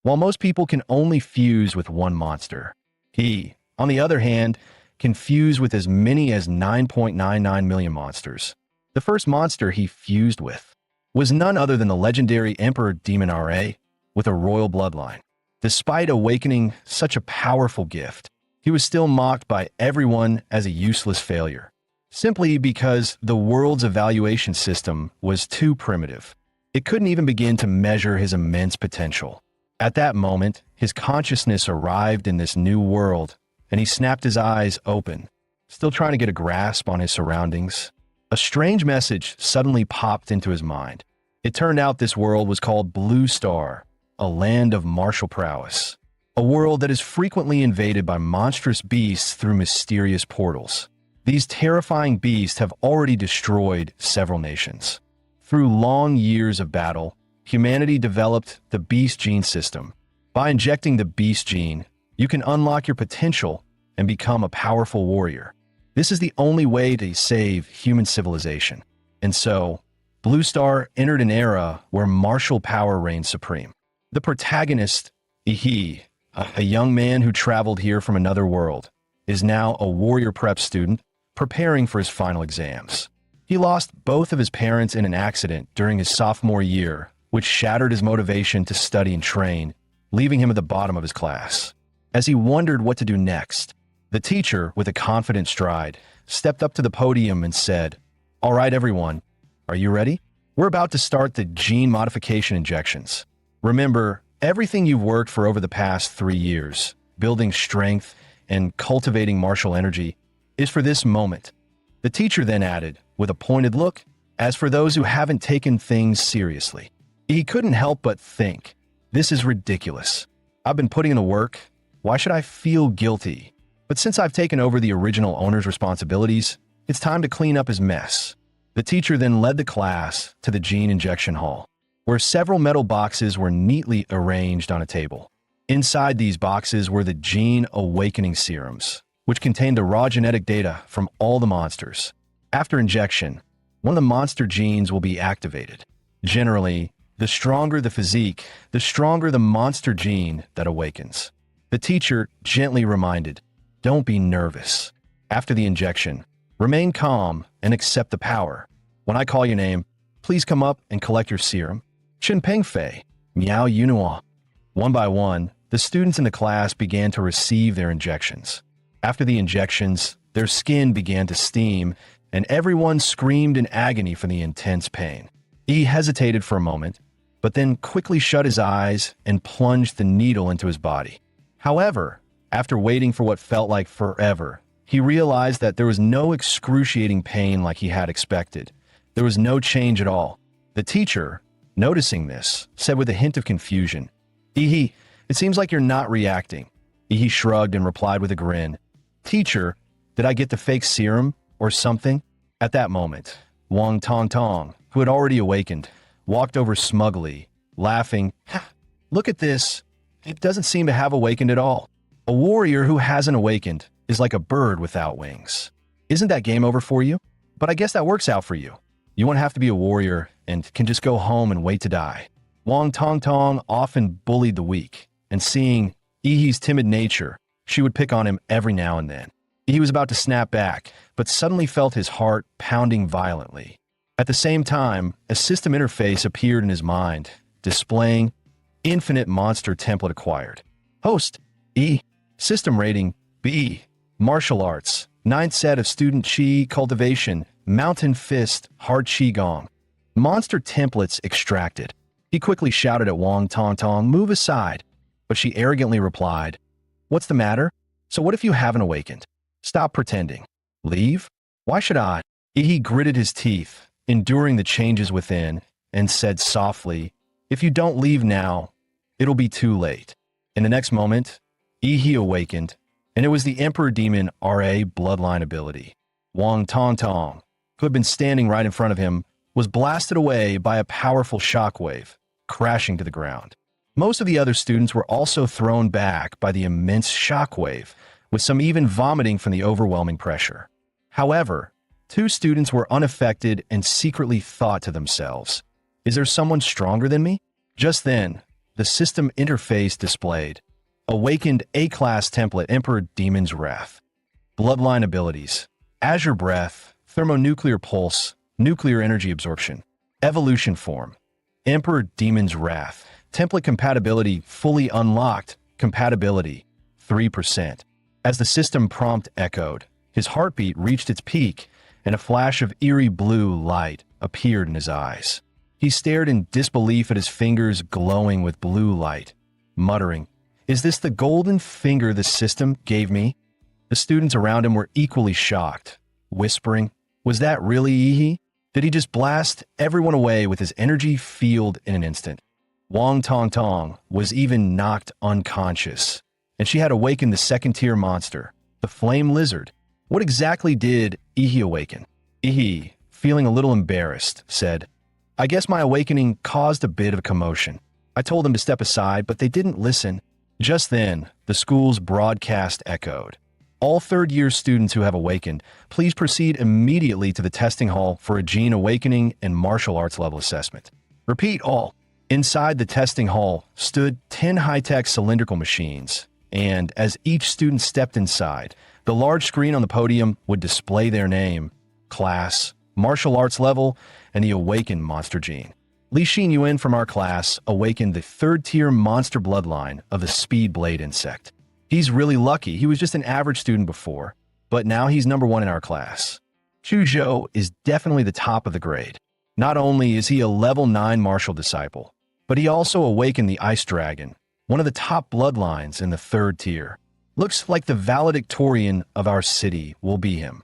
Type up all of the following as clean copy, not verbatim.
while most people can only fuse with one monster. He, on the other hand, can fuse with as many as 9.99 million monsters. The first monster he fused with was none other than the legendary Emperor Demon Ra, with a royal bloodline. Despite awakening such a powerful gift, he was still mocked by everyone as a useless failure, simply because the world's evaluation system was too primitive. It couldn't even begin to measure his immense potential. At that moment, his consciousness arrived in this new world, and he snapped his eyes open, still trying to get a grasp on his surroundings. A strange message suddenly popped into his mind. It turned out this world was called Blue Star, a land of martial prowess. A world that is frequently invaded by monstrous beasts through mysterious portals. These terrifying beasts have already destroyed several nations. Through long years of battle, humanity developed the Beast Gene system. By injecting the Beast Gene, you can unlock your potential and become a powerful warrior. This is the only way to save human civilization. And so, Blue Star entered an era where martial power reigned supreme. The protagonist, Ihi, a young man who traveled here from another world, is now a warrior prep student preparing for his final exams. He lost both of his parents in an accident during his sophomore year, which shattered his motivation to study and train, leaving him at the bottom of his class. As he wondered what to do next, the teacher, with a confident stride, stepped up to the podium and said, "All right, everyone, are you ready? We're about to start the gene modification injections. Remember, everything you've worked for over the past 3 years, building strength and cultivating martial energy, is for this moment." The teacher then added, with a pointed look, "As for those who haven't taken things seriously." He couldn't help but think, this is ridiculous. I've been putting in the work. Why should I feel guilty? But since I've taken over the original owner's responsibilities, it's time to clean up his mess. The teacher then led the class to the gene injection hall, where several metal boxes were neatly arranged on a table. Inside these boxes were the gene awakening serums, which contained the raw genetic data from all the monsters. After injection, one of the monster genes will be activated. Generally, the stronger the physique, the stronger the monster gene that awakens. The teacher gently reminded, "Don't be nervous. After the injection, remain calm and accept the power. When I call your name, please come up and collect your serum. Chen Peng Fei, Miao Yunua." One by one, the students in the class began to receive their injections. After the injections, their skin began to steam, and everyone screamed in agony for the intense pain. He hesitated for a moment, but then quickly shut his eyes and plunged the needle into his body. However, after waiting for what felt like forever, he realized that there was no excruciating pain like he had expected. There was no change at all. The teacher, noticing this, said with a hint of confusion, "Ihi, it seems like you're not reacting." Ihi shrugged and replied with a grin, "Teacher, did I get the fake serum or something?" At that moment, Wang Tong Tong, who had already awakened, walked over smugly, laughing. "Look at this. It doesn't seem to have awakened at all. A warrior who hasn't awakened is like a bird without wings. Isn't that game over for you? But I guess that works out for you. You won't have to be a warrior and can just go home and wait to die." Wang Tong Tong often bullied the weak, and seeing Ihi's timid nature, she would pick on him every now and then. He was about to snap back, but suddenly felt his heart pounding violently. At the same time, a system interface appeared in his mind, displaying Infinite Monster Template acquired. Host, E. System rating, B. Martial Arts, 9th set of Student Chi Cultivation, Mountain Fist, Hard Qi Gong. Monster templates extracted. He quickly shouted at Wang Tong Tong, "Move aside." But she arrogantly replied, "What's the matter? So what if you haven't awakened? Stop pretending. Leave? Why should I?" He gritted his teeth, enduring the changes within, and said softly, "If you don't leave now, it'll be too late." In the next moment, Ihi awakened, and it was the Emperor Demon Ra bloodline ability. Wang Tong Tong, who had been standing right in front of him, was blasted away by a powerful shockwave, crashing to the ground. Most of the other students were also thrown back by the immense shockwave, with some even vomiting from the overwhelming pressure. However, 2 students were unaffected and secretly thought to themselves, "Is there someone stronger than me?" Just then, The system interface displayed. Awakened A-Class Template Emperor Demon's Wrath. Bloodline abilities. Azure Breath, Thermonuclear Pulse, Nuclear Energy Absorption. Evolution Form. Emperor Demon's Wrath. Template compatibility fully unlocked. Compatibility 3%. As the system prompt echoed, his heartbeat reached its peak, and a flash of eerie blue light appeared in his eyes. He stared in disbelief at his fingers glowing with blue light, muttering, "Is this the golden finger the system gave me?" The students around him were equally shocked, whispering, "Was that really Yi? Did he just blast everyone away with his energy field in an instant?" Wang Tong Tong was even knocked unconscious, and she had awakened the second-tier monster, the Flame Lizard. What exactly did Yi awaken? Yi, feeling a little embarrassed, said, "I guess my awakening caused a bit of commotion. I told them to step aside, but they didn't listen." Just then, the school's broadcast echoed. "All third-year students who have awakened, please proceed immediately to the testing hall for a gene awakening and martial arts level assessment. Repeat all." Inside the testing hall stood 10 high-tech cylindrical machines, and as each student stepped inside, the large screen on the podium would display their name, class, martial arts level, and the awakened monster gene. Li Xin Yuan from our class awakened the third-tier monster bloodline of the speed blade insect. He's really lucky. He was just an average student before, but now he's number 1 in our class. Chu Zhou is definitely the top of the grade. Not only is he a level 9 martial disciple, but he also awakened the Ice Dragon, one of the top bloodlines in the 3rd tier. Looks like the valedictorian of our city will be him.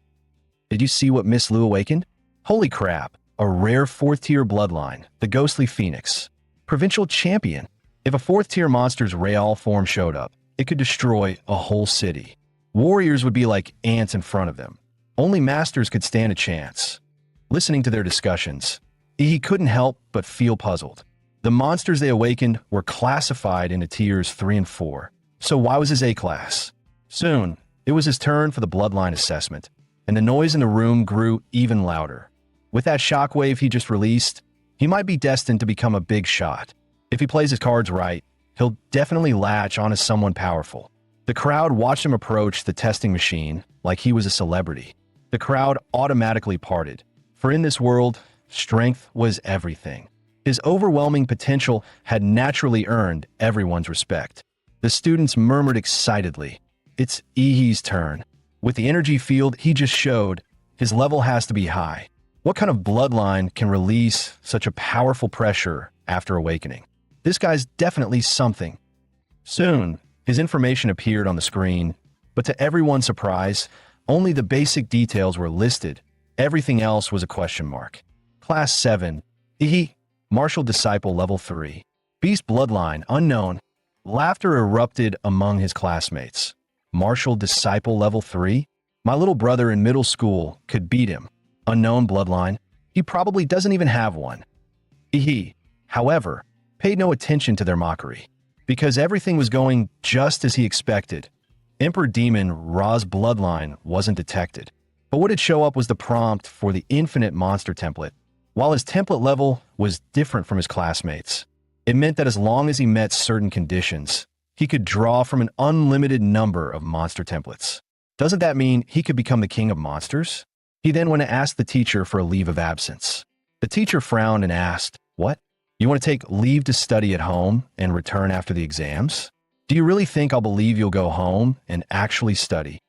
Did you see what Miss Lu awakened? Holy crap, a rare 4th-tier bloodline, the Ghostly Phoenix. Provincial champion. If a 4th-tier monster's Real form showed up, it could destroy a whole city. Warriors would be like ants in front of them. Only masters could stand a chance. Listening to their discussions, he couldn't help but feel puzzled. The monsters they awakened were classified into tiers 3 and 4. So why was his A-class? Soon, it was his turn for the bloodline assessment, and the noise in the room grew even louder. With that shockwave he just released, he might be destined to become a big shot. If he plays his cards right, he'll definitely latch onto someone powerful. The crowd watched him approach the testing machine like he was a celebrity. The crowd automatically parted, for in this world, strength was everything. His overwhelming potential had naturally earned everyone's respect. The students murmured excitedly, "It's Yi's turn. With the energy field he just showed, his level has to be high. What kind of bloodline can release such a powerful pressure after awakening? This guy's definitely something." Soon, his information appeared on the screen, but to everyone's surprise, only the basic details were listed. Everything else was a question mark. Class 7, Yi, Martial Disciple Level 3. Beast Bloodline, unknown. Laughter erupted among his classmates. Martial Disciple Level 3? My little brother in middle school could beat him. Unknown bloodline. He probably doesn't even have one. He, however, paid no attention to their mockery, because everything was going just as he expected. Emperor Demon Ra's bloodline wasn't detected, but what had show up was the prompt for the infinite monster template. While his template level was different from his classmates, it meant that as long as he met certain conditions, he could draw from an unlimited number of monster templates. Doesn't that mean he could become the king of monsters? He then went to ask the teacher for a leave of absence. The teacher frowned and asked, "What? You want to take leave to study at home and return after the exams? Do you really think I'll believe you'll go home and actually study?"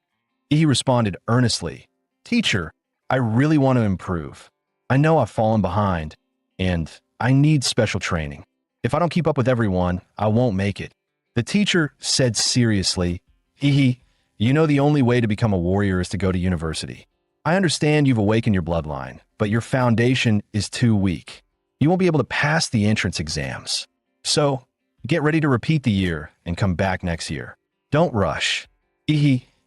He responded earnestly, "Teacher, I really want to improve. I know I've fallen behind, and I need special training. If I don't keep up with everyone, I won't make it." The teacher said seriously, You know the only way to become a warrior is to go to university. I understand you've awakened your bloodline, but your foundation is too weak. You won't be able to pass the entrance exams. So, get ready to repeat the year and come back next year. Don't rush."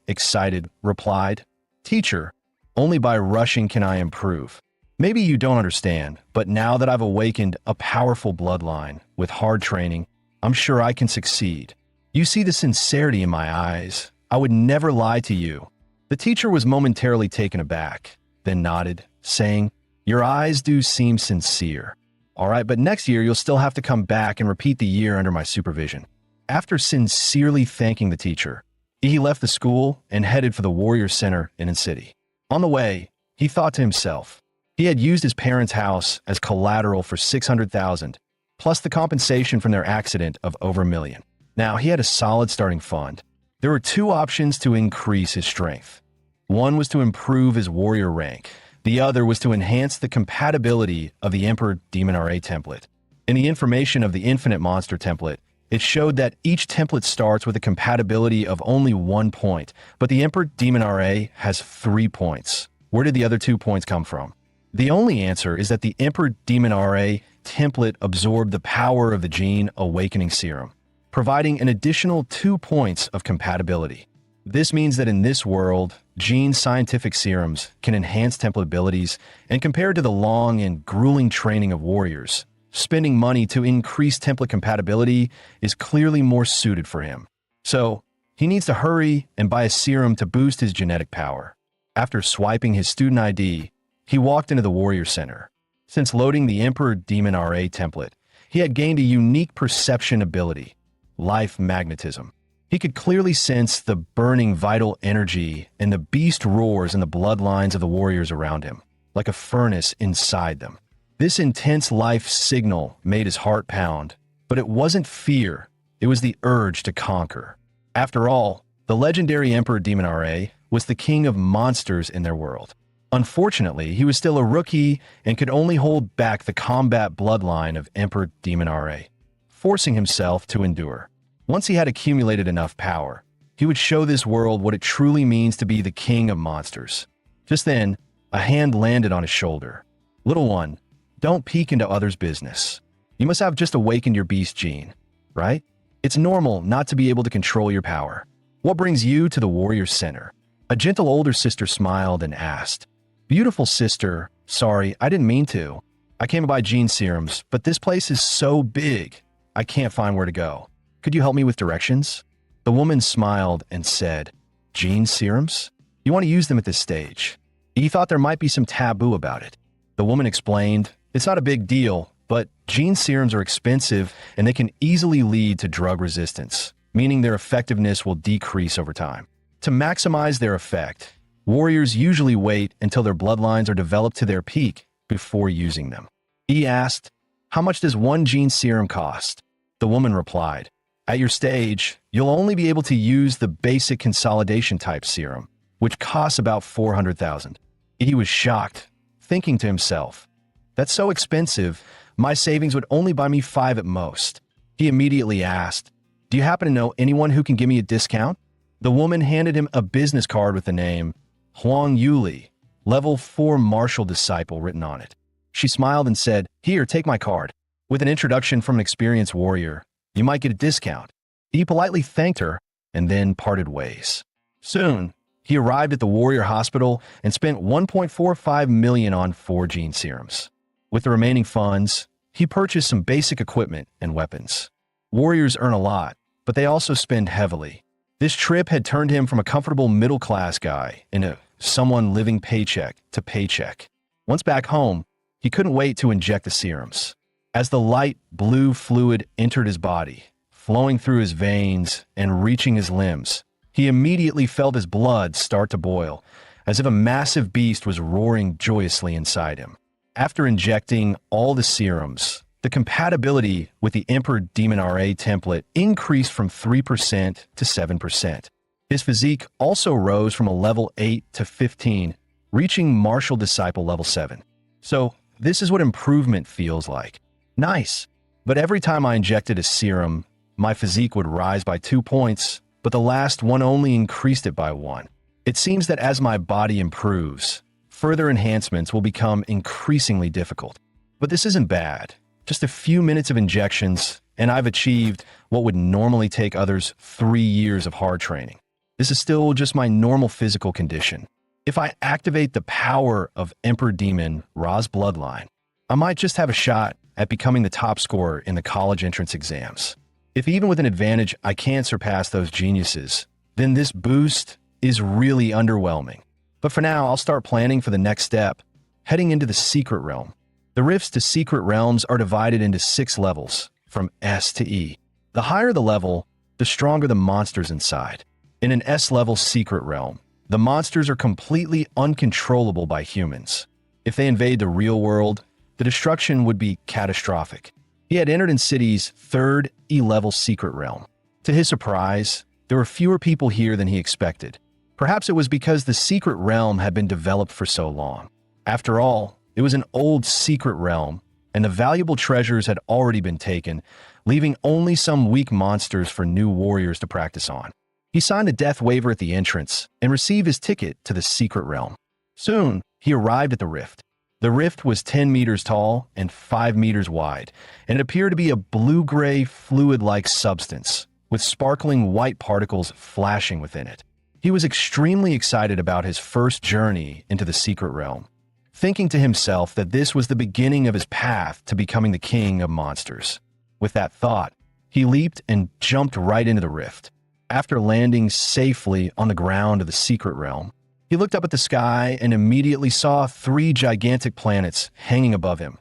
Excited, replied, "Teacher, only by rushing can I improve. Maybe you don't understand, but now that I've awakened a powerful bloodline with hard training, I'm sure I can succeed. You see the sincerity in my eyes. I would never lie to you." The teacher was momentarily taken aback, then nodded, saying, "Your eyes do seem sincere. All right, but next year you'll still have to come back and repeat the year under my supervision. After sincerely thanking the teacher, he left the school and headed for the Warrior Center in the city. On the way, he thought to himself, he had used his parents' house as collateral for $600,000, plus the compensation from their accident of over $1 million. Now, he had a solid starting fund. There were two options to increase his strength. One was to improve his warrior rank. The other was to enhance the compatibility of the Emperor Demon RA template. In the information of the Infinite Monster template, it showed that each template starts with a compatibility of only 1 point, but the Emperor Demon RA has 3 points. Where did the other 2 points come from? The only answer is that the Emperor Demon RA template absorbed the power of the Gene Awakening Serum, providing an additional 2 points of compatibility. This means that in this world, Gene scientific serums can enhance template abilities, and compared to the long and grueling training of warriors, spending money to increase template compatibility is clearly more suited for him. So, he needs to hurry and buy a serum to boost his genetic power. After swiping his student ID, he walked into the Warrior Center. Since loading the Emperor Demon RA template, he had gained a unique perception ability, life magnetism. He could clearly sense the burning vital energy and the beast roars in the bloodlines of the warriors around him, like a furnace inside them. This intense life signal made his heart pound, but it wasn't fear, it was the urge to conquer. After all, the legendary Emperor Demon RA was the king of monsters in their world. Unfortunately, he was still a rookie and could only hold back the combat bloodline of Emperor Demon RA, forcing himself to endure. Once he had accumulated enough power, he would show this world what it truly means to be the king of monsters. Just then, a hand landed on his shoulder. Little one, don't peek into others' business. You must have just awakened your beast gene, right? It's normal not to be able to control your power. What brings you to the Warrior Center? A gentle older sister smiled and asked, Beautiful sister, sorry, I didn't mean to. I came to buy gene serums, but this place is so big, I can't find where to go. Could you help me with directions? The woman smiled and said, Gene serums? You want to use them at this stage. He thought there might be some taboo about it. The woman explained, it's not a big deal, but gene serums are expensive and they can easily lead to drug resistance, meaning their effectiveness will decrease over time. To maximize their effect, warriors usually wait until their bloodlines are developed to their peak before using them. He asked, how much does one gene serum cost? The woman replied, at your stage, you'll only be able to use the basic consolidation type serum, which costs about $400,000. He was shocked, thinking to himself, that's so expensive, my savings would only buy me 5 at most. He immediately asked, do you happen to know anyone who can give me a discount? The woman handed him a business card with the name Huang Yuli, level 4 martial disciple written on it. She smiled and said, here, take my card. With an introduction from an experienced warrior, you might get a discount. He politely thanked her and then parted ways. Soon, he arrived at the Warrior Hospital and spent $1.45 million on 4 gene serums. With the remaining funds, he purchased some basic equipment and weapons. Warriors earn a lot, but they also spend heavily. This trip had turned him from a comfortable middle-class guy into someone living paycheck to paycheck. Once back home, he couldn't wait to inject the serums. As the light blue fluid entered his body, flowing through his veins and reaching his limbs, he immediately felt his blood start to boil, as if a massive beast was roaring joyously inside him. After injecting all the serums, the compatibility with the Emperor Demon RA template increased from 3% to 7%. His physique also rose from a level 8 to 15, reaching Martial Disciple level 7. So, this is what improvement feels like. Nice. But every time I injected a serum, my physique would rise by 2 points, but the last one only increased it by 1. It seems that as my body improves, further enhancements will become increasingly difficult. But this isn't bad. Just a few minutes of injections, and I've achieved what would normally take others 3 years of hard training. This is still just my normal physical condition. If I activate the power of Emperor Demon Ra's bloodline, I might just have a shot at becoming the top scorer in the college entrance exams. If even with an advantage I can't surpass those geniuses, then this boost is really underwhelming. But for now, I'll start planning for the next step, heading into the secret realm. The rifts to secret realms are divided into 6 levels, from S to E. The higher the level, the stronger the monsters inside. In an S-level secret realm, the monsters are completely uncontrollable by humans. If they invade the real world, the destruction would be catastrophic. He had entered in City's 3rd E-level secret realm. To his surprise, there were fewer people here than he expected. Perhaps it was because the secret realm had been developed for so long. After all, it was an old secret realm, and the valuable treasures had already been taken, leaving only some weak monsters for new warriors to practice on. He signed a death waiver at the entrance and received his ticket to the secret realm. Soon, he arrived at the rift. The rift was 10 meters tall and 5 meters wide, and it appeared to be a blue-gray, fluid-like substance, with sparkling white particles flashing within it. He was extremely excited about his first journey into the secret realm, thinking to himself that this was the beginning of his path to becoming the king of monsters. With that thought, he leaped and jumped right into the rift. After landing safely on the ground of the secret realm, he looked up at the sky and immediately saw 3 gigantic planets hanging above him: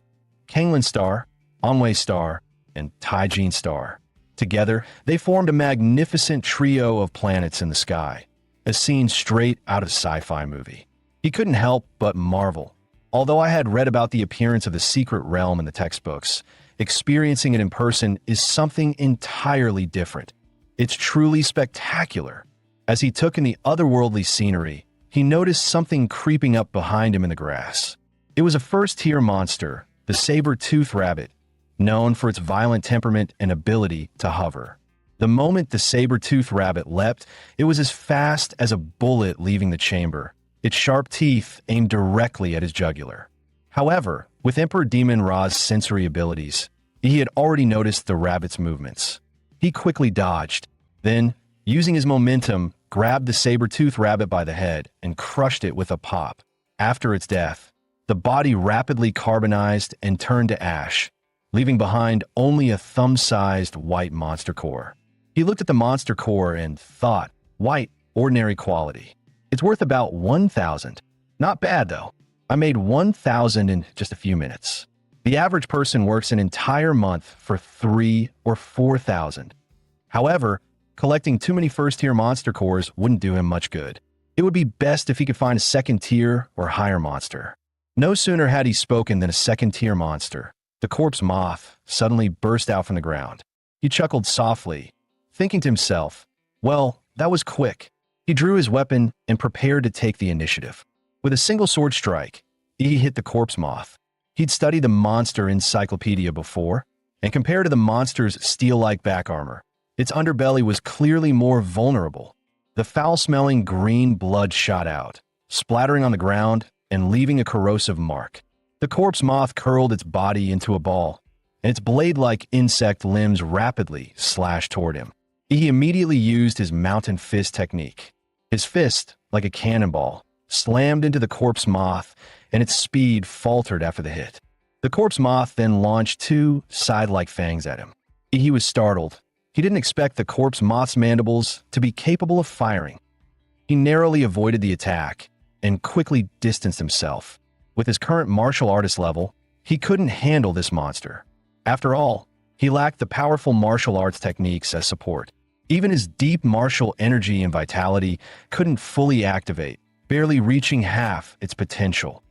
Kanglan Star, Onway Star, and Taijin Star. Together, they formed a magnificent trio of planets in the sky, a scene straight out of a sci-fi movie. He couldn't help but marvel. Although I had read about the appearance of the secret realm in the textbooks, experiencing it in person is something entirely different. It's truly spectacular. As he took in the otherworldly scenery, he noticed something creeping up behind him in the grass. It was a first-tier monster, the saber-toothed rabbit, known for its violent temperament and ability to hover. The moment the saber-toothed rabbit leapt, it was as fast as a bullet leaving the chamber, its sharp teeth aimed directly at his jugular. However, with Emperor Demon Ra's sensory abilities, he had already noticed the rabbit's movements. He quickly dodged, then, using his momentum, grabbed the saber-toothed rabbit by the head and crushed it with a pop. After its death, the body rapidly carbonized and turned to ash, leaving behind only a thumb-sized white monster core. He looked at the monster core and thought, white, ordinary quality. It's worth about 1,000. Not bad, though. I made 1,000 in just a few minutes. The average person works an entire month for 3,000 or 4,000. However, collecting too many first-tier monster cores wouldn't do him much good. It would be best if he could find a second-tier or higher monster. No sooner had he spoken than a second-tier monster, the corpse moth, suddenly burst out from the ground. He chuckled softly, thinking to himself, well, that was quick. He drew his weapon and prepared to take the initiative. With a single sword strike, he hit the corpse moth. He'd studied the monster encyclopedia before, and compared to the monster's steel-like back armor, its underbelly was clearly more vulnerable. The foul-smelling green blood shot out, splattering on the ground and leaving a corrosive mark. The corpse moth curled its body into a ball, and its blade-like insect limbs rapidly slashed toward him. He immediately used his mountain fist technique. His fist, like a cannonball, slammed into the corpse moth, and its speed faltered after the hit. The corpse moth then launched 2 side-like fangs at him. He was startled. He didn't expect the corpse moth's mandibles to be capable of firing. He narrowly avoided the attack and quickly distanced himself. With his current martial artist level, he couldn't handle this monster. After all, he lacked the powerful martial arts techniques as support. Even his deep martial energy and vitality couldn't fully activate, barely reaching half its potential.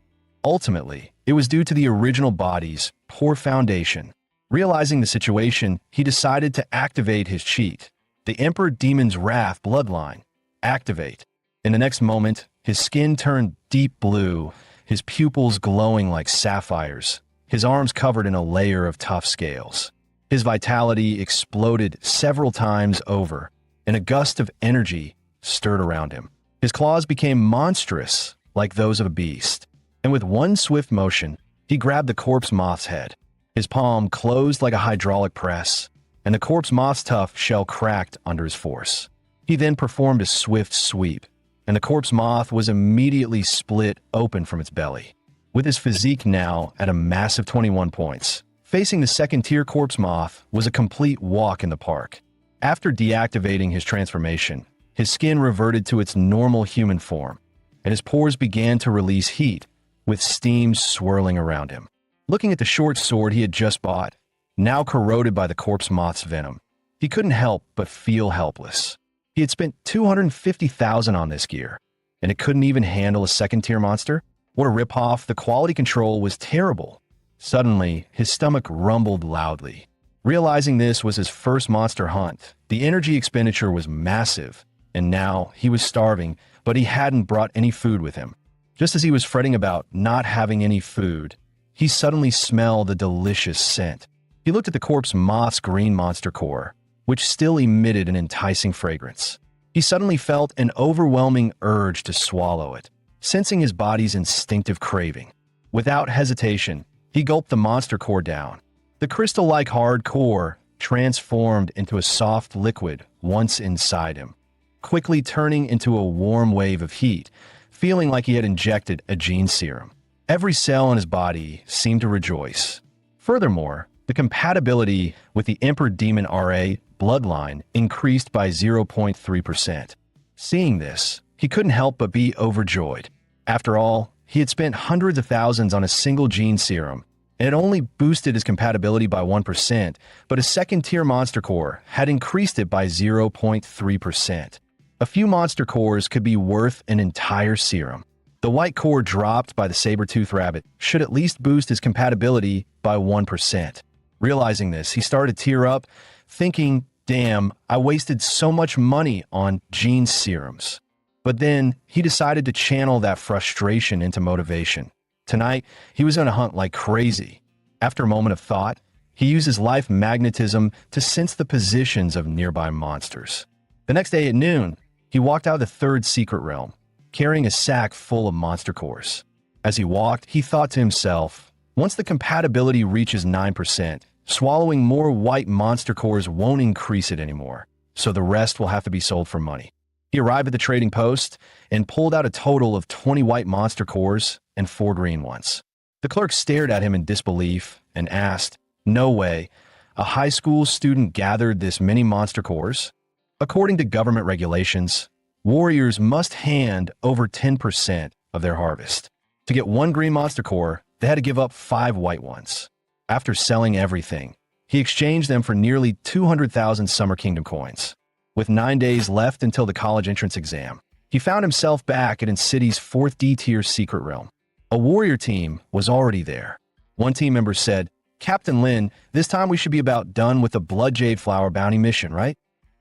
Ultimately, it was due to the original body's poor foundation. Realizing the situation, he decided to activate his cheat, the Emperor Demon's Wrath bloodline. Activate. In the next moment, his skin turned deep blue, his pupils glowing like sapphires, his arms covered in a layer of tough scales. His vitality exploded several times over, and a gust of energy stirred around him. His claws became monstrous, like those of a beast, and with one swift motion, he grabbed the corpse moth's head. His palm closed like a hydraulic press, and the corpse moth's tough shell cracked under his force. He then performed a swift sweep, and the corpse moth was immediately split open from its belly. With his physique now at a massive 21 points, facing the second-tier corpse moth was a complete walk in the park. After deactivating his transformation, his skin reverted to its normal human form, and his pores began to release heat, with steam swirling around him. Looking at the short sword he had just bought, now corroded by the corpse moth's venom, he couldn't help but feel helpless. He had spent 250,000 on this gear, and it couldn't even handle a second-tier monster? What a ripoff. The quality control was terrible. Suddenly, his stomach rumbled loudly. Realizing this was his first monster hunt, the energy expenditure was massive, and now he was starving, but he hadn't brought any food with him. Just as he was fretting about not having any food, he suddenly smelled a delicious scent. He looked at the corpse moth's green monster core, which still emitted an enticing fragrance. He suddenly felt an overwhelming urge to swallow it, sensing his body's instinctive craving. Without hesitation, he gulped the monster core down. The crystal-like hard core transformed into a soft liquid once inside him, quickly turning into a warm wave of heat, feeling like he had injected a gene serum. Every cell in his body seemed to rejoice. Furthermore, the compatibility with the Emperor Demon RA bloodline increased by 0.3%. Seeing this, he couldn't help but be overjoyed. After all, he had spent hundreds of thousands on a single gene serum, and it only boosted his compatibility by 1%, but his second-tier monster core had increased it by 0.3%. A few monster cores could be worth an entire serum. The white core dropped by the saber-tooth rabbit should at least boost his compatibility by 1%. Realizing this, he started to tear up, thinking, damn, I wasted so much money on gene serums. But then he decided to channel that frustration into motivation. Tonight, he was going to hunt like crazy. After a moment of thought, he used his life magnetism to sense the positions of nearby monsters. The next day at noon, he walked out of the third secret realm, carrying a sack full of monster cores. As he walked, he thought to himself, once the compatibility reaches 9%, swallowing more white monster cores won't increase it anymore, so the rest will have to be sold for money. He arrived at the trading post and pulled out a total of 20 white monster cores and 4 green ones. The clerk stared at him in disbelief and asked, "No way, a high school student gathered this many monster cores?" According to government regulations, warriors must hand over 10% of their harvest. To get 1 green monster core, they had to give up 5 white ones. After selling everything, he exchanged them for nearly 200,000 Summer Kingdom coins. With 9 days left until the college entrance exam, he found himself back at City's 4th D-tier secret realm. A warrior team was already there. One team member said, "Captain Lin, this time we should be about done with the Blood Jade Flower bounty mission, right?"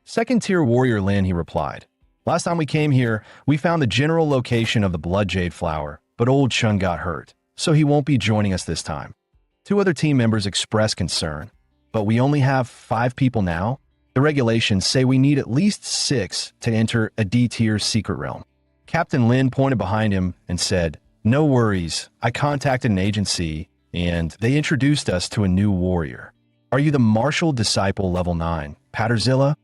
"Second-tier warrior Lin," he replied. "Last time we came here, we found the general location of the Blood Jade Flower, but old Chun got hurt, so he won't be joining us this time." 2 other team members expressed concern. "But we only have 5 people now? The regulations say we need at least 6 to enter a D-tier secret realm." Captain Lin pointed behind him and said, "No worries, I contacted an agency, and they introduced us to a new warrior. Are you the martial disciple level 9, Patterzilla?"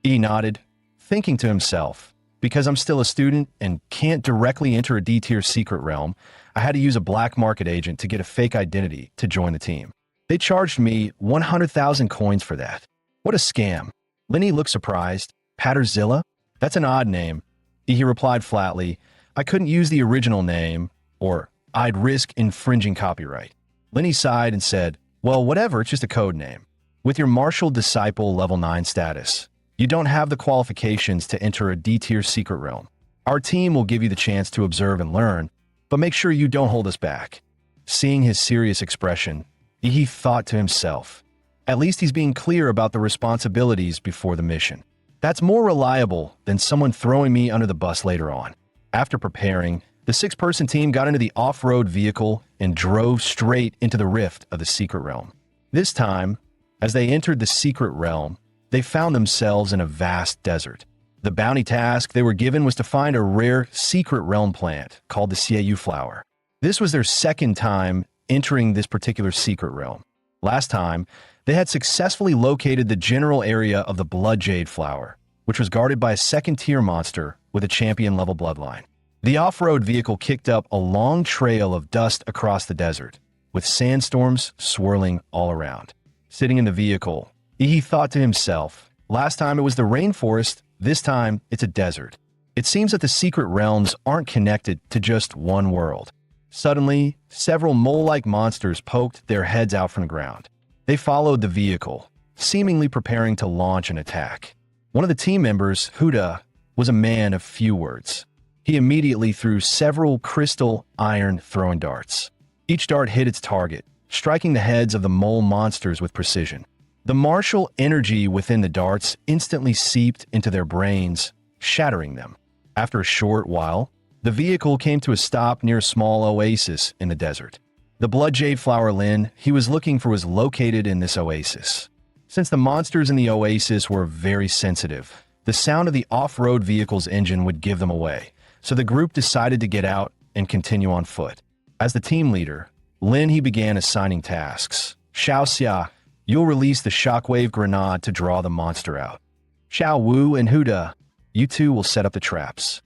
He nodded, thinking to himself, because I'm still a student and can't directly enter a D-tier secret realm, I had to use a black market agent to get a fake identity to join the team. They charged me 100,000 coins for that. What a scam. Lenny looked surprised. "Patterzilla? That's an odd name." He replied flatly, "I couldn't use the original name, or I'd risk infringing copyright." Lenny sighed and said, "Well, whatever, it's just a code name. With your martial disciple level 9 status, you don't have the qualifications to enter a D-tier secret realm. Our team will give you the chance to observe and learn, but make sure you don't hold us back." Seeing his serious expression, he thought to himself, at least he's being clear about the responsibilities before the mission. That's more reliable than someone throwing me under the bus later on. After preparing, the 6-person team got into the off-road vehicle and drove straight into the rift of the secret realm. This time, as they entered the secret realm, they found themselves in a vast desert. The bounty task they were given was to find a rare secret realm plant called the Xiaoyu flower. This was their second time entering this particular secret realm. Last time, they had successfully located the general area of the Blood Jade Flower, which was guarded by a second-tier monster with a champion-level bloodline. The off-road vehicle kicked up a long trail of dust across the desert, with sandstorms swirling all around. Sitting in the vehicle, he thought to himself, last time it was the rainforest, this time it's a desert. It seems that the secret realms aren't connected to just one world. Suddenly, several mole-like monsters poked their heads out from the ground. They followed the vehicle, seemingly preparing to launch an attack. One of the team members, Huda, was a man of few words. He immediately threw several crystal iron throwing darts. Each dart hit its target, striking the heads of the mole monsters with precision. The martial energy within the darts instantly seeped into their brains, shattering them. After a short while, the vehicle came to a stop near a small oasis in the desert. The blood jade flower Lin he was looking for was located in this oasis. Since the monsters in the oasis were very sensitive, the sound of the off-road vehicle's engine would give them away, so the group decided to get out and continue on foot. As the team leader, Lin he began assigning tasks. Xiao Xia, you'll release the shockwave grenade to draw the monster out. Xiao Wu and Huda, you two will set up the traps.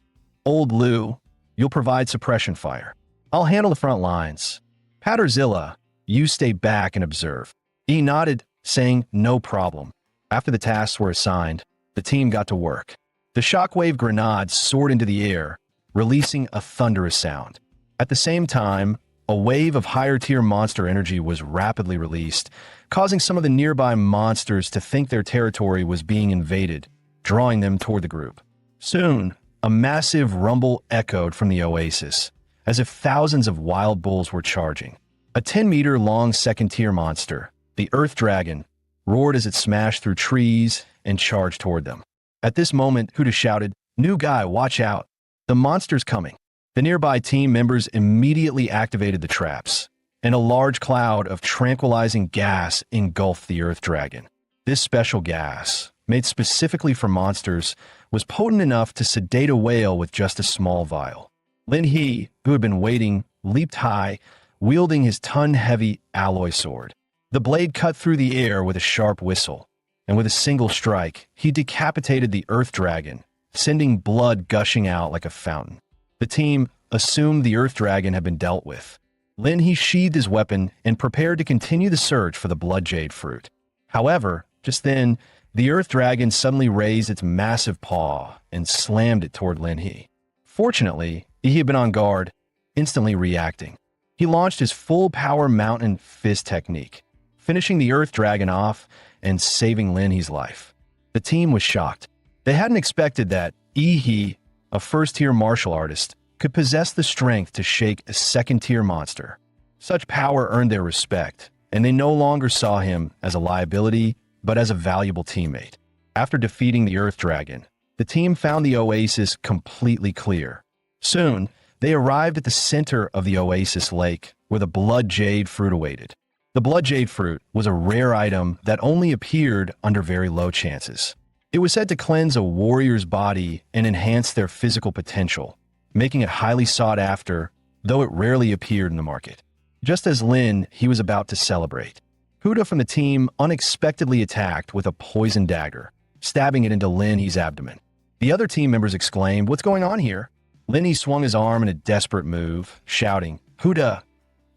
Old Lu, you'll provide suppression fire. I'll handle the front lines. Patterzilla, you stay back and observe. He nodded, saying no problem. After the tasks were assigned, the team got to work. The shockwave grenade soared into the air, releasing a thunderous sound. At the same time, a wave of higher-tier monster energy was rapidly released, causing some of the nearby monsters to think their territory was being invaded, drawing them toward the group. Soon, a massive rumble echoed from the oasis, as if thousands of wild bulls were charging. A 10-meter-long second-tier monster, the Earth Dragon, roared as it smashed through trees and charged toward them. At this moment, Huda shouted, "New guy, watch out! The monster's coming!" The nearby team members immediately activated the traps, and a large cloud of tranquilizing gas engulfed the Earth Dragon. This special gas, made specifically for monsters, was potent enough to sedate a whale with just a small vial. Lin He, who had been waiting, leaped high, wielding his ton-heavy alloy sword. The blade cut through the air with a sharp whistle, and with a single strike, he decapitated the Earth Dragon, sending blood gushing out like a fountain. The team assumed the Earth Dragon had been dealt with. Lin He sheathed his weapon and prepared to continue the search for the blood jade fruit. However, just then, the Earth Dragon suddenly raised its massive paw and slammed it toward Lin He. Fortunately, he had been on guard, instantly reacting. He launched his full-power mountain fist technique, finishing the Earth Dragon off and saving Lin He's life. The team was shocked. They hadn't expected that He, a first-tier martial artist, could possess the strength to shake a second-tier monster. Such power earned their respect, and they no longer saw him as a liability, but as a valuable teammate. After defeating the Earth Dragon, the team found the oasis completely clear. Soon, they arrived at the center of the oasis lake, where the blood jade fruit awaited. The blood jade fruit was a rare item that only appeared under very low chances. It was said to cleanse a warrior's body and enhance their physical potential, making it highly sought after, though it rarely appeared in the market. Just as Lin he was about to celebrate, Huda from the team unexpectedly attacked with a poison dagger, stabbing it into Lin He's abdomen. The other team members exclaimed, "What's going on here?" Lin He swung his arm in a desperate move, shouting, "Huda,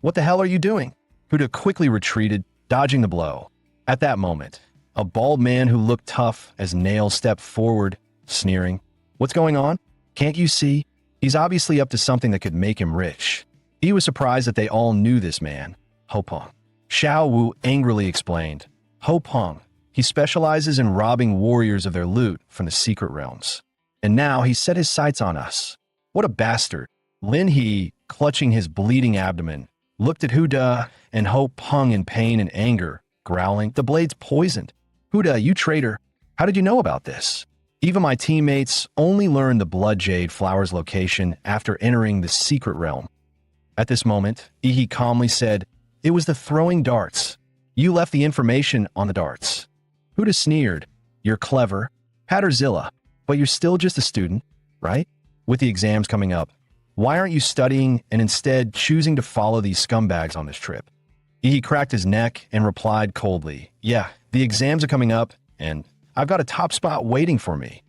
what the hell are you doing?" Huda quickly retreated, dodging the blow. At that moment, a bald man who looked tough as nails stepped forward, sneering, "What's going on? Can't you see? He's obviously up to something that could make him rich." He was surprised that they all knew this man, Ho Peng. Xiao Wu angrily explained, "Ho Peng, he specializes in robbing warriors of their loot from the secret realms. And now he's set his sights on us. What a bastard." Lin He, clutching his bleeding abdomen, looked at Huda and Ho Peng in pain and anger, growling, "The blade's poisoned. Huda, you traitor. How did you know about this?" Even my teammates only learned the blood jade flower's location after entering the secret realm. At this moment, Ihi calmly said, "It was the throwing darts. You left the information on the darts." Huda sneered, "You're clever, Patterzilla, but you're still just a student, right? With the exams coming up, why aren't you studying and instead choosing to follow these scumbags on this trip?" He cracked his neck and replied coldly, "Yeah, the exams are coming up, and I've got a top spot waiting for me."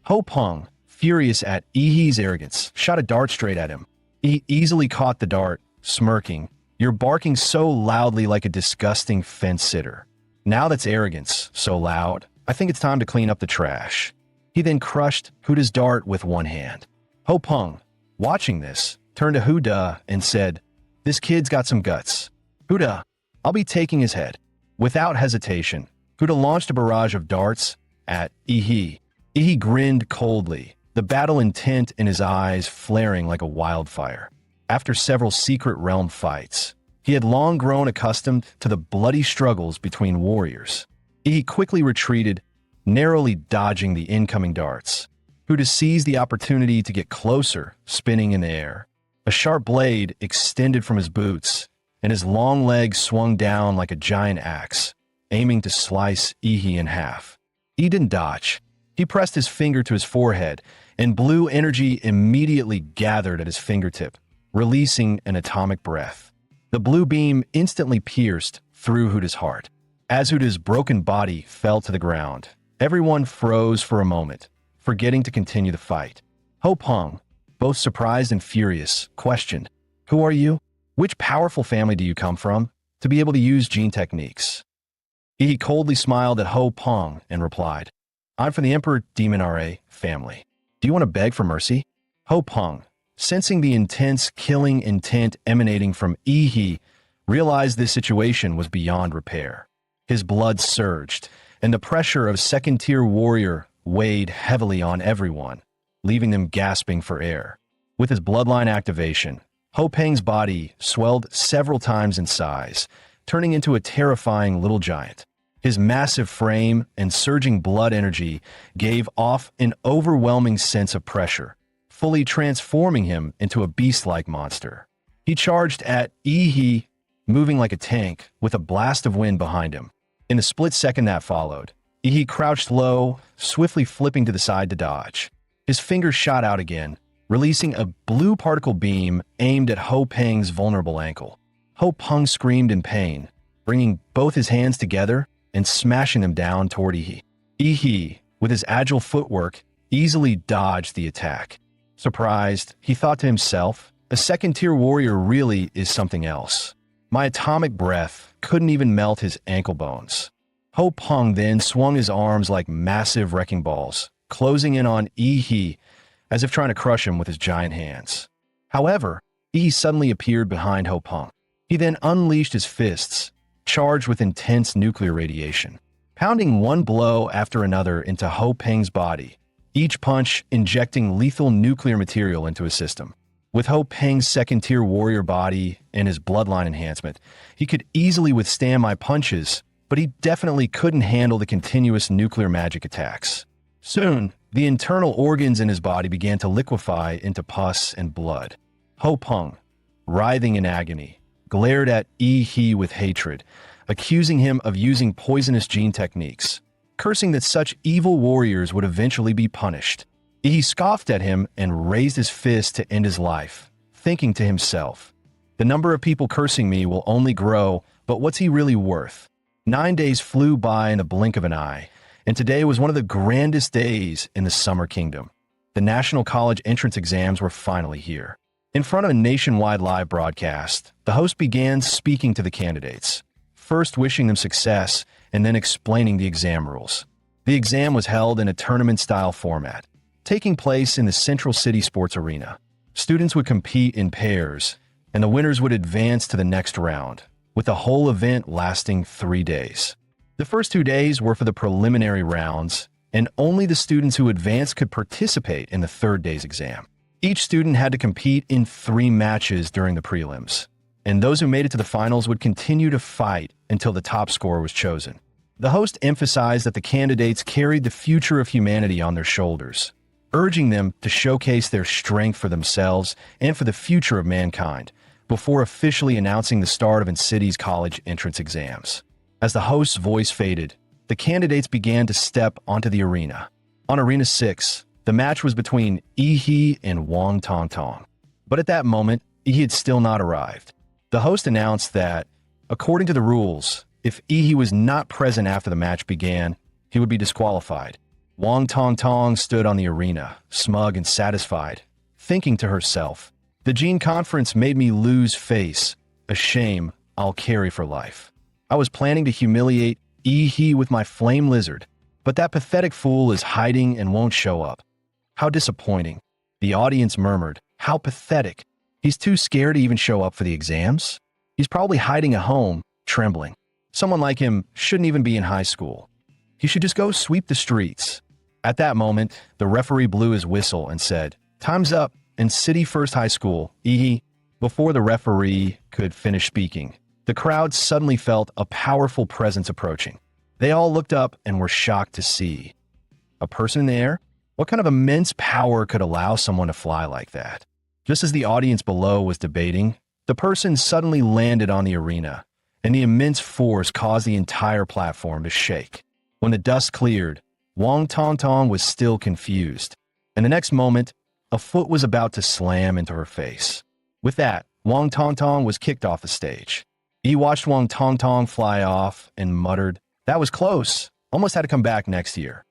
Ho Peng, furious at Ihi's arrogance, shot a dart straight at him. He easily caught the dart, smirking, "You're barking so loudly like a disgusting fence-sitter. Now that's arrogance, so loud, I think it's time to clean up the trash." He then crushed Huda's dart with one hand. Ho Peng, watching this, turned to Huda and said, "This kid's got some guts. Huda, I'll be taking his head." Without hesitation, Huda launched a barrage of darts at Ihi. Ihi grinned coldly, the battle intent in his eyes flaring like a wildfire. After several secret realm fights, he had long grown accustomed to the bloody struggles between warriors. Ihi quickly retreated, narrowly dodging the incoming darts. Huda seized the opportunity to get closer, spinning in the air. A sharp blade extended from his boots, and his long legs swung down like a giant axe, aiming to slice Ihi in half. He didn't dodge. He pressed his finger to his forehead, and blue energy immediately gathered at his fingertip, releasing an atomic breath. The blue beam instantly pierced through Huda's heart. As Huda's broken body fell to the ground, everyone froze for a moment, forgetting to continue the fight. Ho Peng, both surprised and furious, questioned, "Who are you? Which powerful family do you come from to be able to use gene techniques?" He coldly smiled at Ho Peng and replied, "I'm from the Emperor Demon RA family. Do you want to beg for mercy?" Ho Peng, sensing the intense killing intent emanating from Ihi, realized this situation was beyond repair. His blood surged, and the pressure of second-tier warrior weighed heavily on everyone, leaving them gasping for air. With his bloodline activation, Ho Peng's body swelled several times in size, turning into a terrifying little giant. His massive frame and surging blood energy gave off an overwhelming sense of pressure, fully transforming him into a beast-like monster. He charged at Ihi, moving like a tank, with a blast of wind behind him. In the split second that followed, Ihi crouched low, swiftly flipping to the side to dodge. His fingers shot out again, releasing a blue particle beam aimed at Ho Peng's vulnerable ankle. Ho Peng screamed in pain, bringing both his hands together and smashing them down toward Ihi. Ihi, with his agile footwork, easily dodged the attack. Surprised, he thought to himself, "A second-tier warrior really is something else. My atomic breath couldn't even melt his ankle bones." Ho Peng then swung his arms like massive wrecking balls, closing in on Ihi as if trying to crush him with his giant hands. However, Ihi suddenly appeared behind Ho Peng. He then unleashed his fists, charged with intense nuclear radiation, pounding one blow after another into Ho Peng's body, each punch injecting lethal nuclear material into his system. With Ho Peng's second-tier warrior body and his bloodline enhancement, he could easily withstand my punches, but he definitely couldn't handle the continuous nuclear magic attacks. Soon, the internal organs in his body began to liquefy into pus and blood. Ho Peng, writhing in agony, glared at Ihi with hatred, accusing him of using poisonous gene techniques, cursing that such evil warriors would eventually be punished. Ihi scoffed at him and raised his fist to end his life, thinking to himself, "The number of people cursing me will only grow, but what's he really worth?" 9 days flew by in the blink of an eye, and today was one of the grandest days in the Summer Kingdom. The National College entrance exams were finally here. In front of a nationwide live broadcast, the host began speaking to the candidates, first wishing them success and then explaining the exam rules. The exam was held in a tournament-style format, taking place in the Central City Sports Arena. Students would compete in pairs, and the winners would advance to the next round, with the whole event lasting 3 days. The first 2 days were for the preliminary rounds, and only the students who advanced could participate in the third day's exam. Each student had to compete in 3 matches during the prelims, and those who made it to the finals would continue to fight until the top scorer was chosen. The host emphasized that the candidates carried the future of humanity on their shoulders, urging them to showcase their strength for themselves and for the future of mankind, before officially announcing the start of City's college entrance exams. As the host's voice faded, the candidates began to step onto the arena. On Arena 6, the match was between Ihi and Wang Tongtong. But at that moment, Ihi had still not arrived. The host announced that, according to the rules, if Ihi was not present after the match began, he would be disqualified. Wang Tongtong stood on the arena, smug and satisfied, thinking to herself, "The Gene Conference made me lose face, a shame I'll carry for life. I was planning to humiliate Ihi with my flame lizard, but that pathetic fool is hiding and won't show up. How disappointing." The audience murmured, "How pathetic." He's too scared to even show up for the exams. He's probably hiding at home, trembling. Someone like him shouldn't even be in high school. He should just go sweep the streets. At that moment, the referee blew his whistle and said, "Time's up in City First High School, Ehe." Before the referee could finish speaking, the crowd suddenly felt a powerful presence approaching. They all looked up and were shocked to see a person in the air. What kind of immense power could allow someone to fly like that? Just as the audience below was debating, the person suddenly landed on the arena, and the immense force caused the entire platform to shake. When the dust cleared, Wang Tongtong was still confused, and the next moment, a foot was about to slam into her face. With that, Wang Tongtong was kicked off the stage. He watched Wang Tongtong fly off and muttered, "That was close. Almost had to come back next year."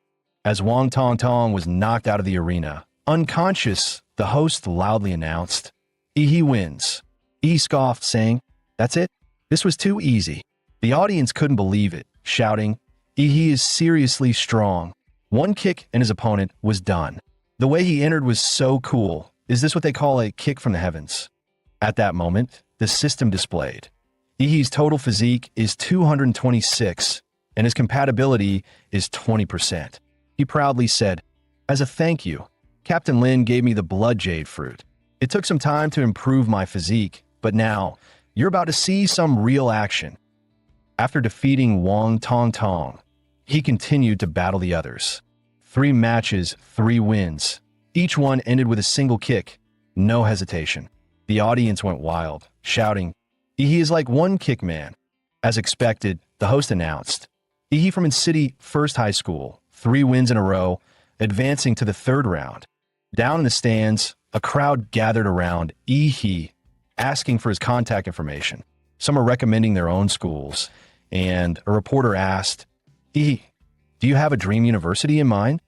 As Wang Tongtong was knocked out of the arena, unconscious, the host loudly announced, "He wins." He scoffed, saying, "That's it? This was too easy." The audience couldn't believe it, shouting, "He is seriously strong." One kick and his opponent was done. The way he entered was so cool. Is this what they call a kick from the heavens? At that moment, the system displayed. Ihi's total physique is 226, and his compatibility is 20%. He proudly said, "As a thank you, Captain Lin gave me the blood jade fruit. It took some time to improve my physique, but now you're about to see some real action." After defeating Wang Tongtong, he continued to battle the others. 3 matches, 3 wins. Each one ended with a single kick, no hesitation. The audience went wild, shouting, "He is like one kick man." As expected, the host announced, Ihi from City First High School, 3 wins in a row, advancing to the 3rd round. Down in the stands, a crowd gathered around Ihi, asking for his contact information. Some are recommending their own schools, and a reporter asked, "Ihi, do you have a dream university in mind?"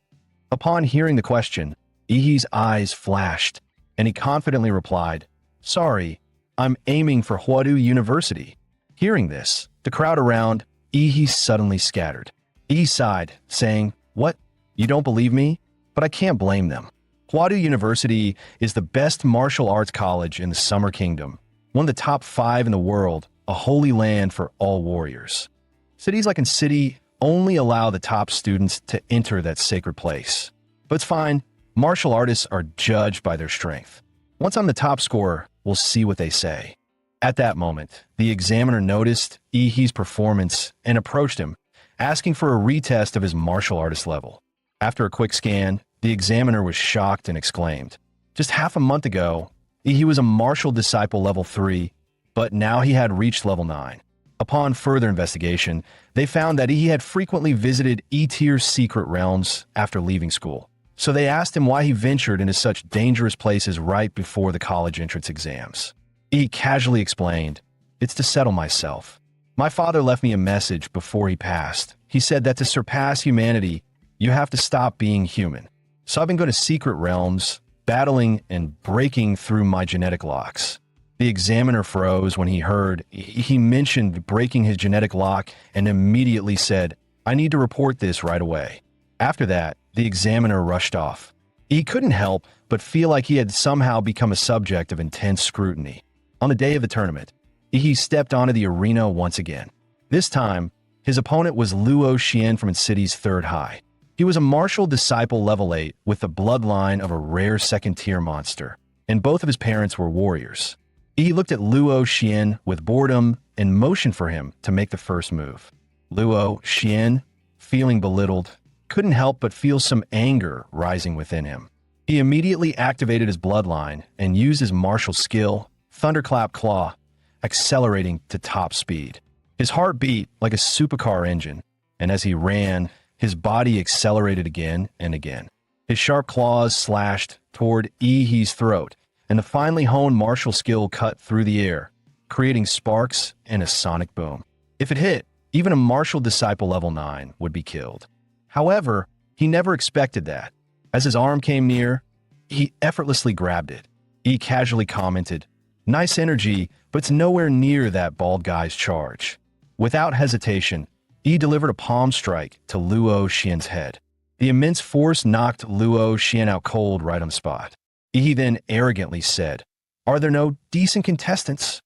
Upon hearing the question, Ihi's eyes flashed, and he confidently replied, "Sorry, I'm aiming for Huadu University." Hearing this, the crowd around Ihi suddenly scattered. Ihi sighed, saying, "What? You don't believe me? But I can't blame them. Huadu University is the best martial arts college in the Summer Kingdom, one of the top 5 in the world, a holy land for all warriors. Cities like in City only allow the top students to enter that sacred place. But it's fine. Martial artists are judged by their strength. Once I'm the top scorer, we'll see what they say." At that moment, the examiner noticed Ihi's performance and approached him, asking for a retest of his martial artist level. After a quick scan, the examiner was shocked and exclaimed, "Just half a month ago, Ihi was a martial disciple level 3, but now he had reached level 9. Upon further investigation, they found that he had frequently visited E-tier secret realms after leaving school. So they asked him why he ventured into such dangerous places right before the college entrance exams. He casually explained, "It's to settle myself. My father left me a message before he passed. He said that to surpass humanity, you have to stop being human. So I've been going to secret realms, battling and breaking through my genetic locks." The examiner froze when he heard he mentioned breaking his genetic lock and immediately said, "I need to report this right away." After that, the examiner rushed off. He couldn't help but feel like he had somehow become a subject of intense scrutiny. On the day of the tournament, he stepped onto the arena once again. This time, his opponent was Luo Xian from City's 3rd High. He was a martial disciple level 8 with the bloodline of a rare 2nd-tier monster, and both of his parents were warriors. He looked at Luo Xian with boredom and motioned for him to make the first move. Luo Xian, feeling belittled, couldn't help but feel some anger rising within him. He immediately activated his bloodline and used his martial skill, Thunderclap Claw, accelerating to top speed. His heart beat like a supercar engine, and as he ran, his body accelerated again and again. His sharp claws slashed toward Ihi's throat, and the finely honed martial skill cut through the air, creating sparks and a sonic boom. If it hit, even a martial disciple level 9 would be killed. However, he never expected that. As his arm came near, he effortlessly grabbed it. He casually commented, "Nice energy, but it's nowhere near that bald guy's charge." Without hesitation, he delivered a palm strike to Luo Xian's head. The immense force knocked Luo Xian out cold right on the spot. He then arrogantly said, Are there no decent contestants?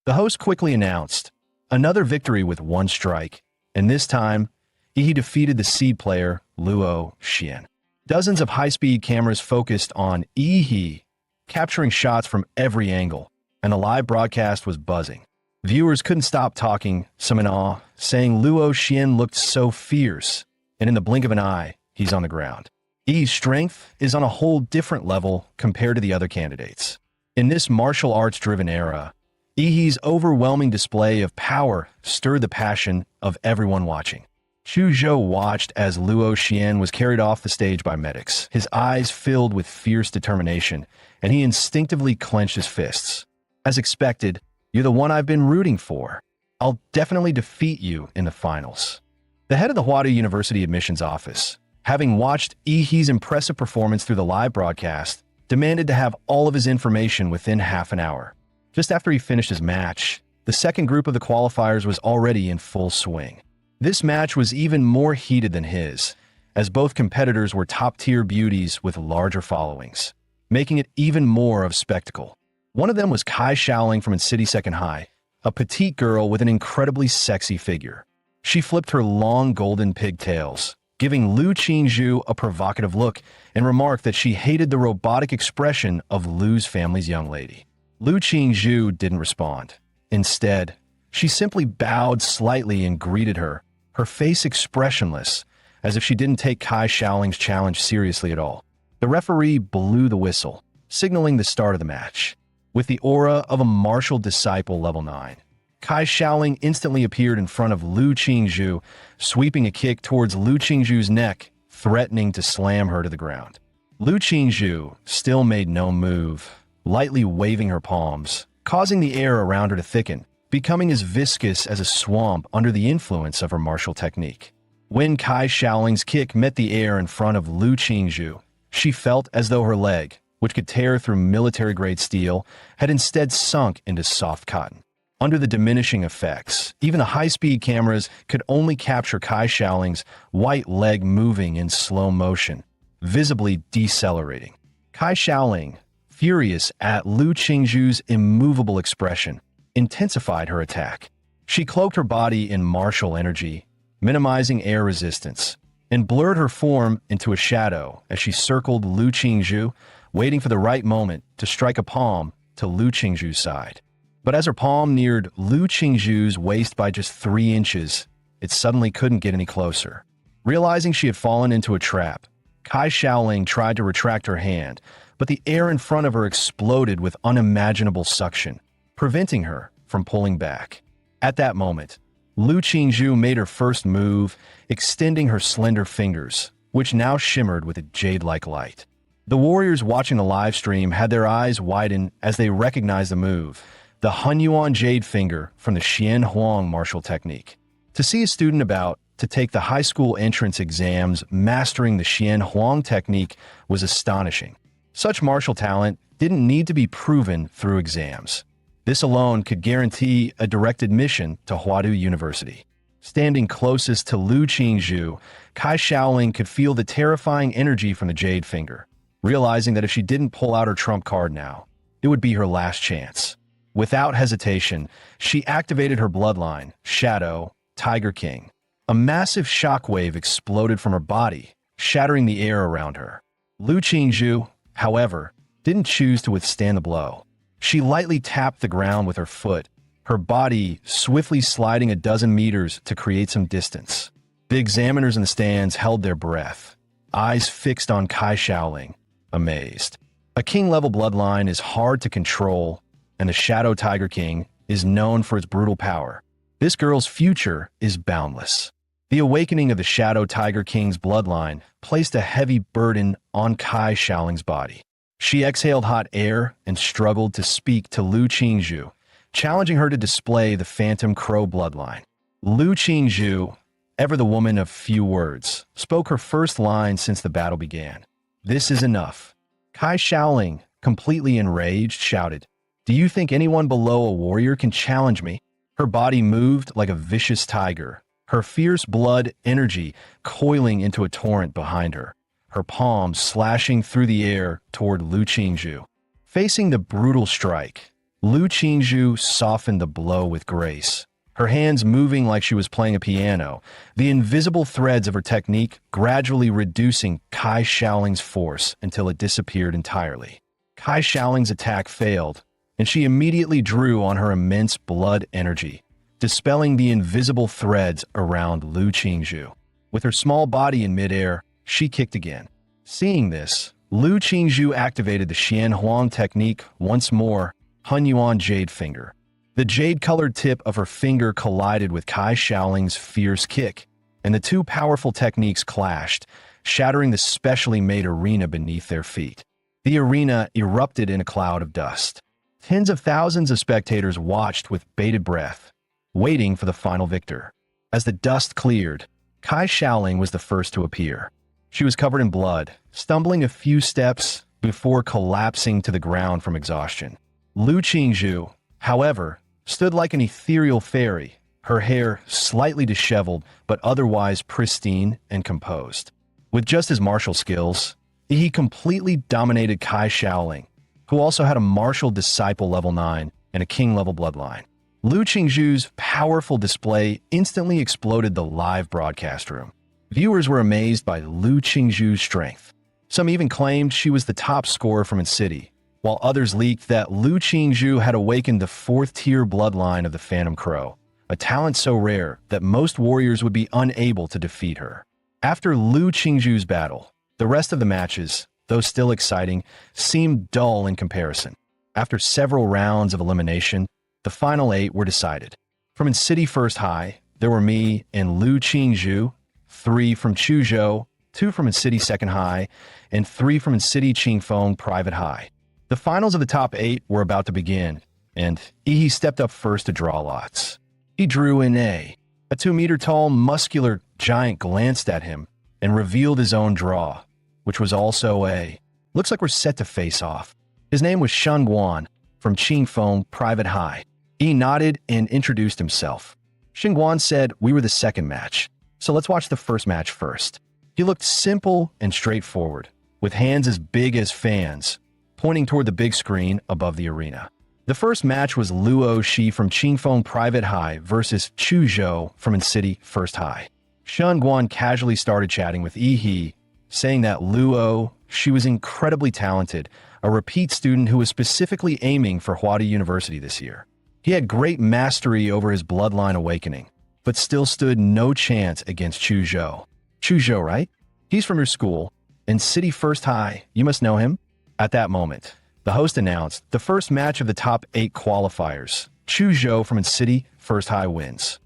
The host quickly announced, another victory with one strike, and this time, he defeated the seed player, Luo Xian. Dozens of high-speed cameras focused on Yi, capturing shots from every angle, and the live broadcast was buzzing. Viewers couldn't stop talking, some in awe, saying Luo Xian looked so fierce, and in the blink of an eye, he's on the ground. Yi's strength is on a whole different level compared to the other candidates. In this martial arts-driven era, Yi's overwhelming display of power stirred the passion of everyone watching. Xu Zhou watched as Luo Xian was carried off the stage by medics, his eyes filled with fierce determination, and he instinctively clenched his fists. As expected, you're the one I've been rooting for. I'll definitely defeat you in the finals. The head of the Huadu University admissions office, having watched Yi's impressive performance through the live broadcast, demanded to have all of his information within half an hour. Just after he finished his match, the second group of the qualifiers was already in full swing. This match was even more heated than his, as both competitors were top-tier beauties with larger followings, making it even more of a spectacle. One of them was Kai Shaoling from City Second High, a petite girl with an incredibly sexy figure. She flipped her long golden pigtails, giving Lu Qingzhu a provocative look, and remarked that she hated the robotic expression of Lu's family's young lady. Lu Qingzhu didn't respond. Instead, she simply bowed slightly and greeted her, her face expressionless, as if she didn't take Kai Shaoling's challenge seriously at all. The referee blew the whistle, signaling the start of the match. With the aura of a martial disciple level 9, Kai Shaoling instantly appeared in front of Lu Qingzhu, sweeping a kick towards Lu Qingzhu's neck, threatening to slam her to the ground. Lu Qingzhu still made no move, lightly waving her palms, causing the air around her to thicken, becoming as viscous as a swamp under the influence of her martial technique. When Kai Shaoling's kick met the air in front of Lu Qingzhu, she felt as though her leg, which could tear through military-grade steel, had instead sunk into soft cotton. Under the diminishing effects, even the high-speed cameras could only capture Kai Shaoling's white leg moving in slow motion, visibly decelerating. Kai Shaoling, furious at Lu Qingzhu's immovable expression, intensified her attack. She cloaked her body in martial energy, minimizing air resistance, and blurred her form into a shadow as she circled Lu Qingzhu, waiting for the right moment to strike a palm to Lu Qingzhu's side. But as her palm neared Lu Qingzhu's waist by just 3 inches, it suddenly couldn't get any closer. Realizing she had fallen into a trap, Kai Shaoling tried to retract her hand, but the air in front of her exploded with unimaginable suction, preventing her from pulling back. At that moment, Lu Qingzhu made her first move, extending her slender fingers, which now shimmered with a jade-like light. The warriors watching the live stream had their eyes widen as they recognized the move, the Hunyuan Jade Finger from the Xian Huang martial technique. To see a student about to take the high school entrance exams mastering the Xian Huang technique was astonishing. Such martial talent didn't need to be proven through exams. This alone could guarantee a direct admission to Huadu University. Standing closest to Lu Qingzhu, Kai Shaoling could feel the terrifying energy from the Jade Finger, realizing that if she didn't pull out her trump card now, it would be her last chance. Without hesitation, she activated her bloodline, Shadow, Tiger King. A massive shockwave exploded from her body, shattering the air around her. Lu Qingzhu, however, didn't choose to withstand the blow. She lightly tapped the ground with her foot, her body swiftly sliding a dozen meters to create some distance. The examiners in the stands held their breath, eyes fixed on Kai Shaoling, amazed. A king-level bloodline is hard to control, and the Shadow Tiger King is known for its brutal power. This girl's future is boundless. The awakening of the Shadow Tiger King's bloodline placed a heavy burden on Kai Shaoling's body. She exhaled hot air and struggled to speak to Lu Qingzhu, challenging her to display the Phantom Crow bloodline. Lu Qingzhu, ever the woman of few words, spoke her first line since the battle began. "This is enough." Kai Shaoling, completely enraged, shouted, "Do you think anyone below a warrior can challenge me?" Her body moved like a vicious tiger, her fierce blood energy coiling into a torrent behind her, her palms slashing through the air toward Lu Qingzhu. Facing the brutal strike, Lu Qingzhu softened the blow with grace. Her hands moving like she was playing a piano, the invisible threads of her technique gradually reducing Kai Shaoling's force until it disappeared entirely. Kai Shaoling's attack failed, and she immediately drew on her immense blood energy, dispelling the invisible threads around Lu Qingzhu. With her small body in midair, she kicked again. Seeing this, Lu Qingzhu activated the Xian Huang technique once more, Hun Yuan Jade Finger. The jade-colored tip of her finger collided with Kai Shaoling's fierce kick, and the two powerful techniques clashed, shattering the specially made arena beneath their feet. The arena erupted in a cloud of dust. Tens of thousands of spectators watched with bated breath, waiting for the final victor. As the dust cleared, Kai Shaoling was the first to appear. She was covered in blood, stumbling a few steps before collapsing to the ground from exhaustion. Lu Qingzhu, however, stood like an ethereal fairy, her hair slightly disheveled but otherwise pristine and composed. With just his martial skills, he completely dominated Kai Shaoling, who also had a martial disciple level 9 and a king level bloodline. Lu Qingzhu's powerful display instantly exploded the live broadcast room. Viewers were amazed by Lu Qingzhu's strength. Some even claimed she was the top scorer from its city, while others leaked that Lu Qingzhu had awakened the fourth-tier bloodline of the Phantom Crow, a talent so rare that most warriors would be unable to defeat her. After Lu Qingzhu's battle, the rest of the matches, though still exciting, seemed dull in comparison. After several rounds of elimination, the final 8 were decided. From in City First High, there were me and Lu Qingzhu, 3 from Chuzhou, 2 from in City Second High, and 3 from in City Qingfeng Private High. The finals of the top 8 were about to begin, and Yi stepped up first to draw lots. He drew in A. A 2-meter-tall, muscular giant glanced at him and revealed his own draw, which was also A. Looks like we're set to face off. His name was Shun Guan from Qingfeng Private High. Yi nodded and introduced himself. Shun Guan said we were the second match, so let's watch the first match first. He looked simple and straightforward, with hands as big as fans, pointing toward the big screen above the arena. The first match was Luo Shi from Qingfeng Private High versus Chuzhou from City First High. Shun Guan casually started chatting with Yi, saying that Luo Shi was incredibly talented, a repeat student who was specifically aiming for Huadi University this year. He had great mastery over his bloodline awakening, but still stood no chance against Chuzhou. Chuzhou, right? He's from your school, and City First High, you must know him? At that moment, the host announced the first match of the top 8 qualifiers. Chuzhou from City First High wins.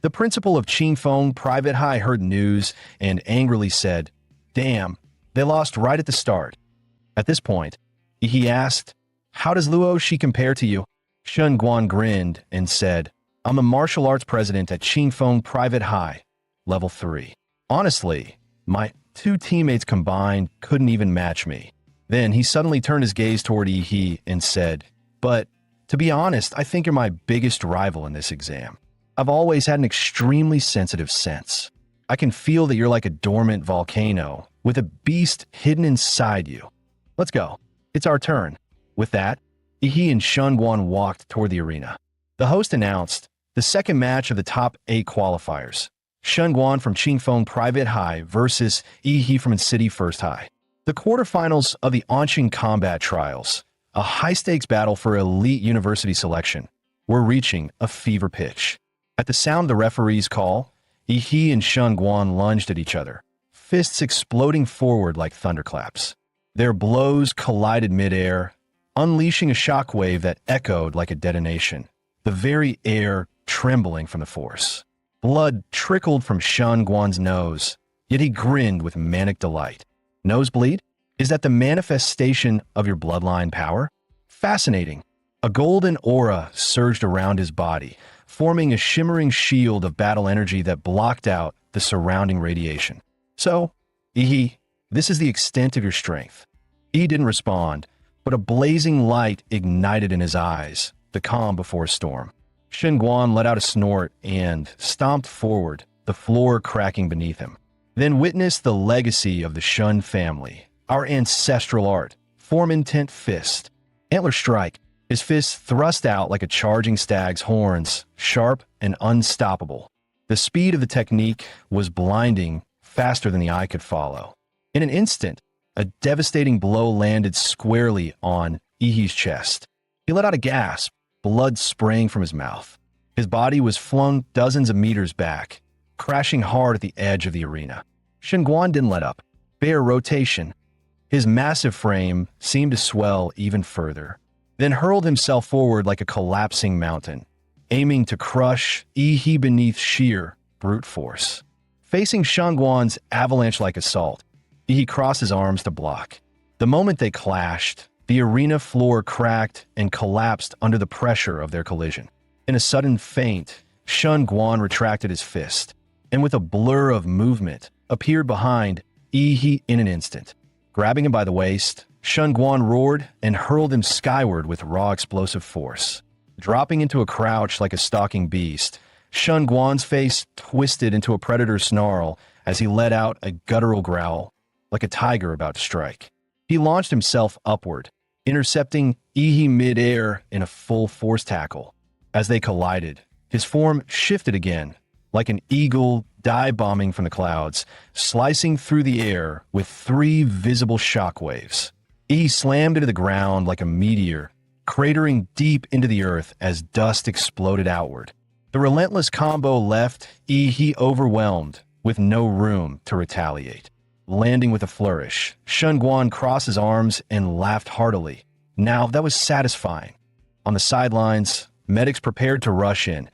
The principal of Qingfeng Private High heard news and angrily said, "Damn, they lost right at the start." At this point, he asked, "How does Luo Shi compare to you?" Shun Guan grinned and said, "I'm a martial arts president at Qingfeng Private High, level 3. Honestly, my 2 teammates combined couldn't even match me." Then he suddenly turned his gaze toward Yi and said, "But to be honest, I think you're my biggest rival in this exam. I've always had an extremely sensitive sense. I can feel that you're like a dormant volcano with a beast hidden inside you. Let's go. It's our turn." With that, Yi and Shun Guan walked toward the arena. The host announced the second match of the top 8 qualifiers. Shun Guan from Qingfeng Private High versus Yi from City First High. The quarterfinals of the Onqing Combat Trials, a high-stakes battle for elite university selection, were reaching a fever pitch. At the sound of the referee's call, Yi and Shun Guan lunged at each other, fists exploding forward like thunderclaps. Their blows collided midair, unleashing a shockwave that echoed like a detonation, the very air trembling from the force. Blood trickled from Shun Guan's nose, yet he grinned with manic delight. Nosebleed? Is that the manifestation of your bloodline power? Fascinating. A golden aura surged around his body, forming a shimmering shield of battle energy that blocked out the surrounding radiation. "So, Yi, this is the extent of your strength." Yi didn't respond, but a blazing light ignited in his eyes, the calm before a storm. Shun Guan let out a snort and stomped forward, the floor cracking beneath him. Then witnessed the legacy of the Shun family, our ancestral art, form intent fist. Antler strike. His fists thrust out like a charging stag's horns, sharp and unstoppable. The speed of the technique was blinding, faster than the eye could follow. In an instant, a devastating blow landed squarely on Ihi's chest. He let out a gasp, blood spraying from his mouth. His body was flung dozens of meters back, crashing hard at the edge of the arena. Shenguan didn't let up. Bare rotation. His massive frame seemed to swell even further, then hurled himself forward like a collapsing mountain, aiming to crush Ihi beneath sheer brute force. Facing Shenguan's avalanche-like assault, Ihi crossed his arms to block. The moment they clashed, the arena floor cracked and collapsed under the pressure of their collision. In a sudden feint, Shenguan retracted his fist, and with a blur of movement, appeared behind Ihi in an instant. Grabbing him by the waist, Shenguan roared and hurled him skyward with raw explosive force. Dropping into a crouch like a stalking beast, Shenguan's face twisted into a predator's snarl as he let out a guttural growl, like a tiger about to strike. He launched himself upward, intercepting Ihi mid-air in a full force tackle. As they collided, his form shifted again, like an eagle dive-bombing from the clouds, slicing through the air with 3 visible shockwaves. Ihi slammed into the ground like a meteor, cratering deep into the earth as dust exploded outward. The relentless combo left Ihi overwhelmed, with no room to retaliate. Landing with a flourish, Shenguan crossed his arms and laughed heartily. Now that was satisfying. On the sidelines, medics prepared to rush in.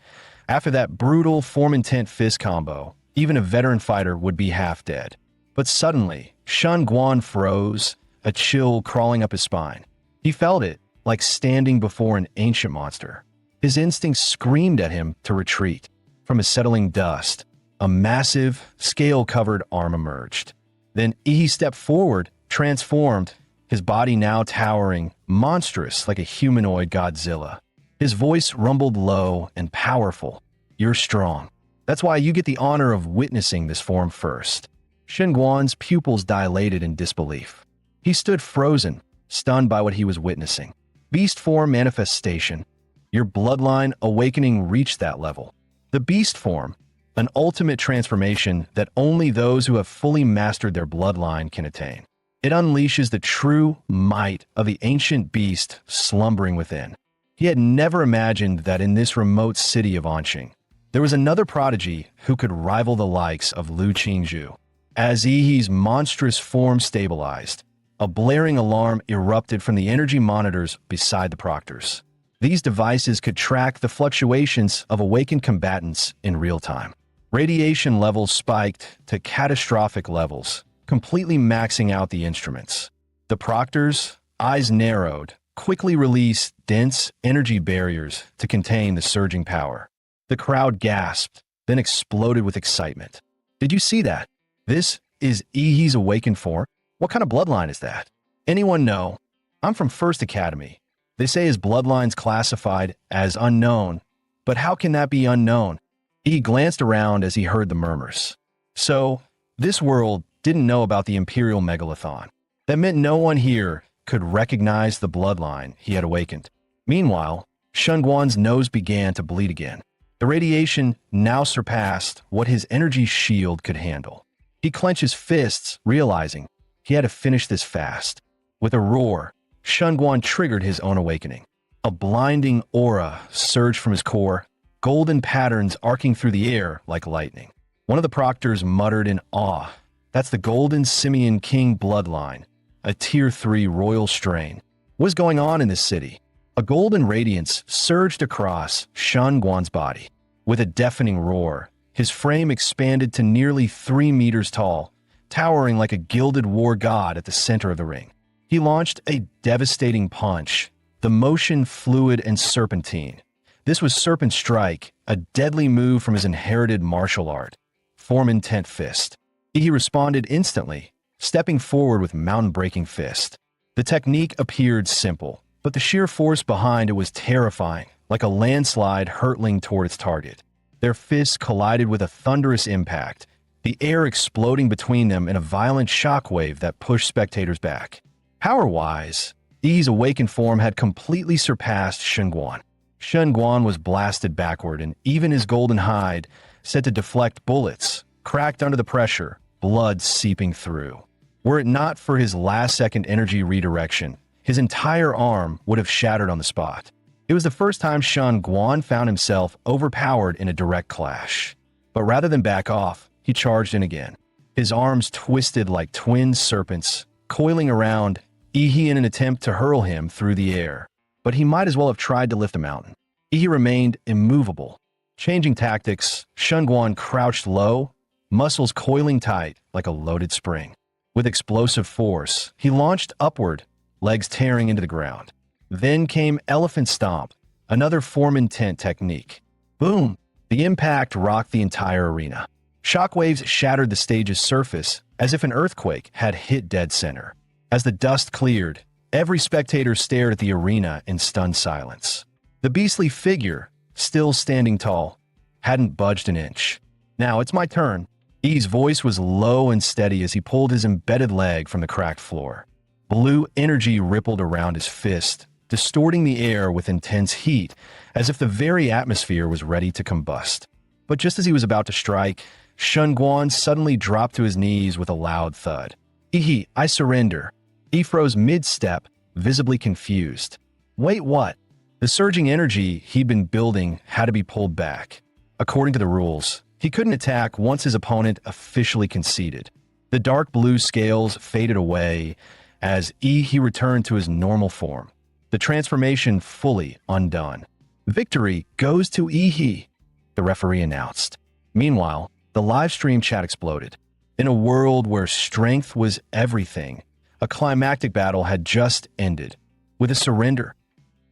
After that brutal form-intent fist combo, even a veteran fighter would be half dead. But suddenly, Shenguan froze, a chill crawling up his spine. He felt it, like standing before an ancient monster. His instincts screamed at him to retreat. From his settling dust, a massive, scale-covered arm emerged. Then Ihi stepped forward, transformed, his body now towering, monstrous like a humanoid Godzilla. His voice rumbled low and powerful. "You're strong. That's why you get the honor of witnessing this form first." Shenguan's pupils dilated in disbelief. He stood frozen, stunned by what he was witnessing. Beast form manifestation. Your bloodline awakening reached that level. The beast form, an ultimate transformation that only those who have fully mastered their bloodline can attain. It unleashes the true might of the ancient beast slumbering within. He had never imagined that in this remote city of Anqing, there was another prodigy who could rival the likes of Lu Qingzhu. As Ihi's monstrous form stabilized, a blaring alarm erupted from the energy monitors beside the proctors. These devices could track the fluctuations of awakened combatants in real time. Radiation levels spiked to catastrophic levels, completely maxing out the instruments. The proctors, eyes narrowed, quickly released dense energy barriers to contain the surging power. The crowd gasped, then exploded with excitement. Did you see that? This is Ihi's awakened form? What kind of bloodline is that? Anyone know? I'm from First Academy. They say his bloodline's classified as unknown, but how can that be unknown? He glanced around as he heard the murmurs. So, this world didn't know about the Imperial Megalithon. That meant no one here could recognize the bloodline he had awakened. Meanwhile, Shenguan's nose began to bleed again. The radiation now surpassed what his energy shield could handle. He clenched his fists, realizing he had to finish this fast. With a roar, Shenguan triggered his own awakening. A blinding aura surged from his core, golden patterns arcing through the air like lightning. One of the proctors muttered in awe, "That's the Golden Simian King bloodline, a Tier 3 royal strain." What's going on in this city? A golden radiance surged across Shenguan's body. With a deafening roar, his frame expanded to nearly 3 meters tall, towering like a gilded war god at the center of the ring. He launched a devastating punch, the motion fluid and serpentine. This was Serpent Strike, a deadly move from his inherited martial art. Form Intent Fist. He responded instantly, stepping forward with mountain-breaking fist. The technique appeared simple, but the sheer force behind it was terrifying, like a landslide hurtling toward its target. Their fists collided with a thunderous impact, the air exploding between them in a violent shockwave that pushed spectators back. Power-wise, Yi's awakened form had completely surpassed Shunguan. Shunguan was blasted backward, and even his golden hide, said to deflect bullets, cracked under the pressure, blood seeping through. Were it not for his last-second energy redirection, his entire arm would have shattered on the spot. It was the first time Shunguan found himself overpowered in a direct clash. But rather than back off, he charged in again. His arms twisted like twin serpents, coiling around Yi in an attempt to hurl him through the air. But he might as well have tried to lift a mountain. Yi remained immovable. Changing tactics, Shunguan crouched low, muscles coiling tight like a loaded spring. With explosive force, he launched upward, legs tearing into the ground. Then came Elephant Stomp, another form intent technique. Boom! The impact rocked the entire arena. Shockwaves shattered the stage's surface as if an earthquake had hit dead center. As the dust cleared, every spectator stared at the arena in stunned silence. The beastly figure, still standing tall, hadn't budged an inch. Now it's my turn. Yi's voice was low and steady as he pulled his embedded leg from the cracked floor. Blue energy rippled around his fist, distorting the air with intense heat, as if the very atmosphere was ready to combust. But just as he was about to strike, Shunguan suddenly dropped to his knees with a loud thud. Yi, I surrender. Yi froze mid-step, visibly confused. Wait, what? The surging energy he'd been building had to be pulled back. According to the rules, he couldn't attack once his opponent officially conceded. The dark blue scales faded away as Yi returned to his normal form, the transformation fully undone. Victory goes to Yi, the referee announced. Meanwhile, the live stream chat exploded. In a world where strength was everything, a climactic battle had just ended. With a surrender,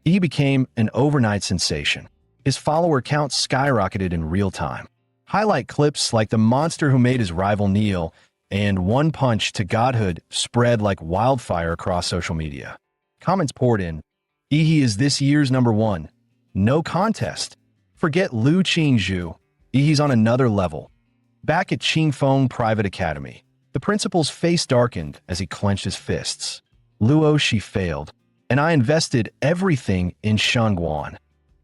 Yi became an overnight sensation. His follower count skyrocketed in real time. Highlight clips like the monster who made his rival kneel and one punch to godhood spread like wildfire across social media. Comments poured in. Yi is this year's #1. No contest. Forget Lu Qingzhu. Yi's on another level. Back at Qingfeng Private Academy, the principal's face darkened as he clenched his fists. Luo, she failed, and I invested everything in Shunguan.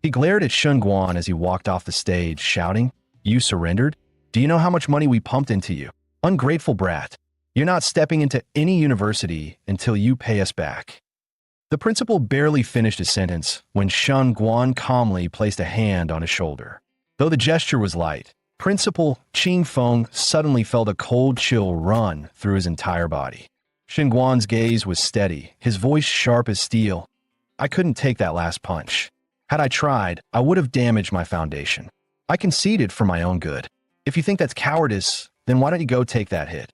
He glared at Shunguan as he walked off the stage, shouting, You surrendered? Do you know how much money we pumped into you? Ungrateful brat. You're not stepping into any university until you pay us back. The principal barely finished his sentence when Shunguan calmly placed a hand on his shoulder. Though the gesture was light, Principal Qingfeng suddenly felt a cold chill run through his entire body. Shunguan's gaze was steady, his voice sharp as steel. I couldn't take that last punch. Had I tried, I would have damaged my foundation. I conceded for my own good. If you think that's cowardice, then why don't you go take that hit?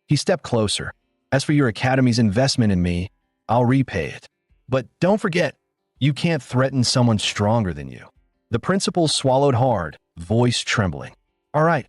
He stepped closer. As for your academy's investment in me, I'll repay it. But don't forget, you can't threaten someone stronger than you. The principal swallowed hard, voice trembling. All right,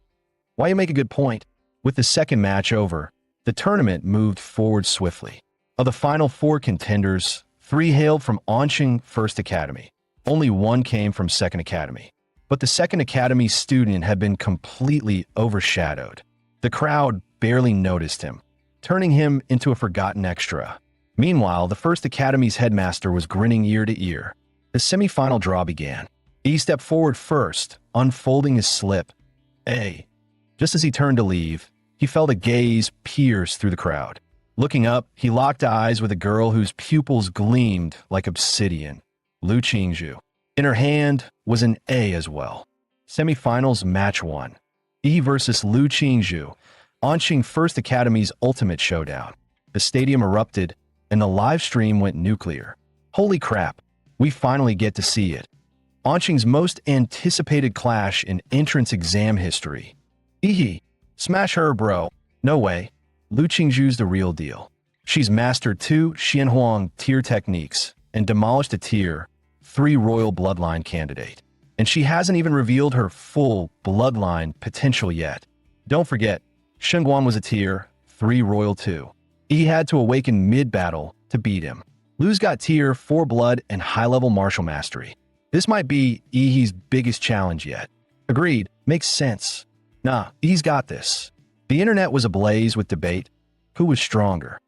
why you make a good point. With the second match over, the tournament moved forward swiftly. Of the final 4 contenders, 3 hailed from Onqing First Academy. Only 1 came from Second Academy. But the Second Academy student had been completely overshadowed. The crowd barely noticed him, turning him into a forgotten extra. Meanwhile, the First Academy's headmaster was grinning ear to ear. The semi-final draw began. He stepped forward first, unfolding his slip. Just as he turned to leave, he felt a gaze pierce through the crowd. Looking up, he locked eyes with a girl whose pupils gleamed like obsidian, Lu Qingzhu. In her hand was an A as well. Semifinals match 1. Yi versus Lu Qingzhu, Onqing First Academy's ultimate showdown. The stadium erupted, and the live stream went nuclear. Holy crap, we finally get to see it. Onqing's most anticipated clash in entrance exam history. Yi, smash her, bro. No way. Lu Qingzhu's the real deal. She's mastered 2 Xianhuang tier techniques and demolished a tier 3 royal bloodline candidate. And she hasn't even revealed her full bloodline potential yet. Don't forget, Shunguan was a tier 3 royal too. He had to awaken mid-battle to beat him. Lu's got tier 4 blood and high-level martial mastery. This might be Yi's biggest challenge yet. Agreed, makes sense. Nah, Yi's got this. The internet was ablaze with debate. Who was stronger,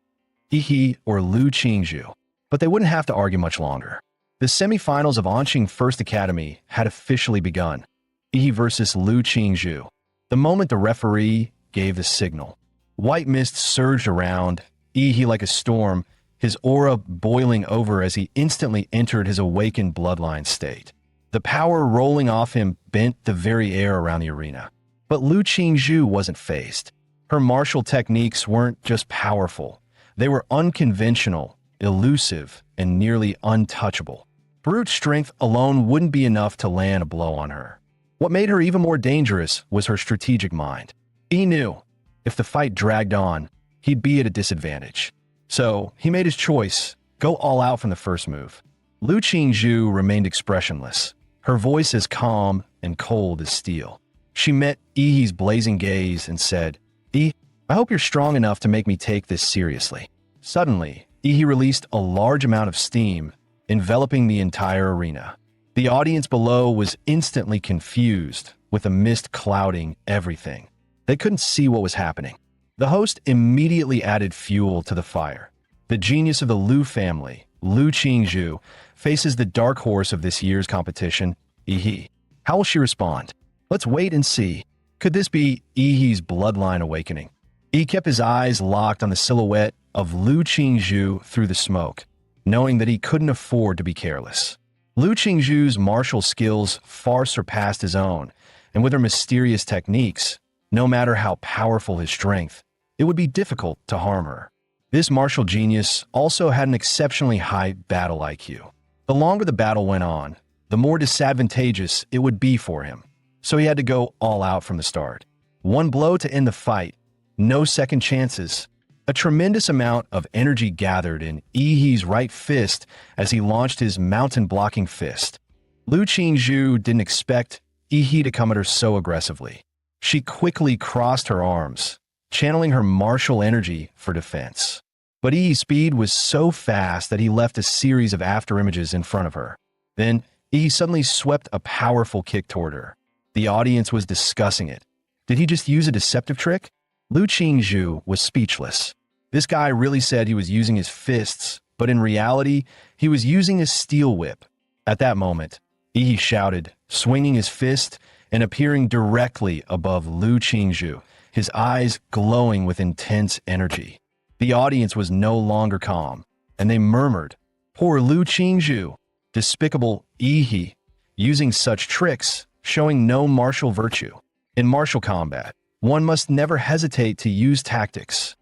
Yi or Lu Qingzhu? But they wouldn't have to argue much longer. The semifinals of Anqing First Academy had officially begun. Yi versus Lu Qingzhu. The moment the referee gave the signal, white mist surged around Yi like a storm, his aura boiling over as he instantly entered his awakened bloodline state. The power rolling off him bent the very air around the arena. But Lu Qingzhu wasn't fazed. Her martial techniques weren't just powerful. They were unconventional, elusive, and nearly untouchable. Brute strength alone wouldn't be enough to land a blow on her. What made her even more dangerous was her strategic mind. He knew, if the fight dragged on, he'd be at a disadvantage. So he made his choice, go all out from the first move. Lu Qingzhu remained expressionless, her voice as calm and cold as steel. She met Yi's blazing gaze and said, "Yi, I hope you're strong enough to make me take this seriously." Suddenly, Yi released a large amount of steam, enveloping the entire arena. The audience below was instantly confused, with a mist clouding everything. They couldn't see what was happening. The host immediately added fuel to the fire. The genius of the Lu family, Lu Qingzhu, faces the dark horse of this year's competition, Yi. How will she respond? Let's wait and see. Could this be Yi's bloodline awakening? Yi kept his eyes locked on the silhouette of Lu Qingzhu through the smoke, knowing that he couldn't afford to be careless. Lu Qingzhu's martial skills far surpassed his own, and with her mysterious techniques, no matter how powerful his strength, it would be difficult to harm her. This martial genius also had an exceptionally high battle IQ. The longer the battle went on, the more disadvantageous it would be for him, so he had to go all out from the start. One blow to end the fight, no second chances. A tremendous amount of energy gathered in Yi's right fist as he launched his mountain-blocking fist. Lu Qingzhu didn't expect Yi to come at her so aggressively. She quickly crossed her arms, channeling her martial energy for defense. But Yi's speed was so fast that he left a series of afterimages in front of her. Then, Yi suddenly swept a powerful kick toward her. The audience was discussing it. Did he just use a deceptive trick? Lu Qingzhu was speechless. This guy really said he was using his fists, but in reality, he was using his steel whip. At that moment, Yi shouted, swinging his fist and appearing directly above Lu Qingzhu, his eyes glowing with intense energy. The audience was no longer calm, and they murmured, "Poor Lu Qingzhu, despicable Yi, using such tricks, showing no martial virtue." In martial combat, one must never hesitate to use tactics.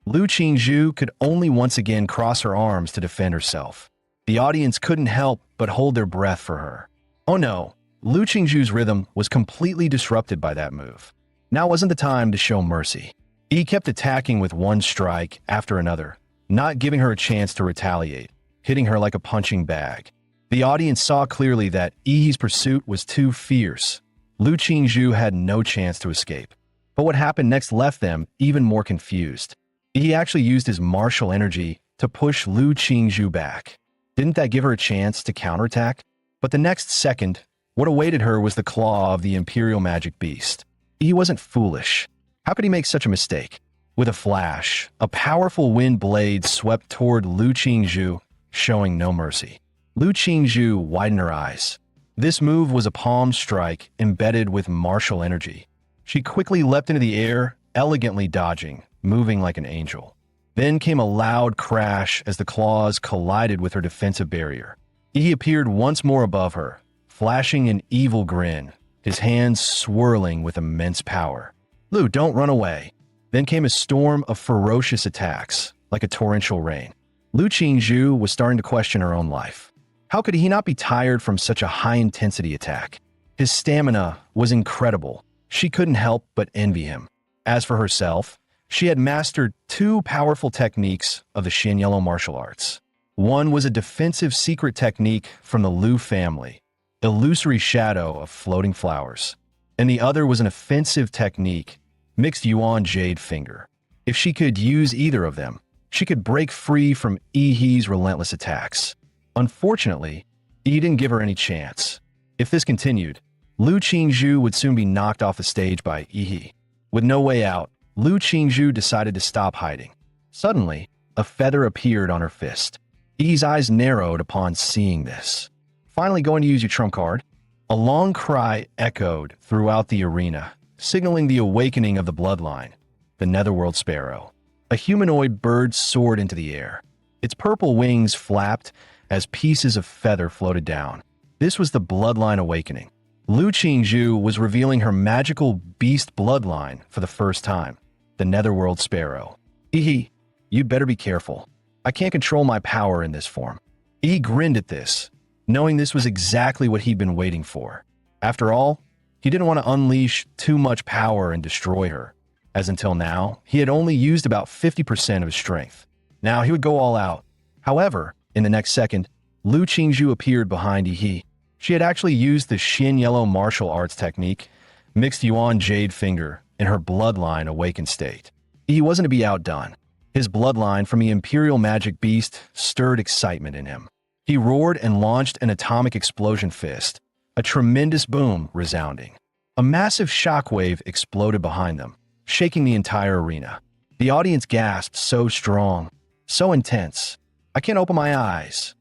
Lu Qingzhu could only once again cross her arms to defend herself. The audience couldn't help but hold their breath for her. Oh no, Lu Qingzhu's rhythm was completely disrupted by that move. Now wasn't the time to show mercy. He kept attacking with one strike after another, not giving her a chance to retaliate, hitting her like a punching bag. The audience saw clearly that Yi's pursuit was too fierce. Lu Qingzhu had no chance to escape. But what happened next left them even more confused. He actually used his martial energy to push Lu Qingzhu back. Didn't that give her a chance to counterattack? But the next second, what awaited her was the claw of the Imperial Magic Beast. He wasn't foolish. How could he make such a mistake? With a flash, a powerful wind blade swept toward Lu Qingzhu, showing no mercy. Lu Qingzhu widened her eyes. This move was a palm strike embedded with martial energy. She quickly leapt into the air, elegantly dodging, moving like an angel. Then came a loud crash as the claws collided with her defensive barrier. He appeared once more above her, flashing an evil grin, his hands swirling with immense power. "Lu, don't run away." Then came a storm of ferocious attacks, like a torrential rain. Lu Qingzhu was starting to question her own life. How could he not be tired from such a high-intensity attack? His stamina was incredible. She couldn't help but envy him. As for herself, she had mastered two powerful techniques of the Shin Yellow martial arts. One was a defensive secret technique from the Lu family, illusory shadow of floating flowers, and the other was an offensive technique, mixed Yuan Jade Finger. If she could use either of them, she could break free from Yi's relentless attacks. Unfortunately, Yi didn't give her any chance. If this continued, Lu Qingzhu would soon be knocked off the stage by Yi. With no way out, Lu Qingzhu decided to stop hiding. Suddenly, a feather appeared on her fist. Yi's eyes narrowed upon seeing this. Finally going to use your trump card. A long cry echoed throughout the arena, signaling the awakening of the bloodline, the Netherworld Sparrow. A humanoid bird soared into the air. Its purple wings flapped as pieces of feather floated down. This was the bloodline awakening. Lu Qingzhu was revealing her magical beast bloodline for the first time, the Netherworld Sparrow. Yi, you'd better be careful. I can't control my power in this form. Yi grinned at this, knowing this was exactly what he'd been waiting for. After all, he didn't want to unleash too much power and destroy her, as until now, he had only used about 50% of his strength. Now he would go all out. However, in the next second, Lu Qingzhu appeared behind Yi. She had actually used the Xin Yellow martial arts technique, mixed Yuan Jade Finger, in her bloodline awakened state. He wasn't to be outdone. His bloodline from the Imperial Magic Beast stirred excitement in him. He roared and launched an atomic explosion fist, a tremendous boom resounding. A massive shockwave exploded behind them, shaking the entire arena. The audience gasped, so strong, so intense. I can't open my eyes.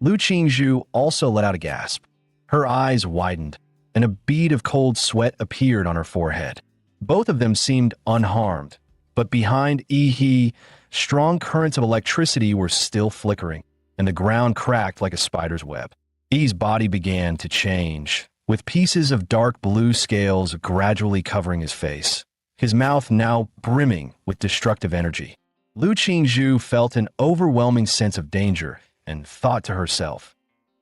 Lu Qingzhu also let out a gasp. Her eyes widened, and a bead of cold sweat appeared on her forehead. Both of them seemed unharmed, but behind Yi, strong currents of electricity were still flickering, and the ground cracked like a spider's web. Yi's body began to change, with pieces of dark blue scales gradually covering his face, his mouth now brimming with destructive energy. Lu Qingzhu felt an overwhelming sense of danger and thought to herself,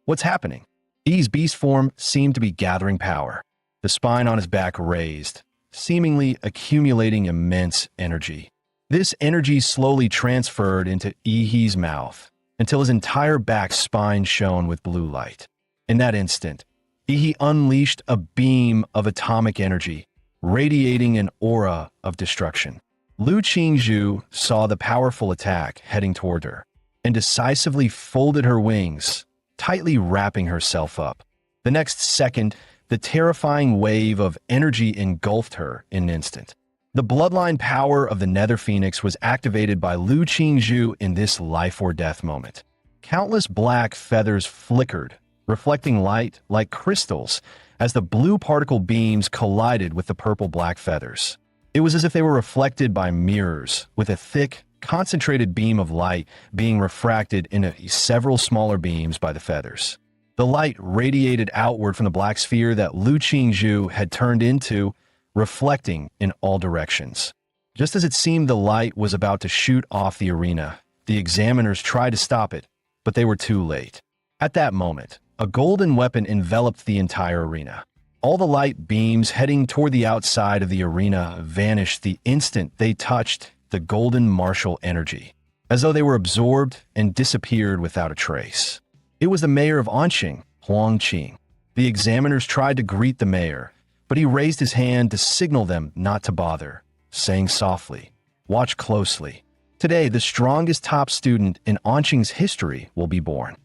"What's happening?" Yi's beast form seemed to be gathering power, the spine on his back raised, seemingly accumulating immense energy. This energy slowly transferred into Yi's mouth until his entire back spine shone with blue light. In that instant, Yi unleashed a beam of atomic energy, radiating an aura of destruction. Lu Qingzhu saw the powerful attack heading toward her and decisively folded her wings, tightly wrapping herself up. The next second, the terrifying wave of energy engulfed her in an instant. The bloodline power of the Nether Phoenix was activated by Lu Qingzhu in this life-or-death moment. Countless black feathers flickered, reflecting light like crystals as the blue particle beams collided with the purple-black feathers. It was as if they were reflected by mirrors, with a thick, concentrated beam of light being refracted into several smaller beams by the feathers. The light radiated outward from the black sphere that Lu Qingzhu had turned into, reflecting in all directions. Just as it seemed the light was about to shoot off the arena, the examiners tried to stop it, but they were too late. At that moment, a golden weapon enveloped the entire arena. All the light beams heading toward the outside of the arena vanished the instant they touched the golden martial energy, as though they were absorbed and disappeared without a trace. It was the mayor of Anqing, Huang Qing. The examiners tried to greet the mayor, but he raised his hand to signal them not to bother, saying softly, "Watch closely. Today, the strongest top student in Anqing's history will be born."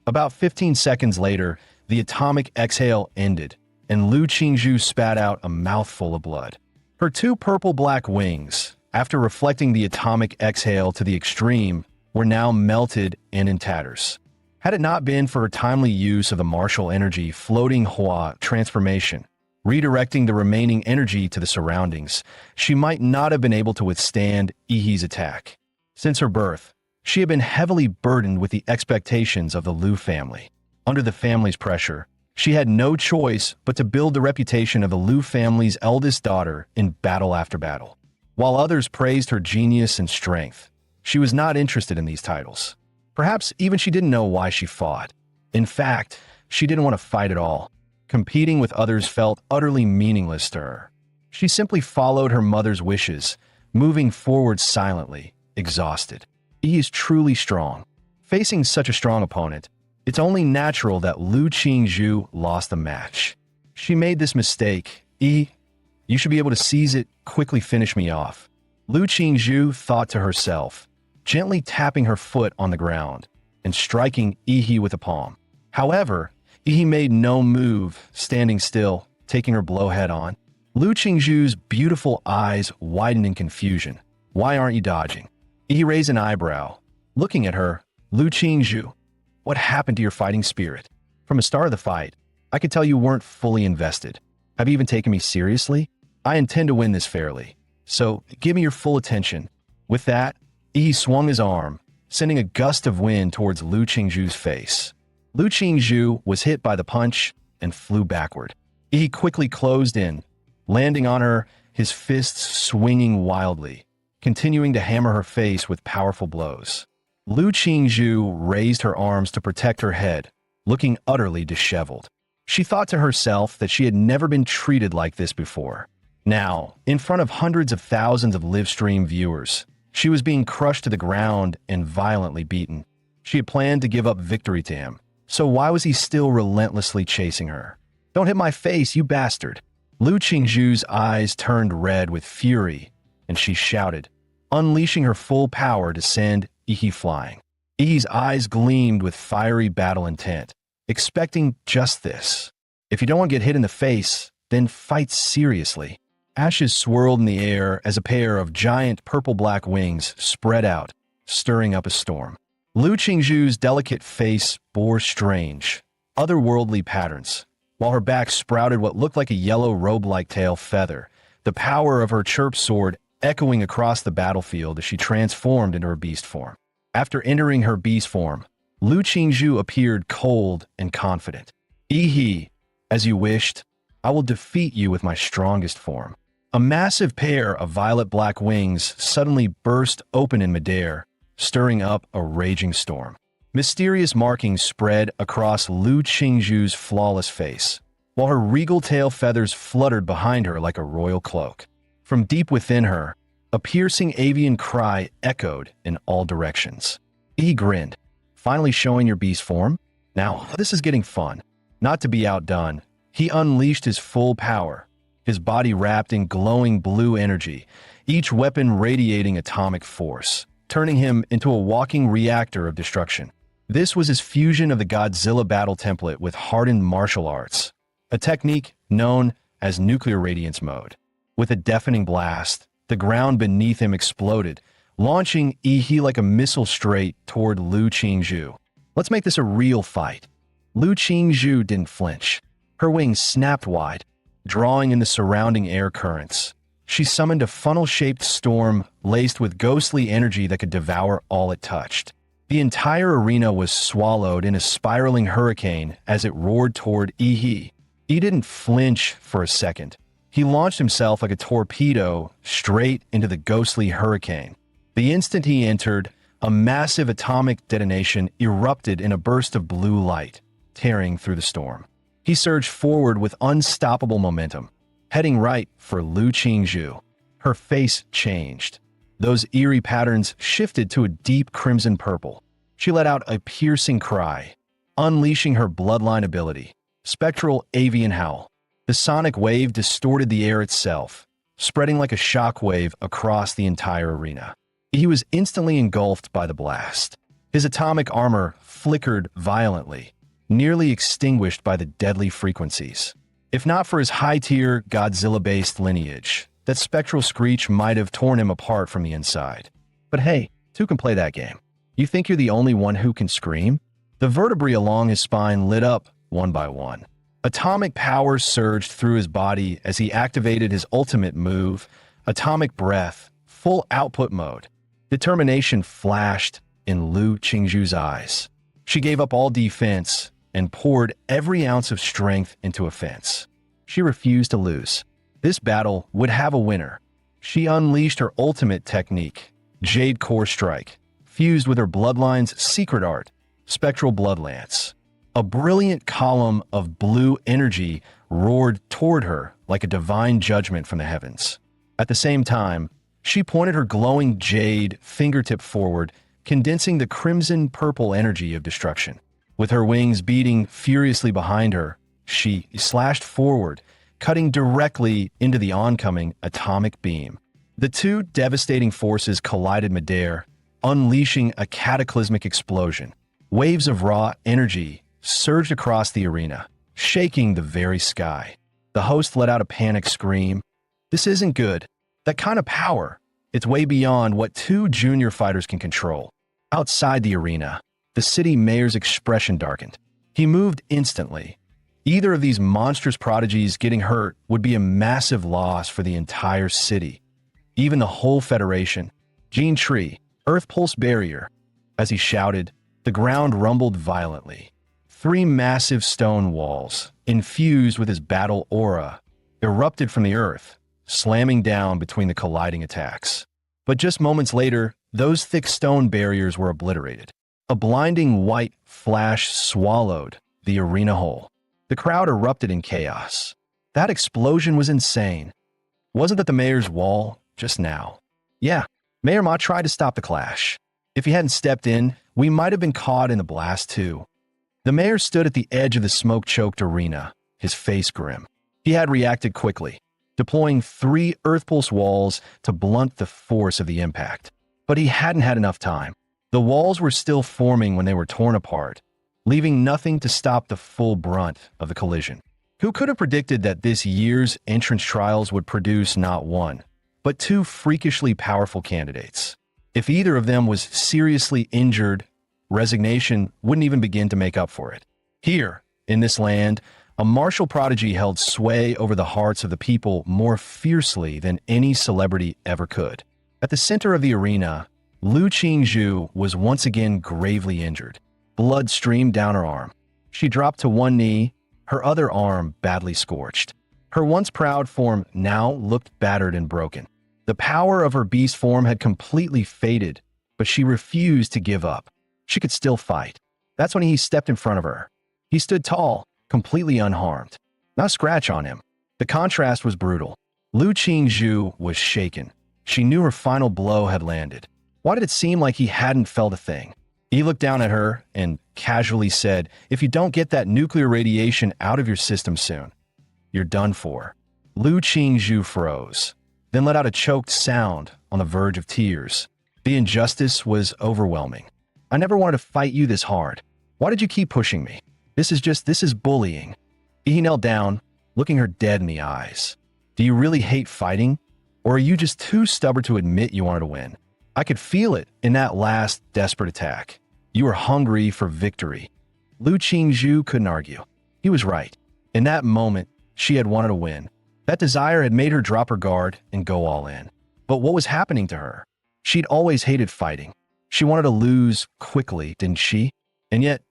About 15 seconds later, the atomic exhale ended, and Lu Qingzhu spat out a mouthful of blood. Her two purple-black wings, after reflecting the atomic exhale to the extreme, were now melted and in tatters. Had it not been for her timely use of the martial energy floating Hua transformation, redirecting the remaining energy to the surroundings, she might not have been able to withstand Yi's attack. Since her birth, she had been heavily burdened with the expectations of the Lu family. Under the family's pressure, she had no choice but to build the reputation of the Lu family's eldest daughter in battle after battle. While others praised her genius and strength, she was not interested in these titles. Perhaps even she didn't know why she fought. In fact, she didn't want to fight at all. Competing with others felt utterly meaningless to her. She simply followed her mother's wishes, moving forward silently, exhausted. Yi is truly strong. Facing such a strong opponent, it's only natural that Lu Qingzhu lost the match. She made this mistake. Yi, you should be able to seize it, quickly finish me off. Lu Qingzhu thought to herself, gently tapping her foot on the ground and striking Yi with a palm. However, Yi made no move, standing still, taking her blow head on. Lu Qingzhu's beautiful eyes widened in confusion. "Why aren't you dodging?" Yi raised an eyebrow. Looking at her, Lu Qingzhu, what happened to your fighting spirit? From the start of the fight, I could tell you weren't fully invested. Have you even taken me seriously? I intend to win this fairly, so give me your full attention. With that, he swung his arm, sending a gust of wind towards Lu Qingzhu's face. Lu Qingzhu was hit by the punch and flew backward. He quickly closed in, landing on her, his fists swinging wildly, continuing to hammer her face with powerful blows. Lu Qingzhu raised her arms to protect her head, looking utterly disheveled. She thought to herself that she had never been treated like this before. Now, in front of hundreds of thousands of live-stream viewers, she was being crushed to the ground and violently beaten. She had planned to give up victory to him, so why was he still relentlessly chasing her? Don't hit my face, you bastard! Lu Qingzhu's eyes turned red with fury, and she shouted, unleashing her full power to send Yi flying. Yi's eyes gleamed with fiery battle intent, expecting just this. If you don't want to get hit in the face, then fight seriously. Ashes swirled in the air as a pair of giant purple-black wings spread out, stirring up a storm. Lu Qingzhu's delicate face bore strange, otherworldly patterns, while her back sprouted what looked like a yellow robe-like tail feather, the power of her chirp sword echoing across the battlefield as she transformed into her beast form. After entering her beast form, Lu Qingzhu appeared cold and confident. Yi, as you wished, I will defeat you with my strongest form. A massive pair of violet-black wings suddenly burst open in midair, stirring up a raging storm. Mysterious markings spread across Lu Qingzhu's flawless face, while her regal tail feathers fluttered behind her like a royal cloak. From deep within her, a piercing avian cry echoed in all directions. He grinned, finally showing your beast form? Now, this is getting fun. Not to be outdone, he unleashed his full power, his body wrapped in glowing blue energy, each weapon radiating atomic force, turning him into a walking reactor of destruction. This was his fusion of the Godzilla battle template with hardened martial arts, a technique known as nuclear radiance mode. With a deafening blast, the ground beneath him exploded, launching Yi like a missile straight toward Lu Qingzhu. Let's make this a real fight. Lu Qingzhu didn't flinch. Her wings snapped wide, drawing in the surrounding air currents. She summoned a funnel-shaped storm laced with ghostly energy that could devour all it touched. The entire arena was swallowed in a spiraling hurricane as it roared toward Yi. He didn't flinch for a second. He launched himself like a torpedo straight into the ghostly hurricane. The instant he entered, a massive atomic detonation erupted in a burst of blue light, tearing through the storm. He surged forward with unstoppable momentum, heading right for Lu Qingzhu. Her face changed. Those eerie patterns shifted to a deep crimson purple. She let out a piercing cry, unleashing her bloodline ability, Spectral Avian Howl. The sonic wave distorted the air itself, spreading like a shockwave across the entire arena. He was instantly engulfed by the blast. His atomic armor flickered violently, nearly extinguished by the deadly frequencies. If not for his high-tier Godzilla-based lineage, that spectral screech might have torn him apart from the inside. But hey, two can play that game. You think you're the only one who can scream? The vertebrae along his spine lit up one by one. Atomic power surged through his body as he activated his ultimate move, Atomic Breath, full output mode. Determination flashed in Lu Qingzhu's eyes. She gave up all defense and poured every ounce of strength into offense. She refused to lose. This battle would have a winner. She unleashed her ultimate technique, Jade Core Strike, fused with her bloodline's secret art, Spectral Blood Lance. A brilliant column of blue energy roared toward her like a divine judgment from the heavens. At the same time, she pointed her glowing jade fingertip forward, condensing the crimson-purple energy of destruction. With her wings beating furiously behind her, she slashed forward, cutting directly into the oncoming atomic beam. The two devastating forces collided midair, unleashing a cataclysmic explosion. Waves of raw energy surged across the arena, shaking the very sky. The host let out a panicked scream. This isn't good. That kind of power, it's way beyond what two junior fighters can control. Outside the arena, The city mayor's expression darkened. He moved instantly. Either of these monstrous prodigies getting hurt would be a massive loss for the entire city, even the whole Federation. Gene Tree, Earth Pulse Barrier. As he shouted, the ground rumbled violently. 3 massive stone walls, infused with his battle aura, erupted from the earth, slamming down between the colliding attacks. But just moments later, those thick stone barriers were obliterated. A blinding white flash swallowed the arena whole. The crowd erupted in chaos. That explosion was insane. Wasn't that the mayor's wall just now? Yeah, Mayor Ma tried to stop the clash. If he hadn't stepped in, we might have been caught in the blast too. The mayor stood at the edge of the smoke-choked arena, his face grim. He had reacted quickly, deploying 3 Earth Pulse walls to blunt the force of the impact. But he hadn't had enough time. The walls were still forming when they were torn apart, leaving nothing to stop the full brunt of the collision. Who could have predicted that this year's entrance trials would produce not 1, but 2 freakishly powerful candidates? If either of them was seriously injured, resignation wouldn't even begin to make up for it. Here, in this land, a martial prodigy held sway over the hearts of the people more fiercely than any celebrity ever could. At the center of the arena, Lu Qingzhu was once again gravely injured. Blood streamed down her arm. She dropped to one knee, her other arm badly scorched. Her once proud form now looked battered and broken. The power of her beast form had completely faded, but she refused to give up. She could still fight. That's when he stepped in front of her. He stood tall, completely unharmed. Not a scratch on him. The contrast was brutal. Lu Qingzhu was shaken. She knew her final blow had landed. Why did it seem like he hadn't felt a thing? He looked down at her and casually said, "If you don't get that nuclear radiation out of your system soon, you're done for." Lu Qingzhu froze, then let out a choked sound on the verge of tears. The injustice was overwhelming. "I never wanted to fight you this hard. Why did you keep pushing me? This is bullying." He knelt down, looking her dead in the eyes. "Do you really hate fighting? Or are you just too stubborn to admit you wanted to win? I could feel it in that last desperate attack. You were hungry for victory." Lu Qingzhu couldn't argue. He was right. In that moment, she had wanted to win. That desire had made her drop her guard and go all in. But what was happening to her? She'd always hated fighting. She wanted to lose quickly, didn't she? And yet,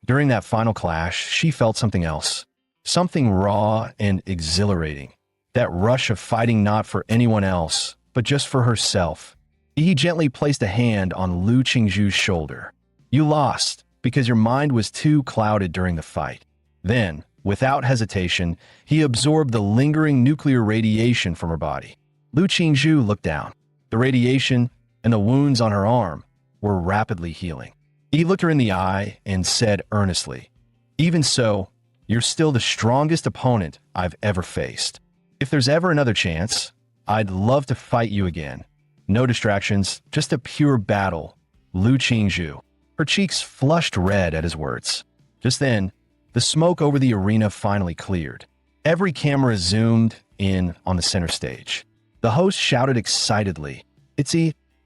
during that final clash, she felt something else. Something raw and exhilarating. That rush of fighting not for anyone else, but just for herself. He gently placed a hand on Lu Qingzhu's shoulder. "You lost because your mind was too clouded during the fight." Then, without hesitation, he absorbed the lingering nuclear radiation from her body. Lu Qingzhu looked down. The radiation and the wounds on her arm were rapidly healing. He looked her in the eye and said earnestly, "Even so, you're still the strongest opponent I've ever faced. If there's ever another chance, I'd love to fight you again. No distractions, just a pure battle." Lu Qingzhu. Her cheeks flushed red at his words. Just then, the smoke over the arena finally cleared. Every camera zoomed in on the center stage. The host shouted excitedly,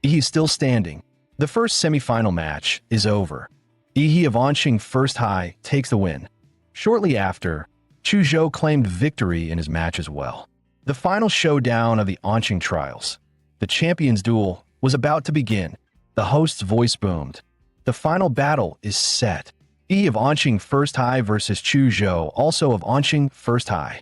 He's still standing. The first semifinal match is over. He of Anqing First High takes the win." Shortly after, Chu Zhou claimed victory in his match as well. The final showdown of the Anqing trials, the champions' duel, was about to begin. The host's voice boomed. "The final battle is set. Of Anqing First High versus Chu Zhou, also of Anqing First High."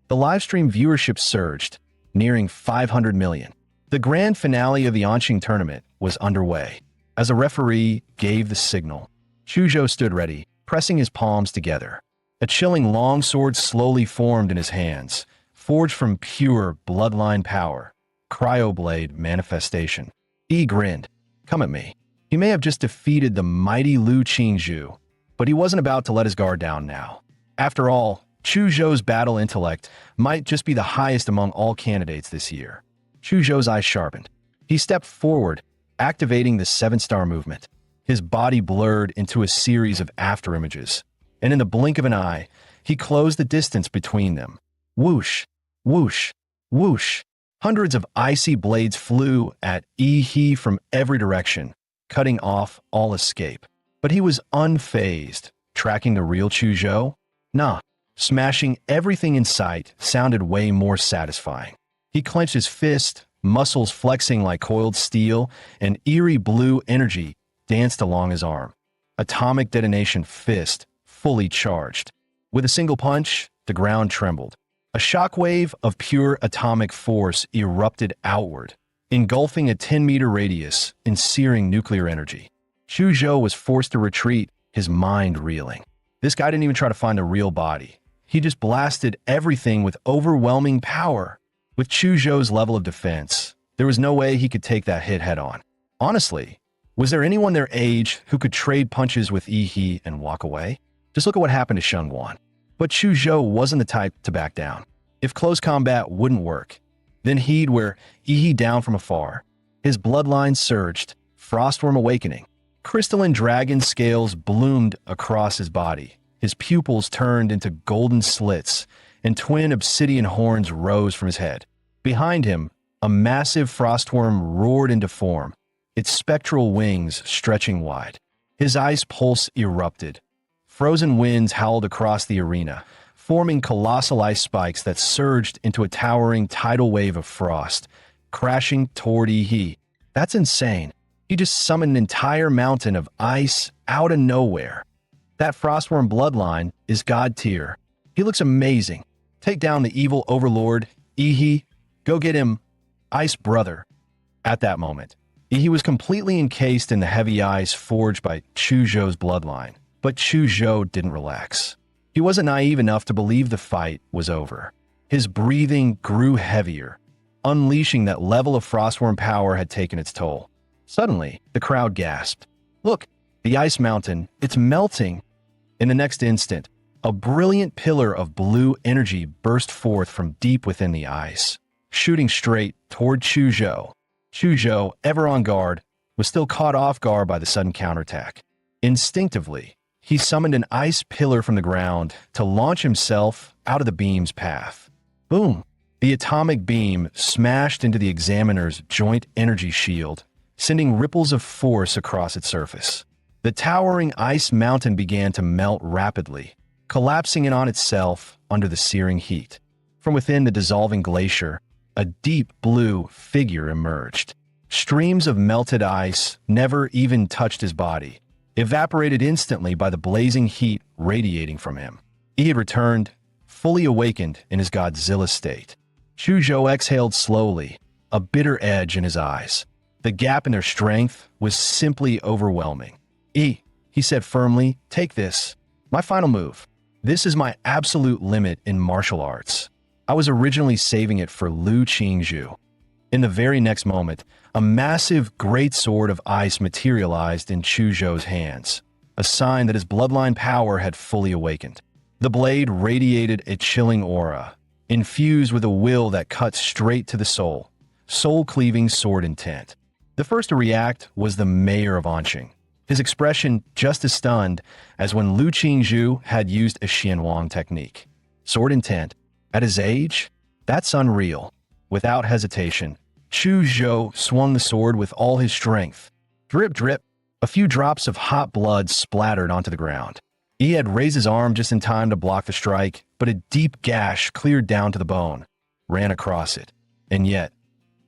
The livestream viewership surged, nearing 500 million. The grand finale of the Anqing tournament was underway. As a referee gave the signal, Chu Zhou stood ready, pressing his palms together. A chilling longsword slowly formed in his hands, forged from pure bloodline power. Cryoblade manifestation. He grinned. "Come at me." He may have just defeated the mighty Lu Qingzhu, but he wasn't about to let his guard down now. After all, Chu Zhou's battle intellect might just be the highest among all candidates this year. Chu Zhou's eyes sharpened. He stepped forward, activating the 7-star movement. His body blurred into a series of afterimages, and in the blink of an eye, he closed the distance between them. Whoosh, whoosh, whoosh. Hundreds of icy blades flew at He from every direction, cutting off all escape. But he was unfazed, tracking the real Chuzhou. Nah, smashing everything in sight sounded way more satisfying. He clenched his fist, muscles flexing like coiled steel, and eerie blue energy danced along his arm. Atomic detonation fist, fully charged. With a single punch, the ground trembled. A shockwave of pure atomic force erupted outward, engulfing a 10-meter radius in searing nuclear energy. Chuzhou was forced to retreat, his mind reeling. This guy didn't even try to find a real body. He just blasted everything with overwhelming power. With Chuzhou's level of defense, there was no way he could take that hit head-on. Honestly, was there anyone their age who could trade punches with Yi and walk away? Just look at what happened to Shengguan. But Chuzhou wasn't the type to back down. If close combat wouldn't work, then he'd wear Yi down from afar. His bloodline surged, Frostworm awakening. Crystalline dragon scales bloomed across his body. His pupils turned into golden slits, and twin obsidian horns rose from his head. Behind him, a massive frostworm roared into form, its spectral wings stretching wide. His ice pulse erupted. Frozen winds howled across the arena, forming colossal ice spikes that surged into a towering tidal wave of frost, crashing toward Yi. That's insane. He just summoned an entire mountain of ice out of nowhere. That frostworm bloodline is god tier. He looks amazing. Take down the evil overlord, Yi. Go get him, Ice Brother. At that moment, Yi was completely encased in the heavy ice forged by Chuzhou's bloodline. But Chuzhou didn't relax. He wasn't naive enough to believe the fight was over. His breathing grew heavier, unleashing that level of frostworm power had taken its toll. Suddenly, the crowd gasped. Look, the ice mountain, it's melting. In the next instant, a brilliant pillar of blue energy burst forth from deep within the ice, shooting straight toward Chuzhou. Chuzhou, ever on guard, was still caught off guard by the sudden counterattack. Instinctively, he summoned an ice pillar from the ground to launch himself out of the beam's path. Boom! The atomic beam smashed into the examiner's joint energy shield, sending ripples of force across its surface. The towering ice mountain began to melt rapidly, collapsing in on itself under the searing heat. From within the dissolving glacier, a deep blue figure emerged. Streams of melted ice never even touched his body, evaporated instantly by the blazing heat radiating from him. He had returned, fully awakened in his Godzilla state. Chuzhou exhaled slowly, a bitter edge in his eyes. The gap in their strength was simply overwhelming. He said firmly, take this. My final move. This is my absolute limit in martial arts. I was originally saving it for Lu Qingzhu. In the very next moment, a massive great sword of ice materialized in Chuzhou's hands, a sign that his bloodline power had fully awakened. The blade radiated a chilling aura, infused with a will that cut straight to the soul, soul-cleaving sword intent. The first to react was the mayor of Anqing, his expression just as stunned as when Lu Qingzhu had used a Xianwang technique. Sword intent, at his age? That's unreal. Without hesitation, Chuzhou swung the sword with all his strength. Drip, drip, a few drops of hot blood splattered onto the ground. He had raised his arm just in time to block the strike, but a deep gash cleared down to the bone, ran across it. And yet,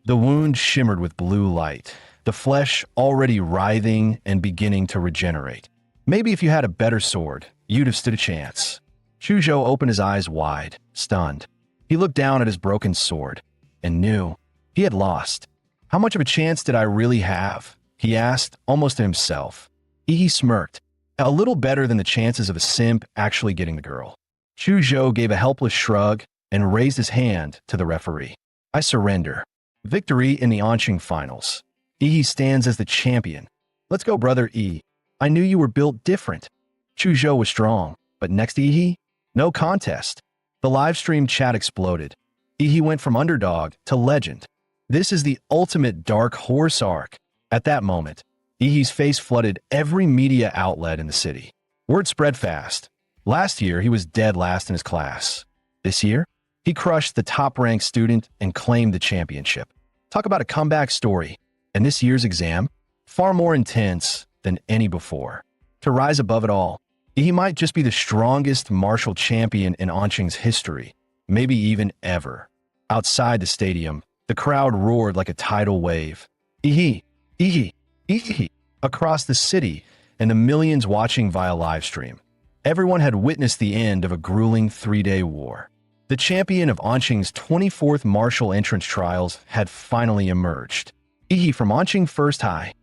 the wound shimmered with blue light, the flesh already writhing and beginning to regenerate. Maybe if you had a better sword, you'd have stood a chance. Chuzhou opened his eyes wide, stunned. He looked down at his broken sword and knew he had lost. How much of a chance did I really have? He asked, almost to himself. He smirked. A little better than the chances of a simp actually getting the girl. Chuzhou gave a helpless shrug and raised his hand to the referee. I surrender. Victory in the Anqing finals. Yi stands as the champion. Let's go, brother Yi. I knew you were built different. Chuzhou was strong, but next to Yi, no contest. The live stream chat exploded. Yi went from underdog to legend. This is the ultimate dark horse arc. At that moment, Yi's face flooded every media outlet in the city. Word spread fast. Last year, he was dead last in his class. This year, he crushed the top-ranked student and claimed the championship. Talk about a comeback story. And this year's exam, far more intense than any before. to rise above it all. He might just be the strongest martial champion in Anqing's history, maybe even ever. Outside the stadium, the crowd roared like a tidal wave. Ehe, ehe, ehe, across the city and the millions watching via livestream. Everyone had witnessed the end of a grueling 3-day war. The champion of Anqing's 24th martial entrance trials had finally emerged. Ehe from Anqing First High.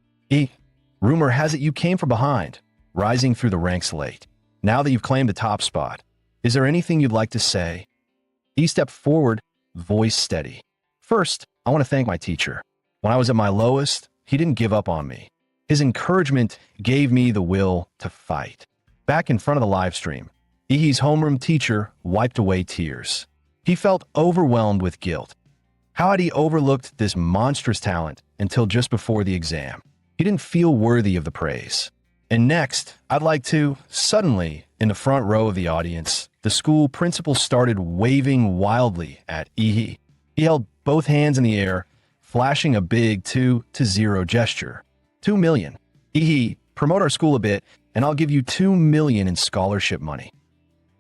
Rumor has it you came from behind, rising through the ranks late. Now that you've claimed the top spot, is there anything you'd like to say? He stepped forward, voice steady. First, I want to thank my teacher. When I was at my lowest, he didn't give up on me. His encouragement gave me the will to fight. Back in front of the live stream, Ehe's homeroom teacher wiped away tears. He felt overwhelmed with guilt. How had he overlooked this monstrous talent until just before the exam? He didn't feel worthy of the praise. And next, I'd like to, suddenly, in the front row of the audience, the school principal started waving wildly at Ehe. He held both hands in the air, flashing a big 2-0 gesture. 2 million. Ehe, promote our school a bit, and I'll give you 2 million in scholarship money.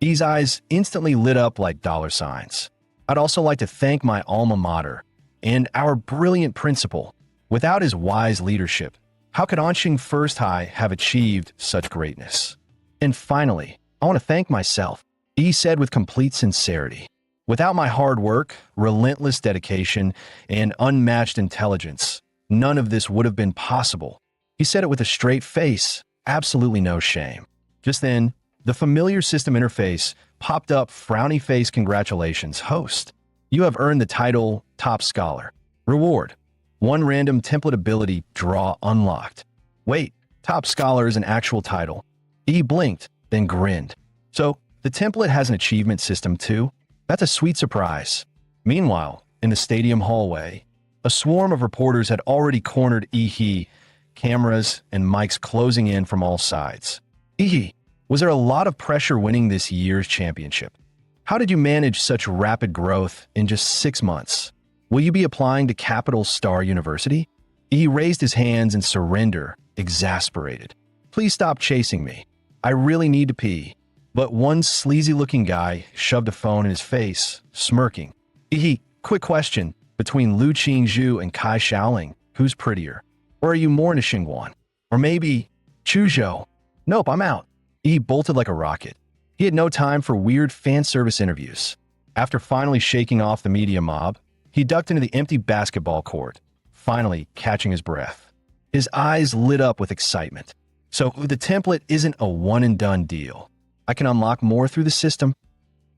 Ehe's eyes instantly lit up like dollar signs. I'd also like to thank my alma mater and our brilliant principal. Without his wise leadership, how could Anqing First High have achieved such greatness? And finally, I want to thank myself, Ehe said with complete sincerity. Without my hard work, relentless dedication, and unmatched intelligence, none of this would have been possible. He said it with a straight face, absolutely no shame. Just then, the familiar system interface popped up, frowny face, congratulations, host. You have earned the title Top Scholar. Reward. 1 random template ability draw unlocked. Wait, Top Scholar is an actual title. He blinked, then grinned. So, the template has an achievement system too? That's a sweet surprise. Meanwhile, in the stadium hallway, a swarm of reporters had already cornered Ehe, cameras and mics closing in from all sides. Ehe, was there a lot of pressure winning this year's championship? How did you manage such rapid growth in just 6 months? Will you be applying to Capital Star University? He raised his hands in surrender, exasperated. Please stop chasing me. I really need to pee. But one sleazy-looking guy shoved a phone in his face, smirking. He, quick question. Between Lu Qingzhu and Kai Shaoling, who's prettier? Or are you more into Xingguan? Or maybe Chuzhou? Nope, I'm out. He bolted like a rocket. He had no time for weird fan service interviews. After finally shaking off the media mob, he ducked into the empty basketball court, finally catching his breath. His eyes lit up with excitement. So the template isn't a one-and-done deal. I can unlock more through the system.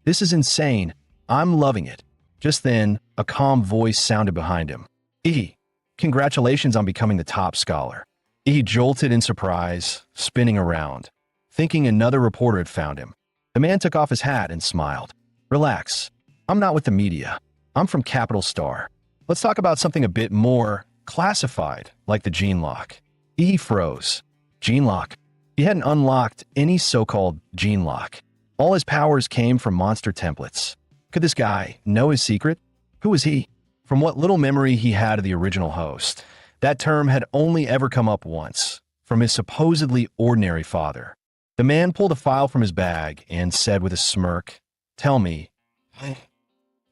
This is insane. I'm loving it. Just then, a calm voice sounded behind him. Congratulations on becoming the top scholar. He jolted in surprise, spinning around, thinking another reporter had found him. The man took off his hat and smiled. Relax. I'm not with the media. I'm from Capital Star. Let's talk about something a bit more classified, like the gene lock. He froze. Gene lock. He hadn't unlocked any so-called gene lock. All his powers came from monster templates. Could this guy know his secret? Who was he? From what little memory he had of the original host, that term had only ever come up once, from his supposedly ordinary father. The man pulled a file from his bag and said with a smirk, "Tell me,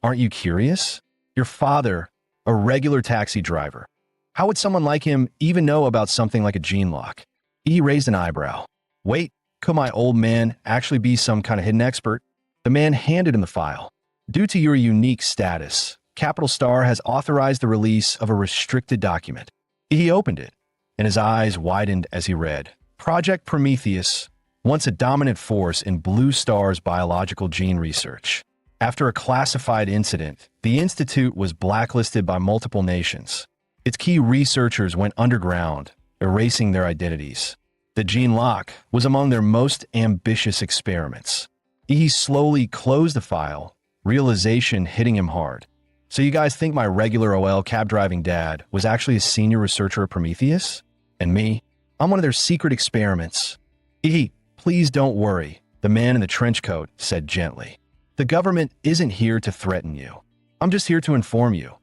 aren't you curious? Your father, a regular taxi driver. How would someone like him even know about something like a gene lock?" He raised an eyebrow. Wait, could my old man actually be some kind of hidden expert? The man handed him the file. Due to your unique status, Capital Star has authorized the release of a restricted document. He opened it, and his eyes widened as he read. Project Prometheus, once a dominant force in Blue Star's biological gene research. After a classified incident, the institute was blacklisted by multiple nations. Its key researchers went underground, erasing their identities. The gene lock was among their most ambitious experiments. He slowly closed the file, realization hitting him hard. So you guys think my regular OL cab-driving dad was actually a senior researcher at Prometheus? And me? I'm one of their secret experiments. Please don't worry, the man in the trench coat said gently. The government isn't here to threaten you. I'm just here to inform you.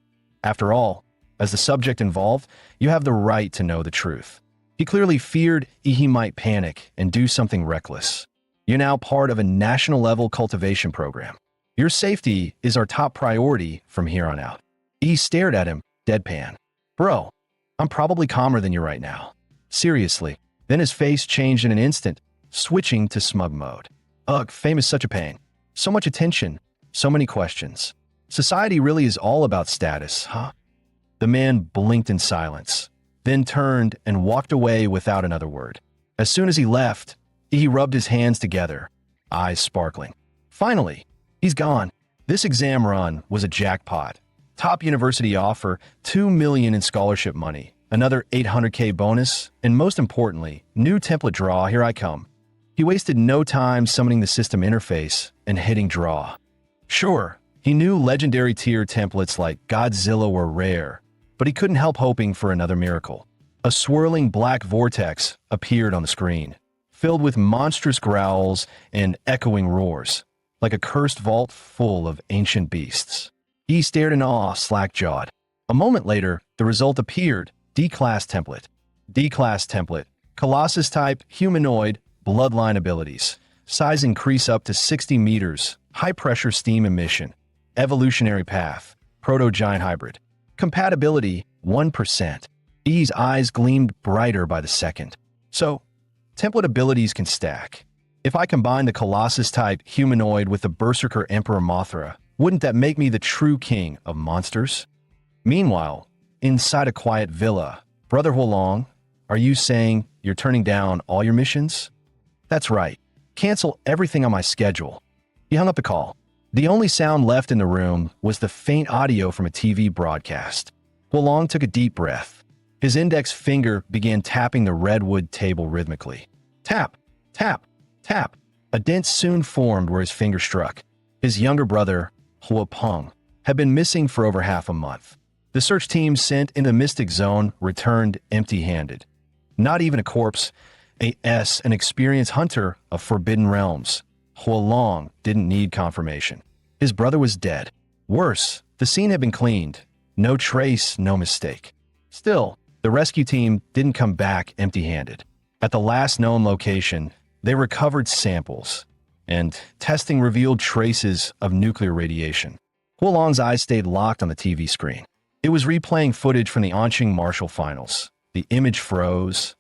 After all, as the subject involved, you have the right to know the truth. He clearly feared he might panic and do something reckless. You're now part of a national-level cultivation program. Your safety is our top priority from here on out. He stared at him, deadpan. Bro, I'm probably calmer than you right now. Seriously. Then his face changed in an instant, switching to smug mode. Ugh, fame is such a pain. So much attention, so many questions. Society really is all about status, huh? The man blinked in silence, then turned and walked away without another word. As soon as he left, he rubbed his hands together, eyes sparkling. Finally, he's gone. This exam run was a jackpot. Top university offer, $2 million in scholarship money, another $800K bonus, and most importantly, new template draw, here I come. He wasted no time summoning the system interface and hitting draw. Sure, he knew legendary tier templates like Godzilla were rare, but he couldn't help hoping for another miracle. A swirling black vortex appeared on the screen, filled with monstrous growls and echoing roars, like a cursed vault full of ancient beasts. He stared in awe, slack-jawed. A moment later, the result appeared, D-Class Template. D-Class Template, Colossus type, humanoid, bloodline abilities. Size increase up to 60 meters, high-pressure steam emission. Evolutionary path, proto-giant hybrid. Compatibility, 1%. E's eyes gleamed brighter by the second. So, template abilities can stack. If I combine the Colossus-type humanoid with the Berserker Emperor Mothra, wouldn't that make me the true king of monsters? Meanwhile, inside a quiet villa, Brother Huolong, are you saying you're turning down all your missions? That's right. Cancel everything on my schedule. He hung up the call. The only sound left in the room was the faint audio from a TV broadcast. Huolong took a deep breath. His index finger began tapping the redwood table rhythmically. Tap, tap, tap. A dent soon formed where his finger struck. His younger brother, Huopeng, had been missing for over half a month. The search team sent in the Mystic Zone returned empty-handed. Not even a corpse, an experienced hunter of forbidden realms. Huolong didn't need confirmation. His brother was dead. Worse, the scene had been cleaned. No trace, no mistake. Still, the rescue team didn't come back empty-handed. At the last known location, they recovered samples, and testing revealed traces of nuclear radiation. Huolong's eyes stayed locked on the TV screen. It was replaying footage from the Anqing Martial Finals. The image froze,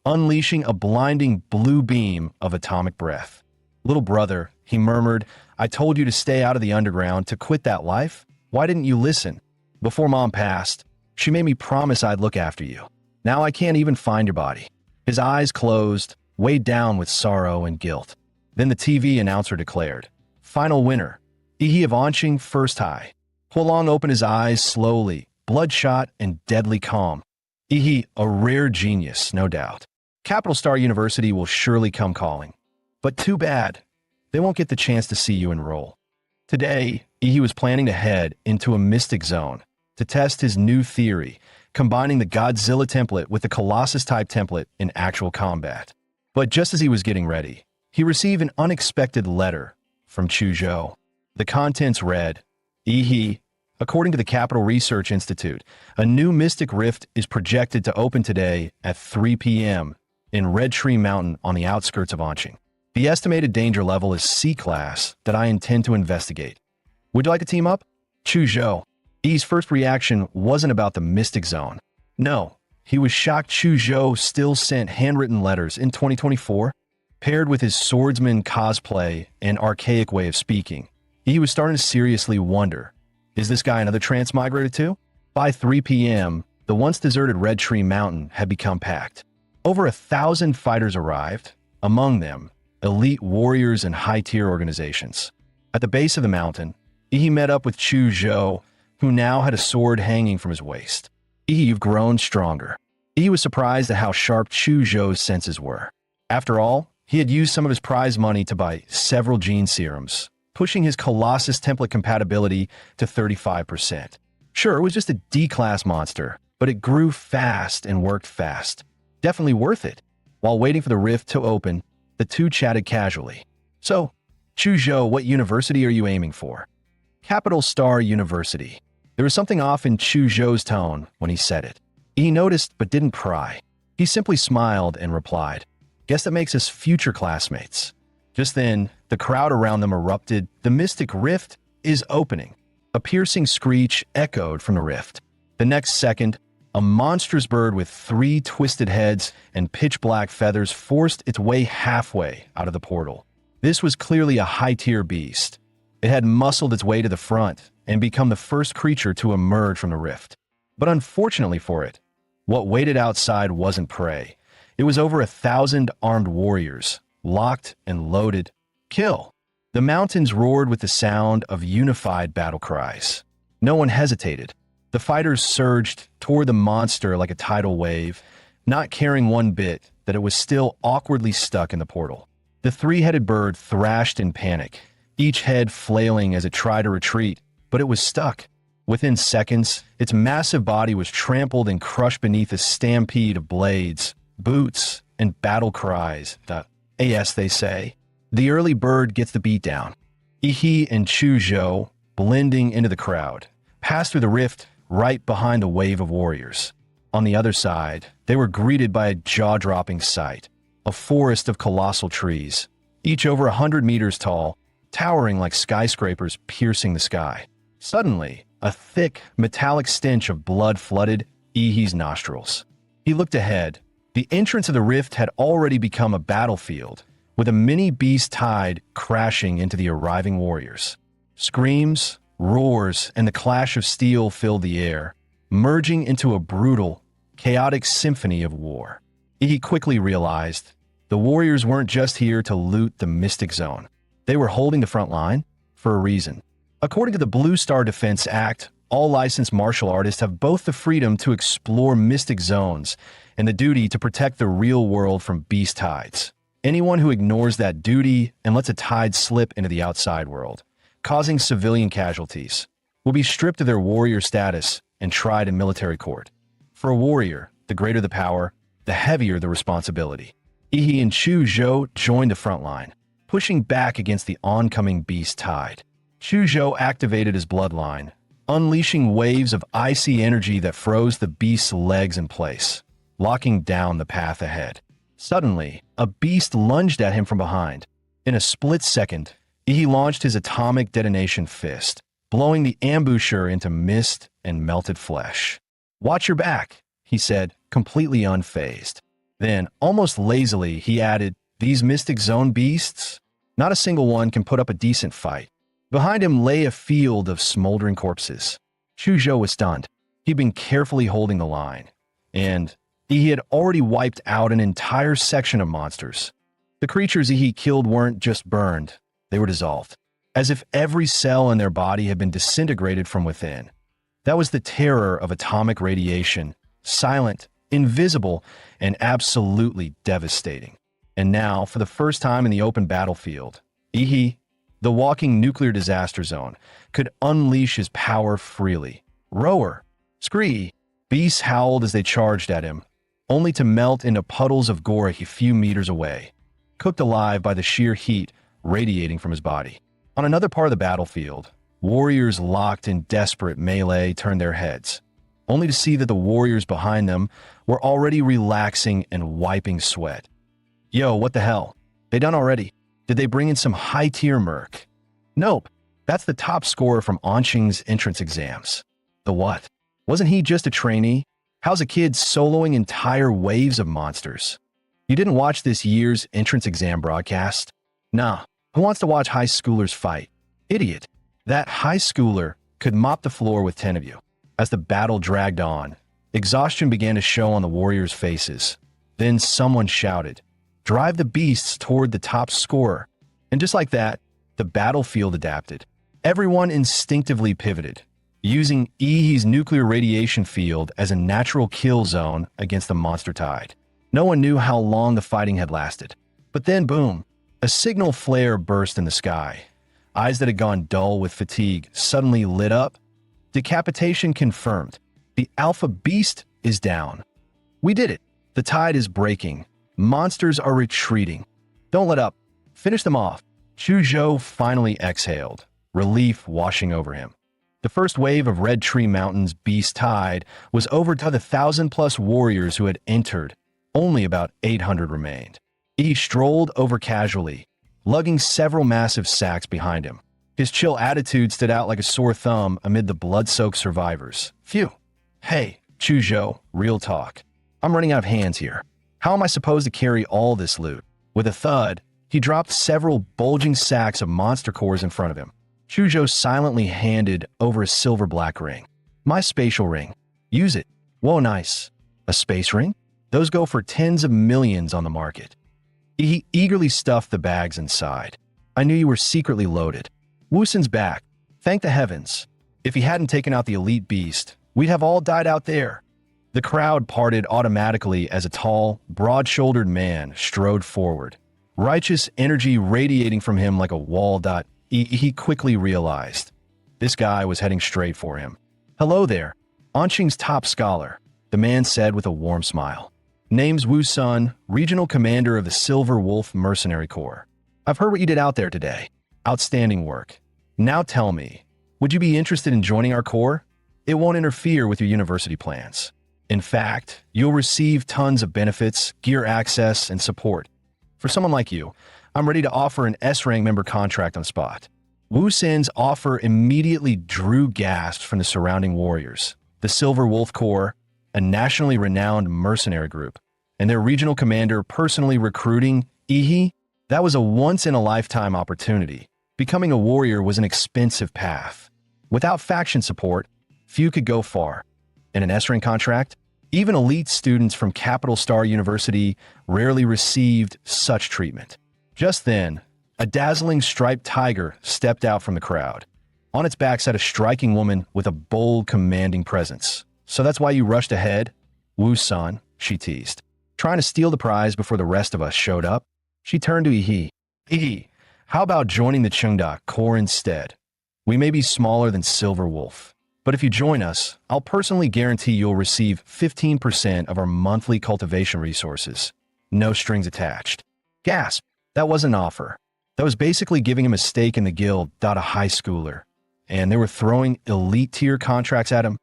unleashing a blinding blue beam of atomic breath. Little brother, he murmured, I told you to stay out of the underground, to quit that life. Why didn't you listen? Before Mom passed, she made me promise I'd look after you. Now I can't even find your body. His eyes closed, weighed down with sorrow and guilt. Then the TV announcer declared, final winner, Ihi of Anqing, first high. Huolong opened his eyes slowly, bloodshot and deadly calm. Ihi, a rare genius, no doubt. Capital Star University will surely come calling. But too bad, they won't get the chance to see you enroll. Today, Ihi was planning to head into a Mystic Zone to test his new theory, combining the Godzilla template with the Colossus-type template in actual combat. But just as he was getting ready, he received an unexpected letter from Chuzhou. The contents read, Ihi, according to the Capital Research Institute, a new Mystic Rift is projected to open today at 3 p.m. in Red Tree Mountain on the outskirts of Anqing. The estimated danger level is C-class that I intend to investigate. Would you like to team up? Chuzhou. I's first reaction wasn't about the Mystic Zone. No, he was shocked Chuzhou still sent handwritten letters in 2024. Paired with his swordsman cosplay and archaic way of speaking, he was starting to seriously wonder, is this guy another transmigrator too? By 3 p.m., the once deserted Red Tree Mountain had become packed. Over 1,000 fighters arrived, among them, elite warriors and high-tier organizations. At the base of the mountain, he met up with Chuzhou, who now had a sword hanging from his waist. You've grown stronger. He was surprised at how sharp Chuzhou's senses were. After all, he had used some of his prize money to buy several gene serums, pushing his Colossus template compatibility to 35%. Sure, it was just a D-class monster, but it grew fast and worked fast. Definitely worth it. While waiting for the rift to open, the two chatted casually. So, Chuzhou, what university are you aiming for? Capital Star University. There was something off in Chuzhou's tone when he said it. He noticed but didn't pry. He simply smiled and replied, "Guess that makes us future classmates." Just then, the crowd around them erupted. The mystic rift is opening. A piercing screech echoed from the rift. The next second, a monstrous bird with 3 twisted heads and pitch-black feathers forced its way halfway out of the portal. This was clearly a high-tier beast. It had muscled its way to the front and become the first creature to emerge from the rift. But unfortunately for it, what waited outside wasn't prey. It was over 1,000 armed warriors, locked and loaded. Kill! The mountains roared with the sound of unified battle cries. No one hesitated. The fighters surged toward the monster like a tidal wave, not caring one bit that it was still awkwardly stuck in the portal. The 3-headed bird thrashed in panic, each head flailing as it tried to retreat, but it was stuck. Within seconds, its massive body was trampled and crushed beneath a stampede of blades, boots, and battle cries. The AS, they say. The early bird gets the beatdown. Ihi and Chuzhou, blending into the crowd, passed through the rift right behind a wave of warriors. On the other side, they were greeted by a jaw-dropping sight, a forest of colossal trees, each over 100 meters tall, towering like skyscrapers piercing the sky. Suddenly, a thick, metallic stench of blood flooded Ihi's nostrils. He looked ahead. The entrance of the rift had already become a battlefield, with a mini-beast tide crashing into the arriving warriors. Screams, roars, and the clash of steel filled the air, merging into a brutal, chaotic symphony of war. He quickly realized the warriors weren't just here to loot the Mystic Zone. They were holding the front line for a reason. According to the Blue Star Defense Act, all licensed martial artists have both the freedom to explore mystic zones and the duty to protect the real world from beast tides. Anyone who ignores that duty and lets a tide slip into the outside world, causing civilian casualties, will be stripped of their warrior status and tried in military court. For a warrior, the greater the power, the heavier the responsibility. Ihi and Chuzhou joined the front line, pushing back against the oncoming beast tide. Chuzhou activated his bloodline, unleashing waves of icy energy that froze the beast's legs in place, locking down the path ahead. Suddenly, a beast lunged at him from behind. In a split second, he launched his atomic detonation fist, blowing the ambusher into mist and melted flesh. "Watch your back," he said, completely unfazed. Then, almost lazily, he added, "These Mystic Zone beasts? Not a single one can put up a decent fight." Behind him lay a field of smoldering corpses. Chuzhou was stunned. He'd been carefully holding the line, and he had already wiped out an entire section of monsters. The creatures he killed weren't just burned, they were dissolved, as if every cell in their body had been disintegrated from within. That was the terror of atomic radiation, silent, invisible, and absolutely devastating. And now, for the first time in the open battlefield, Ihi, the walking nuclear disaster zone, could unleash his power freely. Roar, scree, beasts howled as they charged at him, only to melt into puddles of gore a few meters away, cooked alive by the sheer heat radiating from his body. On another part of the battlefield, warriors locked in desperate melee turned their heads, only to see that the warriors behind them were already relaxing and wiping sweat. Yo, what the hell? They done already? Did they bring in some high-tier merc? Nope, that's the top scorer from Anqing's entrance exams. The what? Wasn't he just a trainee? How's a kid soloing entire waves of monsters? You didn't watch this year's entrance exam broadcast? Nah, who wants to watch high schoolers fight? Idiot. That high schooler could mop the floor with 10 of you. As the battle dragged on, exhaustion began to show on the warriors' faces. Then someone shouted, "Drive the beasts toward the top scorer." And just like that, the battlefield adapted. Everyone instinctively pivoted, using Ihi's nuclear radiation field as a natural kill zone against the monster tide. No one knew how long the fighting had lasted. But then, boom, a signal flare burst in the sky. Eyes that had gone dull with fatigue suddenly lit up. Decapitation confirmed. The alpha beast is down. We did it. The tide is breaking. Monsters are retreating. Don't let up. Finish them off. Chuzhou finally exhaled, relief washing over him. The first wave of Red Tree Mountain's beast tide was over to the 1,000-plus warriors who had entered, Only about 800 remained. He strolled over casually, lugging several massive sacks behind him. His chill attitude stood out like a sore thumb amid the blood-soaked survivors. Phew. Hey, Chuzhou, real talk. I'm running out of hands here. How am I supposed to carry all this loot? With a thud, he dropped several bulging sacks of monster cores in front of him. Chuzhou silently handed over a silver black ring. My spatial ring. Use it. Whoa, nice. A space ring? Those go for tens of millions on the market. He eagerly stuffed the bags inside. I knew you were secretly loaded. Wusun's back. Thank the heavens. If he hadn't taken out the elite beast, we'd have all died out there. The crowd parted automatically as a tall, broad-shouldered man strode forward. Righteous energy radiating from him like a wall dot. He quickly realized. This guy was heading straight for him. Hello there. Anqing's top scholar, the man said with a warm smile. Name's Wu Sun, regional commander of the Silver Wolf Mercenary Corps. I've heard what you did out there today. Outstanding work. Now tell me, would you be interested in joining our corps? It won't interfere with your university plans. In fact, you'll receive tons of benefits, gear access, and support. For someone like you, I'm ready to offer an S-rank member contract on spot. Wu Sun's offer immediately drew gasps from the surrounding warriors. The Silver Wolf Corps, a nationally renowned mercenary group, and their regional commander personally recruiting Ihi, that was a once-in-a-lifetime opportunity. Becoming a warrior was an expensive path. Without faction support, few could go far. In an S-rank contract, even elite students from Capital Star University rarely received such treatment. Just then, a dazzling striped tiger stepped out from the crowd. On its back sat a striking woman with a bold, commanding presence. So that's why you rushed ahead? Wu Sun, she teased. Trying to steal the prize before the rest of us showed up? She turned to Ihi. Ihi, how about joining the Chengda Corps instead? We may be smaller than Silver Wolf, but if you join us, I'll personally guarantee you'll receive 15% of our monthly cultivation resources. No strings attached. Gasp. That wasn't an offer. That was basically giving him a stake in the guild, a high schooler. And they were throwing elite-tier contracts at him.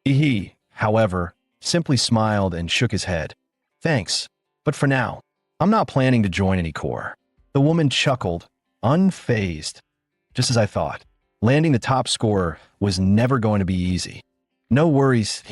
He, however, simply smiled and shook his head. Thanks, but for now, I'm not planning to join any corps. The woman chuckled, unfazed. Just as I thought, landing the top scorer was never going to be easy. No worries,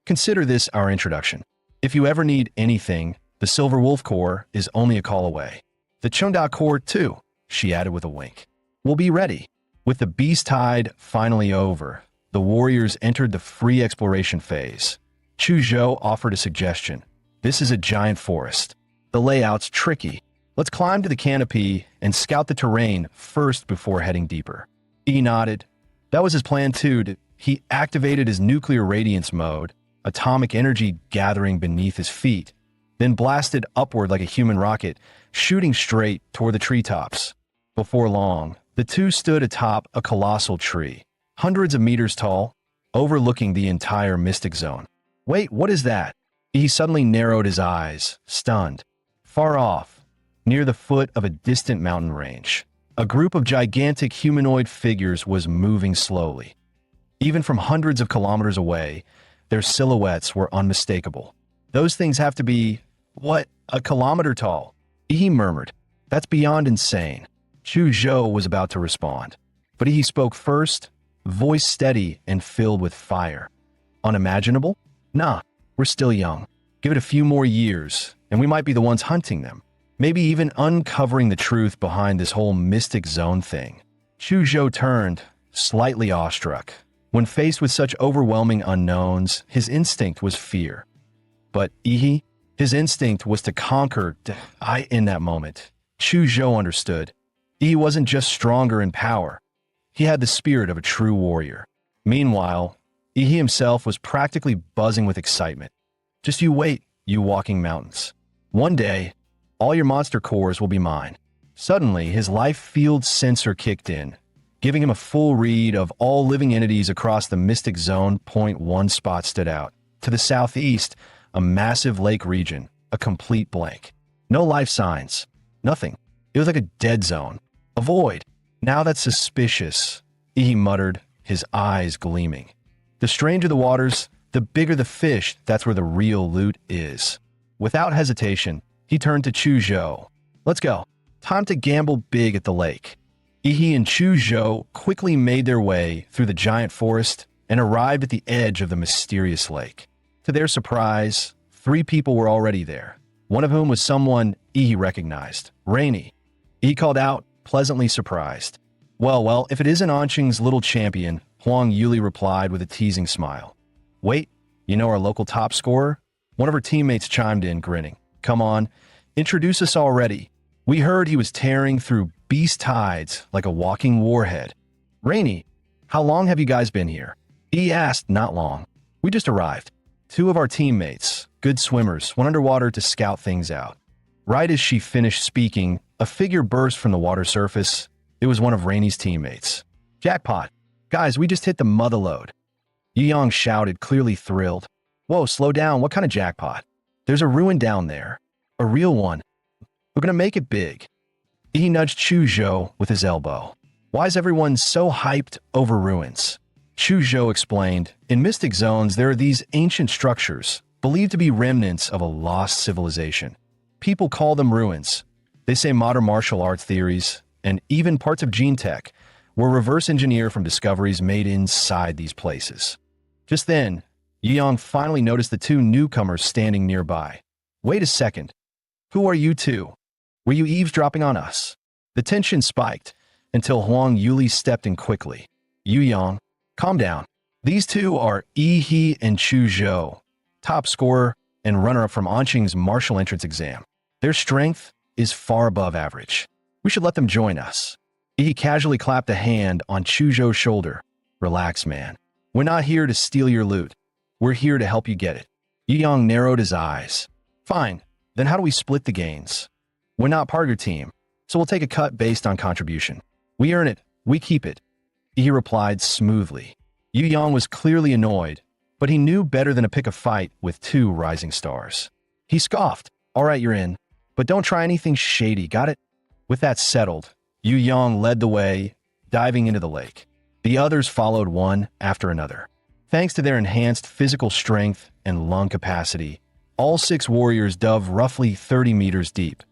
consider this our introduction. If you ever need anything, the Silver Wolf Corps is only a call away. The Chengda Corps, too, she added with a wink. We'll be ready. With the beast tide finally over, the warriors entered the free exploration phase. Chuzhou offered a suggestion. This is a giant forest. The layout's tricky. Let's climb to the canopy and scout the terrain first before heading deeper. He nodded. That was his plan too. He activated his nuclear radiance mode, atomic energy gathering beneath his feet, then blasted upward like a human rocket, shooting straight toward the treetops. Before long, the two stood atop a colossal tree, hundreds of meters tall, overlooking the entire mystic zone. Wait, what is that? He suddenly narrowed his eyes, stunned. Far off, near the foot of a distant mountain range, a group of gigantic humanoid figures was moving slowly. Even from hundreds of kilometers away, their silhouettes were unmistakable. Those things have to be, what, a kilometer tall? He murmured. That's beyond insane. Chuzhou was about to respond, but he spoke first, voice steady and filled with fire. Unimaginable? Nah, we're still young. Give it a few more years, and we might be the ones hunting them. Maybe even uncovering the truth behind this whole mystic zone thing. Chuzhou turned, slightly awestruck. When faced with such overwhelming unknowns, his instinct was fear. But Ihi, his instinct was to conquer. In that moment, Chuzhou understood. He wasn't just stronger in power. He had the spirit of a true warrior. Meanwhile, Ihi himself was practically buzzing with excitement. Just you wait, you walking mountains. One day, all your monster cores will be mine. Suddenly, his life field sensor kicked in, giving him a full read of all living entities across the Mystic Zone. One spot stood out. To the southeast, a massive lake region, a complete blank. No life signs, nothing. It was like a dead zone, a void. Now that's suspicious, he muttered, his eyes gleaming. The stranger the waters, the bigger the fish, that's where the real loot is. Without hesitation, he turned to Chu Zhou. Let's go. Time to gamble big at the lake. Yi and Chu Zhou quickly made their way through the giant forest and arrived at the edge of the mysterious lake. To their surprise, 3 people were already there, one of whom was someone Yi recognized, Rainy. He called out, pleasantly surprised. Well, if it isn't Anqing's little champion, Huang Yuli replied with a teasing smile. Wait, you know our local top scorer? One of her teammates chimed in, grinning. Come on, introduce us already. We heard he was tearing through beast tides like a walking warhead. Rainy, how long have you guys been here? He asked. Not long. We just arrived. 2 of our teammates, good swimmers, went underwater to scout things out. Right as she finished speaking, a figure burst from the water surface. It was one of Rainy's teammates. Jackpot. Guys, we just hit the mother lode. Yang shouted, clearly thrilled. Whoa, slow down. What kind of jackpot? There's a ruin down there. A real one. We're gonna make it big. He nudged Chu Zhou with his elbow. Why is everyone so hyped over ruins? Chu Zhou explained, in mystic zones there are these ancient structures, believed to be remnants of a lost civilization. People call them ruins. They say modern martial arts theories, and even parts of gene tech, were reverse engineered from discoveries made inside these places. Just then, Yang finally noticed the 2 newcomers standing nearby. Wait a second. Who are you 2? Were you eavesdropping on us? The tension spiked until Huang Yuli stepped in quickly. Yang, calm down. These 2 are Yi and Chu Zhou, top scorer and runner-up from Anqing's martial entrance exam. Their strength is far above average. We should let them join us. He casually clapped a hand on Chu Zhou's shoulder. Relax, man. We're not here to steal your loot. We're here to help you get it. Yang narrowed his eyes. Fine, then how do we split the gains? We're not part of your team, so we'll take a cut based on contribution. We earn it, we keep it. He replied smoothly. Yang was clearly annoyed, but he knew better than to pick a fight with 2 rising stars. He scoffed. All right, you're in, but don't try anything shady, got it? With that settled, Yang led the way, diving into the lake. The others followed one after another. Thanks to their enhanced physical strength and lung capacity, all 6 warriors dove roughly 30 meters deep.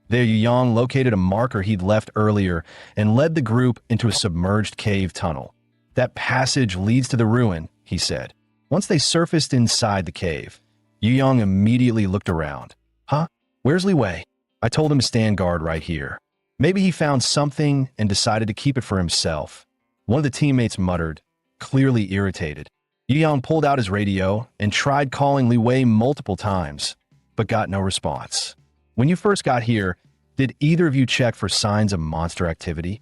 There, Yang located a marker he'd left earlier and led the group into a submerged cave tunnel. That passage leads to the ruin, he said. Once they surfaced inside the cave, Yang immediately looked around. Huh? Where's Li Wei? I told him to stand guard right here. Maybe he found something and decided to keep it for himself. One of the teammates muttered, clearly irritated. Yang pulled out his radio and tried calling Li Wei multiple times, but got no response. When you first got here, did either of you check for signs of monster activity?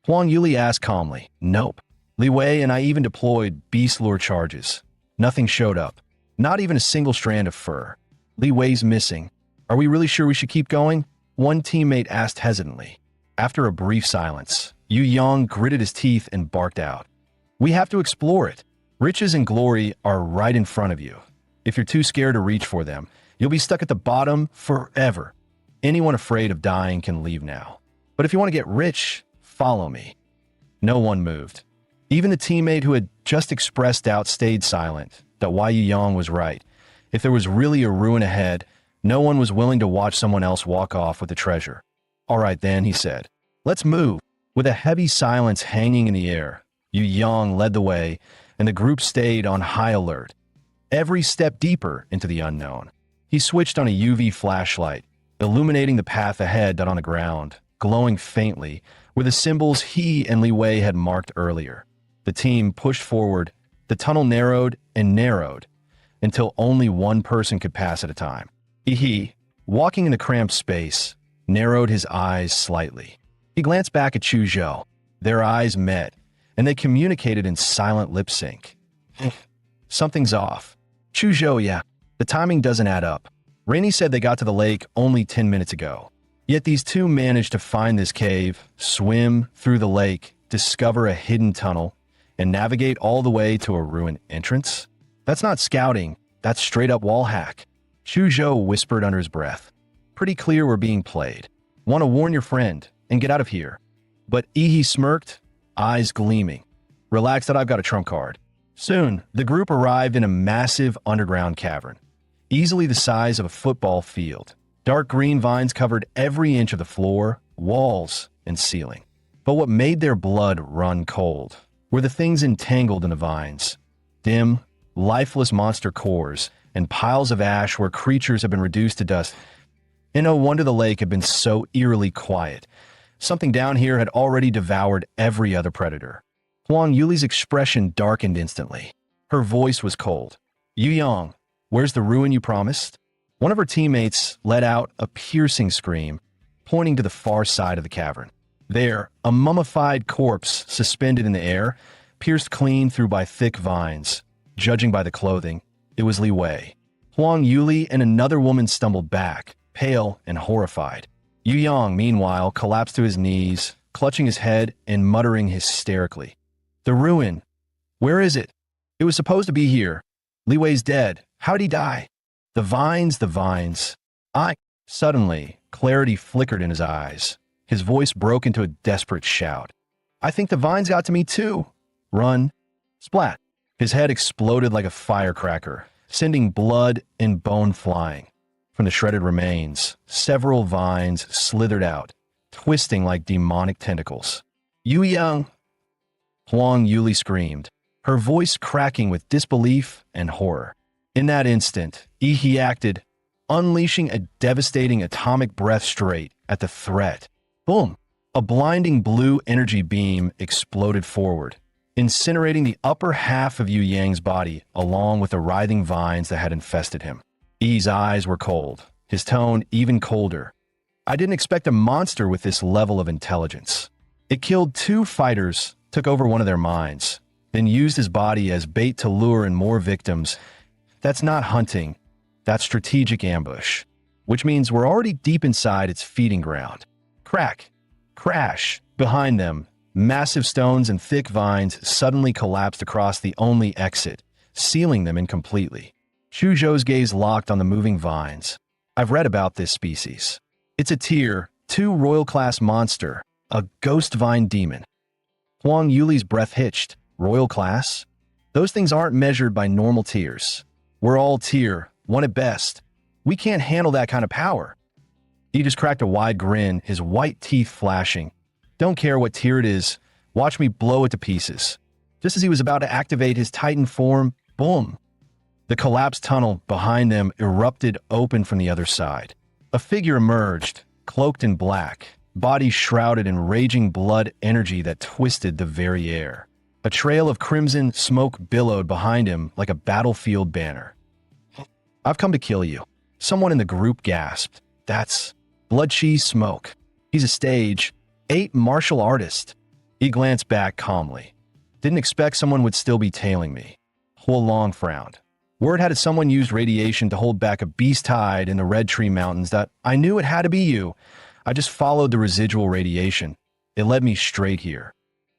Huang Yuli asked calmly. Nope. Li Wei and I even deployed beast lure charges. Nothing showed up. Not even a single strand of fur. Li Wei's missing. Are we really sure we should keep going? One teammate asked hesitantly. After a brief silence, Yang gritted his teeth and barked out. We have to explore it. Riches and glory are right in front of you. If you're too scared to reach for them, you'll be stuck at the bottom forever. Anyone afraid of dying can leave now. But if you want to get rich, follow me. No one moved. Even the teammate who had just expressed doubt stayed silent that Yang was right. If there was really a ruin ahead, no one was willing to watch someone else walk off with the treasure. All right then, he said. Let's move. With a heavy silence hanging in the air, Yang led the way, and the group stayed on high alert. Every step deeper into the unknown. He switched on a UV flashlight, illuminating the path ahead that on the ground, glowing faintly, were the symbols he and Li Wei had marked earlier. The team pushed forward, the tunnel narrowed and narrowed, until only one person could pass at a time. He, walking in the cramped space, narrowed his eyes slightly. He glanced back at Chu Zhou. Their eyes met, and they communicated in silent lip sync. Something's off. Chu Zhou, yeah, the timing doesn't add up. Rainy said they got to the lake only 10 minutes ago. Yet these 2 managed to find this cave, swim through the lake, discover a hidden tunnel, and navigate all the way to a ruined entrance? That's not scouting, that's straight up wall hack. Chu Zhou whispered under his breath. Pretty clear we're being played. Want to warn your friend and get out of here. But Yi smirked, eyes gleaming. Relax that I've got a trump card. Soon, the group arrived in a massive underground cavern. easily the size of a football field. Dark green vines covered every inch of the floor, walls, and ceiling. But what made their blood run cold were the things entangled in the vines. Dim, lifeless monster cores and piles of ash where creatures had been reduced to dust. And no wonder the lake had been so eerily quiet. Something down here had already devoured every other predator. Huang Yuli's expression darkened instantly. Her voice was cold. Yu Yang, where's the ruin you promised? One of her teammates let out a piercing scream, pointing to the far side of the cavern. There, a mummified corpse suspended in the air, pierced clean through by thick vines. Judging by the clothing, it was Li Wei. Huang Yuli and another woman stumbled back, pale and horrified. Yu Yang, meanwhile, collapsed to his knees, clutching his head and muttering hysterically. The ruin. Where is it? It was supposed to be here. Li Wei's dead. How'd he die? The vines, the vines. Suddenly, clarity flickered in his eyes. His voice broke into a desperate shout. I think the vines got to me too. Run. Splat. His head exploded like a firecracker, sending blood and bone flying. From the shredded remains, several vines slithered out, twisting like demonic tentacles. Yu Yang! Huang Yuli screamed, her voice cracking with disbelief and horror. In that instant, Yi acted, unleashing a devastating atomic breath straight at the threat. Boom! A blinding blue energy beam exploded forward, incinerating the upper half of Yu Yang's body along with the writhing vines that had infested him. Yi's eyes were cold, his tone even colder. I didn't expect a monster with this level of intelligence. It killed 2 fighters, took over one of their minds, then used his body as bait to lure in more victims. That's not hunting, that's strategic ambush, which means we're already deep inside its feeding ground. Crack, crash, behind them, massive stones and thick vines suddenly collapsed across the only exit, sealing them incompletely. Chu Zhou's gaze locked on the moving vines. I've read about this species. It's a tier 2 royal class monster, a ghost vine demon. Huang Yuli's breath hitched. Royal class? Those things aren't measured by normal tiers. We're all tier 1 at best. We can't handle that kind of power. He just cracked a wide grin, his white teeth flashing. Don't care what tier it is. Watch me blow it to pieces. Just as he was about to activate his Titan form, boom! The collapsed tunnel behind them erupted open from the other side. A figure emerged, cloaked in black, body shrouded in raging blood energy that twisted the very air. A trail of crimson smoke billowed behind him like a battlefield banner. I've come to kill you. Someone in the group gasped. That's Bloodchi Smoke. He's a stage 8 martial artist. He glanced back calmly. Didn't expect someone would still be tailing me. Huolong frowned. Word had it someone used radiation to hold back a beast tide in the Red Tree Mountains that I knew it had to be you. I just followed the residual radiation. It led me straight here.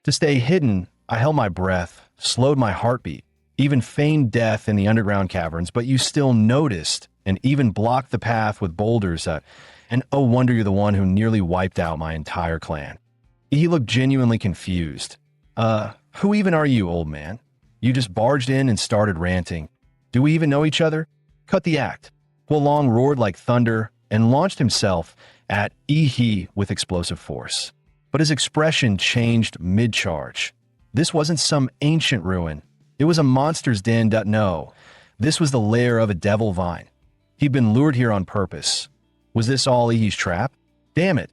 To stay hidden, I held my breath, slowed my heartbeat, even feigned death in the underground caverns, but you still noticed and even blocked the path with boulders and oh wonder you're the one who nearly wiped out my entire clan. He looked genuinely confused. Who even are you, old man? You just barged in and started ranting. Do we even know each other? Cut the act. Huolong roared like thunder and launched himself at Yi with explosive force. But his expression changed mid-charge. This wasn't some ancient ruin. It was a monster's den. No, this was the lair of a devil vine. He'd been lured here on purpose. Was this all Yi's trap? Damn it.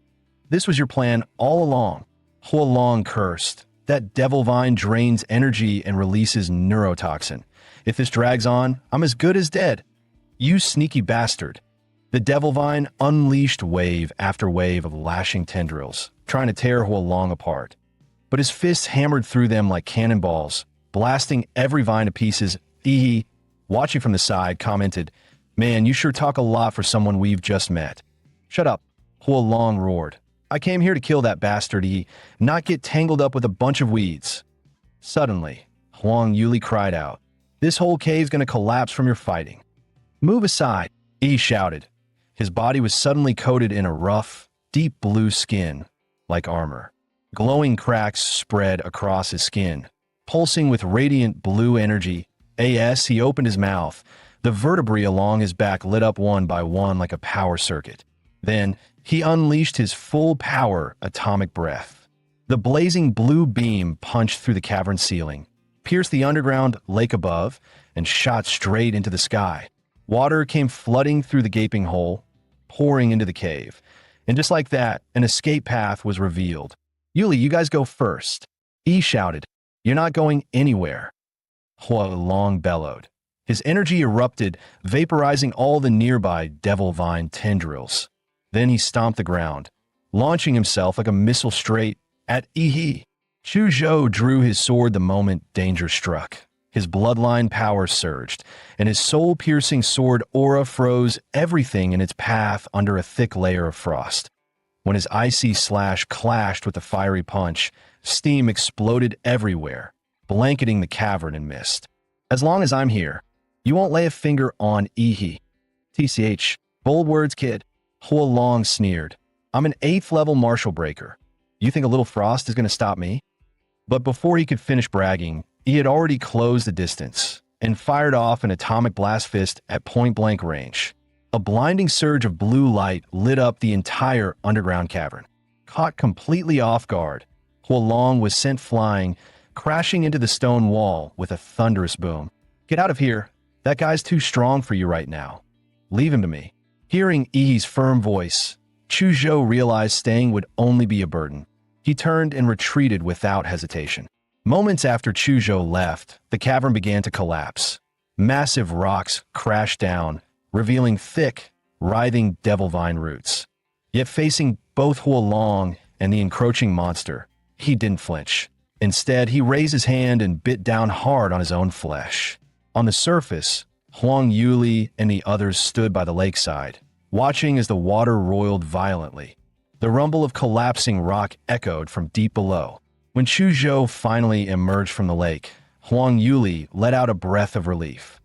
This was your plan all along. Huolong cursed. That devil vine drains energy and releases neurotoxin. If this drags on, I'm as good as dead. You sneaky bastard. The devil vine unleashed wave after wave of lashing tendrils, trying to tear Huolong apart. But his fists hammered through them like cannonballs, blasting every vine to pieces. Yi, watching from the side, commented, Man, you sure talk a lot for someone we've just met. Shut up, Huolong roared. I came here to kill that bastard, Yi, not get tangled up with a bunch of weeds. Suddenly, Huang Yuli cried out, This whole cave's gonna collapse from your fighting. Move aside, Yi shouted. His body was suddenly coated in a rough, deep blue skin, like armor. Glowing cracks spread across his skin, pulsing with radiant blue energy. As he opened his mouth, The vertebrae along his back lit up one by one like a power circuit. Then, he unleashed his full power atomic breath. The blazing blue beam punched through the cavern ceiling, pierced the underground lake above, and shot straight into the sky. Water came flooding through the gaping hole, pouring into the cave. And just like that, an escape path was revealed. "Yuli, you guys go first." E shouted. "You're not going anywhere." Hua Long bellowed. His energy erupted, vaporizing all the nearby devil vine tendrils. Then he stomped the ground, launching himself like a missile straight at Yi. Chu Zhou drew his sword the moment danger struck. His bloodline power surged, and his soul-piercing sword aura froze everything in its path under a thick layer of frost. When his icy slash clashed with the fiery punch, steam exploded everywhere, blanketing the cavern in mist. "As long as I'm here, you won't lay a finger on Yi." "TCH, bold words, kid." Hua Long sneered. "I'm an 8th level martial breaker. You think a little frost is going to stop me?" But before he could finish bragging, he had already closed the distance and fired off an atomic blast fist at point-blank range. A blinding surge of blue light lit up the entire underground cavern. Caught completely off guard, Hua Long was sent flying, crashing into the stone wall with a thunderous boom. "Get out of here. That guy's too strong for you right now. Leave him to me." Hearing Yi's firm voice, Chu Zhou realized staying would only be a burden. He turned and retreated without hesitation. Moments after Chu Zhou left, the cavern began to collapse. Massive rocks crashed down, revealing thick, writhing devil vine roots. Yet facing both Hua Long and the encroaching monster, he didn't flinch. Instead, he raised his hand and bit down hard on his own flesh. On the surface, Huang Yuli and the others stood by the lakeside, watching as the water roiled violently. The rumble of collapsing rock echoed from deep below. When Chu Zhou finally emerged from the lake, Huang Yuli let out a breath of relief,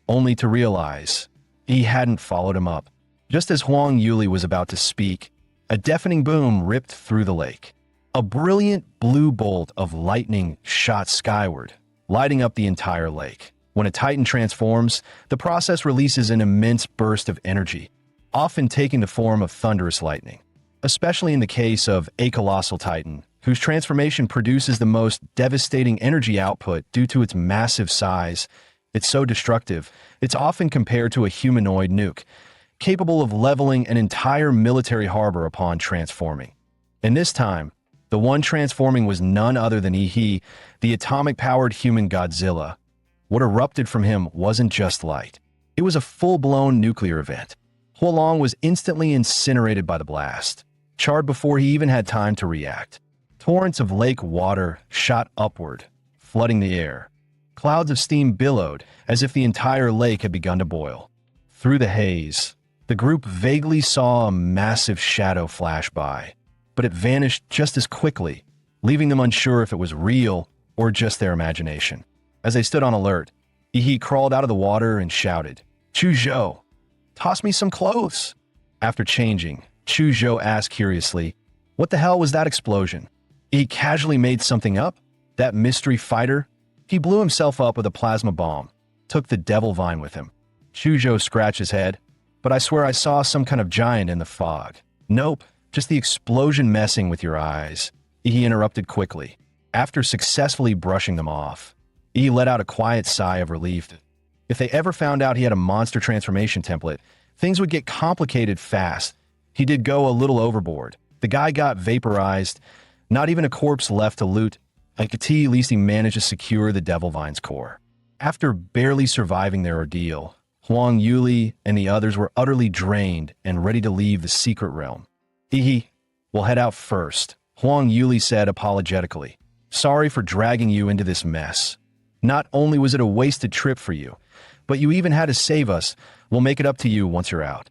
only to realize he hadn't followed him up. Just as Huang Yuli was about to speak, a deafening boom ripped through the lake. A brilliant blue bolt of lightning shot skyward, lighting up the entire lake. When a titan transforms, the process releases an immense burst of energy, often taking the form of thunderous lightning. Especially in the case of a colossal titan, whose transformation produces the most devastating energy output due to its massive size. It's so destructive, it's often compared to a humanoid nuke, capable of leveling an entire military harbor upon transforming. And this time, the one transforming was none other than Yi, the atomic-powered human Godzilla. What erupted from him wasn't just light. It was a full-blown nuclear event. Hua Long was instantly incinerated by the blast, charred before he even had time to react. Torrents of lake water shot upward, flooding the air. Clouds of steam billowed as if the entire lake had begun to boil. Through the haze, the group vaguely saw a massive shadow flash by, but it vanished just as quickly, leaving them unsure if it was real or just their imagination. As they stood on alert, Yi crawled out of the water and shouted, "Chu Zhou, toss me some clothes." After changing, Chu Zhou asked curiously, "What the hell was that explosion?" He casually made something up? That mystery fighter? He blew himself up with a plasma bomb, took the devil vine with him. Chu Zhou scratched his head, "But I swear I saw some kind of giant in the fog." "Nope, just the explosion messing with your eyes," he interrupted quickly. After successfully brushing them off, he let out a quiet sigh of relief. If they ever found out he had a monster transformation template, things would get complicated fast. He did go a little overboard. The guy got vaporized, not even a corpse left to loot. At least he managed to secure the Devil Vine's core. After barely surviving their ordeal, Huang Yuli and the others were utterly drained and ready to leave the secret realm. "We'll head out first," Huang Yuli said apologetically. "Sorry for dragging you into this mess. Not only was it a wasted trip for you, but you even had to save us. We'll make it up to you once you're out."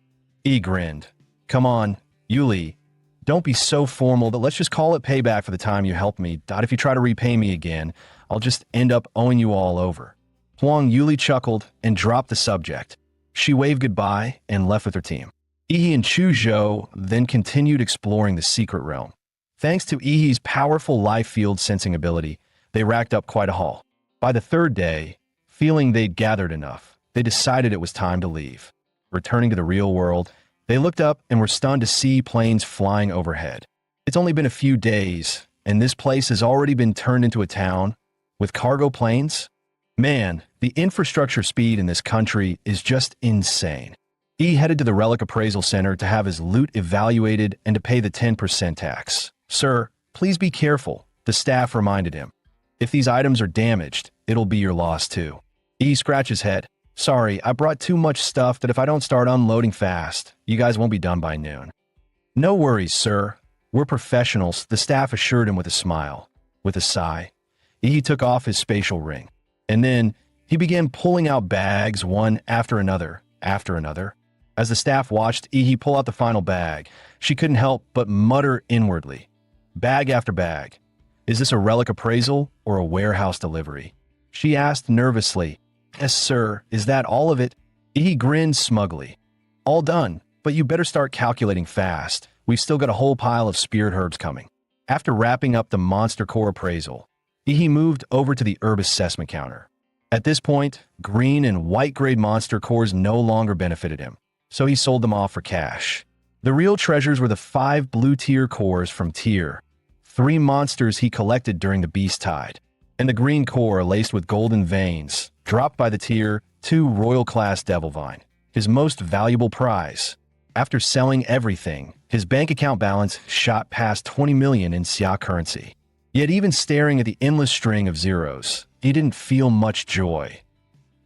Grinned. "Come on, Yuli. Don't be so formal, but let's just call it payback for the time you helped me. If you try to repay me again, I'll just end up owing you all over." Huang Yuli chuckled and dropped the subject. She waved goodbye and left with her team. Yi and Chu Zhou then continued exploring the secret realm. Thanks to Yi's powerful life field sensing ability, they racked up quite a haul. By the third day, feeling they'd gathered enough, they decided it was time to leave. Returning to the real world, they looked up and were stunned to see planes flying overhead. It's only been a few days, and this place has already been turned into a town with cargo planes. Man, the infrastructure speed in this country is just insane. He headed to the Relic Appraisal Center to have his loot evaluated and to pay the 10% tax. Sir, please be careful, the staff reminded him. If these items are damaged, it'll be your loss too. He scratched his head. Sorry, I brought too much stuff that if I don't start unloading fast, you guys won't be done by noon. No worries, sir. We're professionals, the staff assured him with a smile. With a sigh, he took off his spatial ring. And then he began pulling out bags one after another. As the staff watched Ihi pull out the final bag, she couldn't help but mutter inwardly. Bag after bag. Is this a relic appraisal or a warehouse delivery? She asked nervously. Yes, sir. Is that all of it? Ihi grinned smugly. All done, but you better start calculating fast. We've still got a whole pile of spirit herbs coming. After wrapping up the monster core appraisal, Ihi moved over to the herb assessment counter. At this point, green and white grade monster cores no longer benefited him, so he sold them off for cash. The real treasures were the 5 blue tier cores from tier 3 monsters he collected during the Beast Tide, and the green core laced with golden veins, dropped by the tier 2 royal class Devilvine, his most valuable prize. After selling everything, his bank account balance shot past 20 million in Xia currency. Yet even staring at the endless string of zeros, he didn't feel much joy.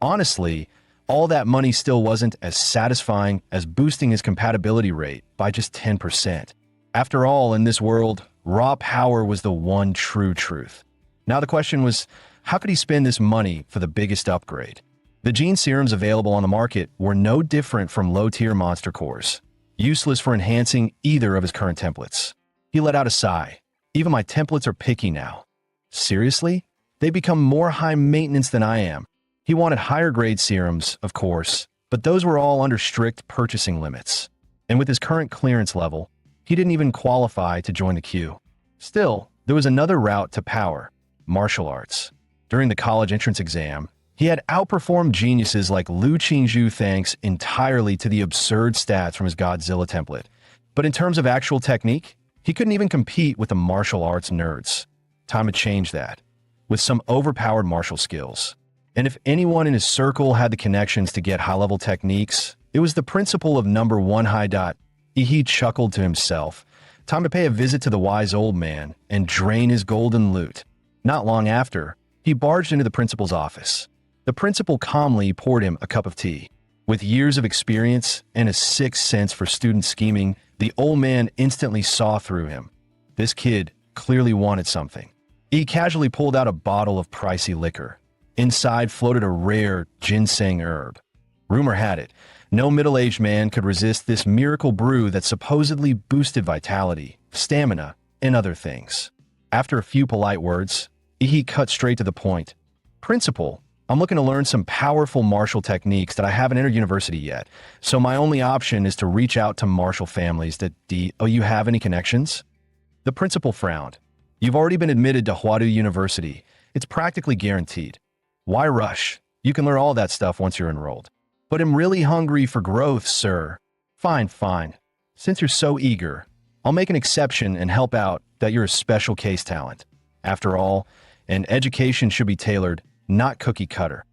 Honestly, all that money still wasn't as satisfying as boosting his compatibility rate by just 10%. After all, in this world, raw power was the one true truth. Now the question was, how could he spend this money for the biggest upgrade? The gene serums available on the market were no different from low-tier monster cores, useless for enhancing either of his current templates. He let out a sigh. Even my templates are picky now. Seriously? They become more high maintenance than I am. He wanted higher grade serums, of course, but those were all under strict purchasing limits. And with his current clearance level, he didn't even qualify to join the queue. Still, there was another route to power: martial arts. During the college entrance exam, he had outperformed geniuses like Lu Qingzhu thanks entirely to the absurd stats from his Godzilla template. But in terms of actual technique, he couldn't even compete with the martial arts nerds. Time to change that, with some overpowered martial skills. And if anyone in his circle had the connections to get high-level techniques, it was the principal of number 1 high dot. He chuckled to himself. Time to pay a visit to the wise old man and drain his golden loot. Not long after, he barged into the principal's office. The principal calmly poured him a cup of tea. With years of experience and a sixth sense for student scheming, the old man instantly saw through him. This kid clearly wanted something. He casually pulled out a bottle of pricey liquor. Inside floated a rare ginseng herb. Rumor had it, no middle-aged man could resist this miracle brew that supposedly boosted vitality, stamina, and other things. After a few polite words, he cut straight to the point. Principal, I'm looking to learn some powerful martial techniques that I haven't entered university yet, so my only option is to reach out to martial families that you have any connections? The principal frowned. You've already been admitted to Huadu University. It's practically guaranteed. Why rush? You can learn all that stuff once you're enrolled. But I'm really hungry for growth, sir. Fine. Since you're so eager, I'll make an exception and help out that you're a special case talent. After all, an education should be tailored, not cookie cutter.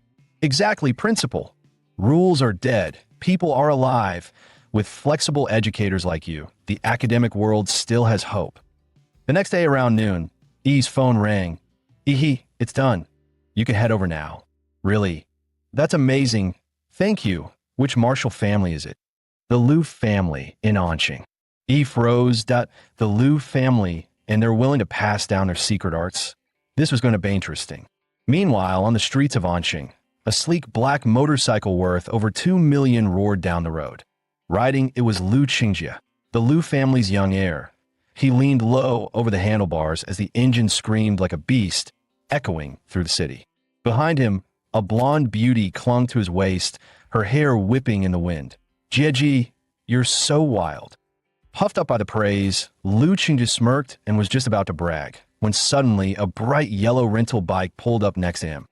Exactly, principal. Rules are dead. People are alive. With flexible educators like you, the academic world still has hope. The next day around noon, E's phone rang. It's done. You can head over now. Really? That's amazing. Thank you. Which martial family is it? The Liu family in Anqing. E froze. The Liu family, and they're willing to pass down their secret arts. This was going to be interesting. Meanwhile, on the streets of Anqing, a sleek black motorcycle worth over 2 million roared down the road. Riding, it was Lu Qingjie, the Liu family's young heir. He leaned low over the handlebars as the engine screamed like a beast, echoing through the city. Behind him, a blonde beauty clung to his waist, her hair whipping in the wind. Jieji, you're so wild. Puffed up by the praise, Lu Qingjie smirked and was just about to brag, when suddenly a bright yellow rental bike pulled up next to him.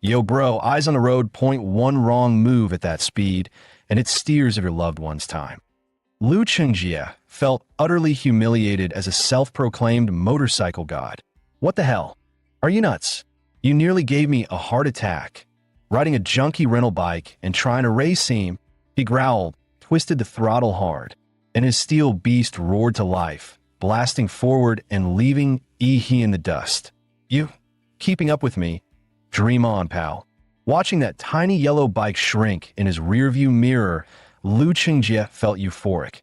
Yo, bro, eyes on the road point one wrong move at that speed, and it steers of your loved one's time. Lu Chengjie felt utterly humiliated as a self-proclaimed motorcycle god. What the hell? Are you nuts? You nearly gave me a heart attack. Riding a junky rental bike and trying to race him, he growled, twisted the throttle hard, and his steel beast roared to life, blasting forward and leaving Yi in the dust. You, keeping up with me? Dream on, pal. Watching that tiny yellow bike shrink in his rearview mirror, Lu Chengjie felt euphoric.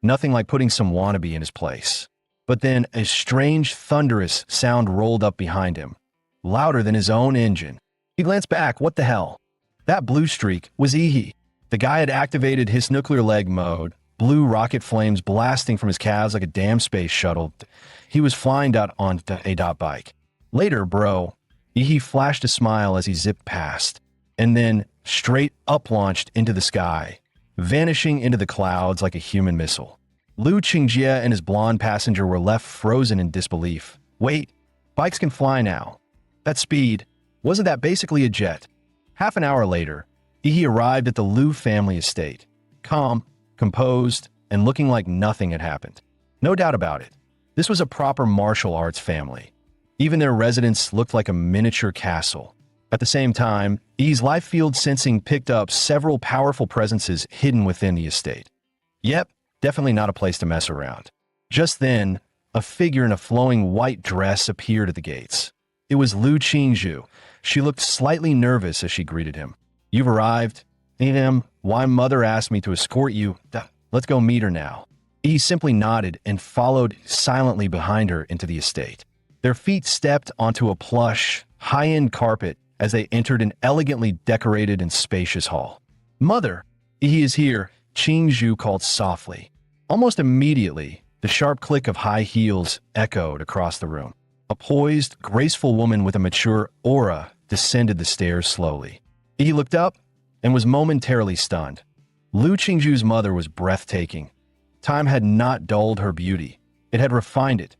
Nothing like putting some wannabe in his place. But then a strange, thunderous sound rolled up behind him, louder than his own engine. He glanced back. What the hell? That blue streak was Yi. The guy had activated his nuclear leg mode, blue rocket flames blasting from his calves like a damn space shuttle. He was flying on a bike. Later, bro, Yi flashed a smile as he zipped past, and then straight up-launched into the sky, vanishing into the clouds like a human missile. Lu Chengjie and his blonde passenger were left frozen in disbelief. Wait, bikes can fly now. That speed, wasn't that basically a jet? Half an hour later, Yi arrived at the Lu family estate, calm, composed, and looking like nothing had happened. No doubt about it, this was a proper martial arts family. Even their residence looked like a miniature castle. At the same time, Yi's life field sensing picked up several powerful presences hidden within the estate. Yep, definitely not a place to mess around. Just then, a figure in a flowing white dress appeared at the gates. It was Lu Chengjie. She looked slightly nervous as she greeted him. You've arrived? Why mother asked me to escort you. Let's go meet her now. He simply nodded and followed silently behind her into the estate. Their feet stepped onto a plush, high-end carpet as they entered an elegantly decorated and spacious hall. Mother, he is here, Chengjie called softly. Almost immediately, the sharp click of high heels echoed across the room. A poised, graceful woman with a mature aura descended the stairs slowly. He looked up and was momentarily stunned. Lu Chengjie's mother was breathtaking. Time had not dulled her beauty. It had refined it.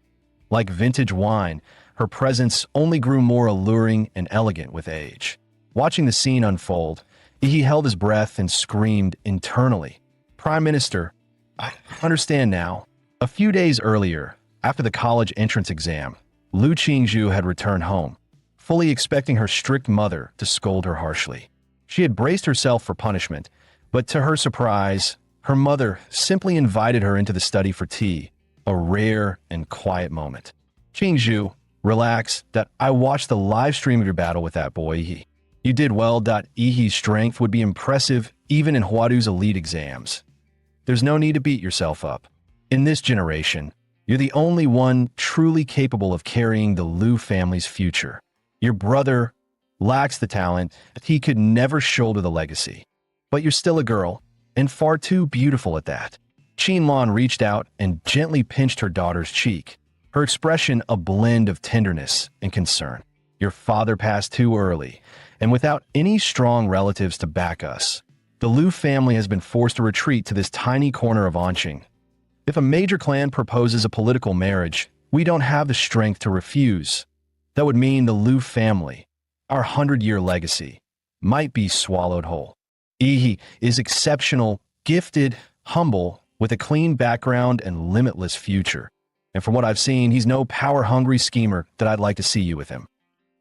Like vintage wine, her presence only grew more alluring and elegant with age. Watching the scene unfold, he held his breath and screamed internally. Prime Minister, I understand now. A few days earlier, after the college entrance exam, Lu Chengjie had returned home, fully expecting her strict mother to scold her harshly. She had braced herself for punishment, but to her surprise, her mother simply invited her into the study for tea, a rare and quiet moment. Chengjie, relax, that I watched the live stream of your battle with that boy. You did well. Yi's strength would be impressive even in Huadu's elite exams. There's no need to beat yourself up. In this generation, you're the only one truly capable of carrying the Lu family's future. Your brother lacks the talent, he could never shoulder the legacy. But you're still a girl, and far too beautiful at that. Qinlan reached out and gently pinched her daughter's cheek, her expression a blend of tenderness and concern. Your father passed too early, and without any strong relatives to back us, the Lu family has been forced to retreat to this tiny corner of Anqing. If a major clan proposes a political marriage, we don't have the strength to refuse. That would mean the Lu family, our 100-year legacy, might be swallowed whole. Yi is exceptional, gifted, humble, with a clean background and limitless future. And from what I've seen, he's no power-hungry schemer that I'd like to see you with him.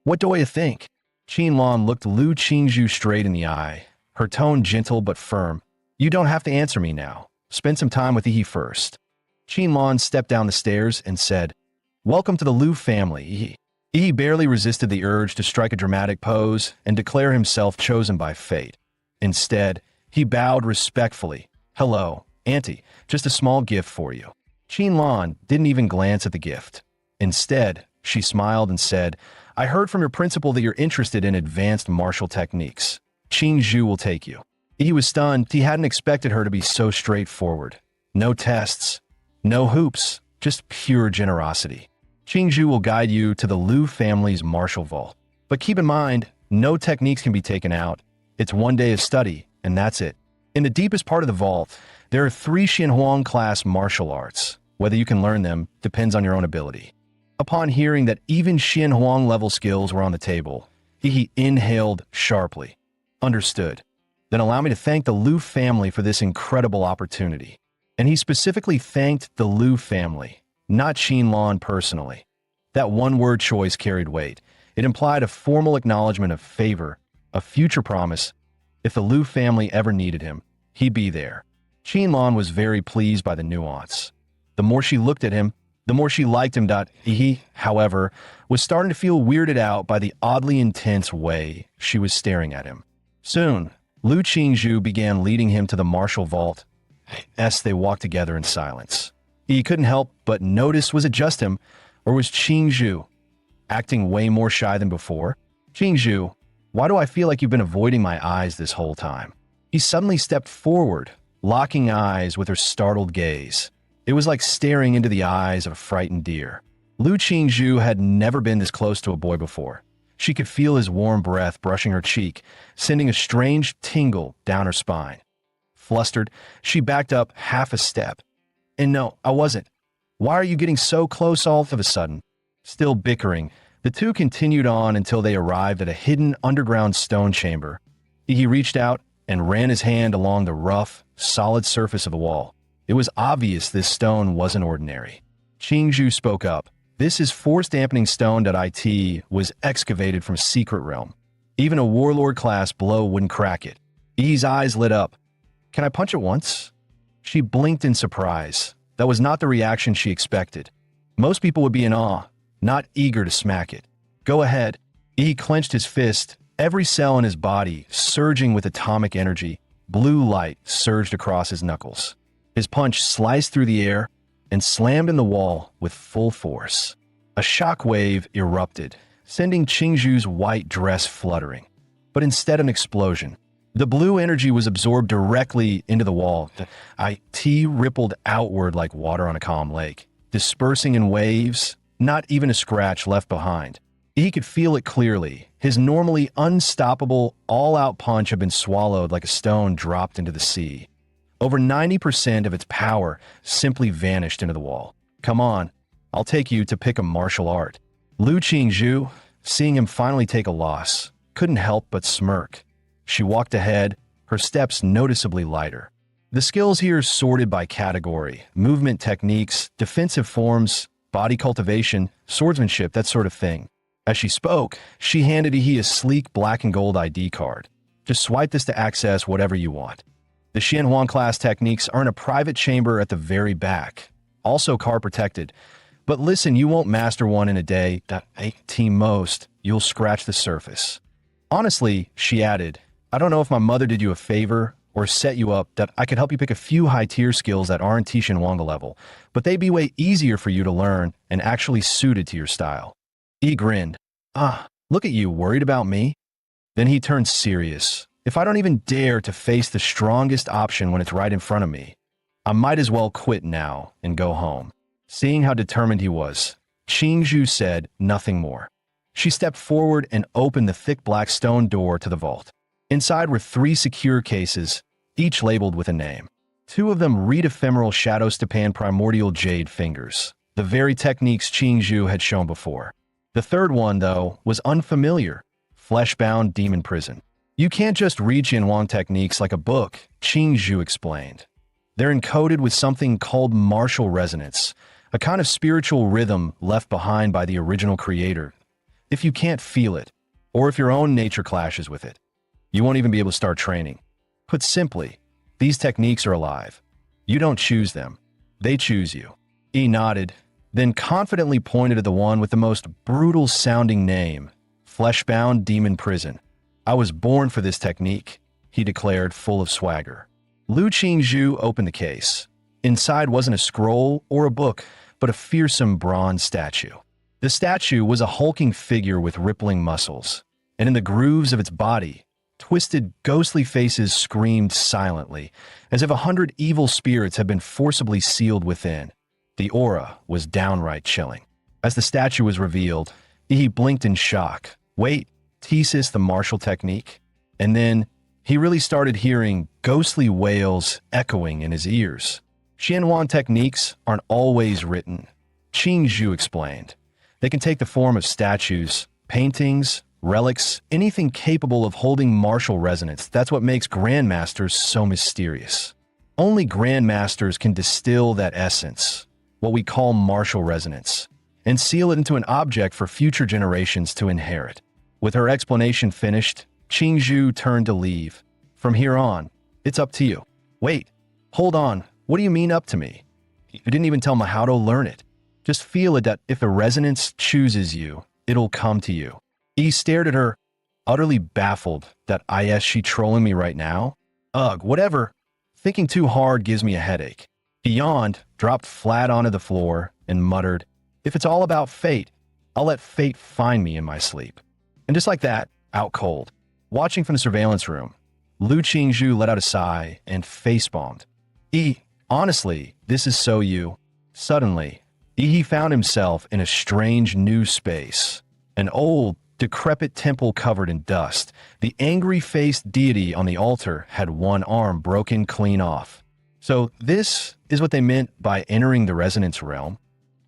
What do you think? Qinlan looked Lu Chengjie straight in the eye, her tone gentle but firm. You don't have to answer me now. Spend some time with Yi first. Qinlan stepped down the stairs and said, Welcome to the Lu family, Yi. Yi barely resisted the urge to strike a dramatic pose and declare himself chosen by fate. Instead, he bowed respectfully. Hello, Auntie, just a small gift for you. Qinlan didn't even glance at the gift. Instead, she smiled and said, I heard from your principal that you're interested in advanced martial techniques. Chengjie will take you. He was stunned. He hadn't expected her to be so straightforward. No tests, no hoops, just pure generosity. Chengjie will guide you to the Lu family's martial vault. But keep in mind, no techniques can be taken out. It's one day of study, and that's it. In the deepest part of the vault, there are 3 Xinhuang-class martial arts. Whether you can learn them depends on your own ability. Upon hearing that even Xinhuang-level skills were on the table, He inhaled sharply. Understood. Then allow me to thank the Liu family for this incredible opportunity. And he specifically thanked the Liu family, not Xinlan personally. That one-word choice carried weight. It implied a formal acknowledgement of favor, a future promise. If the Liu family ever needed him, he'd be there. Xinlan was very pleased by the nuance. The more she looked at him, the more she liked him. He, however, was starting to feel weirded out by the oddly intense way she was staring at him. Soon, Liu Qingzhu began leading him to the martial vault. As they walked together in silence. He couldn't help but notice, was it just him, or was Qingzhu acting way more shy than before? Qingzhu, why do I feel like you've been avoiding my eyes this whole time? He suddenly stepped forward, locking eyes with her startled gaze. It was like staring into the eyes of a frightened deer. Liu Qingzhu had never been this close to a boy before. She could feel his warm breath brushing her cheek, sending a strange tingle down her spine. Flustered, she backed up half a step. And no, I wasn't. Why are you getting so close all of a sudden? Still bickering, the two continued on until they arrived at a hidden underground stone chamber. He reached out and ran his hand along the rough, solid surface of the wall. It was obvious this stone wasn't ordinary. Qingzhu spoke up. This is force dampening stone that IT was excavated from a secret realm. Even a warlord class blow wouldn't crack it. Yi's eyes lit up. Can I punch it once? She blinked in surprise. That was not the reaction she expected. Most people would be in awe, not eager to smack it. Go ahead. He clenched his fist, every cell in his body surging with atomic energy. Blue light surged across his knuckles. His punch sliced through the air and slammed in the wall with full force. A shockwave erupted, sending Qingzhu's white dress fluttering. But instead an explosion. The blue energy was absorbed directly into the wall. The IT rippled outward like water on a calm lake, dispersing in waves, not even a scratch left behind. He could feel it clearly. His normally unstoppable, all-out punch had been swallowed like a stone dropped into the sea. Over 90% of its power simply vanished into the wall. Come on, I'll take you to pick a martial art. Liu Qingzhu, seeing him finally take a loss, couldn't help but smirk. She walked ahead, her steps noticeably lighter. The skills here sorted by category, movement techniques, defensive forms, body cultivation, swordsmanship, that sort of thing. As she spoke, she handed He a sleek black and gold ID card. Just swipe this to access whatever you want. The Xianhuan class techniques are in a private chamber at the very back, also car protected. But listen, you won't master one in a day. That 18 most, you'll scratch the surface. Honestly, she added, I don't know if my mother did you a favor or set you up that I could help you pick a few high-tier skills that aren't Xinhuanga level, but they'd be way easier for you to learn and actually suited to your style. He grinned. Look at you, worried about me? Then he turned serious. If I don't even dare to face the strongest option when it's right in front of me, I might as well quit now and go home. Seeing how determined he was, Qingzhu said nothing more. She stepped forward and opened the thick black stone door to the vault. Inside were 3 secure cases, each labeled with a name. 2 of them read ephemeral Shadow Stepan primordial jade fingers, the very techniques Qingzhu had shown before. The third one, though, was unfamiliar, flesh-bound demon prison. You can't just read Xianhuang techniques like a book, Qingzhu explained. They're encoded with something called martial resonance, a kind of spiritual rhythm left behind by the original creator. If you can't feel it, or if your own nature clashes with it, you won't even be able to start training. Put simply, these techniques are alive. You don't choose them. They choose you. He nodded, then confidently pointed at the one with the most brutal-sounding name, Fleshbound Demon Prison. I was born for this technique, he declared, full of swagger. Liu Qingzhu opened the case. Inside wasn't a scroll or a book, but a fearsome bronze statue. The statue was a hulking figure with rippling muscles, and in the grooves of its body, twisted, ghostly faces screamed silently, as if 100 evil spirits had been forcibly sealed within. The aura was downright chilling. As the statue was revealed, he blinked in shock. Wait, Thesis the martial technique? And then, he really started hearing ghostly wails echoing in his ears. Xianhuan techniques aren't always written, Qingzhu explained. They can take the form of statues, paintings, relics, anything capable of holding martial resonance. That's what makes grandmasters so mysterious. Only grandmasters can distill that essence, what we call martial resonance, and seal it into an object for future generations to inherit. With her explanation finished, Qingzhu turned to leave. From here on, it's up to you. Wait, hold on. What do you mean up to me? You didn't even tell me how to learn it. Just feel it that if the resonance chooses you, it'll come to you. He stared at her, utterly baffled that is she trolling me right now? Ugh, whatever. Thinking too hard gives me a headache. He yawned, dropped flat onto the floor, and muttered, if it's all about fate, I'll let fate find me in my sleep. And just like that, out cold. Watching from the surveillance room, Lu Qingzhu let out a sigh and facepalmed. Honestly, this is so you. Suddenly, he found himself in a strange new space. An old, decrepit temple covered in dust. The angry-faced deity on the altar had one arm broken clean off. So this is what they meant by entering the resonance realm.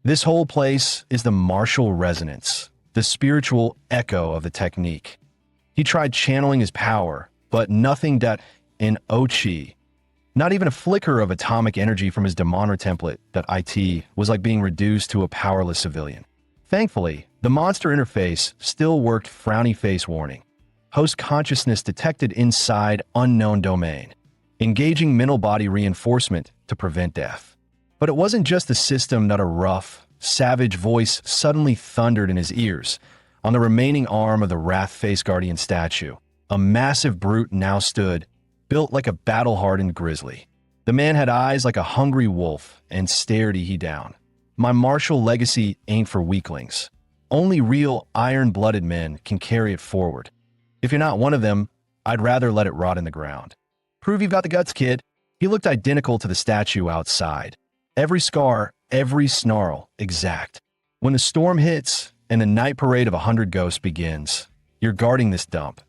This whole place is the martial resonance, the spiritual echo of the technique. He tried channeling his power, but nothing that in Ochi. Not even a flicker of atomic energy from his Demonra template that IT was like being reduced to a powerless civilian. Thankfully, the monster interface still worked frowny face warning. Host consciousness detected inside unknown domain. Engaging mental body reinforcement to prevent death. But it wasn't just the system that a rough, savage voice suddenly thundered in his ears. On the remaining arm of the Wrath-Face Guardian statue, a massive brute now stood, built like a battle-hardened grizzly. The man had eyes like a hungry wolf and stared he down. My martial legacy ain't for weaklings. Only real iron-blooded men can carry it forward. If you're not one of them, I'd rather let it rot in the ground. Prove you've got the guts, kid. He looked identical to the statue outside. Every scar, every snarl, exact. When the storm hits and the night parade of 100 ghosts begins, you're guarding this dump.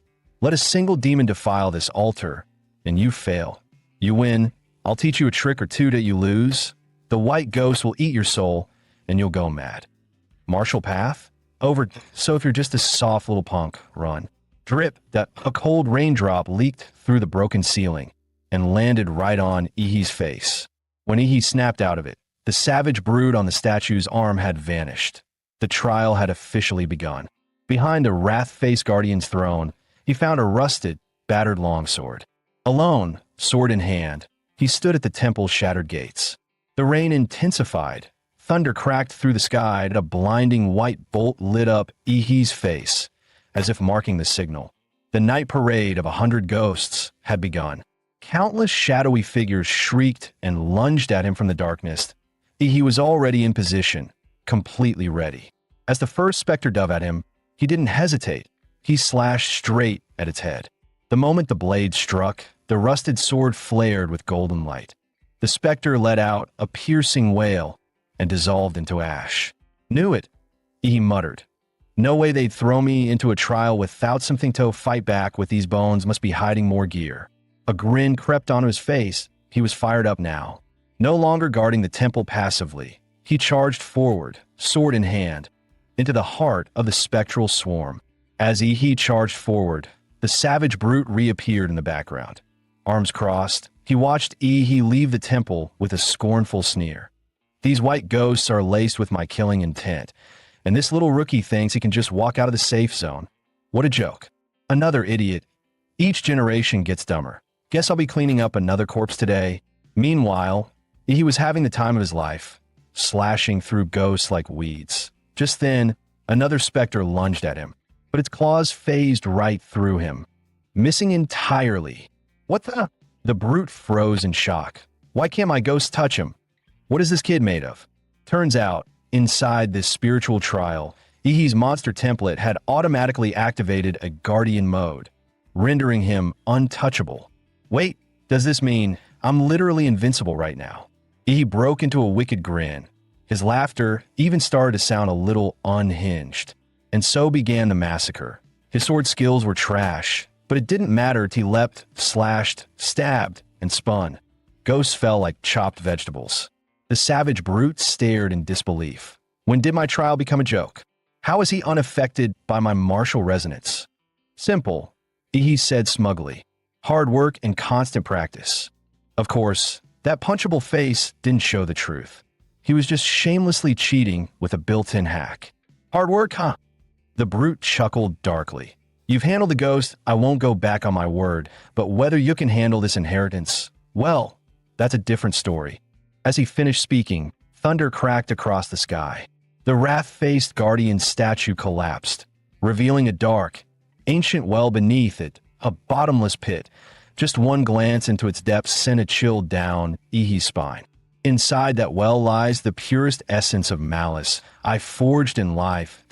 Let a single demon defile this altar, and you fail. You win, I'll teach you a trick or two that you lose. The white ghost will eat your soul, and you'll go mad. Martial path? Over. So if you're just a soft little punk, run. Drip, that a cold raindrop leaked through the broken ceiling and landed right on Ihi's face. When Ihi snapped out of it, the savage brood on the statue's arm had vanished. The trial had officially begun. Behind the Wrath-Face Guardian's throne, he found a rusted, battered longsword. Alone, sword in hand, he stood at the temple's shattered gates. The rain intensified. Thunder cracked through the sky, and a blinding white bolt lit up Ihi's face, as if marking the signal. The night parade of 100 ghosts had begun. Countless shadowy figures shrieked and lunged at him from the darkness. He was already in position, completely ready. As the first specter dove at him, he didn't hesitate. He slashed straight at its head. The moment the blade struck, the rusted sword flared with golden light. The specter let out a piercing wail and dissolved into ash. Knew it, he muttered. No way they'd throw me into a trial without something to fight back with. These bones must be hiding more gear. A grin crept onto his face. He was fired up now. No longer guarding the temple passively, he charged forward, sword in hand, into the heart of the spectral swarm. As he charged forward, the savage brute reappeared in the background. Arms crossed, he watched Ihi leave the temple with a scornful sneer. These white ghosts are laced with my killing intent, and this little rookie thinks he can just walk out of the safe zone. What a joke. Another idiot. Each generation gets dumber. Guess I'll be cleaning up another corpse today. Meanwhile, he was having the time of his life, slashing through ghosts like weeds. Just then, another specter lunged at him, but its claws phased right through him, missing entirely. What the? The brute froze in shock. Why can't my ghost touch him? What is this kid made of? Turns out, inside this spiritual trial, Ihi's monster template had automatically activated a guardian mode, rendering him untouchable. Wait, does this mean I'm literally invincible right now? Ihi broke into a wicked grin. His laughter even started to sound a little unhinged. And so began the massacre. His sword skills were trash, but it didn't matter till he leapt, slashed, stabbed, and spun. Ghosts fell like chopped vegetables. The savage brute stared in disbelief. When did my trial become a joke? How is he unaffected by my martial resonance? Simple, he said smugly. Hard work and constant practice. Of course, that punchable face didn't show the truth. He was just shamelessly cheating with a built-in hack. Hard work, huh? The brute chuckled darkly. You've handled the ghost, I won't go back on my word, but whether you can handle this inheritance, well, that's a different story. As he finished speaking, thunder cracked across the sky. The wrath-faced guardian statue collapsed, revealing a dark, ancient well beneath it, a bottomless pit. Just one glance into its depths sent a chill down Ihi's spine. Inside that well lies the purest essence of malice I forged in life,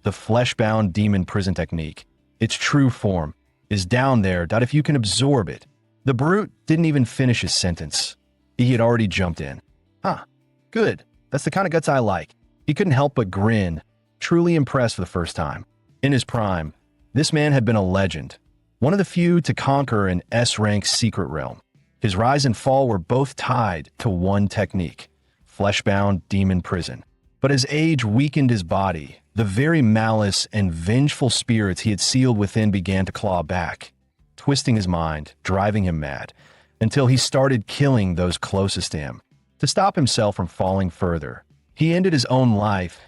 the flesh-bound demon prison technique. Its true form is down there, that if you can absorb it. The brute didn't even finish his sentence. He had already jumped in. Huh, good. That's the kind of guts I like. He couldn't help but grin, truly impressed for the first time. In his prime, this man had been a legend, one of the few to conquer an S-rank secret realm. His rise and fall were both tied to one technique, flesh-bound demon prison. But as age weakened his body, the very malice and vengeful spirits he had sealed within began to claw back, twisting his mind, driving him mad, until he started killing those closest to him. To stop himself from falling further, he ended his own life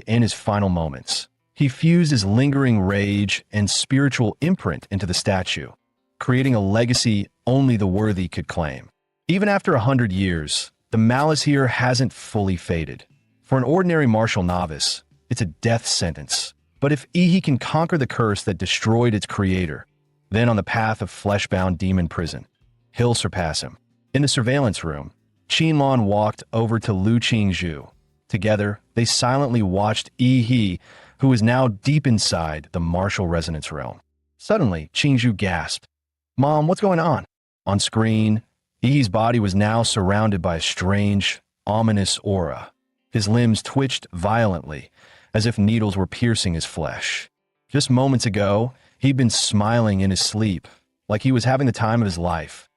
in his final moments. He fused his lingering rage and spiritual imprint into the statue, creating a legacy only the worthy could claim. Even after 100 years, the malice here hasn't fully faded. For an ordinary martial novice, it's a death sentence. But if Ihi can conquer the curse that destroyed its creator, then on the path of flesh-bound demon prison, he'll surpass him. In the surveillance room, Qinlan walked over to Lu Qingzhu. Together, they silently watched Ihi, who was now deep inside the martial resonance realm. Suddenly, Qingzhu gasped. Mom, what's going on? On screen, Ihi's body was now surrounded by a strange, ominous aura. His limbs twitched violently, as if needles were piercing his flesh. Just moments ago, he'd been smiling in his sleep, like he was having the time of his life.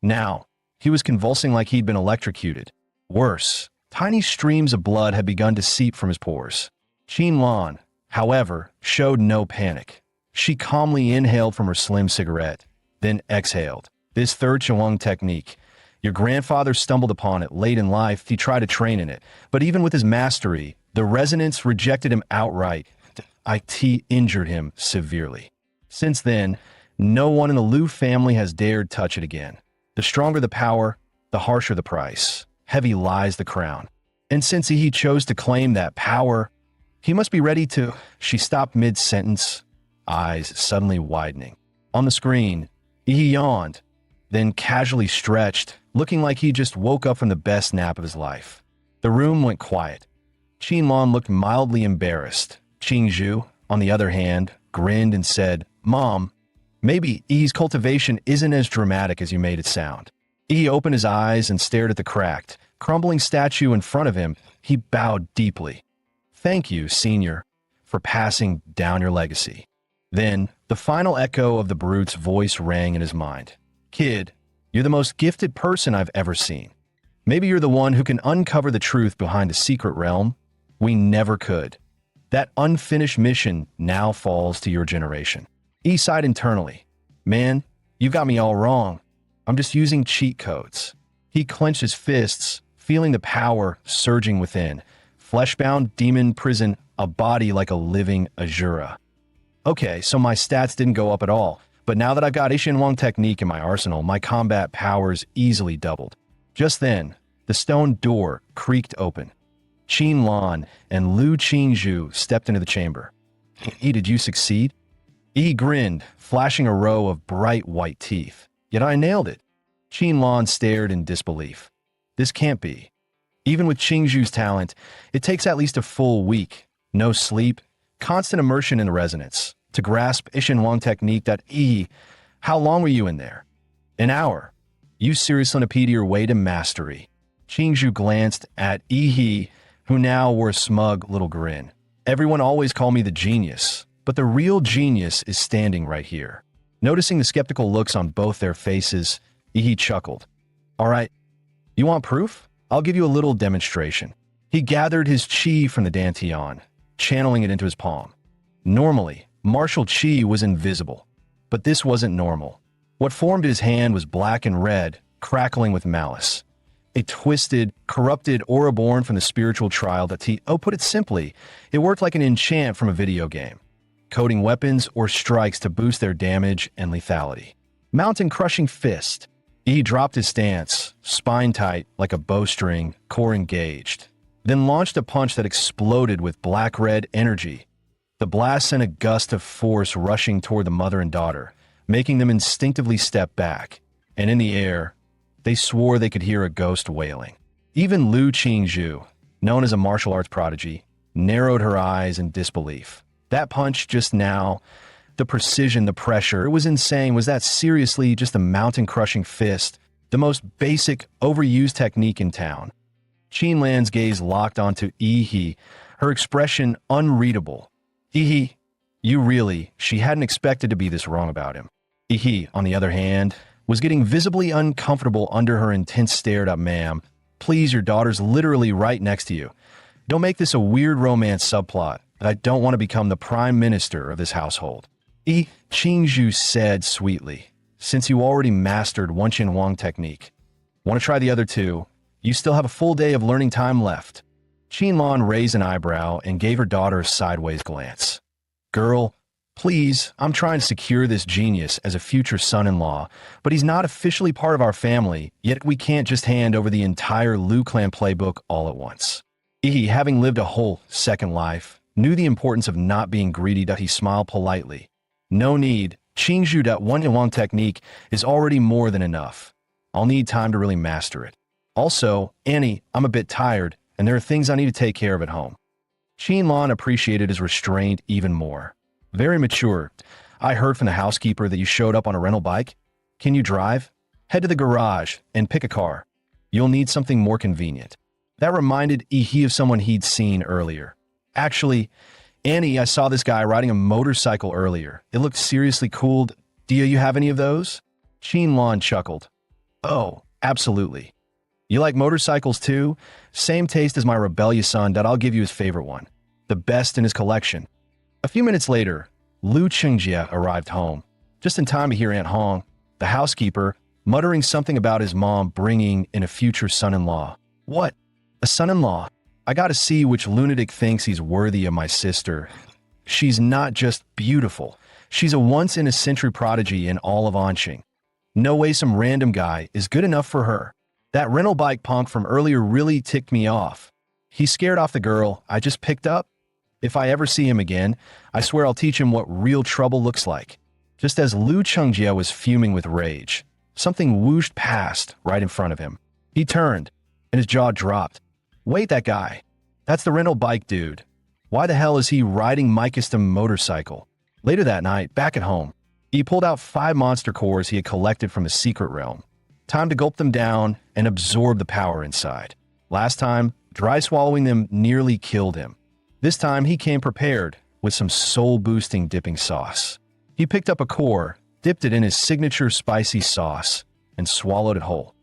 Now, he was convulsing like he'd been electrocuted. Worse, tiny streams of blood had begun to seep from his pores. Qinlan, however, showed no panic. She calmly inhaled from her slim cigarette, then exhaled. This third Chewang technique. Your grandfather stumbled upon it late in life. He tried to train in it. But even with his mastery, the resonance rejected him outright. IT injured him severely. Since then, no one in the Liu family has dared touch it again. The stronger the power, the harsher the price. Heavy lies the crown. And since he chose to claim that power, he must be ready to... She stopped mid-sentence, eyes suddenly widening. On the screen, he yawned, then casually stretched, looking like he just woke up from the best nap of his life. The room went quiet. Qinlan looked mildly embarrassed. Qingzhu, on the other hand, grinned and said, Mom, maybe Ihi's cultivation isn't as dramatic as you made it sound. Ihi opened his eyes and stared at the cracked, crumbling statue in front of him. He bowed deeply. Thank you, Senior, for passing down your legacy. Then, the final echo of the brute's voice rang in his mind. Kid, you're the most gifted person I've ever seen. Maybe you're the one who can uncover the truth behind a secret realm we never could. That unfinished mission now falls to your generation. He sighed internally. Man, you've got me all wrong. I'm just using cheat codes. He clenched his fists, feeling the power surging within. Flesh-bound demon prison, a body like a living Azura. Okay, so my stats didn't go up at all, but now that I've got Ishinwang technique in my arsenal, my combat powers easily doubled. Just then, the stone door creaked open. Qinlan and Lu Qingzhu stepped into the chamber. Did you succeed? He grinned, flashing a row of bright white teeth. Yet I nailed it. Qinlan stared in disbelief. This can't be. Even with Qingzhu's talent, it takes at least a full week. No sleep, constant immersion in the resonance. To grasp Ishinwang technique that how long were you in there? An hour. You seriously centipede your way to mastery. Qingzhu glanced at Ihi, who now wore a smug little grin. Everyone always called me the genius, but the real genius is standing right here. Noticing the skeptical looks on both their faces, Ihi chuckled. All right, you want proof? I'll give you a little demonstration. He gathered his chi from the dantian. channeling it into his palm. Normally, martial chi was invisible, but this wasn't normal. What formed his hand was black and red, crackling with malice. A twisted, corrupted aura born from the spiritual trial that put it simply, it worked like an enchant from a video game, coding weapons or strikes to boost their damage and lethality. Mountain-crushing fist. He dropped his stance, spine tight like a bowstring, core engaged, then launched a punch that exploded with black-red energy. The blast sent a gust of force rushing toward the mother and daughter, making them instinctively step back, and in the air, they swore they could hear a ghost wailing. Even Lu Qingzhu, known as a martial arts prodigy, narrowed her eyes in disbelief. That punch just now, the precision, the pressure, it was insane. Was that seriously just a mountain-crushing fist, the most basic, overused technique in town? Qin Lan's gaze locked onto Yi He, her expression unreadable. Yi He, she hadn't expected to be this wrong about him. Yi He, on the other hand, was getting visibly uncomfortable under her intense stare at ma'am. Please, your daughter's literally right next to you. Don't make this a weird romance subplot that I don't want to become the prime minister of this household. Qingzhu said sweetly, since you already mastered Wenqin Wang technique. Want to try the other two? You still have a full day of learning time left. Qin Lan raised an eyebrow and gave her daughter a sideways glance. Girl, please, I'm trying to secure this genius as a future son-in-law, but he's not officially part of our family, yet we can't just hand over the entire Liu Clan playbook all at once. He, having lived a whole second life, knew the importance of not being greedy. He smiled politely. No need. Qingzhu Wenqin Wang technique is already more than enough. I'll need time to really master it. Also, Annie, I'm a bit tired, and there are things I need to take care of at home. Qin Lan appreciated his restraint even more. Very mature. I heard from the housekeeper that you showed up on a rental bike. Can you drive? Head to the garage and pick a car. You'll need something more convenient. That reminded Yi of someone he'd seen earlier. Actually, Annie, I saw this guy riding a motorcycle earlier. It looked seriously cool. Do you have any of those? Qin Lan chuckled. Oh, absolutely. You like motorcycles too? Same taste as my rebellious son. I'll give you his favorite one. The best in his collection. A few minutes later, Lu Qingjie arrived home, just in time to hear Aunt Hong, the housekeeper, muttering something about his mom bringing in a future son-in-law. What? A son-in-law? I gotta see which lunatic thinks he's worthy of my sister. She's not just beautiful. She's a once-in-a-century prodigy in all of Anqing. No way some random guy is good enough for her. That rental bike punk from earlier really ticked me off. He scared off the girl I just picked up. If I ever see him again, I swear I'll teach him what real trouble looks like. Just as Lu Qingjie was fuming with rage, something whooshed past right in front of him. He turned, and his jaw dropped. Wait, that guy. That's the rental bike dude. Why the hell is he riding my custom motorcycle? Later that night, back at home, he pulled out 5 monster cores he had collected from a secret realm. Time to gulp them down and absorb the power inside. Last time, dry swallowing them nearly killed him. This time, he came prepared with some soul-boosting dipping sauce. He picked up a core, dipped it in his signature spicy sauce, and swallowed it whole.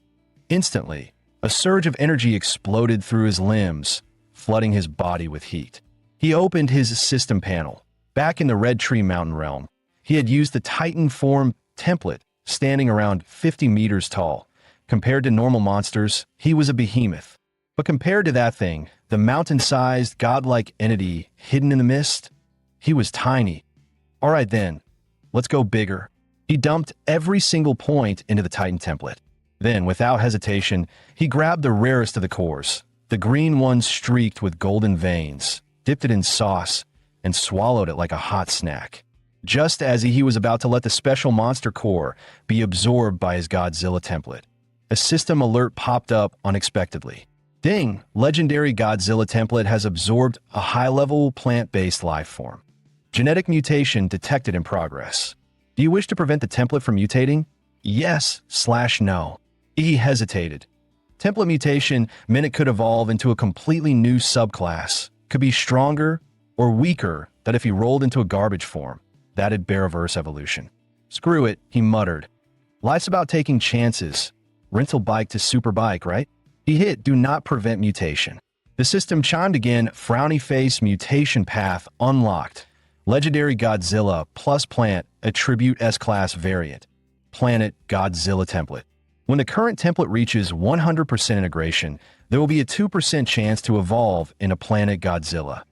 Instantly, a surge of energy exploded through his limbs, flooding his body with heat. He opened his system panel. Back in the Red Tree Mountain realm, he had used the Titan form template, standing around 50 meters tall. Compared to normal monsters, he was a behemoth. But compared to that thing, the mountain-sized, godlike entity hidden in the mist, he was tiny. All right then, let's go bigger. He dumped every single point into the Titan template. Then, without hesitation, he grabbed the rarest of the cores, the green one streaked with golden veins, dipped it in sauce, and swallowed it like a hot snack. Just as he was about to let the special monster core be absorbed by his Godzilla template, a system alert popped up unexpectedly. Ding! Legendary Godzilla template has absorbed a high-level plant-based life form. Genetic mutation detected in progress. Do you wish to prevent the template from mutating? Yes/no. He hesitated. Template mutation meant it could evolve into a completely new subclass, could be stronger or weaker than if he rolled into a garbage form. That'd bear reverse evolution. Screw it, he muttered. Life's about taking chances. Rental bike to super bike, right? He hit do not prevent mutation. The system chimed again, frowny face, mutation path, unlocked. Legendary Godzilla plus plant, attribute S-class variant. Planet Godzilla template. When the current template reaches 100% integration, there will be a 2% chance to evolve into Planet Godzilla.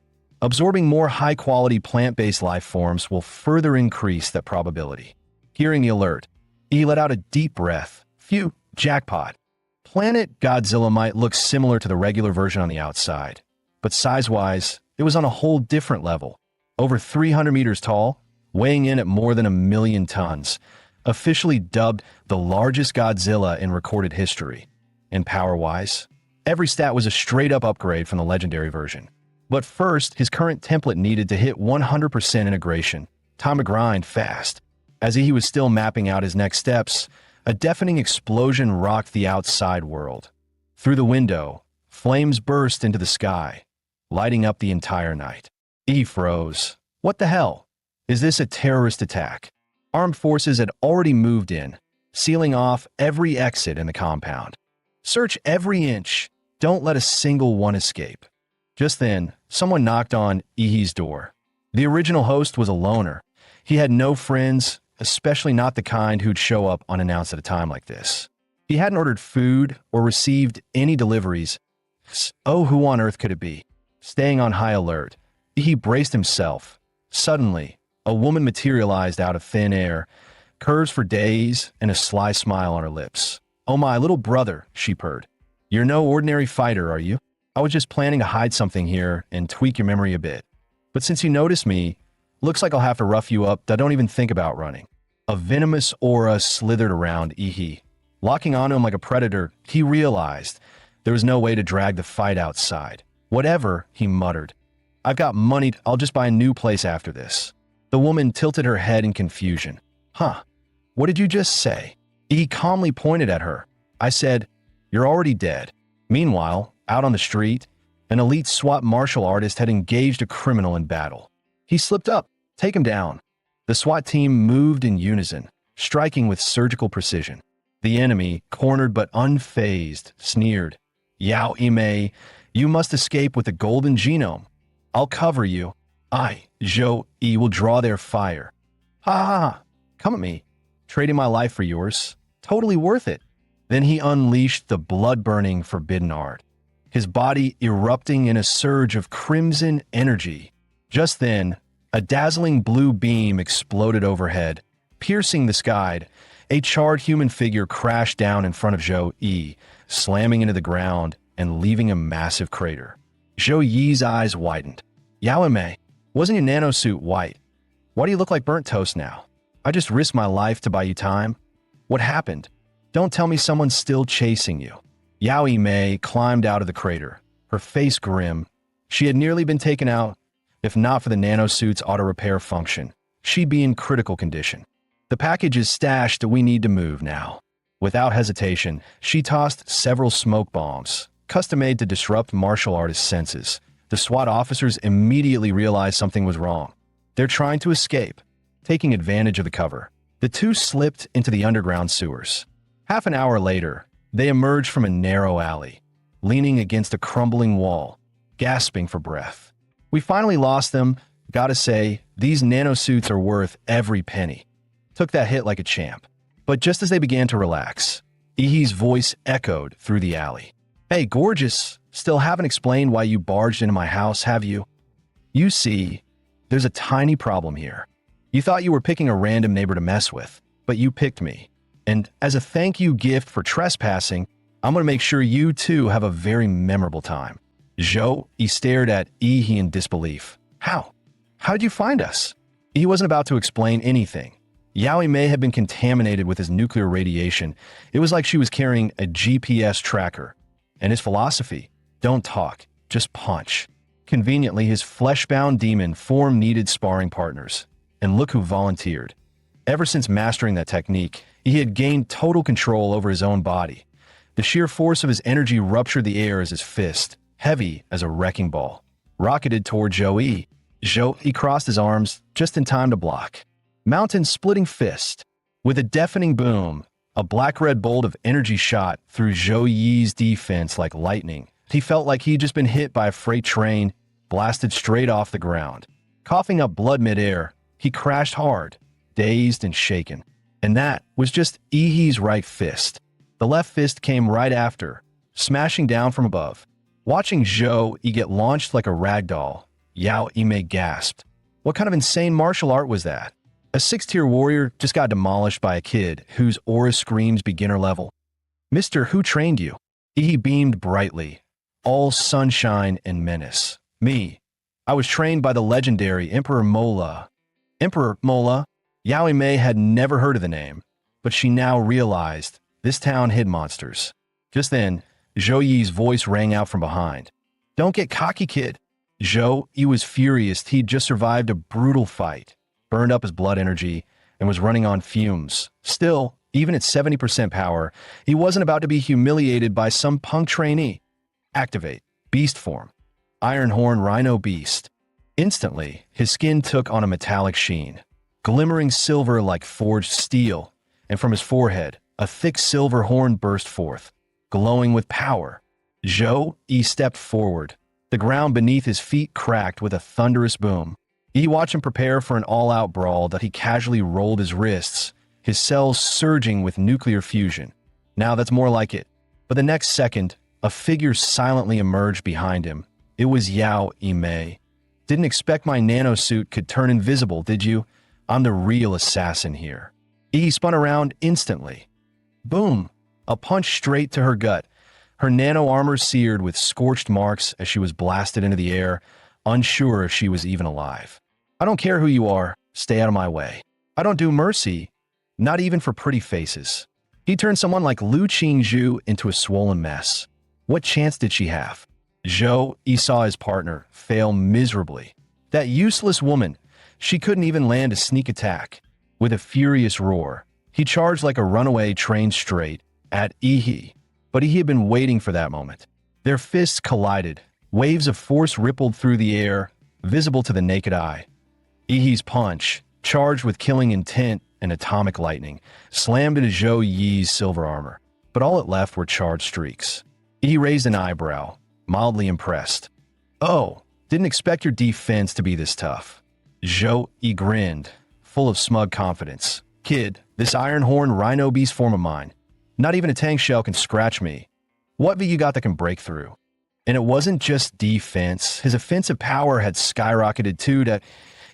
Absorbing more high-quality plant-based life forms will further increase that probability. Hearing the alert, he let out a deep breath. Phew, jackpot. Planet Godzilla might look similar to the regular version on the outside, but size-wise, it was on a whole different level. Over 300 meters tall, weighing in at more than 1 million tons, officially dubbed the largest Godzilla in recorded history. And power-wise, every stat was a straight-up upgrade from the legendary version. But first, his current template needed to hit 100% integration. Time to grind fast. As he was still mapping out his next steps, a deafening explosion rocked the outside world. Through the window, flames burst into the sky, lighting up the entire night. He froze. What the hell? Is this a terrorist attack? Armed forces had already moved in, sealing off every exit in the compound. Search every inch. Don't let a single one escape. Just then, someone knocked on Ihi's door. The original host was a loner. He had no friends, especially not the kind who'd show up unannounced at a time like this. He hadn't ordered food or received any deliveries. Oh, who on earth could it be? Staying on high alert, he braced himself. Suddenly, a woman materialized out of thin air, curves for days and a sly smile on her lips. "Oh, my little brother," she purred. "You're no ordinary fighter, are you? I was just planning to hide something here and tweak your memory a bit. But since you noticed me, looks like I'll have to rough you up. Don't even think about running." A venomous aura slithered around Ihi. Locking onto him like a predator, he realized there was no way to drag the fight outside. "Whatever," he muttered. "I've got money. I'll just buy a new place after this." The woman tilted her head in confusion. "Huh? What did you just say?" He calmly pointed at her. "I said, you're already dead." Meanwhile, out on the street, an elite SWAT martial artist had engaged a criminal in battle. He slipped up. "Take him down." The SWAT team moved in unison, striking with surgical precision. The enemy, cornered but unfazed, sneered. "Yao Imei, you must escape with the golden genome. I'll cover you. I, Zhou Yi, will draw their fire." "Ha ha ha, come at me. Trading my life for yours. Totally worth it." Then he unleashed the blood-burning forbidden art, his body erupting in a surge of crimson energy. Just then, a dazzling blue beam exploded overhead, piercing the sky. A charred human figure crashed down in front of Zhou Yi, slamming into the ground and leaving a massive crater. Zhou Yi's eyes widened. "Yao Mei, wasn't your nanosuit white? Why do you look like burnt toast now? I just risked my life to buy you time. What happened? Don't tell me someone's still chasing you." Yao Mei climbed out of the crater, her face grim. She had nearly been taken out. If not for the nanosuit's auto-repair function, she'd be in critical condition. "The package is stashed. We need to move now." Without hesitation, she tossed several smoke bombs, custom-made to disrupt martial artists' senses. The SWAT officers immediately realized something was wrong. They're trying to escape, taking advantage of the cover. The two slipped into the underground sewers. Half an hour later, they emerged from a narrow alley, leaning against a crumbling wall, gasping for breath. "We finally lost them. Gotta say, these nanosuits are worth every penny." Took that hit like a champ. But just as they began to relax, Ihi's voice echoed through the alley. "Hey, gorgeous, still haven't explained why you barged into my house, have you? You see, there's a tiny problem here. You thought you were picking a random neighbor to mess with, but you picked me. And as a thank you gift for trespassing, I'm going to make sure you too have a very memorable time." Zhou, he stared at Ihi in disbelief. How? How'd you find us?" He wasn't about to explain anything. Yao Mei had been contaminated with his nuclear radiation. It was like she was carrying a GPS tracker. And his philosophy, don't talk, just punch. Conveniently, his flesh-bound demon form needed sparring partners. And look who volunteered. Ever since mastering that technique, he had gained total control over his own body. The sheer force of his energy ruptured the air as his fist, heavy as a wrecking ball, rocketed toward Zhou Yi. Zhou Yi crossed his arms just in time to block. Mountain-splitting fist. With a deafening boom, a black-red bolt of energy shot through Zhou Yi's defense like lightning, He felt like he'd just been hit by a freight train, blasted straight off the ground. Coughing up blood midair, he crashed hard, dazed and shaken. And that was just Ihi's right fist. The left fist came right after, smashing down from above. Watching Zhou Yi get launched like a rag doll, Yao Yimei gasped. What kind of insane martial art was that? A 6-tier warrior just got demolished by a kid whose aura screams beginner level. Mister, who trained you? Ihi beamed brightly, all sunshine and menace. Me. I was trained by the legendary Emperor Mola. Emperor Mola? Yao Yimei had never heard of the name, but she now realized this town hid monsters. Just then, Zhou Yi's voice rang out from behind. Don't get cocky, kid. Zhou Yi was furious. He'd just survived a brutal fight, burned up his blood energy, and was running on fumes. Still, even at 70% power, he wasn't about to be humiliated by some punk trainee. Activate. Beast form. Iron Horn Rhino Beast. Instantly, his skin took on a metallic sheen, glimmering silver like forged steel, and from his forehead, a thick silver horn burst forth, glowing with power. Zhou Yi stepped forward. The ground beneath his feet cracked with a thunderous boom. Yi watched him prepare for an all-out brawl that he casually rolled his wrists, his cells surging with nuclear fusion. Now that's more like it. But the next second, a figure silently emerged behind him. It was Yao Yimei. Didn't expect my nanosuit could turn invisible, did you? I'm the real assassin here. Yi spun around instantly. Boom! A punch straight to her gut. Her nano armor seared with scorched marks as she was blasted into the air, unsure if she was even alive. I don't care who you are. Stay out of my way. I don't do mercy. Not even for pretty faces. He turned someone like Lu Qingzhu into a swollen mess. What chance did she have? Zhou Yi saw his partner fail miserably. That useless woman. She couldn't even land a sneak attack. With a furious roar, he charged like a runaway train straight at Ihi. But he had been waiting for that moment. Their fists collided. Waves of force rippled through the air, visible to the naked eye. Ihi's punch, charged with killing intent and atomic lightning, slammed into Zhou Yi's silver armor. But all it left were charred streaks. Ihi raised an eyebrow, mildly impressed. Oh, didn't expect your defense to be this tough. Zhou Yi grinned, full of smug confidence. Kid, this iron horn rhino beast form of mine. Not even a tank shell can scratch me. What have you got that can break through? And it wasn't just defense. His offensive power had skyrocketed too, that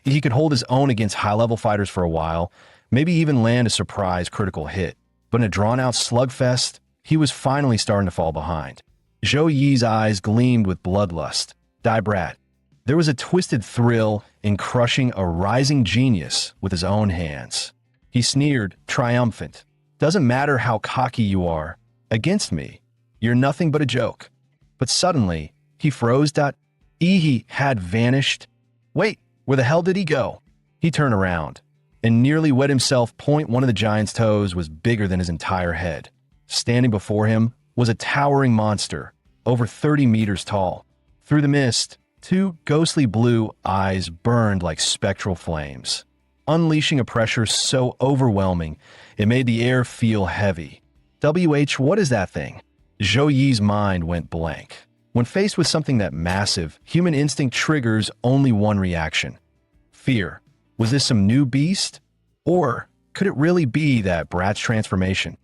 he could hold his own against high-level fighters for a while, maybe even land a surprise critical hit. But in a drawn-out slugfest, he was finally starting to fall behind. Zhou Yi's eyes gleamed with bloodlust. Die brat. There was a twisted thrill in crushing a rising genius with his own hands. He sneered, triumphant. Doesn't matter how cocky you are. Against me, you're nothing but a joke. But suddenly, he froze. Ihi had vanished. Wait, where the hell did he go? He turned around and nearly wet himself. One of the giant's toes was bigger than his entire head. Standing before him was a towering monster, over 30 meters tall. Through the mist, two ghostly blue eyes burned like spectral flames, unleashing a pressure so overwhelming it made the air feel heavy. What is that thing? Zhou Yi's mind went blank. When faced with something that massive, human instinct triggers only one reaction. Fear. Was this some new beast? Or could it really be that brat's transformation?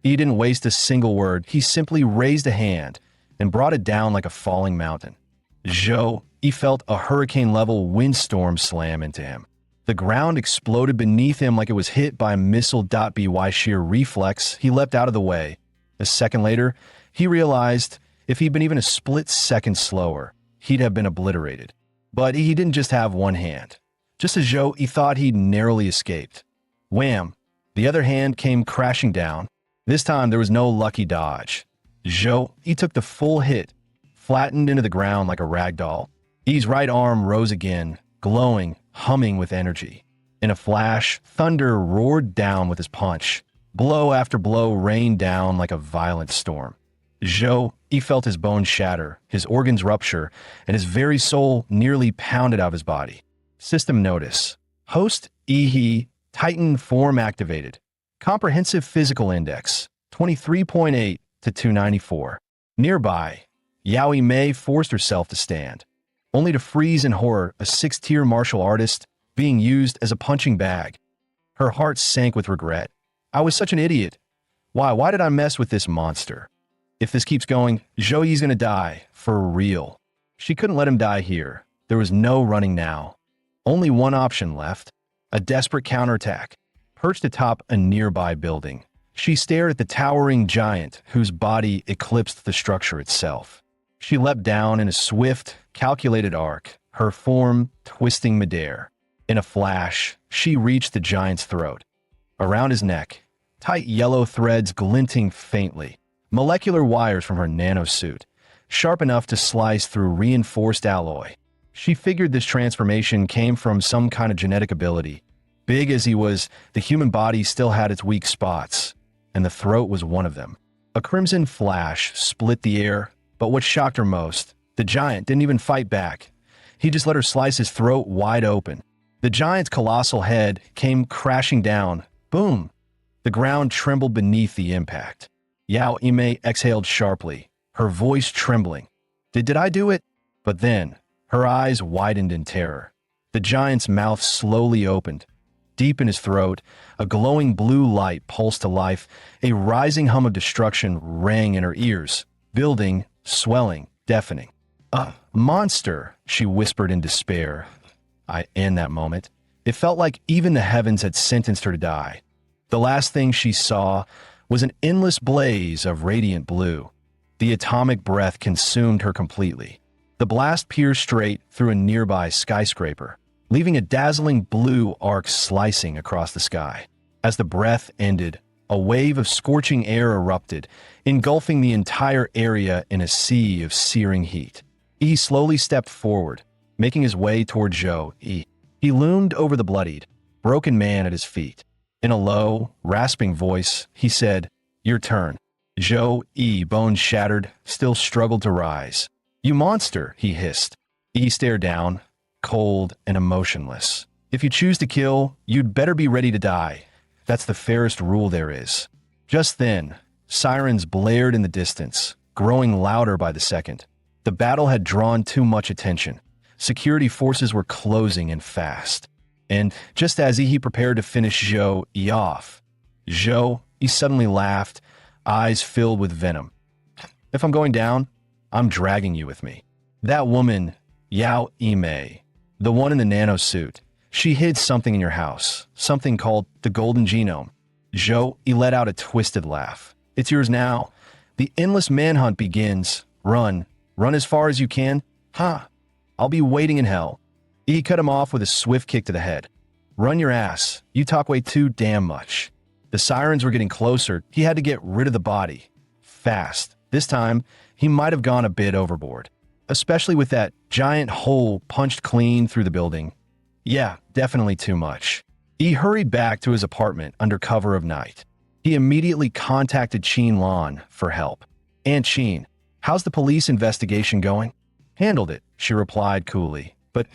He didn't waste a single word. He simply raised a hand and brought it down like a falling mountain. Zhou Yi felt a hurricane-level windstorm slam into him. The ground exploded beneath him like it was hit by a missile. By sheer reflex, he leapt out of the way. A second later, he realized if he'd been even a split second slower, he'd have been obliterated. But he didn't just have one hand. Just as Zhou Yi thought he'd narrowly escaped. Wham! The other hand came crashing down. This time there was no lucky dodge. Zhou Yi took the full hit, flattened into the ground like a rag doll. Yi's right arm rose again, glowing, humming with energy. In a flash, thunder roared down with his punch. Blow after blow rained down like a violent storm. Zhou Yi felt his bones shatter, his organs rupture, and his very soul nearly pounded out of his body. System notice. Host Ihi, Titan form activated. Comprehensive physical index, 23.8 to 294. Nearby, Yao Mei forced herself to stand, only to freeze in horror, a six-tier martial artist being used as a punching bag. Her heart sank with regret. I was such an idiot. Why did I mess with this monster? If this keeps going, Zhou Yi's gonna die, for real. She couldn't let him die here. There was no running now. Only one option left, a desperate counterattack. Perched atop a nearby building, she stared at the towering giant whose body eclipsed the structure itself. She leapt down in a swift, calculated arc, her form twisting midair. In a flash, she reached the giant's throat. Around his neck, tight yellow threads glinting faintly, molecular wires from her nanosuit, sharp enough to slice through reinforced alloy. She figured this transformation came from some kind of genetic ability. Big as he was, the human body still had its weak spots, and the throat was one of them. A crimson flash split the air, but what shocked her most, the giant didn't even fight back. He just let her slice his throat wide open. The giant's colossal head came crashing down. Boom! The ground trembled beneath the impact. Yao Mei exhaled sharply, her voice trembling. Did I do it? But then, her eyes widened in terror. The giant's mouth slowly opened. Deep in his throat, a glowing blue light pulsed to life. A rising hum of destruction rang in her ears, building, swelling, deafening. "A monster," she whispered in despair. In that moment, it felt like even the heavens had sentenced her to die. The last thing she saw was an endless blaze of radiant blue. The atomic breath consumed her completely. The blast pierced straight through a nearby skyscraper, leaving a dazzling blue arc slicing across the sky. As the breath ended, a wave of scorching air erupted, engulfing the entire area in a sea of searing heat. He slowly stepped forward, making his way toward Zhou Yi. He loomed over the bloodied, broken man at his feet. In a low, rasping voice, he said, "Your turn." Zhou Yi, bones shattered, still struggled to rise. "You monster," he hissed. Yi stared down, cold and emotionless. "If you choose to kill, you'd better be ready to die. That's the fairest rule there is." Just then, sirens blared in the distance, growing louder by the second. The battle had drawn too much attention. Security forces were closing in fast. And just as he prepared to finish Zhou Yi off, Zhou Yi suddenly laughed, eyes filled with venom. "If I'm going down, I'm dragging you with me." That woman, Yao Mei, the one in the nanosuit, she hid something in your house, something called the golden genome. Zhou Yi let out a twisted laugh. "It's yours now. The endless manhunt begins. Run as far as you can. Ha! I'll be waiting in hell." He cut him off with a swift kick to the head. "Run your ass. You talk way too damn much." The sirens were getting closer. He had to get rid of the body. Fast. This time, he might have gone a bit overboard. Especially with that giant hole punched clean through the building. Yeah, definitely too much. He hurried back to his apartment under cover of night. He immediately contacted Qin Lan for help. "Aunt Qin, how's the police investigation going?" "Handled it," she replied coolly. "But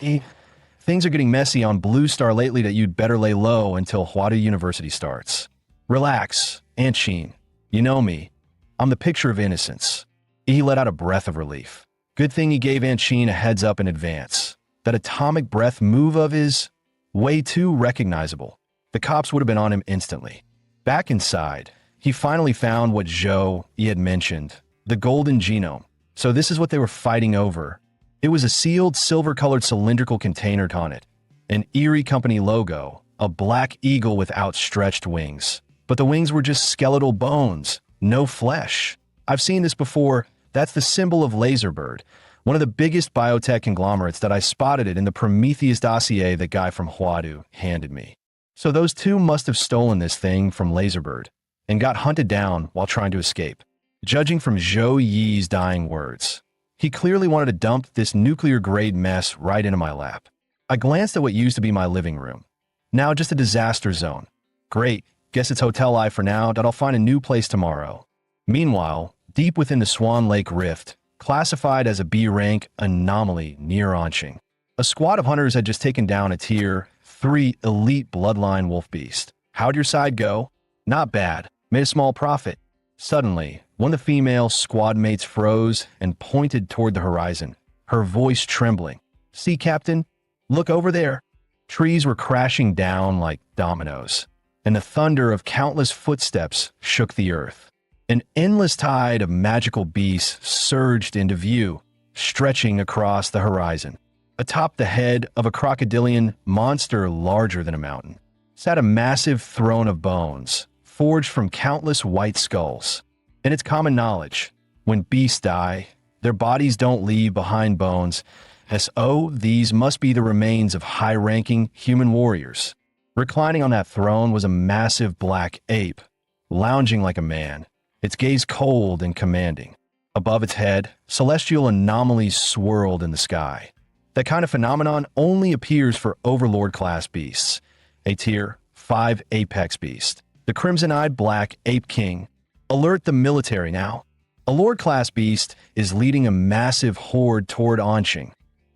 things are getting messy on Blue Star lately that you'd better lay low until Huadu University starts." "Relax, Aunt Qin. You know me. I'm the picture of innocence." He let out a breath of relief. Good thing he gave Aunt Qin a heads up in advance. That atomic breath move of his, way too recognizable. The cops would have been on him instantly. Back inside, he finally found what Zhou Yi had mentioned, the golden genome. So this is what they were fighting over. It was a sealed silver-colored cylindrical container on it, an eerie company logo, a black eagle with outstretched wings. But the wings were just skeletal bones, no flesh. I've seen this before. That's the symbol of Laserbird, one of the biggest biotech conglomerates that I spotted it in the Prometheus dossier that guy from Huadu handed me. So those two must have stolen this thing from Laserbird and got hunted down while trying to escape. Judging from Zhou Yi's dying words, he clearly wanted to dump this nuclear-grade mess right into my lap. I glanced at what used to be my living room. Now just a disaster zone. Great, guess it's hotel life for now, that I'll find a new place tomorrow. Meanwhile, deep within the Swan Lake Rift, classified as a B-rank anomaly near Anqing, a squad of hunters had just taken down a Tier 3 elite bloodline wolf beast. How'd your side go? Not bad. Made a small profit. Suddenly, One of the female squad mates froze and pointed toward the horizon, her voice trembling. "See, Captain? Look over there." Trees were crashing down like dominoes, and the thunder of countless footsteps shook the earth. An endless tide of magical beasts surged into view, stretching across the horizon. Atop the head of a crocodilian monster larger than a mountain sat a massive throne of bones, forged from countless white skulls. And it's common knowledge, when beasts die, their bodies don't leave behind bones, as these must be the remains of high-ranking human warriors. Reclining on that throne was a massive black ape, lounging like a man, its gaze cold and commanding. Above its head, celestial anomalies swirled in the sky. That kind of phenomenon only appears for Overlord-class beasts, a Tier 5 apex beast. The crimson-eyed black ape king. Alert the military now. A Lord-class beast is leading a massive horde toward Anqing.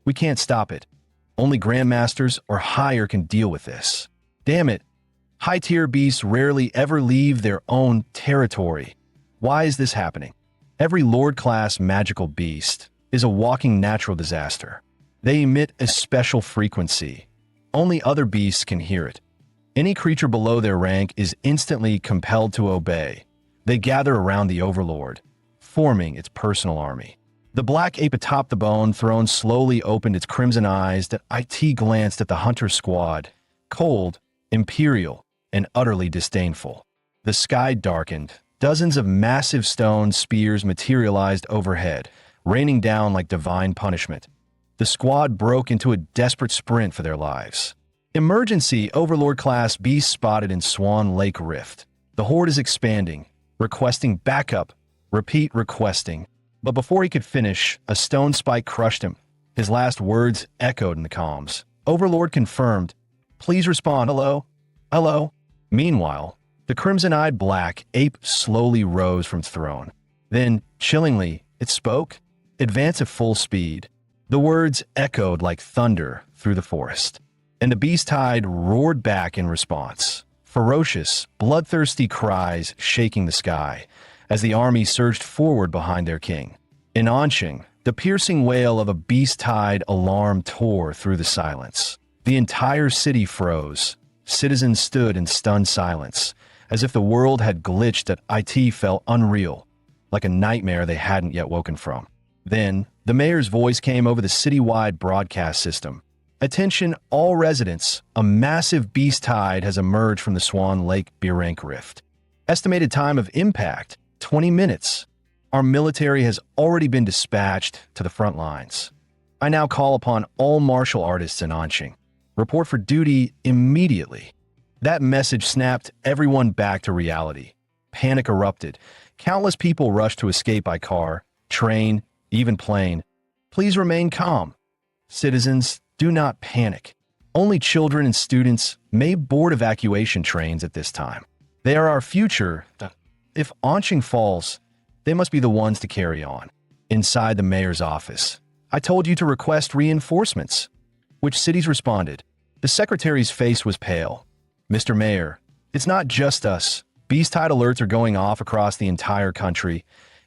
We can't stop it. Only Grandmasters or higher can deal with this. Damn it. High-tier beasts rarely ever leave their own territory. Why is this happening? Every Lord-class magical beast is a walking natural disaster. They emit a special frequency. Only other beasts can hear it. Any creature below their rank is instantly compelled to obey. They gather around the Overlord, forming its personal army. The black ape atop the bone throne slowly opened its crimson eyes that IT glanced at the hunter squad, cold, imperial, and utterly disdainful. The sky darkened. Dozens of massive stone spears materialized overhead, raining down like divine punishment. The squad broke into a desperate sprint for their lives. Emergency Overlord-class beast spotted in Swan Lake Rift. The horde is expanding, requesting backup. Repeat requesting. But before he could finish, a stone spike crushed him. His last words echoed in the comms. Overlord confirmed. Please respond. Hello? Hello? Meanwhile, the crimson-eyed black ape slowly rose from its throne. Then, chillingly, it spoke. Advance at full speed. The words echoed like thunder through the forest. And the beast tide roared back in response. Ferocious, bloodthirsty cries shaking the sky as the army surged forward behind their king. In Anqing, the piercing wail of a beast tide alarm tore through the silence. The entire city froze. Citizens stood in stunned silence, as if the world had glitched that IT felt unreal, like a nightmare they hadn't yet woken from. Then, the mayor's voice came over the citywide broadcast system. Attention all residents, a massive beast tide has emerged from the Swan Lake Birank Rift. Estimated time of impact, 20 minutes. Our military has already been dispatched to the front lines. I now call upon all martial artists in Anqing. Report for duty immediately. That message snapped everyone back to reality. Panic erupted. Countless people rushed to escape by car, train, even plane. Please remain calm. Citizens, do not panic. Only children and students may board evacuation trains at this time. They are our future. If Anqing falls, they must be the ones to carry on. Inside the mayor's office, I told you to request reinforcements. Which cities responded? The secretary's face was pale. Mr. Mayor, it's not just us. Beast tide alerts are going off across the entire country,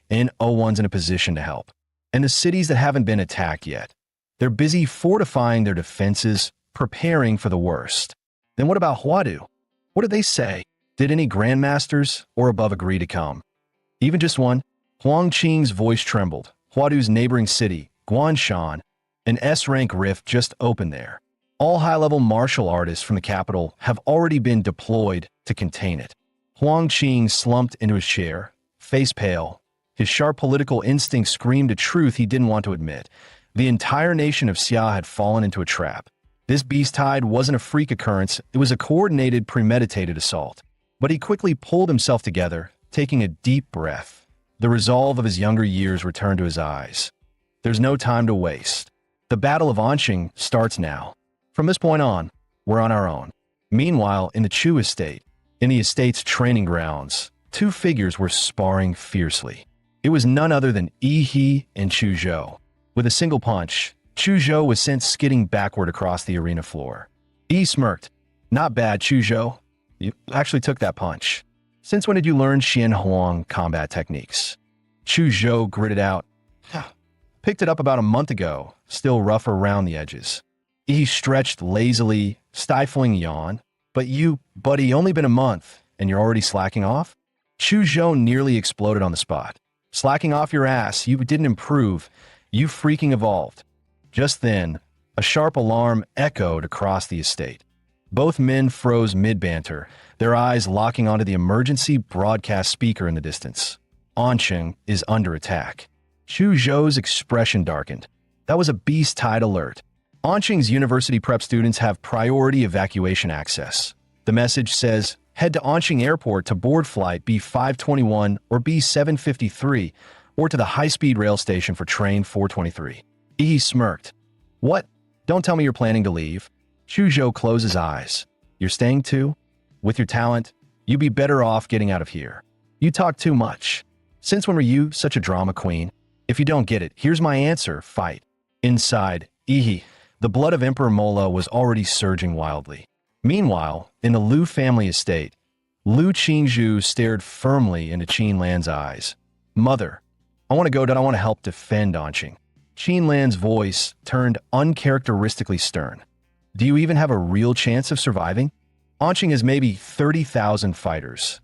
and O1's in a position to help. And the cities that haven't been attacked yet, they're busy fortifying their defenses, preparing for the worst. Then what about Huadu? What did they say? Did any grandmasters or above agree to come? Even just one? Huangqing's voice trembled. Huadu's neighboring city, Guanshan, an S-rank rift just opened there. All high-level martial artists from the capital have already been deployed to contain it. Huangqing slumped into his chair, face pale. His sharp political instinct screamed a truth he didn't want to admit. The entire nation of Xia had fallen into a trap. This beast tide wasn't a freak occurrence, it was a coordinated, premeditated assault. But he quickly pulled himself together, taking a deep breath. The resolve of his younger years returned to his eyes. There's no time to waste. The Battle of Anqing starts now. From this point on, we're on our own. Meanwhile, in the Chu estate, in the estate's training grounds, two figures were sparring fiercely. It was none other than Yi He and Chu Zhou. With a single punch, Chu Zhou was sent skidding backward across the arena floor. Yi smirked. Not bad, Chu Zhou. You actually took that punch. Since when did you learn Xian Huang combat techniques? Chu Zhou gritted out. Picked it up about a month ago, still rough around the edges. He stretched lazily, stifling a yawn. But you, buddy, only been a month, and you're already slacking off? Chu Zhou nearly exploded on the spot. Slacking off your ass, you didn't improve. You freaking evolved. Just then, a sharp alarm echoed across the estate. Both men froze mid-banter, their eyes locking onto the emergency broadcast speaker in the distance. Anqing is under attack. Chu Zhou's expression darkened. That was a beast-tide alert. Anqing's university prep students have priority evacuation access. The message says, head to Anqing Airport to board flight B521 or B753, or to the high-speed rail station for train 423. He smirked. What? Don't tell me you're planning to leave. Chu Zhou closed his eyes. You're staying too? With your talent, you'd be better off getting out of here. You talk too much. Since when were you such a drama queen? If you don't get it, here's my answer, fight. Inside, the blood of Emperor Mola was already surging wildly. Meanwhile, in the Lu family estate, Lu Qingzhu stared firmly into Qin Lan's eyes. Mother, I want to help defend Anqing. Qin Lan's voice turned uncharacteristically stern. Do you even have a real chance of surviving? Anqing has maybe 30,000 fighters.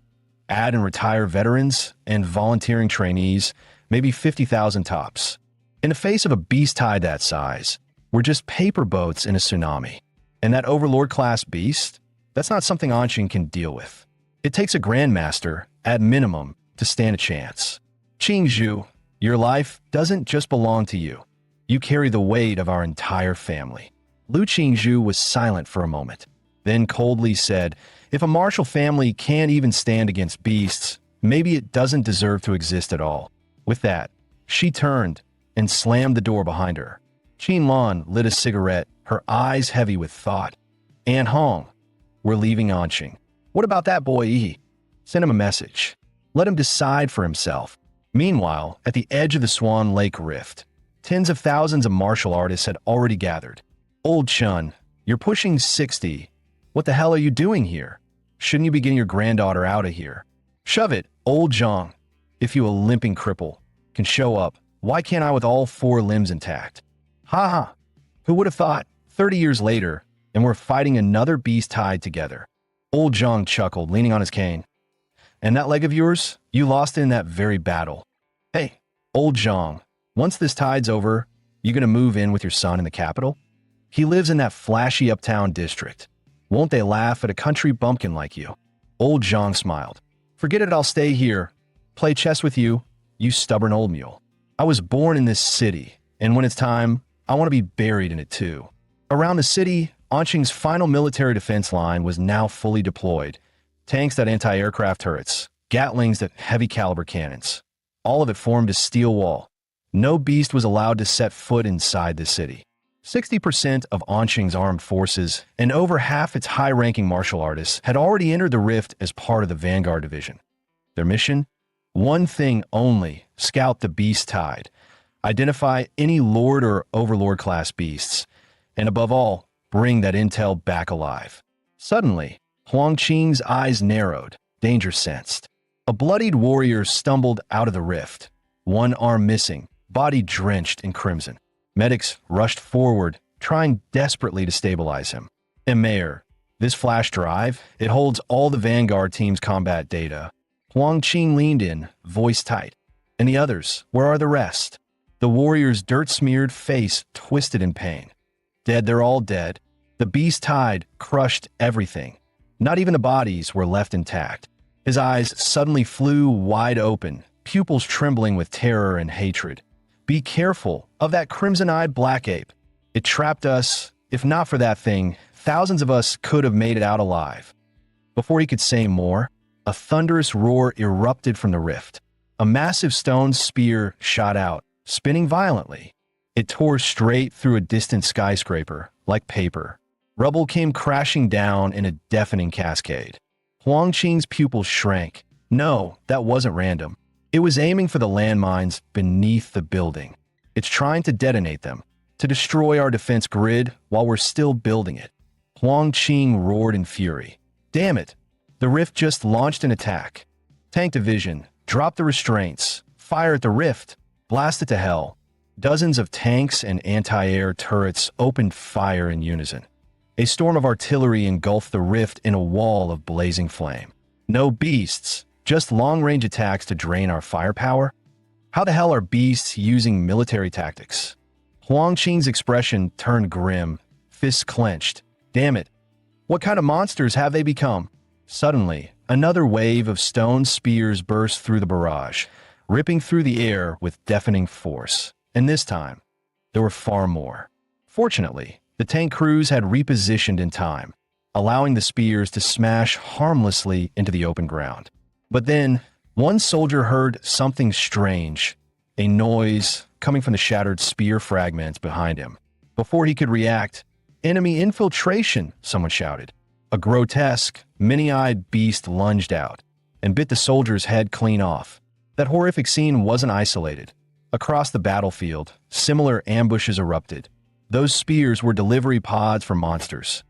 Add and retire veterans and volunteering trainees, maybe 50,000 tops. In the face of a beast-tide that size, we're just paper boats in a tsunami. And that overlord-class beast, that's not something Anqing can deal with. It takes a grandmaster, at minimum, to stand a chance. Qingzhu, your life doesn't just belong to you. You carry the weight of our entire family. Lu Qingzhu was silent for a moment, then coldly said, if a martial family can't even stand against beasts, maybe it doesn't deserve to exist at all. With that, she turned and slammed the door behind her. Qin Lan lit a cigarette, her eyes heavy with thought. An Hong, we're leaving Anqing. What about that boy Yi? Send him a message. Let him decide for himself. Meanwhile, at the edge of the Swan Lake Rift, tens of thousands of martial artists had already gathered. Old Chun, you're pushing 60. What the hell are you doing here? Shouldn't you be getting your granddaughter out of here? Shove it, old Zhang. If you a limping cripple can show up, why can't I with all 4 limbs intact? Ha ha. Who would have thought? 30 years later, and we're fighting another beast-tide together. Old Zhang chuckled, leaning on his cane. And that leg of yours, you lost it in that very battle. Hey, old Zhang, once this tide's over, you gonna move in with your son in the capital? He lives in that flashy uptown district. Won't they laugh at a country bumpkin like you? Old Zhang smiled. Forget it, I'll stay here. Play chess with you, you stubborn old mule. I was born in this city, and when it's time, I want to be buried in it too. Around the city, Anqing's final military defense line was now fully deployed. Tanks that anti-aircraft turrets, Gatlings that heavy-caliber cannons. All of it formed a steel wall. No beast was allowed to set foot inside the city. 60% of Anqing's armed forces and over half its high-ranking martial artists had already entered the rift as part of the Vanguard Division. Their mission? One thing only, scout the beast tide. Identify any lord or overlord class beasts, and above all, bring that intel back alive. Suddenly, Huang Qing's eyes narrowed, danger sensed. A bloodied warrior stumbled out of the rift, one arm missing, body drenched in crimson. Medics rushed forward, trying desperately to stabilize him. And Mayor, this flash drive, it holds all the Vanguard team's combat data. Huang Qing leaned in, voice tight. And the others, where are the rest? The warrior's dirt-smeared face twisted in pain. Dead, they're all dead. The beast tide crushed everything. Not even the bodies were left intact. His eyes suddenly flew wide open, pupils trembling with terror and hatred. Be careful of that crimson-eyed black ape. It trapped us. If not for that thing, thousands of us could have made it out alive. Before he could say more, a thunderous roar erupted from the rift. A massive stone spear shot out, spinning violently. It tore straight through a distant skyscraper, like paper. Rubble came crashing down in a deafening cascade. Huang Qing's pupils shrank. No, that wasn't random. It was aiming for the landmines beneath the building. It's trying to detonate them, to destroy our defense grid while we're still building it. Huang Qing roared in fury. Damn it! The rift just launched an attack. Tank Division, drop the restraints. Fire at the rift. Blast it to hell. Dozens of tanks and anti-air turrets opened fire in unison. A storm of artillery engulfed the rift in a wall of blazing flame. No beasts, just long-range attacks to drain our firepower? How the hell are beasts using military tactics? Huang Qing's expression turned grim, fists clenched. Damn it. What kind of monsters have they become? Suddenly, another wave of stone spears burst through the barrage, ripping through the air with deafening force. And this time, there were far more. Fortunately, the tank crews had repositioned in time, allowing the spears to smash harmlessly into the open ground. But then, one soldier heard something strange, a noise coming from the shattered spear fragments behind him. Before he could react, "Enemy infiltration," someone shouted. A grotesque, many-eyed beast lunged out and bit the soldier's head clean off. That horrific scene wasn't isolated. Across the battlefield, similar ambushes erupted. Those spears were delivery pods for monsters.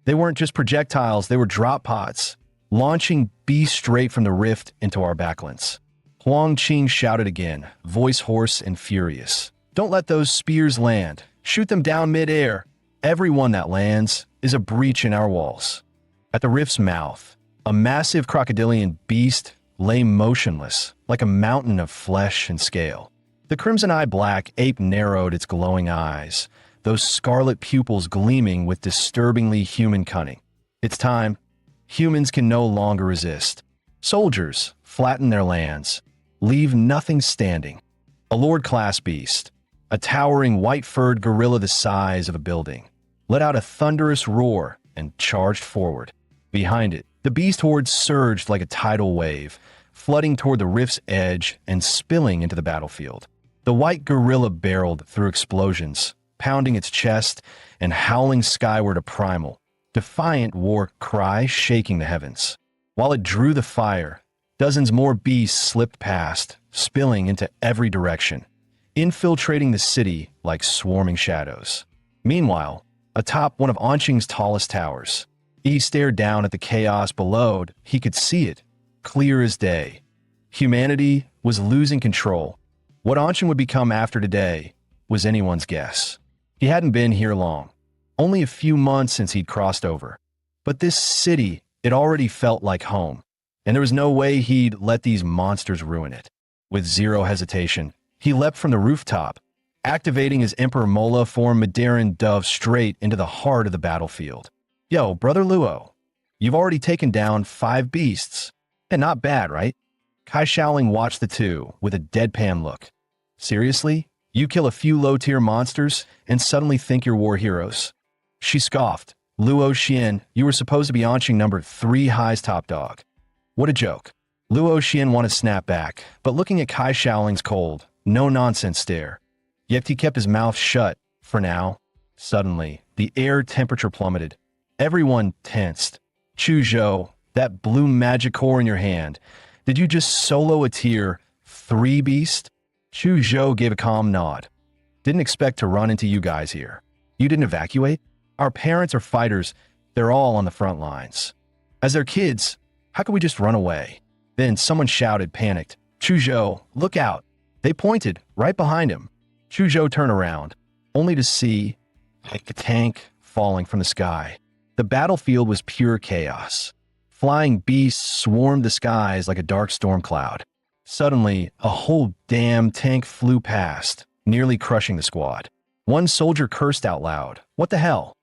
They weren't just projectiles, they were drop pods, launching beasts straight from the rift into our backlands. Huang Qing shouted again, voice hoarse and furious. "Don't let those spears land. Shoot them down mid-air. Every one that lands is a breach in our walls." At the rift's mouth, a massive crocodilian beast lay motionless, like a mountain of flesh and scale. The crimson-eyed black ape narrowed its glowing eyes, those scarlet pupils gleaming with disturbingly human cunning. It's time. Humans can no longer resist. Soldiers, flatten their lands. Leave nothing standing. A Lord-class beast, a towering white-furred gorilla the size of a building, let out a thunderous roar and charged forward. Behind it, the beast horde surged like a tidal wave, flooding toward the rift's edge and spilling into the battlefield. The white gorilla barreled through explosions, pounding its chest and howling skyward a primal, defiant war cry shaking the heavens. While it drew the fire, dozens more beasts slipped past, spilling into every direction, infiltrating the city like swarming shadows. Meanwhile, atop one of Anqing's tallest towers, he stared down at the chaos below. He could see it, clear as day. Humanity was losing control. What Anqing would become after today was anyone's guess. He hadn't been here long, only a few months since he'd crossed over. But this city, it already felt like home, and there was no way he'd let these monsters ruin it. With zero hesitation, he leapt from the rooftop, activating his Emperor Mola form Mandarin dove straight into the heart of the battlefield. "Yo, Brother Luo, you've already taken down 5 beasts. And not bad, right?" Kai Shaoling watched the two with a deadpan look. "Seriously? You kill a few low-tier monsters and suddenly think you're war heroes?" She scoffed. "Luo Xian, you were supposed to be Anqing number 3 high's top dog." What a joke. Luo Xian wanted to snap back, but looking at Kai Shaoling's cold, no-nonsense stare. Yet he kept his mouth shut, for now. Suddenly, the air temperature plummeted. Everyone tensed. "Chu Zhou, that blue magic core in your hand, did you just solo a tier 3 beast?" Chu Zhou gave a calm nod. "Didn't expect to run into you guys here. You didn't evacuate? Our parents are fighters. They're all on the front lines. As their kids, how could we just run away?" Then someone shouted, panicked, "Chu Zhou, look out." They pointed, right behind him. Chu Zhou turned around, only to see a tank falling from the sky. The battlefield was pure chaos. Flying beasts swarmed the skies like a dark storm cloud. Suddenly, a whole damn tank flew past, nearly crushing the squad. One soldier cursed out loud. "What the hell?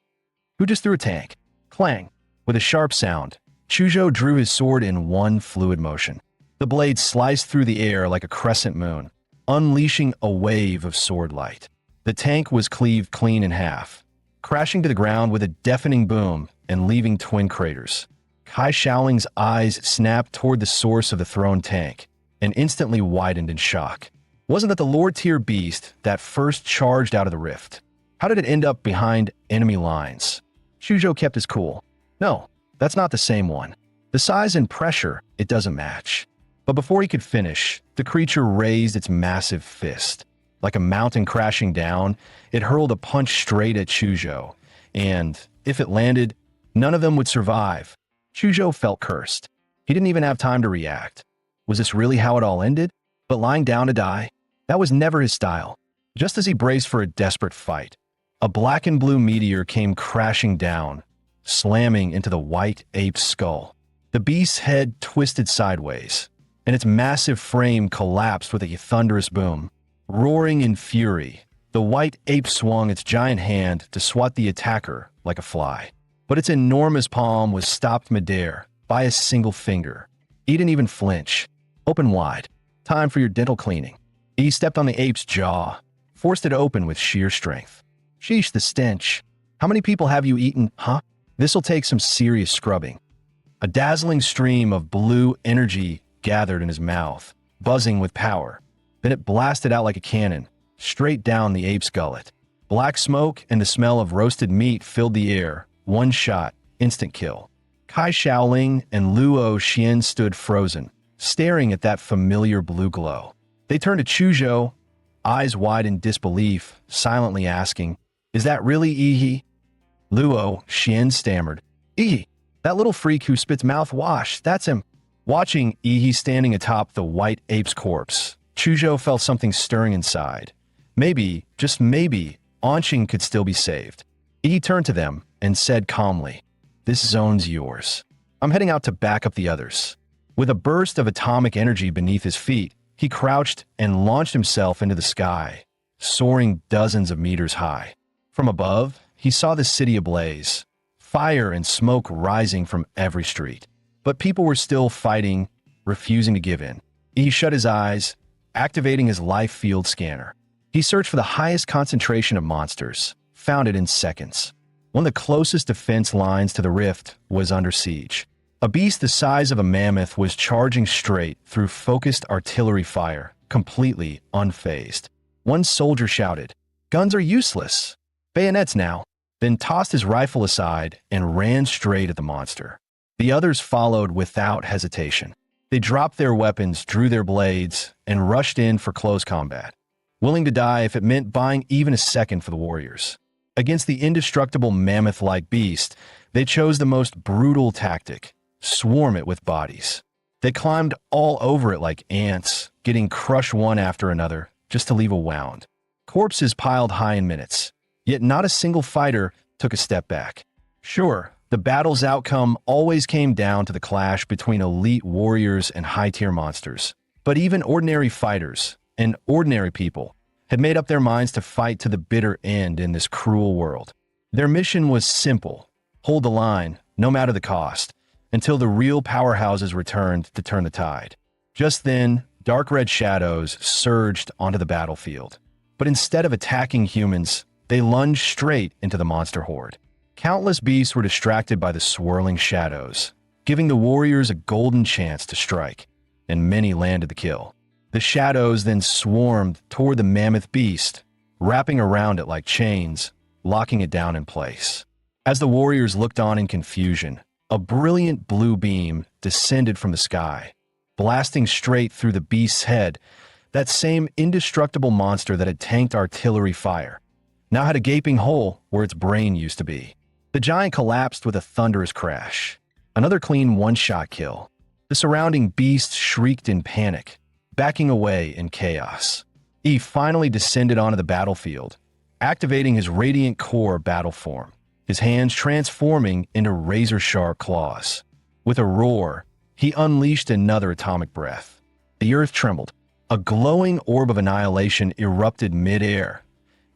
Who just threw a tank?" Clang. With a sharp sound, Chu Zhou drew his sword in one fluid motion. The blade sliced through the air like a crescent moon, unleashing a wave of sword light. The tank was cleaved clean in half, crashing to the ground with a deafening boom and leaving twin craters. Kai Shaoling's eyes snapped toward the source of the thrown tank and instantly widened in shock. Wasn't that the Lord-tier beast that first charged out of the rift? How did it end up behind enemy lines? Chu Zhou kept his cool. "No, that's not the same one. The size and pressure, it doesn't match." But before he could finish, the creature raised its massive fist. Like a mountain crashing down, it hurled a punch straight at Chu Zhou, and if it landed, none of them would survive. Chu Zhou felt cursed. He didn't even have time to react. Was this really how it all ended? But lying down to die, that was never his style. Just as he braced for a desperate fight, a black and blue meteor came crashing down, slamming into the white ape's skull. The beast's head twisted sideways, and its massive frame collapsed with a thunderous boom. Roaring in fury, the white ape swung its giant hand to swat the attacker like a fly. But its enormous palm was stopped midair by a single finger. He didn't even flinch. Open wide. Time for your dental cleaning. He stepped on the ape's jaw, forced it open with sheer strength. Sheesh, the stench. How many people have you eaten, huh? This'll take some serious scrubbing. A dazzling stream of blue energy gathered in his mouth, buzzing with power. Then it blasted out like a cannon, straight down the ape's gullet. Black smoke and the smell of roasted meat filled the air. One shot, instant kill. Kai Shaoling and Luo Xian stood frozen, staring at that familiar blue glow. They turned to Chuzhou, eyes wide in disbelief, silently asking, "Is that really Yihi?" Luo Xian stammered, "Yihi, that little freak who spits mouthwash, that's him." Watching Yihi standing atop the white ape's corpse, Chuzhou felt something stirring inside. Maybe, just maybe, Anqing could still be saved. Yihi turned to them and said calmly, "This zone's yours. I'm heading out to back up the others." With a burst of atomic energy beneath his feet, he crouched and launched himself into the sky, soaring dozens of meters high. From above, he saw the city ablaze, fire and smoke rising from every street. But people were still fighting, refusing to give in. He shut his eyes, activating his life field scanner. He searched for the highest concentration of monsters, found it in seconds. One of the closest defense lines to the rift was under siege. A beast the size of a mammoth was charging straight through focused artillery fire, completely unfazed. One soldier shouted, "Guns are useless. Bayonets now," then tossed his rifle aside and ran straight at the monster. The others followed without hesitation. They dropped their weapons, drew their blades, and rushed in for close combat, willing to die if it meant buying even a second for the warriors. Against the indestructible mammoth-like beast, they chose the most brutal tactic: swarm it with bodies. They climbed all over it like ants, getting crushed one after another, just to leave a wound. Corpses piled high in minutes, yet not a single fighter took a step back. Sure, the battle's outcome always came down to the clash between elite warriors and high-tier monsters. But even ordinary fighters and ordinary people had made up their minds to fight to the bitter end in this cruel world. Their mission was simple: hold the line, no matter the cost, until the real powerhouses returned to turn the tide. Just then, dark red shadows surged onto the battlefield. But instead of attacking humans, they lunged straight into the monster horde. Countless beasts were distracted by the swirling shadows, giving the warriors a golden chance to strike, and many landed the kill. The shadows then swarmed toward the mammoth beast, wrapping around it like chains, locking it down in place. As the warriors looked on in confusion, a brilliant blue beam descended from the sky, blasting straight through the beast's head. That same indestructible monster that had tanked artillery fire now had a gaping hole where its brain used to be. The giant collapsed with a thunderous crash. Another clean one-shot kill. The surrounding beasts shrieked in panic, backing away in chaos. He finally descended onto the battlefield, activating his radiant core battle form, his hands transforming into razor-sharp claws. With a roar, he unleashed another atomic breath. The earth trembled. A glowing orb of annihilation erupted mid-air.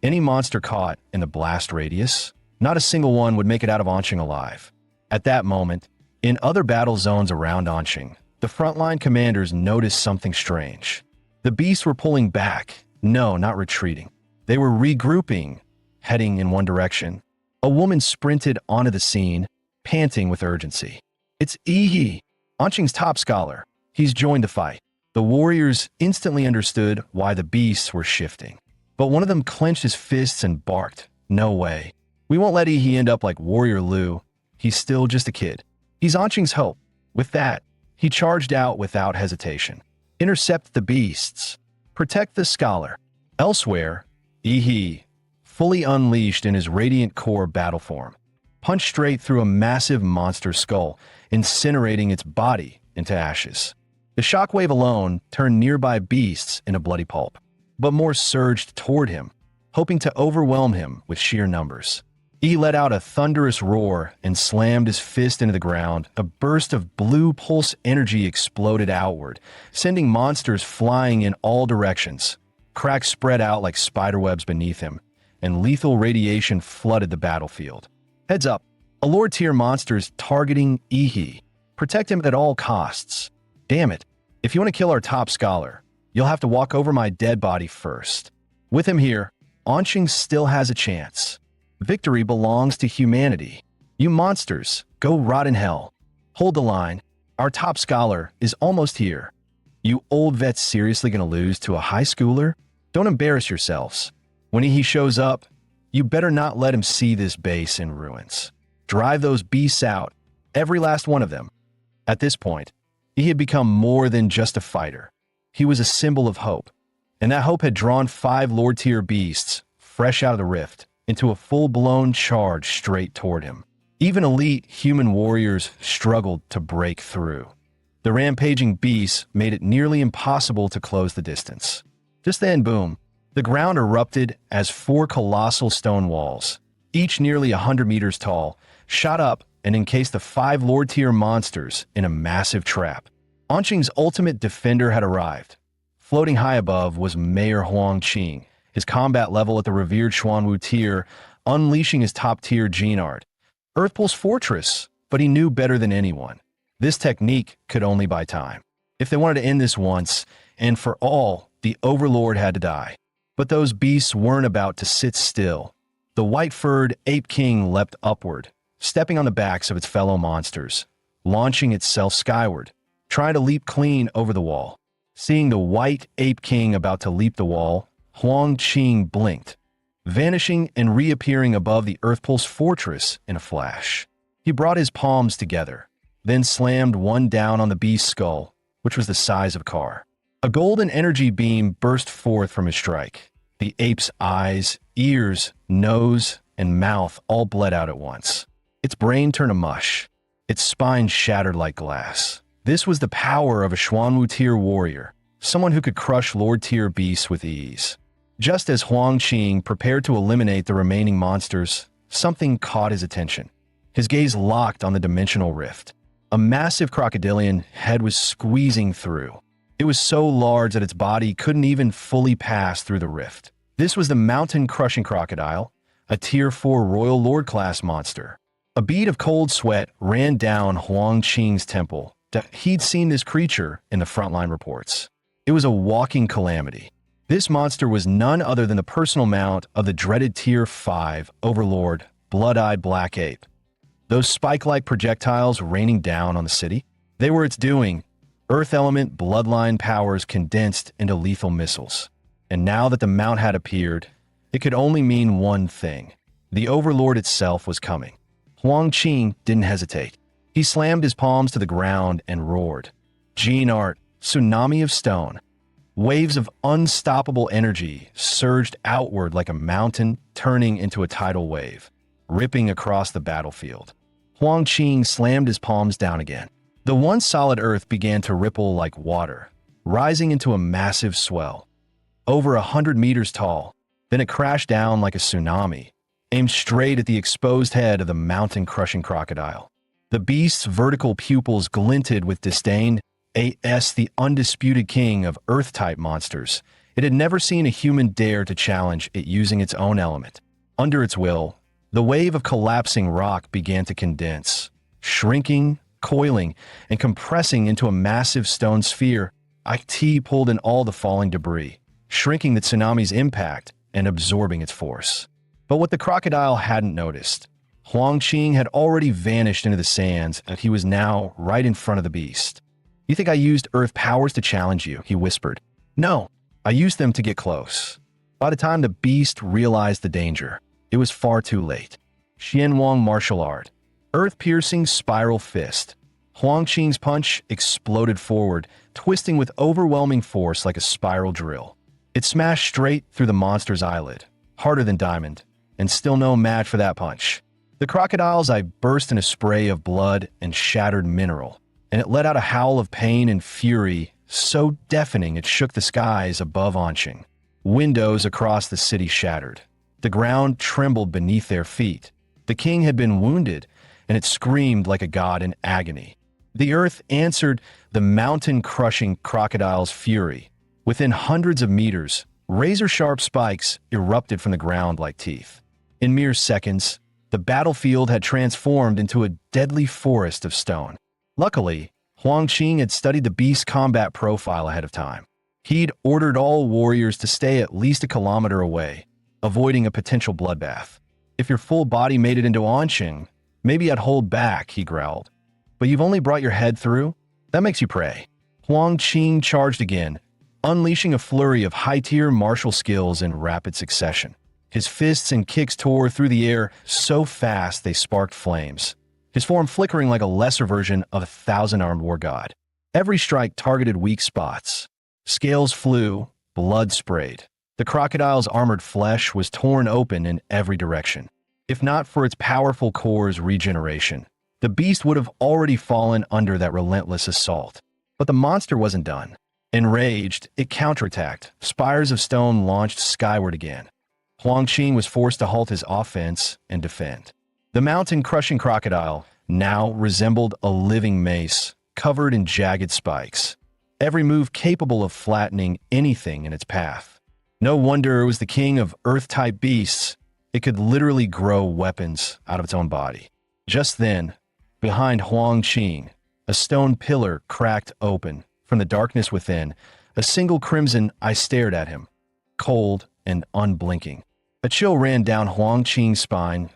Any monster caught in the blast radius, not a single one would make it out of Anqing alive. At that moment, in other battle zones around Anqing, the frontline commanders noticed something strange. The beasts were pulling back. No, not retreating. They were regrouping, heading in one direction. A woman sprinted onto the scene, panting with urgency. "It's Yihi, Anqing's top scholar. He's joined the fight." The warriors instantly understood why the beasts were shifting. But one of them clenched his fists and barked, "No way. We won't let Yihi end up like Warrior Lu. He's still just a kid. He's Anqing's hope." With that, he charged out without hesitation. Intercept the beasts. Protect the scholar. Elsewhere, Yihi, fully unleashed in his radiant core battle form, punched straight through a massive monster skull, incinerating its body into ashes. The shockwave alone turned nearby beasts into bloody pulp, but more surged toward him, hoping to overwhelm him with sheer numbers. He let out a thunderous roar and slammed his fist into the ground. A burst of blue pulse energy exploded outward, sending monsters flying in all directions. Cracks spread out like spiderwebs beneath him, and lethal radiation flooded the battlefield. Heads up, a Lord tier monster is targeting Ihi. Protect him at all costs. Damn it, if you want to kill our top scholar, you'll have to walk over my dead body first. With him here, Anqing still has a chance. Victory belongs to humanity. You monsters, go rot in hell. Hold the line. Our top scholar is almost here. You old vets seriously gonna lose to a high schooler? Don't embarrass yourselves. When he shows up, you better not let him see this base in ruins. Drive those beasts out, every last one of them. At this point, he had become more than just a fighter. He was a symbol of hope, and that hope had drawn 5 Lord-tier beasts, fresh out of the rift, into a full-blown charge straight toward him. Even elite human warriors struggled to break through. The rampaging beasts made it nearly impossible to close the distance. Just then, boom, the ground erupted as 4 colossal stone walls, each nearly 100 meters tall, shot up and encased the 5 Lord-tier monsters in a massive trap. Anqing's ultimate defender had arrived. Floating high above was Mayor Huang Qing, his combat level at the revered Xuanwu tier, unleashing his top-tier gene art. Earthpulse Fortress, but he knew better than anyone. This technique could only buy time. If they wanted to end this once, and for all, the Overlord had to die. But those beasts weren't about to sit still. The white-furred Ape King leapt upward, stepping on the backs of its fellow monsters, launching itself skyward, trying to leap clean over the wall. Seeing the white Ape King about to leap the wall, Huang Qing blinked, vanishing and reappearing above the Earthpulse Fortress in a flash. He brought his palms together, then slammed one down on the beast's skull, which was the size of a car. A golden energy beam burst forth from his strike. The ape's eyes, ears, nose, and mouth all bled out at once. Its brain turned to mush. Its spine shattered like glass. This was the power of a Xuanwu tier warrior, someone who could crush Lord tier beasts with ease. Just as Huang Qing prepared to eliminate the remaining monsters, something caught his attention. His gaze locked on the dimensional rift. A massive crocodilian head was squeezing through. It was so large that its body couldn't even fully pass through the rift. This was the mountain-crushing crocodile, a Tier 4 Royal Lord class monster. A bead of cold sweat ran down Huang Qing's temple. He'd seen this creature in the frontline reports. It was a walking calamity. This monster was none other than the personal mount of the dreaded Tier 5 Overlord, Blood-Eyed Black Ape. Those spike-like projectiles raining down on the city, they were its doing. Earth element bloodline powers condensed into lethal missiles. And now that the mount had appeared, it could only mean one thing. The Overlord itself was coming. Huang Qing didn't hesitate. He slammed his palms to the ground and roared. Gene art, tsunami of stone. Waves of unstoppable energy surged outward like a mountain turning into a tidal wave, ripping across the battlefield. Huang Qing slammed his palms down again. The once solid earth began to ripple like water, rising into a massive swell. Over 100 meters tall, then it crashed down like a tsunami, aimed straight at the exposed head of the mountain-crushing crocodile. The beast's vertical pupils glinted with disdain. The undisputed king of Earth-type monsters. It had never seen a human dare to challenge it using its own element. Under its will, the wave of collapsing rock began to condense, shrinking, coiling, and compressing into a massive stone sphere. IT pulled in all the falling debris, shrinking the tsunami's impact and absorbing its force. But what the crocodile hadn't noticed, Huang Qing had already vanished into the sands, and he was now right in front of the beast. "You think I used Earth powers to challenge you?" he whispered. "No, I used them to get close." By the time the beast realized the danger, it was far too late. Xianwang martial art. Earth-piercing spiral fist. Huang Qing's punch exploded forward, twisting with overwhelming force like a spiral drill. It smashed straight through the monster's eyelid, harder than diamond, and still no match for that punch. The crocodile's eye burst in a spray of blood and shattered mineral. and it let out a howl of pain and fury so deafening it shook the skies above Anqing. Windows across the city shattered. The ground trembled beneath their feet. The king had been wounded, and it screamed like a god in agony. The earth answered the mountain-crushing crocodile's fury. Within hundreds of meters, razor-sharp spikes erupted from the ground like teeth. In mere seconds, the battlefield had transformed into a deadly forest of stone. Luckily, Huang Qing had studied the beast's combat profile ahead of time. He'd ordered all warriors to stay at least a kilometer away, avoiding a potential bloodbath. If your full body made it into Anqing, maybe I'd hold back, he growled. But you've only brought your head through? That makes you pray. Huang Qing charged again, unleashing a flurry of high-tier martial skills in rapid succession. His fists and kicks tore through the air so fast they sparked flames, his form flickering like a lesser version of a thousand-armed war god. Every strike targeted weak spots. Scales flew, blood sprayed. The crocodile's armored flesh was torn open in every direction. If not for its powerful core's regeneration, the beast would have already fallen under that relentless assault. But the monster wasn't done. Enraged, it counterattacked. Spires of stone launched skyward again. Huang Qing was forced to halt his offense and defend. The mountain-crushing crocodile now resembled a living mace, covered in jagged spikes, every move capable of flattening anything in its path. No wonder it was the king of earth-type beasts. It could literally grow weapons out of its own body. Just then, behind Huang Qing, a stone pillar cracked open. From the darkness within, a single crimson eye stared at him, cold and unblinking. A chill ran down Huang Qing's spine,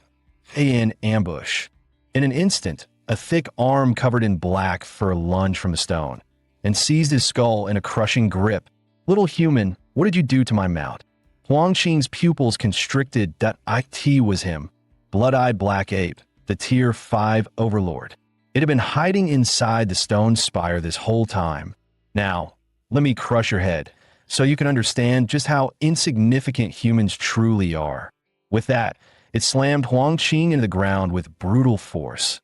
in ambush. In an instant, a thick arm covered in black fur lunged from the stone and seized his skull in a crushing grip. Little human, what did you do to my mount? Huang Qing's pupils constricted. That IT was him, blood-eyed black ape, the Tier 5 overlord. It had been hiding inside the stone spire this whole time. Now, let me crush your head, so you can understand just how insignificant humans truly are. With that, it slammed Huang Qing into the ground with brutal force,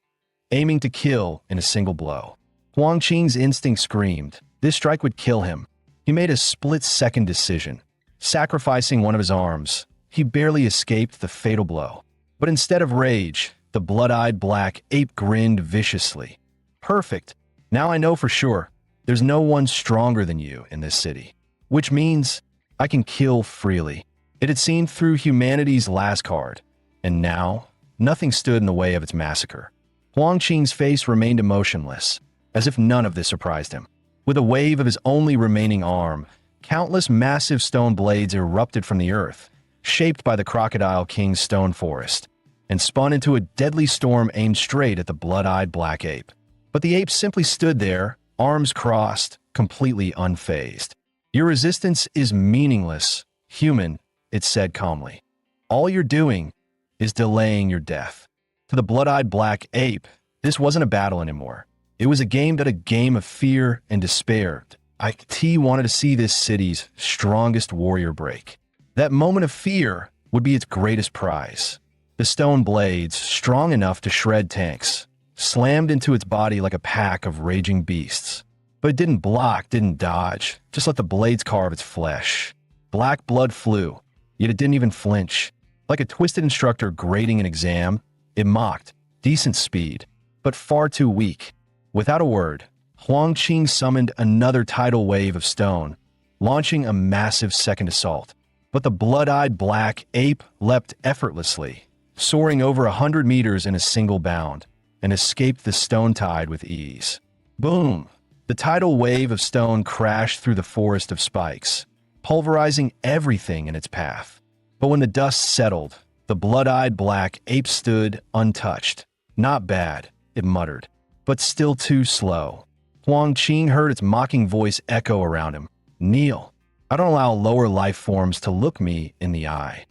aiming to kill in a single blow. Huang Qing's instinct screamed. This strike would kill him. He made a split-second decision. Sacrificing one of his arms, he barely escaped the fatal blow. But instead of rage, the blood-eyed black ape grinned viciously. Perfect. Now I know for sure. There's no one stronger than you in this city. Which means I can kill freely. It had seen through humanity's last card, and now nothing stood in the way of its massacre. Huang Qing's face remained emotionless, as if none of this surprised him. With a wave of his only remaining arm, countless massive stone blades erupted from the earth, shaped by the Crocodile King's stone forest, and spun into a deadly storm aimed straight at the blood-eyed black ape. But the ape simply stood there, arms crossed, completely unfazed. Your resistance is meaningless, human, it said calmly. All you're doing is delaying your death. To the blood-eyed black ape, this wasn't a battle anymore. It was a game of fear and despair. IT wanted to see this city's strongest warrior break. That moment of fear would be its greatest prize. The stone blades, strong enough to shred tanks, slammed into its body like a pack of raging beasts. But it didn't block, didn't dodge, just let the blades carve its flesh. Black blood flew, yet it didn't even flinch. Like a twisted instructor grading an exam, it mocked decent speed, but far too weak. Without a word, Huang Qing summoned another tidal wave of stone, launching a massive second assault. But the blood-eyed black ape leapt effortlessly, soaring over 100 meters in a single bound, and escaped the stone tide with ease. Boom! The tidal wave of stone crashed through the forest of spikes, pulverizing everything in its path. But when the dust settled, the blood-eyed black ape stood untouched. Not bad, it muttered, but still too slow. Huang Qing heard its mocking voice echo around him. Kneel. I don't allow lower life forms to look me in the eye.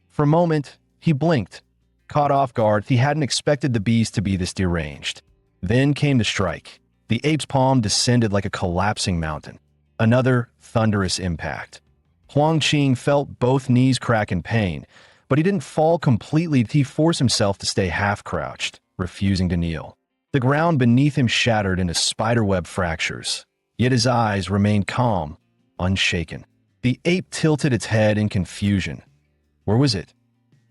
For a moment, he blinked. Caught off guard, he hadn't expected the beast to be this deranged. Then came the strike. The ape's palm descended like a collapsing mountain. Another thunderous impact. Huang Qing felt both knees crack in pain, but he didn't fall completely. He forced himself to stay half-crouched, refusing to kneel. The ground beneath him shattered into spiderweb fractures, yet his eyes remained calm, unshaken. The ape tilted its head in confusion. Where was it?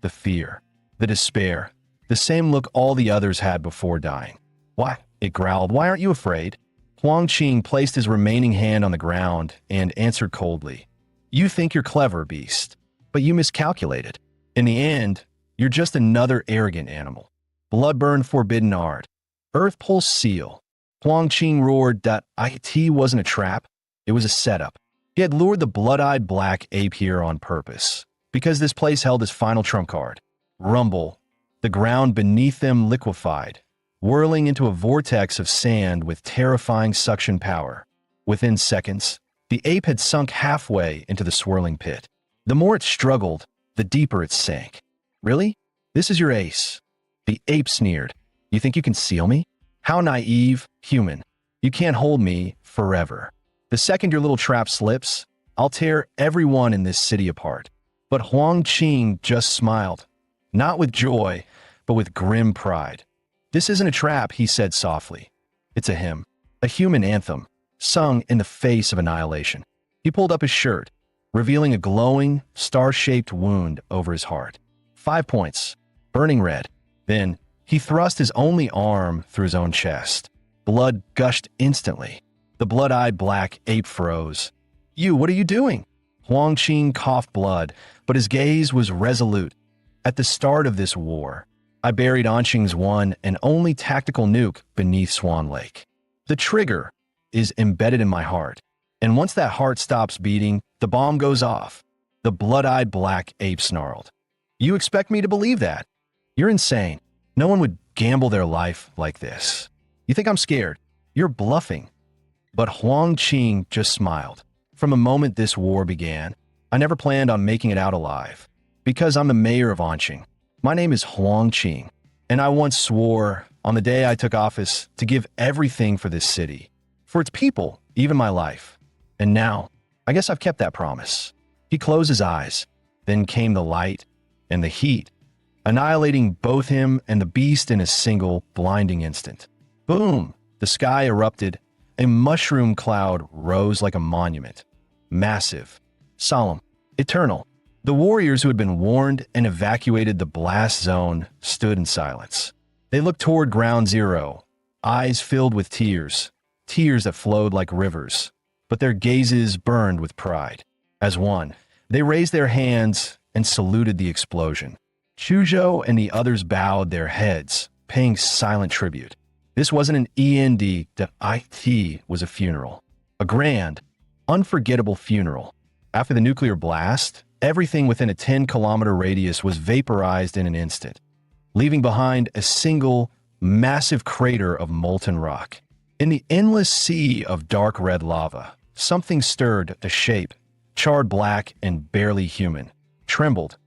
The fear, the despair, the same look all the others had before dying. Why? It growled. Why aren't you afraid? Huang Qing placed his remaining hand on the ground and answered coldly. You think you're clever, beast, but you miscalculated. In the end, you're just another arrogant animal. Bloodburn forbidden art. Earth Pulse seal. Huang Qing roared that it wasn't a trap. It was a setup. He had lured the blood-eyed black ape here on purpose, because this place held his final trump card. Rumble. The ground beneath them liquefied, whirling into a vortex of sand with terrifying suction power. Within seconds, the ape had sunk halfway into the swirling pit. The more it struggled, the deeper it sank. Really? This is your ace? The ape sneered. You think you can seal me? How naive, human. You can't hold me forever. The second your little trap slips, I'll tear everyone in this city apart. But Huang Qing just smiled. Not with joy, but with grim pride. This isn't a trap, he said softly. It's a hymn, a human anthem, sung in the face of annihilation. He pulled up his shirt, revealing a glowing, star-shaped wound over his heart. 5 points, burning red. Then, he thrust his only arm through his own chest. Blood gushed instantly. The blood-eyed black ape froze. You, what are you doing? Huang Qing coughed blood, but his gaze was resolute. At the start of this war, I buried Anqing's one and only tactical nuke beneath Swan Lake. The trigger is embedded in my heart, and once that heart stops beating, the bomb goes off. The blood-eyed black ape snarled. You expect me to believe that? You're insane. No one would gamble their life like this. You think I'm scared? You're bluffing. But Huang Qing just smiled. From the moment this war began, I never planned on making it out alive. Because I'm the mayor of Anqing. My name is Huang Qing, and I once swore, on the day I took office, to give everything for this city. For its people, even my life. And now, I guess I've kept that promise. He closed his eyes. Then came the light and the heat, annihilating both him and the beast in a single, blinding instant. Boom! The sky erupted. A mushroom cloud rose like a monument. Massive, solemn, eternal. The warriors who had been warned and evacuated the blast zone stood in silence. They looked toward Ground Zero, eyes filled with tears, tears that flowed like rivers, but their gazes burned with pride. As one, they raised their hands and saluted the explosion. Chuzhou and the others bowed their heads, paying silent tribute. This wasn't an END, it was a funeral. A grand, unforgettable funeral. After the nuclear blast, everything within a 10-kilometer radius was vaporized in an instant, leaving behind a single, massive crater of molten rock. In the endless sea of dark red lava, something stirred the shape, charred black and barely human, trembled.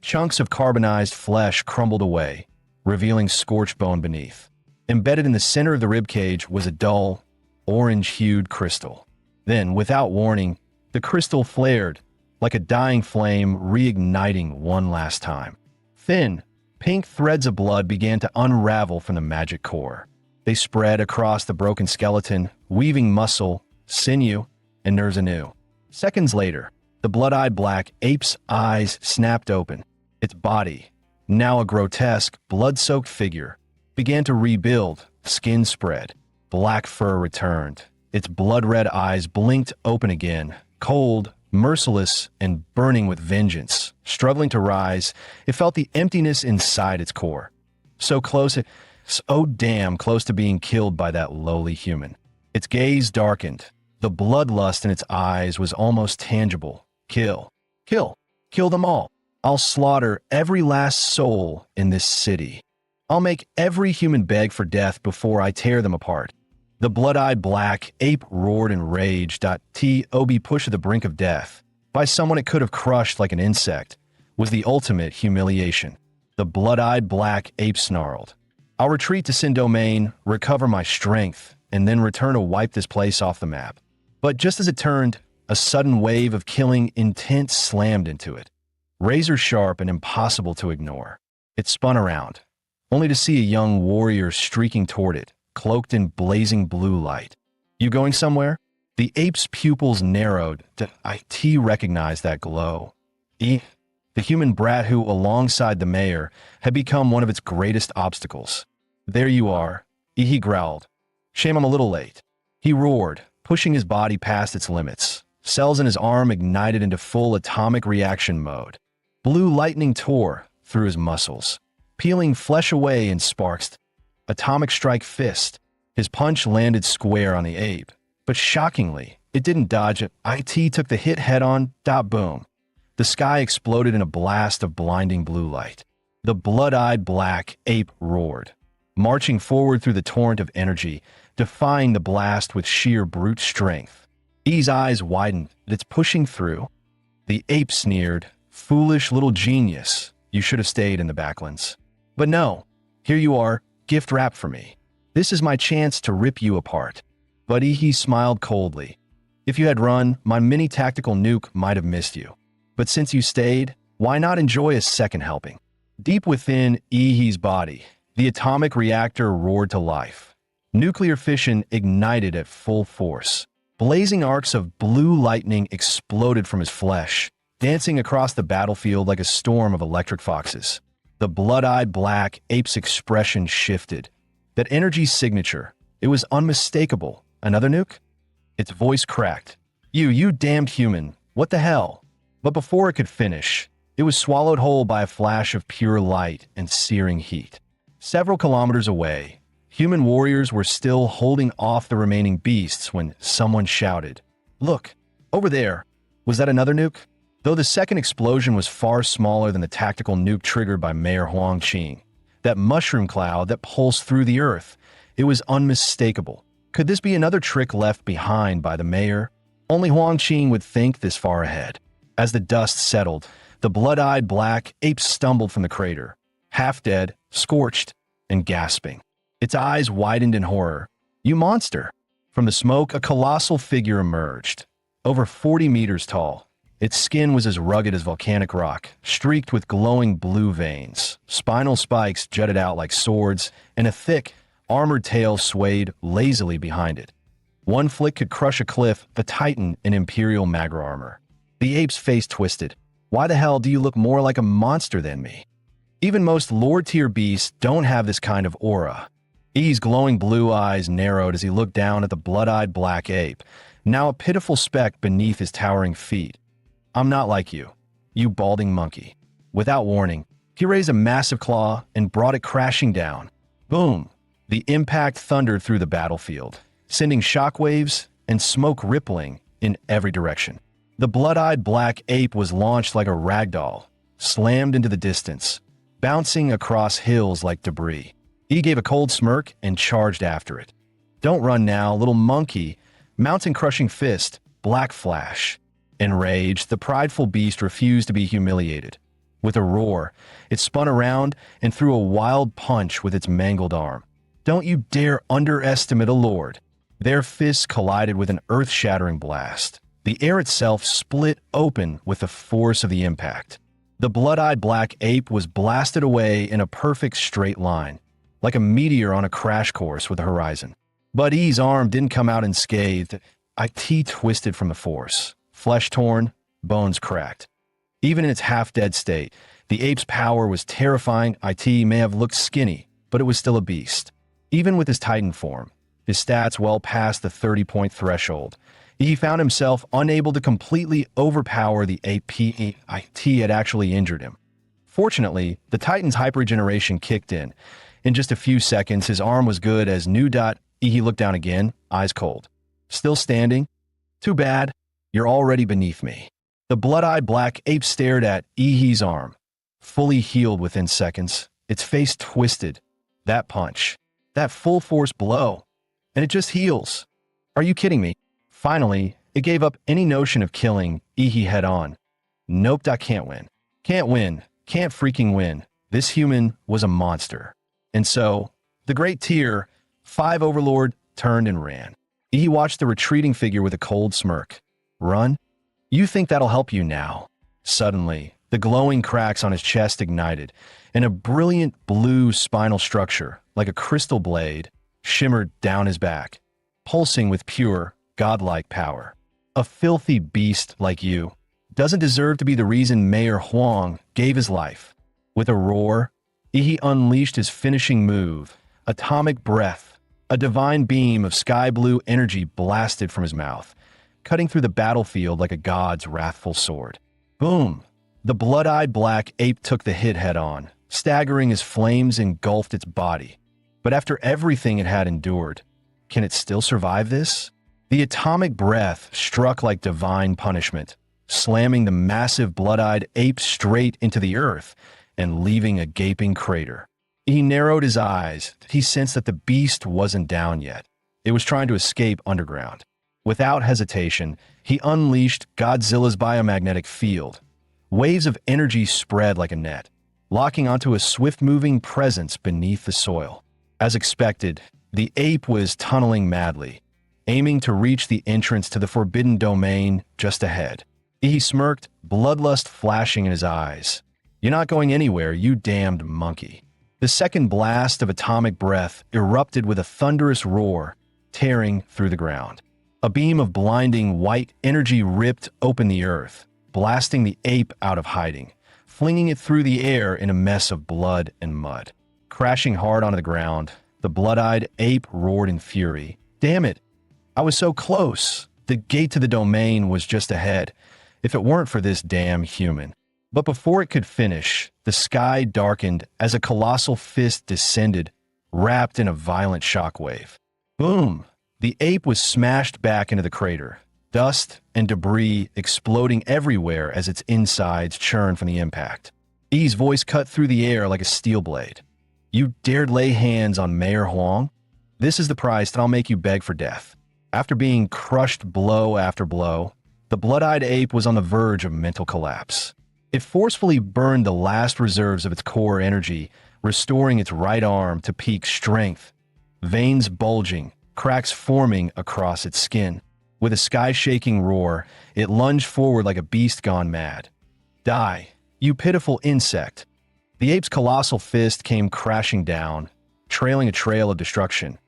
Chunks of carbonized flesh crumbled away, revealing scorched bone beneath. Embedded in the center of the ribcage was a dull, orange-hued crystal. Then, without warning, the crystal flared, like a dying flame reigniting one last time. Thin, pink threads of blood began to unravel from the magic core. They spread across the broken skeleton, weaving muscle, sinew, and nerves anew. Seconds later, the blood-eyed black ape's eyes snapped open. Its body, now a grotesque, blood-soaked figure, began to rebuild. Skin spread. Black fur returned. Its blood-red eyes blinked open again, cold, merciless, and burning with vengeance. Struggling to rise, it felt the emptiness inside its core. So close, so damn close to being killed by that lowly human. Its gaze darkened. The bloodlust in its eyes was almost tangible. Kill. Kill. Kill them all. I'll slaughter every last soul in this city. I'll make every human beg for death before I tear them apart. The blood-eyed black ape roared in rage. T.O.B. pushed to the brink of death by someone it could have crushed like an insect was the ultimate humiliation. The blood-eyed black ape snarled. I'll retreat to Sin Domain, recover my strength, and then return to wipe this place off the map. But just as it turned, a sudden wave of killing intent slammed into it. Razor sharp and impossible to ignore. It spun around. only to see a young warrior streaking toward it, cloaked in blazing blue light. You going somewhere? The ape's pupils narrowed. It recognized that glow. The human brat who, alongside the mayor, had become one of its greatest obstacles. There you are, he growled. Shame I'm a little late. He roared, pushing his body past its limits. Cells in his arm ignited into full atomic reaction mode. Blue lightning tore through his muscles, peeling flesh away in sparks. Atomic strike fist. His punch landed square on the ape, but shockingly, it didn't dodge it. It took the hit head-on, boom. The sky exploded in a blast of blinding blue light. The blood-eyed black ape roared, marching forward through the torrent of energy, defying the blast with sheer brute strength. E's eyes widened. It's pushing through. The ape sneered, foolish little genius. You should have stayed in the backlands. But no, here you are, gift wrap for me. This is my chance to rip you apart. But he smiled coldly. If you had run, my mini tactical nuke might have missed you. But since you stayed, why not enjoy a second helping? Deep within He's body, the atomic reactor roared to life. Nuclear fission ignited at full force. Blazing arcs of blue lightning exploded from his flesh, dancing across the battlefield like a storm of electric foxes. The blood-eyed black ape's expression shifted. That energy signature, it was unmistakable. Another nuke? Its voice cracked. You damned human, what the hell? But before it could finish, it was swallowed whole by a flash of pure light and searing heat. Several kilometers away, human warriors were still holding off the remaining beasts when someone shouted, "Look, over there." Was that another nuke? Though the second explosion was far smaller than the tactical nuke triggered by Mayor Huang Qing, that mushroom cloud that pulsed through the earth, it was unmistakable. Could this be another trick left behind by the mayor? Only Huang Qing would think this far ahead. As the dust settled, the blood-eyed black ape stumbled from the crater, half dead, scorched, and gasping. Its eyes widened in horror. "You monster!" From the smoke, a colossal figure emerged, over 40 meters tall. Its skin was as rugged as volcanic rock, streaked with glowing blue veins. Spinal spikes jutted out like swords, and a thick, armored tail swayed lazily behind it. One flick could crush a cliff, a titan in imperial magra armor. The ape's face twisted. Why the hell do you look more like a monster than me? Even most lord-tier beasts don't have this kind of aura. E's glowing blue eyes narrowed as he looked down at the blood-eyed black ape, now a pitiful speck beneath his towering feet. "I'm not like you, you balding monkey." Without warning, he raised a massive claw and brought it crashing down. Boom! The impact thundered through the battlefield, sending shockwaves and smoke rippling in every direction. The blood-eyed black ape was launched like a ragdoll, slammed into the distance, bouncing across hills like debris. He gave a cold smirk and charged after it. "Don't run now, little monkey." Mountain-crushing fist, black flash. Enraged, the prideful beast refused to be humiliated. With a roar, it spun around and threw a wild punch with its mangled arm. "Don't you dare underestimate a lord." Their fists collided with an earth-shattering blast. The air itself split open with the force of the impact. The blood-eyed black ape was blasted away in a perfect straight line, like a meteor on a crash course with the horizon. But E's arm didn't come out unscathed. It twisted from the force. Flesh torn, bones cracked. Even in its half-dead state, the ape's power was terrifying. It may have looked skinny, but it was still a beast. Even with his titan form, his stats well past the 30-point threshold, he found himself unable to completely overpower the ape. It had actually injured him. Fortunately, the titan's hyperregeneration kicked in. In just a few seconds, his arm was good as new. He looked down again, eyes cold. "Still standing? Too bad. You're already beneath me." The blood-eyed black ape stared at He's arm, fully healed within seconds. Its face twisted. That punch. That full-force blow. And it just heals. Are you kidding me? Finally, it gave up any notion of killing He head-on. Nope, I can't win. Can't win. Can't freaking win. This human was a monster. And so, the great tier 5 overlord turned and ran. He watched the retreating figure with a cold smirk. "Run? You think that'll help you now?" Suddenly, The glowing cracks on his chest ignited, and a brilliant blue spinal structure, like a crystal blade, shimmered down his back, pulsing with pure, godlike power. A filthy beast like you doesn't deserve to be the reason Mayor Huang gave his life. With a roar, he unleashed his finishing move, atomic breath. A divine beam of sky-blue energy blasted from his mouth, cutting through the battlefield like a god's wrathful sword. Boom! The blood-eyed black ape took the hit head-on, staggering as flames engulfed its body. But after everything it had endured, can it still survive this? The atomic breath struck like divine punishment, slamming the massive blood-eyed ape straight into the earth and leaving a gaping crater. He narrowed his eyes. He sensed that the beast wasn't down yet. It was trying to escape underground. Without hesitation, he unleashed Godzilla's biomagnetic field. Waves of energy spread like a net, locking onto a swift-moving presence beneath the soil. As expected, the ape was tunneling madly, aiming to reach the entrance to the forbidden domain just ahead. He smirked, bloodlust flashing in his eyes. "You're not going anywhere, you damned monkey." The second blast of atomic breath erupted with a thunderous roar, tearing through the ground. A beam of blinding white energy ripped open the earth, blasting the ape out of hiding, flinging it through the air in a mess of blood and mud. Crashing hard onto the ground, the blood-eyed ape roared in fury. "Damn it! I was so close! The gate to the domain was just ahead, if it weren't for this damn human." But before it could finish, the sky darkened as a colossal fist descended, wrapped in a violent shockwave. Boom! The ape was smashed back into the crater, dust and debris exploding everywhere as its insides churned from the impact. Yi's voice cut through the air like a steel blade. "You dared lay hands on Mayor Huang? This is the price that I'll make you beg for death." After being crushed blow after blow, the blood-eyed ape was on the verge of mental collapse. It forcefully burned the last reserves of its core energy, restoring its right arm to peak strength. Veins bulging, cracks forming across its skin. With a sky-shaking roar, it lunged forward like a beast gone mad. "Die, you pitiful insect." The ape's colossal fist came crashing down, trailing a trail of destruction.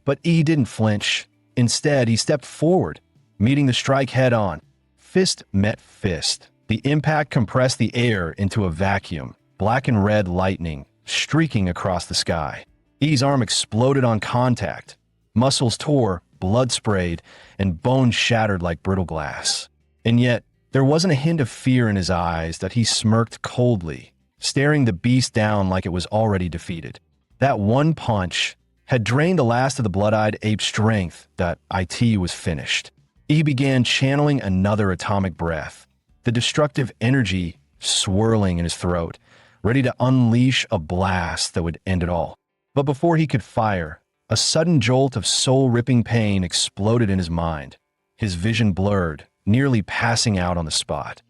But Yi didn't flinch. Instead, he stepped forward, meeting the strike head-on. Fist met fist. The impact compressed the air into a vacuum, black and red lightning streaking across the sky. Yi's arm exploded on contact. Muscles tore, blood sprayed, and bones shattered like brittle glass. And yet, there wasn't a hint of fear in his eyes that he smirked coldly, staring the beast down like it was already defeated. That one punch had drained the last of the blood-eyed ape's strength that it was finished. He began channeling another atomic breath, the destructive energy swirling in his throat, ready to unleash a blast that would end it all. But before he could fire, a sudden jolt of soul-ripping pain exploded in his mind. His vision blurred, nearly passing out on the spot.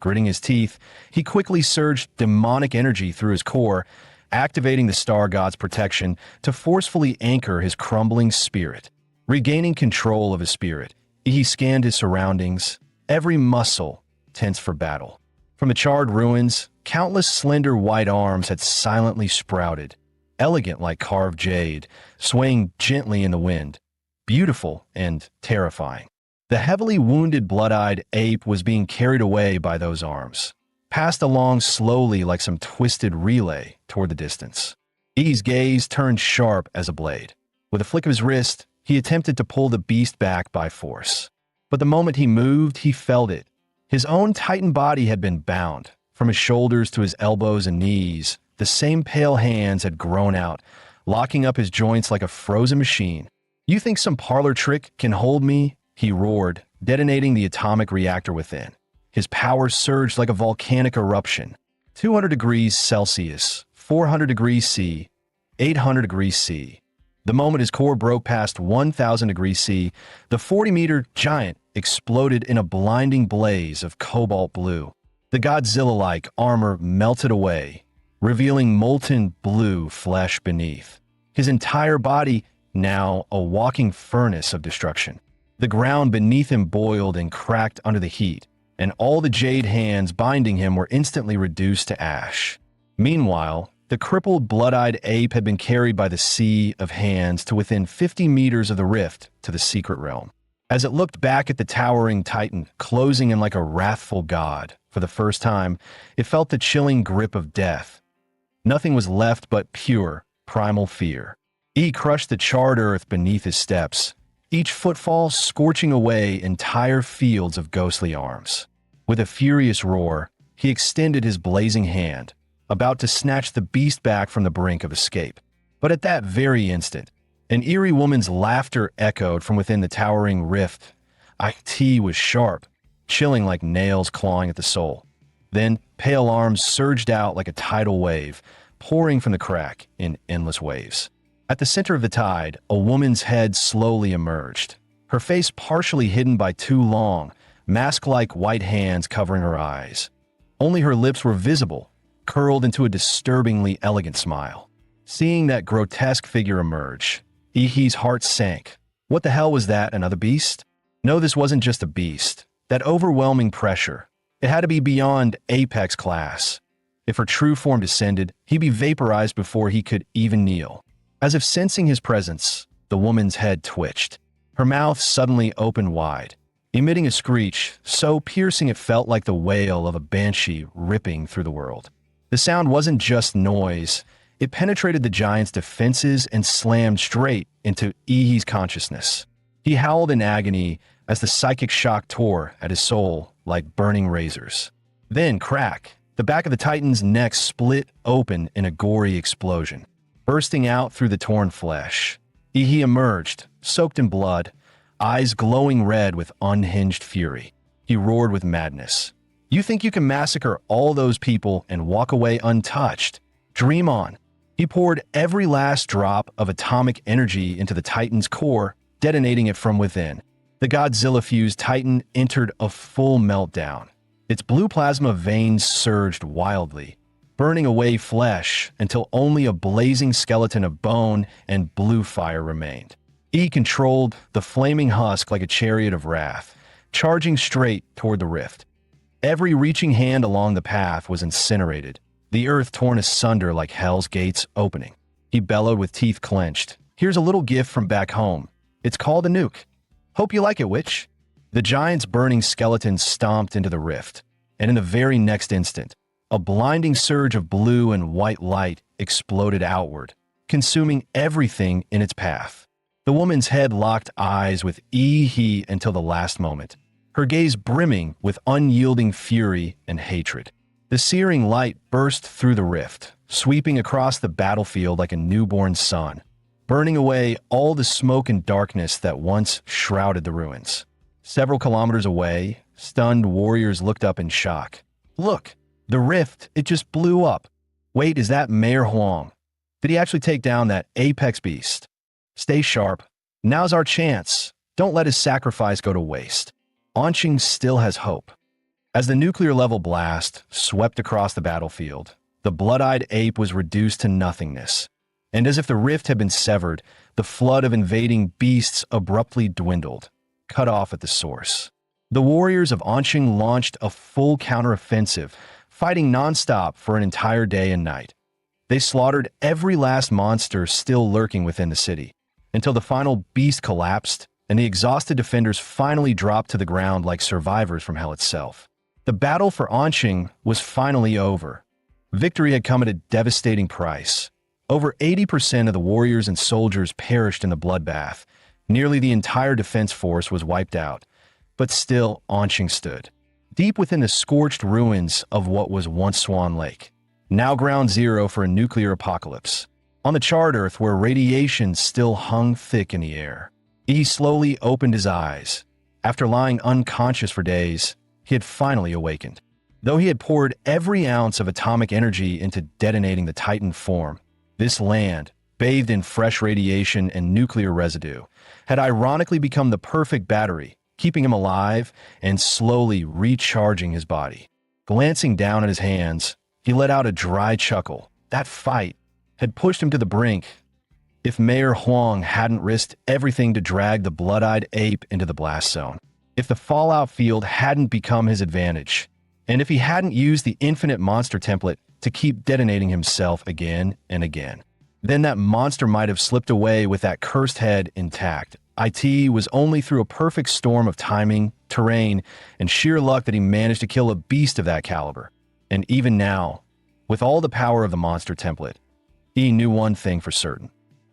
Gritting his teeth, he quickly surged demonic energy through his core, activating the star god's protection to forcefully anchor his crumbling spirit. Regaining control of his spirit, he scanned his surroundings, every muscle tense for battle. From the charred ruins, countless slender white arms had silently sprouted, elegant like carved jade, swaying gently in the wind, beautiful and terrifying. The heavily wounded blood-eyed ape was being carried away by those arms, passed along slowly like some twisted relay toward the distance. Yi's gaze turned sharp as a blade. With a flick of his wrist, he attempted to pull the beast back by force. But the moment he moved, he felt it. His own titan body had been bound. From his shoulders to his elbows and knees, the same pale hands had grown out, locking up his joints like a frozen machine. "You think some parlor trick can hold me?" he roared, detonating the atomic reactor within. His power surged like a volcanic eruption. 200 degrees Celsius, 400 degrees C, 800 degrees C. The moment his core broke past 1,000 degrees C, the 40-meter giant exploded in a blinding blaze of cobalt blue. The Godzilla-like armor melted away, revealing molten blue flesh beneath. His entire body now a walking furnace of destruction. The ground beneath him boiled and cracked under the heat, and all the jade hands binding him were instantly reduced to ash. Meanwhile, the crippled, blood-eyed ape had been carried by the sea of hands to within 50 meters of the rift to the secret realm. As it looked back at the towering titan, closing in like a wrathful god, for the first time, it felt the chilling grip of death. Nothing was left but pure, primal fear. He crushed the charred earth beneath his steps, each footfall scorching away entire fields of ghostly arms. With a furious roar, he extended his blazing hand, about to snatch the beast back from the brink of escape. But at that very instant, an eerie woman's laughter echoed from within the towering rift. It was sharp, chilling like nails clawing at the soul. Then, pale arms surged out like a tidal wave, pouring from the crack in endless waves. At the center of the tide, a woman's head slowly emerged, her face partially hidden by two long, mask-like white hands covering her eyes. Only her lips were visible, curled into a disturbingly elegant smile. Seeing that grotesque figure emerge, Ihi's heart sank. What the hell was that, another beast? No, this wasn't just a beast. That overwhelming pressure. It had to be beyond apex class. If her true form descended, he'd be vaporized before he could even kneel. As if sensing his presence, the woman's head twitched. Her mouth suddenly opened wide, emitting a screech so piercing it felt like the wail of a banshee ripping through the world. The sound wasn't just noise. It penetrated the giant's defenses and slammed straight into Ihi's consciousness. He howled in agony as the psychic shock tore at his soul like burning razors. Then, crack, the back of the titan's neck split open in a gory explosion. Bursting out through the torn flesh, Ihi emerged, soaked in blood, eyes glowing red with unhinged fury. He roared with madness. You think you can massacre all those people and walk away untouched? Dream on. He poured every last drop of atomic energy into the titan's core, detonating it from within. The Godzilla-fused titan entered a full meltdown. Its blue plasma veins surged wildly, burning away flesh until only a blazing skeleton of bone and blue fire remained. He controlled the flaming husk like a chariot of wrath, charging straight toward the rift. Every reaching hand along the path was incinerated, the earth torn asunder like Hell's gates opening. He bellowed with teeth clenched. Here's a little gift from back home. It's called a nuke. Hope you like it, witch. The giant's burning skeleton stomped into the rift, and in the very next instant, a blinding surge of blue and white light exploded outward, consuming everything in its path. The woman's head locked eyes with Ihi until the last moment, her gaze brimming with unyielding fury and hatred. The searing light burst through the rift, sweeping across the battlefield like a newborn sun, burning away all the smoke and darkness that once shrouded the ruins. Several kilometers away, stunned warriors looked up in shock. Look, the rift, it just blew up. Wait, is that Mayor Huang? Did he actually take down that apex beast? Stay sharp. Now's our chance. Don't let his sacrifice go to waste. Anqing still has hope. As the nuclear-level blast swept across the battlefield, the blood-eyed ape was reduced to nothingness. And as if the rift had been severed, the flood of invading beasts abruptly dwindled, cut off at the source. The warriors of Anqing launched a full counteroffensive, fighting nonstop for an entire day and night. They slaughtered every last monster still lurking within the city, until the final beast collapsed and the exhausted defenders finally dropped to the ground like survivors from hell itself. The battle for Anqing was finally over. Victory had come at a devastating price. Over 80% of the warriors and soldiers perished in the bloodbath. Nearly the entire defense force was wiped out. But still, Anqing stood, deep within the scorched ruins of what was once Swan Lake, now ground zero for a nuclear apocalypse. On the charred earth where radiation still hung thick in the air, he slowly opened his eyes. After lying unconscious for days, he had finally awakened. Though he had poured every ounce of atomic energy into detonating the Titan form, this land, bathed in fresh radiation and nuclear residue, had ironically become the perfect battery, keeping him alive and slowly recharging his body. Glancing down at his hands, he let out a dry chuckle. That fight had pushed him to the brink. If Mayor Huang hadn't risked everything to drag the blood-eyed ape into the blast zone, if the Fallout field hadn't become his advantage, and if he hadn't used the infinite monster template to keep detonating himself again and again. Then that monster might have slipped away with that cursed head intact. It was only through a perfect storm of timing, terrain, and sheer luck that he managed to kill a beast of that caliber. And even now, with all the power of the monster template, he knew one thing for certain.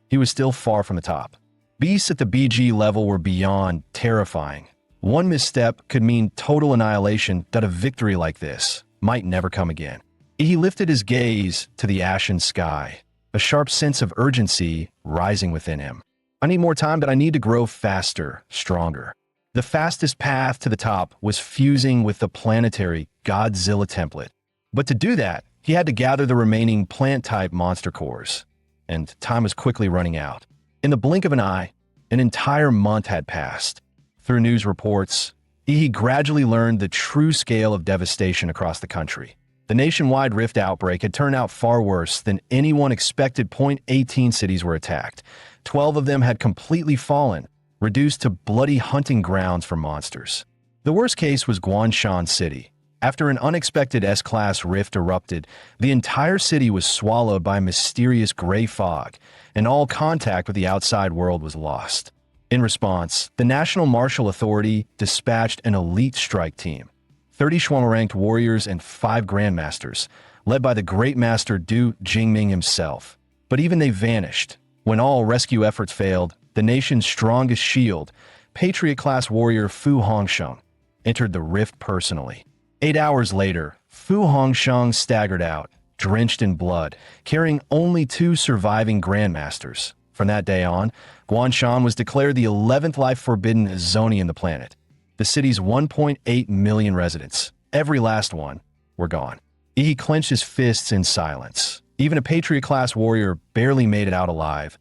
He was still far from the top. Beasts at the BG level were beyond terrifying. One misstep could mean total annihilation, that a victory like this might never come again. He lifted his gaze to the ashen sky, a sharp sense of urgency rising within him. I need more time, but I need to grow faster, stronger. The fastest path to the top was fusing with the planetary Godzilla template. But to do that, he had to gather the remaining plant-type monster cores, and time was quickly running out. In the blink of an eye, an entire month had passed. Through news reports, he gradually learned the true scale of devastation across the country. The nationwide rift outbreak had turned out far worse than anyone expected. 18 cities were attacked. 12 of them had completely fallen, reduced to bloody hunting grounds for monsters. The worst case was Guanshan City. After an unexpected S-class rift erupted, the entire city was swallowed by a mysterious gray fog, and all contact with the outside world was lost. In response, the National Martial Authority dispatched an elite strike team. 30 Schwarm-ranked warriors and 5 grandmasters, led by the great master Du Jingming himself. But even they vanished. When all rescue efforts failed, the nation's strongest shield, Patriot-class warrior Fu Hongsheng, entered the rift personally. 8 hours later, Fu Hongsheng staggered out, drenched in blood, carrying only 2 surviving grandmasters. From that day on, Guanshan was declared the 11th life-forbidden zone on the planet. The city's 1.8 million residents, every last one, were gone. He clenched his fists in silence. Even a Patriot-class warrior barely made it out alive.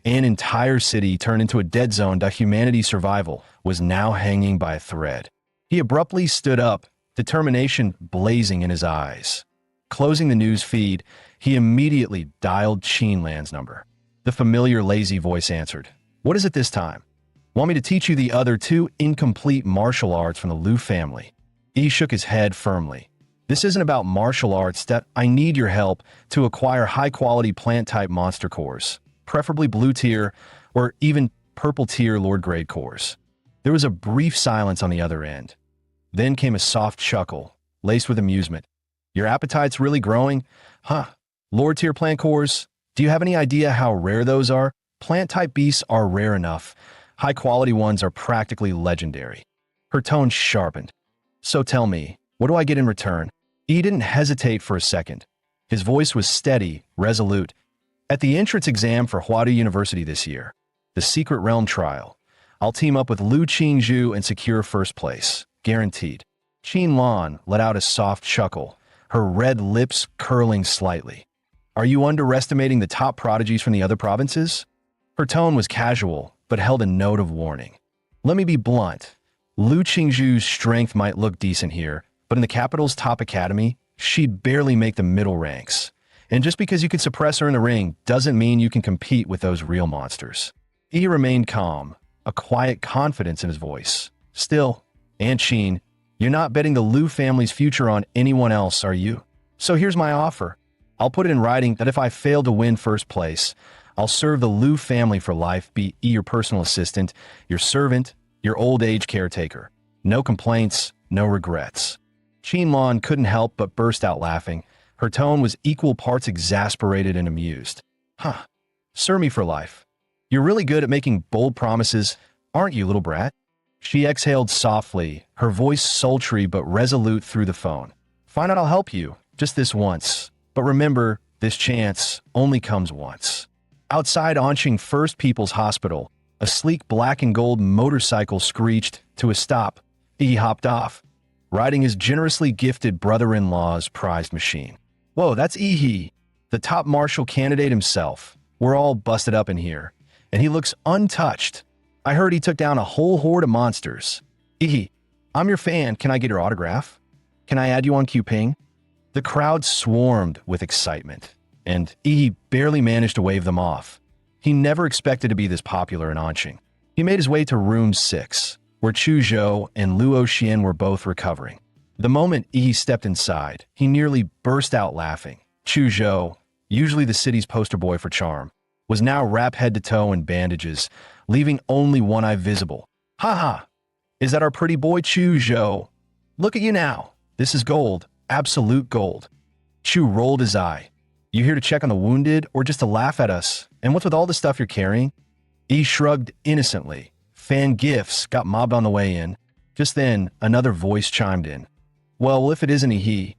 An entire city turned into a dead zone that humanity's survival was now hanging by a thread. He abruptly stood up, determination blazing in his eyes. Closing the news feed, he immediately dialed Qinlan's number. The familiar lazy voice answered. "What is it this time? Want me to teach you the other 2 incomplete martial arts from the Liu family?" He shook his head firmly. "This isn't about martial arts. That I need your help to acquire high-quality plant-type monster cores, preferably blue tier or even purple tier Lord grade cores." There was a brief silence on the other end. Then came a soft chuckle, laced with amusement. "Your appetite's really growing? Huh. Lord tier plant cores? Do you have any idea how rare those are? Plant-type beasts are rare enough. High-quality ones are practically legendary." Her tone sharpened. "So tell me, what do I get in return?" He didn't hesitate for a second. His voice was steady, resolute. "At the entrance exam for Huadu University this year, the Secret Realm trial, I'll team up with Liu Qingzhu and secure first place. Guaranteed." Qinlan let out a soft chuckle, her red lips curling slightly. "Are you underestimating the top prodigies from the other provinces?" Her tone was casual, but held a note of warning. "Let me be blunt. Liu Qingzhu's strength might look decent here, but in the capital's top academy, she'd barely make the middle ranks. And just because you can suppress her in the ring doesn't mean you can compete with those real monsters." He remained calm, a quiet confidence in his voice. "Still, Aunt Qin, you're not betting the Liu family's future on anyone else, are you? So here's my offer. I'll put it in writing that if I fail to win first place, I'll serve the Liu family for life, be your personal assistant, your servant, your old age caretaker. No complaints, no regrets." Qinlan couldn't help but burst out laughing. Her tone was equal parts exasperated and amused. "Huh. Serve me for life. You're really good at making bold promises, aren't you, little brat?" She exhaled softly, her voice sultry but resolute through the phone. "Fine, I'll help you, just this once. But remember, this chance only comes once." Outside Anqing First People's Hospital, a sleek black and gold motorcycle screeched to a stop. He hopped off, riding his generously gifted brother-in-law's prized machine. "Whoa, that's Ihi, the top martial candidate himself. We're all busted up in here, and he looks untouched. I heard he took down a whole horde of monsters. Ihi, I'm your fan. Can I get your autograph? Can I add you on Qping?" The crowd swarmed with excitement, and Ihi barely managed to wave them off. He never expected to be this popular in Anqing. He made his way to room 6, where Chu Zhou and Luo Xian were both recovering. The moment Yi stepped inside, he nearly burst out laughing. Chu Zhou, usually the city's poster boy for charm, was now wrapped head to toe in bandages, leaving only one eye visible. "Ha ha! Is that our pretty boy Chu Zhou? Look at you now. This is gold, absolute gold." Chu rolled his eye. "You here to check on the wounded or just to laugh at us? And what's with all the stuff you're carrying?" Yi shrugged innocently. Fan gifts got mobbed on the way in. Just then, another voice chimed in. "Well, if it isn't a he."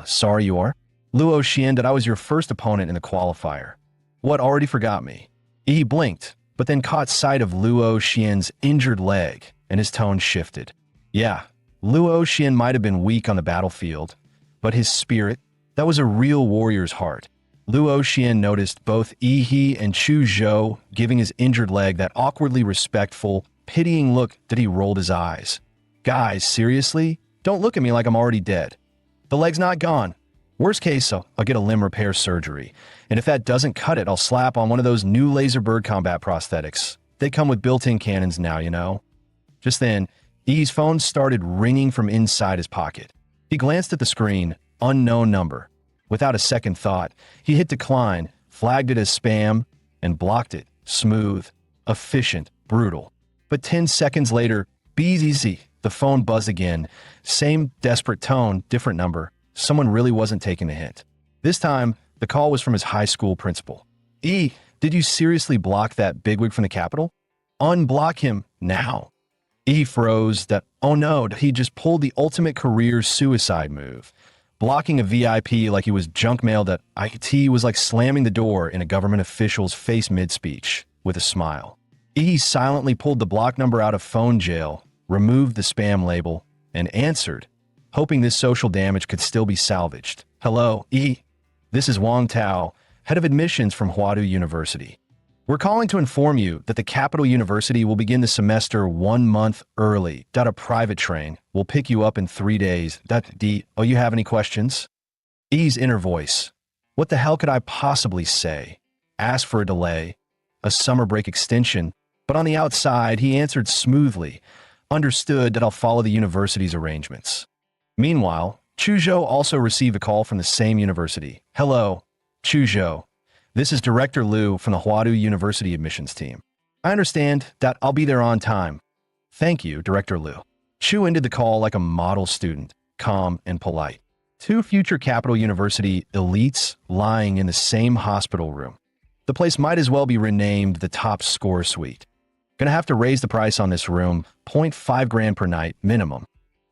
Sorry you are." "Luo Xian, that I was your first opponent in the qualifier." "What, already forgot me?" Yi blinked, but then caught sight of Luo Xian's injured leg, and his tone shifted. "Yeah, Luo Xian might have been weak on the battlefield, but his spirit, that was a real warrior's heart." Luo Xian noticed both Yi and Chu Zhou giving his injured leg that awkwardly respectful, pitying look that he rolled his eyes. "Guys, seriously? Don't look at me like I'm already dead. The leg's not gone. Worst case, I'll get a limb repair surgery. And if that doesn't cut it, I'll slap on one of those new laser bird combat prosthetics. They come with built-in cannons now, you know." Just then, Yi's phone started ringing from inside his pocket. He glanced at the screen, unknown number. Without a second thought, he hit decline, flagged it as spam, and blocked it. Smooth, efficient, brutal. But 10 seconds later, BZZ, the phone buzzed again. Same desperate tone, different number. Someone really wasn't taking the hint. This time, the call was from his high school principal. "E, did you seriously block that bigwig from the Capitol? Unblock him now." E froze that, oh no, he just pulled the ultimate career suicide move. Blocking a VIP like he was junk mailed at IT was like slamming the door in a government official's face mid-speech, with a smile. E silently pulled the block number out of phone jail, removed the spam label, and answered, hoping this social damage could still be salvaged. "Hello, E. This is Wang Tao, head of admissions from Huadu University. We're calling to inform you that the Capital University will begin the semester 1 month early. A private train will pick you up in 3 days. Oh, you have any questions?" E's inner voice. What the hell could I possibly say? Ask for a delay, a summer break extension, but on the outside, he answered smoothly, understood that I'll follow the university's arrangements. Meanwhile, Chu Zhou also received a call from the same university. "Hello, Chu Zhou. This is Director Liu from the Huadu University admissions team. I understand that I'll be there on time." "Thank you, Director Liu." Chu ended the call like a model student, calm and polite. Two future Capital University elites lying in the same hospital room. The place might as well be renamed the Top Score Suite. Gonna have to raise the price on this room, 0.5 grand per night, minimum.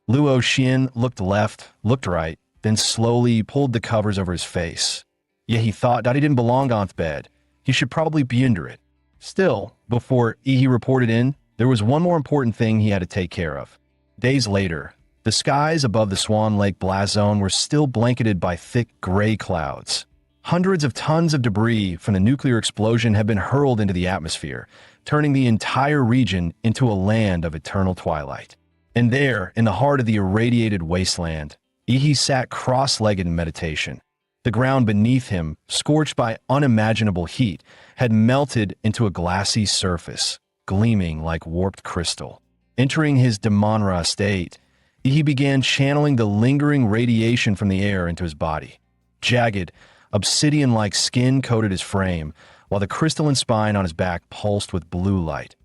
Luo Xian looked left, looked right, then slowly pulled the covers over his face. Yeah, he thought that he didn't belong on the bed. He should probably be under it. Still, before he reported in, there was one more important thing he had to take care of. Days later, the skies above the Swan Lake blast zone were still blanketed by thick gray clouds. Hundreds of tons of debris from the nuclear explosion had been hurled into the atmosphere, turning the entire region into a land of eternal twilight. And there, in the heart of the irradiated wasteland, Ihi sat cross-legged in meditation. The ground beneath him, scorched by unimaginable heat, had melted into a glassy surface, gleaming like warped crystal. Entering his Manhwa state, he began channeling the lingering radiation from the air into his body. Jagged, obsidian-like skin coated his frame, while the crystalline spine on his back pulsed with blue light.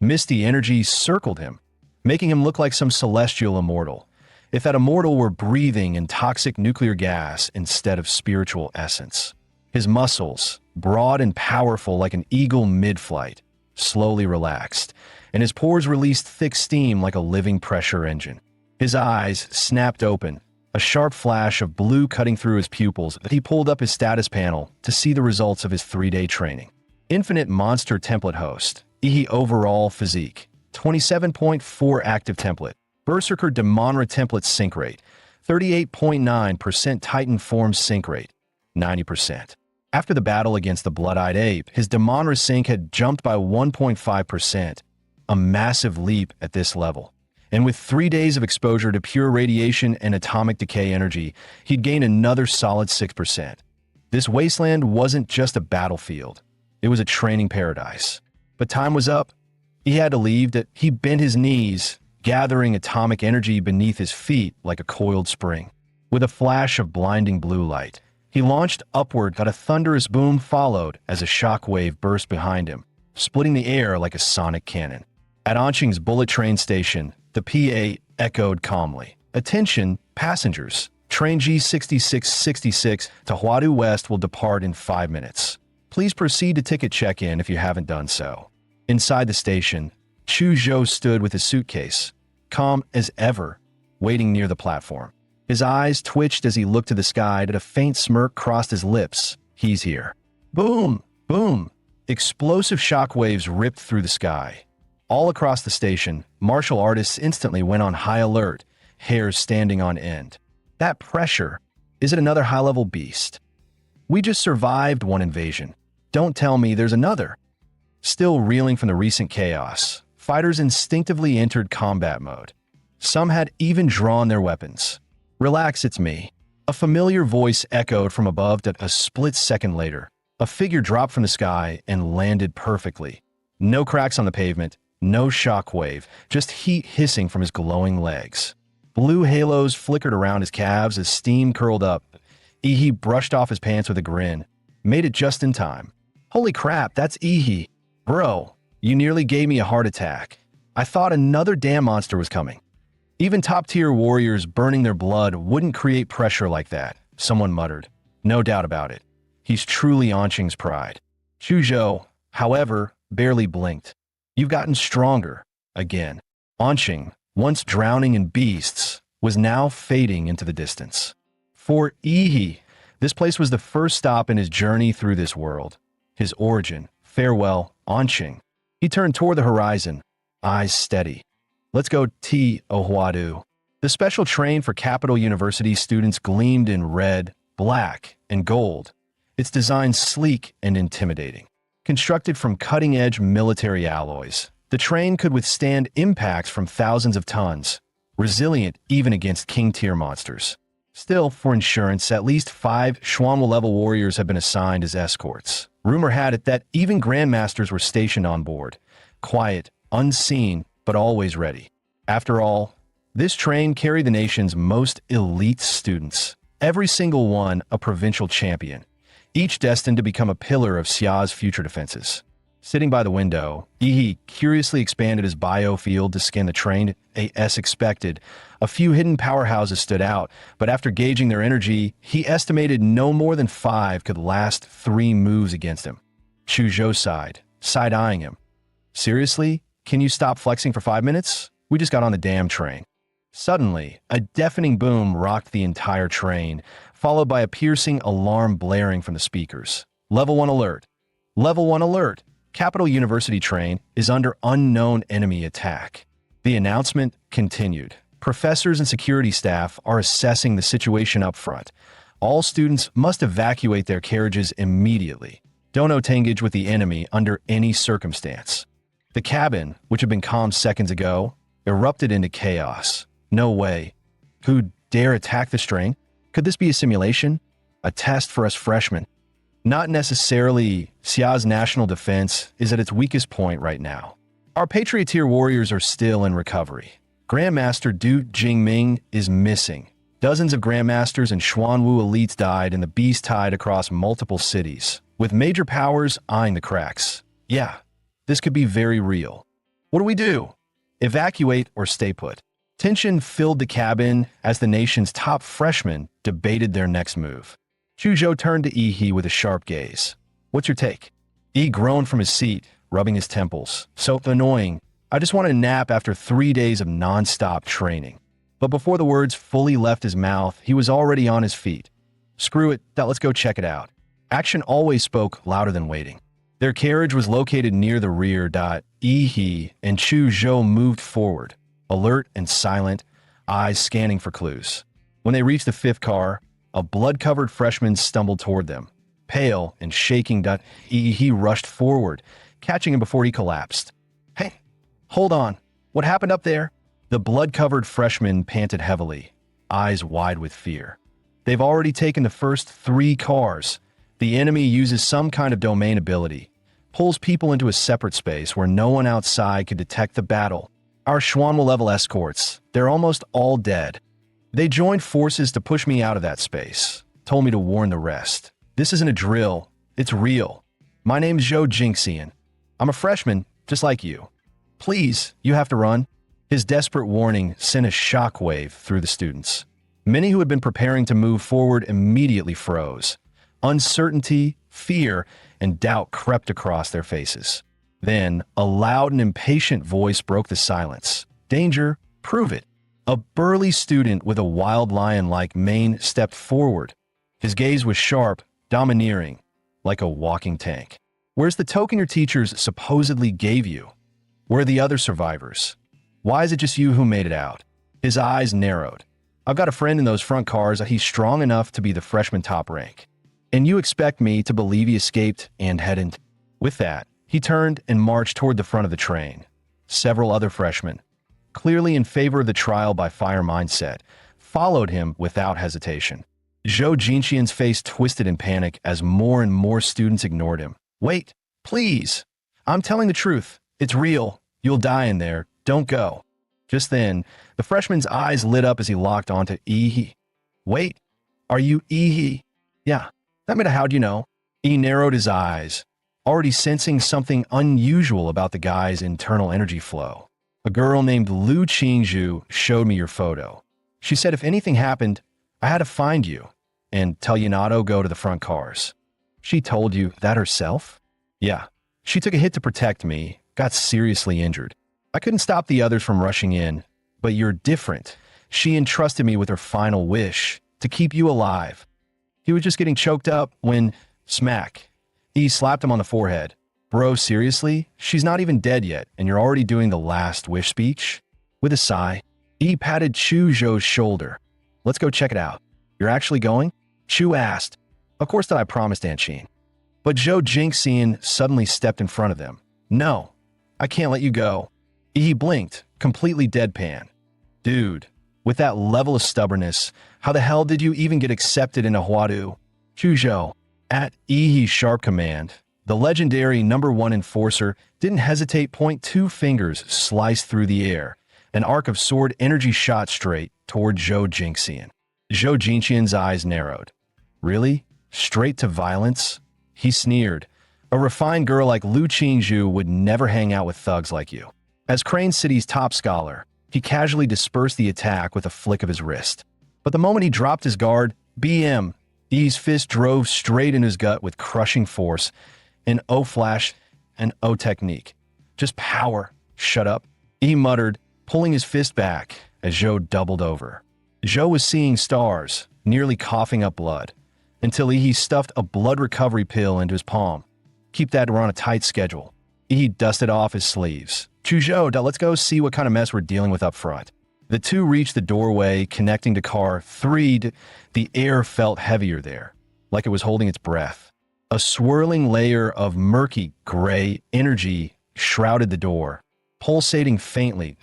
Misty energy circled him, making him look like some celestial immortal, if that immortal were breathing in toxic nuclear gas instead of spiritual essence. His muscles, broad and powerful like an eagle mid-flight, slowly relaxed, and his pores released thick steam like a living pressure engine. His eyes snapped open, a sharp flash of blue cutting through his pupils that he pulled up his status panel to see the results of his 3-day training. Infinite monster template host, Ihi overall physique, 27.4 active template, Berserker Demonra template sync rate, 38.9% Titan form sync rate, 90%. After the battle against the Blood-Eyed Ape, his Demonra sync had jumped by 1.5%, a massive leap at this level. And with 3 days of exposure to pure radiation and atomic decay energy, he'd gained another solid 6%. This wasteland wasn't just a battlefield. It was a training paradise. But time was up. He had to leave. He bent his knees, gathering atomic energy beneath his feet like a coiled spring. With a flash of blinding blue light, he launched upward, but a thunderous boom followed as a shock wave burst behind him, splitting the air like a sonic cannon. At Anqing's bullet train station, the PA echoed calmly. "Attention, passengers. Train G6666 to Huadu West will depart in 5 minutes. Please proceed to ticket check-in if you haven't done so." Inside the station, Chu Zhou stood with his suitcase, calm as ever, waiting near the platform. His eyes twitched as he looked to the sky, and a faint smirk crossed his lips. He's here. Boom! Boom! Explosive shockwaves ripped through the sky. All across the station, martial artists instantly went on high alert, hairs standing on end. That pressure, is it another high-level beast? We just survived one invasion. Don't tell me there's another. Still reeling from the recent chaos, fighters instinctively entered combat mode. Some had even drawn their weapons. "Relax, it's me." A familiar voice echoed from above. A split second later, a figure dropped from the sky and landed perfectly. No cracks on the pavement, no shockwave, just heat hissing from his glowing legs. Blue halos flickered around his calves as steam curled up. Ihi brushed off his pants with a grin. Made it just in time. "Holy crap, that's Ihi. Bro, you nearly gave me a heart attack. I thought another damn monster was coming." Even top-tier warriors burning their blood wouldn't create pressure like that, someone muttered. No doubt about it. He's truly Anqing's pride. Chu Zhou, however, barely blinked. "You've gotten stronger." Again. Anqing, once drowning in beasts, was now fading into the distance. For Ihi, this place was the first stop in his journey through this world. His origin. Farewell, Anqing. He turned toward the horizon, eyes steady. "Let's go to Huadu." The special train for Capital University students gleamed in red, black, and gold, its design sleek and intimidating. Constructed from cutting-edge military alloys, the train could withstand impacts from thousands of tons, resilient even against king-tier monsters. Still, for insurance, at least 5 Xuanwu-level warriors have been assigned as escorts. Rumor had it that even grandmasters were stationed on board, quiet, unseen, but always ready. After all, this train carried the nation's most elite students, every single one a provincial champion, each destined to become a pillar of Xia's future defenses. Sitting by the window, Ihi curiously expanded his biofield to scan the train. As expected, a few hidden powerhouses stood out, but after gauging their energy, he estimated no more than 5 could last 3 moves against him. Chu Zhou sighed, side-eyeing him. "Seriously? Can you stop flexing for 5 minutes? We just got on the damn train." Suddenly, a deafening boom rocked the entire train, followed by a piercing alarm blaring from the speakers. "Level 1 alert. Level 1 alert. Capital University train is under unknown enemy attack." The announcement continued. "Professors and security staff are assessing the situation up front. All students must evacuate their carriages immediately. Don't engage with the enemy under any circumstance." The cabin, which had been calm seconds ago, erupted into chaos. No way. Who dare attack this train? Could this be a simulation? A test for us freshmen? Not necessarily. Xia's national defense is at its weakest point right now. Our Patrioteer warriors are still in recovery. Grandmaster Du Jingming is missing. Dozens of Grandmasters and Xuanwu elites died in the beast tide across multiple cities, with major powers eyeing the cracks. Yeah, this could be very real. What do we do? Evacuate or stay put? Tension filled the cabin as the nation's top freshmen debated their next move. Chu Zhou turned to Ihi with a sharp gaze. "What's your take?" Yi groaned from his seat, rubbing his temples. "So annoying. I just want a nap after 3 days of non-stop training." But before the words fully left his mouth, he was already on his feet. "Screw it, let's go check it out." Action always spoke louder than waiting. Their carriage was located near the rear. Ihi and Chu Zhou moved forward, alert and silent, eyes scanning for clues. When they reached the 5th car, a blood-covered freshman stumbled toward them. Pale and shaking, He rushed forward, catching him before he collapsed. "Hey, hold on. What happened up there?" The blood-covered freshman panted heavily, eyes wide with fear. "They've already taken the first 3 cars. The enemy uses some kind of domain ability. pulls people into a separate space where no one outside could detect the battle. Our Schwanwa-level escorts, they're almost all dead. They joined forces to push me out of that space, told me to warn the rest. This isn't a drill, it's real. My name's Zhou Jingxian. I'm a freshman, just like you. Please, you have to run. His desperate warning sent a shockwave through the students. Many who had been preparing to move forward immediately froze. Uncertainty, fear, and doubt crept across their faces. Then, a loud and impatient voice broke the silence. Danger, prove it. A burly student with a wild lion-like mane stepped forward. His gaze was sharp, domineering, like a walking tank. Where's the token your teachers supposedly gave you? Where are the other survivors? Why is it just you who made it out? His eyes narrowed. I've got a friend in those front cars. He's strong enough to be the freshman top rank. And you expect me to believe he escaped and hadn't? With that, he turned and marched toward the front of the train. Several other freshmen, clearly in favor of the trial by fire mindset, followed him without hesitation. Zhou Jingxian's face twisted in panic as more and more students ignored him. Wait, please. I'm telling the truth. It's real. You'll die in there. Don't go. Just then, the freshman's eyes lit up as he locked onto Yi. Wait, are you Yi? Yeah. How'd you know? Yi narrowed his eyes, already sensing something unusual about the guy's internal energy flow. A girl named Lu Qingzhu showed me your photo. She said if anything happened, I had to find you and tell you not to go to the front cars. She told you that herself? Yeah. She took a hit to protect me, got seriously injured. I couldn't stop the others from rushing in, but you're different. She entrusted me with her final wish, to keep you alive. He was just getting choked up when, smack, he slapped him on the forehead. Bro, seriously? She's not even dead yet, and you're already doing the last wish speech? With a sigh, he patted Chu Zhou's shoulder. Let's go check it out. You're actually going? Chu asked. Of course that I promised, Aunt Sheen. But Zhou Jingxian suddenly stepped in front of them. No, I can't let you go. He blinked, completely deadpan. Dude, with that level of stubbornness, how the hell did you even get accepted into Huadu? Chu Zhou, at Yi's sharp command, the legendary #1 enforcer didn't hesitate. Two fingers sliced through the air. An arc of sword energy shot straight toward Zhou Jingxian. Zhou Jingxian's eyes narrowed. Really? Straight to violence? He sneered. A refined girl like Lu Qingzhu would never hang out with thugs like you. As Crane City's top scholar, he casually dispersed the attack with a flick of his wrist. But the moment he dropped his guard, BM, Yi's fist drove straight in his gut with crushing force. An O flash, an O technique. Just power. Shut up. Yi muttered, pulling his fist back as Zhou doubled over. Zhou was seeing stars, nearly coughing up blood, until Yi stuffed a blood recovery pill into his palm. Keep that, we're on a tight schedule. Yi dusted off his sleeves. Chu Zhou, let's go see what kind of mess we're dealing with up front. The two reached the doorway connecting to car 3. The air felt heavier there, like it was holding its breath. A swirling layer of murky gray energy shrouded the door, pulsating faintly.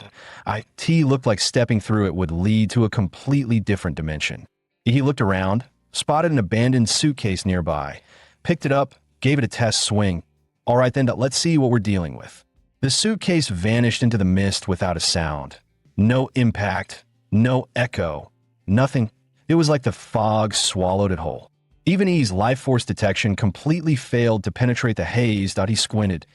It looked like stepping through it would lead to a completely different dimension. He looked around, spotted an abandoned suitcase nearby, picked it up, gave it a test swing. All right then, let's see what we're dealing with. The suitcase vanished into the mist without a sound. No impact, no echo, nothing. It was like the fog swallowed it whole. Even Yi's life force detection completely failed to penetrate the haze. He squinted.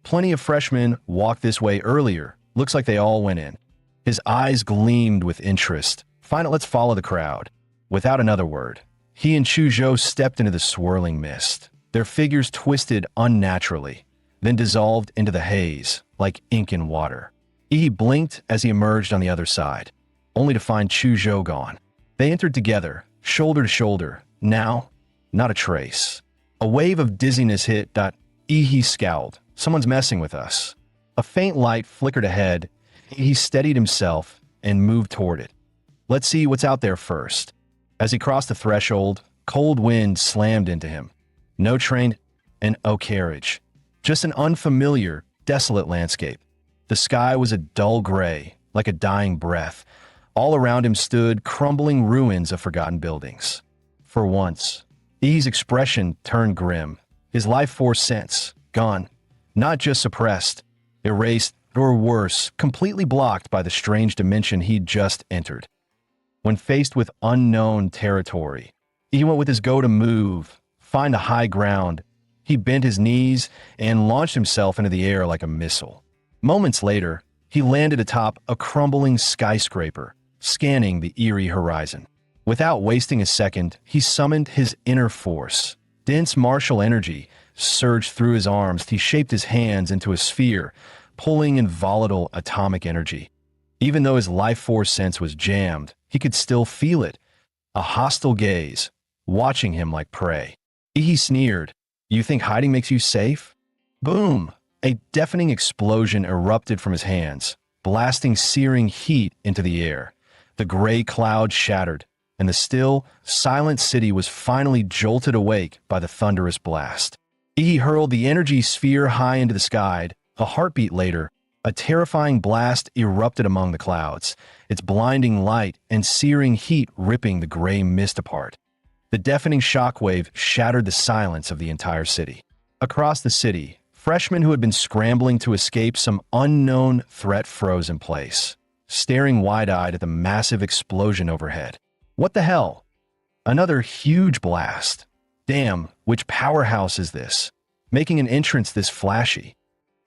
Plenty of freshmen walked this way earlier. Looks like they all went in. His eyes gleamed with interest. Fine, let's follow the crowd. Without another word, he and Chu Zhou stepped into the swirling mist. Their figures twisted unnaturally, then dissolved into the haze like ink in water. Yi blinked as he emerged on the other side, only to find Chu Zhou gone. They entered together, shoulder to shoulder. Now, not a trace. A wave of dizziness hit. Yi scowled. Someone's messing with us. A faint light flickered ahead. He steadied himself and moved toward it. Let's see what's out there first. As he crossed the threshold, cold wind slammed into him. No train and no carriage. Just an unfamiliar, desolate landscape. The sky was a dull gray, like a dying breath. All around him stood crumbling ruins of forgotten buildings. For once, Yi's expression turned grim. His life force sense, gone. Not just suppressed, erased, or worse, completely blocked by the strange dimension he'd just entered. When faced with unknown territory, he went with his go to move, find a high ground. He bent his knees and launched himself into the air like a missile. Moments later, he landed atop a crumbling skyscraper, scanning the eerie horizon. Without wasting a second, he summoned his inner force. Dense martial energy surged through his arms. He shaped his hands into a sphere, pulling in volatile atomic energy. Even though his life force sense was jammed, he could still feel it. A hostile gaze, watching him like prey. He sneered, "You think hiding makes you safe?" Boom! A deafening explosion erupted from his hands, blasting searing heat into the air. The gray cloud shattered, and the still, silent city was finally jolted awake by the thunderous blast. He hurled the energy sphere high into the sky. A heartbeat later, a terrifying blast erupted among the clouds, its blinding light and searing heat ripping the gray mist apart. The deafening shockwave shattered the silence of the entire city. Across the city, freshmen who had been scrambling to escape some unknown threat froze in place, staring wide-eyed at the massive explosion overhead. What the hell? Another huge blast. Damn, which powerhouse is this? Making an entrance this flashy.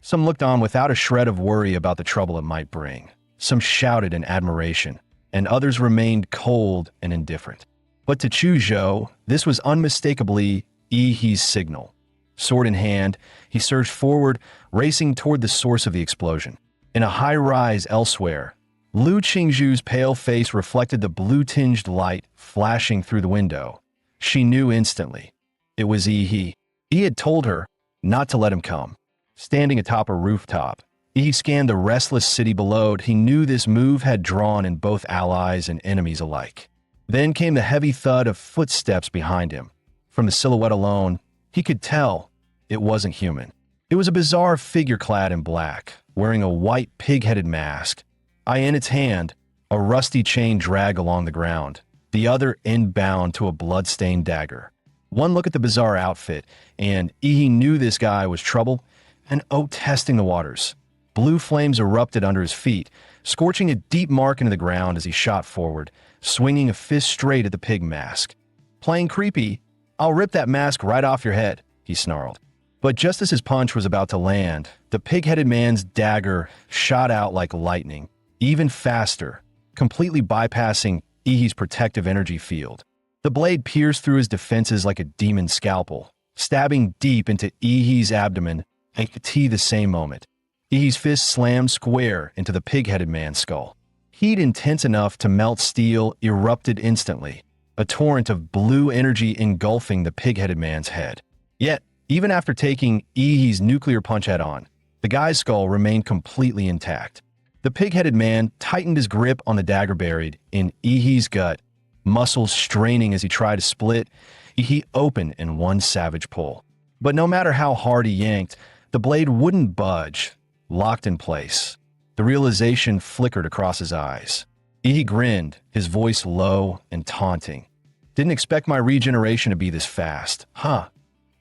Some looked on without a shred of worry about the trouble it might bring. Some shouted in admiration, and others remained cold and indifferent. But to Chu Zhou, this was unmistakably Yi's signal. Sword in hand, he surged forward, racing toward the source of the explosion. In a high rise elsewhere, Lu Qingzhu's pale face reflected the blue-tinged light flashing through the window. She knew instantly. It was Yi. He had told her not to let him come. Standing atop a rooftop, Yi scanned the restless city below. He knew this move had drawn in both allies and enemies alike. Then came the heavy thud of footsteps behind him. From the silhouette alone, he could tell it wasn't human. It was a bizarre figure clad in black, wearing a white pig-headed mask. In its hand, a rusty chain dragged along the ground, the other end bound to a blood-stained dagger. One look at the bizarre outfit, and Yi knew this guy was trouble, and testing the waters. Blue flames erupted under his feet, scorching a deep mark into the ground as he shot forward, swinging a fist straight at the pig mask. "Playing creepy? I'll rip that mask right off your head," he snarled. But just as his punch was about to land, the pig-headed man's dagger shot out like lightning, even faster, completely bypassing Yi's protective energy field. The blade pierced through his defenses like a demon scalpel, stabbing deep into Yi's abdomen at the same moment. Yi's fist slammed square into the pig-headed man's skull. Heat intense enough to melt steel erupted instantly, a torrent of blue energy engulfing the pig-headed man's head. Yet, even after taking Yi's nuclear punch head-on, the guy's skull remained completely intact. The pig-headed man tightened his grip on the dagger buried in Yi's gut, muscles straining as he tried to split. Yi opened in one savage pull. But no matter how hard he yanked, the blade wouldn't budge, locked in place. The realization flickered across his eyes. Yi grinned, his voice low and taunting. "Didn't expect my regeneration to be this fast, huh?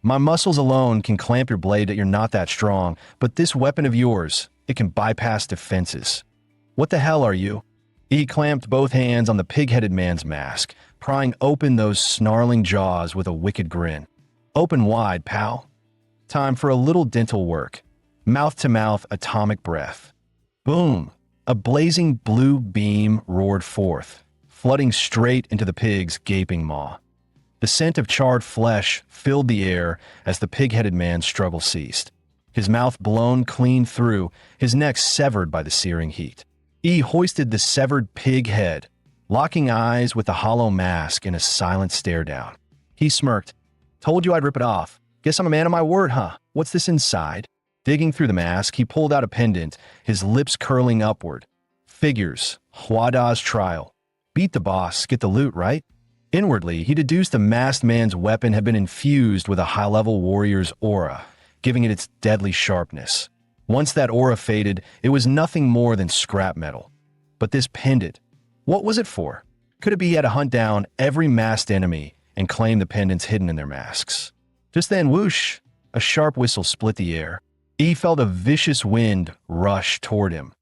My muscles alone can clamp your blade that you're not that strong, but this weapon of yours, it can bypass defenses. What the hell are you?" He clamped both hands on the pig-headed man's mask, prying open those snarling jaws with a wicked grin. "Open wide, pal. Time for a little dental work." Mouth-to-mouth atomic breath. Boom! A blazing blue beam roared forth, flooding straight into the pig's gaping maw. The scent of charred flesh filled the air as the pig-headed man's struggle ceased. His mouth blown clean through, his neck severed by the searing heat. He hoisted the severed pig head, locking eyes with the hollow mask in a silent stare down. He smirked. "Told you I'd rip it off. Guess I'm a man of my word, huh? What's this inside?" Digging through the mask, he pulled out a pendant, his lips curling upward. Figures, Huada's trial. Beat the boss, get the loot, right? Inwardly, he deduced the masked man's weapon had been infused with a high-level warrior's aura, giving it its deadly sharpness. Once that aura faded, it was nothing more than scrap metal. But this pendant, what was it for? Could it be he had to hunt down every masked enemy and claim the pendants hidden in their masks? Just then, whoosh, a sharp whistle split the air. He felt a vicious wind rush toward him.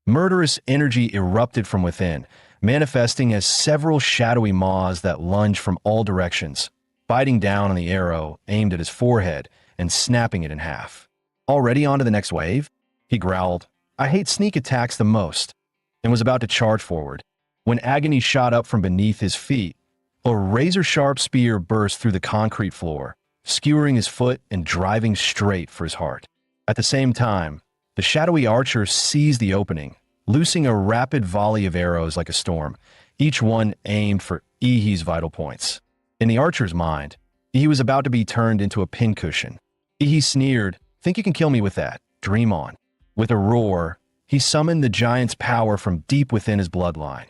Murderous energy erupted from within, manifesting as several shadowy maws that lunged from all directions, biting down on the arrow aimed at his forehead and snapping it in half. Already on to the next wave? He growled. I hate sneak attacks the most, and was about to charge forward, when agony shot up from beneath his feet. A razor-sharp spear burst through the concrete floor, skewering his foot and driving straight for his heart. At the same time, the shadowy archer seized the opening, loosing a rapid volley of arrows like a storm, each one aimed for Ihi's vital points. In the archer's mind, Ihi was about to be turned into a pincushion. Ihi sneered, "Think you can kill me with that? Dream on." With a roar, he summoned the giant's power from deep within his bloodline.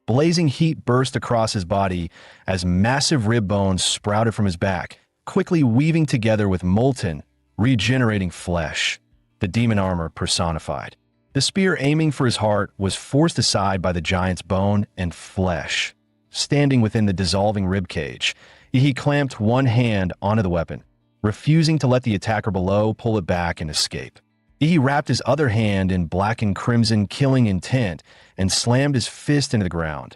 Blazing heat burst across his body as massive rib bones sprouted from his back, quickly weaving together with molten, regenerating flesh, the demon armor personified. The spear aiming for his heart was forced aside by the giant's bone and flesh. Standing within the dissolving ribcage, he clamped one hand onto the weapon, refusing to let the attacker below pull it back and escape. He wrapped his other hand in black and crimson killing intent and slammed his fist into the ground.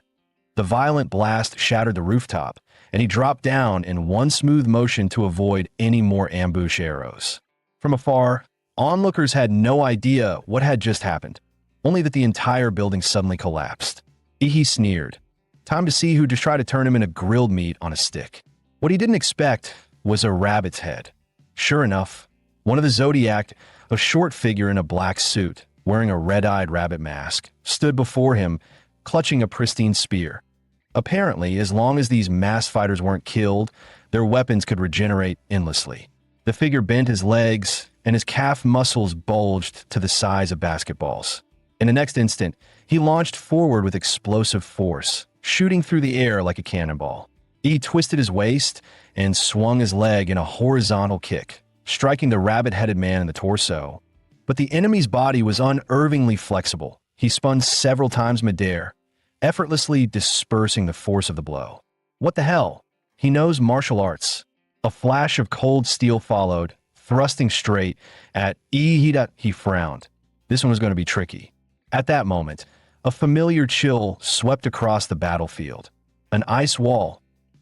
The violent blast shattered the rooftop, and he dropped down in one smooth motion to avoid any more ambush arrows. From afar, onlookers had no idea what had just happened, only that the entire building suddenly collapsed. Ihi sneered. Time to see who just tried to turn him into grilled meat on a stick. What he didn't expect was a rabbit's head. Sure enough, one of the Zodiac, a short figure in a black suit, wearing a red-eyed rabbit mask, stood before him, clutching a pristine spear. Apparently, as long as these mass fighters weren't killed, their weapons could regenerate endlessly. The figure bent his legs, and his calf muscles bulged to the size of basketballs. In the next instant, he launched forward with explosive force, shooting through the air like a cannonball. He twisted his waist and swung his leg in a horizontal kick, striking the rabbit-headed man in the torso. But the enemy's body was unervingly flexible. He spun several times midair, effortlessly dispersing the force of the blow. What the hell? He knows martial arts. A flash of cold steel followed, thrusting straight at Ihida. He frowned. This one was going to be tricky. At that moment, a familiar chill swept across the battlefield. An ice wall.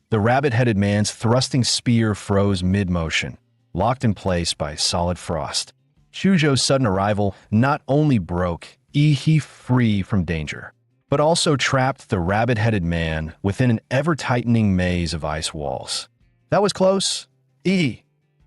The rabbit-headed man's thrusting spear froze mid-motion, locked in place by solid frost. Chuzhou's sudden arrival not only broke Ihi free from danger, but also trapped the rabbit-headed man within an ever-tightening maze of ice walls. That was close. Ihi,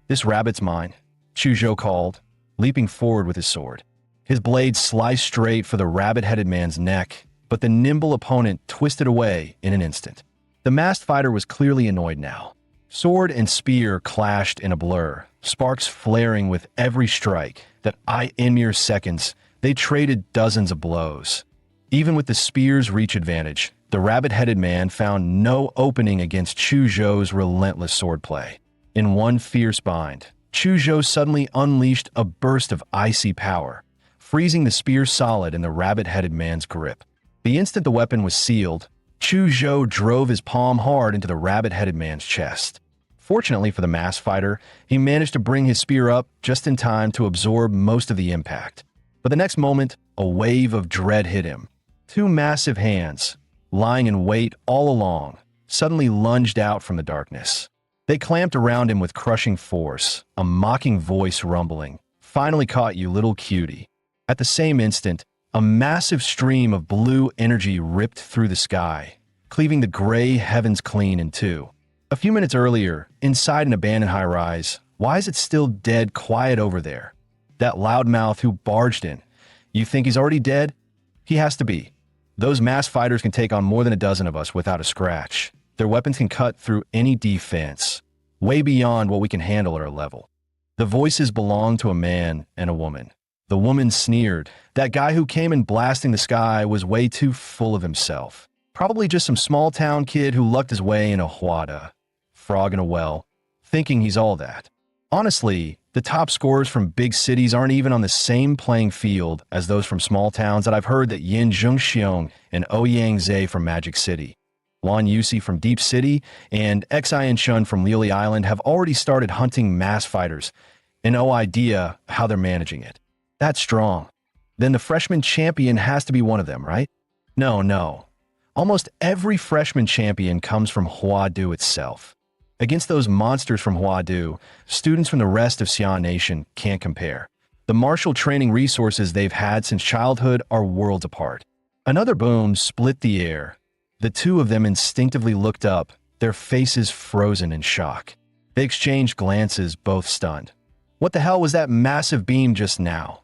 this rabbit's mine, Chuzhou called, leaping forward with his sword. His blade sliced straight for the rabbit-headed man's neck, but the nimble opponent twisted away in an instant. The masked fighter was clearly annoyed now. Sword and spear clashed in a blur, sparks flaring with every strike that in mere seconds, they traded dozens of blows. Even with the spear's reach advantage, the rabbit-headed man found no opening against Chuzhou's relentless swordplay. In one fierce bind, Chuzhou suddenly unleashed a burst of icy power, freezing the spear solid in the rabbit-headed man's grip. The instant the weapon was sealed, Chuzhou drove his palm hard into the rabbit-headed man's chest. Fortunately for the masked fighter, he managed to bring his spear up just in time to absorb most of the impact. But the next moment, a wave of dread hit him. Two massive hands, lying in wait all along, suddenly lunged out from the darkness. They clamped around him with crushing force, a mocking voice rumbling, "Finally caught you, little cutie." At the same instant, a massive stream of blue energy ripped through the sky, cleaving the gray heavens clean in two. A few minutes earlier, inside an abandoned high-rise, why is it still dead quiet over there? That loudmouth who barged in. You think he's already dead? He has to be. Those masked fighters can take on more than a dozen of us without a scratch. Their weapons can cut through any defense, way beyond what we can handle at our level. The voices belonged to a man and a woman. The woman sneered. That guy who came in blasting the sky was way too full of himself. Probably just some small-town kid who lucked his way in a Huada, frog in a well, thinking he's all that. Honestly, the top scorers from big cities aren't even on the same playing field as those from small towns that I've heard that Yin Zhengxiong and Ouyang Zhe from Magic City, Lan Yusi from Deep City, and Xian Shun from Lily Island have already started hunting mass fighters, and no idea how they're managing it. That's strong. Then the freshman champion has to be one of them, right? No, no. Almost every freshman champion comes from Huadu itself. Against those monsters from Huadu, students from the rest of Xi'an Nation can't compare. The martial training resources they've had since childhood are worlds apart. Another boom split the air. The two of them instinctively looked up, their faces frozen in shock. They exchanged glances, both stunned. What the hell was that massive beam just now?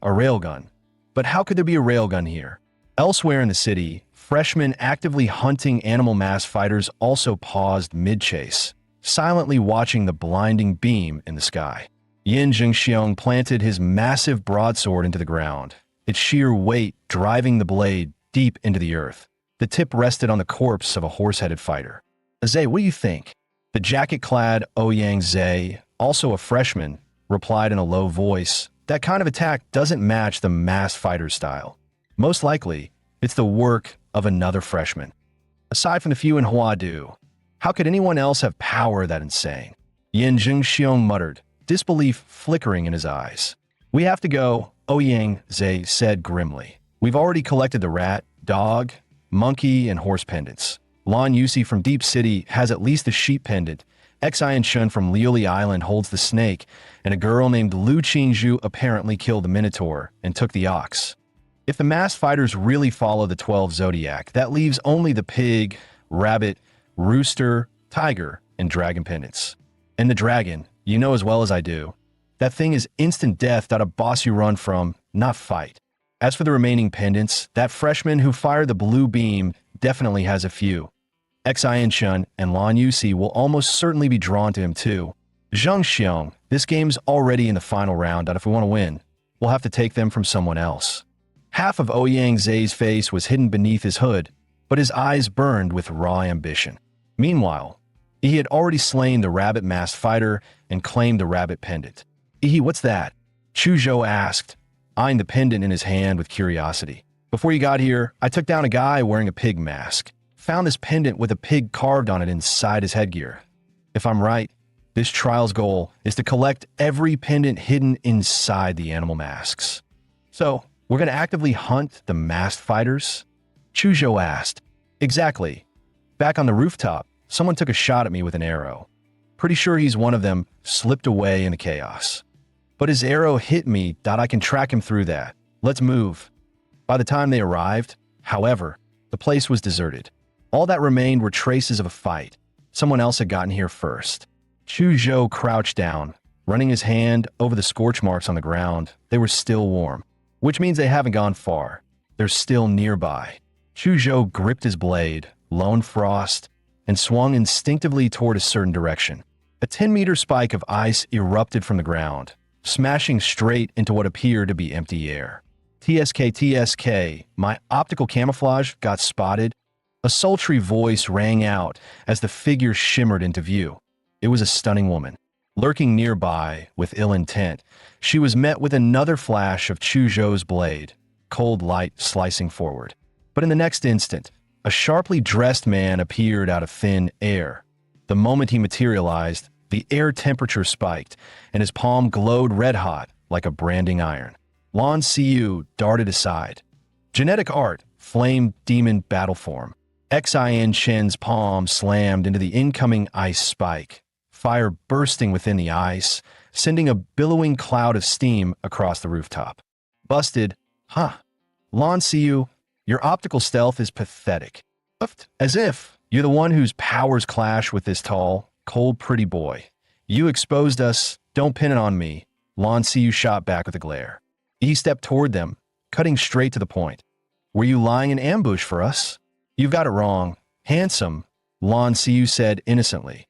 A railgun. But how could there be a railgun here? Elsewhere in the city, freshmen actively hunting animal mass fighters also paused mid-chase, silently watching the blinding beam in the sky. Yin Jingxiong planted his massive broadsword into the ground, its sheer weight driving the blade deep into the earth. The tip rested on the corpse of a horse-headed fighter. Zay, what do you think? The jacket-clad Ouyang Zay, also a freshman, replied in a low voice, that kind of attack doesn't match the masked fighter's style. Most likely, it's the work of another freshman. Aside from the few in Huadu, how could anyone else have power that insane? Yin Jingxiong muttered, disbelief flickering in his eyes. We have to go, Ouyang Zay said grimly. We've already collected the rat, dog, monkey, and horse pendants. Lan Yusi from Deep City has at least the sheep pendant. Xian Shun from Liuli Island holds the snake, and a girl named Lu Qingzhu apparently killed the minotaur and took the ox. If the masked fighters really follow the 12 zodiac, that leaves only the pig, rabbit, rooster, tiger, and dragon pendants. And the dragon, you know as well as I do, that thing is instant death that a boss you run from, not fight. As for the remaining pendants, that freshman who fired the blue beam definitely has a few. Xian Shun and Lan Yusi will almost certainly be drawn to him too. Zheng Xiong, this game's already in the final round, and if we want to win, we'll have to take them from someone else. Half of Ouyang Zay's face was hidden beneath his hood, but his eyes burned with raw ambition. Meanwhile, he had already slain the rabbit masked fighter and claimed the rabbit pendant. What's that? Chu Zhou asked, eyeing the pendant in his hand with curiosity. Before you got here, I took down a guy wearing a pig mask. Found this pendant with a pig carved on it inside his headgear. If I'm right, this trial's goal is to collect every pendant hidden inside the animal masks. So, we're going to actively hunt the masked fighters? Chu Zhou asked. Exactly. Back on the rooftop, someone took a shot at me with an arrow. Pretty sure he's one of them, slipped away in the chaos. But his arrow hit me that I can track him through that. Let's move. By the time they arrived, however, the place was deserted. All that remained were traces of a fight. Someone else had gotten here first. Chu Zhou crouched down, running his hand over the scorch marks on the ground. They were still warm, which means they haven't gone far. They're still nearby. Chu Zhou gripped his blade, lone frost, and swung instinctively toward a certain direction. A 10-meter spike of ice erupted from the ground, smashing straight into what appeared to be empty air. TSK, my optical camouflage got spotted. A sultry voice rang out as the figure shimmered into view. It was a stunning woman. Lurking nearby with ill intent, she was met with another flash of Chu Zhou's blade, cold light slicing forward. But in the next instant, a sharply dressed man appeared out of thin air. The moment he materialized, the air temperature spiked, and his palm glowed red-hot like a branding iron. Lan Xiyu darted aside. Genetic art, flame demon battle form. Xian Shen's palm slammed into the incoming ice spike, fire bursting within the ice, sending a billowing cloud of steam across the rooftop. Busted. Huh. Lan Xiyu, your optical stealth is pathetic. As if you're the one whose powers clash with this tall, cold, pretty boy. You exposed us, don't pin it on me. Lan Xiyu shot back with a glare. He stepped toward them, cutting straight to the point. Were you lying in ambush for us? You've got it wrong. Handsome, Lan Xiyu said innocently.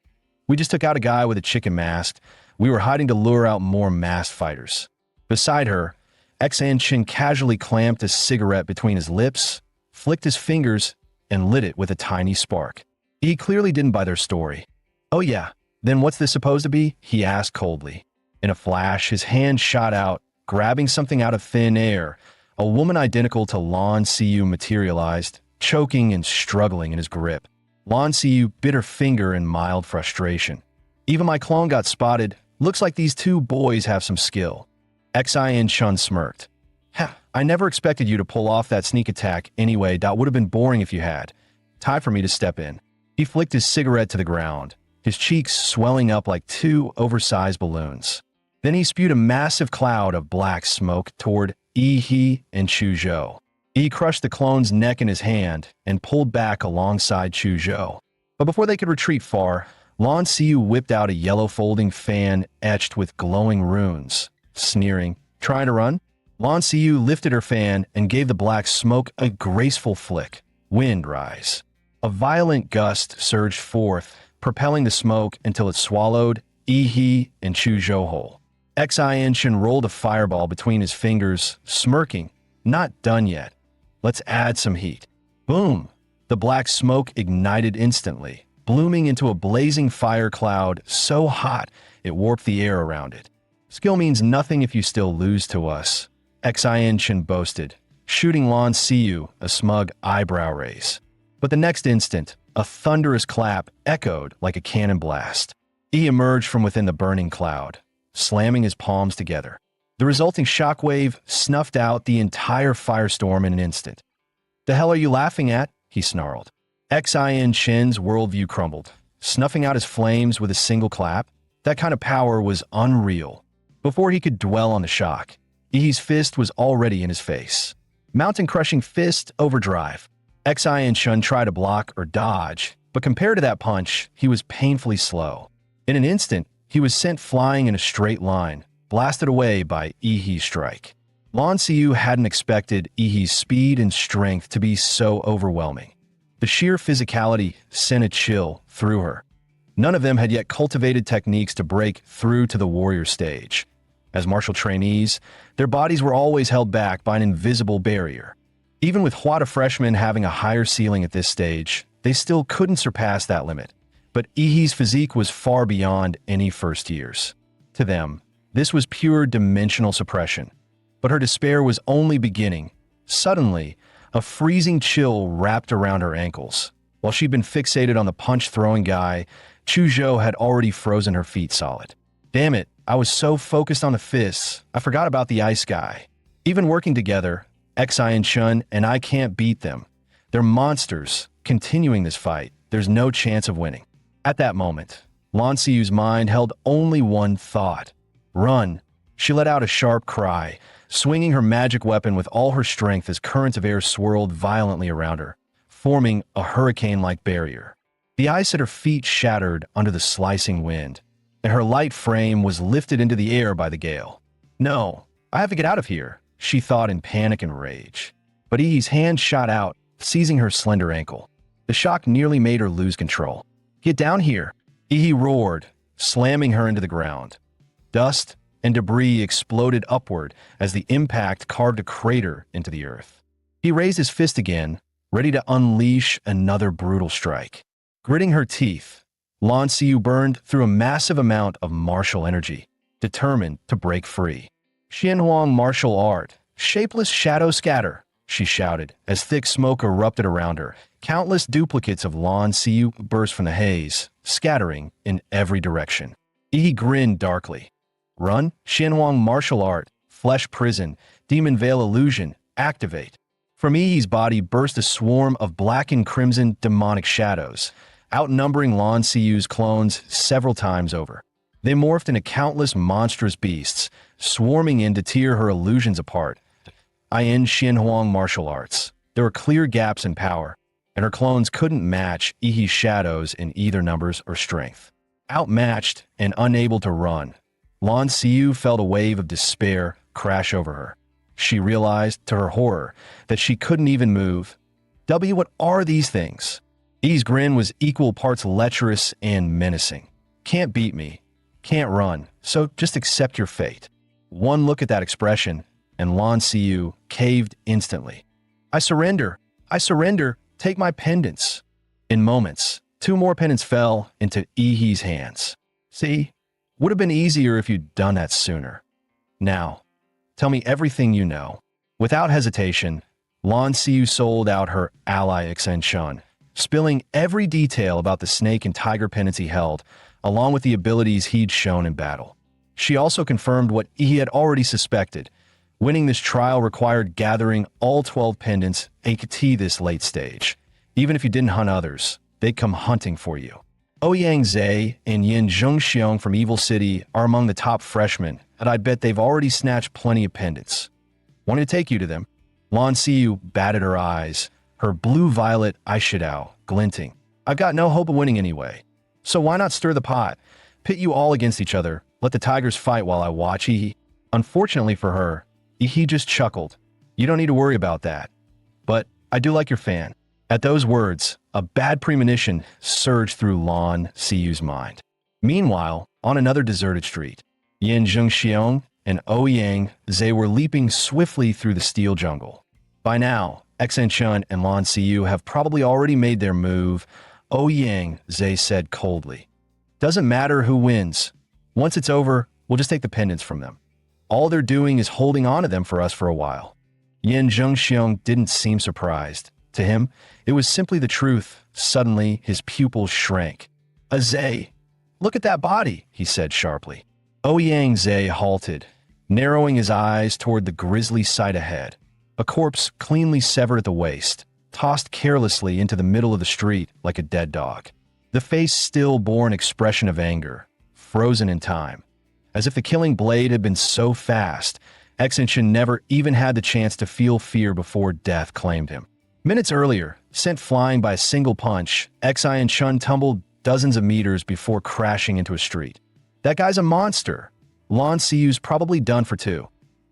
We just took out a guy with a chicken mask. We were hiding to lure out more masked fighters. Beside her, Xian Shen casually clamped a cigarette between his lips, flicked his fingers, and lit it with a tiny spark. He clearly didn't buy their story. Oh yeah, then what's this supposed to be? He asked coldly. In a flash, his hand shot out, grabbing something out of thin air. A woman identical to Lan Xiyu materialized, choking and struggling in his grip. Lan Xiyu bit her finger in mild frustration. Even my clone got spotted. Looks like these two boys have some skill. Xin Chun smirked. Ha, I never expected you to pull off that sneak attack anyway. That would have been boring if you had. Time for me to step in. He flicked his cigarette to the ground, his cheeks swelling up like two oversized balloons. Then he spewed a massive cloud of black smoke toward Yi and Chu Zhou. He crushed the clone's neck in his hand and pulled back alongside Chu Zhou. But before they could retreat far, Lan Xiu whipped out a yellow folding fan etched with glowing runes. Sneering, trying to run? Lan Xiu lifted her fan and gave the black smoke a graceful flick. Wind rise. A violent gust surged forth, propelling the smoke until it swallowed Yi and Chu Zhou whole. Xin rolled a fireball between his fingers, smirking. Not done yet. Let's add some heat. Boom! The black smoke ignited instantly, blooming into a blazing fire cloud so hot it warped the air around it. Skill means nothing if you still lose to us, Xin boasted, shooting Lan Xiu a smug eyebrow raise. But the next instant, a thunderous clap echoed like a cannon blast. He emerged from within the burning cloud, slamming his palms together. The resulting shockwave snuffed out the entire firestorm in an instant. "The hell are you laughing at?" he snarled. Xin's worldview crumbled, snuffing out his flames with a single clap. That kind of power was unreal. Before he could dwell on the shock, Yi's fist was already in his face. Mountain-crushing fist overdrive. Xin tried to block or dodge, but compared to that punch, he was painfully slow. In an instant, he was sent flying in a straight line, blasted away by Yi's strike. Lan Xiu hadn't expected Yi's speed and strength to be so overwhelming. The sheer physicality sent a chill through her. None of them had yet cultivated techniques to break through to the warrior stage. As martial trainees, their bodies were always held back by an invisible barrier. Even with Huada freshmen having a higher ceiling at this stage, they still couldn't surpass that limit. But Yi's physique was far beyond any first years. To them, this was pure dimensional suppression. But her despair was only beginning. Suddenly, a freezing chill wrapped around her ankles. While she'd been fixated on the punch-throwing guy, Chu Zhou had already frozen her feet solid. Damn it, I was so focused on the fists, I forgot about the ice guy. Even working together, Xin and I can't beat them. They're monsters. Continuing this fight, there's no chance of winning. At that moment, Lan Xiu's mind held only one thought. Run. She let out a sharp cry, swinging her magic weapon with all her strength as currents of air swirled violently around her, forming a hurricane-like barrier. The ice at her feet shattered under the slicing wind, and her light frame was lifted into the air by the gale. No, I have to get out of here, she thought in panic and rage. But Yi's hand shot out, seizing her slender ankle. The shock nearly made her lose control. Get down here, Yi roared, slamming her into the ground. Dust and debris exploded upward as the impact carved a crater into the earth. He raised his fist again, ready to unleash another brutal strike. Gritting her teeth, Lan Xiu burned through a massive amount of martial energy, determined to break free. Xianhuang martial art, shapeless shadow scatter, she shouted as thick smoke erupted around her. Countless duplicates of Lan Xiu burst from the haze, scattering in every direction. Yi grinned darkly. Run, Xianhuang martial art, flesh prison, demon veil illusion, activate. From Yi's body burst a swarm of black and crimson demonic shadows, outnumbering Lan Xiu's clones several times over. They morphed into countless monstrous beasts, swarming in to tear her illusions apart. In Xianhuang martial arts, there were clear gaps in power, and her clones couldn't match Yi's shadows in either numbers or strength. Outmatched and unable to run, Lan Xiu felt a wave of despair crash over her. She realized, to her horror, that she couldn't even move. What are these things? Yi's grin was equal parts lecherous and menacing. Can't beat me. Can't run, so just accept your fate. One look at that expression, and Lan Xiu caved instantly. I surrender. Take my pendants. In moments, 2 more pendants fell into Yi's hands. See? Would have been easier if you'd done that sooner. Now, tell me everything you know. Without hesitation, Lan Xiu sold out her ally Xinchen, spilling every detail about the snake and tiger pendants he held, along with the abilities he'd shown in battle. She also confirmed what he had already suspected. Winning this trial required gathering all 12 pendants AKT this late stage. Even if you didn't hunt others, they'd come hunting for you. Ouyang Zhe and Yin Zhengxiong from Evil City are among the top freshmen, and I bet they've already snatched plenty of pendants. Wanted to take you to them. Lan Xiyu batted her eyes, her blue-violet eyeshadow glinting. I've got no hope of winning anyway. So why not stir the pot? Pit you all against each other. Let the tigers fight while I watch. Unfortunately for her, he just chuckled. You don't need to worry about that. But I do like your fan. At those words, a bad premonition surged through Lan Xiyu's mind. Meanwhile, on another deserted street, Yin Zhengxiong and Ouyang Zhe were leaping swiftly through the steel jungle. By now, Xen Chun and Lan Xiyu have probably already made their move, Ouyang Zhe said coldly. Doesn't matter who wins. Once it's over, we'll just take the pendants from them. All they're doing is holding on to them for us for a while. Yin Zhengxiong didn't seem surprised. To him, it was simply the truth. Suddenly, his pupils shrank. Zhe, look at that body, he said sharply. Ouyang Zhe halted, narrowing his eyes toward the grisly sight ahead. A corpse cleanly severed at the waist, tossed carelessly into the middle of the street like a dead dog. The face still bore an expression of anger, frozen in time. As if the killing blade had been so fast, Xinchen never even had the chance to feel fear before death claimed him. Minutes earlier, sent flying by a single punch, Xi and Chun tumbled dozens of meters before crashing into a street. That guy's a monster. Lan Xiyu's probably done for two.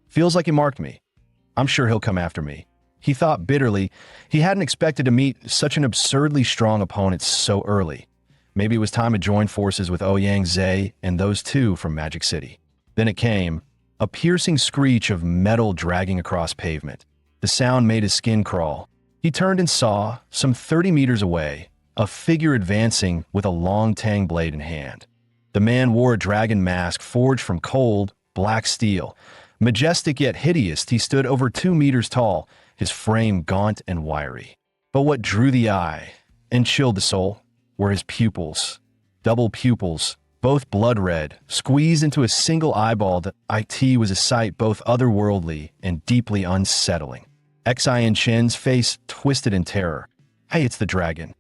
Feels like he marked me. I'm sure he'll come after me. He thought bitterly. He hadn't expected to meet such an absurdly strong opponent so early. Maybe it was time to join forces with Ouyang Zhe and those two from Magic City. Then it came, a piercing screech of metal dragging across pavement. The sound made his skin crawl. He turned and saw, some 30 meters away, a figure advancing with a long tang blade in hand. The man wore a dragon mask forged from cold, black steel. Majestic yet hideous, he stood over 2 meters tall, his frame gaunt and wiry. But what drew the eye and chilled the soul were his pupils. Double pupils, both blood red, squeezed into a single eyeball that was a sight both otherworldly and deeply unsettling. Xian Chen's face twisted in terror. Hey, it's the dragon.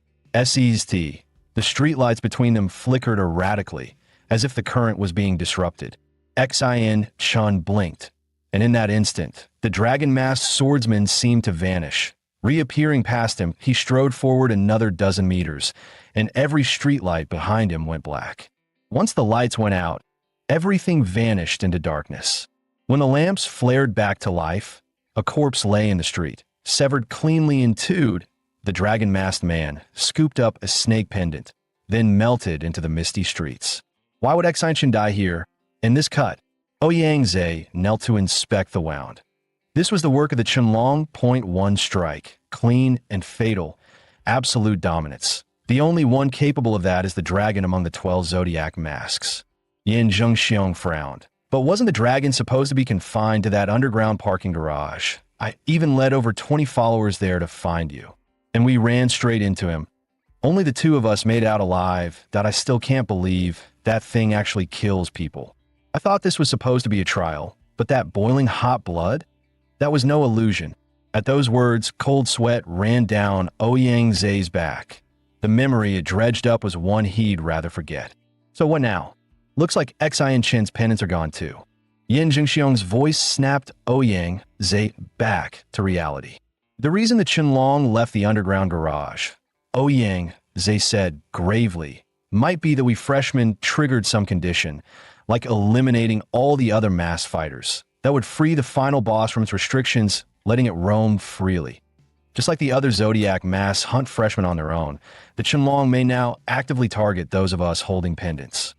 SE's T. The streetlights between them flickered erratically, as if the current was being disrupted. Xian Chun blinked, and in that instant, the dragon-masked swordsman seemed to vanish. Reappearing past him, he strode forward another dozen meters, and every streetlight behind him went black. Once the lights went out, everything vanished into darkness. When the lamps flared back to life, a corpse lay in the street, severed cleanly in two. The dragon-masked man scooped up a snake pendant, then melted into the misty streets. Why would Xianchen die here? In this cut, Ouyang Zhe knelt to inspect the wound. This was the work of the Qianlong .1 strike, clean and fatal, absolute dominance. The only one capable of that is the dragon among the 12 zodiac masks. Yin Zhengxiong frowned. But wasn't the dragon supposed to be confined to that underground parking garage? I even led over 20 followers there to find you. And we ran straight into him. Only the two of us made out alive. That I still can't believe. That thing actually kills people. I thought this was supposed to be a trial, but that boiling hot blood? That was no illusion. At those words, cold sweat ran down Ouyang Zhe's back. The memory it dredged up was one he'd rather forget. So what now? Looks like Xian Chen's pendants are gone too. Yin Zhengxiong's voice snapped Ouyang Zhe back to reality. The reason the Qianlong left the underground garage, Ouyang Zhe said gravely, might be that we freshmen triggered some condition, like eliminating all the other mass fighters, that would free the final boss from its restrictions, letting it roam freely. Just like the other Zodiac mass hunt freshmen on their own, the Qianlong may now actively target those of us holding pendants.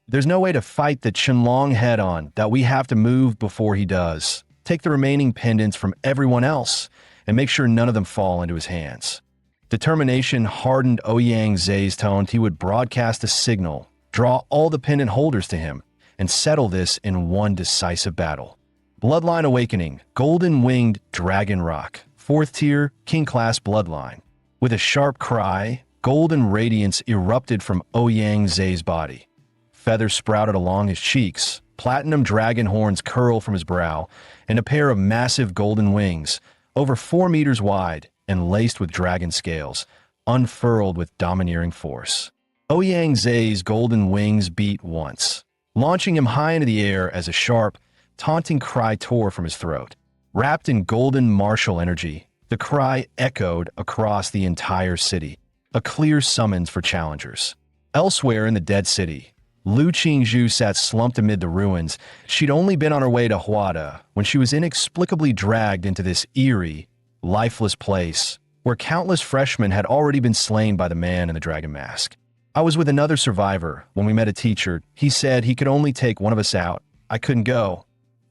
There's no way to fight the Qianlong head-on that we have to move before he does. Take the remaining pendants from everyone else and make sure none of them fall into his hands. Determination hardened Ouyang Zhe's tone. He would broadcast a signal, draw all the pendant holders to him, and settle this in one decisive battle. Bloodline Awakening, Golden-Winged Dragon Rock, 4th tier, King-class bloodline. With a sharp cry, golden radiance erupted from Ouyang Zhe's body. Feathers sprouted along his cheeks, Platinum dragon horns curl from his brow, and a pair of massive golden wings, over 4 meters wide and laced with dragon scales, unfurled with domineering force. Ouyang Zai's golden wings beat once, launching him high into the air as a sharp, taunting cry tore from his throat. Wrapped in golden martial energy, the cry echoed across the entire city, a clear summons for challengers. Elsewhere in the dead city, Lu Qingzhu sat slumped amid the ruins. She'd only been on her way to Huada when she was inexplicably dragged into this eerie, lifeless place where countless freshmen had already been slain by the man in the dragon mask. I was with another survivor when we met a teacher. He said he could only take one of us out. I couldn't go.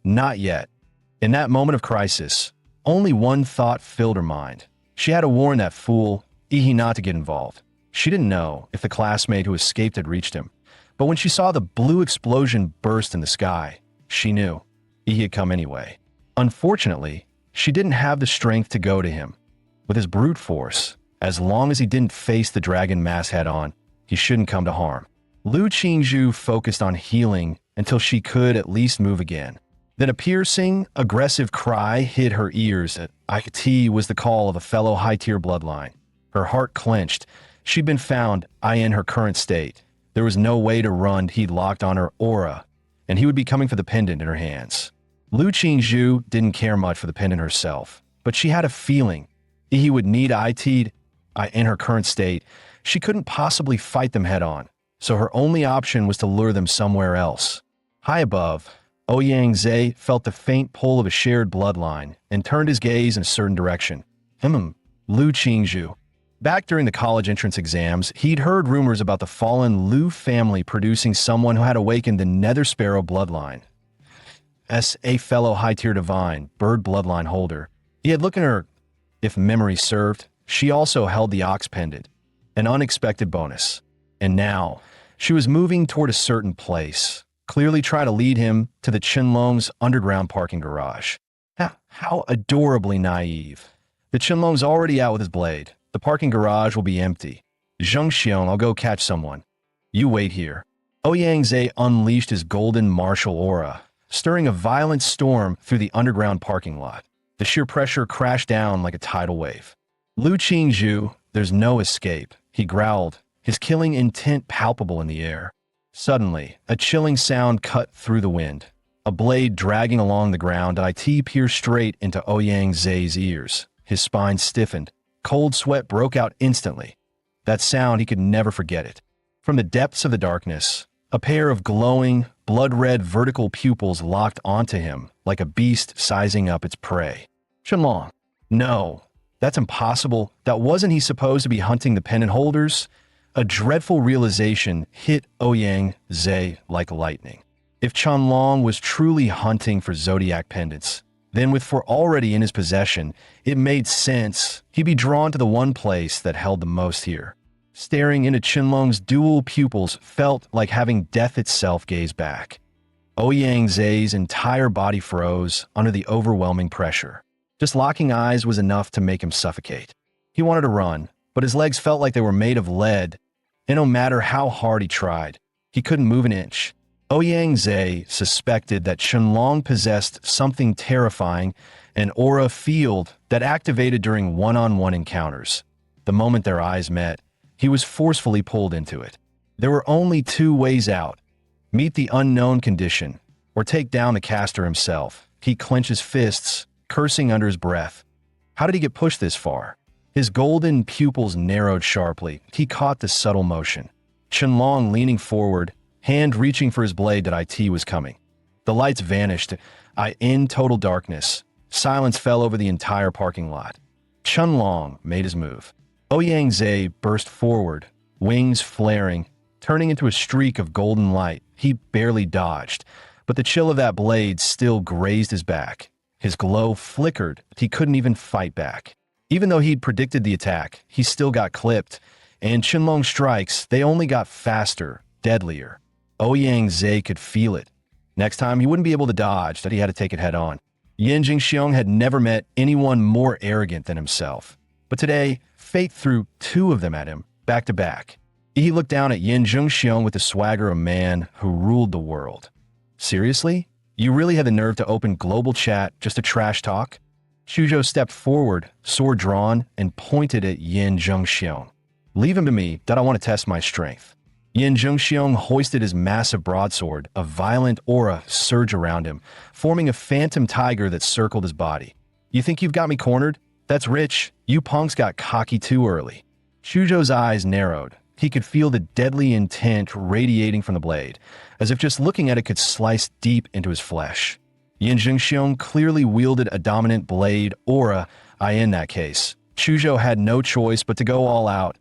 Not yet. In that moment of crisis, only one thought filled her mind. She had to warn that fool, Ihi, not to get involved. She didn't know if the classmate who escaped had reached him. But when she saw the blue explosion burst in the sky, she knew Ihi had come anyway. Unfortunately, she didn't have the strength to go to him. With his brute force, as long as he didn't face the dragon mass head-on, he shouldn't come to harm. Lu Qingzhu focused on healing until she could at least move again. Then a piercing, aggressive cry hit her ears. IT was the call of a fellow high-tier bloodline. Her heart clenched. She'd been found, in her current state. There was no way to run. He'd locked on her aura, and he would be coming for the pendant in her hands. Lu Qingzhu didn't care much for the pendant herself, but she had a feeling he would need IT in her current state. She couldn't possibly fight them head-on, so her only option was to lure them somewhere else. High above, Ouyang Zai felt the faint pull of a shared bloodline and turned his gaze in a certain direction. Lu Qingzhu. Back during the college entrance exams, he'd heard rumors about the fallen Lu family producing someone who had awakened the Nether Sparrow bloodline. As a fellow high-tier divine, bird bloodline holder, he had looked at her. If memory served, she also held the Ox Pendant, an unexpected bonus. And now, she was moving toward a certain place, clearly trying to lead him to the Qianlong's underground parking garage. How adorably naive. The Qianlong's already out with his blade. The parking garage will be empty. Zheng Xiong, I'll go catch someone. You wait here. Ouyang Zai unleashed his golden martial aura, stirring a violent storm through the underground parking lot. The sheer pressure crashed down like a tidal wave. Lu Qingzhu, there's no escape, he growled, his killing intent palpable in the air. Suddenly, a chilling sound cut through the wind. A blade dragging along the ground, IT pierced straight into Ouyang Zai's ears. His spine stiffened. Cold sweat broke out instantly. That sound, he could never forget it. From the depths of the darkness, a pair of glowing, blood-red vertical pupils locked onto him like a beast sizing up its prey. Qianlong. No, that's impossible. That wasn't he supposed to be hunting the pendant holders? A dreadful realization hit Ouyang Zai like lightning. If Qianlong was truly hunting for zodiac pendants, then with 4 already in his possession, it made sense he'd be drawn to the one place that held the most here. Staring into Qianlong's dual pupils felt like having death itself gaze back. Ouyang Zai's entire body froze under the overwhelming pressure. Just locking eyes was enough to make him suffocate. He wanted to run, but his legs felt like they were made of lead, and no matter how hard he tried, he couldn't move an inch. Ouyang Zai suspected that Qianlong possessed something terrifying, an aura field that activated during one-on-one encounters. The moment their eyes met, he was forcefully pulled into it. There were only 2 ways out: meet the unknown condition, or take down the caster himself. He clenched his fists, cursing under his breath. How did he get pushed this far? His golden pupils narrowed sharply. He caught the subtle motion. Qianlong leaning forward, hand reaching for his blade that IT was coming. The lights vanished. In total darkness, silence fell over the entire parking lot. Qianlong made his move. Ouyang Zai burst forward, wings flaring, turning into a streak of golden light. He barely dodged, but the chill of that blade still grazed his back. His glow flickered. He couldn't even fight back. Even though he'd predicted the attack, he still got clipped, and Qianlong's strikes, they only got faster, deadlier. Ouyang Zai could feel it. Next time, he wouldn't be able to dodge, that he had to take it head on. Yin Jingxiong had never met anyone more arrogant than himself. But today, fate threw 2 of them at him, back to back. He looked down at Yin Jingxiong with the swagger of a man who ruled the world. Seriously? You really had the nerve to open global chat just to trash talk? Chuzhou stepped forward, sword drawn, and pointed at Yin Zhengxiong. Leave him to me, that I want to test my strength. Yin Zhengxiong hoisted his massive broadsword, a violent aura surged around him, forming a phantom tiger that circled his body. You think you've got me cornered? That's rich. You punks got cocky too early. Chuzhou's eyes narrowed. He could feel the deadly intent radiating from the blade, as if just looking at it could slice deep into his flesh. Yin Zhengxiong clearly wielded a dominant blade aura. In that case, Chuzhou had no choice but to go all out.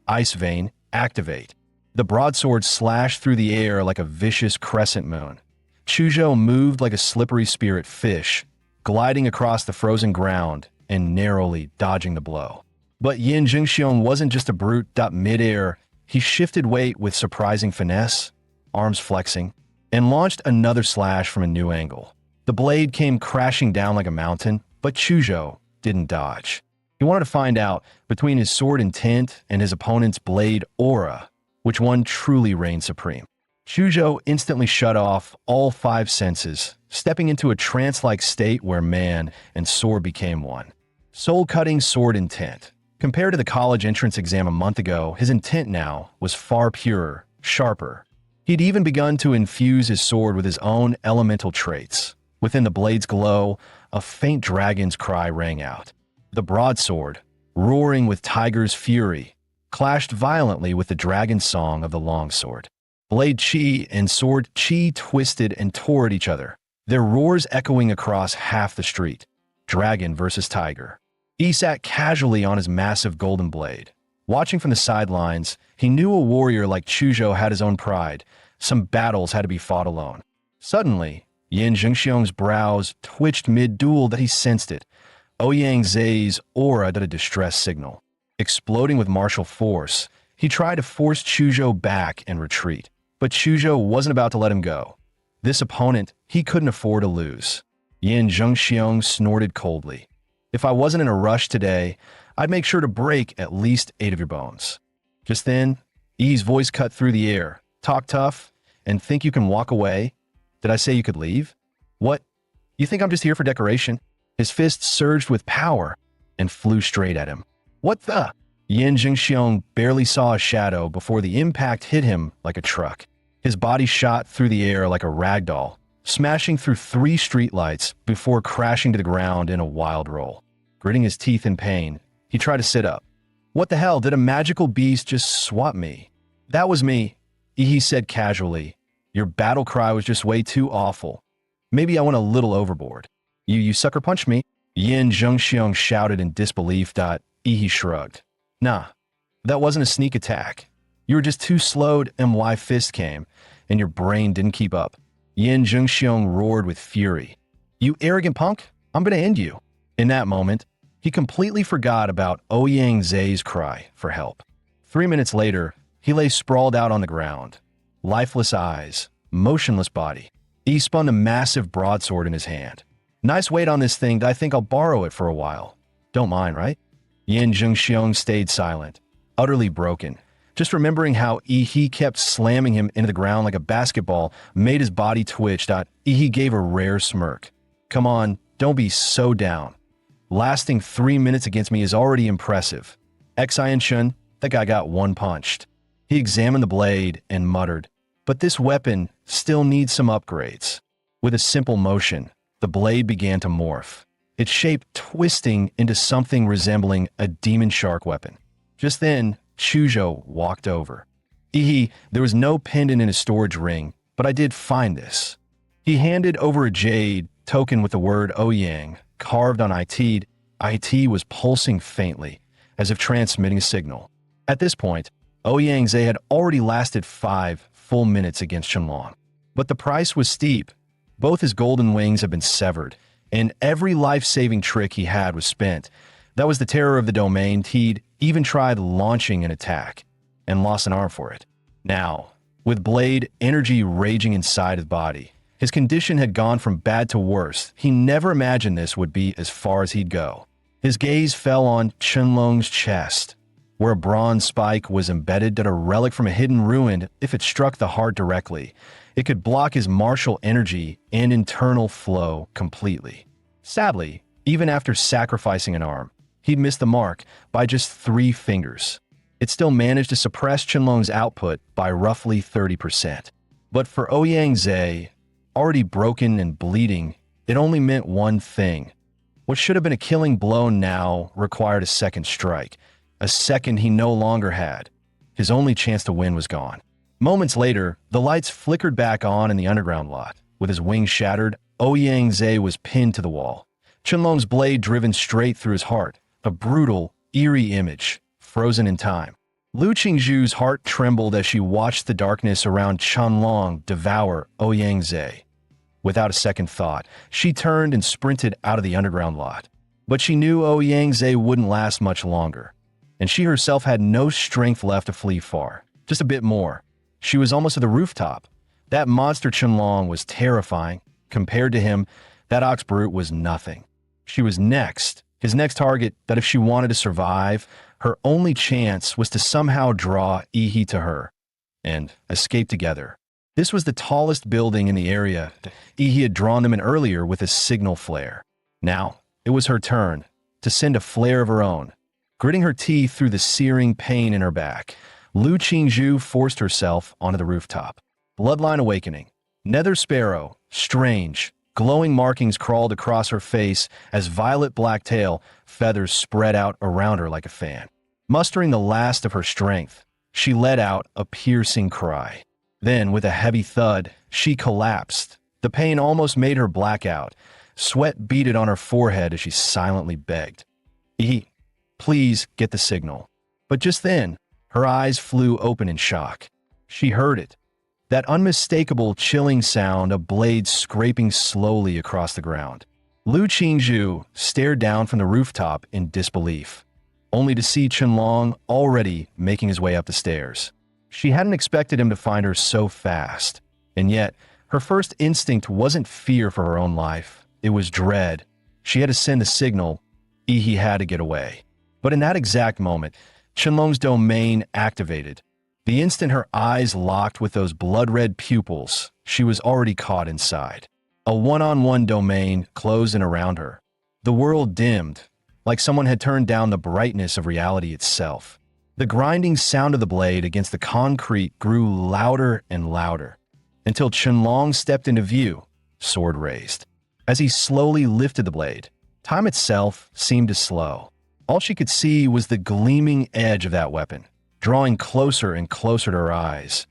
Ice Vein, activate. The broadsword slashed through the air like a vicious crescent moon. Chuzhou moved like a slippery spirit fish, gliding across the frozen ground and narrowly dodging the blow. But Yin Zhengxiong wasn't just a brute. Mid-air, he shifted weight with surprising finesse, arms flexing, and launched another slash from a new angle. The blade came crashing down like a mountain, but Chuzhou didn't dodge. He wanted to find out, between his sword intent and his opponent's blade aura, which one truly reigned supreme. Chuzhou instantly shut off all five senses, stepping into a trance-like state where man and sword became one. Soul-cutting sword intent. Compared to the college entrance exam a month ago, his intent now was far purer, sharper. He'd even begun to infuse his sword with his own elemental traits. Within the blade's glow, a faint dragon's cry rang out. The broadsword, roaring with tiger's fury, clashed violently with the dragon song of the longsword. Blade chi and sword chi twisted and tore at each other, their roars echoing across half the street. Dragon versus tiger. He sat casually on his massive golden blade. Watching from the sidelines, he knew a warrior like Chuzhou had his own pride. Some battles had to be fought alone. Suddenly, Yin Zhengxiong's brows twitched mid-duel that he sensed it. Ouyang Zai's aura did a distress signal. Exploding with martial force, he tried to force Chuzhou back and retreat. But Chuzhou wasn't about to let him go. This opponent, he couldn't afford to lose. Yin Zhengxiong snorted coldly. If I wasn't in a rush today, I'd make sure to break at least 8 of your bones. Just then, Yi's voice cut through the air. Talk tough and think you can walk away? Did I say you could leave? What? You think I'm just here for decoration? His fist surged with power and flew straight at him. What the? Yin Zhengxiong barely saw a shadow before the impact hit him like a truck. His body shot through the air like a ragdoll, smashing through 3 streetlights before crashing to the ground in a wild roll. Gritting his teeth in pain, he tried to sit up. What the hell, did a magical beast just swat me? That was me, he said casually. Your battle cry was just way too awful. Maybe I went a little overboard. You sucker punched me. Yin Zhengxiong shouted in disbelief. He shrugged. Nah, that wasn't a sneak attack. You were just too slowed and my fist came, and your brain didn't keep up. Yin Zhengxiong roared with fury. You arrogant punk, I'm gonna end you. In that moment, he completely forgot about Ouyang Zai's cry for help. 3 minutes later, he lay sprawled out on the ground. Lifeless eyes, motionless body. He spun a massive broadsword in his hand. Nice weight on this thing, I think I'll borrow it for a while. Don't mind, right? Yin Zhengxiong stayed silent, utterly broken. Just remembering how he kept slamming him into the ground like a basketball made his body twitch. He gave a rare smirk. Come on, don't be so down. Lasting 3 minutes against me is already impressive. Xian Chun, that guy got one punched. He examined the blade and muttered, but this weapon still needs some upgrades. With a simple motion, the blade began to morph, its shape twisting into something resembling a demon shark weapon. Just then, Chuzhou walked over. There was no pendant in his storage ring, but I did find this. He handed over a jade token with the word Ouyang carved on it. It was pulsing faintly, as if transmitting a signal. At this point, Ouyang Zai had already lasted 5 full minutes against Qianlong. But the price was steep. Both his golden wings had been severed, and every life-saving trick he had was spent. That was the terror of the domain. He'd even tried launching an attack, and lost an arm for it. Now, with blade energy raging inside his body, his condition had gone from bad to worse. He never imagined this would be as far as he'd go. His gaze fell on Qianlong's chest. where a bronze spike was embedded that a relic from a hidden ruin, if it struck the heart directly, it could block his martial energy and internal flow completely. Sadly, even after sacrificing an arm, he'd missed the mark by just 3 fingers. It still managed to suppress Qianlong's output by roughly 30%. But for Ouyang Zhe, already broken and bleeding, it only meant one thing. What should have been a killing blow now required a second strike, a second he no longer had. His only chance to win was gone. Moments later, the lights flickered back on in the underground lot. With his wings shattered, Ouyang Zhe was pinned to the wall. Qianlong's blade driven straight through his heart, a brutal, eerie image, frozen in time. Lu Qingzhu's heart trembled as she watched the darkness around Qianlong devour Ouyang Zhe. Without a second thought, she turned and sprinted out of the underground lot. But she knew Ouyang Zhe wouldn't last much longer, and she herself had no strength left to flee far. Just a bit more. She was almost at the rooftop. That monster Qianlong was terrifying. Compared to him, that ox brute was nothing. She was next, his next target, that if she wanted to survive, her only chance was to somehow draw Yi to her and escape together. This was the tallest building in the area. Yi had drawn them in earlier with a signal flare. Now, it was her turn to send a flare of her own. Gritting her teeth through the searing pain in her back, Lu Qingzhu forced herself onto the rooftop. Bloodline awakening. Nether sparrow, strange, glowing markings crawled across her face as violet black tail feathers spread out around her like a fan. Mustering the last of her strength, she let out a piercing cry. Then, with a heavy thud, she collapsed. The pain almost made her black out. Sweat beaded on her forehead as she silently begged, please get the signal. But just then, her eyes flew open in shock. She heard it. That unmistakable, chilling sound of blades scraping slowly across the ground. Lu Qingzhu stared down from the rooftop in disbelief, only to see Qianlong already making his way up the stairs. She hadn't expected him to find her so fast, and yet her first instinct wasn't fear for her own life. It was dread. She had to send a signal. He had to get away. But in that exact moment, Qianlong's domain activated. The instant her eyes locked with those blood-red pupils, she was already caught inside. A one-on-one domain closed in around her. The world dimmed, like someone had turned down the brightness of reality itself. The grinding sound of the blade against the concrete grew louder and louder, until Qianlong stepped into view, sword raised. As he slowly lifted the blade, time itself seemed to slow. All she could see was the gleaming edge of that weapon, drawing closer and closer to her eyes.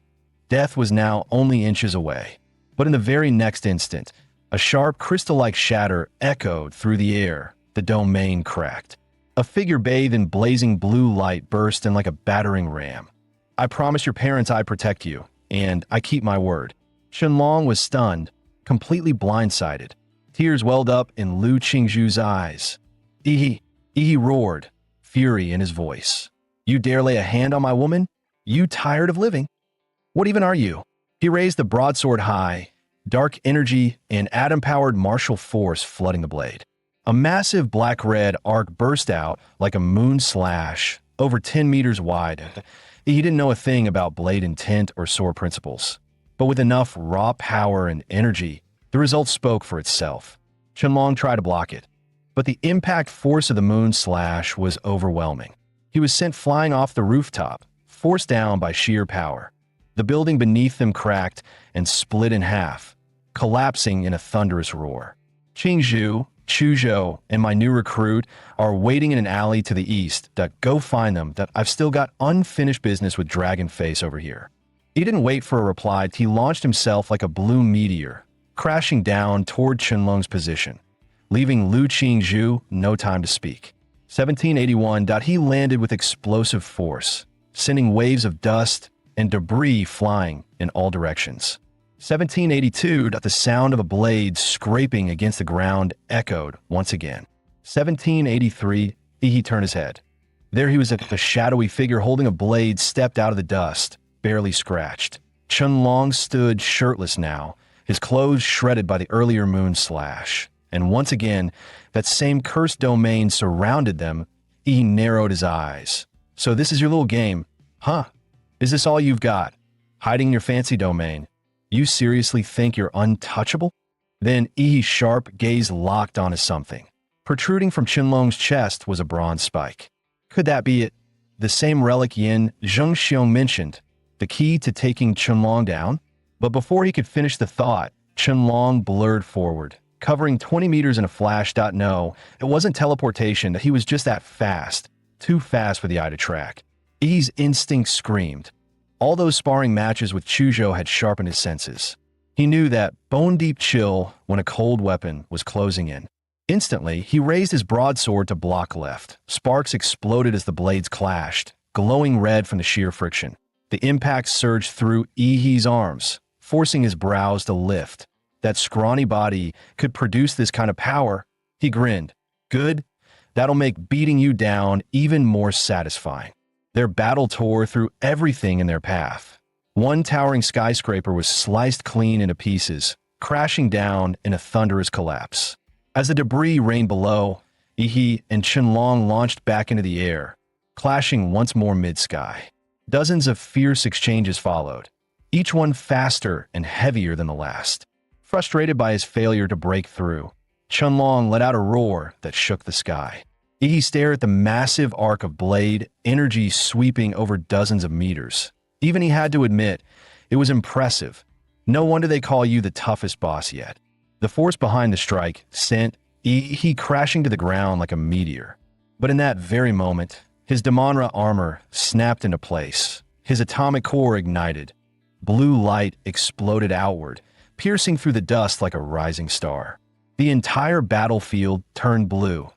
Death was now only inches away. But in the very next instant, a sharp crystal-like shatter echoed through the air. The domain cracked. A figure bathed in blazing blue light burst in like a battering ram. I promise your parents I protect you, and I keep my word. Qianlong was stunned, completely blindsided. Tears welled up in Lu Qingzhu's eyes. Yi roared, fury in his voice. You dare lay a hand on my woman? You tired of living? What even are you? He raised the broadsword high, dark energy and atom-powered martial force flooding the blade. A massive black-red arc burst out like a moon slash, over 10 meters wide. He didn't know a thing about blade intent or sword principles. But with enough raw power and energy, the result spoke for itself. Qianlong tried to block it, but the impact force of the moon slash was overwhelming. He was sent flying off the rooftop, forced down by sheer power. The building beneath them cracked and split in half, collapsing in a thunderous roar. Qingzhu, Chuzhou, and my new recruit are waiting in an alley to the east. Go find them. I've still got unfinished business with Dragon Face over here. He didn't wait for a reply. He launched himself like a blue meteor, crashing down toward Qianlong's position, leaving Lu Qingzhu no time to speak. 1781. He landed with explosive force, sending waves of dust and debris flying in all directions. 1782. The sound of a blade scraping against the ground echoed once again. 1783. He turned his head. There he was, a shadowy figure holding a blade stepped out of the dust, barely scratched. Qianlong stood shirtless now, his clothes shredded by the earlier moon slash. And once again, that same cursed domain surrounded them. He narrowed his eyes. So this is your little game, huh? Is this all you've got? Hiding your fancy domain? You seriously think you're untouchable? Then Yi's sharp gaze locked onto something. Protruding from Qianlong's chest was a bronze spike. Could that be it? The same relic Yin Zhengxiong mentioned, the key to taking Qianlong down? But before he could finish the thought, Qianlong blurred forward, covering 20 meters in a flash. No, it wasn't teleportation, he was just that fast. Too fast for the eye to track. Yi's instinct screamed. All those sparring matches with Chuzhou had sharpened his senses. He knew that bone-deep chill when a cold weapon was closing in. Instantly, he raised his broadsword to block left. Sparks exploded as the blades clashed, glowing red from the sheer friction. The impact surged through Yi's arms, forcing his brows to lift. That scrawny body could produce this kind of power. He grinned. Good. That'll make beating you down even more satisfying. Their battle tore through everything in their path. One towering skyscraper was sliced clean into pieces, crashing down in a thunderous collapse. As the debris rained below, Yi and Qianlong launched back into the air, clashing once more mid-sky. Dozens of fierce exchanges followed, each one faster and heavier than the last. Frustrated by his failure to break through, Qianlong let out a roar that shook the sky. Yi stared at the massive arc of blade, energy sweeping over dozens of meters. Even he had to admit, it was impressive. No wonder they call you the toughest boss yet. The force behind the strike sent Yi crashing to the ground like a meteor. But in that very moment, his Damanra armor snapped into place. His atomic core ignited. Blue light exploded outward, piercing through the dust like a rising star. The entire battlefield turned blue.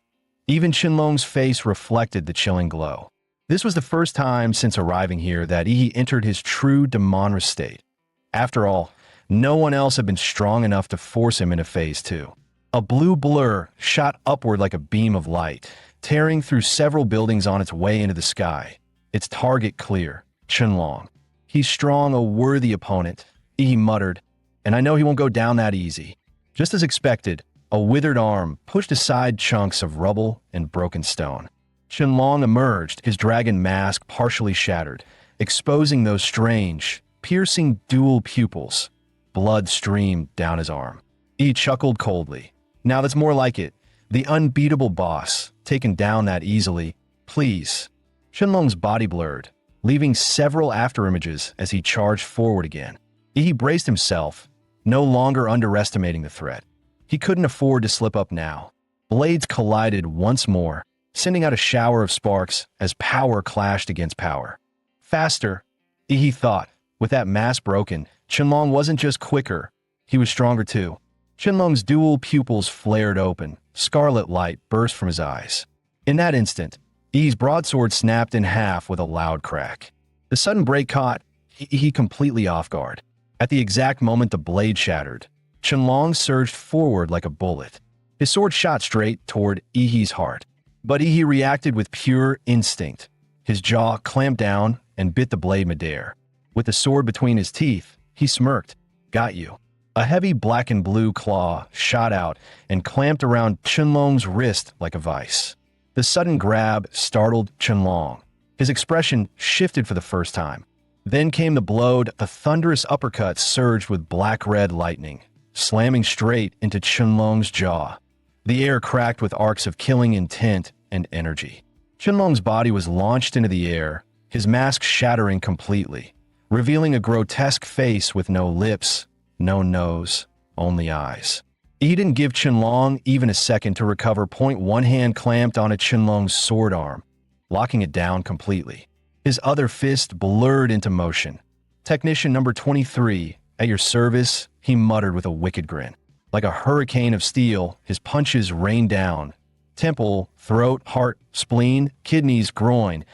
Even Qianlong's face reflected the chilling glow. This was the first time since arriving here that Yi entered his true Damanra state. After all, no one else had been strong enough to force him into Phase 2. A blue blur shot upward like a beam of light, tearing through several buildings on its way into the sky. Its target clear, Qianlong. He's strong, a worthy opponent, Yi muttered, and I know he won't go down that easy. Just as expected, a withered arm pushed aside chunks of rubble and broken stone. Qianlong emerged, his dragon mask partially shattered, exposing those strange, piercing dual pupils. Blood streamed down his arm. He chuckled coldly. Now that's more like it. The unbeatable boss, taken down that easily. Please. Qianlong's body blurred, leaving several afterimages as he charged forward again. He braced himself, no longer underestimating the threat. He couldn't afford to slip up now. Blades collided once more, sending out a shower of sparks as power clashed against power. Faster, Yi thought. With that mask broken, Qianlong wasn't just quicker, he was stronger too. Qianlong's dual pupils flared open, scarlet light burst from his eyes. In that instant, Yi's broadsword snapped in half with a loud crack. The sudden break caught Yi completely off guard. At the exact moment the blade shattered, Qianlong surged forward like a bullet. His sword shot straight toward Yi's heart. But Yi reacted with pure instinct. His jaw clamped down and bit the blade midair. With the sword between his teeth, he smirked. Got you. A heavy black and blue claw shot out and clamped around Qianlong's wrist like a vice. The sudden grab startled Qianlong. His expression shifted for the first time. Then came the blow. The thunderous uppercut surged with black-red lightning, slamming straight into Qianlong's jaw. The air cracked with arcs of killing intent and energy. Qianlong's body was launched into the air, his mask shattering completely, revealing a grotesque face with no lips, no nose, only eyes. He didn't give Qianlong even a second to recover. One hand clamped onto Qianlong's sword arm, locking it down completely. His other fist blurred into motion. Technician number 23, at your service, he muttered with a wicked grin. Like a hurricane of steel, his punches rained down. Temple, throat, heart, spleen, kidneys, groin.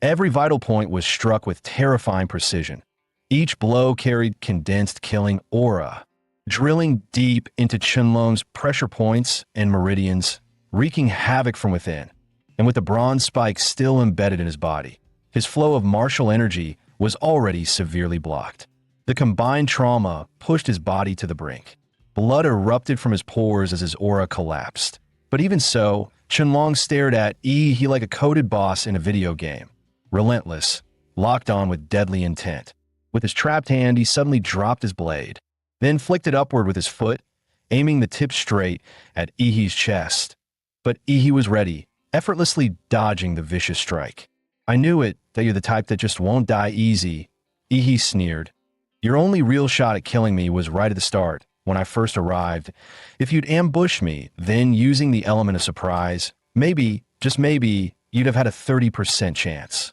Every vital point was struck with terrifying precision. Each blow carried condensed killing aura, drilling deep into Qianlong's pressure points and meridians, wreaking havoc from within. And with the bronze spike still embedded in his body, his flow of martial energy was already severely blocked. The combined trauma pushed his body to the brink. Blood erupted from his pores as his aura collapsed. But even so, Qianlong stared at Yi like a coded boss in a video game. relentless, locked on with deadly intent. With his trapped hand, he suddenly dropped his blade, then flicked it upward with his foot, aiming the tip straight at Ihi's chest. But Ihi was ready, effortlessly dodging the vicious strike. I knew it, that you're the type that just won't die easy, Ihi sneered. Your only real shot at killing me was right at the start, when I first arrived. If you'd ambushed me, then using the element of surprise, maybe, just maybe, you'd have had a 30% chance.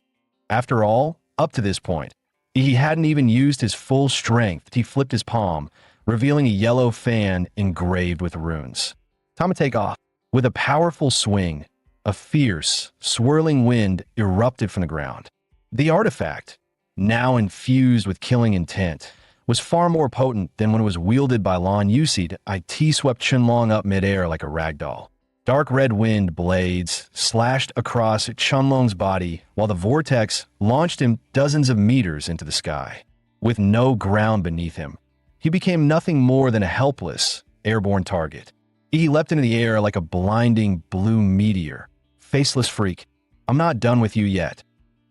After all, up to this point, he hadn't even used his full strength. He flipped his palm, revealing a yellow fan engraved with runes. Time to take off. With a powerful swing, a fierce, swirling wind erupted from the ground. The artifact, now infused with killing intent, was far more potent than when it was wielded by Lan Yusid. It swept Qianlong up midair like a ragdoll. Dark red wind blades slashed across Qianlong's body, while the vortex launched him dozens of meters into the sky. With no ground beneath him, he became nothing more than a helpless, airborne target. He leapt into the air like a blinding blue meteor. Faceless freak, I'm not done with you yet.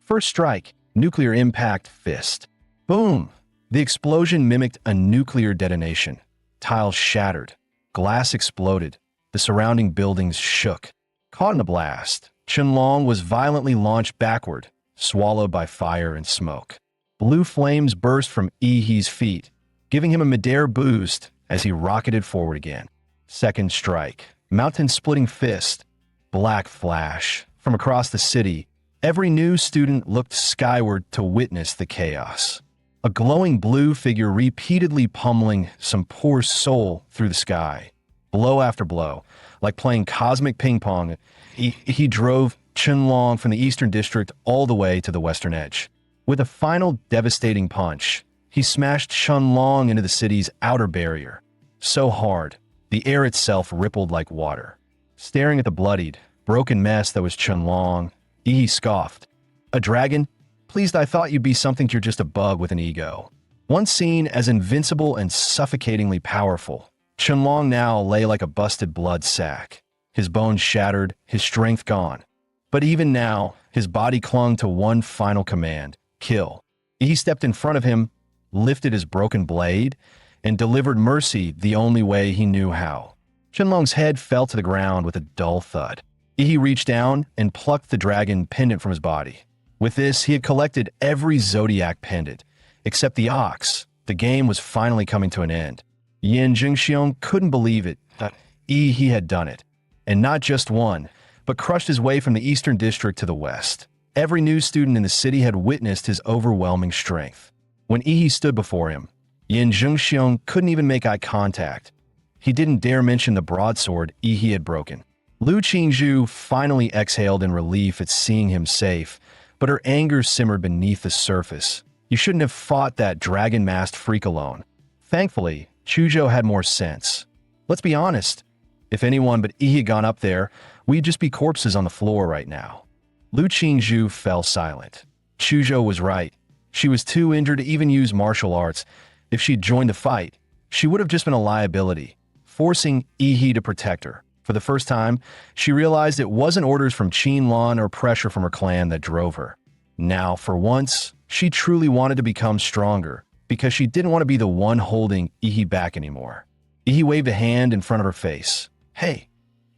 First strike, nuclear impact fist. Boom! The explosion mimicked a nuclear detonation. Tiles shattered. Glass exploded. The surrounding buildings shook. Caught in the blast, Qianlong was violently launched backward, swallowed by fire and smoke. Blue flames burst from Ihi's feet, giving him a midair boost as he rocketed forward again. Second strike, mountain-splitting fist. Black flash. From across the city, every new student looked skyward to witness the chaos. A glowing blue figure repeatedly pummeling some poor soul through the sky. Blow after blow, like playing cosmic ping pong, he drove Qianlong from the eastern district all the way to the western edge. With a final devastating punch, he smashed Qianlong into the city's outer barrier. So hard, the air itself rippled like water. Staring at the bloodied, broken mess that was Qianlong, Ihi scoffed. A dragon? Pleased I thought you'd be something you're just a bug with an ego. Once seen as invincible and suffocatingly powerful, Qianlong now lay like a busted blood sack. His bones shattered, his strength gone. But even now, his body clung to one final command, kill. He stepped in front of him, lifted his broken blade, and delivered mercy the only way he knew how. Qianlong's head fell to the ground with a dull thud. He reached down and plucked the dragon pendant from his body. With this, he had collected every zodiac pendant, except the ox. The game was finally coming to an end. Yin Jingxiong couldn't believe it, that he had done it. And not just one, but crushed his way from the eastern district to the west. Every new student in the city had witnessed his overwhelming strength. When Ihi stood before him, Yin Jingxiong couldn't even make eye contact. He didn't dare mention the broadsword Ihi had broken. Lu Qingzhu finally exhaled in relief at seeing him safe, but her anger simmered beneath the surface. You shouldn't have fought that dragon-masked freak alone. Thankfully, Chuzhou had more sense. Let's be honest. If anyone but Ihi had gone up there, we'd just be corpses on the floor right now. Lu Qingzhu fell silent. Chuzhou was right. She was too injured to even use martial arts. If she'd joined the fight, she would have just been a liability, forcing Ihi to protect her. For the first time, she realized it wasn't orders from Qianlong or pressure from her clan that drove her. Now, for once, she truly wanted to become stronger, because she didn't want to be the one holding Ihi back anymore. Ihi waved a hand in front of her face. Hey,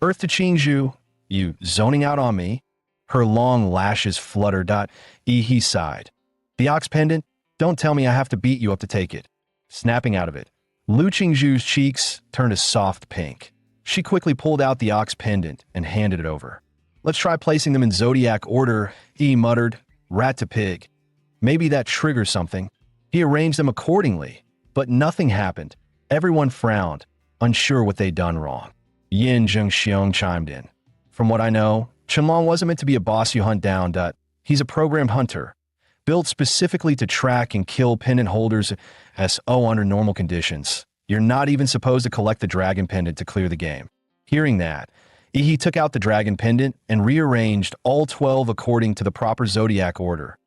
Earth to Qingzhu, you zoning out on me? Her long lashes fluttered. Ihi sighed. The ox pendant? Don't tell me I have to beat you up to take it. Snapping out of it, Lu Qingzhu's cheeks turned a soft pink. She quickly pulled out the ox pendant and handed it over. Let's try placing them in zodiac order, he muttered, rat to pig. Maybe that triggers something. He arranged them accordingly, but nothing happened. Everyone frowned, unsure what they'd done wrong. Yin Jingxiong chimed in. From what I know, Qianlong wasn't meant to be a boss you hunt down. He's a programmed hunter, built specifically to track and kill pendant holders under normal conditions. You're not even supposed to collect the dragon pendant to clear the game. Hearing that, Ihi took out the dragon pendant and rearranged all 12 according to the proper zodiac order.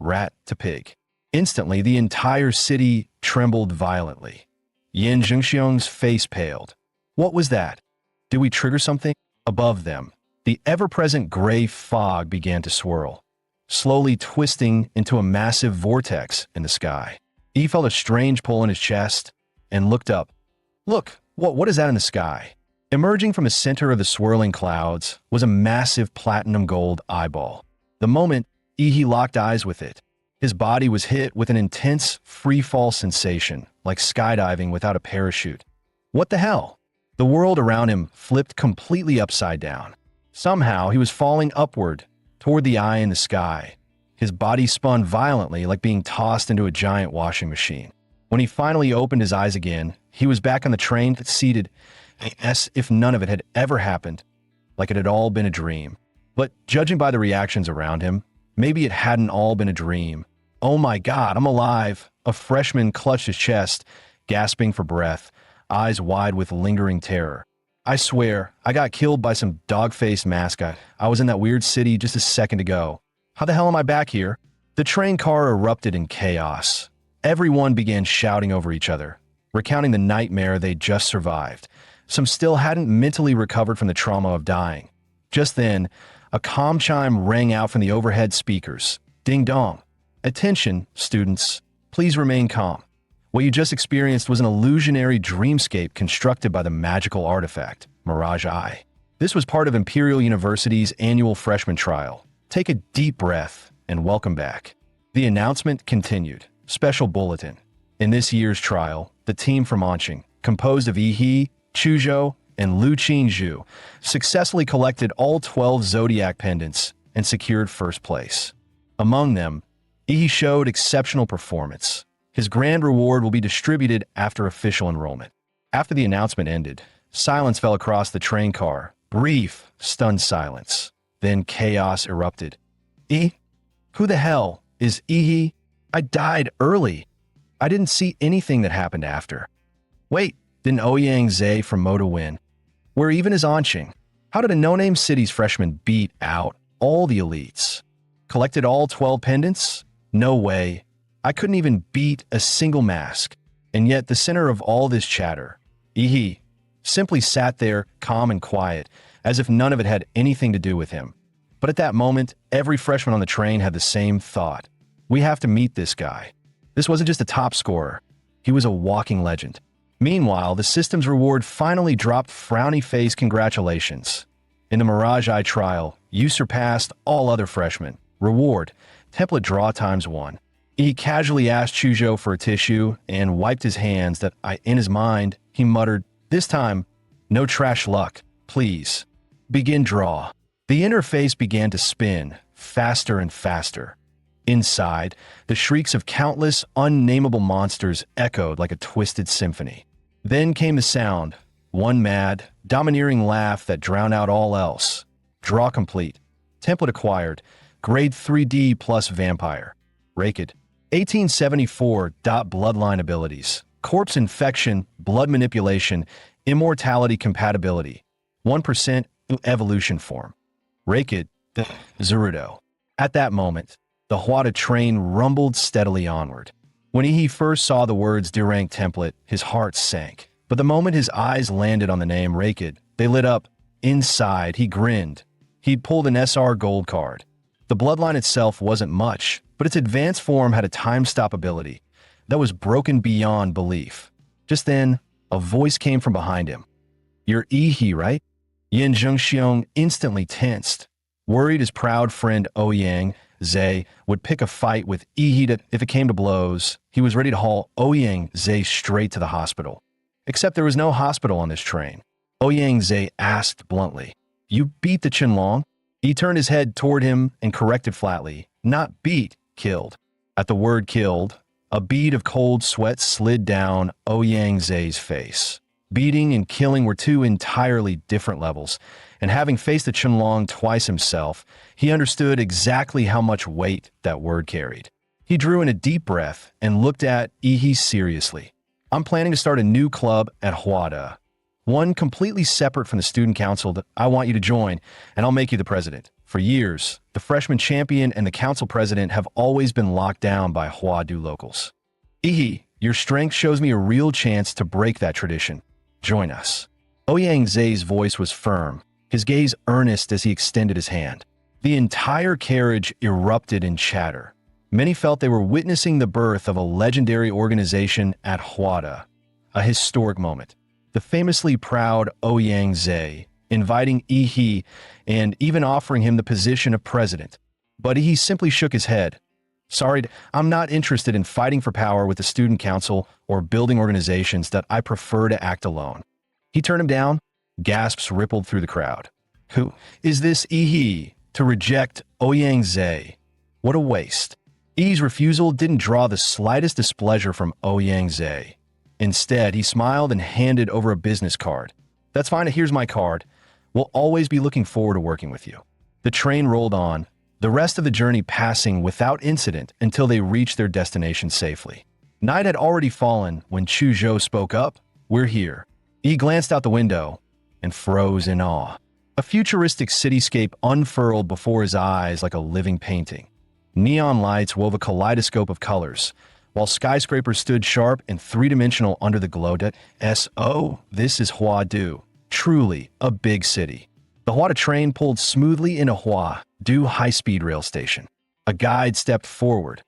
Rat to pig. Instantly, the entire city trembled violently. Yin Jingxiong's face paled. What was that? Did we trigger something? Above them, the ever-present gray fog began to swirl. slowly twisting into a massive vortex in the sky. He felt a strange pull in his chest and looked up. Look, what is that in the sky? Emerging from the center of the swirling clouds was a massive platinum gold eyeball. The moment Ihi locked eyes with it, his body was hit with an intense free-fall sensation, like skydiving without a parachute. What the hell? The world around him flipped completely upside down. Somehow, he was falling upward, toward the eye in the sky. His body spun violently, like being tossed into a giant washing machine. When he finally opened his eyes again, he was back on the train, seated, as if none of it had ever happened, like it had all been a dream. But judging by the reactions around him, maybe it hadn't all been a dream. Oh my God, I'm alive! A freshman clutched his chest, gasping for breath, eyes wide with lingering terror. I swear, I got killed by some dog-faced mascot. I was in that weird city just a second ago. How the hell am I back here? The train car erupted in chaos. Everyone began shouting over each other, recounting the nightmare they'd just survived. Some still hadn't mentally recovered from the trauma of dying. Just then, a comm chime rang out from the overhead speakers. Ding dong. Attention, students. Please remain calm. What you just experienced was an illusionary dreamscape constructed by the magical artifact, Mirage Eye. This was part of Imperial University's annual freshman trial. Take a deep breath and welcome back. The announcement continued. Special bulletin. In this year's trial, the team from Anqing, composed of Yi, Chuzhou, and Lu Qingzhu, successfully collected all 12 zodiac pendants and secured first place. Among them, Yi showed exceptional performance. His grand reward will be distributed after official enrollment. After the announcement ended, silence fell across the train car. Brief, stunned silence. Then chaos erupted. Who the hell is Ihi? I died early. I didn't see anything that happened after. Wait, didn't Ouyang Zhe from Moda win? Where even is Anqing? How did a no-name city's freshman beat out all the elites? Collected all 12 pendants? No way. I couldn't even beat a single mask. And yet the center of all this chatter, Ihi, simply sat there calm and quiet, as if none of it had anything to do with him. But at that moment, every freshman on the train had the same thought. We have to meet this guy. This wasn't just a top scorer. He was a walking legend. Meanwhile, the system's reward finally dropped frowny face congratulations. In the Mirage Eye trial, you surpassed all other freshmen. Reward, template draw ×1. He casually asked Chuzhou for a tissue and wiped his hands in his mind, he muttered, "This time, no trash luck, please. Begin draw." The interface began to spin, faster and faster. Inside, the shrieks of countless, unnameable monsters echoed like a twisted symphony. Then came the sound, one mad, domineering laugh that drowned out all else. Draw complete. Template acquired. Grade 3D plus vampire. Raked. 1874. Bloodline abilities. Corpse infection, blood manipulation, immortality compatibility. 1% evolution form. Raked. Zerudo. At that moment, the Huada train rumbled steadily onward. When he first saw the words D-rank template, his heart sank. But the moment his eyes landed on the name Raked, they lit up. Inside, he grinned. He'd pulled an SR gold card. The bloodline itself wasn't much, but its advanced form had a time-stop ability that was broken beyond belief. Just then, a voice came from behind him. "You're Ihi, right?" Yin Zhengxiong instantly tensed, worried his proud friend Ouyang Zhe would pick a fight with Ihi if it came to blows. He was ready to haul Ouyang Zhe straight to the hospital. Except there was no hospital on this train. Ouyang Zhe asked bluntly, "You beat the Qinlong?" He turned his head toward him and corrected flatly, "Not beat, killed." At the word killed, a bead of cold sweat slid down Ouyang Zhe's face. Beating and killing were two entirely different levels, and having faced the Qinlong twice himself, he understood exactly how much weight that word carried. He drew in a deep breath and looked at Ihi seriously. "I'm planning to start a new club at Huada. One completely separate from the student council that I want you to join, and I'll make you the president. For years, the freshman champion and the council president have always been locked down by Huadu locals. Ihi, your strength shows me a real chance to break that tradition. Join us." Ouyang Zhe's voice was firm, his gaze earnest as he extended his hand. The entire carriage erupted in chatter. Many felt they were witnessing the birth of a legendary organization at Hwada, a historic moment. The famously proud Ouyang Zhe inviting Yi and even offering him the position of president. But he simply shook his head. Sorry, I'm not interested in fighting for power with the student council or building organizations that I prefer to act alone. He turned him down. Gasps rippled through the crowd. Who is this Yi to reject Ouyang Zhe? What a waste. Yi's refusal didn't draw the slightest displeasure from Ouyang Zhe. Instead, he smiled and handed over a business card. That's fine, here's my card. We'll always be looking forward to working with you. The train rolled on, the rest of the journey passing without incident until they reached their destination safely. Night had already fallen when Chu Zhou spoke up. We're here. He glanced out the window and froze in awe. A futuristic cityscape unfurled before his eyes like a living painting. Neon lights wove a kaleidoscope of colors, while skyscrapers stood sharp and three-dimensional under the glow. Oh, this is Huadu, truly a big city. The Huada train pulled smoothly into Huadu high-speed rail station. A guide stepped forward.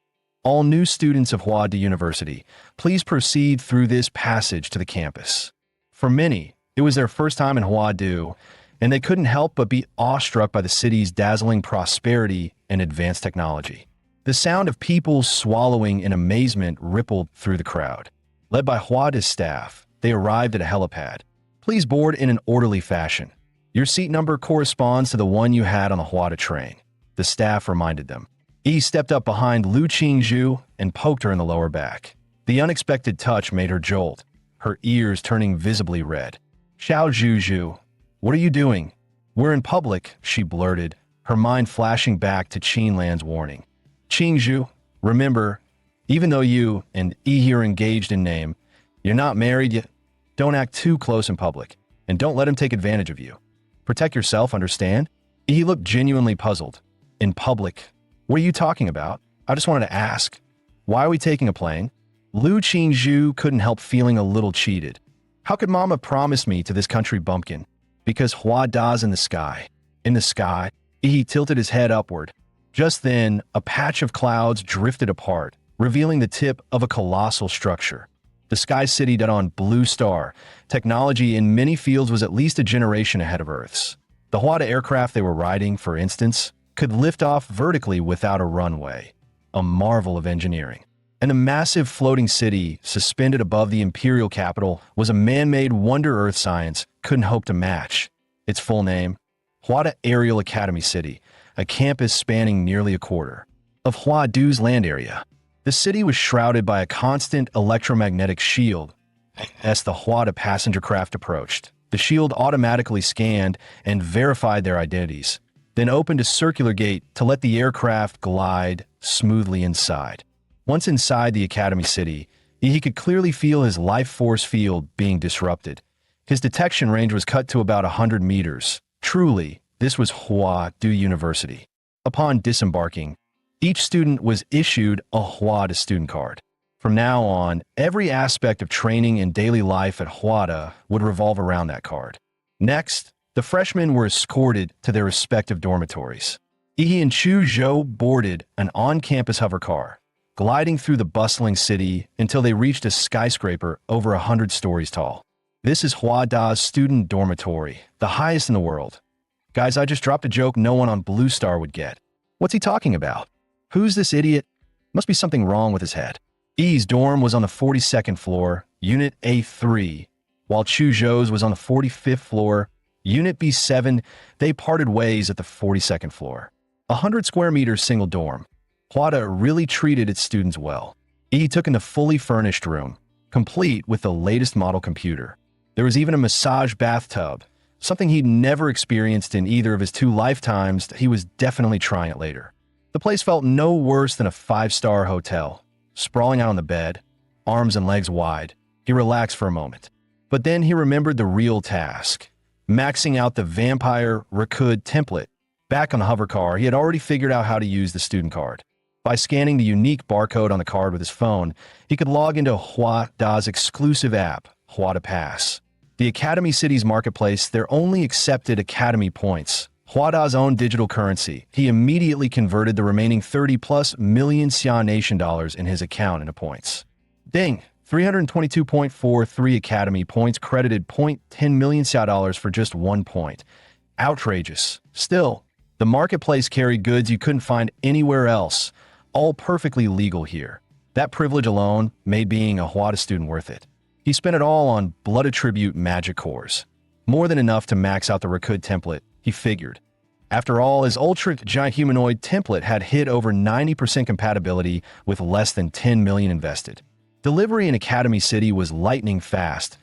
All new students of Huada University, please proceed through this passage to the campus. For many, it was their first time in Huadu, and they couldn't help but be awestruck by the city's dazzling prosperity and advanced technology. The sound of people swallowing in amazement rippled through the crowd. Led by Huada's staff, they arrived at a helipad. Please board in an orderly fashion. Your seat number corresponds to the one you had on the Huada train, the staff reminded them. Yi stepped up behind Lu Qingzhu and poked her in the lower back. The unexpected touch made her jolt, her ears turning visibly red. Xiao Zhuzhu, what are you doing? We're in public, she blurted, her mind flashing back to Qinlan's warning. Qingzhu, remember, even though you and Yi are engaged in name, you're not married yet. Don't act too close in public, and don't let him take advantage of you. Protect yourself, understand? Yi looked genuinely puzzled. In public? What are you talking about? I just wanted to ask. Why are we taking a plane? Lu Qingzhu couldn't help feeling a little cheated. How could Mama promise me to this country bumpkin? Because Huada's in the sky. In the sky, Yi tilted his head upward. Just then, a patch of clouds drifted apart, revealing the tip of a colossal structure. The Sky City did on Blue Star. Technology in many fields was at least a generation ahead of Earth's. The Huada aircraft they were riding, for instance, could lift off vertically without a runway. A marvel of engineering. And the massive floating city, suspended above the imperial capital, was a man-made wonder Earth science couldn't hope to match. Its full name? Huada Aerial Academy City, a campus spanning nearly a quarter of Huadu's land area. The city was shrouded by a constant electromagnetic shield. As the Huada passenger craft approached, the shield automatically scanned and verified their identities, then opened a circular gate to let the aircraft glide smoothly inside. Once inside the Academy City, he could clearly feel his life force field being disrupted. His detection range was cut to about 100 meters. Truly, this was Huadu University. Upon disembarking, each student was issued a Huada student card. From now on, every aspect of training and daily life at Huada would revolve around that card. Next, the freshmen were escorted to their respective dormitories. Yi and Chu Zhou boarded an on-campus hover car, gliding through the bustling city until they reached a skyscraper over 100 stories tall. This is Huada's student dormitory, the highest in the world. Guys, I just dropped a joke no one on Blue Star would get. What's he talking about? Who's this idiot? Must be something wrong with his head. Yi's dorm was on the 42nd floor, Unit A3, while Chu Zhou's was on the 45th floor, Unit B7. They parted ways at the 42nd floor. 100 square meters single dorm. Huada really treated its students well. Yi took in the fully furnished room, complete with the latest model computer. There was even a massage bathtub, something he'd never experienced in either of his 2 lifetimes. He was definitely trying it later. The place felt no worse than a 5-star hotel. Sprawling out on the bed, arms and legs wide, he relaxed for a moment. But then he remembered the real task, maxing out the Vampire Rakud template. Back on the hover car, he had already figured out how to use the student card. By scanning the unique barcode on the card with his phone, he could log into Huada's exclusive app, Huada Pass. The Academy City's marketplace, their only accepted Academy points, Huada's own digital currency. He immediately converted the remaining 30+ million Xia Nation dollars in his account into points. Ding! 322.43 Academy points credited 0.10 million Xia dollars for just 1 point. Outrageous. Still, the marketplace carried goods you couldn't find anywhere else, all perfectly legal here. That privilege alone made being a Huada student worth it. He spent it all on blood attribute magic cores. More than enough to max out the Rakud template, he figured. After all, his ultra giant humanoid template had hit over 90% compatibility with less than 10 million invested. Delivery in Academy City was lightning fast.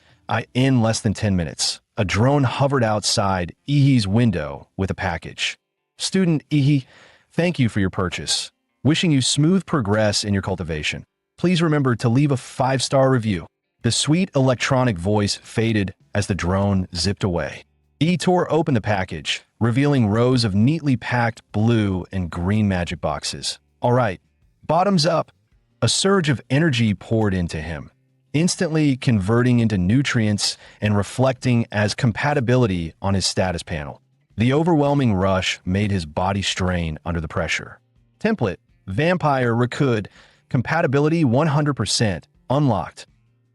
In less than 10 minutes, a drone hovered outside Ihi's window with a package. Student Ihi, thank you for your purchase. Wishing you smooth progress in your cultivation. Please remember to leave a 5-star review. The sweet electronic voice faded as the drone zipped away. Ihi tore open the package, revealing rows of neatly packed blue and green magic boxes. All right, bottoms up. A surge of energy poured into him, instantly converting into nutrients and reflecting as compatibility on his status panel. The overwhelming rush made his body strain under the pressure. Template, Vampire Rakud, compatibility 100%, unlocked.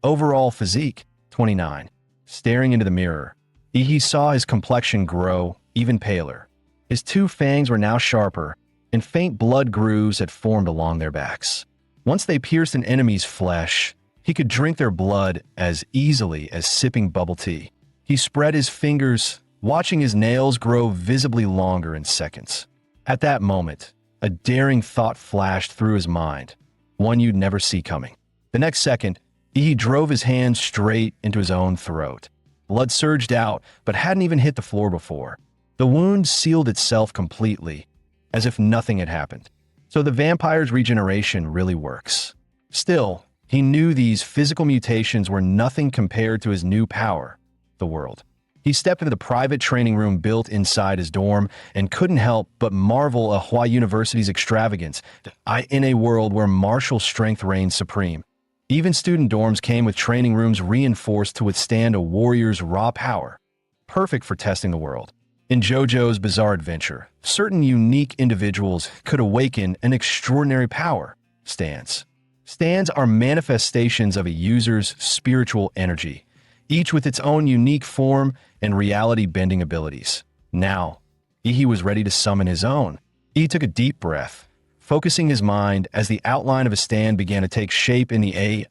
Overall physique, 29. Staring into the mirror, Ihi saw his complexion grow even paler. His 2 fangs were now sharper, and faint blood grooves had formed along their backs. Once they pierced an enemy's flesh, he could drink their blood as easily as sipping bubble tea. He spread his fingers, watching his nails grow visibly longer in seconds. At that moment, a daring thought flashed through his mind, one you'd never see coming. The next second, he drove his hand straight into his own throat. Blood surged out, but hadn't even hit the floor before. The wound sealed itself completely, as if nothing had happened. So the vampire's regeneration really works. Still, he knew these physical mutations were nothing compared to his new power, the world. He stepped into the private training room built inside his dorm and couldn't help but marvel at Hua University's extravagance in a world where martial strength reigned supreme. Even student dorms came with training rooms reinforced to withstand a warrior's raw power, perfect for testing the world. In JoJo's Bizarre Adventure, certain unique individuals could awaken an extraordinary power. Stands. Stands are manifestations of a user's spiritual energy, each with its own unique form and reality-bending abilities. Now, Ihi was ready to summon his own. Ihi took a deep breath, focusing his mind as the outline of a stand began to take shape in the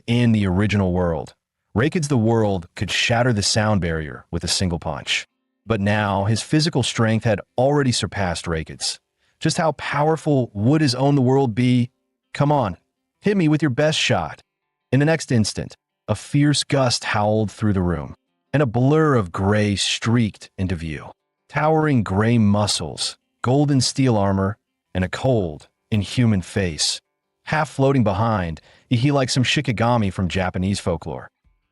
in the original world. Rakud's the world could shatter the sound barrier with a single punch. But now, his physical strength had already surpassed Rakud's. Just how powerful would his own the world be? Come on, hit me with your best shot. In the next instant, a fierce gust howled through the room, and a blur of gray streaked into view. Towering gray muscles, golden steel armor, and a cold, inhuman face. Half floating behind, Ihi like some shikigami from Japanese folklore.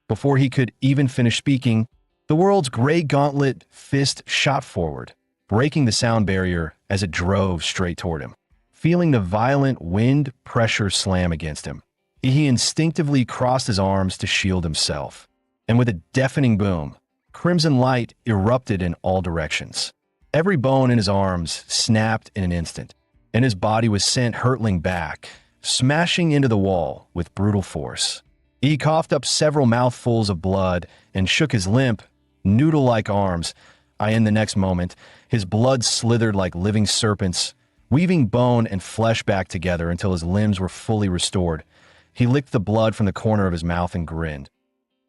Before he could even finish speaking, the world's gray gauntlet fist shot forward, breaking the sound barrier as it drove straight toward him. Feeling the violent wind pressure slam against him, he instinctively crossed his arms to shield himself. And with a deafening boom, crimson light erupted in all directions. Every bone in his arms snapped in an instant, and his body was sent hurtling back, smashing into the wall with brutal force. He coughed up several mouthfuls of blood and shook his limp, noodle-like arms. In the next moment, his blood slithered like living serpents, weaving bone and flesh back together until his limbs were fully restored. He licked the blood from the corner of his mouth and grinned.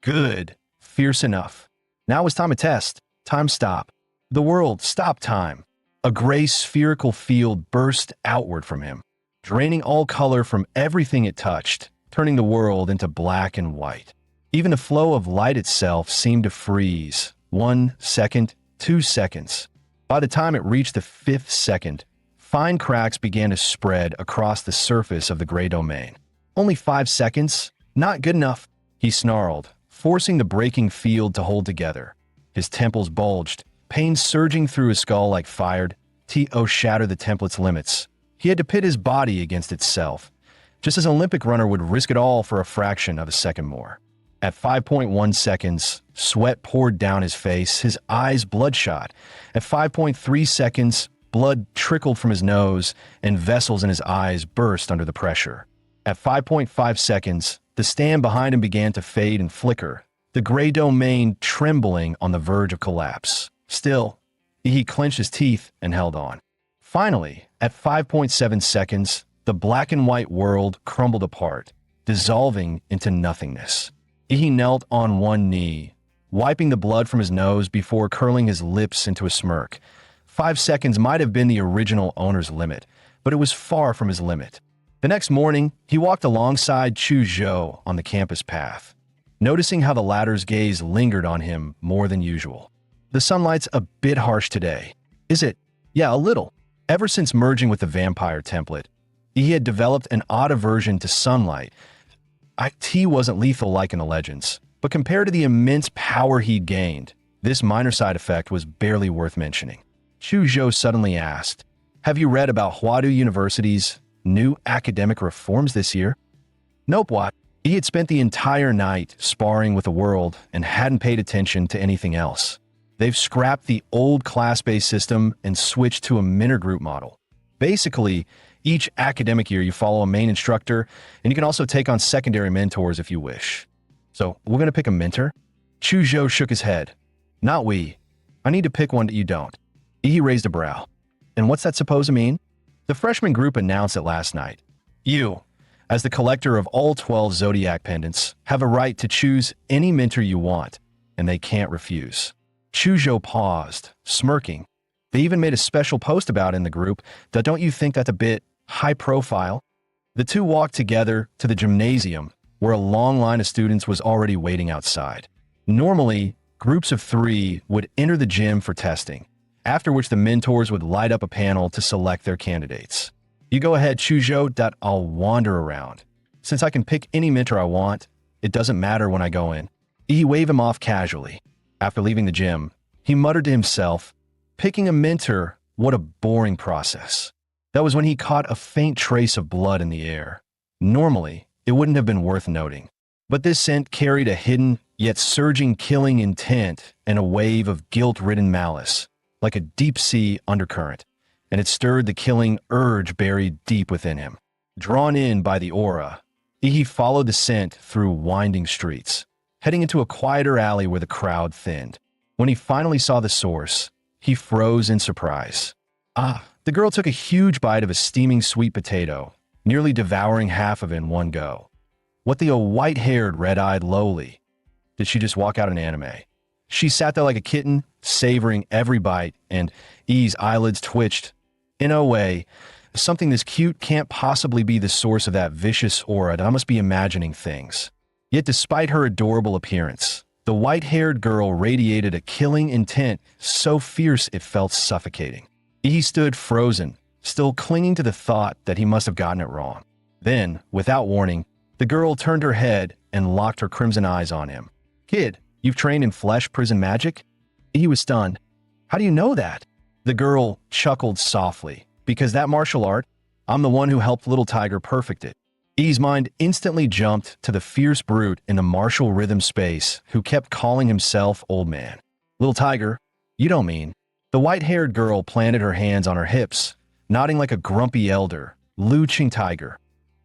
Good. Fierce enough. Now it's time to test. Time stop. The world stopped time. A gray spherical field burst outward from him, draining all color from everything it touched, turning the world into black and white. Even the flow of light itself seemed to freeze. 1 second, 2 seconds. By the time it reached the 5th second, fine cracks began to spread across the surface of the gray domain. Only 5 seconds? Not good enough, he snarled, forcing the breaking field to hold together. His temples bulged, pain surging through his skull like fired. T.O. shattered the template's limits. He had to pit his body against itself, just as an Olympic runner would risk it all for a fraction of a second more. At 5.1 seconds, sweat poured down his face, his eyes bloodshot. At 5.3 seconds, blood trickled from his nose, and vessels in his eyes burst under the pressure. At 5.5 seconds, the stand behind him began to fade and flicker, the gray domain trembling on the verge of collapse. Still, he clenched his teeth and held on. Finally, at 5.7 seconds, the black and white world crumbled apart, dissolving into nothingness. He knelt on one knee, wiping the blood from his nose before curling his lips into a smirk. 5 seconds might have been the original owner's limit, but it was far from his limit. The next morning, he walked alongside Chu Zhou on the campus path, noticing how the latter's gaze lingered on him more than usual. The sunlight's a bit harsh today. Is it? Yeah, a little. Ever since merging with the vampire template, he had developed an odd aversion to sunlight. IT wasn't lethal like in the legends, but compared to the immense power he'd gained, this minor side effect was barely worth mentioning. Chu Zhou suddenly asked, "Have you read about Huadu University's new academic reforms this year?" Nope, what? He had spent the entire night sparring with the world and hadn't paid attention to anything else. They've scrapped the old class-based system and switched to a mentor group model. Basically, each academic year you follow a main instructor, and you can also take on secondary mentors if you wish. So, we're going to pick a mentor? Chu Zhou shook his head. Not we. I need to pick one that you don't. He raised a brow. And what's that supposed to mean? The freshman group announced it last night. You, as the collector of all 12 zodiac pendants, have a right to choose any mentor you want, and they can't refuse. Chu Zhou paused, smirking. They even made a special post about it in the group. Don't you think that's a bit high profile? The two walked together to the gymnasium, where a long line of students was already waiting outside. Normally, groups of 3 would enter the gym for testing, after which the mentors would light up a panel to select their candidates. You go ahead, Chu Zhou, I'll wander around. Since I can pick any mentor I want, it doesn't matter when I go in. He waved him off casually. After leaving the gym, he muttered to himself, picking a mentor, what a boring process. That was when he caught a faint trace of blood in the air. Normally, it wouldn't have been worth noting. But this scent carried a hidden, yet surging killing intent and a wave of guilt-ridden malice, like a deep-sea undercurrent, and it stirred the killing urge buried deep within him. Drawn in by the aura, he followed the scent through winding streets, heading into a quieter alley where the crowd thinned. When he finally saw the source, he froze in surprise. The girl took a huge bite of a steaming sweet potato, nearly devouring half of it in one go. What the white-haired, red-eyed lowly? Did she just walk out an anime? She sat there like a kitten, savoring every bite, and E's eyelids twitched. In a way, something this cute can't possibly be the source of that vicious aura. I must be imagining things. Yet despite her adorable appearance, the white-haired girl radiated a killing intent so fierce it felt suffocating. He stood frozen, still clinging to the thought that he must have gotten it wrong. Then, without warning, the girl turned her head and locked her crimson eyes on him. Kid, you've trained in flesh prison magic? He was stunned. How do you know that? The girl chuckled softly. Because that martial art, I'm the one who helped Little Tiger perfect it. E's mind instantly jumped to the fierce brute in the martial rhythm space who kept calling himself Old Man. Little Tiger, you don't mean. The white-haired girl planted her hands on her hips, nodding like a grumpy elder. Lu Qing Tiger.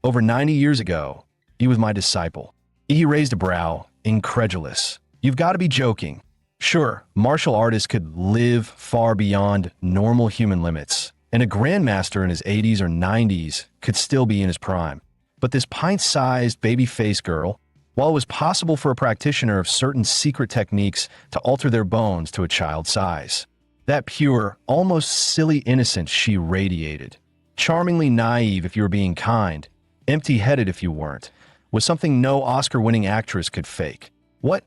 Over 90 years ago, he was my disciple. He raised a brow, incredulous. You've got to be joking. Sure, martial artists could live far beyond normal human limits, and a grandmaster in his 80s or 90s could still be in his prime. But this pint-sized baby-faced girl, while it was possible for a practitioner of certain secret techniques to alter their bones to a child's size, that pure, almost silly innocence she radiated, charmingly naive if you were being kind, empty-headed if you weren't, was something no Oscar-winning actress could fake. What?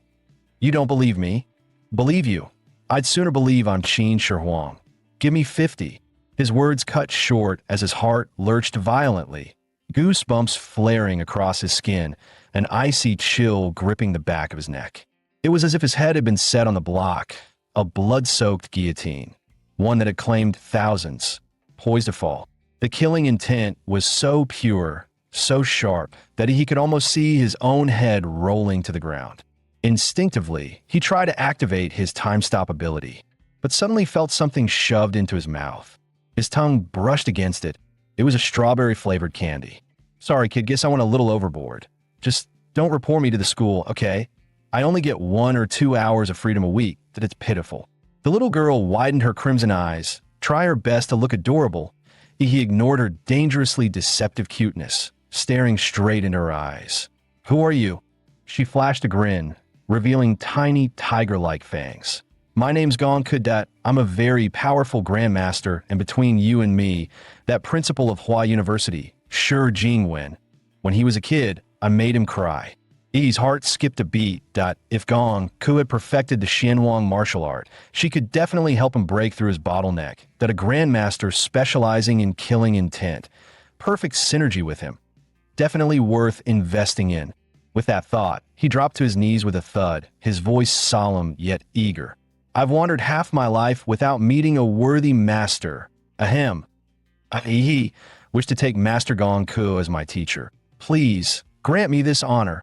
You don't believe me? Believe you. I'd sooner believe I'm Qin Shi Huang. Give me 50. His words cut short as his heart lurched violently, goosebumps flaring across his skin, an icy chill gripping the back of his neck. It was as if his head had been set on the block, a blood-soaked guillotine, one that had claimed thousands, poised to fall. The killing intent was so pure, so sharp that he could almost see his own head rolling to the ground. Instinctively, he tried to activate his time-stop ability, but suddenly felt something shoved into his mouth. His tongue brushed against it. It was a strawberry-flavored candy. Sorry, kid, guess I went a little overboard. Just don't report me to the school, okay? I only get 1 or 2 hours of freedom a week. That it's pitiful. The little girl widened her crimson eyes, try her best to look adorable. He ignored her dangerously deceptive cuteness, staring straight into her eyes. Who are you? She flashed a grin, revealing tiny tiger-like fangs. My name's Gong Cadet. I'm a very powerful grandmaster, and between you and me, that principal of Hua University, Shi Jingwen. When he was a kid, I made him cry. Yi's heart skipped a beat. If Gong Ku had perfected the Xianwang martial art, she could definitely help him break through his bottleneck. That a grandmaster specializing in killing intent. Perfect synergy with him. Definitely worth investing in. With that thought, he dropped to his knees with a thud, his voice solemn yet eager. I've wandered half my life without meeting a worthy master. Ahem. I wish to take Master Gong Ku as my teacher. Please, grant me this honor.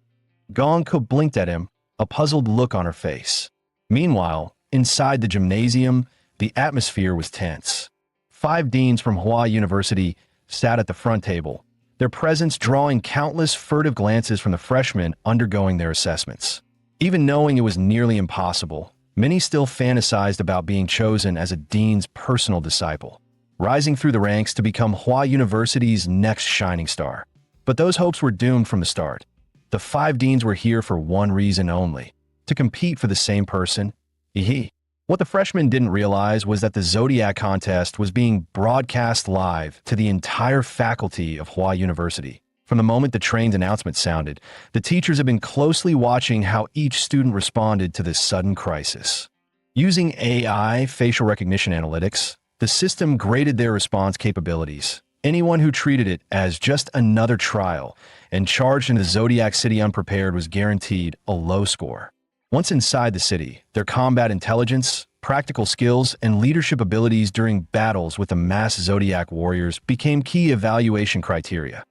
Gong Ku blinked at him, a puzzled look on her face. Meanwhile, inside the gymnasium, the atmosphere was tense. 5 deans from Hua University sat at the front table, their presence drawing countless furtive glances from the freshmen undergoing their assessments. Even knowing it was nearly impossible, many still fantasized about being chosen as a dean's personal disciple, rising through the ranks to become Hua University's next shining star. But those hopes were doomed from the start. The 5 deans were here for one reason only, to compete for the same person. What the freshmen didn't realize was that the Zodiac contest was being broadcast live to the entire faculty of Hua University. From the moment the train's announcement sounded, the teachers had been closely watching how each student responded to this sudden crisis. Using AI facial recognition analytics, the system graded their response capabilities. Anyone who treated it as just another trial and charged into Zodiac City unprepared was guaranteed a low score. Once inside the city, their combat intelligence, practical skills, and leadership abilities during battles with the mass Zodiac warriors became key evaluation criteria.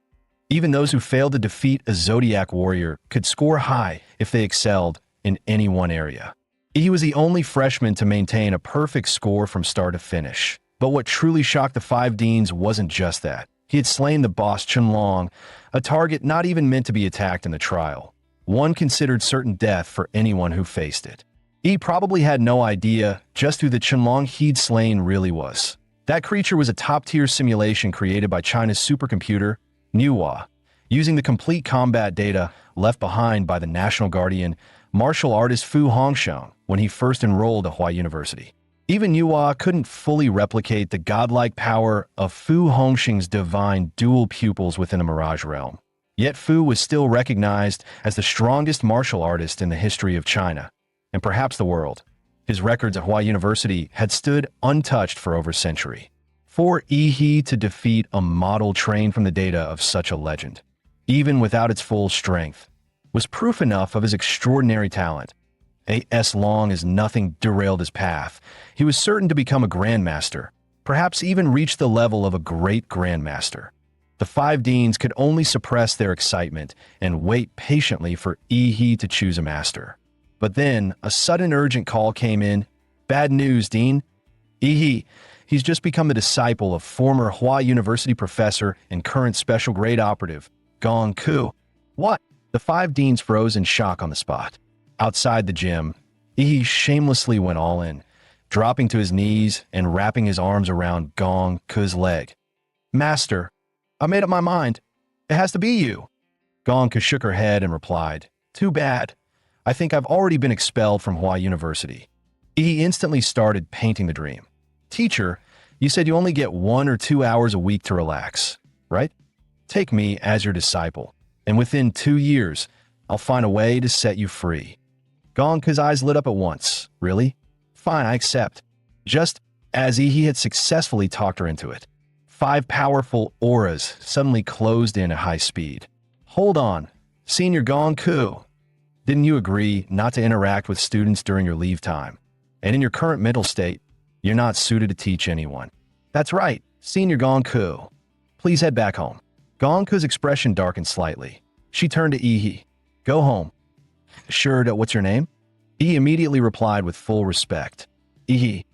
Even those who failed to defeat a Zodiac warrior could score high if they excelled in any one area. He was the only freshman to maintain a perfect score from start to finish. But what truly shocked the 5 deans wasn't just that. He had slain the boss Chenlong, a target not even meant to be attacked in the trial. One considered certain death for anyone who faced it. He probably had no idea just who the Chenlong he'd slain really was. That creature was a top-tier simulation created by China's supercomputer, Manhwa, using the complete combat data left behind by the national guardian, martial artist Fu Hongxiang, when he first enrolled at Hua University. Even Manhwa couldn't fully replicate the godlike power of Fu Hongxiang's divine dual pupils within the Mirage realm. Yet Fu was still recognized as the strongest martial artist in the history of China, and perhaps the world. His records at Hua University had stood untouched for over a century. For Yi to defeat a model trained from the data of such a legend, even without its full strength, was proof enough of his extraordinary talent. As long as nothing derailed his path, he was certain to become a grandmaster, perhaps even reach the level of a great grandmaster. The 5 deans could only suppress their excitement and wait patiently for Yi to choose a master. But then, a sudden urgent call came in. Bad news, Dean. Yi, he's just become the disciple of former Hua University professor and current special grade operative, Gong Ku. What? The 5 deans froze in shock on the spot. Outside the gym, Yi shamelessly went all in, dropping to his knees and wrapping his arms around Gong Ku's leg. Master, I made up my mind. It has to be you. Gong Ku shook her head and replied, Too bad. I think I've already been expelled from Hua University. Yi instantly started painting the dream. Teacher, you said you only get 1 or 2 hours a week to relax, right? Take me as your disciple, and within 2 years, I'll find a way to set you free. Gong Ku's eyes lit up at once. Really? Fine, I accept. Just as he had successfully talked her into it. 5 powerful auras suddenly closed in at high speed. Hold on, Senior Gong Ku. Didn't you agree not to interact with students during your leave time? And in your current mental state, you're not suited to teach anyone. That's right, Senior Gong Ku. Please head back home. Gonku's expression darkened slightly. She turned to Ihi. Go home. Sure, what's your name? Ihi immediately replied with full respect. Ihi.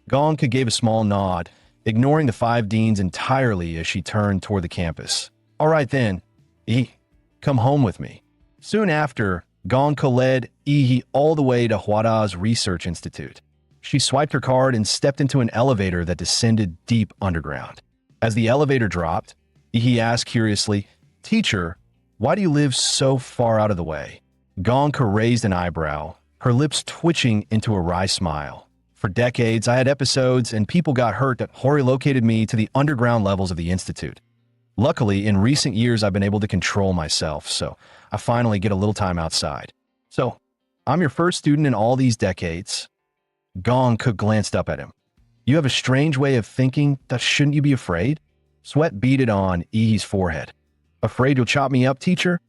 Gonku gave a small nod, ignoring the five deans entirely as she turned toward the campus. All right then, Ihi, come home with me. Soon after, Gonku led Ihi all the way to Hwada's Research Institute. She swiped her card and stepped into an elevator that descended deep underground. As the elevator dropped, Ihi asked curiously, Teacher, why do you live so far out of the way? Gonku raised an eyebrow, her lips twitching into a wry smile. For decades, I had episodes and people got hurt that Hori located me to the underground levels of the Institute. Luckily, in recent years, I've been able to control myself, so I finally get a little time outside. So, I'm your first student in all these decades. Gonku glanced up at him. You have a strange way of thinking that shouldn't you be afraid? Sweat beaded on Ihi's forehead. Afraid you'll chop me up, teacher?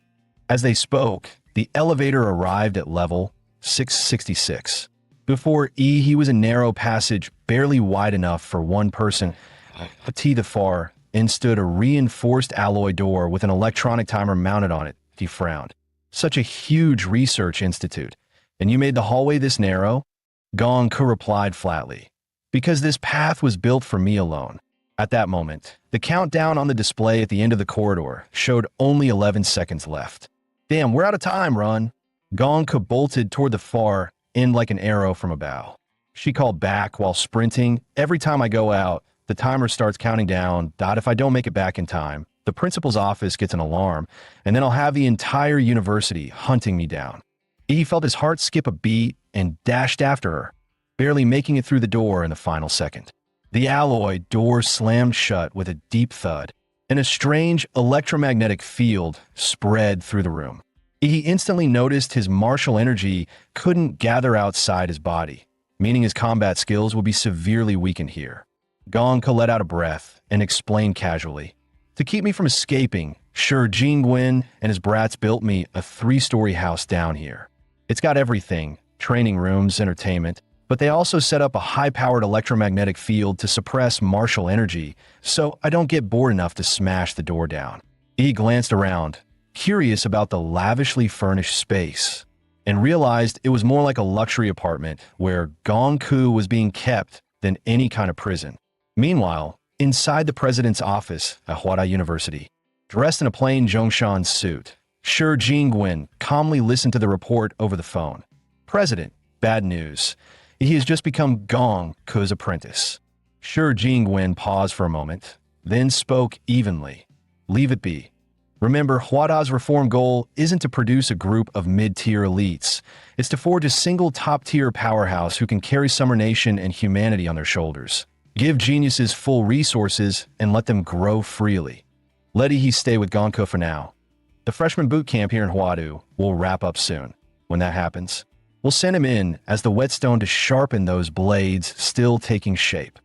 As they spoke, the elevator arrived at level 666. Before Ihi was a narrow passage barely wide enough for one person. To the far end stood a reinforced alloy door with an electronic timer mounted on it. He frowned. Such a huge research institute. And you made the hallway this narrow? Gonku replied flatly. Because this path was built for me alone. At that moment, the countdown on the display at the end of the corridor showed only 11 seconds left. Damn, we're out of time, Run. Gonku bolted toward the far end like an arrow from a bow. She called back while sprinting. Every time I go out, the timer starts counting down. If I don't make it back in time, the principal's office gets an alarm, and then I'll have the entire university hunting me down. He felt his heart skip a beat and dashed after her, barely making it through the door in the final second. The alloy door slammed shut with a deep thud, and a strange electromagnetic field spread through the room. He instantly noticed his martial energy couldn't gather outside his body, meaning his combat skills would be severely weakened here. Gonku let out a breath and explained casually, to keep me from escaping, sure Jingwen and his brats built me a 3-story house down here. It's got everything, training rooms, entertainment, but they also set up a high-powered electromagnetic field to suppress martial energy, so I don't get bored enough to smash the door down. He glanced around, curious about the lavishly furnished space, and realized it was more like a luxury apartment where Gonku was being kept than any kind of prison. Meanwhile, inside the president's office at Hwada University, dressed in a plain Zhongshan suit, Shi Jingwen calmly listened to the report over the phone. President, bad news. He has just become Gonku's apprentice. Shi Jingwen paused for a moment, then spoke evenly. Leave it be. Remember, Hwada's reform goal isn't to produce a group of mid-tier elites. It's to forge a single top-tier powerhouse who can carry Summer Nation and humanity on their shoulders. Give geniuses full resources and let them grow freely. Let Ihi stay with Gonku for now. The freshman boot camp here in Hwadu will wrap up soon. When that happens, we'll send him in as the whetstone to sharpen those blades still taking shape.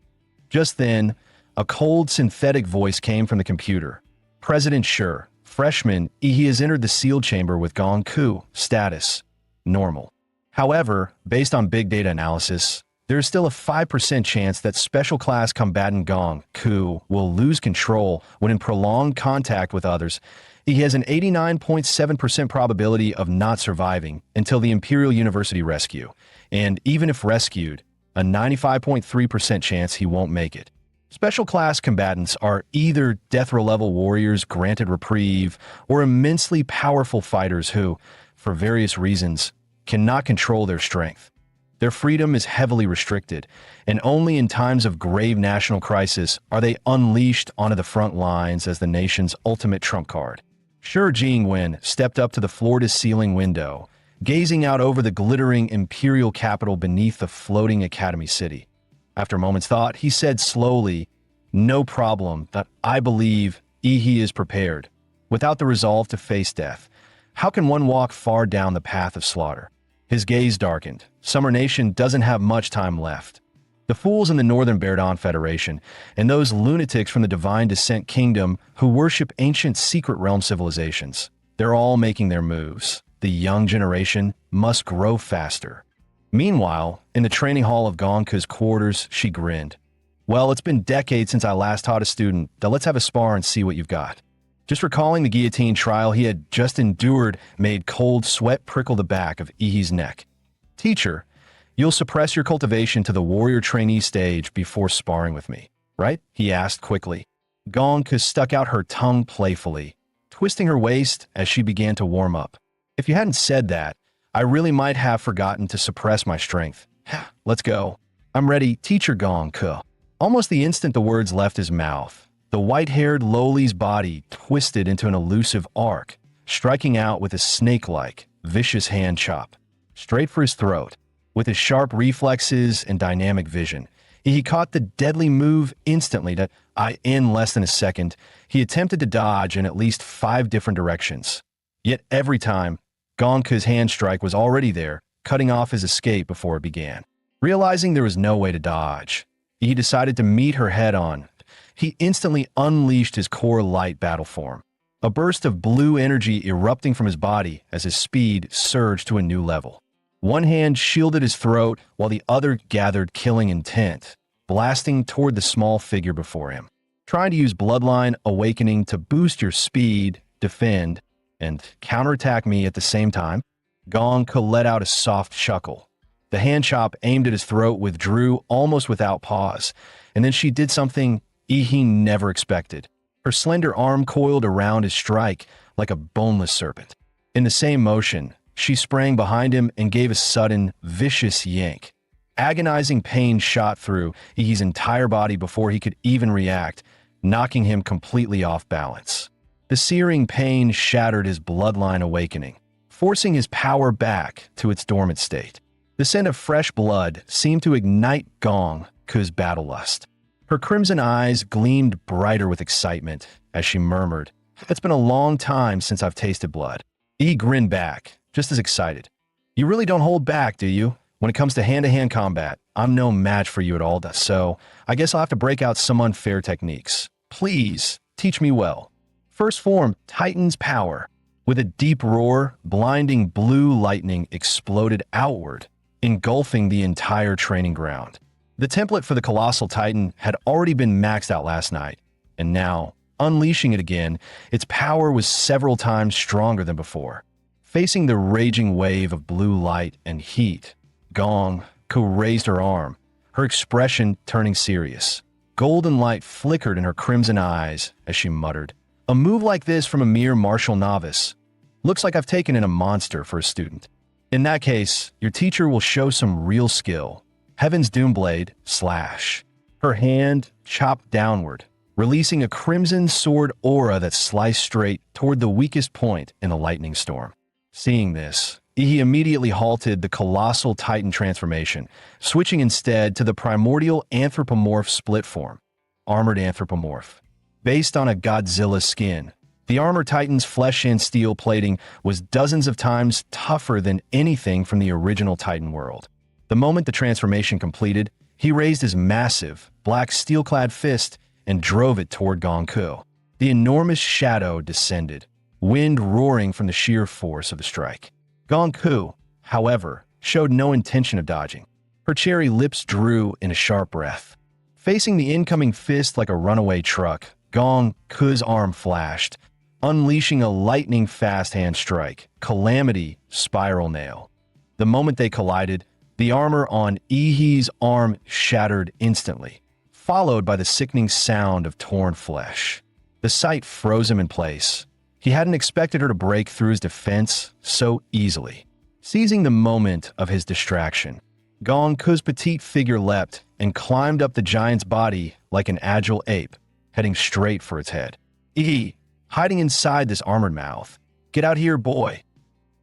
Just then, a cold synthetic voice came from the computer. President Shi, freshman, Ihi has entered the sealed chamber with Gonku. Status: normal. However, based on big data analysis, there is still a 5% chance that special class combatant Gonku will lose control when in prolonged contact with others. He has an 89.7% probability of not surviving until the Imperial University rescue, and even if rescued, a 95.3% chance he won't make it. Special class combatants are either death row level warriors granted reprieve or immensely powerful fighters who, for various reasons, cannot control their strength. Their freedom is heavily restricted, and only in times of grave national crisis are they unleashed onto the front lines as the nation's ultimate trump card. Shi Jingwen stepped up to the floor-to-ceiling window, gazing out over the glittering imperial capital beneath the floating academy city. After a moment's thought, he said slowly, "No problem, that I believe Ihi is prepared. Without the resolve to face death, how can one walk far down the path of slaughter?" His gaze darkened. Summer Nation doesn't have much time left. The fools in the Northern Berdon Federation, and those lunatics from the Divine Descent Kingdom who worship ancient secret realm civilizations, they're all making their moves. The young generation must grow faster. Meanwhile, in the training hall of Gonku's quarters, she grinned. "Well, it's been decades since I last taught a student. Now let's have a spar and see what you've got." Just recalling the guillotine trial he had just endured made cold sweat prickle the back of Ihi's neck. Teacher, you'll suppress your cultivation to the warrior trainee stage before sparring with me, right? He asked quickly. Gong stuck out her tongue playfully, twisting her waist as she began to warm up. If you hadn't said that, I really might have forgotten to suppress my strength. Let's go. I'm ready, Teacher Gong Ke. Almost the instant the words left his mouth, the white-haired Loli's body twisted into an elusive arc, striking out with a snake-like, vicious hand chop, straight for his throat. With his sharp reflexes and dynamic vision, he caught the deadly move instantly. In less than a second, he attempted to dodge in at least 5 different directions. Yet every time, Gong Ke's hand strike was already there, cutting off his escape before it began. Realizing there was no way to dodge, he decided to meet her head-on. He instantly unleashed his core light battle form, a burst of blue energy erupting from his body as his speed surged to a new level. One hand shielded his throat while the other gathered killing intent, blasting toward the small figure before him. Trying to use Bloodline Awakening to boost your speed, defend, and counterattack me at the same time, Gong Ke let out a soft chuckle. The hand chop aimed at his throat withdrew almost without pause, and then she did something Ihi never expected. Her slender arm coiled around his strike like a boneless serpent. In the same motion, she sprang behind him and gave a sudden, vicious yank. Agonizing pain shot through Ihi's entire body before he could even react, knocking him completely off balance. The searing pain shattered his Bloodline Awakening, forcing his power back to its dormant state. The scent of fresh blood seemed to ignite Gong Ke's battle lust. Her crimson eyes gleamed brighter with excitement as she murmured, "It's been a long time since I've tasted blood." He grinned back, just as excited. "You really don't hold back, do you? When it comes to hand-to-hand combat, I'm no match for you at all, so I guess I'll have to break out some unfair techniques. Please, teach me well." First form, Titan's Power. With a deep roar, blinding blue lightning exploded outward, engulfing the entire training ground. The template for the Colossal Titan had already been maxed out last night, and now, unleashing it again, its power was several times stronger than before. Facing the raging wave of blue light and heat, Gong Ke raised her arm, her expression turning serious. Golden light flickered in her crimson eyes as she muttered, "A move like this from a mere martial novice. Looks like I've taken in a monster for a student. In that case, your teacher will show some real skill." Heaven's Doomblade slash. Her hand chopped downward, releasing a crimson sword aura that sliced straight toward the weakest point in the lightning storm. Seeing this, he immediately halted the Colossal Titan transformation, switching instead to the primordial anthropomorph split form, Armored Anthropomorph. Based on a Godzilla skin, the Armor Titan's flesh and steel plating was dozens of times tougher than anything from the original Titan world. The moment the transformation completed, he raised his massive, black steel-clad fist and drove it toward Gong Ke. The enormous shadow descended, wind roaring from the sheer force of the strike. Gong Ke, however, showed no intention of dodging. Her cherry lips drew in a sharp breath. Facing the incoming fist like a runaway truck, Gong Ke's arm flashed, unleashing a lightning-fast hand strike, Calamity Spiral Nail. The moment they collided, the armor on Ihi's arm shattered instantly, followed by the sickening sound of torn flesh. The sight froze him in place. He hadn't expected her to break through his defense so easily. Seizing the moment of his distraction, Gong Ke's petite figure leapt and climbed up the giant's body like an agile ape, heading straight for its head. "Ihi, hiding inside this armored mouth. Get out here, boy."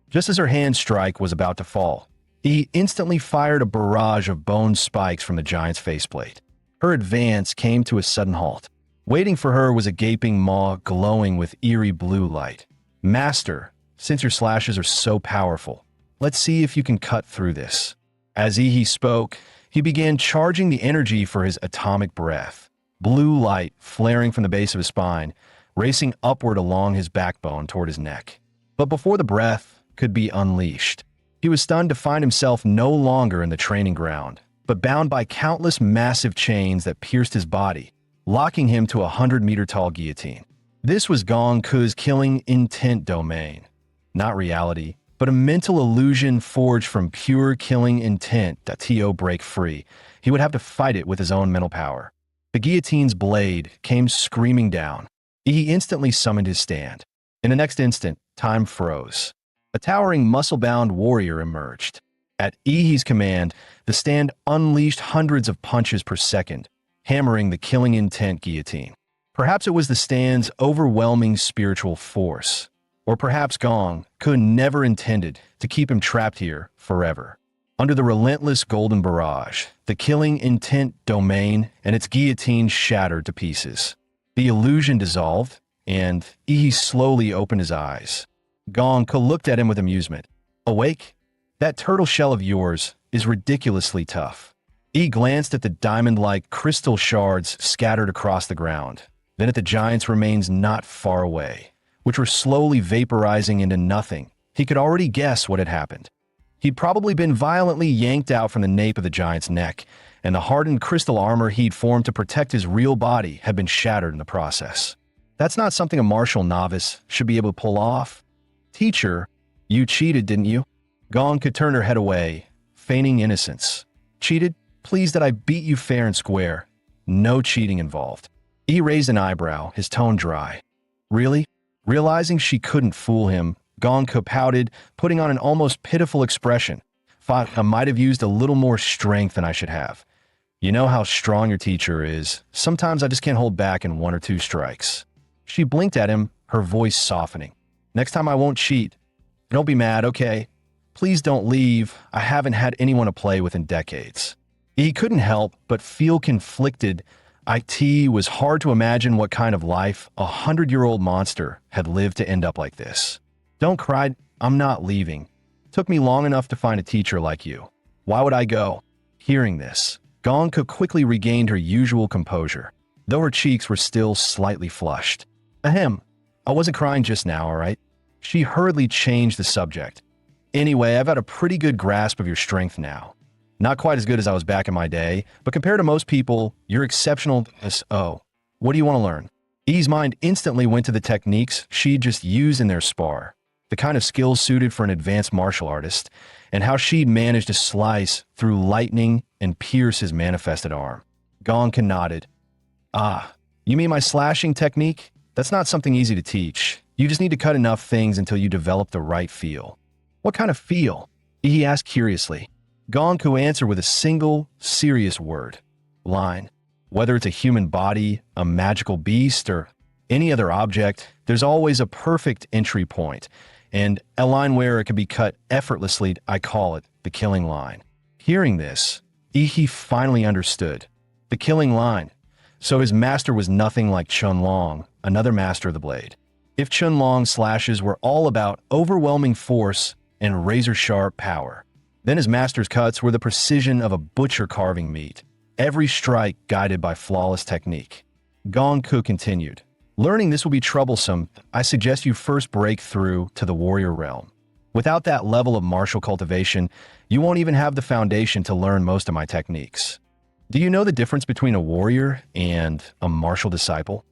Just as her hand strike was about to fall, he instantly fired a barrage of bone spikes from the giant's faceplate. Her advance came to a sudden halt. Waiting for her was a gaping maw glowing with eerie blue light. "Master, since your slashes are so powerful, let's see if you can cut through this." As Ihi spoke, he began charging the energy for his atomic breath. Blue light flaring from the base of his spine, racing upward along his backbone toward his neck. But before the breath could be unleashed, he was stunned to find himself no longer in the training ground, but bound by countless massive chains that pierced his body, locking him to a 100-meter-tall guillotine. This was Gong Ku's killing intent domain, not reality, but a mental illusion forged from pure killing intent that T.O. break free. He would have to fight it with his own mental power. The guillotine's blade came screaming down. He instantly summoned his stand. In the next instant, time froze. A towering, muscle-bound warrior emerged. At Ihi's command, the stand unleashed hundreds of punches per second, hammering the killing intent guillotine. Perhaps it was the stand's overwhelming spiritual force, or perhaps Gong Ku never intended to keep him trapped here forever. Under the relentless golden barrage, the killing intent domain and its guillotine shattered to pieces. The illusion dissolved, and Ihi slowly opened his eyes. Gong Ku looked at him with amusement. Awake? That turtle shell of yours is ridiculously tough. Ihi glanced at the diamond-like crystal shards scattered across the ground, then at the giant's remains not far away, which were slowly vaporizing into nothing. He could already guess what had happened. He'd probably been violently yanked out from the nape of the giant's neck, and the hardened crystal armor he'd formed to protect his real body had been shattered in the process. That's not something a martial novice should be able to pull off. Teacher, you cheated, didn't you? Gong could turn her head away, feigning innocence. Cheated? Pleased that I beat you fair and square. No cheating involved. He raised an eyebrow, his tone dry. Really? Realizing she couldn't fool him, Gong Ku pouted, putting on an almost pitiful expression. Thought I might have used a little more strength than I should have. You know how strong your teacher is. Sometimes I just can't hold back in one or two strikes. She blinked at him, her voice softening. Next time I won't cheat. Don't be mad, okay? Please don't leave. I haven't had anyone to play with in decades. He couldn't help but feel conflicted. It was hard to imagine what kind of life a 100-year-old monster had lived to end up like this. Don't cry, I'm not leaving. Took me long enough to find a teacher like you. Why would I go? Hearing this, Gong Ku quickly regained her usual composure, though her cheeks were still slightly flushed. Ahem, I wasn't crying just now, all right? She hurriedly changed the subject. Anyway, I've got a pretty good grasp of your strength now. Not quite as good as I was back in my day, but compared to most people, you're exceptional as what do you want to learn? E's mind instantly went to the techniques she'd just used in their spar, the kind of skills suited for an advanced martial artist, and how she'd managed to slice through lightning and pierce his manifested arm. Gong Ku nodded. Ah, you mean my slashing technique? That's not something easy to teach. You just need to cut enough things until you develop the right feel. What kind of feel? He asked curiously. Gong Ku answered with a single, serious word. Line. Whether it's a human body, a magical beast, or any other object, there's always a perfect entry point, and a line where it can be cut effortlessly. I call it the killing line. Hearing this, Ihi finally understood. The killing line. So his master was nothing like Chun Long, another master of the blade. If Chun Long's slashes were all about overwhelming force and razor-sharp power, then his master's cuts were the precision of a butcher carving meat, every strike guided by flawless technique. Gong Ku continued. Learning this will be troublesome. I suggest you first break through to the warrior realm. Without that level of martial cultivation, you won't even have the foundation to learn most of my techniques. Do you know the difference between a warrior and a martial disciple?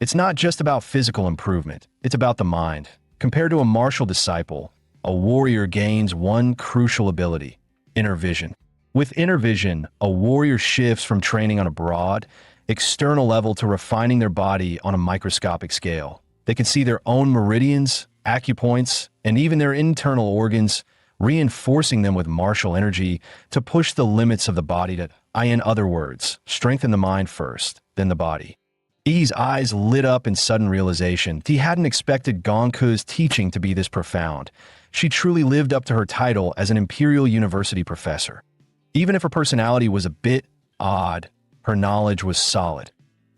It's not just about physical improvement, it's about the mind. Compared to a martial disciple, a warrior gains one crucial ability, inner vision. With inner vision, a warrior shifts from training on a broad, external level to refining their body on a microscopic scale. They can see their own meridians, acupoints, and even their internal organs, reinforcing them with martial energy to push the limits of the body to, in other words, strengthen the mind first, then the body. E's eyes lit up in sudden realization. He hadn't expected Gong Ku's teaching to be this profound. She truly lived up to her title as an Imperial University professor. Even if her personality was a bit odd, her knowledge was solid.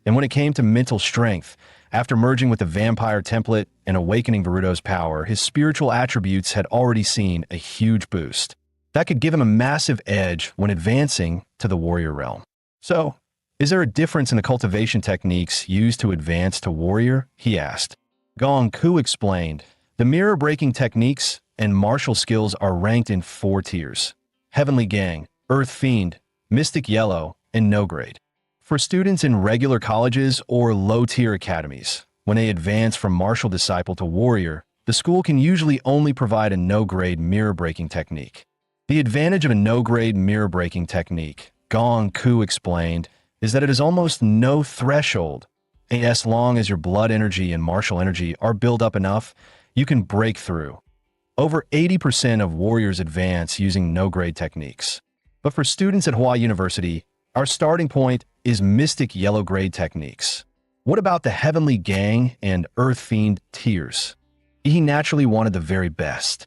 And when it came to mental strength, after merging with the vampire template and awakening Varuto's power, his spiritual attributes had already seen a huge boost. That could give him a massive edge when advancing to the warrior realm. So, is there a difference in the cultivation techniques used to advance to warrior? He asked. Gong Ku explained. The mirror-breaking techniques and martial skills are ranked in 4 tiers. Heavenly Gang, Earth Fiend, Mystic Yellow, and No Grade. For students in regular colleges or low-tier academies, When they advance from martial disciple to warrior, the school can usually only provide a no-grade mirror-breaking technique. The advantage of a no-grade mirror-breaking technique, Gong Ku explained, is that it is almost no threshold. As long as your blood energy and martial energy are built up enough, you can break through. Over 80% of warriors advance using no-grade techniques. But for students at Hawaii University, our starting point is Mystic Yellow Grade techniques. What about the Heavenly Gang and Earth Fiend Tears? He naturally wanted the very best.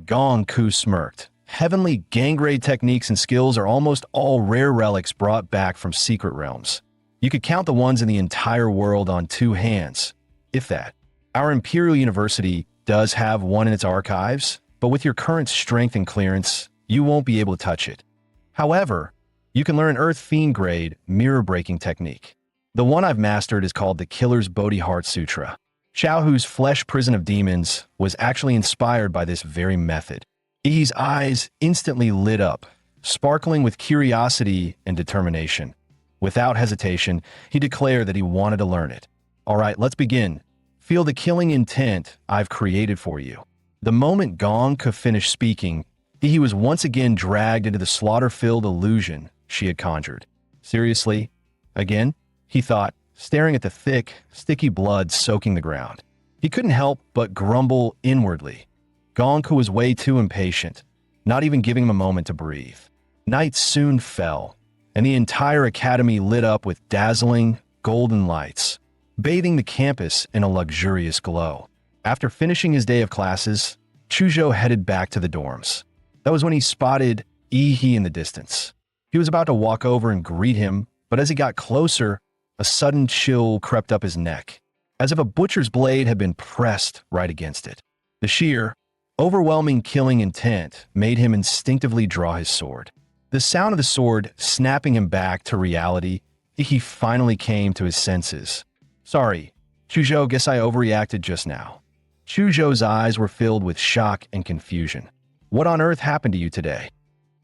Gong Ku smirked. Heavenly Gang Grade techniques and skills are almost all rare relics brought back from secret realms. You could count the ones in the entire world on 2 hands, if that. Our Imperial University does have one in its archives, but with your current strength and clearance, you won't be able to touch it. However, you can learn Earth Fiend Grade mirror-breaking technique. The one I've mastered is called the Killer's Bodhi Heart Sutra. Xiao Hu's Flesh Prison of Demons was actually inspired by this very method. Yi's eyes instantly lit up, sparkling with curiosity and determination. Without hesitation, he declared that he wanted to learn it. All right, let's begin. Feel the killing intent I've created for you. The moment Gong could finish speaking, he was once again dragged into the slaughter-filled illusion she had conjured. Seriously? Again? He thought, staring at the thick, sticky blood soaking the ground. He couldn't help but grumble inwardly. Gongku was way too impatient, not even giving him a moment to breathe. Night soon fell, and the entire academy lit up with dazzling, golden lights, bathing the campus in a luxurious glow. After finishing his day of classes, Chuzhou headed back to the dorms. That was when he spotted Yi in the distance. He was about to walk over and greet him, but as he got closer, a sudden chill crept up his neck, as if a butcher's blade had been pressed right against it. The sheer, overwhelming killing intent made him instinctively draw his sword. The sound of the sword snapping him back to reality, he finally came to his senses. Sorry, Chuzhou, guess I overreacted just now. Chuzhou's eyes were filled with shock and confusion. What on earth happened to you today?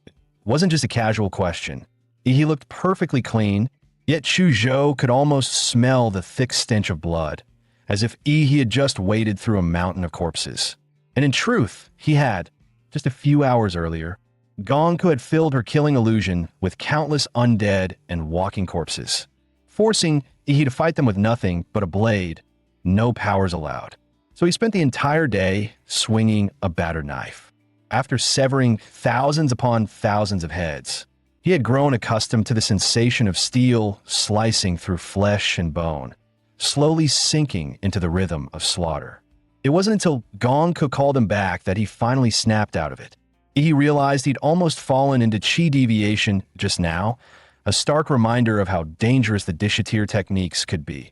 It wasn't just a casual question. He looked perfectly clean, yet Chuzhou could almost smell the thick stench of blood, as if he had just waded through a mountain of corpses. And in truth, he had, just a few hours earlier, Gongku had filled her killing illusion with countless undead and walking corpses, forcing Yi to fight them with nothing but a blade, no powers allowed. So he spent the entire day swinging a battered knife. After severing thousands upon thousands of heads, he had grown accustomed to the sensation of steel slicing through flesh and bone, slowly sinking into the rhythm of slaughter. It wasn't until Gongku called him back that he finally snapped out of it. He realized he'd almost fallen into chi deviation just now, a stark reminder of how dangerous the Dishatir techniques could be.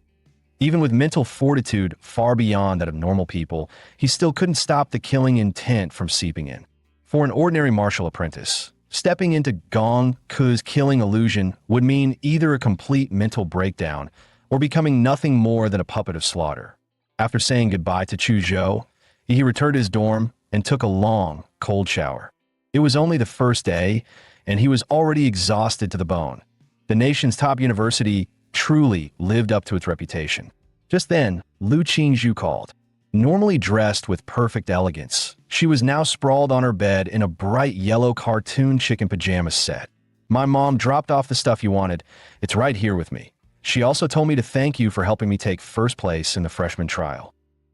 Even with mental fortitude far beyond that of normal people, he still couldn't stop the killing intent from seeping in. For an ordinary martial apprentice, stepping into Gong Ku's killing illusion would mean either a complete mental breakdown or becoming nothing more than a puppet of slaughter. After saying goodbye to Chuzhou, he returned to his dorm and took a long, cold shower. It was only the first day, and he was already exhausted to the bone. The nation's top university truly lived up to its reputation. Just then, Lu Qingzhu called. Normally dressed with perfect elegance, she was now sprawled on her bed in a bright yellow cartoon chicken pajamas set. My mom dropped off the stuff you wanted. It's right here with me. She also told me to thank you for helping me take first place in the freshman trial.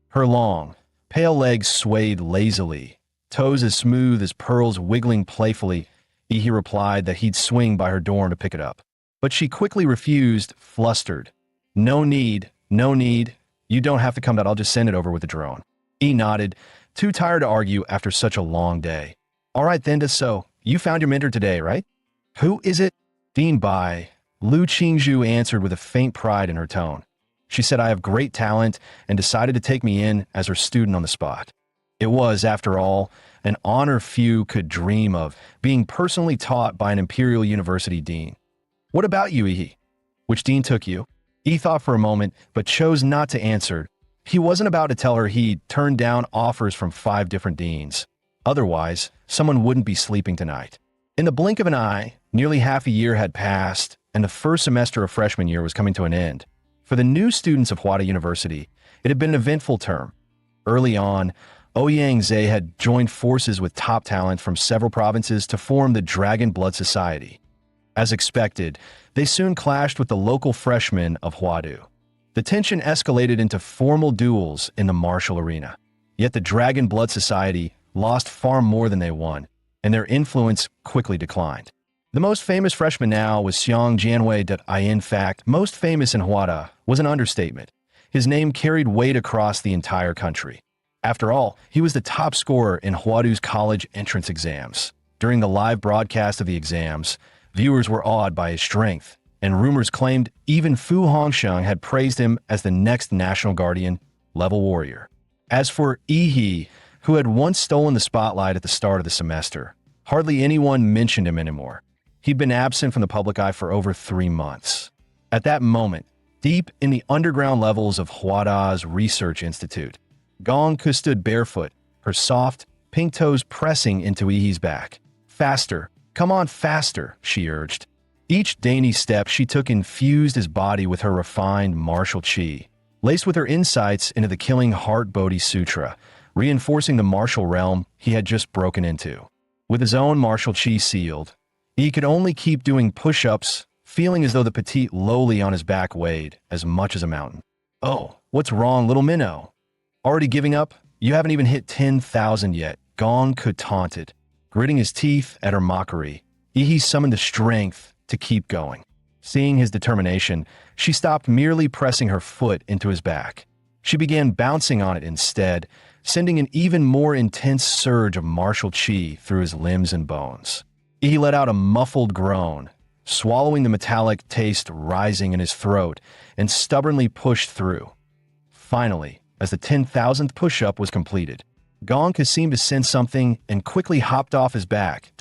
Her long, pale legs swayed lazily, toes as smooth as pearls wiggling playfully. He replied that he'd swing by her dorm to pick it up. But she quickly refused, flustered. No need. You don't have to come out. I'll just send it over with the drone. He nodded, too tired to argue after such a long day. All right then, so you found your mentor today, right? Who is it? Dean Bai. Lu Qingzhu answered with a faint pride in her tone. She said I have great talent and decided to take me in as her student on the spot. It was, after all, an honor few could dream of, being personally taught by an Imperial University dean. What about you, Yi? Which dean took you? He thought for a moment, but chose not to answer. He wasn't about to tell her he'd turned down offers from 5 different deans. Otherwise, someone wouldn't be sleeping tonight. In the blink of an eye, nearly half a year had passed, and the first semester of freshman year was coming to an end. For the new students of Hwada University, It had been an eventful term. Early on, Ouyang Zhe had joined forces with top talent from several provinces to form the Dragon Blood Society. As expected, they soon clashed with the local freshmen of Huadu. The tension escalated into formal duels in the martial arena. Yet the Dragon Blood Society lost far more than they won, and their influence quickly declined. The most famous freshman now was Xiang Jianwei. In fact, most famous in Huada was an understatement. His name carried weight across the entire country. After all, he was the top scorer in Huadu's college entrance exams. During the live broadcast of the exams, viewers were awed by his strength, and rumors claimed even Fu Hongsheng had praised him as the next national guardian level warrior. As for Yi, who had once stolen the spotlight at the start of the semester, hardly anyone mentioned him anymore. He'd been absent from the public eye for over 3 months. At that moment, deep in the underground levels of Huada's Research Institute, Gong Ku stood barefoot, her soft, pink toes pressing into Yi's back. "Faster, come on faster," she urged. Each dainty step she took infused his body with her refined martial chi, laced with her insights into the killing Heart Bodhi Sutra, reinforcing the martial realm he had just broken into. With his own martial chi sealed, he could only keep doing push-ups, feeling as though the petite lowly on his back weighed as much as a mountain. "Oh, what's wrong, little minnow? Already giving up? You haven't even hit 10,000 yet," Gong Ku taunted. Gritting his teeth at her mockery, Yi summoned the strength to keep going. Seeing his determination, she stopped merely pressing her foot into his back. She began bouncing on it instead, sending an even more intense surge of martial chi through his limbs and bones. He let out a muffled groan, swallowing the metallic taste rising in his throat, and stubbornly pushed through. Finally, as the 10,000th push-up was completed, Gong Ku seemed to sense something and quickly hopped off his back.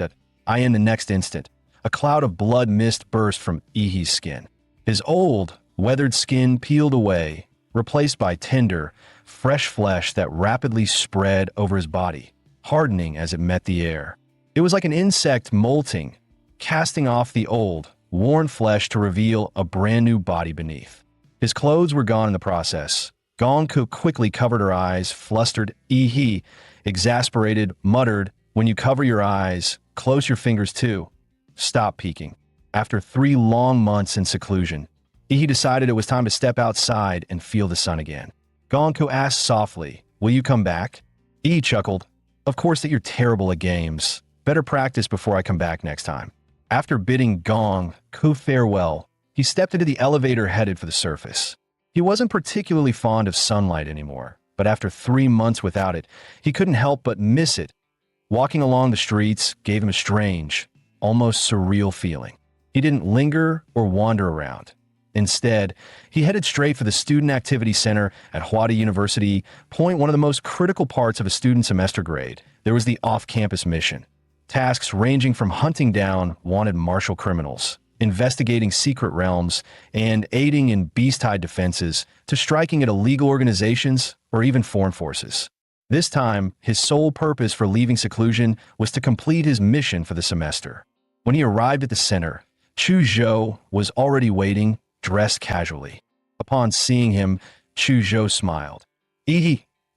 In the next instant, a cloud of blood mist burst from Yi's skin. His old, weathered skin peeled away, replaced by tender, fresh flesh that rapidly spread over his body, hardening as it met the air. It was like an insect molting, casting off the old, worn flesh to reveal a brand new body beneath. His clothes were gone in the process. Gong Ku quickly covered her eyes, flustered. Yi, exasperated, muttered, "When you cover your eyes, close your fingers too. Stop peeking." After 3 long months in seclusion, Yi decided it was time to step outside and feel the sun again. Gong Ku asked softly, "Will you come back?" Yi chuckled, "Of course that you're terrible at games. Better practice before I come back next time." After bidding Gong Ku farewell, he stepped into the elevator headed for the surface. He wasn't particularly fond of sunlight anymore, but after 3 months without it, he couldn't help but miss it. Walking along the streets gave him a strange, almost surreal feeling. He didn't linger or wander around. Instead, he headed straight for the Student Activity Center at Huada University, one of the most critical parts of a student semester grade. There was the off-campus mission. Tasks ranging from hunting down wanted martial criminals, investigating secret realms, and aiding in beast-hide defenses, to striking at illegal organizations or even foreign forces. This time, his sole purpose for leaving seclusion was to complete his mission for the semester. When he arrived at the center, Chu Zhou was already waiting, dressed casually. Upon seeing him, Chu Zhou smiled.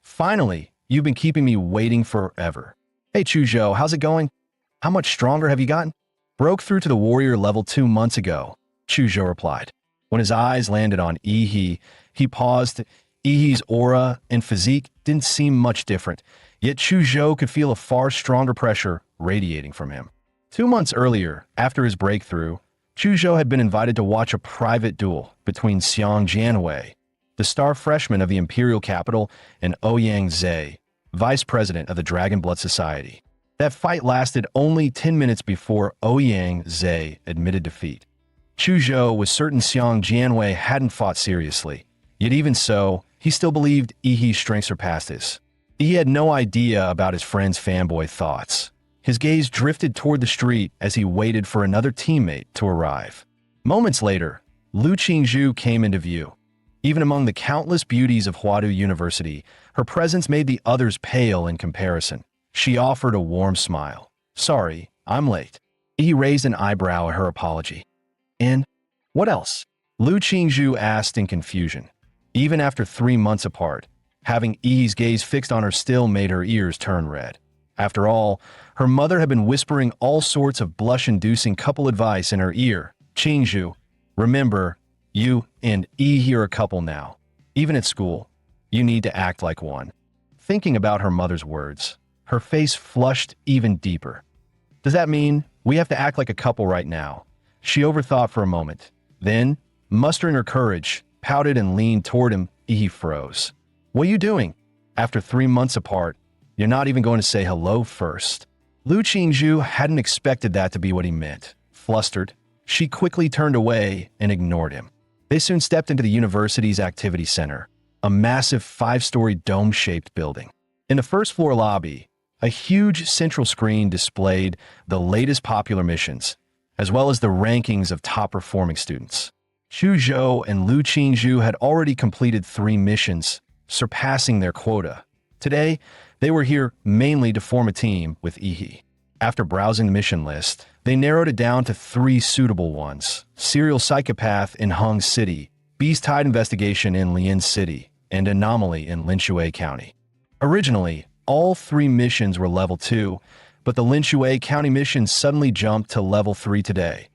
Finally, you've been keeping me waiting forever." "Hey Chu Zhou, how's it going? How much stronger have you gotten?" "Broke through to the warrior level 2 months ago," Chu Zhou replied. When his eyes landed on Yi, he paused. Yi's aura and physique didn't seem much different, yet Chu Zhou could feel a far stronger pressure radiating from him. 2 months earlier, after his breakthrough, Chu Zhou had been invited to watch a private duel between Xiang Jianwei, the star freshman of the imperial capital, and Ouyang Zhe, vice president of the Dragon Blood Society. That fight lasted only 10 minutes before Ouyang Zhe admitted defeat. Chu Zhou was certain Xiang Jianwei hadn't fought seriously, yet even so, he still believed Yi's strength surpassed his. He had no idea about his friend's fanboy thoughts. His gaze drifted toward the street as he waited for another teammate to arrive. Moments later, Lu Qingzhu came into view. Even among the countless beauties of Huadu University, her presence made the others pale in comparison. She offered a warm smile. "Sorry, I'm late." He raised an eyebrow at her apology. "And what else?" Lu Qingzhu asked in confusion. Even after 3 months apart, having Yi's gaze fixed on her still made her ears turn red. After all, her mother had been whispering all sorts of blush-inducing couple advice in her ear. Qingzhu, remember, you and Yi are a couple now. Even at school, you need to act like one. Thinking about her mother's words, her face flushed even deeper. Does that mean we have to act like a couple right now? She overthought for a moment. Then, mustering her courage, pouted and leaned toward him. He froze. What are you doing? After 3 months apart, you're not even going to say hello first. Lu Qingzhu hadn't expected that to be what he meant. Flustered, she quickly turned away and ignored him. They soon stepped into the university's activity center, a massive 5-story dome-shaped building. In the first-floor lobby, a huge central screen displayed the latest popular missions, as well as the rankings of top-performing students. Chu Zhou and Lu Qingzhu had already completed 3 missions, surpassing their quota. Today, they were here mainly to form a team with Yi. After browsing the mission list, they narrowed it down to 3 suitable ones: Serial Psychopath in Hung City, Beast Tide Investigation in Lian City, and Anomaly in Linshui County. Originally, all 3 missions were level 2, but the Linshui County mission suddenly jumped to level 3 today.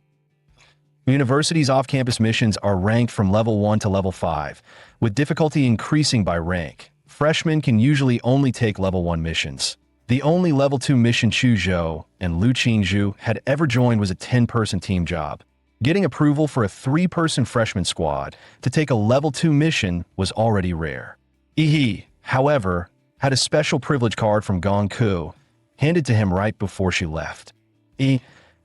The university's off-campus missions are ranked from level 1 to level 5, with difficulty increasing by rank. Freshmen can usually only take level 1 missions. The only level 2 mission Chu Zhou and Lu Qingzhu had ever joined was a 10-person team job. Getting approval for a 3-person freshman squad to take a level 2 mission was already rare. Yi, however, had a special privilege card from Gong Ku, handed to him right before she left.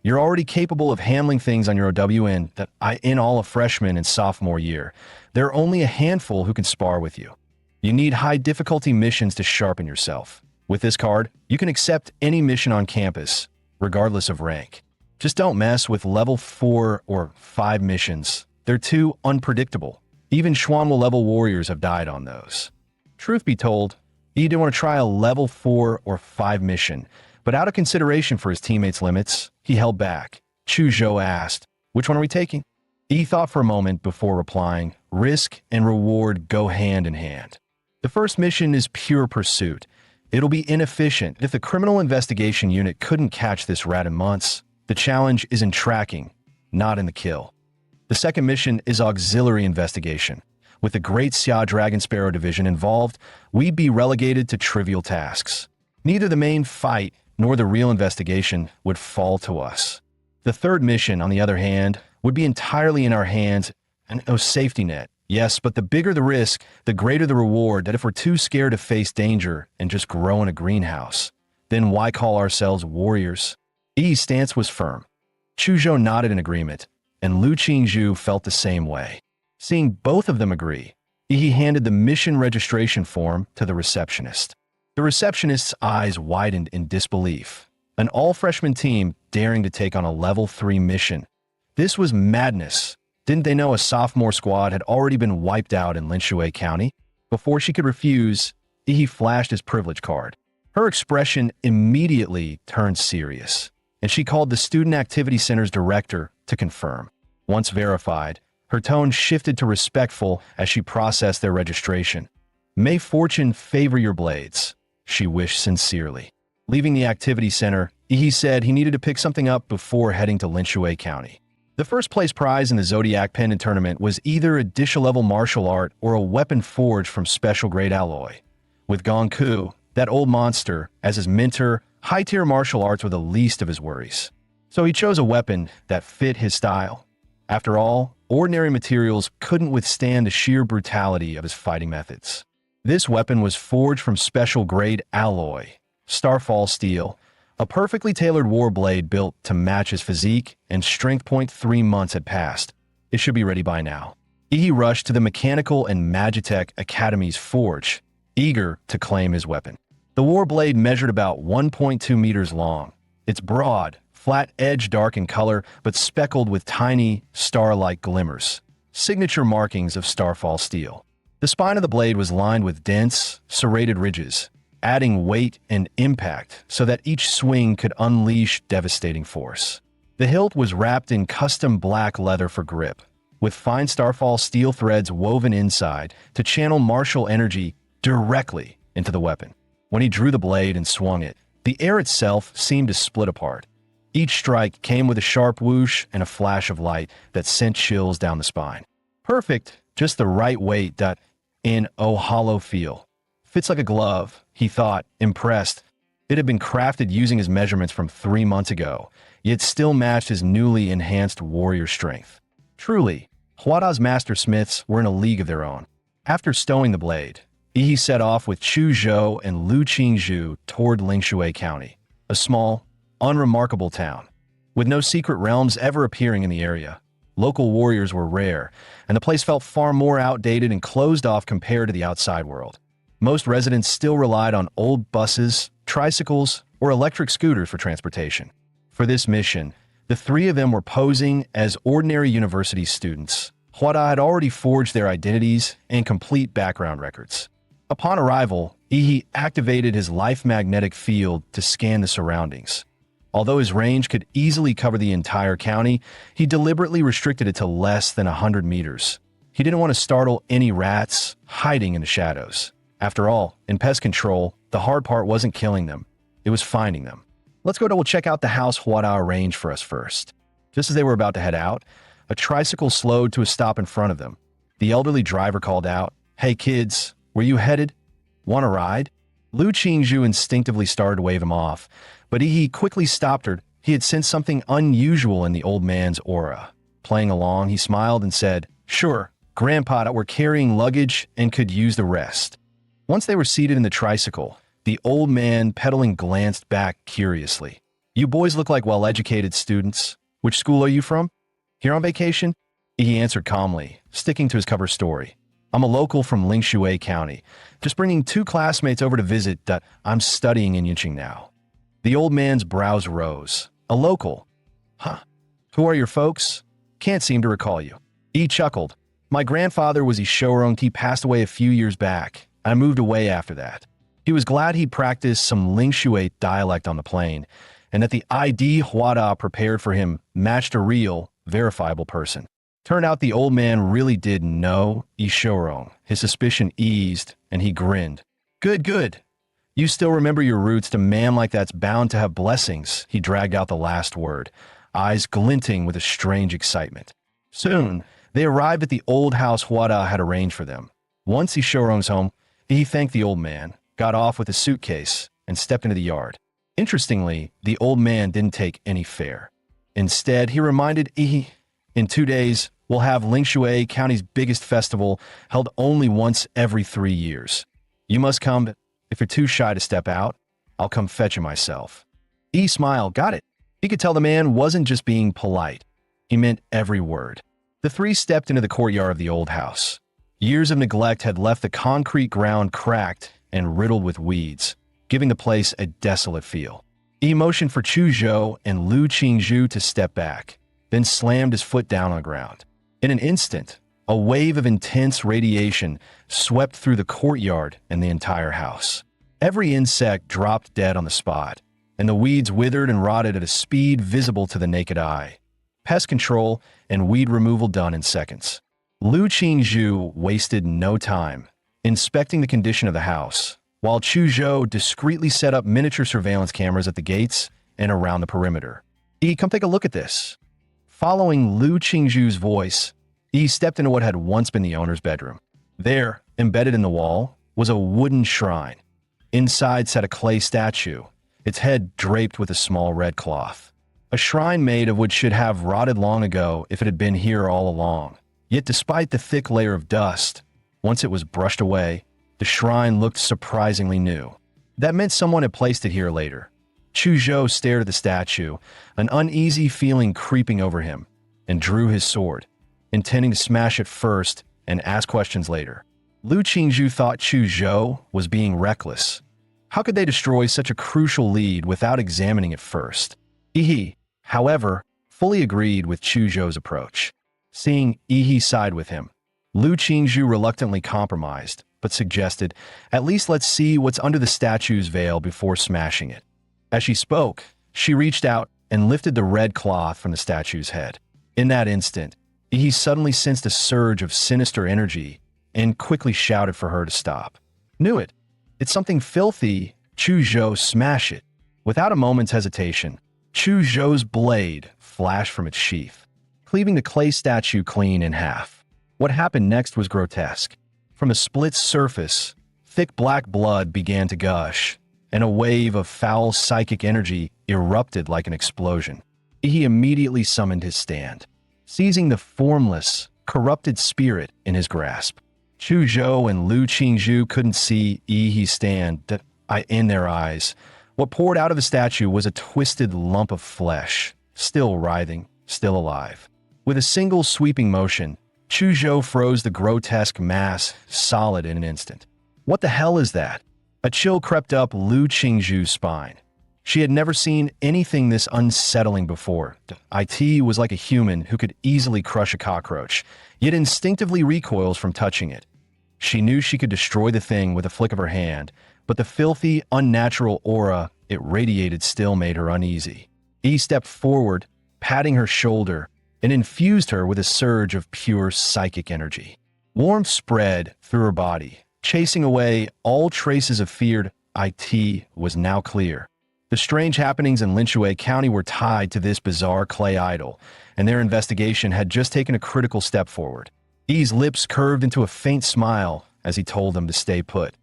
You're already capable of handling things on your OWN that in all of freshman and sophomore year. There are only a handful who can spar with you. You need high difficulty missions to sharpen yourself. With this card, you can accept any mission on campus, regardless of rank. Just don't mess with level 4 or 5 missions. They're too unpredictable. Even Xuanwu level warriors have died on those. Truth be told, he didn't want to try a level 4 or 5 mission, but out of consideration for his teammates' limits, he held back. Chu Zhou asked, "Which one are we taking?" He thought for a moment before replying, "Risk and reward go hand in hand. The first mission is pure pursuit. It'll be inefficient. If the criminal investigation unit couldn't catch this rat in months, the challenge is in tracking, not in the kill. The second mission is auxiliary investigation. With the Great Xia Dragon Sparrow Division involved, we'd be relegated to trivial tasks. Neither the main fight nor the real investigation would fall to us. The third mission, on the other hand, would be entirely in our hands and no safety net. Yes, but the bigger the risk, the greater the reward. That if we're too scared to face danger and just grow in a greenhouse, then why call ourselves warriors?" Yi's stance was firm. Chu Zhou nodded in agreement, and Lu Qingzhu felt the same way. Seeing both of them agree, Yi handed the mission registration form to the receptionist. The receptionist's eyes widened in disbelief. An all-freshman team daring to take on a level 3 mission. This was madness. Didn't they know a sophomore squad had already been wiped out in Linshui County? Before she could refuse, Yi flashed his privilege card. Her expression immediately turned serious, and she called the Student Activity Center's director to confirm. Once verified, her tone shifted to respectful as she processed their registration. "May fortune favor your blades," she wished sincerely. Leaving the activity center, Yi said he needed to pick something up before heading to Linshui County. The first place prize in the Zodiac Pendant Tournament was either a dish-level martial art or a weapon forged from special grade alloy. With Gong Ku, that old monster, as his mentor, high-tier martial arts were the least of his worries. So he chose a weapon that fit his style. After all, ordinary materials couldn't withstand the sheer brutality of his fighting methods. This weapon was forged from special grade alloy, Starfall steel, a perfectly tailored war blade built to match his physique and strength. 3 months had passed. It should be ready by now. Yi rushed to the Mechanical and Magitech Academy's forge, eager to claim his weapon. The war blade measured about 1.2 meters long. Its broad, flat edge dark in color but speckled with tiny, star-like glimmers, signature markings of Starfall steel. The spine of the blade was lined with dense, serrated ridges, adding weight and impact so that each swing could unleash devastating force. The hilt was wrapped in custom black leather for grip, with fine starfall steel threads woven inside to channel martial energy directly into the weapon. When he drew the blade and swung it, the air itself seemed to split apart. Each strike came with a sharp whoosh and a flash of light that sent chills down the spine. Perfect, just the right weight that, in a hollow feel. Fits like a glove, he thought, impressed. It had been crafted using his measurements from 3 months ago, yet still matched his newly enhanced warrior strength. Truly, Huada's master smiths were in a league of their own. After stowing the blade, Yi set off with Chu Zhou and Lu Qingzhu toward Lingshui County, a small, unremarkable town. With no secret realms ever appearing in the area, local warriors were rare, and the place felt far more outdated and closed off compared to the outside world. Most residents still relied on old buses, tricycles, or electric scooters for transportation. For this mission, the three of them were posing as ordinary university students. Huada had already forged their identities and complete background records. Upon arrival, Yi activated his life magnetic field to scan the surroundings. Although his range could easily cover the entire county, he deliberately restricted it to less than 100 meters. He didn't want to startle any rats hiding in the shadows. After all, in pest control, the hard part wasn't killing them, it was finding them. Let's go double check out the house Huada arranged for us first. Just as they were about to head out, a tricycle slowed to a stop in front of them. The elderly driver called out, "Hey kids, where you headed? Want a ride?" Lu Qingzhu instinctively started to wave him off, but he quickly stopped her. He had sensed something unusual in the old man's aura. Playing along, he smiled and said, "Sure, Grandpa, we're carrying luggage and could use the rest." Once they were seated in the tricycle, the old man pedaling glanced back curiously. "You boys look like well-educated students. Which school are you from?" "Here on vacation?" He answered calmly, sticking to his cover story. "I'm a local from Lingshui County, just bringing 2 classmates over to visit. I'm studying in Yinqing now." The old man's brows rose. "A local? Huh. Who are your folks?" "Can't seem to recall you." He chuckled. "My grandfather was Ishorong. He passed away a few years back. I moved away after that." He was glad he practiced some Lingshui dialect on the plane, and that the ID Huada prepared for him matched a real, verifiable person. Turned out the old man really did know Ishorong. His suspicion eased, and he grinned. Good, good. You still remember your roots. To man like that's bound to have blessings." He dragged out the last word, eyes glinting with a strange excitement. Soon, they arrived at the old house Huada had arranged for them. Once Ishorong's home, he thanked the old man, got off with his suitcase, and stepped into the yard. Interestingly, the old man didn't take any fare. Instead, he reminded Yi, "In 2 days, we'll have Lingshui County's biggest festival, held only once every 3 years. You must come. If you're too shy to step out, I'll come fetch you myself." Yi smiled. Got it. He could tell the man wasn't just being polite. He meant every word. The three stepped into the courtyard of the old house. Years of neglect had left the concrete ground cracked and riddled with weeds, giving the place a desolate feel. He motioned for Chu Zhou and Lu Qingzhu to step back, then slammed his foot down on the ground. In an instant, a wave of intense radiation swept through the courtyard and the entire house. Every insect dropped dead on the spot, and the weeds withered and rotted at a speed visible to the naked eye. Pest control and weed removal done in seconds. Lu Qingzhu wasted no time inspecting the condition of the house, while Chu Zhou discreetly set up miniature surveillance cameras at the gates and around the perimeter. Come take a look at this." Following Lu Qingzhu's voice, he stepped into what had once been the owner's bedroom. There, embedded in the wall, was a wooden shrine. Inside sat a clay statue, its head draped with a small red cloth. A shrine made of what should have rotted long ago if it had been here all along. Yet despite the thick layer of dust, once it was brushed away, the shrine looked surprisingly new. That meant someone had placed it here later. Chu Zhou stared at the statue, an uneasy feeling creeping over him, and drew his sword, intending to smash it first and ask questions later. Lu Qingzhu thought Chu Zhou was being reckless. How could they destroy such a crucial lead without examining it first? Yi, however, fully agreed with Chu Zhou's approach. Seeing Yi side with him, Lu Qingzhu reluctantly compromised, but suggested, "At least let's see what's under the statue's veil before smashing it." As she spoke, she reached out and lifted the red cloth from the statue's head. In that instant, He suddenly sensed a surge of sinister energy and quickly shouted for her to stop. Knew it. It's something filthy. Chu Zhou, smash it. Without a moment's hesitation, Chu Zhou's blade flashed from its sheath, cleaving the clay statue clean in half. What happened next was grotesque. From a split surface, thick black blood began to gush, and a wave of foul psychic energy erupted like an explosion. He immediately summoned his stand, seizing the formless, corrupted spirit in his grasp. Chu Zhou and Lu Qingzhu couldn't see Yi's stand in their eyes. What poured out of the statue was a twisted lump of flesh, still writhing, still alive. With a single sweeping motion, Chu Zhou froze the grotesque mass solid in an instant. What the hell is that? A chill crept up Lu Qingzhu's spine. She had never seen anything this unsettling before. It was like a human who could easily crush a cockroach, yet instinctively recoils from touching it. She knew she could destroy the thing with a flick of her hand, but the filthy, unnatural aura it radiated still made her uneasy. He stepped forward, patting her shoulder, and infused her with a surge of pure psychic energy. Warmth spread through her body, chasing away all traces of feared. It was now clear. The strange happenings in Linshui County were tied to this bizarre clay idol, and their investigation had just taken a critical step forward. Yi's lips curved into a faint smile as he told them to stay put.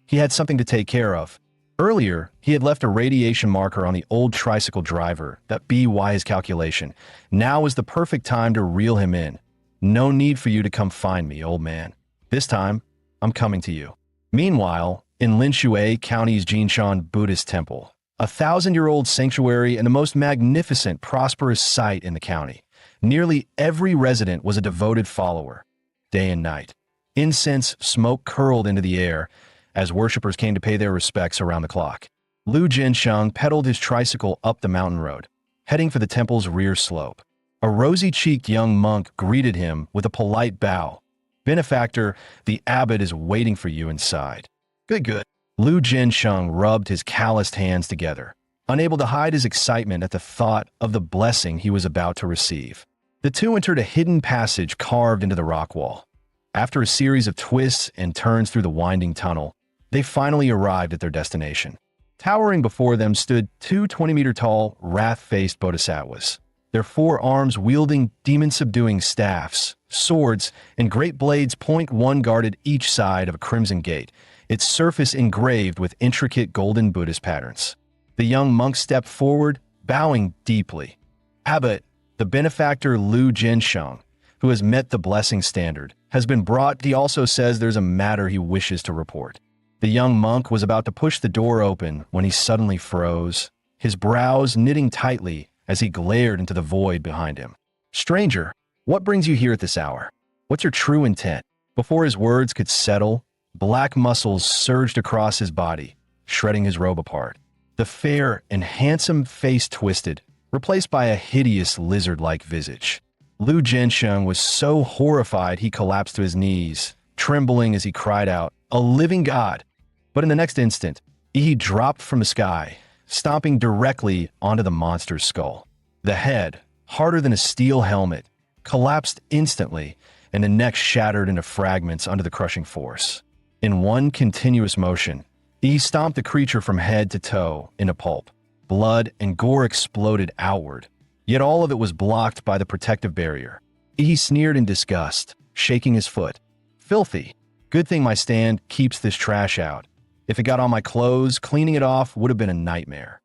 He had something to take care of. Earlier, he had left a radiation marker on the old tricycle driver that by his calculation. Now was the perfect time to reel him in. No need for you to come find me, old man. This time, I'm coming to you. Meanwhile, in Linshui County's Jinshan Buddhist Temple, a 1,000-year-old sanctuary and the most magnificent, prosperous site in the county, nearly every resident was a devoted follower, day and night. Incense smoke curled into the air as worshippers came to pay their respects around the clock. Lu Jinsheng pedaled his tricycle up the mountain road, heading for the temple's rear slope. A rosy-cheeked young monk greeted him with a polite bow. Benefactor, the abbot is waiting for you inside. Good, good. Lu Jinsheng rubbed his calloused hands together, unable to hide his excitement at the thought of the blessing he was about to receive. The two entered a hidden passage carved into the rock wall. After a series of twists and turns through the winding tunnel, they finally arrived at their destination. Towering before them stood two 20-meter-tall, wrath-faced bodhisattvas, their four arms wielding demon-subduing staffs, swords, and great blades one guarded each side of a crimson gate, its surface engraved with intricate golden Buddhist patterns. The young monk stepped forward, bowing deeply. Abbot, the benefactor Lu Jinsheng, who has met the blessing standard, has been brought. He also says there's a matter he wishes to report. The young monk was about to push the door open when he suddenly froze, his brows knitting tightly as he glared into the void behind him. Stranger, what brings you here at this hour? What's your true intent? Before his words could settle, black muscles surged across his body, shredding his robe apart. The fair and handsome face twisted, replaced by a hideous lizard-like visage. Lu Jinsheng was so horrified he collapsed to his knees, trembling as he cried out, "A living god!" But in the next instant, he dropped from the sky, stomping directly onto the monster's skull. The head, harder than a steel helmet, collapsed instantly, and the neck shattered into fragments under the crushing force. In one continuous motion, he stomped the creature from head to toe into pulp. Blood and gore exploded outward, yet all of it was blocked by the protective barrier. He sneered in disgust, shaking his foot. Filthy. Good thing my stand keeps this trash out. If it got on my clothes, cleaning it off would have been a nightmare.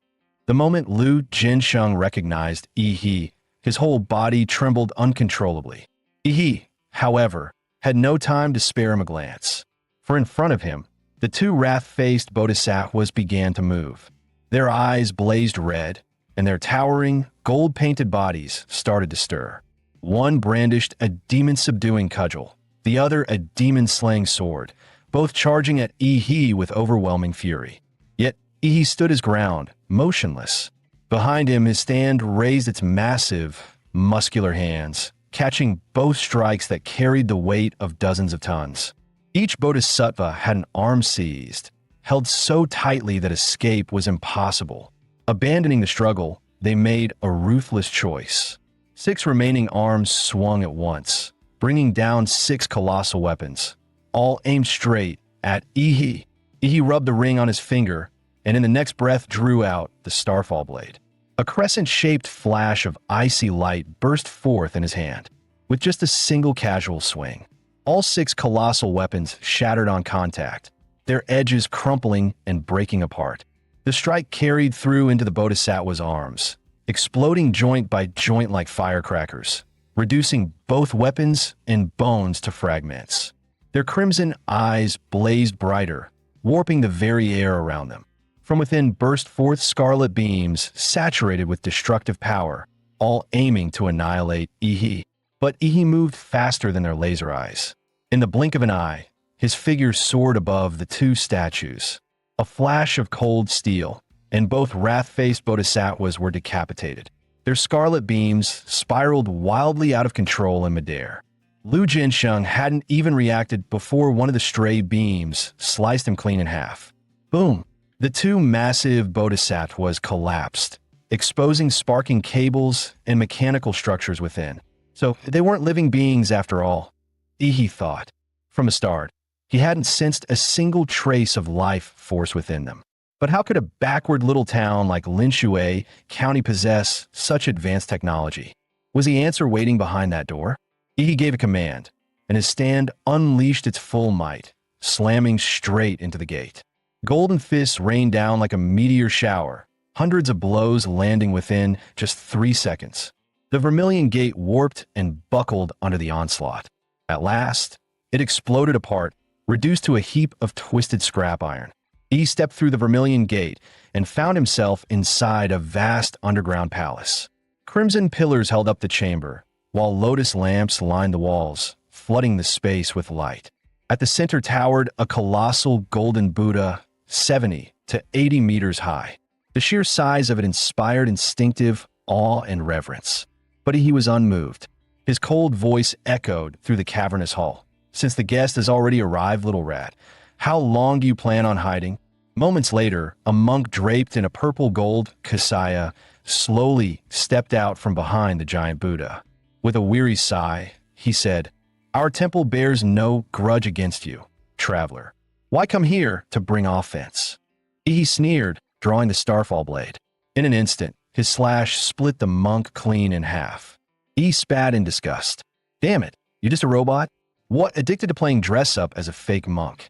The moment Lu Jinsheng recognized Yi, his whole body trembled uncontrollably. Yi, however, had no time to spare him a glance. For in front of him, the two wrath-faced bodhisattvas began to move. Their eyes blazed red, and their towering, gold-painted bodies started to stir. One brandished a demon-subduing cudgel, the other a demon-slaying sword, both charging at Yi with overwhelming fury. Yet Yi stood his ground, motionless. Behind him, his stand raised its massive, muscular hands, catching both strikes that carried the weight of dozens of tons. Each bodhisattva had an arm seized, held so tightly that escape was impossible. Abandoning the struggle, they made a ruthless choice. 6 remaining arms swung at once, bringing down 6 colossal weapons, all aimed straight at Ihi. Ihi rubbed the ring on his finger, and in the next breath drew out the Starfall blade. A crescent-shaped flash of icy light burst forth in his hand, with just a single casual swing. All 6 colossal weapons shattered on contact, their edges crumpling and breaking apart. The strike carried through into the Bodhisattva's arms, exploding joint by joint like firecrackers, reducing both weapons and bones to fragments. Their crimson eyes blazed brighter, warping the very air around them. From within burst forth scarlet beams saturated with destructive power, all aiming to annihilate Ihi. But Ihi moved faster than their laser eyes. In the blink of an eye, his figure soared above the 2 statues. A flash of cold steel, and both wrath-faced bodhisattvas were decapitated. Their scarlet beams spiraled wildly out of control in midair. Lu Jinsheng hadn't even reacted before one of the stray beams sliced him clean in half. Boom! The 2 massive bodhisattvas collapsed, exposing sparking cables and mechanical structures within. So they weren't living beings after all, Ihi thought. From the start, he hadn't sensed a single trace of life force within them. But how could a backward little town like Linshui County possess such advanced technology? Was the answer waiting behind that door? Ihi gave a command, and his stand unleashed its full might, slamming straight into the gate. Golden fists rained down like a meteor shower, hundreds of blows landing within just 3 seconds. The vermilion gate warped and buckled under the onslaught. At last, it exploded apart, reduced to a heap of twisted scrap iron. He stepped through the vermilion gate and found himself inside a vast underground palace. Crimson pillars held up the chamber, while lotus lamps lined the walls, flooding the space with light. At the center towered a colossal golden Buddha, 70 to 80 meters high. The sheer size of it inspired instinctive awe and reverence. But he was unmoved. His cold voice echoed through the cavernous hall. "Since the guest has already arrived, little rat, how long do you plan on hiding?" Moments later, a monk draped in a purple gold kasaya slowly stepped out from behind the giant Buddha. With a weary sigh, he said, "Our temple bears no grudge against you, traveler. Why come here to bring offense?" He sneered, drawing the Starfall blade. In an instant, his slash split the monk clean in half. He spat in disgust. "Damn it, you just a robot? What, addicted to playing dress-up as a fake monk?"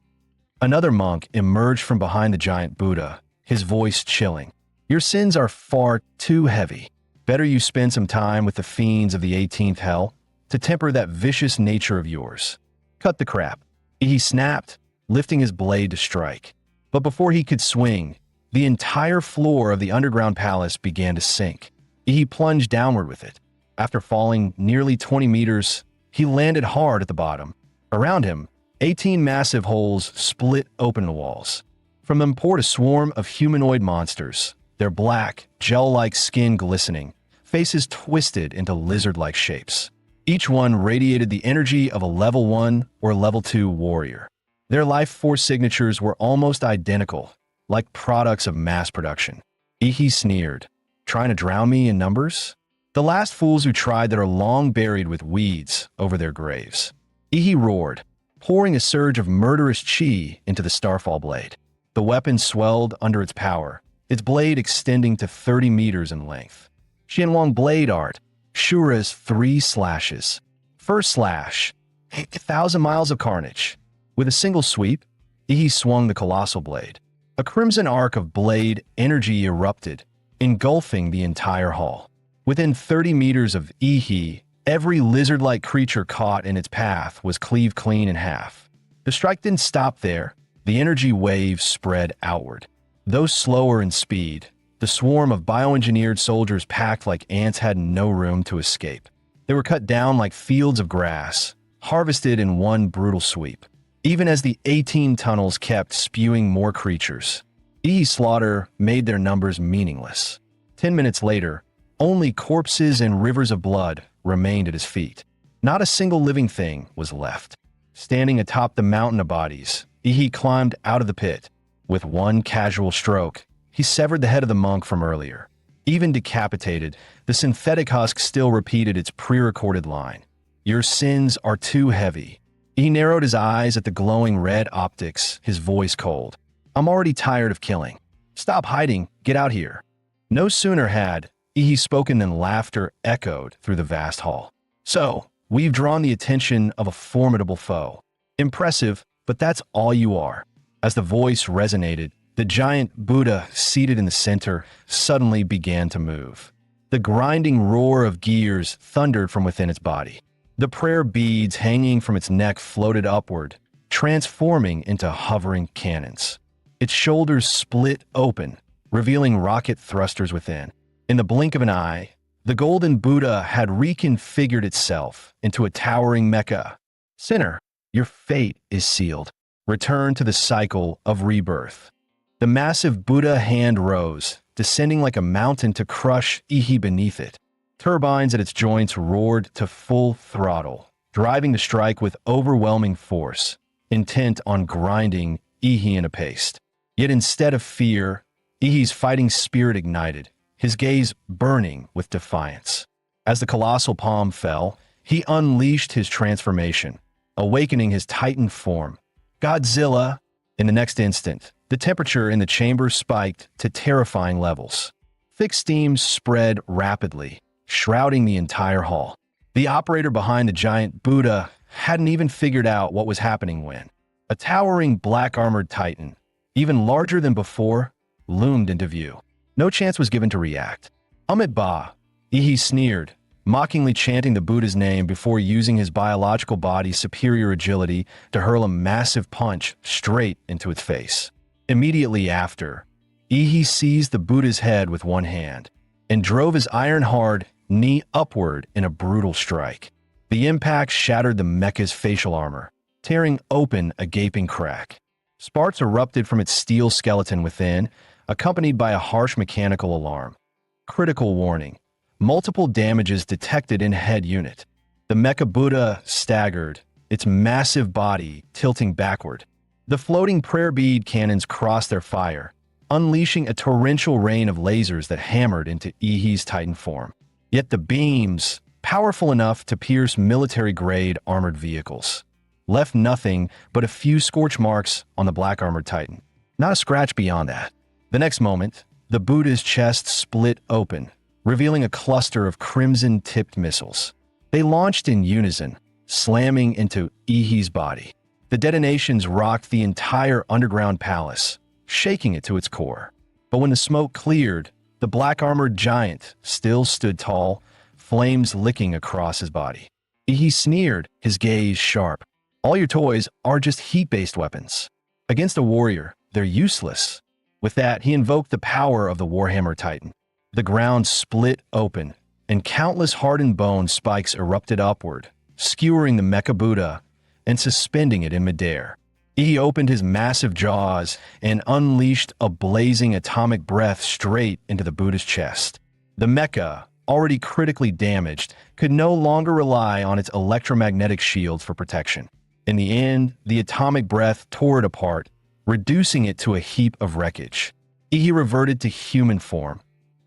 Another monk emerged from behind the giant Buddha, his voice chilling. "Your sins are far too heavy. Better you spend some time with the fiends of the 18th hell to temper that vicious nature of yours. Cut the crap." He snapped, lifting his blade to strike. But before he could swing, the entire floor of the underground palace began to sink. He plunged downward with it. After falling nearly 20 meters, he landed hard at the bottom. Around him, 18 massive holes split open the walls. From them poured a swarm of humanoid monsters, their black, gel-like skin glistening, faces twisted into lizard-like shapes. Each one radiated the energy of a level 1 or level 2 warrior. Their life force signatures were almost identical, like products of mass production. Ihi sneered. "Trying to drown me in numbers? The last fools who tried that are long buried with weeds over their graves." Ihi roared, pouring a surge of murderous chi into the Starfall blade. The weapon swelled under its power, its blade extending to 30 meters in length. Xianwang blade art, Shura's 3 slashes. First slash, 1,000 miles of carnage. With a single sweep, Ihi swung the colossal blade. A crimson arc of blade energy erupted, engulfing the entire hall. Within 30 meters of Ihi, every lizard-like creature caught in its path was cleaved clean in half. The strike didn't stop there. The energy waves spread outward. Though slower in speed, the swarm of bioengineered soldiers packed like ants had no room to escape. They were cut down like fields of grass, harvested in one brutal sweep. Even as the 18 tunnels kept spewing more creatures, Ihi's slaughter made their numbers meaningless. 10 minutes later, only corpses and rivers of blood remained at his feet. Not a single living thing was left. Standing atop the mountain of bodies, Ihi climbed out of the pit. With one casual stroke, he severed the head of the monk from earlier. Even decapitated, the synthetic husk still repeated its pre-recorded line. Your sins are too heavy. He narrowed his eyes at the glowing red optics, his voice cold. I'm already tired of killing. Stop hiding, get out here. No sooner had he spoken than laughter echoed through the vast hall. So, we've drawn the attention of a formidable foe. Impressive, but that's all you are. As the voice resonated, the giant Buddha seated in the center suddenly began to move. The grinding roar of gears thundered from within its body. The prayer beads hanging from its neck floated upward, transforming into hovering cannons. Its shoulders split open, revealing rocket thrusters within. In the blink of an eye, the golden Buddha had reconfigured itself into a towering mecha. Sinner, your fate is sealed. Return to the cycle of rebirth. The massive Buddha hand rose, descending like a mountain to crush Ihi beneath it. Turbines at its joints roared to full throttle, driving the strike with overwhelming force, intent on grinding Ihi in a paste. Yet instead of fear, Ihi's fighting spirit ignited, his gaze burning with defiance. As the colossal palm fell, he unleashed his transformation, awakening his titan form. Godzilla! In the next instant, the temperature in the chamber spiked to terrifying levels. Thick steam spread rapidly, shrouding the entire hall. The operator behind the giant Buddha hadn't even figured out what was happening when a towering black-armored titan, even larger than before, loomed into view. No chance was given to react. Amit Ba, Ihi sneered, mockingly chanting the Buddha's name before using his biological body's superior agility to hurl a massive punch straight into its face. Immediately after, Ihi seized the Buddha's head with one hand and drove his iron-hard knee upward in a brutal strike. The impact shattered the mecha's facial armor, tearing open a gaping crack. Sparks erupted from its steel skeleton within, accompanied by a harsh mechanical alarm. Critical warning. Multiple damages detected in head unit. The Mecha Buddha staggered, its massive body tilting backward. The floating prayer bead cannons crossed their fire, unleashing a torrential rain of lasers that hammered into Ihi's titan form. Yet the beams, powerful enough to pierce military-grade armored vehicles, left nothing but a few scorch marks on the black armored titan. Not a scratch beyond that. The next moment, the Buddha's chest split open, revealing a cluster of crimson-tipped missiles. They launched in unison, slamming into Ihi's body. The detonations rocked the entire underground palace, shaking it to its core. But when the smoke cleared, the black-armored giant still stood tall, flames licking across his body. Ihi sneered, his gaze sharp. All your toys are just heat-based weapons. Against a warrior, they're useless. With that, he invoked the power of the Warhammer Titan. The ground split open, and countless hardened bone spikes erupted upward, skewering the Mecha Buddha and suspending it in midair. He opened his massive jaws and unleashed a blazing atomic breath straight into the Buddha's chest. The mecha, already critically damaged, could no longer rely on its electromagnetic shields for protection. In the end, the atomic breath tore it apart, reducing it to a heap of wreckage. He reverted to human form,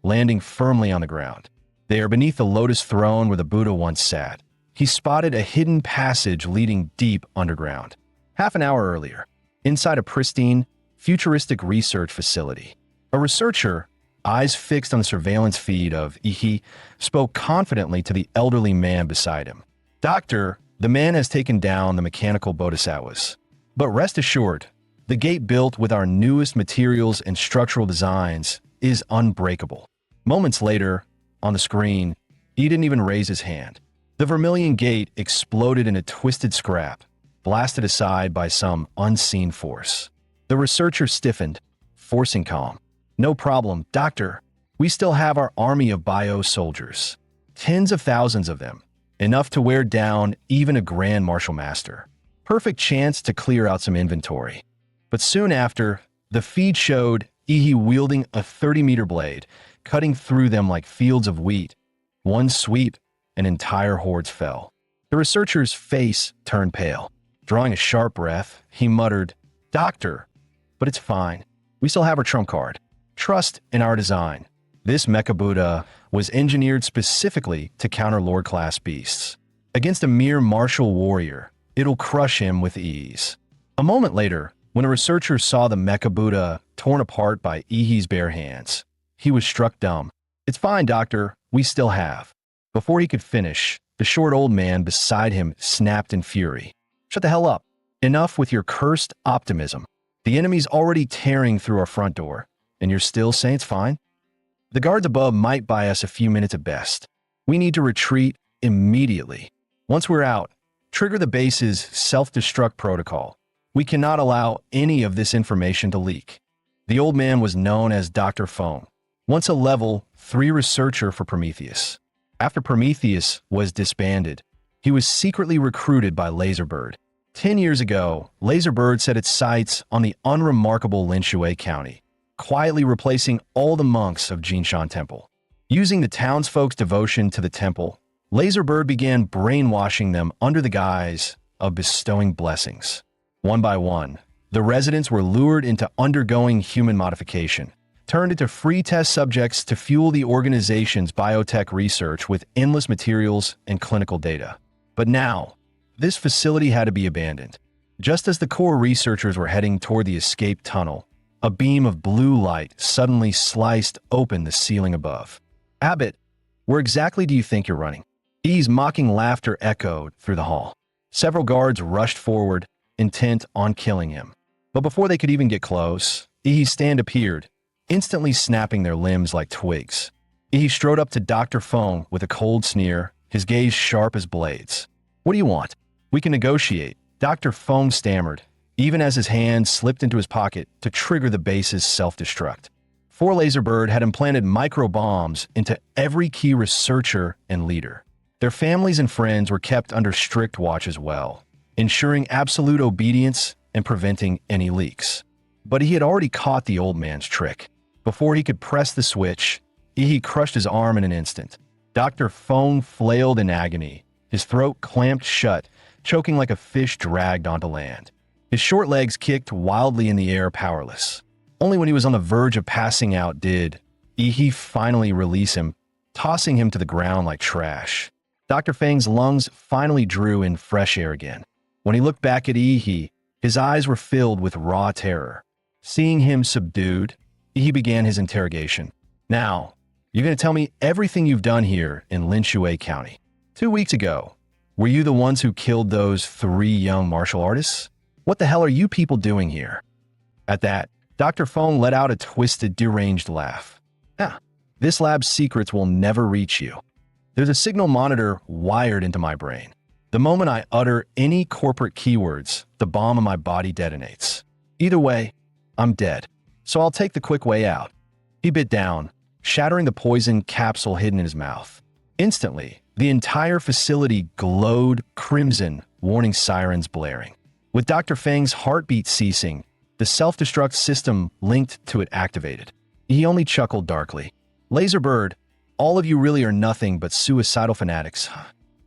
landing firmly on the ground. There, beneath the lotus throne where the Buddha once sat, he spotted a hidden passage leading deep underground. Half an hour earlier, inside a pristine, futuristic research facility, a researcher, eyes fixed on the surveillance feed of Ihi, spoke confidently to the elderly man beside him. Doctor, the man has taken down the mechanical bodhisattvas. But rest assured, the gate built with our newest materials and structural designs is unbreakable. Moments later, on the screen, he didn't even raise his hand. The vermilion gate exploded in a twisted scrap, blasted aside by some unseen force. The researcher stiffened, forcing calm. No problem, doctor. We still have our army of bio-soldiers. Tens of thousands of them. Enough to wear down even a Grand Marshal Master. Perfect chance to clear out some inventory. But soon after, the feed showed Ihi wielding a 30-meter blade, cutting through them like fields of wheat. One sweep, and entire hordes fell. The researcher's face turned pale. Drawing a sharp breath, he muttered, "Doctor, but it's fine. We still have our trump card. Trust in our design." This Mecha Buddha was engineered specifically to counter Lord-class beasts. Against a mere martial warrior, it'll crush him with ease. A moment later, when a researcher saw the Mecha Buddha torn apart by Ihi's bare hands, he was struck dumb. "It's fine, doctor, we still have." Before he could finish, the short old man beside him snapped in fury. "Shut the hell up. Enough with your cursed optimism. The enemy's already tearing through our front door, and you're still saying it's fine? The guards above might buy us a few minutes at best. We need to retreat immediately. Once we're out, trigger the base's self-destruct protocol. We cannot allow any of this information to leak." The old man was known as Dr. Fong, once a level 3 researcher for Prometheus. After Prometheus was disbanded, he was secretly recruited by Laserbird. 10 years ago, Laserbird set its sights on the unremarkable Linshui County, quietly replacing all the monks of Jinshan Temple. Using the townsfolk's devotion to the temple, Laserbird began brainwashing them under the guise of bestowing blessings. One by one, the residents were lured into undergoing human modification, turned into free test subjects to fuel the organization's biotech research with endless materials and clinical data. But now, this facility had to be abandoned. Just as the core researchers were heading toward the escape tunnel, a beam of blue light suddenly sliced open the ceiling above. "Abbott, where exactly do you think you're running?" E's mocking laughter echoed through the hall. Several guards rushed forward, intent on killing him. But before they could even get close, E's stand appeared, instantly snapping their limbs like twigs. E strode up to Dr. Fong with a cold sneer, his gaze sharp as blades. "What do you want? We can negotiate," Dr. Fong stammered, even as his hand slipped into his pocket to trigger the base's self-destruct. 4 Laserbird had implanted micro-bombs into every key researcher and leader. Their families and friends were kept under strict watch as well, ensuring absolute obedience and preventing any leaks. But he had already caught the old man's trick. Before he could press the switch, he crushed his arm in an instant. Dr. Fong flailed in agony, his throat clamped shut, choking like a fish dragged onto land. His short legs kicked wildly in the air, powerless. Only when he was on the verge of passing out did he finally release him, tossing him to the ground like trash. Dr. Fang's lungs finally drew in fresh air again. When he looked back at Ihi, his eyes were filled with raw terror. Seeing him subdued, Ihi began his interrogation. "Now, you're going to tell me everything you've done here in Linshui County. 2 weeks ago, were you the ones who killed those 3 young martial artists? What the hell are you people doing here?" At that, Dr. Fong let out a twisted, deranged laugh. This lab's secrets will never reach you. There's a signal monitor wired into my brain. The moment I utter any corporate keywords, the bomb in my body detonates. Either way, I'm dead. So I'll take the quick way out." He bit down, shattering the poison capsule hidden in his mouth. Instantly, the entire facility glowed crimson, warning sirens blaring. With Dr. Fang's heartbeat ceasing, the self-destruct system linked to it activated. He only chuckled darkly. "Laserbird, all of you really are nothing but suicidal fanatics.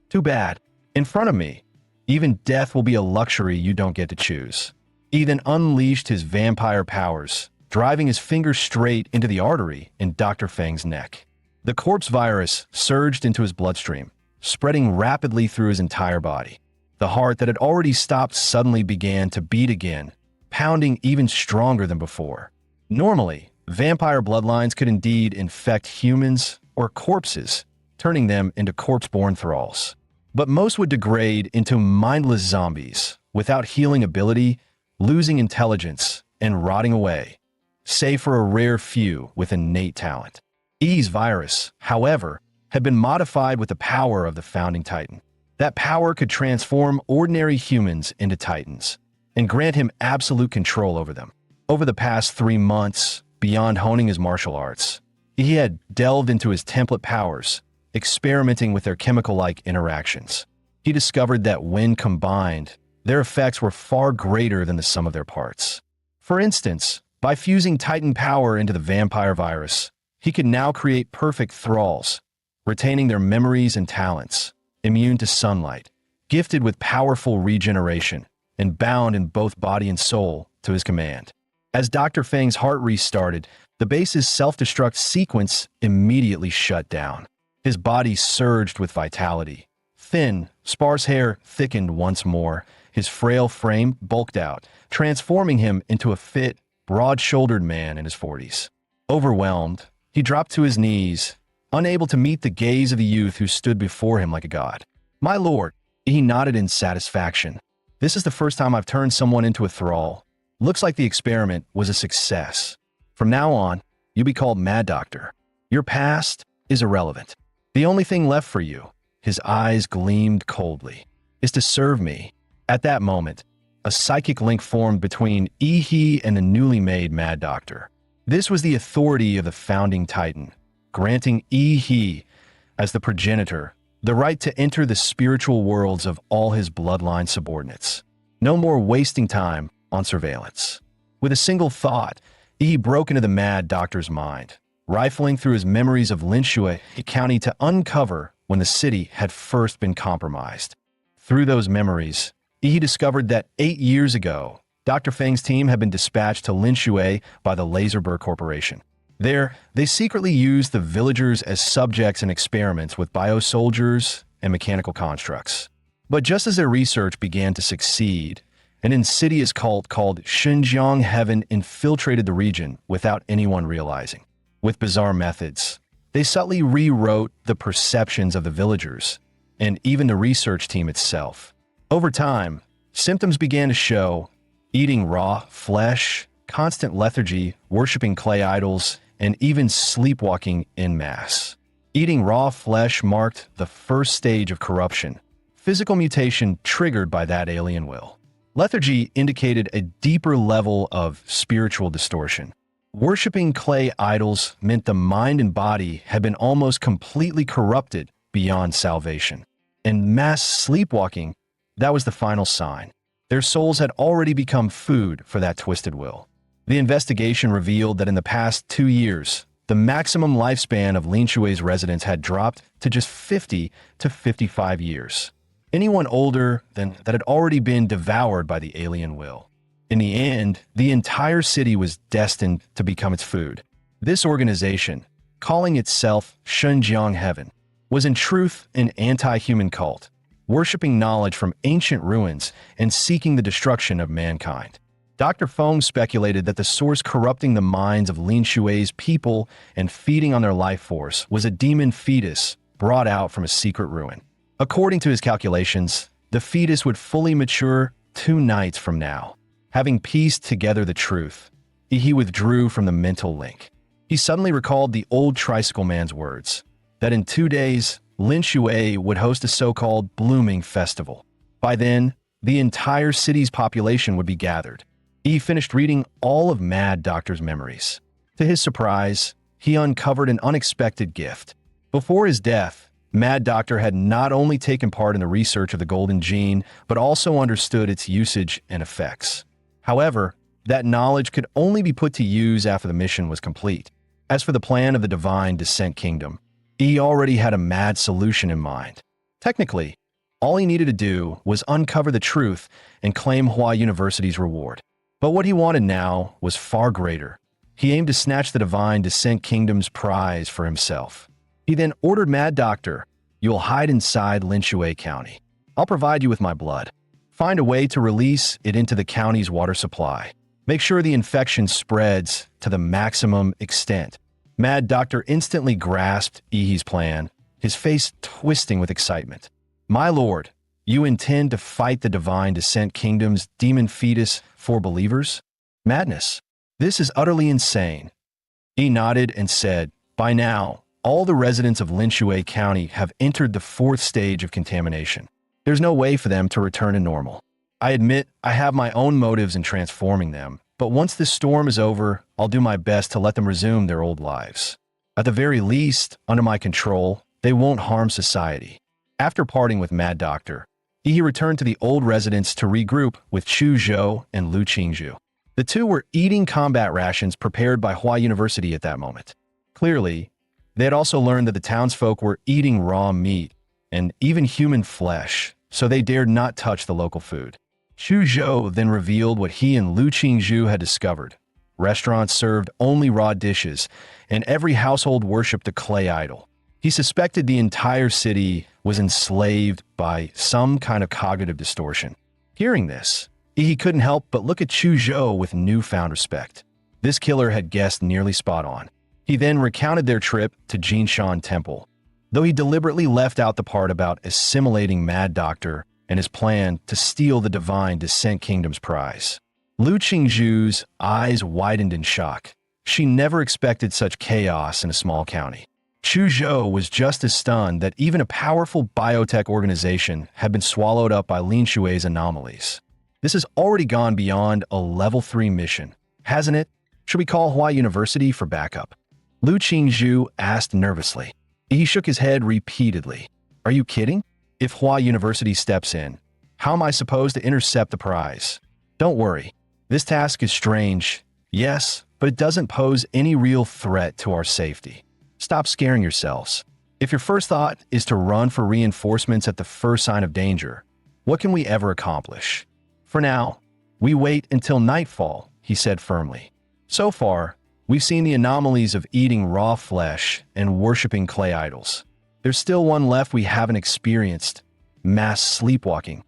Too bad. In front of me, even death will be a luxury you don't get to choose." He then unleashed his vampire powers, driving his finger straight into the artery in Dr. Fang's neck. The corpse virus surged into his bloodstream, spreading rapidly through his entire body. The heart that had already stopped suddenly began to beat again, pounding even stronger than before. Normally, vampire bloodlines could indeed infect humans or corpses, turning them into corpse-born thralls. But most would degrade into mindless zombies, without healing ability, losing intelligence, and rotting away, save for a rare few with innate talent. E's virus, however, had been modified with the power of the founding Titan. That power could transform ordinary humans into Titans, and grant him absolute control over them. Over the past 3 months, beyond honing his martial arts, he had delved into his template powers, experimenting with their chemical-like interactions. He discovered that when combined, their effects were far greater than the sum of their parts. For instance, by fusing Titan power into the vampire virus, he could now create perfect thralls, retaining their memories and talents, immune to sunlight, gifted with powerful regeneration, and bound in both body and soul to his command. As Dr. Fang's heart restarted, The base's self-destruct sequence immediately shut down. His body surged with vitality. Thin, sparse hair thickened once more. His frail frame bulked out, transforming him into a fit, broad-shouldered man in his 40s. Overwhelmed, he dropped to his knees, unable to meet the gaze of the youth who stood before him like a god. "My lord," he nodded in satisfaction. "This is the first time I've turned someone into a thrall. Looks like the experiment was a success. From now on, you'll be called Mad Doctor. Your past is irrelevant. The only thing left for you," his eyes gleamed coldly, "is to serve me." At that moment, a psychic link formed between Yi and the newly made Mad Doctor. This was the authority of the founding Titan, granting Yi, as the progenitor, the right to enter the spiritual worlds of all his bloodline subordinates. No more wasting time on surveillance. With a single thought, Yi broke into the Mad Doctor's mind, rifling through his memories of Linshui County to uncover when the city had first been compromised. Through those memories, Yi discovered that 8 years ago, Dr. Feng's team had been dispatched to Linshui by the Laserberg Corporation. There, they secretly used the villagers as subjects in experiments with biosoldiers and mechanical constructs. But just as their research began to succeed, an insidious cult called Xinjiang Heaven infiltrated the region without anyone realizing. With bizarre methods, they subtly rewrote the perceptions of the villagers and even the research team itself. Over time, symptoms began to show: eating raw flesh, constant lethargy, worshipping clay idols, and even sleepwalking en masse. Eating raw flesh marked the first stage of corruption, physical mutation triggered by that alien will. Lethargy indicated a deeper level of spiritual distortion. Worshipping clay idols meant the mind and body had been almost completely corrupted beyond salvation. And mass sleepwalking, that was the final sign. Their souls had already become food for that twisted will. The investigation revealed that in the past 2 years, the maximum lifespan of Lin Shui's residents had dropped to just 50 to 55 years. Anyone older than that had already been devoured by the alien will. In the end, the entire city was destined to become its food. This organization, calling itself Xinjiang Heaven, was in truth an anti-human cult, worshipping knowledge from ancient ruins and seeking the destruction of mankind. Dr. Feng speculated that the source corrupting the minds of Lin Shui's people and feeding on their life force was a demon fetus brought out from a secret ruin. According to his calculations, the fetus would fully mature 2 nights from now. Having pieced together the truth, he withdrew from the mental link. He suddenly recalled the old Tricycle Man's words, that in 2 days, Lin Shui would host a so-called blooming festival. By then, the entire city's population would be gathered. He finished reading all of Mad Doctor's memories. To his surprise, he uncovered an unexpected gift. Before his death, Mad Doctor had not only taken part in the research of the Golden Gene, but also understood its usage and effects. However, that knowledge could only be put to use after the mission was complete. As for the plan of the Divine Descent Kingdom, he already had a mad solution in mind. Technically, all he needed to do was uncover the truth and claim Hua University's reward. But what he wanted now was far greater. He aimed to snatch the Divine Descent Kingdom's prize for himself. He then ordered Mad Doctor, "You'll hide inside Lin Shui County. I'll provide you with my blood. Find a way to release it into the county's water supply. Make sure the infection spreads to the maximum extent." Mad Doctor instantly grasped Yi's plan, his face twisting with excitement. "My lord, you intend to fight the Divine Descent Kingdom's demon fetus for believers? Madness. This is utterly insane." He nodded and said, "By now, all the residents of Lin Shui County have entered the 4th stage of contamination. There's no way for them to return to normal. I admit I have my own motives in transforming them, but once this storm is over, I'll do my best to let them resume their old lives. At the very least, under my control, they won't harm society." After parting with Mad Doctor, he returned to the old residence to regroup with Chu Zhou and Lu Qingzhu. The two were eating combat rations prepared by Hua University at that moment. Clearly, they had also learned that the townsfolk were eating raw meat and even human flesh, so they dared not touch the local food. Chu Zhou then revealed what he and Lu Qingzhu had discovered. Restaurants served only raw dishes, and every household worshipped a clay idol. He suspected the entire city was enslaved by some kind of cognitive distortion. Hearing this, he couldn't help but look at Chu Zhou with newfound respect. This killer had guessed nearly spot on. He then recounted their trip to Jinshan Temple, though he deliberately left out the part about assimilating Mad Doctor and his plan to steal the Divine Descent Kingdom's prize. Lu Qingzhu's eyes widened in shock. She never expected such chaos in a small county. Chu Zhou was just as stunned that even a powerful biotech organization had been swallowed up by Lin Shui's anomalies. This has already gone beyond a level 3 mission, hasn't it? Should we call Hua University for backup? Lu Qingzhu asked nervously. He shook his head repeatedly. Are you kidding? If Hua University steps in, how am I supposed to intercept the prize? Don't worry. This task is strange, yes, but it doesn't pose any real threat to our safety. Stop scaring yourselves. If your first thought is to run for reinforcements at the first sign of danger, what can we ever accomplish? For now, we wait until nightfall, he said firmly. So far, we've seen the anomalies of eating raw flesh and worshipping clay idols. There's still one left we haven't experienced: mass sleepwalking.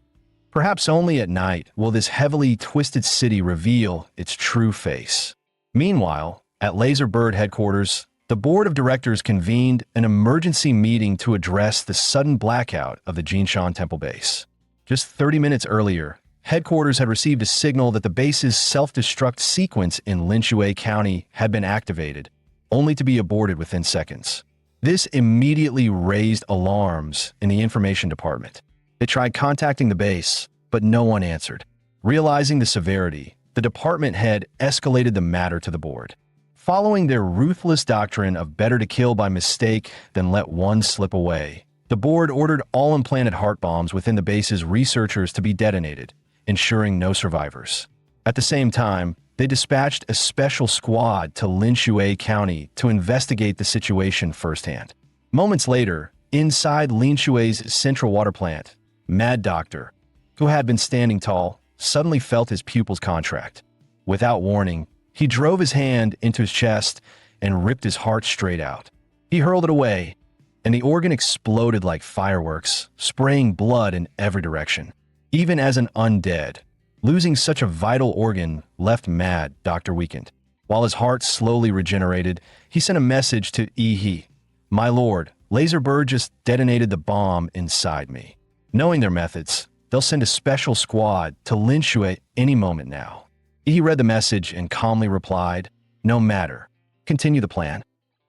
Perhaps only at night will this heavily twisted city reveal its true face. Meanwhile, at Laserbird headquarters, the board of directors convened an emergency meeting to address the sudden blackout of the Jinshan Temple base. Just 30 minutes earlier, headquarters had received a signal that the base's self-destruct sequence in Linshui County had been activated, only to be aborted within seconds. This immediately raised alarms in the information department. They tried contacting the base, but no one answered. Realizing the severity, the department head escalated the matter to the board. Following their ruthless doctrine of better to kill by mistake than let one slip away, the board ordered all implanted heart bombs within the base's researchers to be detonated, ensuring no survivors. At the same time, they dispatched a special squad to Linshui County to investigate the situation firsthand. Moments later, inside Linshui's central water plant, Mad Doctor, who had been standing tall, suddenly felt his pupils contract. Without warning, he drove his hand into his chest and ripped his heart straight out. He hurled it away, and the organ exploded like fireworks, spraying blood in every direction. Even as an undead, losing such a vital organ left Mad Doctor weakened. While his heart slowly regenerated, he sent a message to Yi. My lord, Laserbird just detonated the bomb inside me. Knowing their methods, they'll send a special squad to Linshui any moment now. He read the message and calmly replied, no matter. Continue the plan.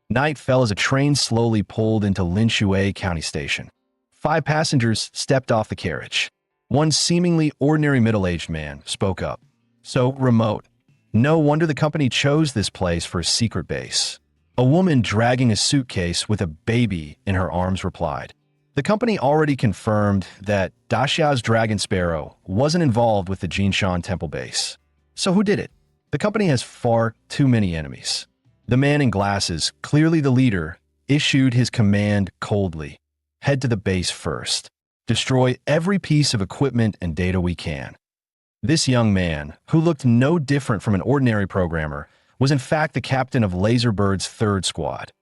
Night fell as a train slowly pulled into Linshui County Station. 5 passengers stepped off the carriage. One seemingly ordinary middle-aged man spoke up. So remote. No wonder the company chose this place for a secret base. A woman dragging a suitcase with a baby in her arms replied. The company already confirmed that Daxia's Dragon Sparrow wasn't involved with the Jinshan Temple base. So who did it? The company has far too many enemies. The man in glasses, clearly the leader, issued his command coldly. Head to the base first. Destroy every piece of equipment and data we can. This young man, who looked no different from an ordinary programmer, was in fact the captain of Laserbird's 3rd Squad,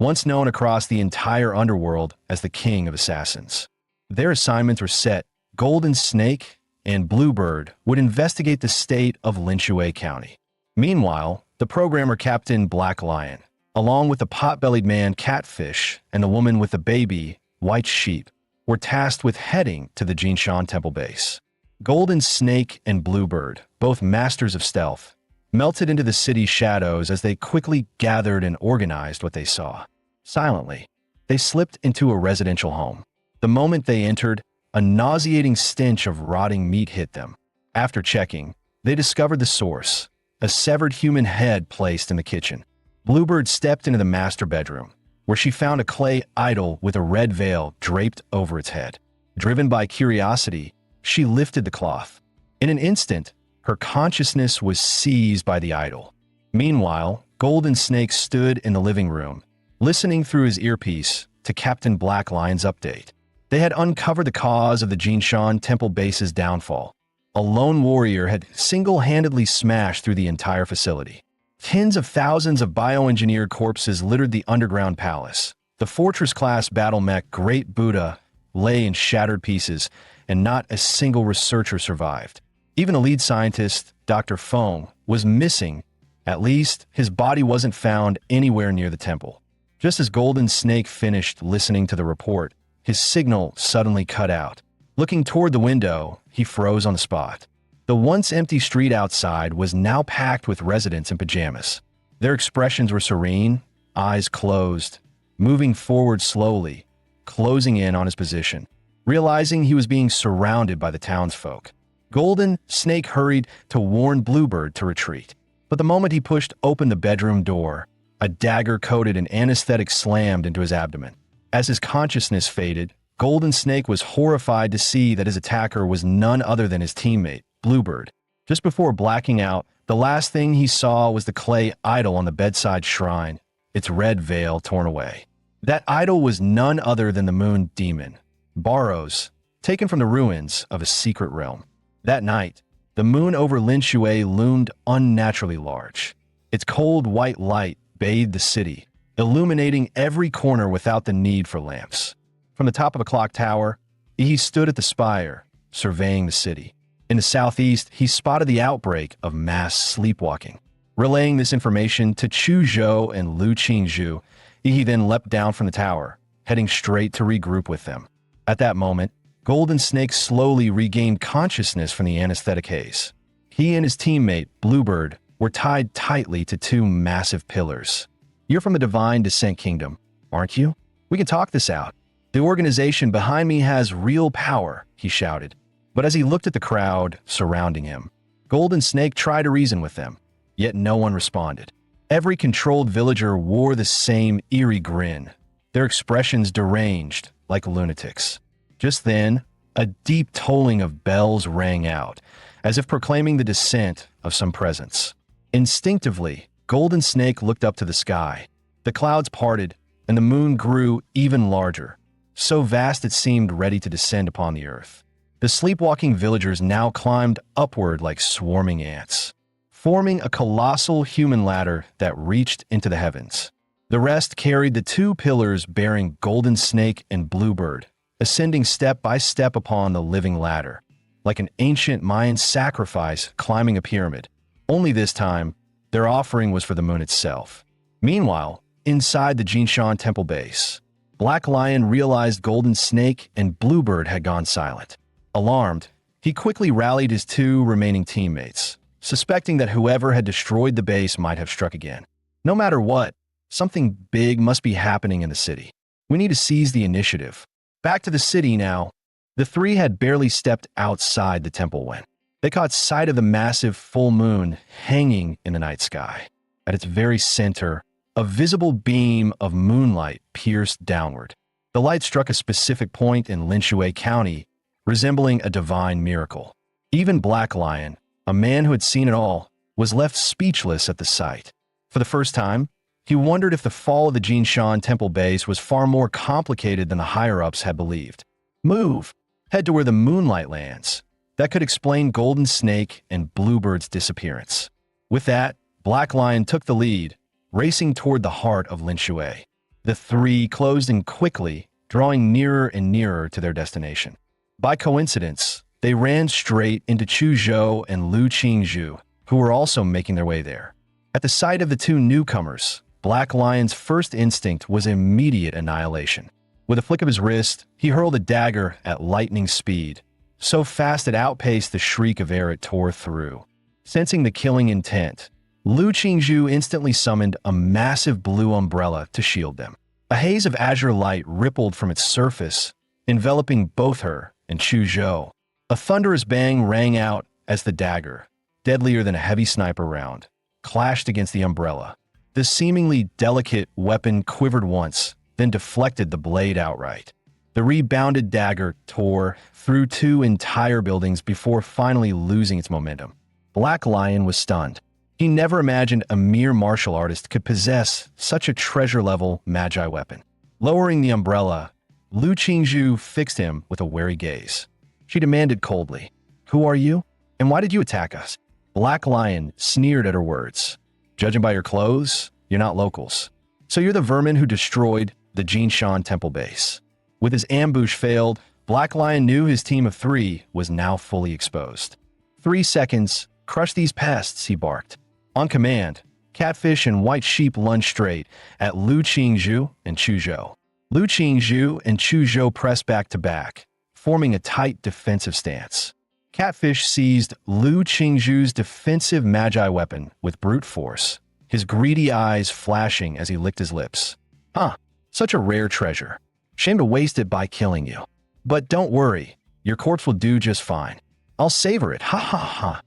once known across the entire underworld as the King of Assassins. Their assignments were set. Golden Snake and Bluebird would investigate the state of Linshui County. Meanwhile, the programmer Captain Black Lion, along with the pot-bellied man Catfish and the woman with the baby, White Sheep, were tasked with heading to the Jinshan Temple base. Golden Snake and Bluebird, both masters of stealth, melted into the city's shadows as they quickly gathered and organized what they saw. Silently, they slipped into a residential home. The moment they entered, a nauseating stench of rotting meat hit them. After checking, they discovered the source: a severed human head placed in the kitchen. Bluebird stepped into the master bedroom, where she found a clay idol with a red veil draped over its head. Driven by curiosity, she lifted the cloth. In an instant, her consciousness was seized by the idol. Meanwhile, Golden Snake stood in the living room, listening through his earpiece to Captain Black Lion's update. They had uncovered the cause of the Jinshan Temple base's downfall. A lone warrior had single-handedly smashed through the entire facility. Tens of thousands of bioengineered corpses littered the underground palace. The fortress-class battle mech Great Buddha lay in shattered pieces, and not a single researcher survived. Even the lead scientist, Dr. Feng, was missing. At least, his body wasn't found anywhere near the temple. Just as Golden Snake finished listening to the report, his signal suddenly cut out. Looking toward the window, he froze on the spot. The once empty street outside was now packed with residents in pajamas. Their expressions were serene, eyes closed, moving forward slowly, closing in on his position. Realizing he was being surrounded by the townsfolk, Golden Snake hurried to warn Bluebird to retreat. But the moment he pushed open the bedroom door, a dagger coated in anesthetic slammed into his abdomen. As his consciousness faded, Golden Snake was horrified to see that his attacker was none other than his teammate, Bluebird. Just before blacking out, the last thing he saw was the clay idol on the bedside shrine, its red veil torn away. That idol was none other than the moon demon, Barrows, taken from the ruins of a secret realm. That night, the moon over Lin Shui loomed unnaturally large. Its cold white light bathed the city, illuminating every corner without the need for lamps. From the top of a clock tower, he stood at the spire, surveying the city. In the southeast, he spotted the outbreak of mass sleepwalking. Relaying this information to Chu Zhou and Lu Qingzhu, he then leapt down from the tower, heading straight to regroup with them. At that moment, Golden Snake slowly regained consciousness from the anesthetic haze. He and his teammate, Bluebird, were tied tightly to two massive pillars. "You're from the Divine Descent Kingdom, aren't you? We can talk this out. The organization behind me has real power," he shouted. But as he looked at the crowd surrounding him, Golden Snake tried to reason with them, yet no one responded. Every controlled villager wore the same eerie grin, their expressions deranged like lunatics. Just then, a deep tolling of bells rang out, as if proclaiming the descent of some presence. Instinctively, Golden Snake looked up to the sky. The clouds parted, and the moon grew even larger, so vast it seemed ready to descend upon the earth. The sleepwalking villagers now climbed upward like swarming ants, forming a colossal human ladder that reached into the heavens. The rest carried the two pillars bearing Golden Snake and Bluebird, ascending step by step upon the living ladder, like an ancient Mayan sacrifice climbing a pyramid. Only this time, their offering was for the moon itself. Meanwhile, inside the Jinshan temple base, Black Lion realized Golden Snake and Bluebird had gone silent. Alarmed, he quickly rallied his two remaining teammates, suspecting that whoever had destroyed the base might have struck again. No matter what, something big must be happening in the city. We need to seize the initiative. Back to the city now. The three had barely stepped outside the temple when they caught sight of the massive full moon hanging in the night sky. At its very center, a visible beam of moonlight pierced downward. The light struck a specific point in Lin Shui County, resembling a divine miracle. Even Black Lion, a man who had seen it all, was left speechless at the sight. For the first time, he wondered if the fall of the Jinshan temple base was far more complicated than the higher-ups had believed. Move! Head to where the moonlight lands. That could explain Golden Snake and Bluebird's disappearance. With that, Black Lion took the lead, racing toward the heart of Lin Shui. The three closed in quickly, drawing nearer and nearer to their destination. By coincidence, they ran straight into Chu Zhou and Lu Qingzhu, who were also making their way there. At the sight of the two newcomers, Black Lion's first instinct was immediate annihilation. With a flick of his wrist, he hurled a dagger at lightning speed, so fast it outpaced the shriek of air it tore through. Sensing the killing intent, Lu Qingzhu instantly summoned a massive blue umbrella to shield them. A haze of azure light rippled from its surface, enveloping both her and Chu Zhou. A thunderous bang rang out as the dagger, deadlier than a heavy sniper round, clashed against the umbrella. The seemingly delicate weapon quivered once, then deflected the blade outright. The rebounded dagger tore through two entire buildings before finally losing its momentum. Black Lion was stunned. He never imagined a mere martial artist could possess such a treasure-level magi weapon. Lowering the umbrella, Lu Qingzhu fixed him with a wary gaze. She demanded coldly, "Who are you, and why did you attack us?" Black Lion sneered at her words. Judging by your clothes, you're not locals. So you're the vermin who destroyed the Jinshan temple base. With his ambush failed, Black Lion knew his team of 3 was now fully exposed. 3 seconds, crush these pests, he barked. On command, Catfish and White Sheep lunged straight at Lu Qingzhou and Chuzhou. Lu Qingzhou and Chuzhou pressed back to back, forming a tight defensive stance. Catfish seized Lu Qingzhou's defensive magi weapon with brute force, his greedy eyes flashing as he licked his lips. Huh, such a rare treasure. Shame to waste it by killing you. But don't worry, your corpse will do just fine. I'll savor it, ha ha ha.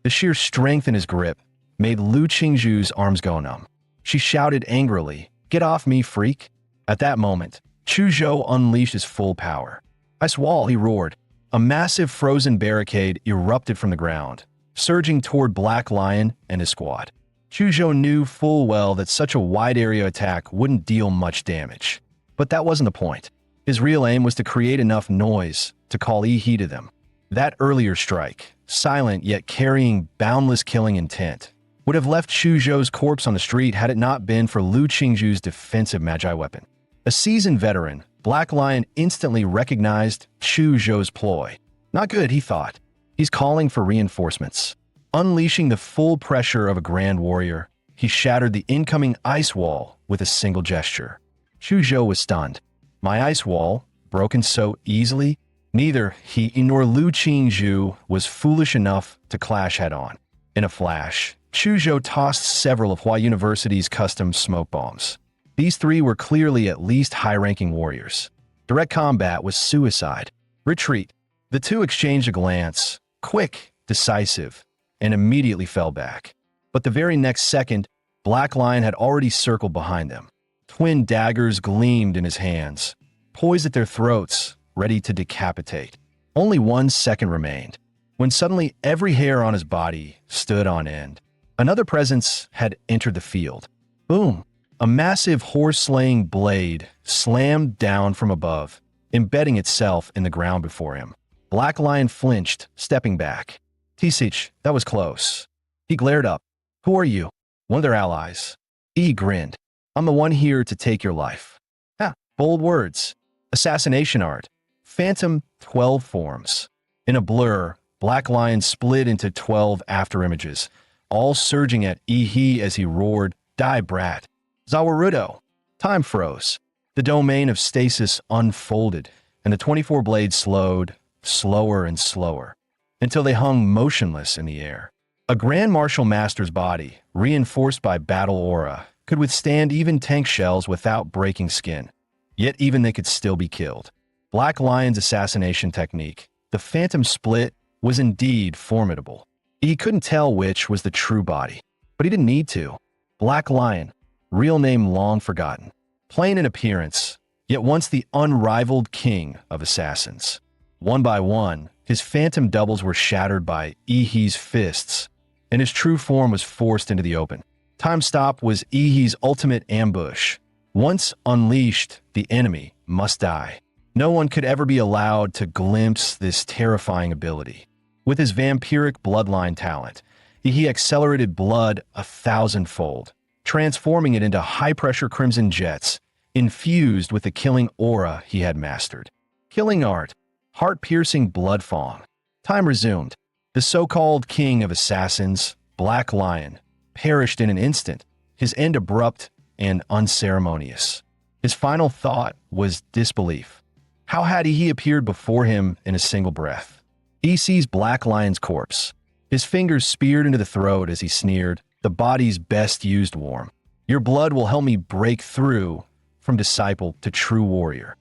The sheer strength in his grip made Lu Qingzhou's arms go numb. She shouted angrily, "Get off me, freak!" At that moment, Chuzhou unleashed his full power. "Ice wall," he roared. A massive frozen barricade erupted from the ground, surging toward Black Lion and his squad. Chuzhou knew full well that such a wide-area attack wouldn't deal much damage. But that wasn't the point. His real aim was to create enough noise to call Yi to them. That earlier strike, silent yet carrying boundless killing intent, would have left Chuzhou's corpse on the street had it not been for Lu Qingzhou's defensive magi weapon. A seasoned veteran, Black Lion instantly recognized Chuzhou's ploy. Not good, he thought. He's calling for reinforcements. Unleashing the full pressure of a grand warrior, he shattered the incoming ice wall with a single gesture. Chuzhou was stunned. My ice wall, broken so easily? Neither he nor Lu Qingzhou was foolish enough to clash head-on. In a flash, Chuzhou tossed several of Hua University's custom smoke bombs. These 3 were clearly at least high-ranking warriors. Direct combat was suicide. Retreat. The 2 exchanged a glance, quick, decisive, and immediately fell back. But the very next second, Black Lion had already circled behind them. Twin daggers gleamed in his hands, poised at their throats, ready to decapitate. Only 1 second remained, when suddenly every hair on his body stood on end. Another presence had entered the field. Boom! A massive horse-slaying blade slammed down from above, embedding itself in the ground before him. Black Lion flinched, stepping back. "Tisich, that was close." He glared up. "Who are you?" "One of their allies." He grinned. "I'm the one here to take your life." Ah, bold words. Assassination art. Phantom 12 forms. In a blur, Black Lion split into 12 afterimages, all surging at Yi as he roared, "Die, brat!" Zawarudo. Time froze. The domain of stasis unfolded, and the 24 blades slowed, slower and slower, until they hung motionless in the air. A Grand Martial Master's body, reinforced by battle aura, could withstand even tank shells without breaking skin. Yet even they could still be killed. Black Lion's assassination technique, the Phantom Split, was indeed formidable. He couldn't tell which was the true body, but he didn't need to. Black Lion, real name long forgotten, plain in appearance, yet once the unrivaled king of assassins. One by one, his phantom doubles were shattered by Yi's fists, and his true form was forced into the open. Time Stop was Yi's ultimate ambush. Once unleashed, the enemy must die. No one could ever be allowed to glimpse this terrifying ability. With his vampiric bloodline talent, Yi accelerated blood 1,000-fold, transforming it into high-pressure crimson jets, infused with the killing aura he had mastered. Killing art, heart-piercing blood fong. Time resumed. The so-called king of assassins, Black Lion, perished in an instant, his end abrupt and unceremonious. His final thought was disbelief. How had he appeared before him in a single breath? He sees Black Lion's corpse, his fingers speared into the throat as he sneered, "The body's best used warm. Your blood will help me break through from disciple to true warrior."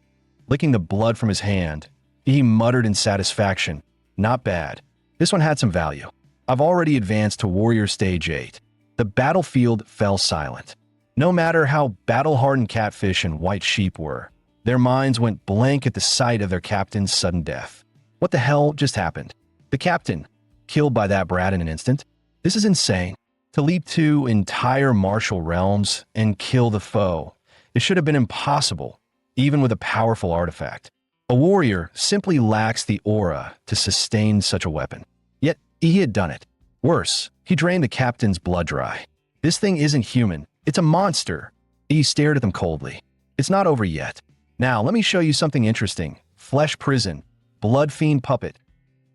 Licking the blood from his hand, he muttered in satisfaction, "Not bad. This one had some value. I've already advanced to warrior stage 8. The battlefield fell silent. No matter how battle-hardened Catfish and White Sheep were, their minds went blank at the sight of their captain's sudden death. What the hell just happened? The captain, killed by that brat in an instant? This is insane. To leap 2 entire martial realms and kill the foe. It should have been impossible, even with a powerful artifact. A warrior simply lacks the aura to sustain such a weapon. Yet he had done it. Worse, he drained the captain's blood dry. This thing isn't human. It's a monster. He stared at them coldly. It's not over yet. Now, let me show you something interesting. Flesh prison. Blood fiend puppet.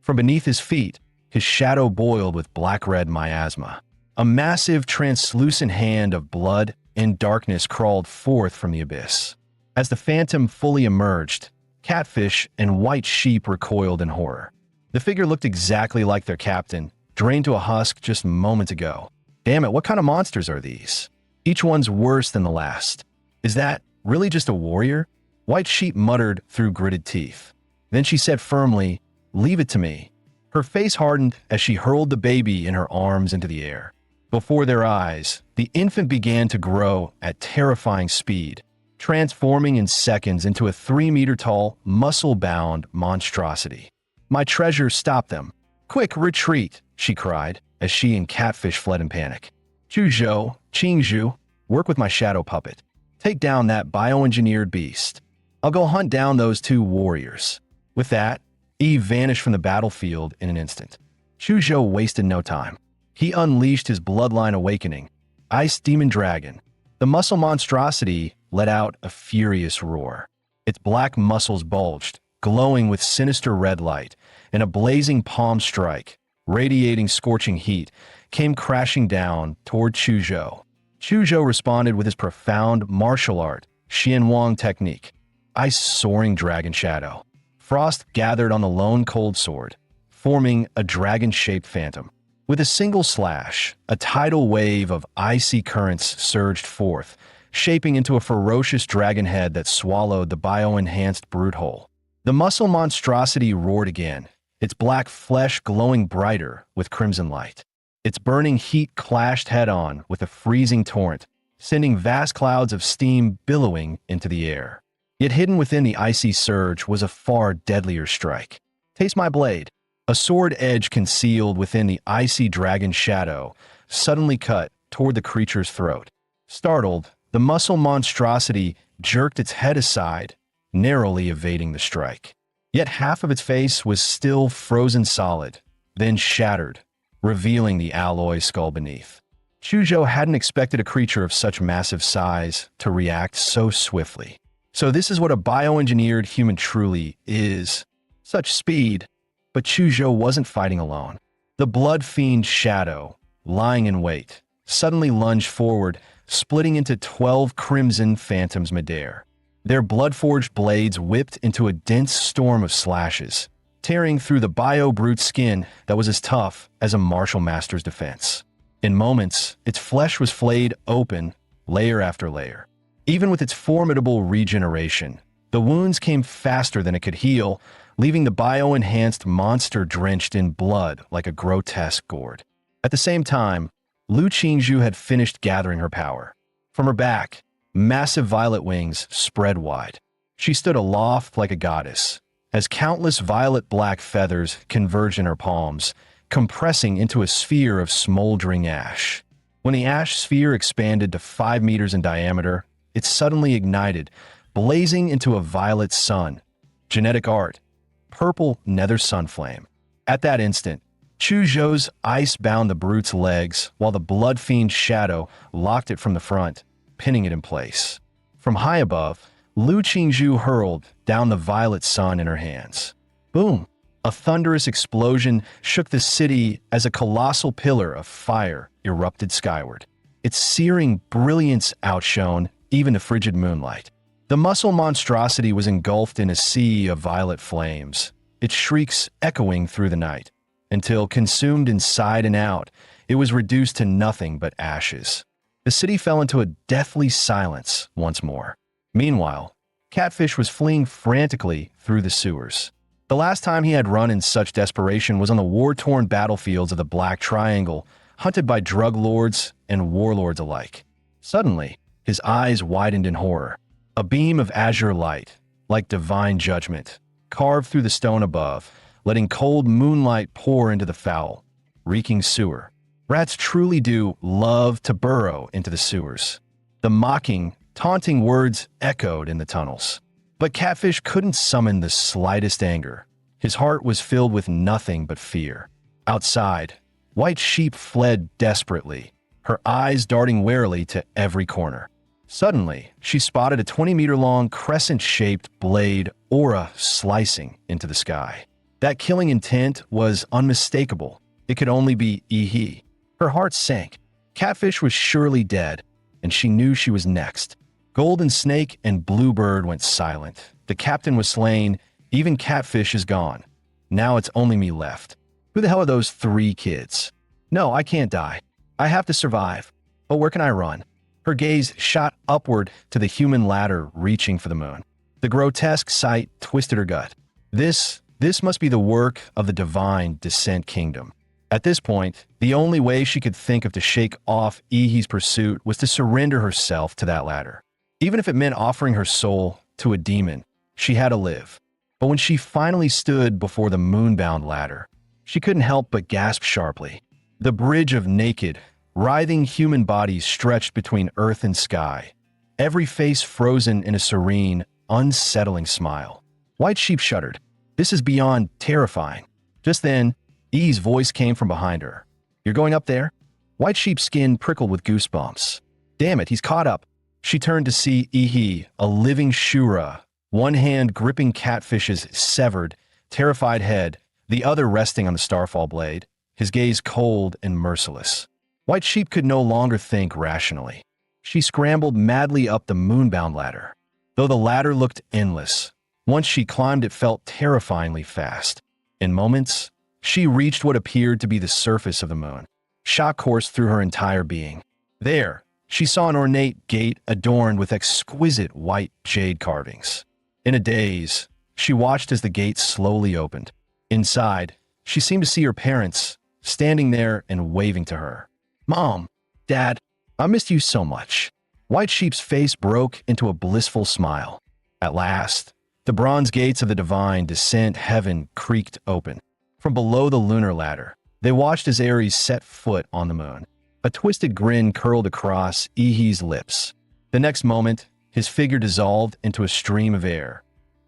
From beneath his feet, his shadow boiled with black-red miasma. A massive, translucent hand of blood and darkness crawled forth from the abyss. As the phantom fully emerged, Catfish and White Sheep recoiled in horror. The figure looked exactly like their captain, drained to a husk just moments ago. Damn it, what kind of monsters are these? Each one's worse than the last. Is that really just a warrior? White Sheep muttered through gritted teeth. Then she said firmly, "Leave it to me." Her face hardened as she hurled the baby in her arms into the air. Before their eyes, the infant began to grow at terrifying speed, transforming in seconds into a 3-meter-tall, muscle-bound monstrosity. "My treasure, stop them. Quick, retreat," she cried, as she and Catfish fled in panic. "Chuzhou, Qingzhu, work with my shadow puppet. Take down that bioengineered beast. I'll go hunt down those 2 warriors." With that, Eve vanished from the battlefield in an instant. Chuzhou wasted no time. He unleashed his bloodline awakening, Ice Demon Dragon. The muscle monstrosity let out a furious roar. Its black muscles bulged, glowing with sinister red light, and a blazing palm strike, radiating scorching heat, came crashing down toward Chuzhou. Chuzhou responded with his profound martial art, Xianwang technique, Ice Soaring Dragon Shadow. Frost gathered on the lone cold sword, forming a dragon-shaped phantom. With a single slash, a tidal wave of icy currents surged forth, shaping into a ferocious dragon head that swallowed the bio-enhanced brute whole. The muscle monstrosity roared again, its black flesh glowing brighter with crimson light. Its burning heat clashed head-on with a freezing torrent, sending vast clouds of steam billowing into the air. Yet hidden within the icy surge was a far deadlier strike. "Taste my blade." A sword edge concealed within the icy dragon shadow suddenly cut toward the creature's throat. Startled, the muscle monstrosity jerked its head aside, narrowly evading the strike. Yet half of its face was still frozen solid, then shattered, revealing the alloy skull beneath. Chuzhou hadn't expected a creature of such massive size to react so swiftly. So this is what a bioengineered human truly is. Such speed. But Chuzhou wasn't fighting alone. The blood fiend Shadow, lying in wait, suddenly lunged forward, splitting into 12 crimson phantoms midair. Their blood-forged blades whipped into a dense storm of slashes, tearing through the bio-brute skin that was as tough as a martial master's defense. In moments, its flesh was flayed open, layer after layer. Even with its formidable regeneration, the wounds came faster than it could heal, leaving the bio-enhanced monster drenched in blood like a grotesque gourd. At the same time, Lu Qingzhu had finished gathering her power. From her back, massive violet wings spread wide. She stood aloft like a goddess, as countless violet-black feathers converged in her palms, compressing into a sphere of smoldering ash. When the ash sphere expanded to 5 meters in diameter, it suddenly ignited, blazing into a violet sun. Genetic art. Purple nether sunflame. At that instant, Chuzhou's ice bound the brute's legs while the blood fiend Shadow locked it from the front, pinning it in place. From high above, Lu Qingzhu hurled down the violet sun in her hands. Boom! A thunderous explosion shook the city as a colossal pillar of fire erupted skyward. Its searing brilliance outshone even the frigid moonlight. The muscle monstrosity was engulfed in a sea of violet flames, its shrieks echoing through the night, until, consumed inside and out, it was reduced to nothing but ashes. The city fell into a deathly silence once more. Meanwhile, Catfish was fleeing frantically through the sewers. The last time he had run in such desperation was on the war-torn battlefields of the Black Triangle, hunted by drug lords and warlords alike. Suddenly, his eyes widened in horror. A beam of azure light, like divine judgment, carved through the stone above, letting cold moonlight pour into the foul, reeking sewer. Rats truly do love to burrow into the sewers. The mocking, taunting words echoed in the tunnels. But Catfish couldn't summon the slightest anger. His heart was filled with nothing but fear. Outside, White Sheep fled desperately, her eyes darting warily to every corner. Suddenly, she spotted a 20-meter-long crescent-shaped blade aura slicing into the sky. That killing intent was unmistakable. It could only be Ihi. Her heart sank. Catfish was surely dead, and she knew she was next. Golden Snake and Bluebird went silent. The captain was slain. Even Catfish is gone. Now it's only me left. Who the hell are those 3 kids? No, I can't die. I have to survive. But where can I run? Her gaze shot upward to the human ladder reaching for the moon. The grotesque sight twisted her gut. This must be the work of the divine Descent Kingdom. At this point, the only way she could think of to shake off Ihi's pursuit was to surrender herself to that ladder. Even if it meant offering her soul to a demon, she had to live. But when she finally stood before the moonbound ladder, she couldn't help but gasp sharply. The bridge of naked, writhing human bodies stretched between earth and sky, every face frozen in a serene, unsettling smile. White Sheep shuddered. This is beyond terrifying. Just then, E's voice came from behind her. You're going up there? White Sheep's skin prickled with goosebumps. Damn it, he's caught up. She turned to see Ihi, a living Shura, one hand gripping Catfish's severed, terrified head, the other resting on the starfall blade, his gaze cold and merciless. White Sheep could no longer think rationally. She scrambled madly up the moonbound ladder. Though the ladder looked endless, once she climbed it felt terrifyingly fast. In moments, she reached what appeared to be the surface of the moon. Shock coursed through her entire being. There, she saw an ornate gate adorned with exquisite white jade carvings. In a daze, she watched as the gate slowly opened. Inside, she seemed to see her parents, standing there and waving to her. Mom, Dad, I missed you so much. White Sheep's face broke into a blissful smile. At last, the bronze gates of the divine descent heaven creaked open. From below the lunar ladder, they watched as Ares set foot on the moon. A twisted grin curled across Ihi's lips. The next moment, his figure dissolved into a stream of air.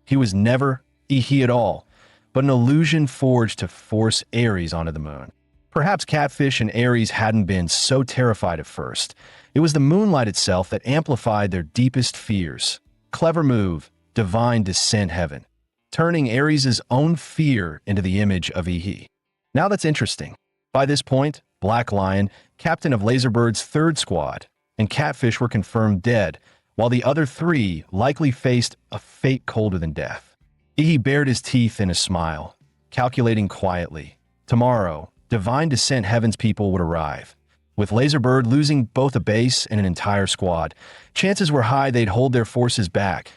He was never Ihi at all, but an illusion forged to force Ares onto the moon. Perhaps Catfish and Ares hadn't been so terrified at first. It was the moonlight itself that amplified their deepest fears. Clever move, divine descent heaven, turning Ares' own fear into the image of Ihi. Now that's interesting. By this point, Black Lion, captain of Laserbird's 3rd squad, and Catfish were confirmed dead, while the other 3 likely faced a fate colder than death. Ihi bared his teeth in a smile, calculating quietly. Tomorrow, divine descent heaven's people would arrive. With Laserbird losing both a base and an entire squad, chances were high they'd hold their forces back.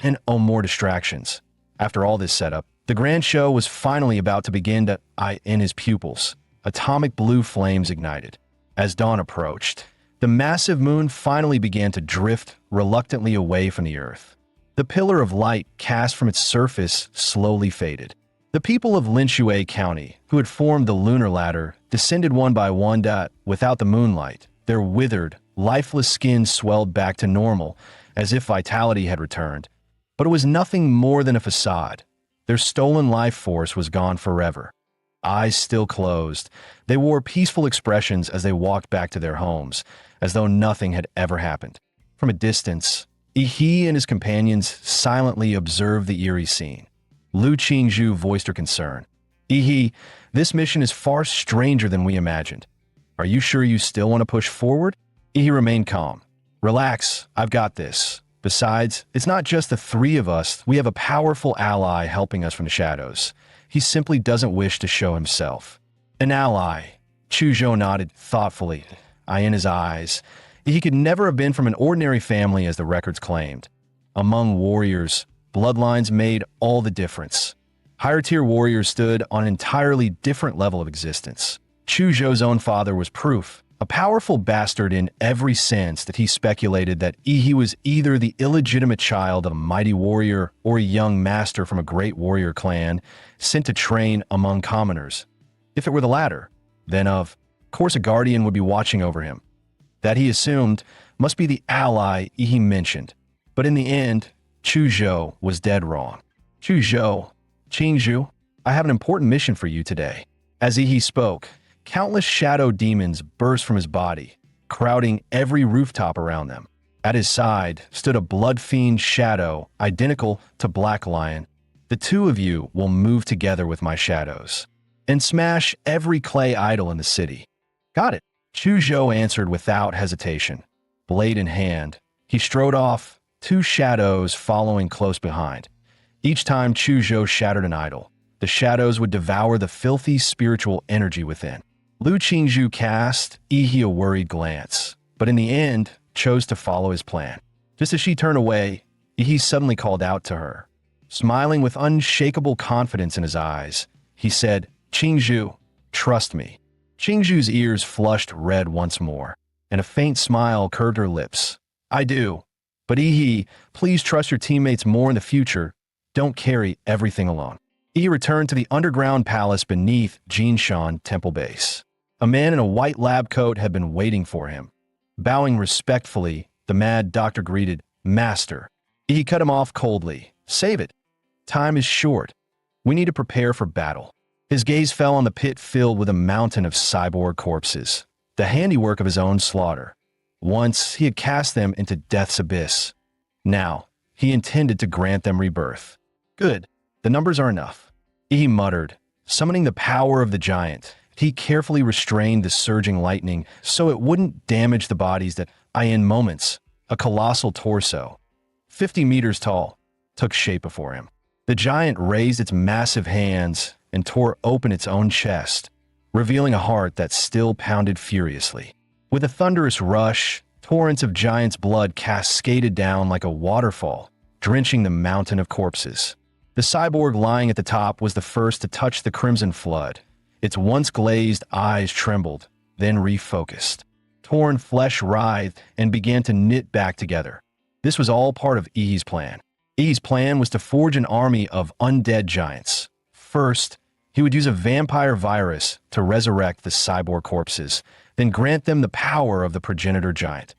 And oh, more distractions. After all this setup, the grand show was finally about to begin to in his pupils. Atomic blue flames ignited. As dawn approached, the massive moon finally began to drift reluctantly away from the earth. The pillar of light cast from its surface slowly faded. The people of Linshue County, who had formed the lunar ladder, descended one by one. Without the moonlight, their withered, lifeless skins swelled back to normal, as if vitality had returned. But it was nothing more than a facade. Their stolen life force was gone forever. Eyes still closed, they wore peaceful expressions as they walked back to their homes, as though nothing had ever happened. From a distance, Ihi and his companions silently observed the eerie scene. Lu Qingzhu voiced her concern. Ihi, this mission is far stranger than we imagined. Are you sure you still want to push forward? Ihi remained calm. Relax, I've got this. Besides, it's not just the 3 of us, we have a powerful ally helping us from the shadows. He simply doesn't wish to show himself. An ally. Chuzhou nodded thoughtfully, eye in his eyes. He could never have been from an ordinary family as the records claimed. Among warriors, bloodlines made all the difference. Higher-tier warriors stood on an entirely different level of existence. Chuzhou's own father was proof. A powerful bastard in every sense that he speculated that Ihi was either the illegitimate child of a mighty warrior or a young master from a great warrior clan sent to train among commoners. If it were the latter, then of course a guardian would be watching over him. That he assumed must be the ally Ihi mentioned. But in the end, Chuzhou was dead wrong. Qingzhu, I have an important mission for you today. As Ihi spoke, countless shadow demons burst from his body, crowding every rooftop around them. At his side stood a blood fiend shadow identical to Black Lion. The two of you will move together with my shadows and smash every clay idol in the city. Got it. Chu Zhou answered without hesitation. Blade in hand, he strode off, two shadows following close behind. Each time Chu Zhou shattered an idol, the shadows would devour the filthy spiritual energy within. Lu Qingzhu cast Yi a worried glance, but in the end chose to follow his plan. Just as she turned away, Yi suddenly called out to her. Smiling with unshakable confidence in his eyes, he said, Qingzhu, trust me. Qingzhu's ears flushed red once more, and a faint smile curved her lips. I do. But Yi, please trust your teammates more in the future. Don't carry everything alone. Yi returned to the underground palace beneath Jinshan Temple Base. A man in a white lab coat had been waiting for him. Bowing respectfully, the mad doctor greeted, Master. He cut him off coldly. Save it. Time is short. We need to prepare for battle. His gaze fell on the pit filled with a mountain of cyborg corpses, the handiwork of his own slaughter. Once he had cast them into death's abyss. Now, he intended to grant them rebirth. Good. The numbers are enough. He muttered, summoning the power of the giant. He carefully restrained the surging lightning so it wouldn't damage the bodies that, in moments, a colossal torso, 50 meters tall, took shape before him. The giant raised its massive hands and tore open its own chest, revealing a heart that still pounded furiously. With a thunderous rush, torrents of giant's blood cascaded down like a waterfall, drenching the mountain of corpses. The cyborg lying at the top was the first to touch the crimson flood. Its once glazed eyes trembled, then refocused. Torn flesh writhed and began to knit back together. This was all part of Yi's plan. Yi's plan was to forge an army of undead giants. First, he would use a vampire virus to resurrect the cyborg corpses, then grant them the power of the progenitor giant.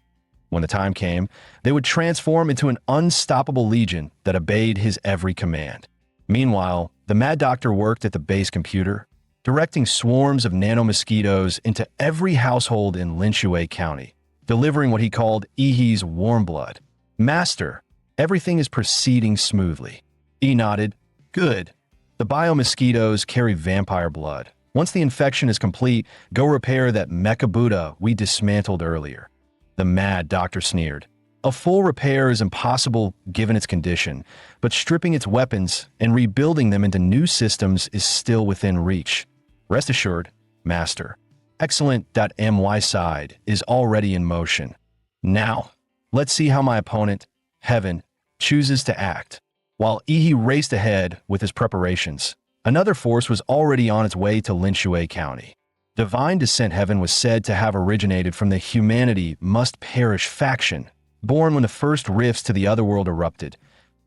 When the time came, they would transform into an unstoppable legion that obeyed his every command. Meanwhile, the Mad Doctor worked at the base computer, directing swarms of nanomosquitoes into every household in Linshui County, delivering what he called Yi's warm blood. Master, everything is proceeding smoothly. Yi nodded. Good. The biomosquitoes carry vampire blood. Once the infection is complete, go repair that Mecha Buddha we dismantled earlier. The Mad Doctor sneered. A full repair is impossible given its condition, but stripping its weapons and rebuilding them into new systems is still within reach. Rest assured, Master. Excellent.my side is already in motion. Now, let's see how my opponent, Heaven, chooses to act. While Yi raced ahead with his preparations, another force was already on its way to Linshui County. Divine Descent Heaven was said to have originated from the humanity must perish faction, born when the first rifts to the otherworld erupted.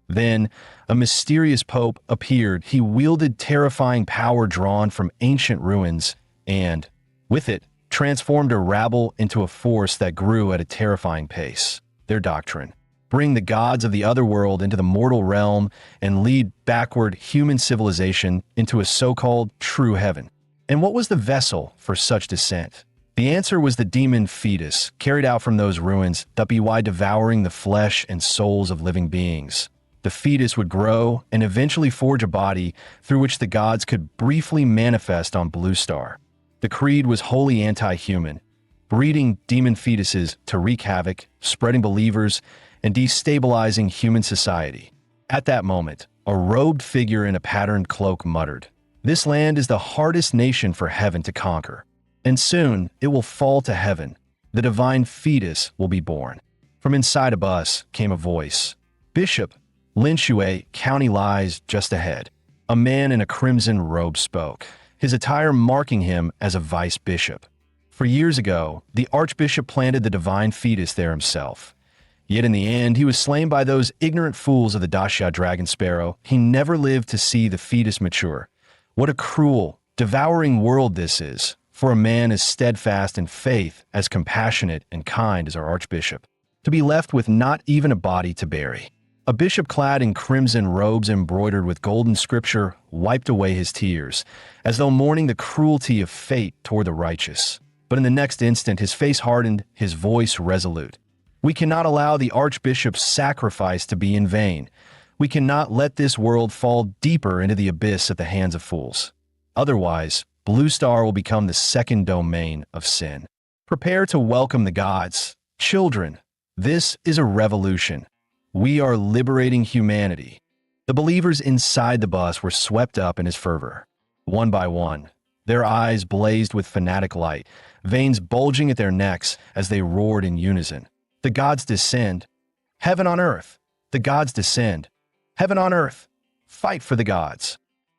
Then, a mysterious pope appeared. He wielded terrifying power drawn from ancient ruins and, with it, transformed a rabble into a force that grew at a terrifying pace. Their doctrine: bring the gods of the otherworld into the mortal realm and lead backward human civilization into a so-called true heaven. And what was the vessel for such descent? The answer was the demon fetus, carried out from those ruins, by devouring the flesh and souls of living beings. The fetus would grow and eventually forge a body through which the gods could briefly manifest on Blue Star. The creed was wholly anti-human, breeding demon fetuses to wreak havoc, spreading believers, and destabilizing human society. At that moment, a robed figure in a patterned cloak muttered, "This land is the hardest nation for heaven to conquer, and soon it will fall to heaven. The divine fetus will be born." From inside of us came a voice. "Bishop, Linshui County lies just ahead." A man in a crimson robe spoke, his attire marking him as a vice bishop. For years ago, the archbishop planted the divine fetus there himself. Yet in the end, he was slain by those ignorant fools of the Daxia dragon sparrow. He never lived to see the fetus mature. What a cruel, devouring world this is, for a man as steadfast in faith, as compassionate and kind as our archbishop, to be left with not even a body to bury. A bishop clad in crimson robes embroidered with golden scripture wiped away his tears, as though mourning the cruelty of fate toward the righteous. But in the next instant, his face hardened, his voice resolute. We cannot allow the Archbishop's sacrifice to be in vain. We cannot let this world fall deeper into the abyss at the hands of fools. Otherwise, Blue Star will become the second domain of sin. Prepare to welcome the gods. Children, this is a revolution. We are liberating humanity. The believers inside the bus were swept up in his fervor. One by one, their eyes blazed with fanatic light, veins bulging at their necks as they roared in unison. The gods descend. Heaven on earth. The gods descend. Heaven on earth. Fight for the gods.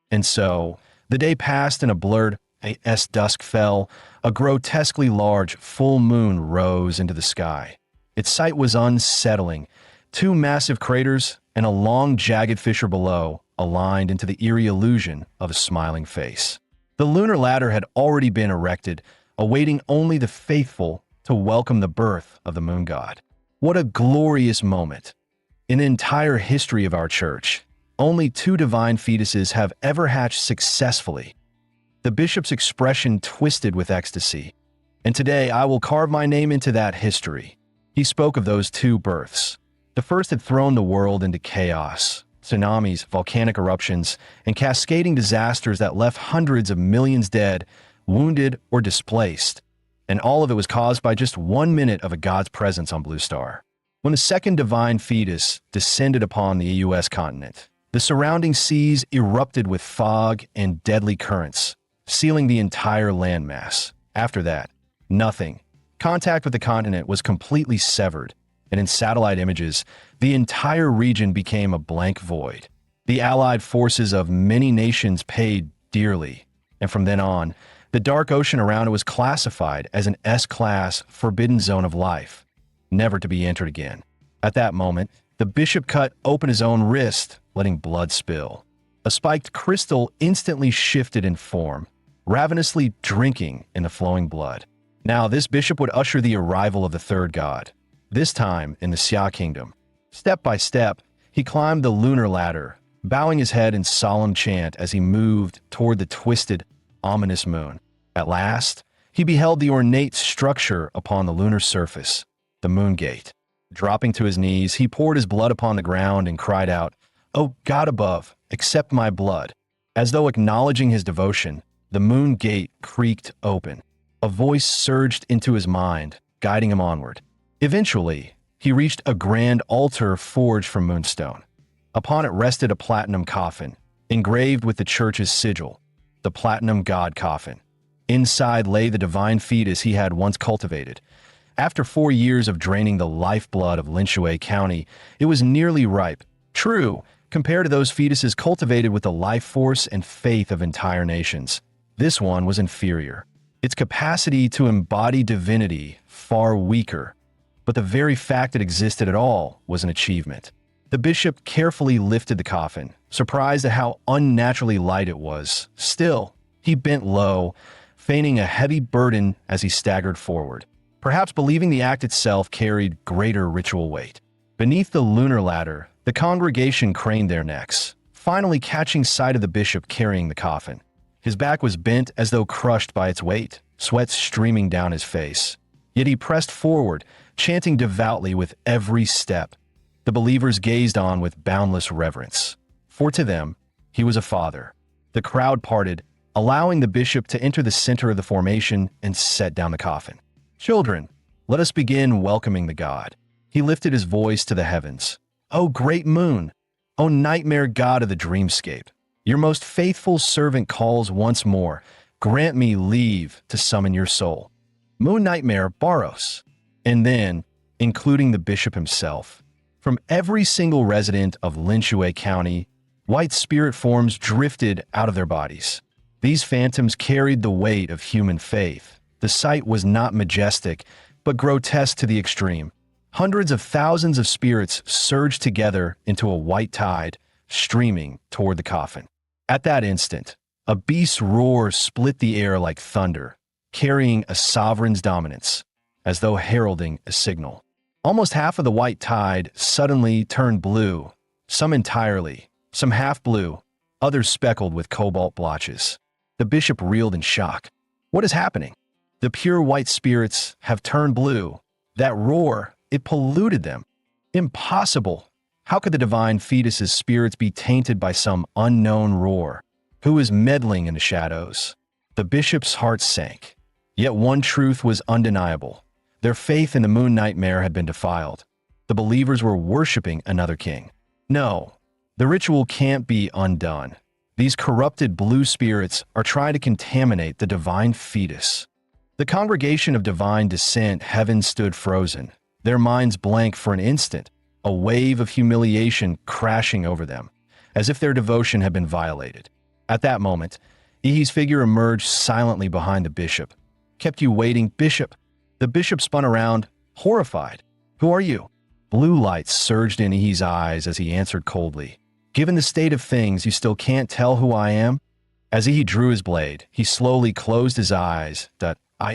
And so, the day passed in a blurred, as dusk fell, a grotesquely large full moon rose into the sky. Its sight was unsettling. Two massive craters and a long, jagged fissure below aligned into the eerie illusion of a smiling face. The lunar ladder had already been erected, awaiting only the faithful to welcome the birth of the moon god. What a glorious moment! In the entire history of our church, only two divine fetuses have ever hatched successfully. The bishop's expression twisted with ecstasy. And today I will carve my name into that history. He spoke of those two births. The first had thrown the world into chaos, tsunamis, volcanic eruptions, and cascading disasters that left hundreds of millions dead, wounded, or displaced. And all of it was caused by just 1 minute of a god's presence on Blue Star. When the second divine fetus descended upon the U.S. continent, the surrounding seas erupted with fog and deadly currents, sealing the entire landmass. After that, nothing. Contact with the continent was completely severed, and in satellite images, the entire region became a blank void. The allied forces of many nations paid dearly, and from then on, the dark ocean around it was classified as an S-class forbidden zone of life, never to be entered again. At that moment, the bishop cut open his own wrist, letting blood spill. A spiked crystal instantly shifted in form, ravenously drinking in the flowing blood. Now this bishop would usher the arrival of the third god, this time in the Xia kingdom. Step by step, he climbed the lunar ladder, bowing his head in solemn chant as he moved toward the twisted, ominous moon. At last, he beheld the ornate structure upon the lunar surface, the moon gate. Dropping to his knees, he poured his blood upon the ground and cried out, "O God above, accept my blood." As though acknowledging his devotion, the moon gate creaked open. A voice surged into his mind, guiding him onward. Eventually, he reached a grand altar forged from moonstone. Upon it rested a platinum coffin, engraved with the church's sigil, the platinum god coffin. Inside lay the divine fetus he had once cultivated. After 4 years of draining the lifeblood of Linshui County, it was nearly ripe. True, compared to those fetuses cultivated with the life force and faith of entire nations, this one was inferior. Its capacity to embody divinity far weaker, but the very fact it existed at all was an achievement. The bishop carefully lifted the coffin, surprised at how unnaturally light it was. Still, he bent low, feigning a heavy burden as he staggered forward, perhaps believing the act itself carried greater ritual weight. Beneath the lunar ladder, the congregation craned their necks, finally catching sight of the bishop carrying the coffin. His back was bent as though crushed by its weight, sweat streaming down his face. Yet he pressed forward, chanting devoutly with every step. The believers gazed on with boundless reverence, for to them, he was a father. The crowd parted, allowing the bishop to enter the center of the formation and set down the coffin. "Children, let us begin welcoming the god." He lifted his voice to the heavens. "O great moon, O nightmare god of the dreamscape, your most faithful servant calls once more. Grant me leave to summon your soul. Moon Nightmare Baros." And then, including the bishop himself, from every single resident of Linshui County, white spirit forms drifted out of their bodies. These phantoms carried the weight of human faith. The sight was not majestic, but grotesque to the extreme. Hundreds of thousands of spirits surged together into a white tide, streaming toward the coffin. At that instant, a beast's roar split the air like thunder, carrying a sovereign's dominance, as though heralding a signal. Almost half of the white tide suddenly turned blue, some entirely, some half blue, others speckled with cobalt blotches. The bishop reeled in shock. What is happening? The pure white spirits have turned blue. That roar, it polluted them. Impossible. How could the divine fetus's spirits be tainted by some unknown roar? Who is meddling in the shadows? The bishop's heart sank. Yet one truth was undeniable. Their faith in the moon nightmare had been defiled. The believers were worshiping another king. No, the ritual can't be undone. These corrupted blue spirits are trying to contaminate the divine fetus. The congregation of divine descent heaven stood frozen, their minds blank for an instant, a wave of humiliation crashing over them, as if their devotion had been violated. At that moment, Ihi's figure emerged silently behind the bishop. Kept you waiting, bishop? The bishop spun around, horrified. Who are you? Blue lights surged in Ihi's eyes as he answered coldly. Given the state of things, you still can't tell who I am? As Ihi drew his blade, he slowly closed his eyes.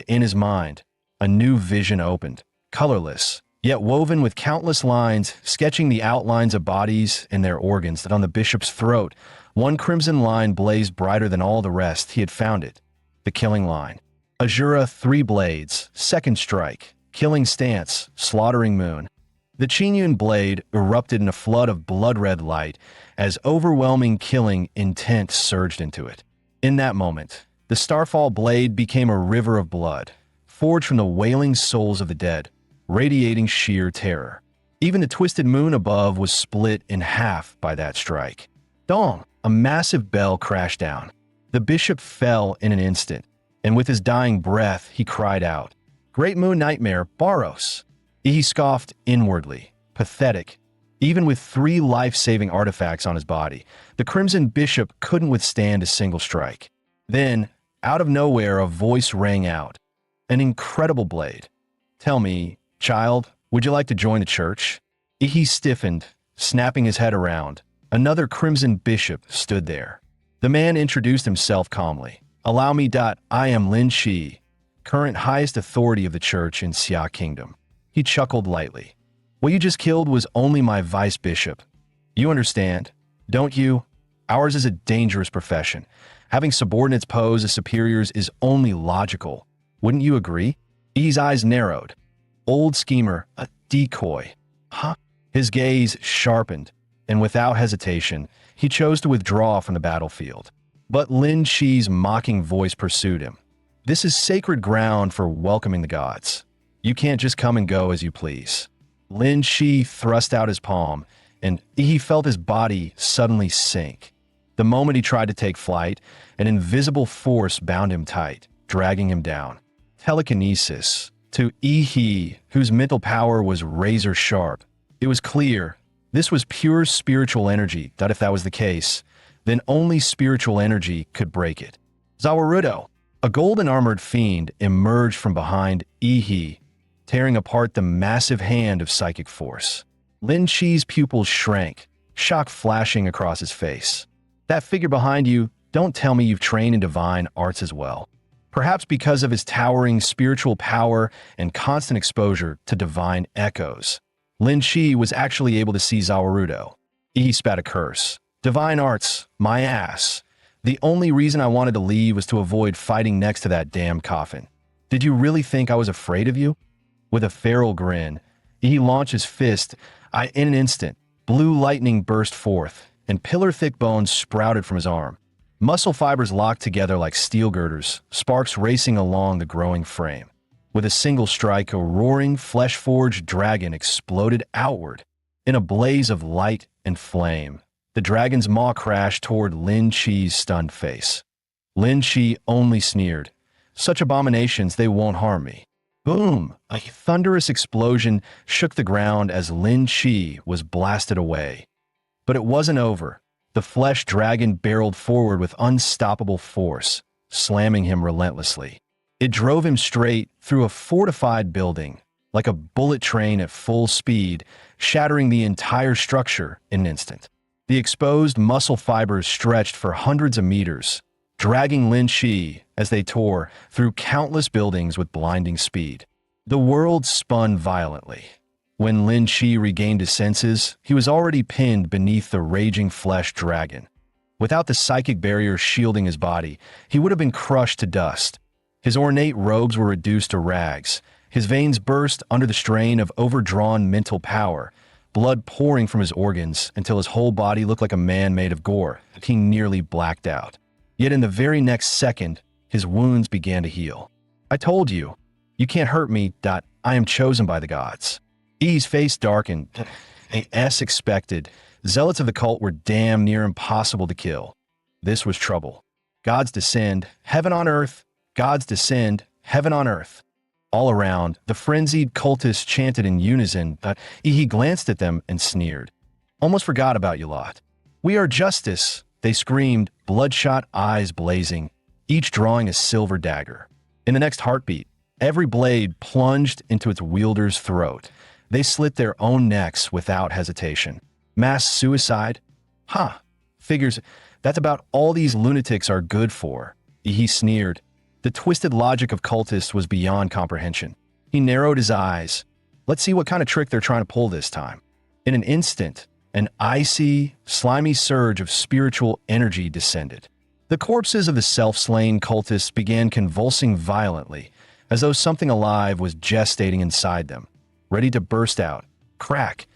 In his mind, a new vision opened, colorless, yet woven with countless lines, sketching the outlines of bodies and their organs. That on the bishop's throat, one crimson line blazed brighter than all the rest. He had found it. The killing line. Azura, 3 blades, second strike, killing stance, slaughtering moon. The Chinyun blade erupted in a flood of blood-red light as overwhelming killing intent surged into it. In that moment, the Starfall blade became a river of blood, forged from the wailing souls of the dead, radiating sheer terror. Even the twisted moon above was split in half by that strike. Dong! A massive bell crashed down. The bishop fell in an instant, and with his dying breath, he cried out, "Great moon nightmare, Baros!" He scoffed inwardly, pathetic. Even with 3 life-saving artifacts on his body, the Crimson Bishop couldn't withstand a single strike. Then, out of nowhere, a voice rang out. An incredible blade. "Tell me, child, would you like to join the church?" Ihi stiffened, snapping his head around. Another Crimson Bishop stood there. The man introduced himself calmly. "Allow me. I am Lin Shi, current highest authority of the church in Xia Kingdom." He chuckled lightly. "What you just killed was only my vice bishop. You understand, don't you? Ours is a dangerous profession. Having subordinates pose as superiors is only logical. Wouldn't you agree?" Ihi's eyes narrowed. Old schemer, a decoy. Huh? His gaze sharpened, and without hesitation, he chose to withdraw from the battlefield. But Lin Shi's mocking voice pursued him. "This is sacred ground for welcoming the gods. You can't just come and go as you please." Lin Shi thrust out his palm, and he felt his body suddenly sink. The moment he tried to take flight, an invisible force bound him tight, dragging him down. Telekinesis. To Ihi, whose mental power was razor sharp, it was clear this was pure spiritual energy. That if that was the case, then only spiritual energy could break it. Zawarudo, a golden-armored fiend, emerged from behind Ihi, tearing apart the massive hand of psychic force. Lin Shi's pupils shrank, shock flashing across his face. "That figure behind you, don't tell me you've trained in divine arts as well." Perhaps because of his towering spiritual power and constant exposure to divine echoes, Lin Shi was actually able to see Zawarudo. He spat a curse. "Divine arts, my ass. The only reason I wanted to leave was to avoid fighting next to that damn coffin. Did you really think I was afraid of you?" With a feral grin, he launched his fist. In an instant, blue lightning burst forth, and pillar-thick bones sprouted from his arm. Muscle fibers locked together like steel girders, sparks racing along the growing frame. With a single strike, a roaring, flesh-forged dragon exploded outward. In a blaze of light and flame, the dragon's maw crashed toward Lin Shi's stunned face. Lin Shi only sneered. "Such abominations, they won't harm me." Boom! A thunderous explosion shook the ground as Lin Shi was blasted away. But it wasn't over. The flesh dragon barreled forward with unstoppable force, slamming him relentlessly. It drove him straight through a fortified building, like a bullet train at full speed, shattering the entire structure in an instant. The exposed muscle fibers stretched for hundreds of meters, dragging Lin Shi as they tore through countless buildings with blinding speed. The world spun violently. When Lin Shi regained his senses, he was already pinned beneath the raging flesh dragon. Without the psychic barrier shielding his body, he would have been crushed to dust. His ornate robes were reduced to rags. His veins burst under the strain of overdrawn mental power, blood pouring from his organs until his whole body looked like a man made of gore. He nearly blacked out. Yet in the very next second, his wounds began to heal. I told you, you can't hurt me. I am chosen by the gods. E's face darkened. As expected, zealots of the cult were damn near impossible to kill. This was trouble. Gods descend, heaven on earth. Gods descend, heaven on earth. All around, the frenzied cultists chanted in unison. He glanced at them and sneered. Almost forgot about you lot. We are justice, they screamed, bloodshot eyes blazing, each drawing a silver dagger. In the next heartbeat, every blade plunged into its wielder's throat. They slit their own necks without hesitation. Mass suicide? Figures, that's about all these lunatics are good for. He sneered. The twisted logic of cultists was beyond comprehension. He narrowed his eyes. Let's see what kind of trick they're trying to pull this time. In an instant, an icy, slimy surge of spiritual energy descended. The corpses of the self-slain cultists began convulsing violently, as though something alive was gestating inside them, ready to burst out. Crack!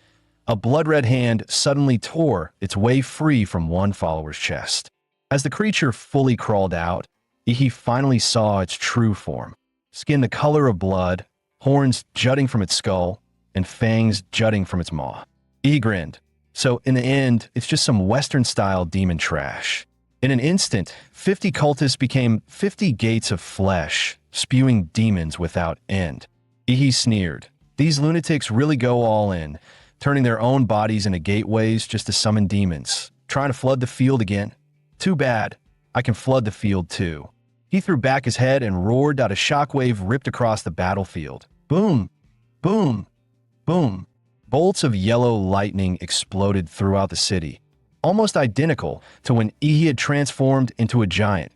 A blood-red hand suddenly tore its way free from one follower's chest. As the creature fully crawled out, he finally saw its true form. Skin the color of blood, horns jutting from its skull, and fangs jutting from its maw. He grinned. So in the end, it's just some Western-style demon trash. In an instant, 50 cultists became 50 gates of flesh, spewing demons without end. He sneered. These lunatics really go all in, turning their own bodies into gateways just to summon demons, trying to flood the field again. Too bad. I can flood the field too. He threw back his head and roared out. A shockwave ripped across the battlefield. Boom! Boom! Boom! Bolts of yellow lightning exploded throughout the city, almost identical to when Ihi had transformed into a giant.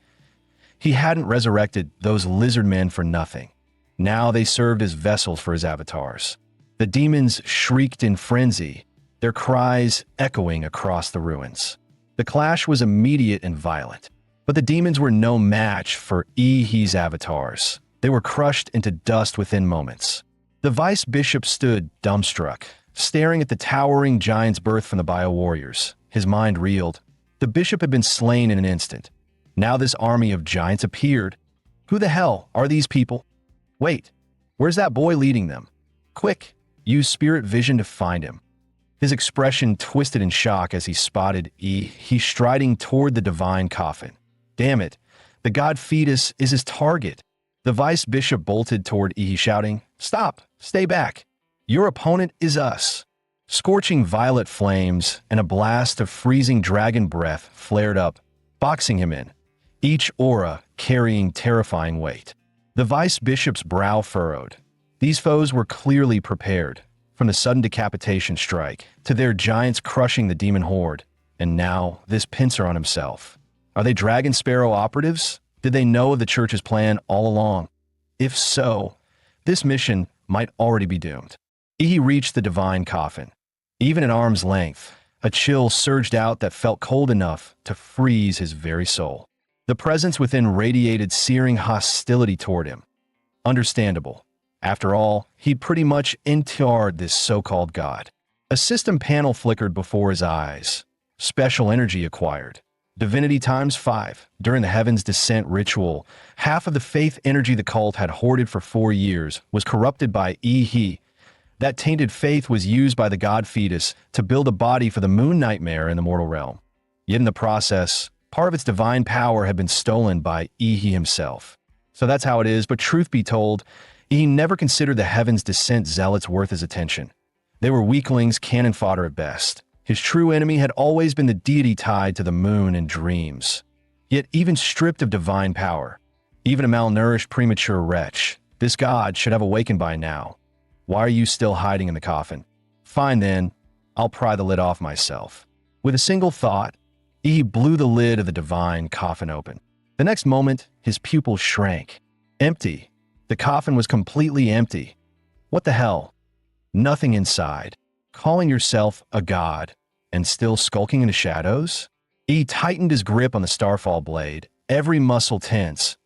He hadn't resurrected those lizard men for nothing. Now they served as vessels for his avatars. The demons shrieked in frenzy, their cries echoing across the ruins. The clash was immediate and violent, but the demons were no match for Ihi's avatars. They were crushed into dust within moments. The vice bishop stood dumbstruck, staring at the towering giant's birth from the bio-warriors. His mind reeled. The bishop had been slain in an instant. Now this army of giants appeared. Who the hell are these people? Wait, where's that boy leading them? Quick, use spirit vision to find him. His expression twisted in shock as he spotted he striding toward the divine coffin. Damn it, the god fetus is his target. The vice bishop bolted toward Ihi, shouting, "Stop! Stay back! Your opponent is us!" Scorching violet flames and a blast of freezing dragon breath flared up, boxing him in, each aura carrying terrifying weight. The vice bishop's brow furrowed. These foes were clearly prepared, from the sudden decapitation strike to their giants crushing the demon horde, and now this pincer on himself. Are they Dragon Sparrow operatives? Did they know of the church's plan all along? If so, this mission might already be doomed. He reached the divine coffin. Even at arm's length, a chill surged out that felt cold enough to freeze his very soul. The presence within radiated searing hostility toward him. Understandable. After all, he'd pretty much entered this so-called god. A system panel flickered before his eyes. Special energy acquired. Divinity times 5. During the Heaven's Descent ritual, half of the faith energy the cult had hoarded for 4 years was corrupted by Ihi. That tainted faith was used by the god fetus to build a body for the moon nightmare in the mortal realm. Yet in the process, part of its divine power had been stolen by Ihi himself. So that's how it is, but truth be told, Ihi never considered the Heaven's Descent zealots worth his attention. They were weaklings, cannon fodder at best. His true enemy had always been the deity tied to the moon in dreams. Yet even stripped of divine power, even a malnourished premature wretch, this god should have awakened by now. Why are you still hiding in the coffin? Fine then, I'll pry the lid off myself. With a single thought, he blew the lid of the divine coffin open. The next moment, his pupils shrank. Empty. The coffin was completely empty. What the hell? Nothing inside. Calling yourself a god and still skulking in the shadows? He tightened his grip on the starfall blade, every muscle tense.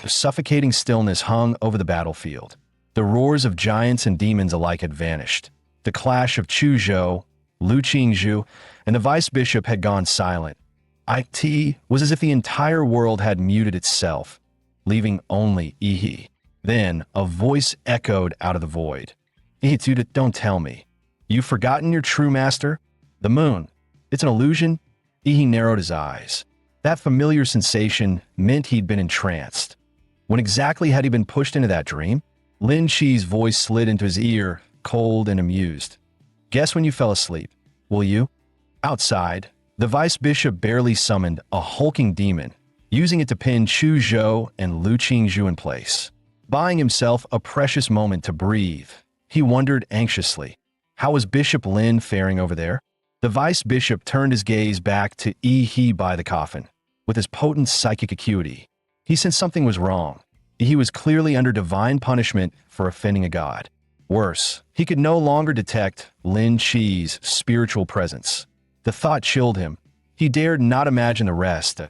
The suffocating stillness hung over the battlefield. The roars of giants and demons alike had vanished. The clash of Chuzhou, Lu Qingzhu, and the vice bishop had gone silent. It was as if the entire world had muted itself, leaving only Ihi. Then a voice echoed out of the void. Ihi, don't tell me. You've forgotten your true master? The moon. It's an illusion? Ihi narrowed his eyes. That familiar sensation meant he'd been entranced. When exactly had he been pushed into that dream? Lin Chi's voice slid into his ear, cold and amused. Guess when you fell asleep. Will you? Outside, the vice bishop barely summoned a hulking demon, using it to pin Chu Zhou and Lu Qingzhu in place. Buying himself a precious moment to breathe, he wondered anxiously, how was Bishop Lin faring over there? The vice bishop turned his gaze back to He by the coffin. With his potent psychic acuity, he sensed something was wrong. He was clearly under divine punishment for offending a god. Worse, he could no longer detect Lin Chi's spiritual presence. The thought chilled him. He dared not imagine the rest.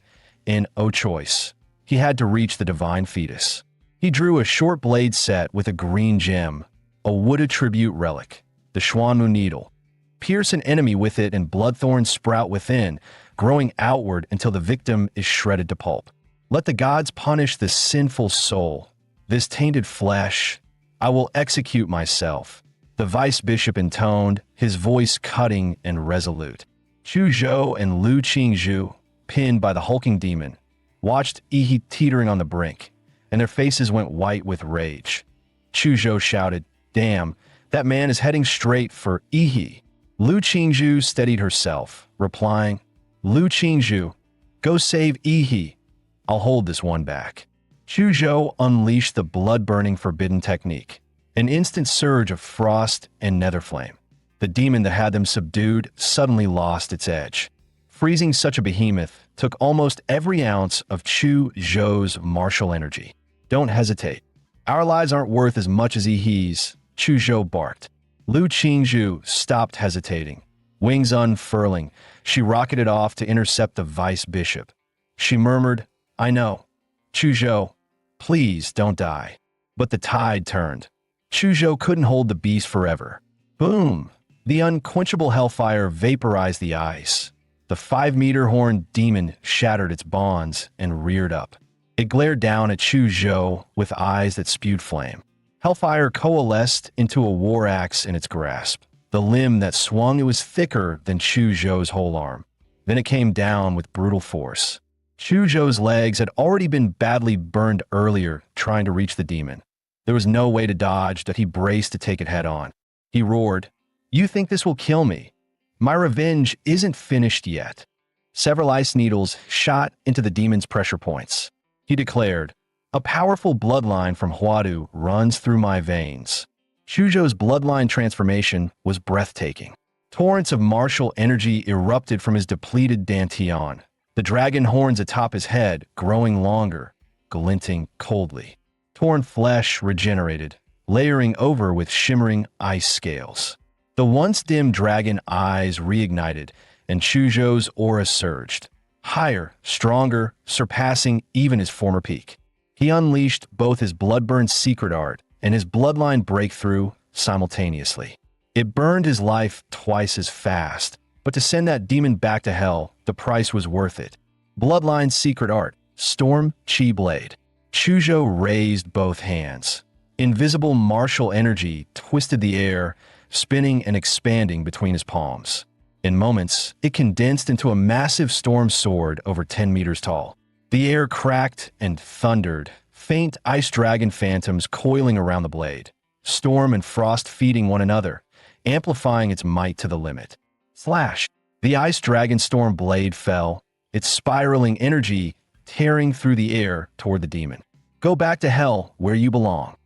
In O choice, he had to reach the divine fetus. He drew a short blade set with a green gem, a wood attribute relic, the Xuanmu needle. Pierce an enemy with it and bloodthorns sprout within, growing outward until the victim is shredded to pulp. Let the gods punish this sinful soul, this tainted flesh. I will execute myself, the vice bishop intoned, his voice cutting and resolute. Chu Zhou and Lu Qingzhu, pinned by the hulking demon, watched Ihi teetering on the brink, and their faces went white with rage. Chu Zhou shouted, "Damn, that man is heading straight for Ihi." Lu Qingzhu steadied herself, replying, "Lu Qingzhu, go save Ihi. I'll hold this one back." Chu Zhou unleashed the blood-burning forbidden technique, an instant surge of frost and nether flame. The demon that had them subdued suddenly lost its edge. Freezing such a behemoth took almost every ounce of Chu Zhou's martial energy. "Don't hesitate. Our lives aren't worth as much as Ihi's," Chu Zhou barked. Lu Qingzhu stopped hesitating. Wings unfurling, she rocketed off to intercept the vice bishop. She murmured, "I know. Chu Zhou, please don't die." But the tide turned. Chu Zhou couldn't hold the beast forever. Boom! The unquenchable hellfire vaporized the ice. The 5-meter horned demon shattered its bonds and reared up. It glared down at Chu Zhou with eyes that spewed flame. Hellfire coalesced into a war axe in its grasp. The limb that swung, it was thicker than Chu Zhou's whole arm. Then it came down with brutal force. Chu Zhou's legs had already been badly burned earlier trying to reach the demon. There was no way to dodge that he braced to take it head on. He roared, "You think this will kill me? My revenge isn't finished yet." Several ice needles shot into the demon's pressure points. He declared, "A powerful bloodline from Huadu runs through my veins." Chu Zhou's bloodline transformation was breathtaking. Torrents of martial energy erupted from his depleted dantian, the dragon horns atop his head growing longer, glinting coldly. Torn flesh regenerated, layering over with shimmering ice scales. The once dim dragon eyes reignited, and Chu Zhou's aura surged. Higher, stronger, surpassing even his former peak. He unleashed both his blood-burned secret art and his bloodline breakthrough simultaneously. It burned his life twice as fast, but to send that demon back to hell, the price was worth it. Bloodline secret art, Storm Chi Blade. Chu Zhou raised both hands. Invisible martial energy twisted the air, spinning and expanding between his palms. In moments, it condensed into a massive storm sword over 10 meters tall. The air cracked and thundered, faint ice dragon phantoms coiling around the blade, storm and frost feeding one another, amplifying its might to the limit. Slash! The ice dragon storm blade fell, its spiraling energy tearing through the air toward the demon. "Go back to hell where you belong."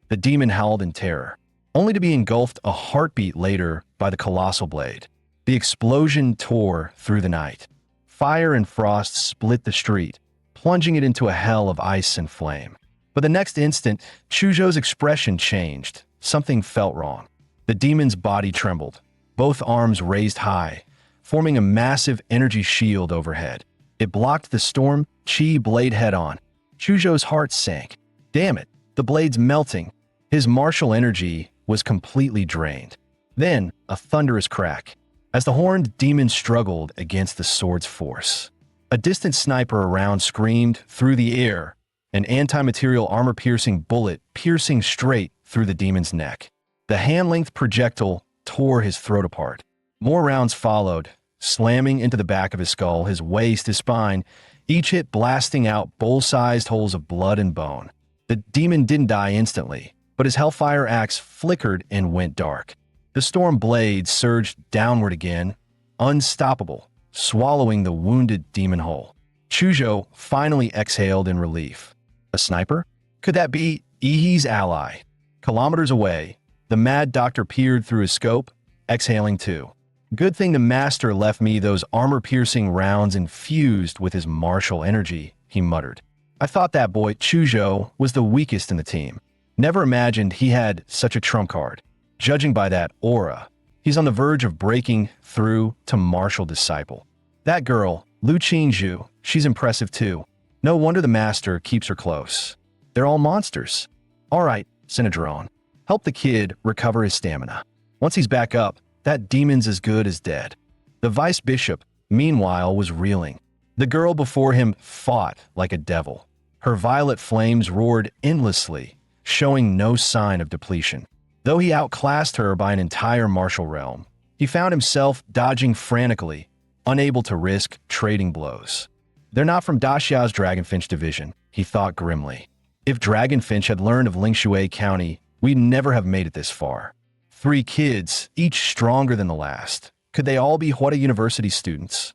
The demon howled in terror, only to be engulfed a heartbeat later by the colossal blade. The explosion tore through the night. Fire and frost split the street, plunging it into a hell of ice and flame. But the next instant, Chu Zhou's expression changed. Something felt wrong. The demon's body trembled, both arms raised high, forming a massive energy shield overhead. It blocked the storm Chi blade head-on. Chuzhou's heart sank. Damn it, the blade's melting. His martial energy was completely drained. Then, a thunderous crack, as the horned demon struggled against the sword's force. A distant sniper around screamed through the air, an anti-material armor-piercing bullet piercing straight through the demon's neck. The hand-length projectile tore his throat apart. More rounds followed, slamming into the back of his skull, his waist, his spine, each hit blasting out bowl-sized holes of blood and bone. The demon didn't die instantly, but his hellfire axe flickered and went dark. The storm blade surged downward again, unstoppable, swallowing the wounded demon whole. Chuzhou finally exhaled in relief. A sniper? Could that be Ihi's ally? Kilometers away, the mad doctor peered through his scope, exhaling too. Good thing the master left me those armor-piercing rounds infused with his martial energy, he muttered. I thought that boy, Chuzhou, was the weakest in the team. Never imagined he had such a trump card. Judging by that aura, he's on the verge of breaking through to martial disciple. That girl, Lu Qingzhu, she's impressive too. No wonder the master keeps her close. They're all monsters. All right, Sinadrone, help the kid recover his stamina. Once he's back up, that demon's as good as dead. The vice bishop, meanwhile, was reeling. The girl before him fought like a devil. Her violet flames roared endlessly, showing no sign of depletion. Though he outclassed her by an entire martial realm, he found himself dodging frantically, unable to risk trading blows. They're not from Daxiao's Dragonfinch division, he thought grimly. If Dragonfinch had learned of Lingshui County, we'd never have made it this far. 3 kids, each stronger than the last. Could they all be Huada University students?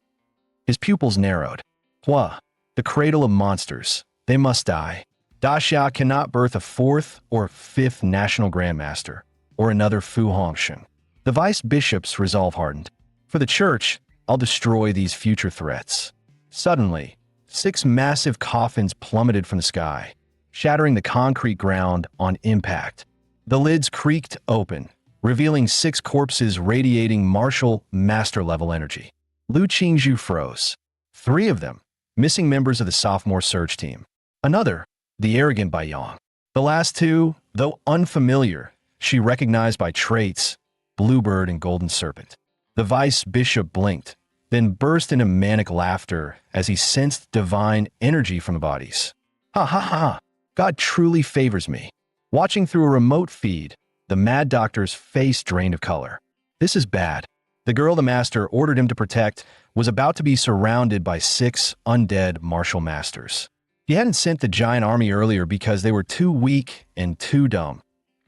His pupils narrowed. Hua, the cradle of monsters. They must die. Daxia cannot birth a 4th or 5th national grandmaster, or another Fu Hongshun. The vice bishop's resolve hardened. For the church, I'll destroy these future threats. Suddenly, 6 massive coffins plummeted from the sky, shattering the concrete ground on impact. The lids creaked open, revealing 6 corpses radiating martial master-level energy. Lu Qingzhu froze. 3 of them, missing members of the sophomore surge team. Another, the arrogant Baiyang. The last 2, though unfamiliar, she recognized by traits, Bluebird and Golden Serpent. The vice bishop blinked, then burst into manic laughter as he sensed divine energy from the bodies. Ha ha ha! God truly favors me. Watching through a remote feed, the mad doctor's face drained of color. This is bad. The girl the master ordered him to protect was about to be surrounded by 6 undead martial masters. He hadn't sent the giant army earlier because they were too weak and too dumb.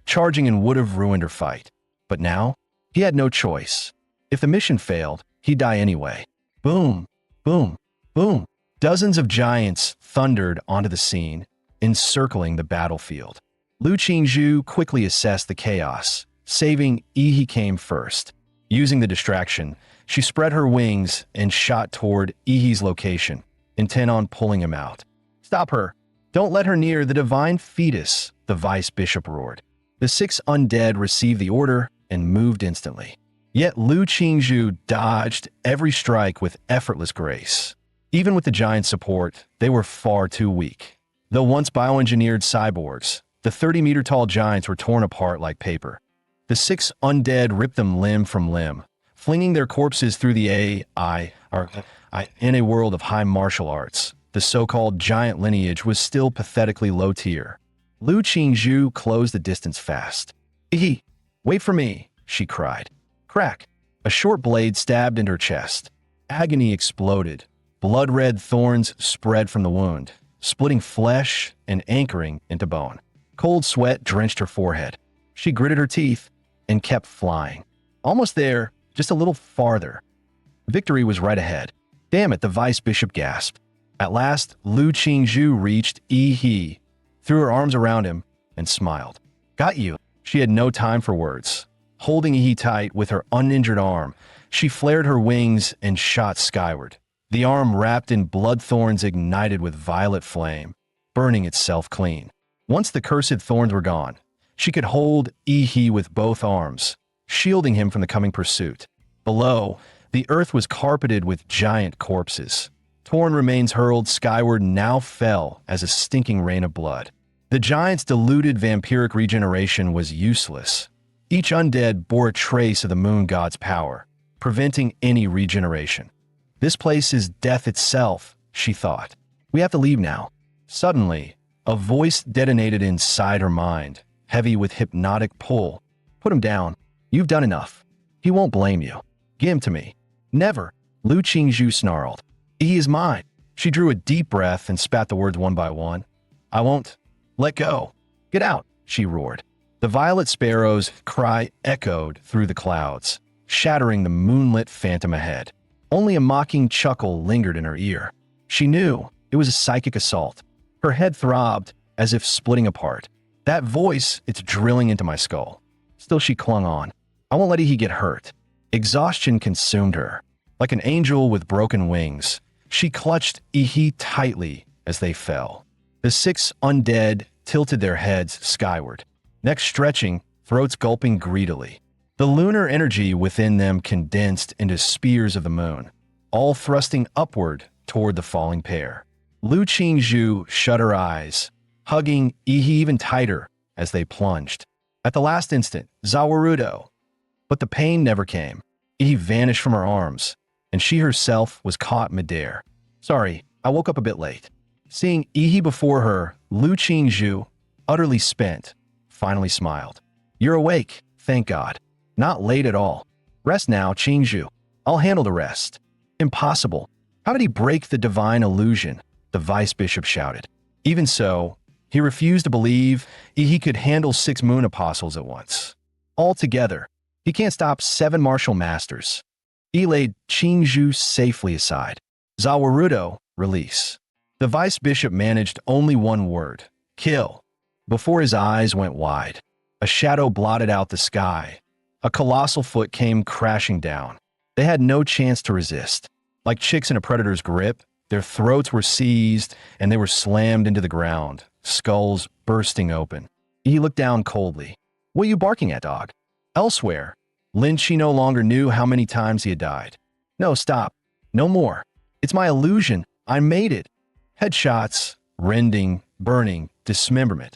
Charging in would have ruined her fight. But now, he had no choice. If the mission failed, he'd die anyway. Boom, boom, boom. Dozens of giants thundered onto the scene, encircling the battlefield. Lu Qingzhu quickly assessed the chaos, saving Yi came first. Using the distraction, she spread her wings and shot toward Yi's location, intent on pulling him out. Stop her! Don't let her near the divine fetus, the vice bishop roared. The 6 undead received the order and moved instantly. Yet Lu Qingzhu dodged every strike with effortless grace. Even with the giant support, they were far too weak. Though once bioengineered cyborgs, the 30-meter-tall giants were torn apart like paper. The 6 undead ripped them limb from limb, flinging their corpses through the in a world of high martial arts. The so-called giant lineage was still pathetically low tier. Lu Qingzhu closed the distance fast. Wait for me, she cried. Crack! A short blade stabbed into her chest. Agony exploded. Blood-red thorns spread from the wound, splitting flesh and anchoring into bone. Cold sweat drenched her forehead. She gritted her teeth and kept flying. Almost there, just a little farther. Victory was right ahead. Damn it, the vice bishop gasped. At last, Lu Qingzhu reached Yi, threw her arms around him, and smiled. Got you. She had no time for words. Holding Yi tight with her uninjured arm, she flared her wings and shot skyward. The arm wrapped in blood thorns ignited with violet flame, burning itself clean. Once the cursed thorns were gone, she could hold Yi with both arms, shielding him from the coming pursuit. Below, the earth was carpeted with giant corpses. Torn remains hurled skyward now fell as a stinking rain of blood. The giant's diluted vampiric regeneration was useless. Each undead bore a trace of the moon god's power, preventing any regeneration. This place is death itself, she thought. We have to leave now. Suddenly, a voice detonated inside her mind, heavy with hypnotic pull. Put him down. You've done enough. He won't blame you. Give him to me. Never, Lu Qingzhu snarled. He is mine. She drew a deep breath and spat the words one by one. I won't. Let go. Get out, she roared. The violet sparrow's cry echoed through the clouds, shattering the moonlit phantom ahead. Only a mocking chuckle lingered in her ear. She knew it was a psychic assault. Her head throbbed as if splitting apart. That voice, it's drilling into my skull. Still she clung on. I won't let he get hurt. Exhaustion consumed her. Like an angel with broken wings, she clutched Ihi tightly as they fell. The 6 undead tilted their heads skyward, necks stretching, throats gulping greedily. The lunar energy within them condensed into spears of the moon, all thrusting upward toward the falling pair. Lu Qingzhu shut her eyes, hugging Ihi even tighter as they plunged. At the last instant, Zawarudo. But the pain never came. Ihi vanished from her arms, and she herself was caught midair. Sorry, I woke up a bit late. Seeing Ihi before her, Lu Qingzhu, utterly spent, finally smiled. You're awake, thank God. Not late at all. Rest now, Qingzhu. I'll handle the rest. Impossible. How did he break the divine illusion? The vice bishop shouted. Even so, he refused to believe he could handle 6 moon apostles at once. Altogether, he can't stop 7 martial masters. He laid Qingzhu safely aside. Zawarudo, release. The vice bishop managed only one word, kill, before his eyes went wide. A shadow blotted out the sky. A colossal foot came crashing down. They had no chance to resist. Like chicks in a predator's grip, their throats were seized and they were slammed into the ground, skulls bursting open. He looked down coldly. What are you barking at, dog? Elsewhere, Lin Chi no longer knew how many times he had died. No, stop. No more. It's my illusion. I made it. Headshots, rending, burning, dismemberment.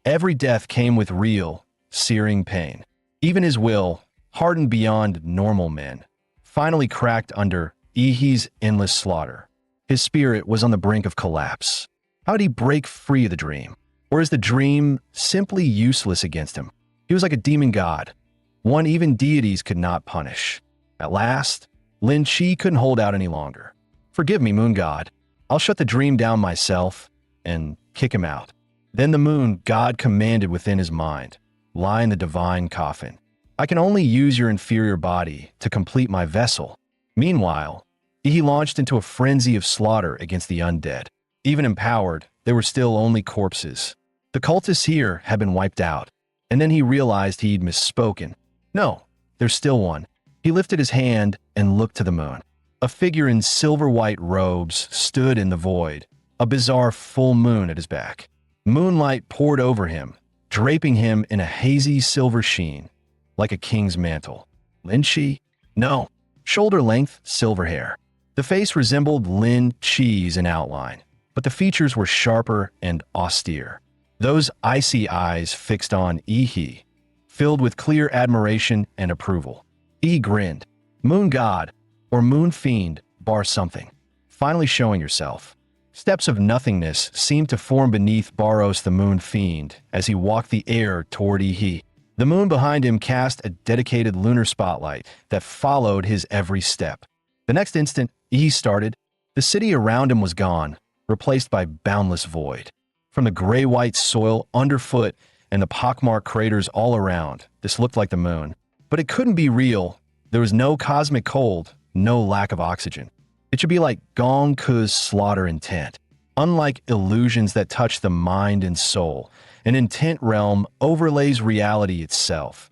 Every death came with real, searing pain. Even his will, hardened beyond normal men, finally cracked under Ihi's endless slaughter. His spirit was on the brink of collapse. How did he break free of the dream? Or is the dream simply useless against him? He was like a demon god, one even deities could not punish. At last, Lin Chi couldn't hold out any longer. Forgive me, moon god. I'll shut the dream down myself and kick him out. Then the moon god commanded within his mind, lie in the divine coffin. I can only use your inferior body to complete my vessel. Meanwhile, he launched into a frenzy of slaughter against the undead. Even empowered, they were still only corpses. The cultists here had been wiped out, and then he realized he'd misspoken. No, there's still one. He lifted his hand and looked to the moon. A figure in silver-white robes stood in the void, a bizarre full moon at his back. Moonlight poured over him, draping him in a hazy silver sheen, like a king's mantle. Lin Chi? No, shoulder-length silver hair. The face resembled Lin Chi's in outline, but the features were sharper and austere. Those icy eyes fixed on Ihi, filled with clear admiration and approval. He grinned. Moon god, or moon fiend, bar something. Finally showing yourself. Steps of nothingness seemed to form beneath Baros the moon fiend as he walked the air toward Ihi. The moon behind him cast a dedicated lunar spotlight that followed his every step. The next instant, Ihi started. The city around him was gone, replaced by boundless void. From the gray-white soil underfoot and the pockmarked craters all around, this looked like the moon. But it couldn't be real. There was no cosmic cold, no lack of oxygen. It should be like Gong Ku's slaughter intent. Unlike illusions that touch the mind and soul, an intent realm overlays reality itself.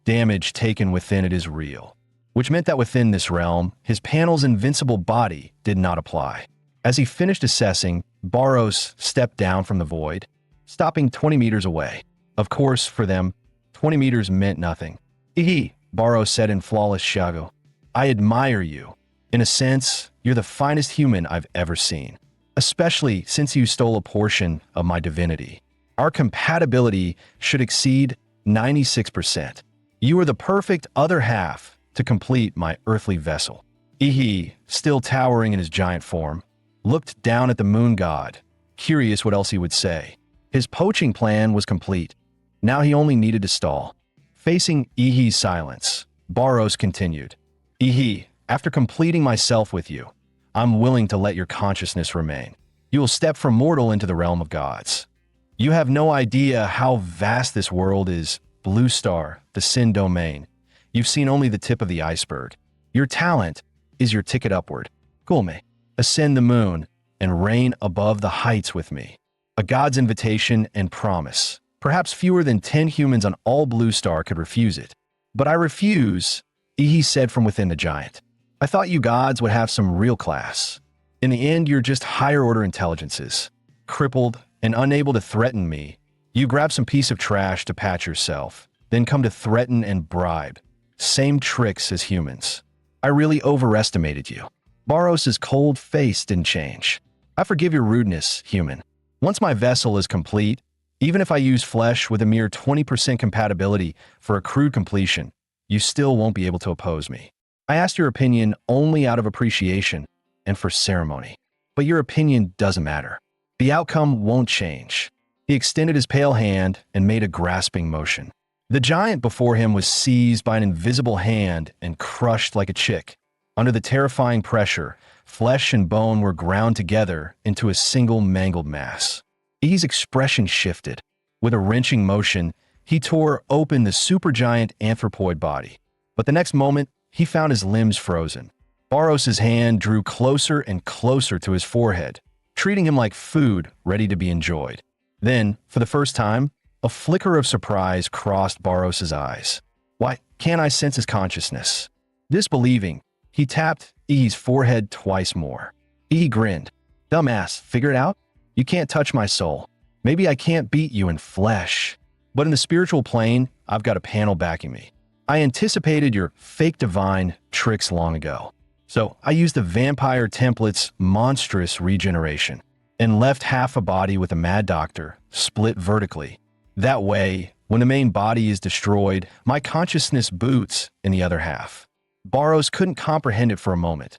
Damage taken within it is real, which meant that within this realm, his panel's invincible body did not apply. As he finished assessing, Baros stepped down from the void, stopping 20 meters away. Of course, for them, 20 meters meant nothing. Ihi, Baros said in flawless Shago, I admire you. In a sense, you're the finest human I've ever seen, especially since you stole a portion of my divinity. Our compatibility should exceed 96%. You are the perfect other half to complete my earthly vessel. Ihi, still towering in his giant form, looked down at the moon god, curious what else he would say. His poaching plan was complete. Now he only needed to stall. Facing Ihi's silence, Baros continued, Ihi, after completing myself with you, I'm willing to let your consciousness remain. You will step from mortal into the realm of gods. You have no idea how vast this world is. Blue Star, the Sin domain. You've seen only the tip of the iceberg. Your talent is your ticket upward. Kulme, ascend the moon and reign above the heights with me. A god's invitation and promise. Perhaps fewer than 10 humans on all Blue Star could refuse it. But I refuse, Ihi said from within the giant. I thought you gods would have some real class. In the end, you're just higher-order intelligences. Crippled and unable to threaten me, you grab some piece of trash to patch yourself, then come to threaten and bribe. Same tricks as humans. I really overestimated you. Baros' cold face didn't change. I forgive your rudeness, human. Once my vessel is complete, even if I use flesh with a mere 20% compatibility for a crude completion, you still won't be able to oppose me. I asked your opinion only out of appreciation and for ceremony. But your opinion doesn't matter. The outcome won't change. He extended his pale hand and made a grasping motion. The giant before him was seized by an invisible hand and crushed like a chick. Under the terrifying pressure, flesh and bone were ground together into a single mangled mass. Ihi's expression shifted. With a wrenching motion, he tore open the supergiant anthropoid body. But the next moment, he found his limbs frozen. Baros' hand drew closer and closer to his forehead, treating him like food ready to be enjoyed. Then, for the first time, a flicker of surprise crossed Baros' eyes. Why, can't I sense his consciousness? Disbelieving, he tapped Ihi's forehead twice more. Ihi grinned. Dumbass, figure it out? You can't touch my soul. Maybe I can't beat you in flesh. But in the spiritual plane, I've got a panel backing me. I anticipated your fake divine tricks long ago. So I used the vampire template's monstrous regeneration and left half a body with a mad doctor, split vertically. That way, when the main body is destroyed, my consciousness boots in the other half. Baros couldn't comprehend it for a moment.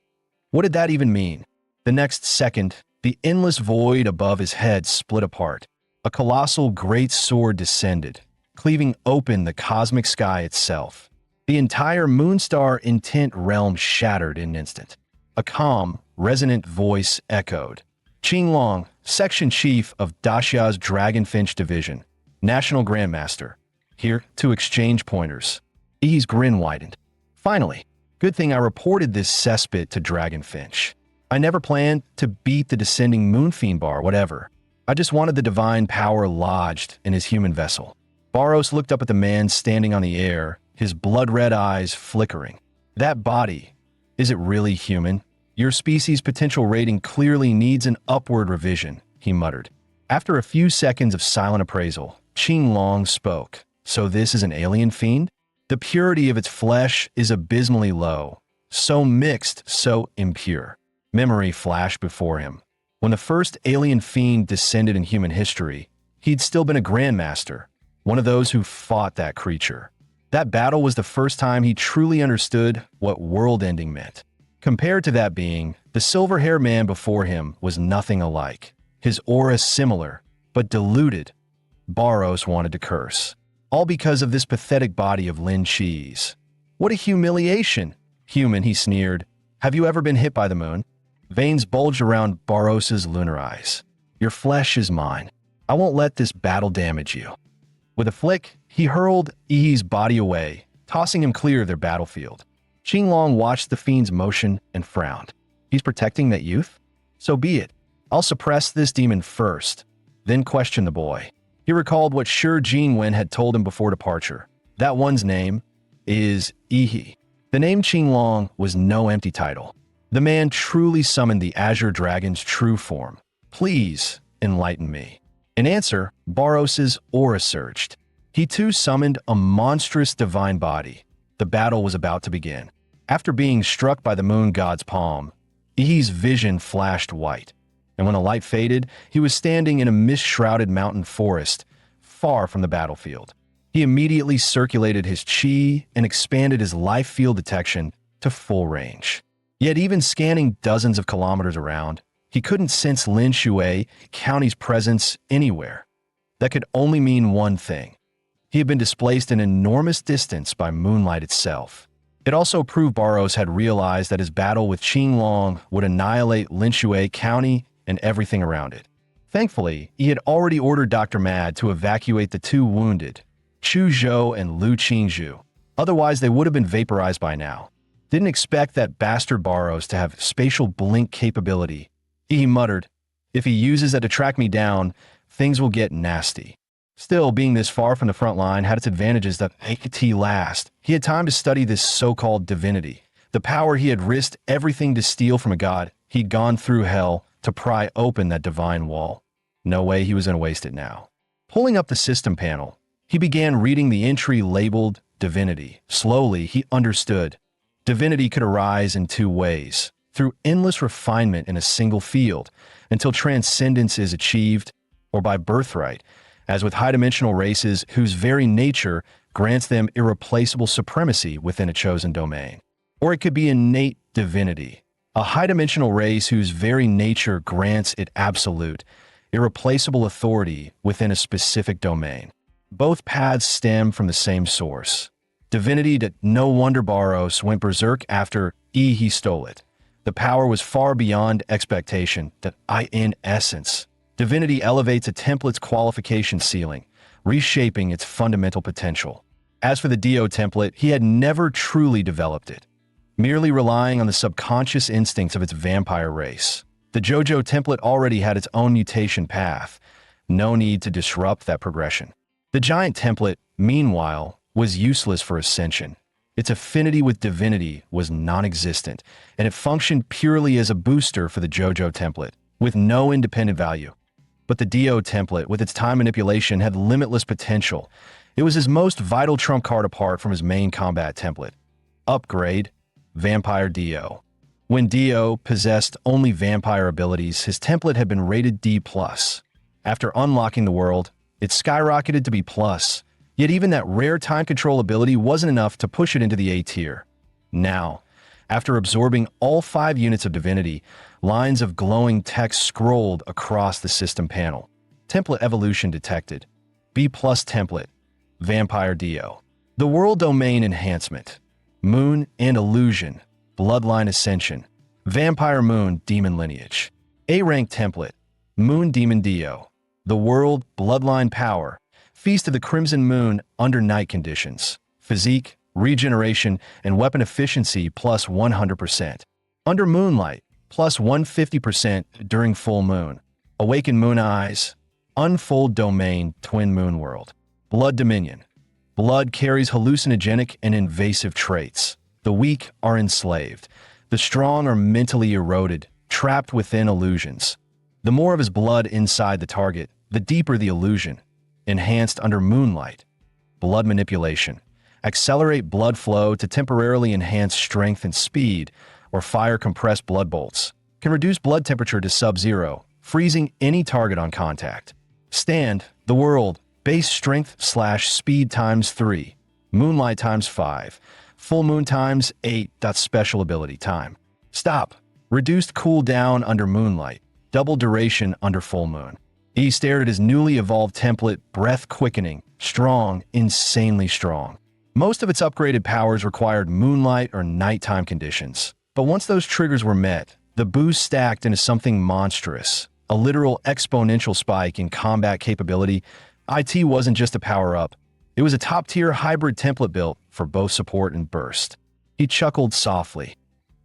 What did that even mean? The next second, the endless void above his head split apart. A colossal great sword descended, cleaving open the cosmic sky itself. The entire Moonstar intent realm shattered in an instant. A calm, resonant voice echoed. Qinglong, Section Chief of Daxia's Dragonfinch Division, National Grandmaster, here to exchange pointers. Ihi's grin widened. Finally, good thing I reported this cesspit to Dragonfinch. I never planned to beat the descending Moonfiend bar, whatever. I just wanted the divine power lodged in his human vessel. Baros looked up at the man standing on the air, his blood-red eyes flickering. That body, is it really human? Your species' potential rating clearly needs an upward revision, he muttered. After a few seconds of silent appraisal, Qinglong spoke. So this is an alien fiend? The purity of its flesh is abysmally low. So mixed, so impure. Memory flashed before him. When the first alien fiend descended in human history, he'd still been a grandmaster, one of those who fought that creature. That battle was the first time he truly understood what world-ending meant. Compared to that being, the silver-haired man before him was nothing alike. His aura similar, but diluted. Baros wanted to curse. All because of this pathetic body of Lin Cheese. What a humiliation! Human, he sneered. Have you ever been hit by the moon? Veins bulged around Baros' lunar eyes. Your flesh is mine. I won't let this battle damage you. With a flick, he hurled Ihi's body away, tossing him clear of their battlefield. Qinglong watched the fiend's motion and frowned. He's protecting that youth? So be it. I'll suppress this demon first, then question the boy. He recalled what Shi Jinwen had told him before departure. That one's name is Ihi. The name Qinglong was no empty title. The man truly summoned the Azure Dragon's true form. Please enlighten me. In answer, Baros' aura surged. He too summoned a monstrous divine body. The battle was about to begin. After being struck by the moon god's palm, Ihi's vision flashed white, and when the light faded, he was standing in a mist-shrouded mountain forest, far from the battlefield. He immediately circulated his chi and expanded his life field detection to full range. Yet even scanning dozens of kilometers around, he couldn't sense Lin Shui County's presence anywhere. That could only mean one thing. He had been displaced an enormous distance by moonlight itself. It also proved Barros had realized that his battle with Qing Long would annihilate Lin Shui County and everything around it. Thankfully, he had already ordered Dr. Mad to evacuate the two wounded, Chu Zhou and Lu Qingzhu. Otherwise, they would have been vaporized by now. Didn't expect that bastard Barros to have spatial blink capability. He muttered, "If he uses that to track me down, things will get nasty." Still, being this far from the front line had its advantages that make it last. He had time to study this so-called divinity. The power he had risked everything to steal from a god. He'd gone through hell to pry open that divine wall. No way he was going to waste it now. Pulling up the system panel, he began reading the entry labeled Divinity. Slowly, he understood. Divinity could arise in two ways, through endless refinement in a single field, until transcendence is achieved, or by birthright, as with high-dimensional races whose very nature grants them irreplaceable supremacy within a chosen domain. Or it could be innate divinity, a high-dimensional race whose very nature grants it absolute, irreplaceable authority within a specific domain. Both paths stem from the same source. Divinity that no wonder Barros went berserk after he stole it. The power was far beyond expectation that in essence, Divinity elevates a template's qualification ceiling, reshaping its fundamental potential. As for the Dio template, he had never truly developed it, merely relying on the subconscious instincts of its vampire race. The JoJo template already had its own mutation path. No need to disrupt that progression. The giant template, meanwhile, was useless for ascension. Its affinity with divinity was non-existent, and it functioned purely as a booster for the JoJo template, with no independent value. But the Dio template, with its time manipulation, had limitless potential. It was his most vital trump card apart from his main combat template. Upgrade, Vampire Dio. When Dio possessed only vampire abilities, his template had been rated D+. After unlocking the world, it skyrocketed to B+. Yet even that rare time control ability wasn't enough to push it into the A tier. Now, after absorbing all 5 units of divinity, lines of glowing text scrolled across the system panel. Template evolution detected. B+ template. Vampire Dio. The world domain enhancement. Moon and illusion. Bloodline ascension. Vampire Moon demon lineage. A rank template. Moon Demon Dio. The world bloodline power. Feast of the Crimson Moon under night conditions. Physique, regeneration, and weapon efficiency plus 100%. Under moonlight, plus 150% during full moon. Awaken moon eyes. Unfold domain twin moon world. Blood dominion. Blood carries hallucinogenic and invasive traits. The weak are enslaved. The strong are mentally eroded, trapped within illusions. The more of his blood inside the target, the deeper the illusion. Enhanced under moonlight. Blood manipulation. Accelerate blood flow to temporarily enhance strength and speed, or fire compressed blood bolts. Can reduce blood temperature to sub-zero, freezing any target on contact. Stand, the world, base strength / speed times 3, moonlight times 5, full moon times 8. Special ability time. Stop, reduced cooldown under moonlight, double duration under full moon. He stared at his newly evolved template, breath quickening, strong, insanely strong. Most of its upgraded powers required moonlight or nighttime conditions. But once those triggers were met, the boost stacked into something monstrous, a literal exponential spike in combat capability. IT wasn't just a power-up. It was a top-tier hybrid template built for both support and burst. He chuckled softly.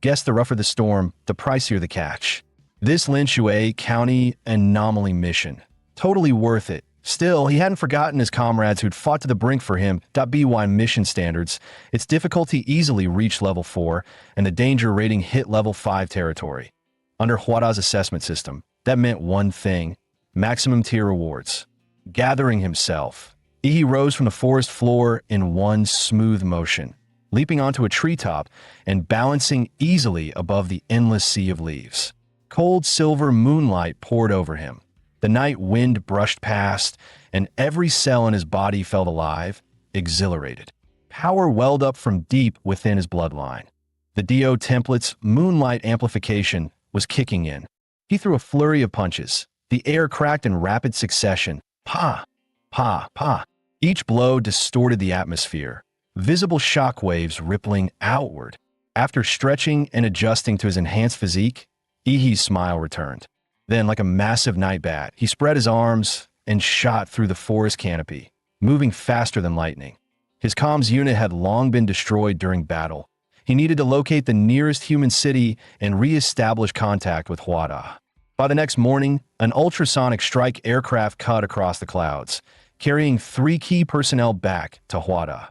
Guess the rougher the storm, the pricier the catch. This Lin Shui County anomaly mission. Totally worth it. Still, he hadn't forgotten his comrades who'd fought to the brink for him. BY mission standards, its difficulty easily reached level 4, and the danger rating hit level 5 territory. Under Huada's assessment system, that meant one thing: maximum tier rewards. Gathering himself, he rose from the forest floor in one smooth motion. leaping onto a treetop and balancing easily above the endless sea of leaves. Cold silver moonlight poured over him. The night wind brushed past, and every cell in his body felt alive, exhilarated. Power welled up from deep within his bloodline. The Dio template's moonlight amplification was kicking in. He threw a flurry of punches. The air cracked in rapid succession. Pa! Pa! Pa! Each blow distorted the atmosphere, visible shock waves rippling outward. After stretching and adjusting to his enhanced physique, Ihi's smile returned. Then, like a massive night bat, he spread his arms and shot through the forest canopy, moving faster than lightning. His comms unit had long been destroyed during battle. He needed to locate the nearest human city and re-establish contact with Huada. By the next morning, an ultrasonic strike aircraft cut across the clouds, carrying 3 key personnel back to Huada.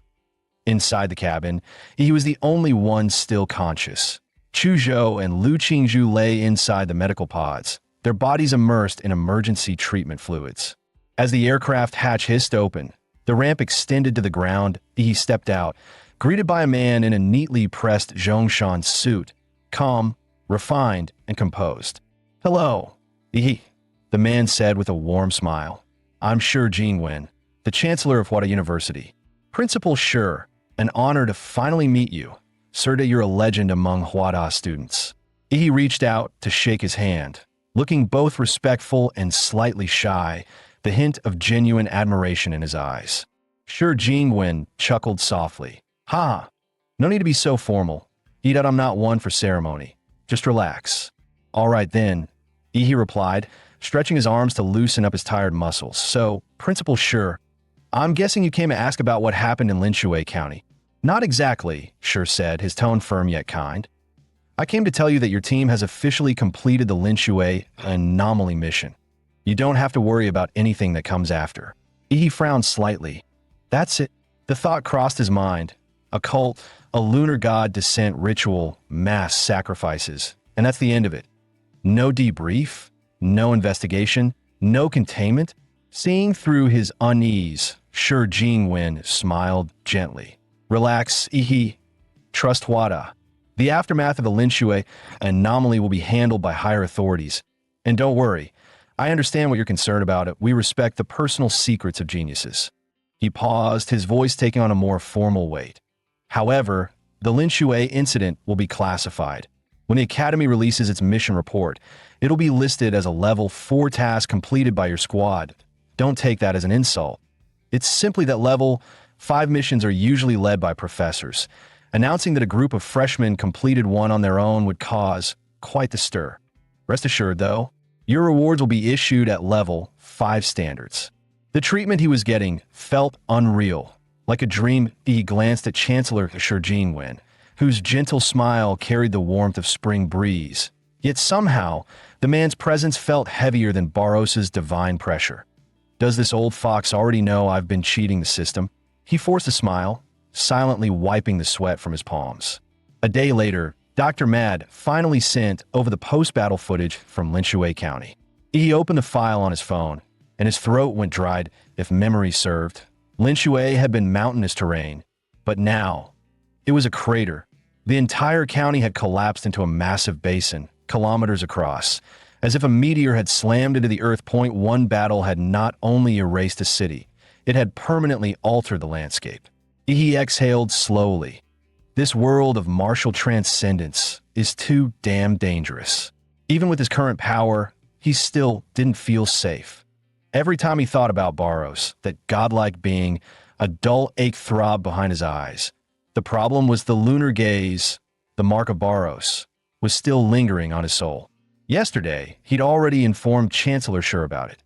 Inside the cabin, he was the only one still conscious. Chu Zhou and Lu Qingzhu lay inside the medical pods, their bodies immersed in emergency treatment fluids. As the aircraft hatch hissed open, the ramp extended to the ground. He stepped out, greeted by a man in a neatly pressed Zhongshan suit, calm, refined, and composed. "Hello, Yi," the man said with a warm smile. "I'm Shi Jingwen, the Chancellor of Huada University. Principal Shi, an honor to finally meet you. Serta, you're a legend among Huada students." Yi reached out to shake his hand, looking both respectful and slightly shy, the hint of genuine admiration in his eyes. Shi Jingwen chuckled softly. "Ha! No need to be so formal. Eat I'm not one for ceremony. Just relax." "All right then," Yi replied, stretching his arms to loosen up his tired muscles. "So, Principal Shi, I'm guessing you came to ask about what happened in Linshui County." "Not exactly," Shi said, his tone firm yet kind. "I came to tell you that your team has officially completed the Linshui anomaly mission. You don't have to worry about anything that comes after." Yi frowned slightly. "That's it." The thought crossed his mind. A cult, a lunar god descent ritual, mass sacrifices, and that's the end of it. No debrief, no investigation, no containment. Seeing through his unease, Shi Jingwen smiled gently. "Relax, Yi. Trust Huada. The aftermath of the Linshui anomaly will be handled by higher authorities. And don't worry, I understand what you're concerned about. We respect the personal secrets of geniuses." He paused, his voice taking on a more formal weight. "However, the Linshui incident will be classified. When the Academy releases its mission report, it'll be listed as a level 4 task completed by your squad. Don't take that as an insult. It's simply that level 5 missions are usually led by professors. Announcing that a group of freshmen completed one on their own would cause quite the stir. Rest assured, though, your rewards will be issued at level 5 standards." The treatment he was getting felt unreal. Like a dream, he glanced at Chancellor Shi Jingwen, whose gentle smile carried the warmth of spring breeze. Yet somehow, the man's presence felt heavier than Barros's divine pressure. Does this old fox already know I've been cheating the system? He forced a smile, silently wiping the sweat from his palms. A day later, Dr. Mad finally sent over the post-battle footage from Linshui County. He opened the file on his phone, and his throat went dried if memory served. Linshui had been mountainous terrain, but now it was a crater. The entire county had collapsed into a massive basin, kilometers across, as if a meteor had slammed into the earth. One battle had not only erased a city, it had permanently altered the landscape. He exhaled slowly. This world of martial transcendence is too damn dangerous. Even with his current power, he still didn't feel safe. Every time he thought about Barros, that godlike being, a dull ache throbbed behind his eyes. The problem was the lunar gaze, the mark of Barros, was still lingering on his soul. Yesterday, he'd already informed Chancellor Shi about it.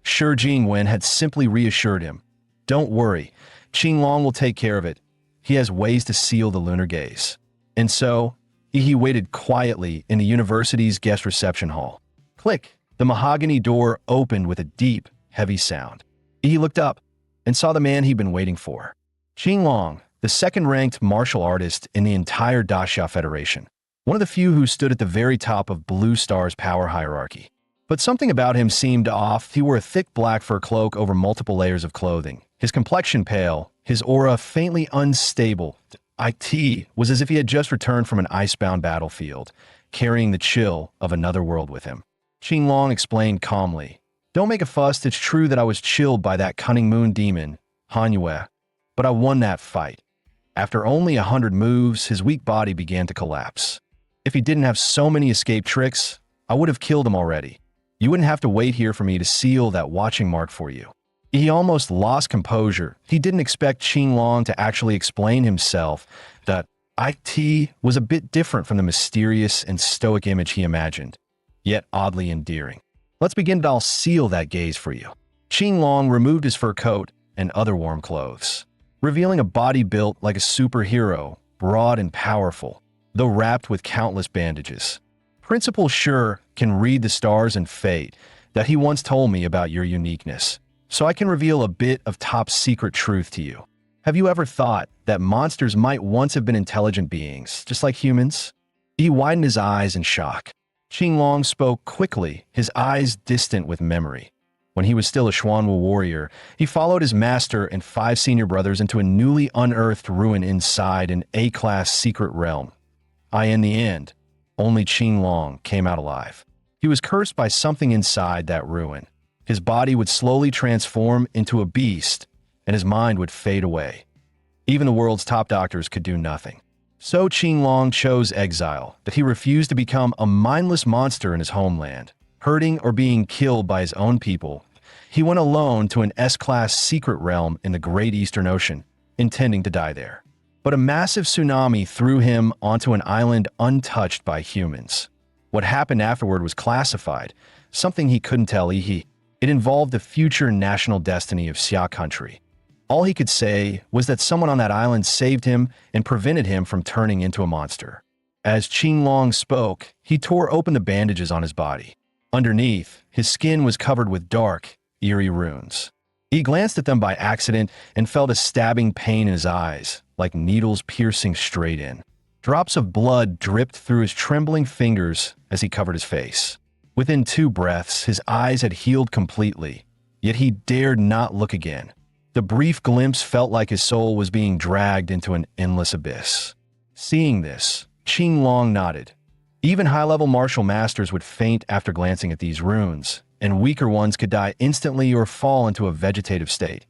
Shi Jingwen had simply reassured him, "Don't worry, Qinglong will take care of it. He has ways to seal the lunar gaze." And so, he waited quietly in the university's guest reception hall. Click! The mahogany door opened with a deep, heavy sound. He looked up and saw the man he'd been waiting for. Qinglong, the second-ranked martial artist in the entire Daxia Federation. One of the few who stood at the very top of Blue Star's power hierarchy. But something about him seemed off. He wore a thick black fur cloak over multiple layers of clothing, his complexion pale, his aura faintly unstable. IT was as if he had just returned from an icebound battlefield, carrying the chill of another world with him. Qinglong explained calmly, "Don't make a fuss, it's true that I was chilled by that cunning moon demon, Manhwa, but I won that fight." After only 100 moves, his weak body began to collapse. "If he didn't have so many escape tricks, I would have killed him already. You wouldn't have to wait here for me to seal that watching mark for you." He almost lost composure. He didn't expect Qinglong to actually explain himself, that IT was a bit different from the mysterious and stoic image he imagined, yet oddly endearing. "Let's begin, and I'll seal that gaze for you." Qinglong removed his fur coat and other warm clothes, revealing a body built like a superhero, broad and powerful, though wrapped with countless bandages. "Principal Sure can read the stars and fate that he once told me about your uniqueness, so I can reveal a bit of top-secret truth to you. Have you ever thought that monsters might once have been intelligent beings, just like humans?" He widened his eyes in shock. Qinglong spoke quickly, his eyes distant with memory. When he was still a Xuanwu warrior, he followed his master and 5 senior brothers into a newly unearthed ruin inside an A-class secret realm. In the end, only Qinglong came out alive. He was cursed by something inside that ruin. His body would slowly transform into a beast, and his mind would fade away. Even the world's top doctors could do nothing. So Qinglong chose exile, that he refused to become a mindless monster in his homeland, hurting or being killed by his own people. He went alone to an S-class secret realm in the Great Eastern Ocean, intending to die there. But a massive tsunami threw him onto an island untouched by humans. What happened afterward was classified, something he couldn't tell Yi. It involved the future national destiny of Xia country. All he could say was that someone on that island saved him and prevented him from turning into a monster. As Qinglong spoke, he tore open the bandages on his body. Underneath, his skin was covered with dark, eerie runes. He glanced at them by accident and felt a stabbing pain in his eyes, like needles piercing straight in. Drops of blood dripped through his trembling fingers as he covered his face. Within 2 breaths, his eyes had healed completely, yet he dared not look again. The brief glimpse felt like his soul was being dragged into an endless abyss. Seeing this, Qinglong nodded. Even high-level martial masters would faint after glancing at these runes, and weaker ones could die instantly or fall into a vegetative state.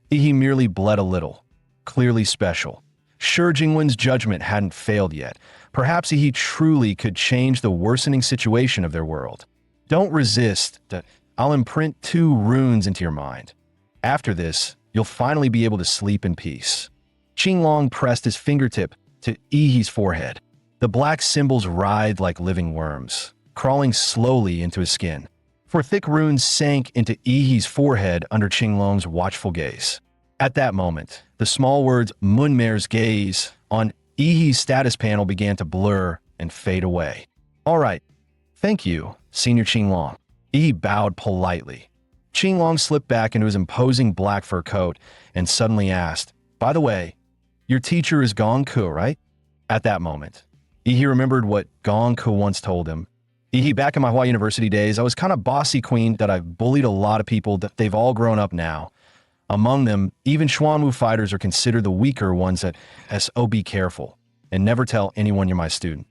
He merely bled a little. Clearly special. Sure, Jingwen's judgment hadn't failed yet. Perhaps he truly could change the worsening situation of their world. "Don't resist. I'll imprint 2 runes into your mind. After this, you'll finally be able to sleep in peace." Qinglong pressed his fingertip to Yi's forehead. The black symbols writhed like living worms, crawling slowly into his skin. 4 thick runes sank into Yi's forehead under Qinglong's watchful gaze. At that moment, the small words Munmer's gaze on Yi's status panel began to blur and fade away. "All right. Thank you, Senior Qinglong." Yi bowed politely. Qinglong slipped back into his imposing black fur coat and suddenly asked, "By the way, your teacher is Gong Ke, right?" At that moment, Yi remembered what Gong Ke once told him. Back in my Manhwa University days, I was kind of bossy queen that I've bullied a lot of people that they've all grown up now. Among them, even Xuanwu fighters are considered the weaker ones that so be careful and never tell anyone you're my student."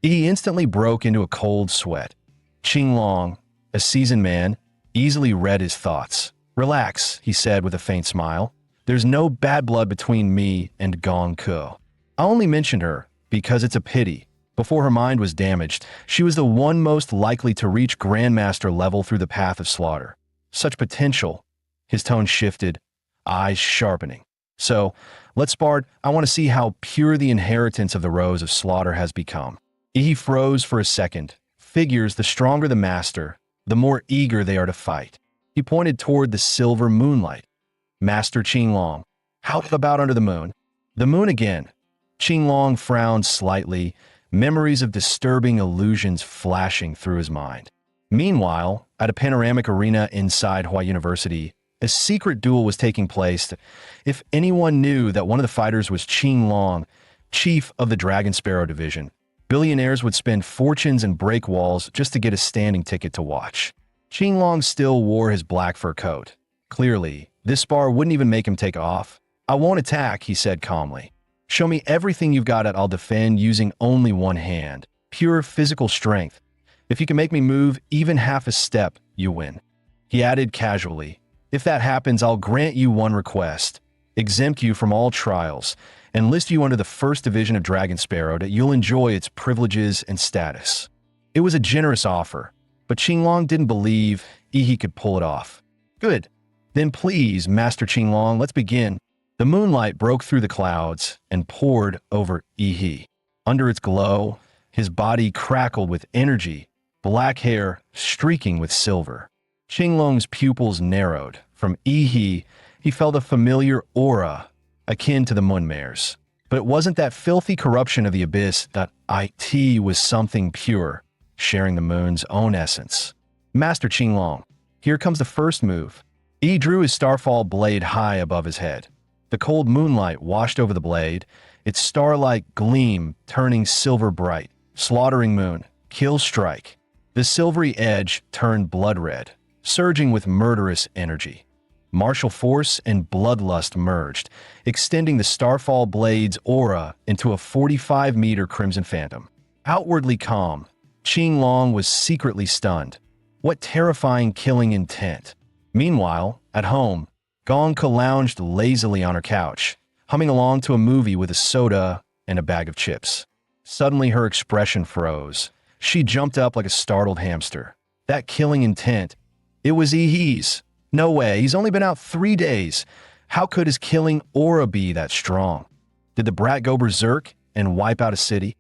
He instantly broke into a cold sweat. Qinglong, a seasoned man, easily read his thoughts. "Relax," he said with a faint smile. "There's no bad blood between me and Gong Ke. I only mentioned her because it's a pity. Before her mind was damaged, she was the one most likely to reach Grandmaster level through the path of slaughter. Such potential." His tone shifted, eyes sharpening. "So, let's start. I want to see how pure the inheritance of the Rose of Slaughter has become." He froze for a second. Figures the stronger the master, the more eager they are to fight. He pointed toward the silver moonlight. "Master Qinglong, how about under the moon?" "The moon again." Qinglong frowned slightly, memories of disturbing illusions flashing through his mind. Meanwhile, at a panoramic arena inside Manhwa University, a secret duel was taking place. If anyone knew that one of the fighters was Qinglong, chief of the Dragon Sparrow Division, billionaires would spend fortunes and break walls just to get a standing ticket to watch. Qinglong still wore his black fur coat. Clearly, this spar wouldn't even make him take off. "I won't attack," he said calmly. Show me everything you've got and I'll defend using only one hand. Pure physical strength. If you can make me move even half a step, you win. He added casually, if that happens, I'll grant you one request. Exempt you from all trials, and list you under the first division of Dragon Sparrow that you'll enjoy its privileges and status. It was a generous offer, but Qinglong didn't believe Yi could pull it off. Good. Then please, Master Qinglong, let's begin. The moonlight broke through the clouds and poured over Yi. Under its glow, his body crackled with energy, black hair streaking with silver. Qinglong's pupils narrowed. From Yi, he felt a familiar aura, akin to the Moonmare's. But it wasn't that filthy corruption of the abyss. That it was something pure, sharing the moon's own essence. Master Qinglong, here comes the first move. Yi drew his starfall blade high above his head. The cold moonlight washed over the blade, its star-like gleam turning silver bright. Slaughtering moon, kill strike. The silvery edge turned blood red, surging with murderous energy. Martial force and bloodlust merged, extending the Starfall blade's aura into a 45-meter crimson phantom. Outwardly calm, Qinglong was secretly stunned. What terrifying killing intent! Meanwhile, at home, Gongka lounged lazily on her couch, humming along to a movie with a soda and a bag of chips. Suddenly her expression froze. She jumped up like a startled hamster. That killing intent, it was Yi's. No way, he's only been out 3 days. How could his killing aura be that strong? Did the brat go berserk and wipe out a city?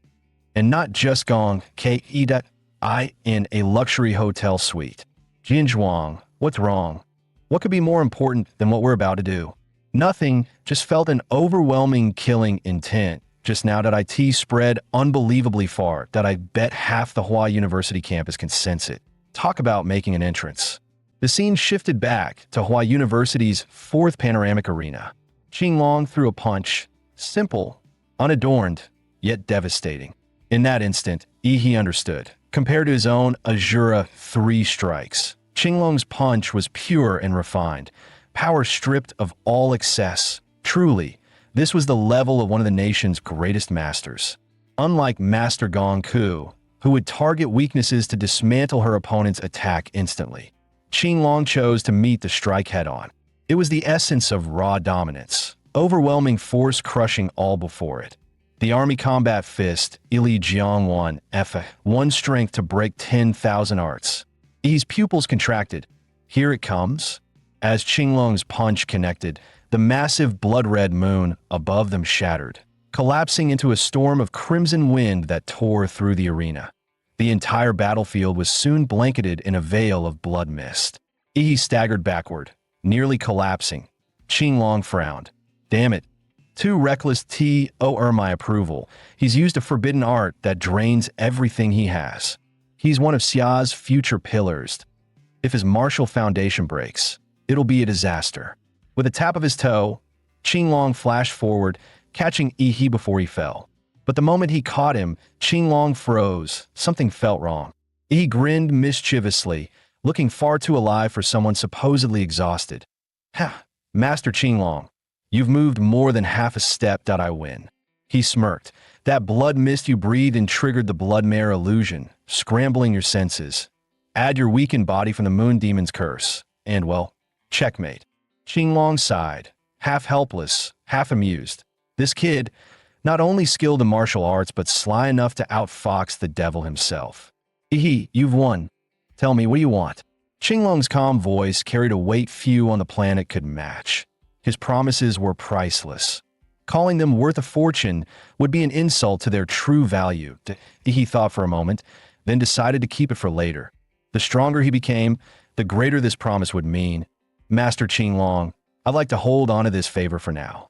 And not just Gong, K.E.I. in a luxury hotel suite. Jinzhuang, what's wrong? What could be more important than what we're about to do? Nothing, just felt an overwhelming killing intent. Just now that it spread unbelievably far, that I bet half the Hua University campus can sense it. Talk about making an entrance. The scene shifted back to Hua University's 4th panoramic arena. Qinglong threw a punch, simple, unadorned, yet devastating. In that instant, Yi understood. Compared to his own Azura 3 strikes, Qinglong's punch was pure and refined, power stripped of all excess. Truly, this was the level of one of the nation's greatest masters. Unlike Master Gong Ku, who would target weaknesses to dismantle her opponent's attack instantly, Qinglong chose to meet the strike head-on. It was the essence of raw dominance, overwhelming force crushing all before it. The Army Combat Fist, Ili Jiang 1 strength to break 10,000 arts. Yi's pupils contracted. Here it comes. As Qinglong's punch connected, the massive blood-red moon above them shattered, collapsing into a storm of crimson wind that tore through the arena. The entire battlefield was soon blanketed in a veil of blood mist. Yi staggered backward, nearly collapsing. Qinglong frowned. Damn it. Too reckless to earn my approval. He's used a forbidden art that drains everything he has. He's one of Xia's future pillars. If his martial foundation breaks, it'll be a disaster. With a tap of his toe, Qinglong flashed forward, catching Yi before he fell. But the moment he caught him, Qinglong froze. Something felt wrong. Yi grinned mischievously, looking far too alive for someone supposedly exhausted. Ha! Master Qinglong, you've moved more than half a step. I win. He smirked. That blood mist you breathed and triggered the blood mare illusion, scrambling your senses. Add your weakened body from the moon demon's curse, and well, checkmate. Qinglong sighed, half helpless, half amused. This kid, not only skilled in martial arts, but sly enough to outfox the devil himself. Yi, you've won. Tell me, what do you want? Qinglong's calm voice carried a weight few on the planet could match. His promises were priceless. Calling them worth a fortune would be an insult to their true value. He thought for a moment, then decided to keep it for later. The stronger he became, the greater this promise would mean. Master Qinglong, I'd like to hold on to this favor for now.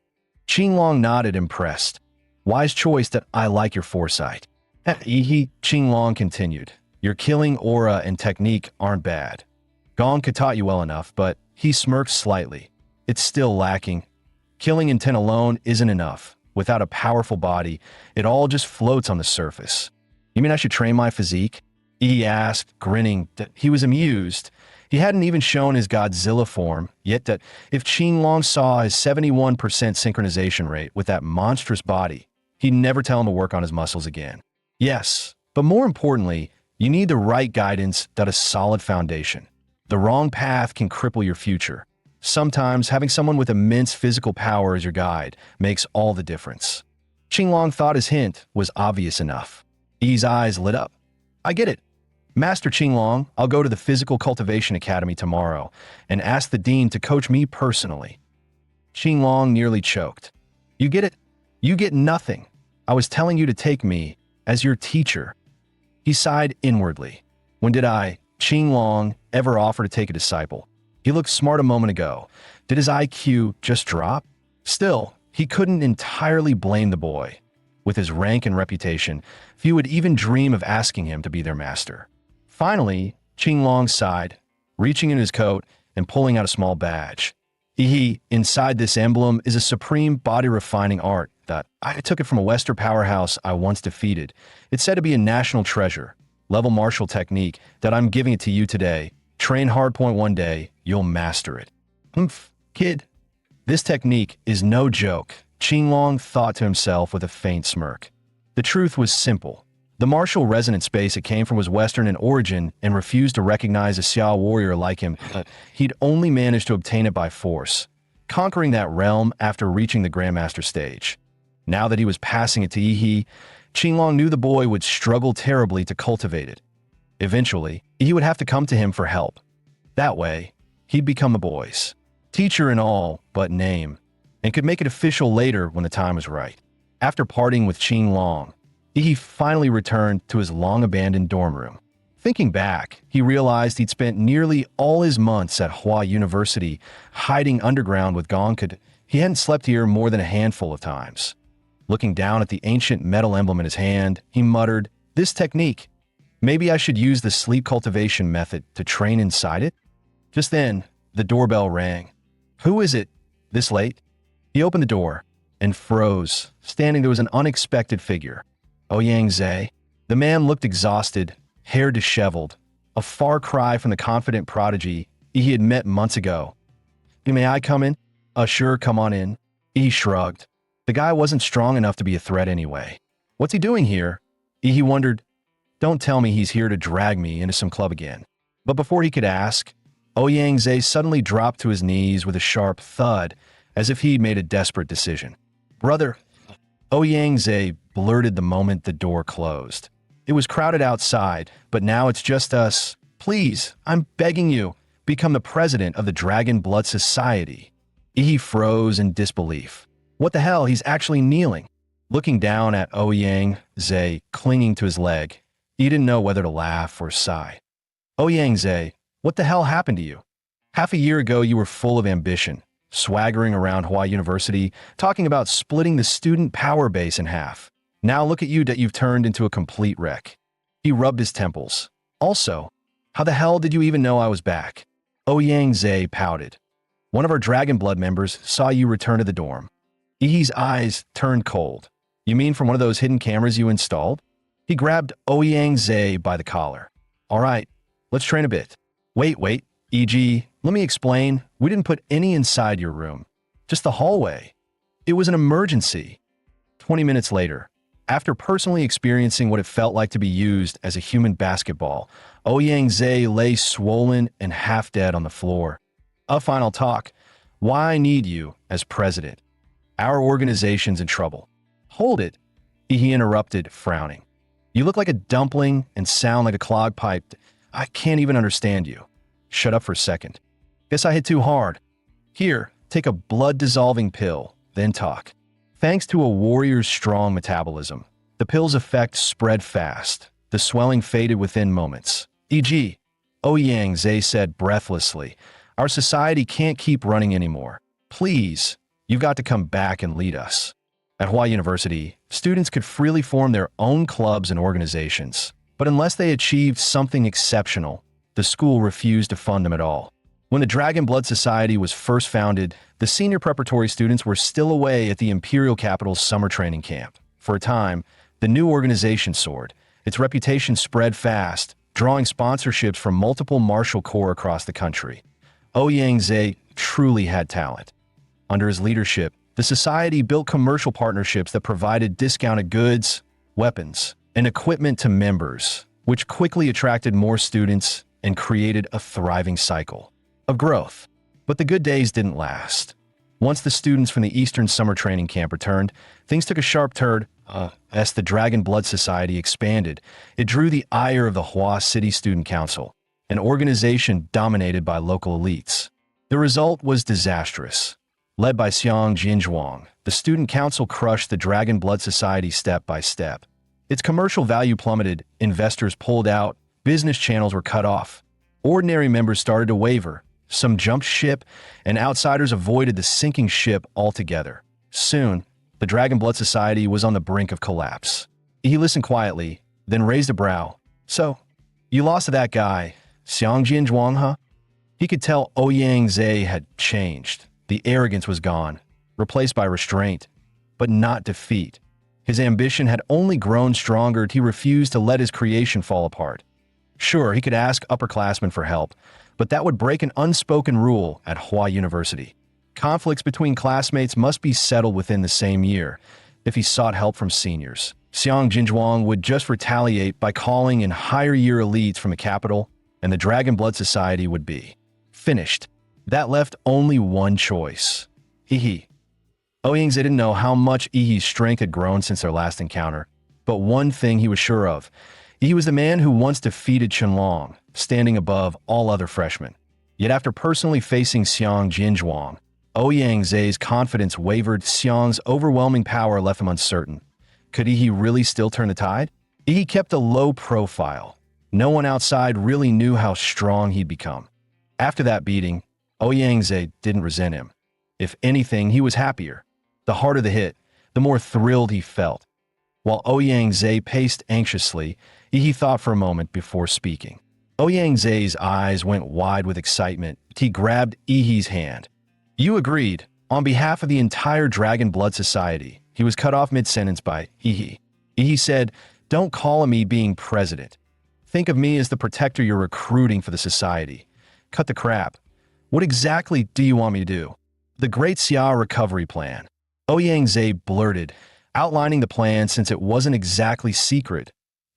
Qinglong nodded, impressed. Wise choice. That I like your foresight. Qinglong continued. Your killing aura and technique aren't bad. Gongka taught you well enough, but he smirked slightly. It's still lacking. Killing intent alone isn't enough. Without a powerful body, it all just floats on the surface. You mean I should train my physique? He asked, grinning. He was amused. He hadn't even shown his Godzilla form, yet that if Qinglong saw his 71% synchronization rate with that monstrous body, he'd never tell him to work on his muscles again. Yes, but more importantly, you need the right guidance that a solid foundation. The wrong path can cripple your future. Sometimes having someone with immense physical power as your guide makes all the difference. Qinglong thought his hint was obvious enough. Yi's eyes lit up. I get it. Master Qinglong, I'll go to the Physical Cultivation Academy tomorrow and ask the dean to coach me personally. Qinglong nearly choked. You get it? You get nothing. I was telling you to take me as your teacher. He sighed inwardly. When did I, Qinglong, ever offer to take a disciple? He looked smart a moment ago. Did his IQ just drop? Still, he couldn't entirely blame the boy. With his rank and reputation, few would even dream of asking him to be their master. Finally, Qinglong sighed, reaching in his coat and pulling out a small badge. Inside this emblem is a supreme body-refining art that I took it from a Western powerhouse I once defeated. It's said to be a national treasure, level martial technique that I'm giving it to you today. Train hard, point one day, you'll master it. Kid. This technique is no joke, Qinglong thought to himself with a faint smirk. The truth was simple. The martial resonance space it came from was Western in origin and refused to recognize a Xiao warrior like him. He'd only managed to obtain it by force, conquering that realm after reaching the Grandmaster stage. Now that he was passing it to Yi, Qinglong knew the boy would struggle terribly to cultivate it. Eventually, he would have to come to him for help. That way, he'd become the boy's teacher in all but name, and could make it official later when the time was right. After parting with Qinglong, he finally returned to his long-abandoned dorm room. Thinking back, he realized he'd spent nearly all his months at Hua University hiding underground with Gongkad. He hadn't slept here more than a handful of times. Looking down at the ancient metal emblem in his hand, he muttered, "This technique. Maybe I should use the sleep cultivation method to train inside it?" Just then, the doorbell rang. "Who is it? This late?" He opened the door and froze. Standing there was an unexpected figure. Ouyang Zhe. The man looked exhausted, hair disheveled, a far cry from the confident prodigy he had met months ago. "May I come in?" "Sure, come on in." He shrugged. The guy wasn't strong enough to be a threat anyway. What's he doing here? He wondered. Don't tell me he's here to drag me into some club again. But before he could ask, Ouyang Zhe suddenly dropped to his knees with a sharp thud, as if he'd made a desperate decision. "Brother," Ouyang Zhe blurted the moment the door closed. It was crowded outside, but now it's just us. "Please, I'm begging you, become the president of the Dragon Blood Society." He froze in disbelief. What the hell, he's actually kneeling. Looking down at Ouyang Zhe clinging to his leg, he didn't know whether to laugh or sigh. "Ouyang Zhe, what the hell happened to you? Half a year ago you were full of ambition, swaggering around Hua University, talking about splitting the student power base in half. Now look at you that you've turned into a complete wreck." He rubbed his temples. "Also, how the hell did you even know I was back?" Ouyang Zhe pouted. "One of our Dragon Blood members saw you return to the dorm." Yi's eyes turned cold. "You mean from one of those hidden cameras you installed?" He grabbed Ouyang Zhe by the collar. "All right, let's train a bit." Wait, e.g., let me explain. We didn't put any inside your room. Just the hallway. It was an emergency." 20 minutes later, after personally experiencing what it felt like to be used as a human basketball, Ouyang Zhe lay swollen and half dead on the floor. A final talk. "Why I need you as president. Our organization's in trouble." "Hold it," he interrupted, frowning. "You look like a dumpling and sound like a clogged pipe. I can't even understand you." "Shut up for a second. Guess I hit too hard. Here, take a blood-dissolving pill, then talk." Thanks to a warrior's strong metabolism, the pill's effect spread fast. The swelling faded within moments. E.g., Ouyang Zhe said breathlessly, "Our society can't keep running anymore. Please, you've got to come back and lead us." At Hua University, students could freely form their own clubs and organizations, but unless they achieved something exceptional, the school refused to fund them at all. When the Dragon Blood Society was first founded, the senior preparatory students were still away at the Imperial Capital's summer training camp. For a time, the new organization soared. Its reputation spread fast, drawing sponsorships from multiple martial corps across the country. Ouyang truly had talent. Under his leadership, the society built commercial partnerships that provided discounted goods, weapons, and equipment to members, which quickly attracted more students and created a thriving cycle of growth. But the good days didn't last. Once the students from the Eastern Summer Training Camp returned, things took a sharp turn. As the Dragon Blood Society expanded, it drew the ire of the Hua City Student Council, an organization dominated by local elites. The result was disastrous. Led by Xiang Jinzhuang, the Student Council crushed the Dragon Blood Society step by step. Its commercial value plummeted, investors pulled out, business channels were cut off. Ordinary members started to waver, some jumped ship, and outsiders avoided the sinking ship altogether. Soon, the Dragon Blood Society was on the brink of collapse. He listened quietly, then raised a brow. "So, you lost to that guy, Xiang Jinzhuang, huh?" He could tell Ouyang had changed. The arrogance was gone, replaced by restraint, but not defeat. His ambition had only grown stronger. He refused to let his creation fall apart. Sure, he could ask upperclassmen for help, but that would break an unspoken rule at Hua University. Conflicts between classmates must be settled within the same year. If he sought help from seniors, Xiang Jinzhuang would just retaliate by calling in higher-year elites from the capital, and the Dragon Blood Society would be finished. That left only one choice. Ihi. Ouyang didn't know how much Ihi's strength had grown since their last encounter, but one thing he was sure of. He was the man who once defeated Qianlong, standing above all other freshmen. Yet after personally facing Xiang Jinzhuang, Ouyang's confidence wavered. Xiang's overwhelming power left him uncertain. Could Ihi really still turn the tide? Ihi kept a low profile. No one outside really knew how strong he'd become. After that beating, Ouyang didn't resent him. If anything, he was happier. The harder the hit, the more thrilled he felt. While Ouyang paced anxiously, Ihi thought for a moment before speaking. Ouyang eyes went wide with excitement. He grabbed Ihi's hand. "You agreed, on behalf of the entire Dragon Blood Society." He was cut off mid-sentence by Ihi. Ihi said, "Don't call on me being president. Think of me as the protector you're recruiting for the society. Cut the crap. What exactly do you want me to do?" "The Great Xia Recovery Plan." Ouyang blurted, outlining the plan since it wasn't exactly secret.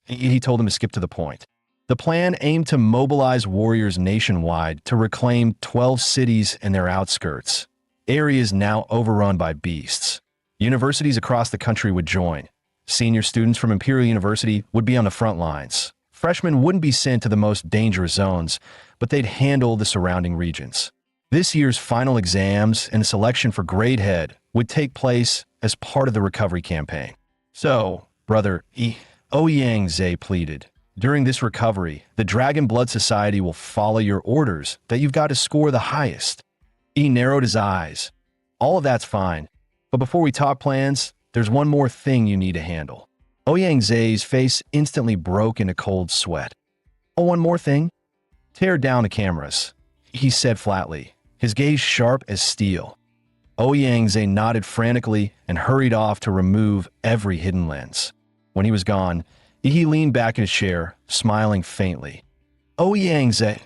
He told him to skip to the point. The plan aimed to mobilize warriors nationwide to reclaim 12 cities and their outskirts, areas now overrun by beasts. Universities across the country would join. Senior students from Imperial University would be on the front lines. Freshmen wouldn't be sent to the most dangerous zones, but they'd handle the surrounding regions. This year's final exams and selection for grade head would take place as part of the recovery campaign. "So, brother, Ouyang pleaded, during this recovery, the Dragon Blood Society will follow your orders that you've got to score the highest." He narrowed his eyes. "All of that's fine, but before we talk plans, there's one more thing you need to handle." Ouyang face instantly broke into cold sweat. "Oh, one more thing?" "Tear down the cameras," he said flatly, his gaze sharp as steel. Ouyang nodded frantically and hurried off to remove every hidden lens. When he was gone, he leaned back in his chair, smiling faintly. "Ouyang,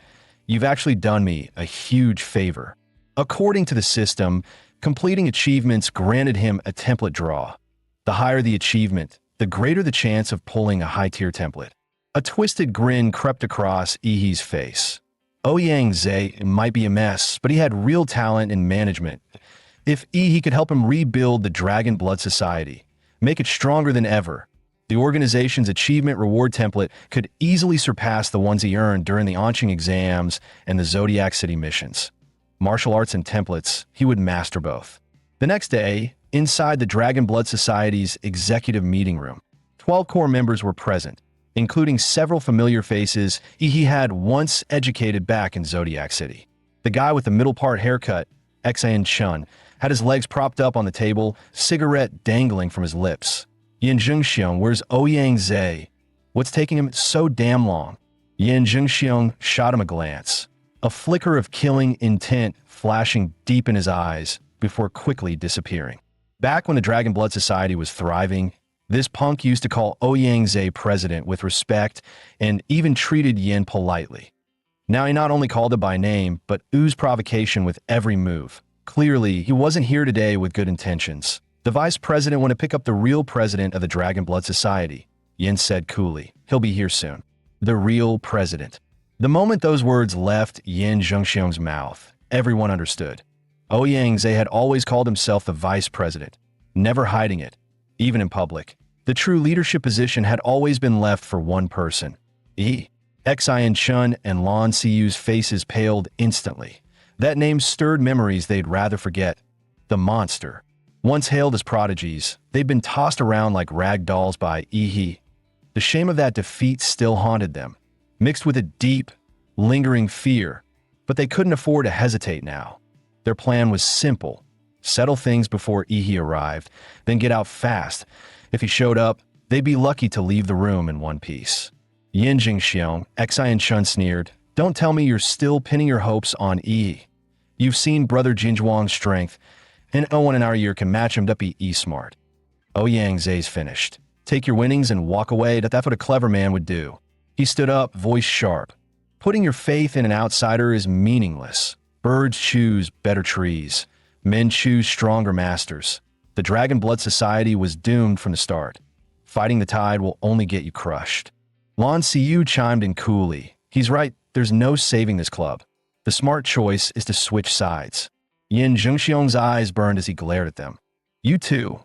you've actually done me a huge favor." According to the system, completing achievements granted him a template draw. The higher the achievement, the greater the chance of pulling a high-tier template. A twisted grin crept across Ihi's face. Ouyang might be a mess, but he had real talent in management. If Ihi could help him rebuild the Dragon Blood Society, make it stronger than ever, the organization's achievement reward template could easily surpass the ones he earned during the Anqing exams and the Zodiac City missions. Martial arts and templates, he would master both. The next day, inside the Dragon Blood Society's executive meeting room, 12 core members were present, including several familiar faces he had once educated back in Zodiac City. The guy with the middle-part haircut, Xan Chun, had his legs propped up on the table, cigarette dangling from his lips. Yin Zhengxiong, where's Ouyang? What's taking him so damn long? Yin Zhengxiong shot him a glance, a flicker of killing intent flashing deep in his eyes before quickly disappearing. Back when the Dragon Blood Society was thriving, This punk used to call Ouyangze president with respect and even treated Yin politely. Now he not only called it by name, but oozed provocation with every move. Clearly, he wasn't here today with good intentions. The vice president wanted to pick up the real president of the Dragon Blood Society. Yin said coolly, he'll be here soon. The real president. The moment those words left Yin Zhengxiong's mouth, everyone understood. Ouyangze had always called himself the vice president, never hiding it, even in public. The true leadership position had always been left for one person. Xian Chun and Lan Siyu's faces paled instantly. That name stirred memories they'd rather forget. The monster. Once hailed as prodigies, they'd been tossed around like rag dolls by Yi. The shame of that defeat still haunted them, mixed with a deep, lingering fear. But they couldn't afford to hesitate now. Their plan was simple. Settle things before Yi arrived, then get out fast. If he showed up, they'd be lucky to leave the room in one piece. Yin Jingxiong, Xian Chun sneered, don't tell me you're still pinning your hopes on Yi. You've seen Brother Jinzhuang's strength, and no one in our year can match him to be smart. Ouyangze's finished. Take your winnings and walk away. That's what a clever man would do. He stood up, voice sharp. Putting your faith in an outsider is meaningless. Birds choose better trees. Men choose stronger masters. The Dragon Blood Society was doomed from the start. Fighting the tide will only get you crushed. Lan Siyu chimed in coolly. He's right, there's no saving this club. The smart choice is to switch sides. Yin Zhengxiong's eyes burned as he glared at them. You too.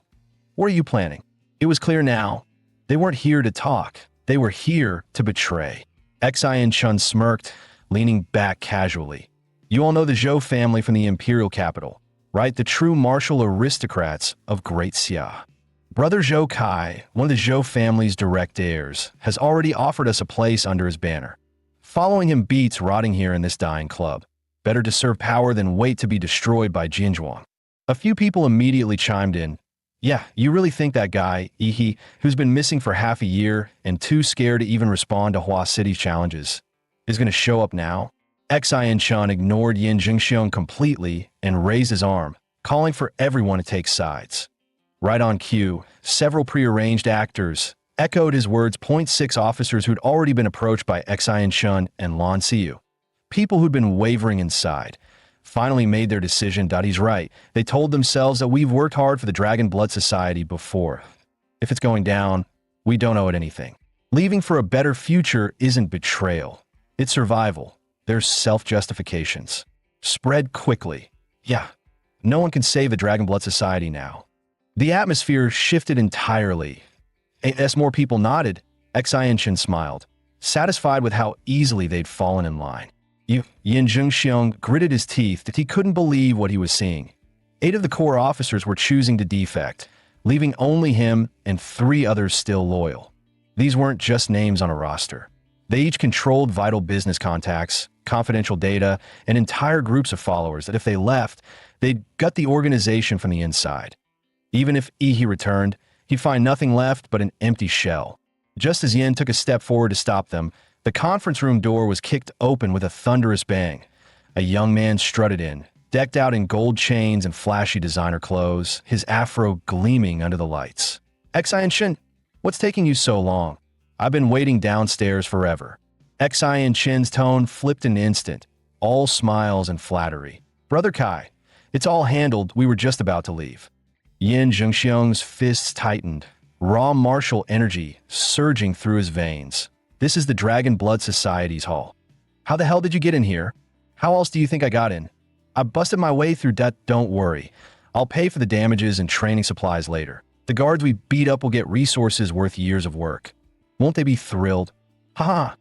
What are you planning? It was clear now. They weren't here to talk. They were here to betray. Xian Chun smirked, leaning back casually. You all know the Zhou family from the imperial capital, right? The true martial aristocrats of Great Xia. Brother Zhou Kai, one of the Zhou family's direct heirs, has already offered us a place under his banner. Following him beats rotting here in this dying club. Better to serve power than wait to be destroyed by Jinzhuang. A few people immediately chimed in. Yeah, you really think that guy, Yi, who's been missing for half a year and too scared to even respond to Hua City's challenges, is going to show up now? Xian Chun ignored Yin Jingxiong completely and raised his arm, calling for everyone to take sides. Right on cue, several prearranged actors echoed his words. 6 officers who'd already been approached by Xian Chun and Lan Siyu. People who'd been wavering inside finally made their decision. He's right. They told themselves that we've worked hard for the Dragon Blood Society before. If it's going down, we don't owe it anything. Leaving for a better future isn't betrayal. It's survival. There's self-justifications. Spread quickly. Yeah, no one can save the Dragon Blood Society now. The atmosphere shifted entirely. As more people nodded, Xian Chun smiled, satisfied with how easily they'd fallen in line. Yin Zhengxiong gritted his teeth that he couldn't believe what he was seeing. 8 of the core officers were choosing to defect, leaving only him and 3 others still loyal. These weren't just names on a roster. They each controlled vital business contacts, confidential data, and entire groups of followers that if they left, they'd gut the organization from the inside. Even if Yi returned, he'd find nothing left but an empty shell. Just as Yin took a step forward to stop them, the conference room door was kicked open with a thunderous bang. A young man strutted in, decked out in gold chains and flashy designer clothes, his afro gleaming under the lights. Xian Chun, what's taking you so long? I've been waiting downstairs forever. Xian Chun's tone flipped in an instant, all smiles and flattery. Brother Kai, it's all handled, we were just about to leave. Yin Zhengxiong's fists tightened, raw martial energy surging through his veins. This is the Dragon Blood Society's hall. How the hell did you get in here? How else do you think I got in? I busted my way through that. Don't worry. I'll pay for the damages and training supplies later. The guards we beat up will get resources worth years of work. Won't they be thrilled? Haha.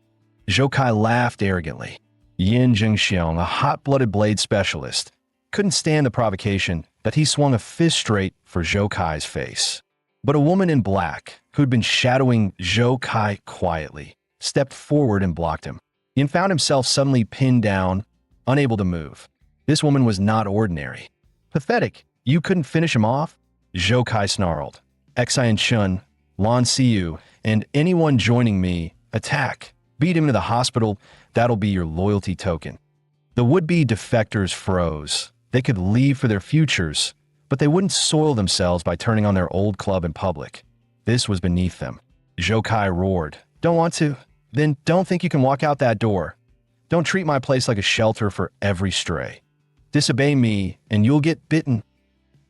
Zhou Kai laughed arrogantly. Yin Zhengxiong, a hot-blooded blade specialist, couldn't stand the provocation that he swung a fist straight for Zhou Kai's face. But a woman in black, who'd been shadowing Zhou Kai quietly, stepped forward and blocked him. Yin found himself suddenly pinned down, unable to move. This woman was not ordinary. Pathetic. You couldn't finish him off? Zhou Kai snarled. Xian Chun, Lan Siyu, and anyone joining me, attack. Beat him to the hospital. That'll be your loyalty token. The would-be defectors froze. They could leave for their futures, but they wouldn't soil themselves by turning on their old club in public. This was beneath them. Zhou Kai roared, "Don't want to? Then don't think you can walk out that door. Don't treat my place like a shelter for every stray. Disobey me, and you'll get bitten."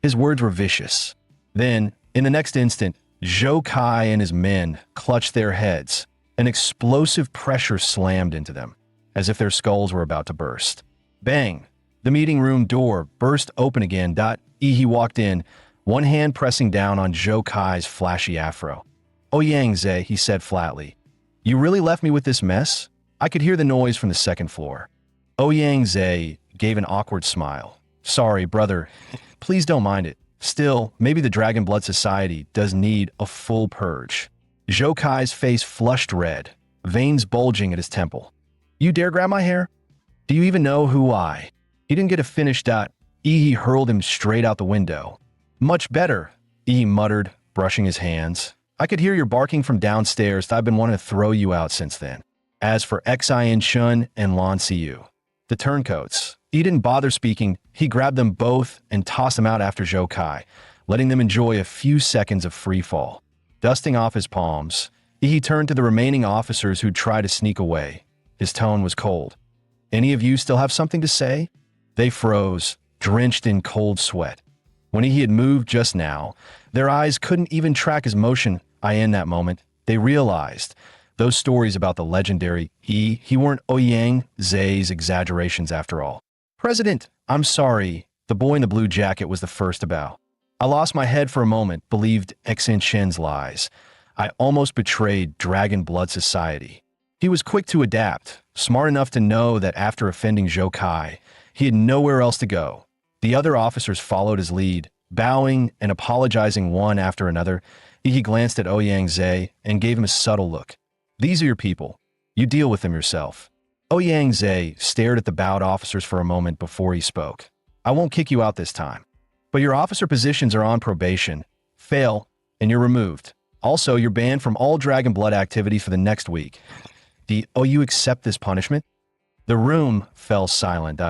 His words were vicious. Then, in the next instant, Zhou Kai and his men clutched their heads. An explosive pressure slammed into them, as if their skulls were about to burst. Bang! The meeting room door burst open again. He walked in, one hand pressing down on Zhou Kai's flashy afro. "Ouyang Ze," he said flatly, "you really left me with this mess?" I could hear the noise from the second floor. Ouyang Ze gave an awkward smile. "Sorry, brother. Please don't mind it. Still, maybe the Dragon Blood Society does need a full purge." Zhou Kai's face flushed red, veins bulging at his temple. "You dare grab my hair? Do you even know who I?" He didn't get to finish. He hurled him straight out the window. "Much better," he muttered, brushing his hands. "I could hear your barking from downstairs. I've been wanting to throw you out since then." As for Xin Shun and Lan Siyu, the turncoats, he didn't bother speaking. He grabbed them both and tossed them out after Zhou Kai, letting them enjoy a few seconds of free fall. Dusting off his palms, he turned to the remaining officers who'd tried to sneak away. His tone was cold. "Any of you still have something to say?" They froze, drenched in cold sweat. When he had moved just now, their eyes couldn't even track his motion. In that moment, they realized those stories about the legendary he weren't Ouyang Ze's exaggerations after all. "President, I'm sorry." The boy in the blue jacket was the first to bow. "I lost my head for a moment, believed Xin Shen's lies. I almost betrayed Dragon Blood Society." He was quick to adapt, smart enough to know that after offending Zhou Kai, he had nowhere else to go. The other officers followed his lead, bowing and apologizing one after another. He glanced at Ouyang Ze and gave him a subtle look. "These are your people. You deal with them yourself." Ouyang Ze stared at the bowed officers for a moment before he spoke. "I won't kick you out this time, but your officer positions are on probation. Fail, and you're removed. Also, you're banned from all Dragon Blood activity for the next week. You accept this punishment?" The room fell silent.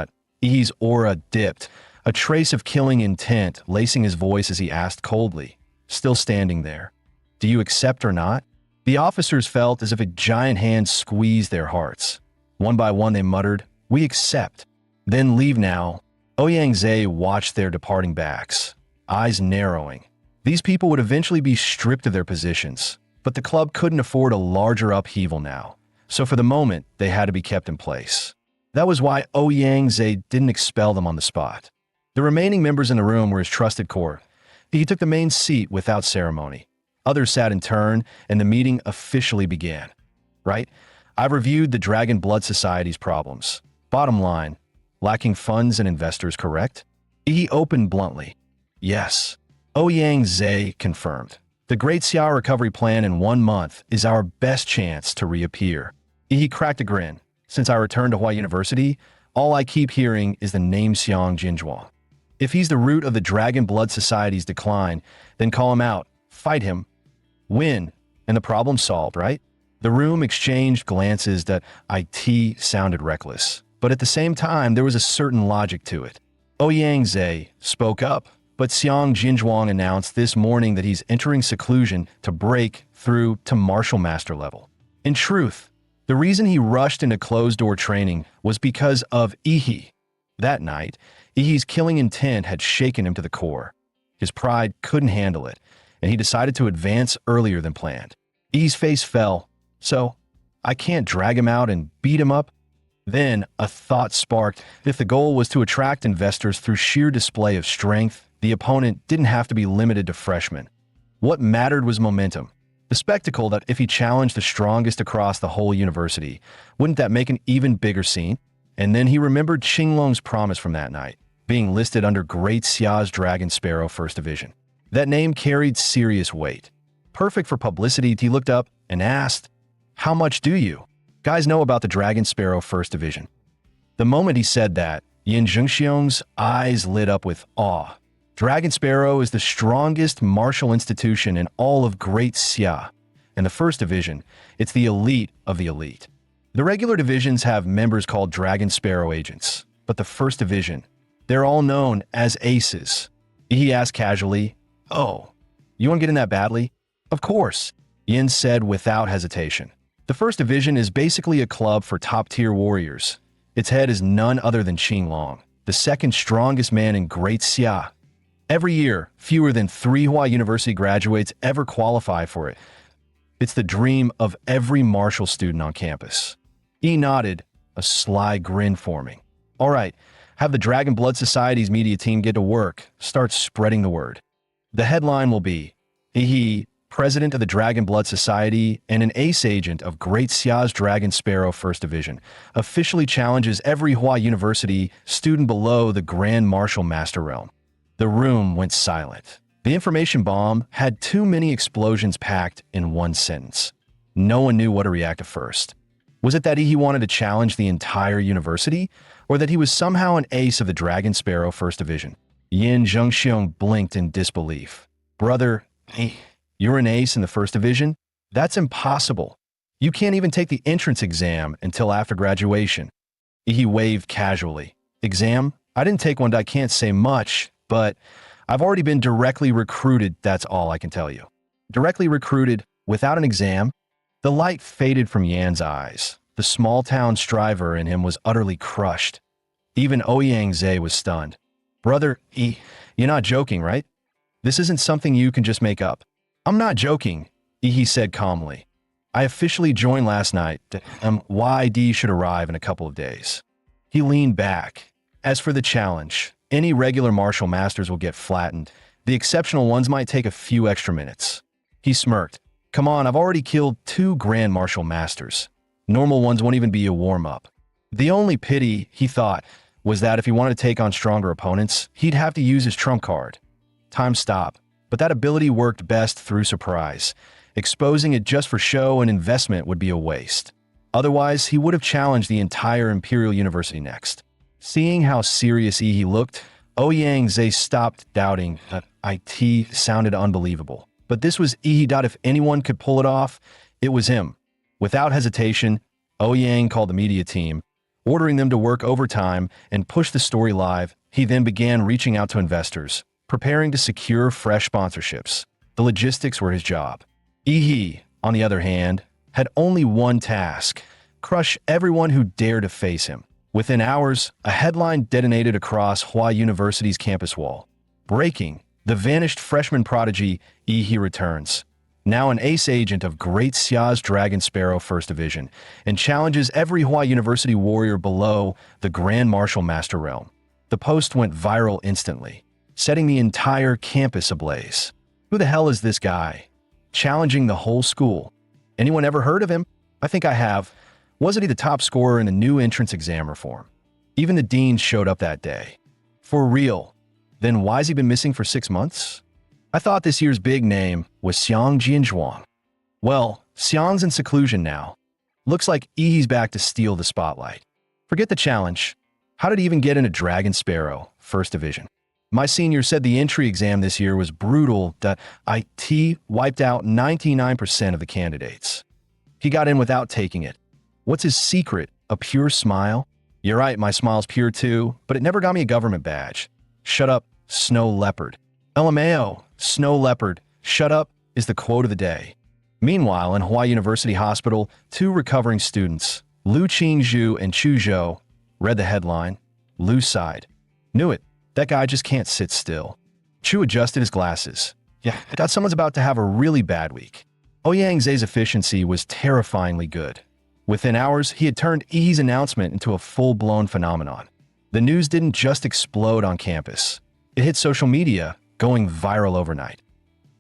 I's aura dipped, a trace of killing intent lacing his voice as he asked coldly, still standing there, "Do you accept or not?" The officers felt as if a giant hand squeezed their hearts. One by one they muttered, "We accept." "Then leave now." Ouyang Ze watched their departing backs, eyes narrowing. These people would eventually be stripped of their positions, but the club couldn't afford a larger upheaval now, so for the moment they had to be kept in place. That was why Ouyang Ze didn't expel them on the spot. The remaining members in the room were his trusted court. He took the main seat without ceremony. Others sat in turn, and the meeting officially began. "Right? I've reviewed the Dragon Blood Society's problems. Bottom line, lacking funds and investors, correct?" He opened bluntly. "Yes." Ouyang Ze confirmed. "The Great Xia recovery plan in 1 month is our best chance to reappear." He cracked a grin. "Since I returned to Hua University, all I keep hearing is the name Xiang Jinzhuang. If he's the root of the Dragon Blood Society's decline, then call him out, fight him, win, and the problem's solved, right?" The room exchanged glances. That it sounded reckless, but at the same time there was a certain logic to it. Ouyang Ze spoke up, but Xiang Jinzhuang announced this morning that he's entering seclusion to break through to Martial Master level. In truth, the reason he rushed into closed-door training was because of Ihi. That night, Ihi's killing intent had shaken him to the core. His pride couldn't handle it, and he decided to advance earlier than planned. Ihi's face fell. "So, I can't drag him out and beat him up?" Then, a thought sparked. If the goal was to attract investors through sheer display of strength, the opponent didn't have to be limited to freshmen. What mattered was momentum. The spectacle that if he challenged the strongest across the whole university, wouldn't that make an even bigger scene? And then he remembered Qinglong's promise from that night, being listed under Great Xia's Dragon Sparrow First Division. That name carried serious weight. Perfect for publicity, he looked up and asked, "How much do you guys know about the Dragon Sparrow First Division?" The moment he said that, Yin Zhengxiong's eyes lit up with awe. Dragon Sparrow is the strongest martial institution in all of Great Xia, and the First Division, it's the elite of the elite. The regular divisions have members called Dragon Sparrow agents, but the First Division, they're all known as aces. He asked casually, "Oh, you want to get in that badly?" Of course, Yin said without hesitation. The First Division is basically a club for top-tier warriors. Its head is none other than Qing Long, the second strongest man in Great Xia. Every year, fewer than 3 Hua University graduates ever qualify for it. It's the dream of every martial student on campus. Yi nodded, a sly grin forming. All right, have the Dragon Blood Society's media team get to work, start spreading the word. The headline will be, He, president of the Dragon Blood Society and an ace agent of Great Xia's Dragon Sparrow First Division, officially challenges every Hua University student below the Grand Martial Master realm. The room went silent. The information bomb had too many explosions packed in one sentence. No one knew what to react to first. Was it that he wanted to challenge the entire university, or that he was somehow an ace of the Dragon Sparrow First Division? Yin Zhengxiong blinked in disbelief. Brother, you're an ace in the First Division? That's impossible. You can't even take the entrance exam until after graduation. He waved casually. Exam? I didn't take one. I can't say much, but I've already been directly recruited, that's all I can tell you. Directly recruited, without an exam? The light faded from Yan's eyes. The small-town striver in him was utterly crushed. Even Ouyang Zhe was stunned. Brother, you're not joking, right? This isn't something you can just make up. I'm not joking, he said calmly. I officially joined last night. YD should arrive in a couple of days. He leaned back. As for the challenge, any regular martial masters will get flattened. The exceptional ones might take a few extra minutes. He smirked. Come on, I've already killed 2 grand martial masters. Normal ones won't even be a warm-up. The only pity, he thought, was that if he wanted to take on stronger opponents, he'd have to use his trump card. Time stopped, but that ability worked best through surprise. Exposing it just for show and investment would be a waste. Otherwise, he would have challenged the entire Imperial University next. Seeing how serious he looked, Ouyang Zhe stopped doubting that IT sounded unbelievable. But this was If anyone could pull it off, it was him. Without hesitation, Ouyang called the media team, ordering them to work overtime and push the story live. He then began reaching out to investors, preparing to secure fresh sponsorships. The logistics were his job. On the other hand, had only one task: crush everyone who dared to face him. Within hours, a headline detonated across Hua University's campus wall. Breaking, the vanished freshman prodigy returns. Now an ace agent of Great Xia's Dragon Sparrow First Division, and challenges every Hua University warrior below the Grand Martial Master realm. The post went viral instantly, setting the entire campus ablaze. Who the hell is this guy? Challenging the whole school. Anyone ever heard of him? I think I have. Wasn't he the top scorer in the new entrance exam reform? Even the dean showed up that day. For real. Then why's he been missing for 6 months? I thought this year's big name was Xiang Jianzhuang. Well, Xiang's in seclusion now. Looks like Yi's back to steal the spotlight. Forget the challenge. How did he even get into Dragon Sparrow, First Division? My senior said the entry exam this year was brutal. IT wiped out 99% of the candidates. He got in without taking it. What's his secret? A pure smile? You're right, my smile's pure too, but it never got me a government badge. Shut up, Snow Leopard. LMAO, Snow Leopard, shut up, is the quote of the day. Meanwhile, in Hua University Hospital, 2 recovering students, Lu Qingzhu and Chu Zhou, read the headline. Lu sighed. Knew it. That guy just can't sit still. Chu adjusted his glasses. Yeah, I thought someone's about to have a really bad week. Ouyang Zhe's efficiency was terrifyingly good. Within hours, he had turned Yi's announcement into a full-blown phenomenon. The news didn't just explode on campus. It hit social media, going viral overnight.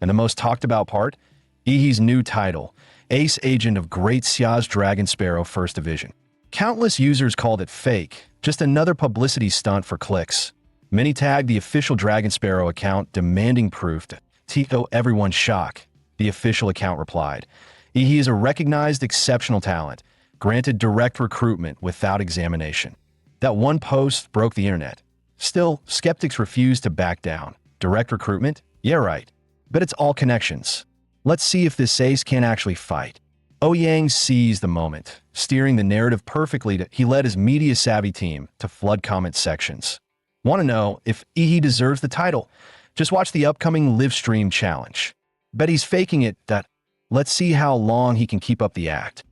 And the most talked-about part? Yi's new title, Ace Agent of Great Xia's Dragon Sparrow First Division. Countless users called it fake, just another publicity stunt for clicks. Many tagged the official Dragon Sparrow account demanding proof to everyone's shock. The official account replied, Yi is a recognized exceptional talent, granted direct recruitment without examination. That one post broke the internet. Still, skeptics refused to back down. Direct recruitment? Yeah, right. But it's all connections. Let's see if this ace can actually fight. Ouyang seized the moment, steering the narrative perfectly. He led his media-savvy team to flood comment sections. Want to know if Yi deserves the title? Just watch the upcoming live stream challenge. Bet he's faking it. Let's see how long he can keep up the act.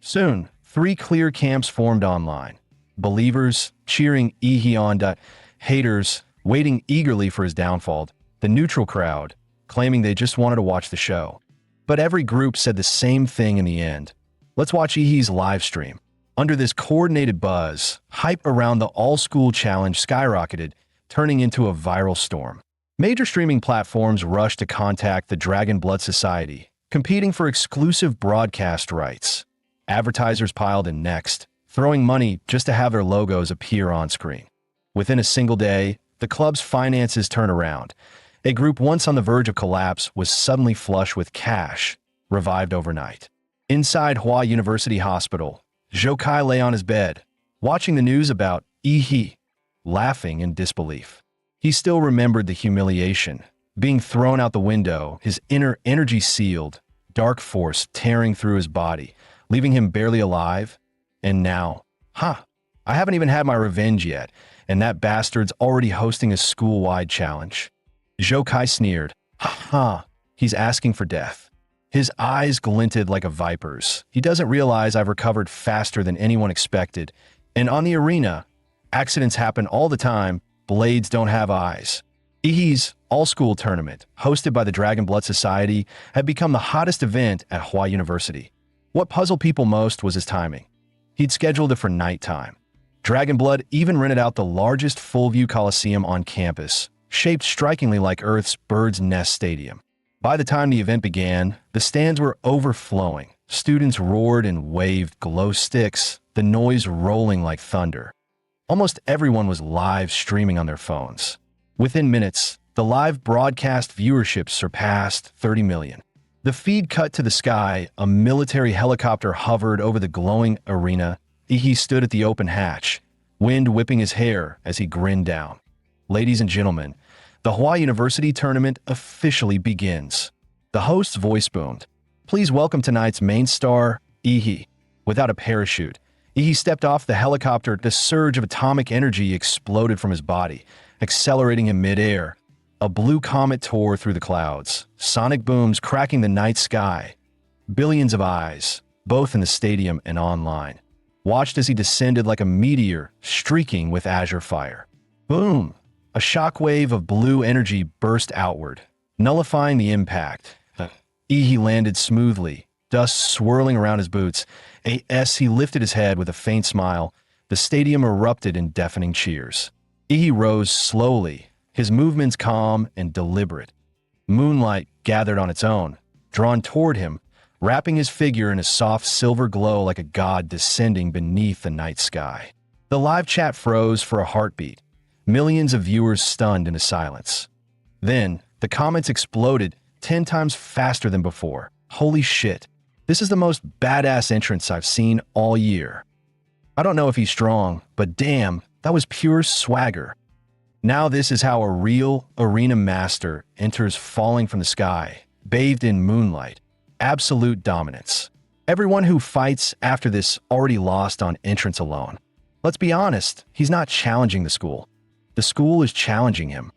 Soon, 3 clear camps formed online. Believers cheering Ihi on. Haters waiting eagerly for his downfall. The neutral crowd claiming they just wanted to watch the show. But every group said the same thing in the end. Let's watch Ihi's live stream. Under this coordinated buzz, hype around the all-school challenge skyrocketed, turning into a viral storm. Major streaming platforms rushed to contact the Dragon Blood Society, competing for exclusive broadcast rights. Advertisers piled in next, throwing money just to have their logos appear on screen. Within a single day, the club's finances turned around. A group once on the verge of collapse was suddenly flush with cash, revived overnight. Inside Hua University Hospital, Zhou Kai lay on his bed, watching the news about Ihi, laughing in disbelief. He still remembered the humiliation, being thrown out the window, his inner energy sealed, dark force tearing through his body, leaving him barely alive. And now, I haven't even had my revenge yet, and that bastard's already hosting a school-wide challenge. Zhou Kai sneered. He's asking for death. His eyes glinted like a viper's. He doesn't realize I've recovered faster than anyone expected. And on the arena, accidents happen all the time. Blades don't have eyes. Ihi's all-school tournament, hosted by the Dragon Blood Society, had become the hottest event at Hua University. What puzzled people most was his timing. He'd scheduled it for nighttime. Dragon Blood even rented out the largest full-view coliseum on campus, shaped strikingly like Earth's bird's nest stadium. By the time the event began, the stands were overflowing. Students roared and waved glow sticks, the noise rolling like thunder. Almost everyone was live streaming on their phones. Within minutes, the live broadcast viewership surpassed 30 million. The feed cut to the sky. A military helicopter hovered over the glowing arena. Ihi stood at the open hatch, wind whipping his hair as he grinned down. Ladies and gentlemen, the Hua University tournament officially begins. The host's voice boomed. Please welcome tonight's main star, Ihi. Without a parachute, Ihi stepped off the helicopter. The surge of atomic energy exploded from his body, accelerating in midair. A blue comet tore through the clouds, sonic booms cracking the night sky. Billions of eyes, both in the stadium and online, watched as he descended like a meteor, streaking with azure fire. Boom! A shockwave of blue energy burst outward, nullifying the impact. Ihi landed smoothly, dust swirling around his boots. As he lifted his head with a faint smile, the stadium erupted in deafening cheers. Ihi rose slowly, his movements calm and deliberate. Moonlight gathered on its own, drawn toward him, wrapping his figure in a soft silver glow like a god descending beneath the night sky. The live chat froze for a heartbeat, millions of viewers stunned into silence. Then, the comments exploded 10 times faster than before. Holy shit, this is the most badass entrance I've seen all year. I don't know if he's strong, but damn, that was pure swagger. Now this is how a real arena master enters, falling from the sky, bathed in moonlight. Absolute dominance. Everyone who fights after this already lost on entrance alone. Let's be honest, he's not challenging the school. The school is challenging him.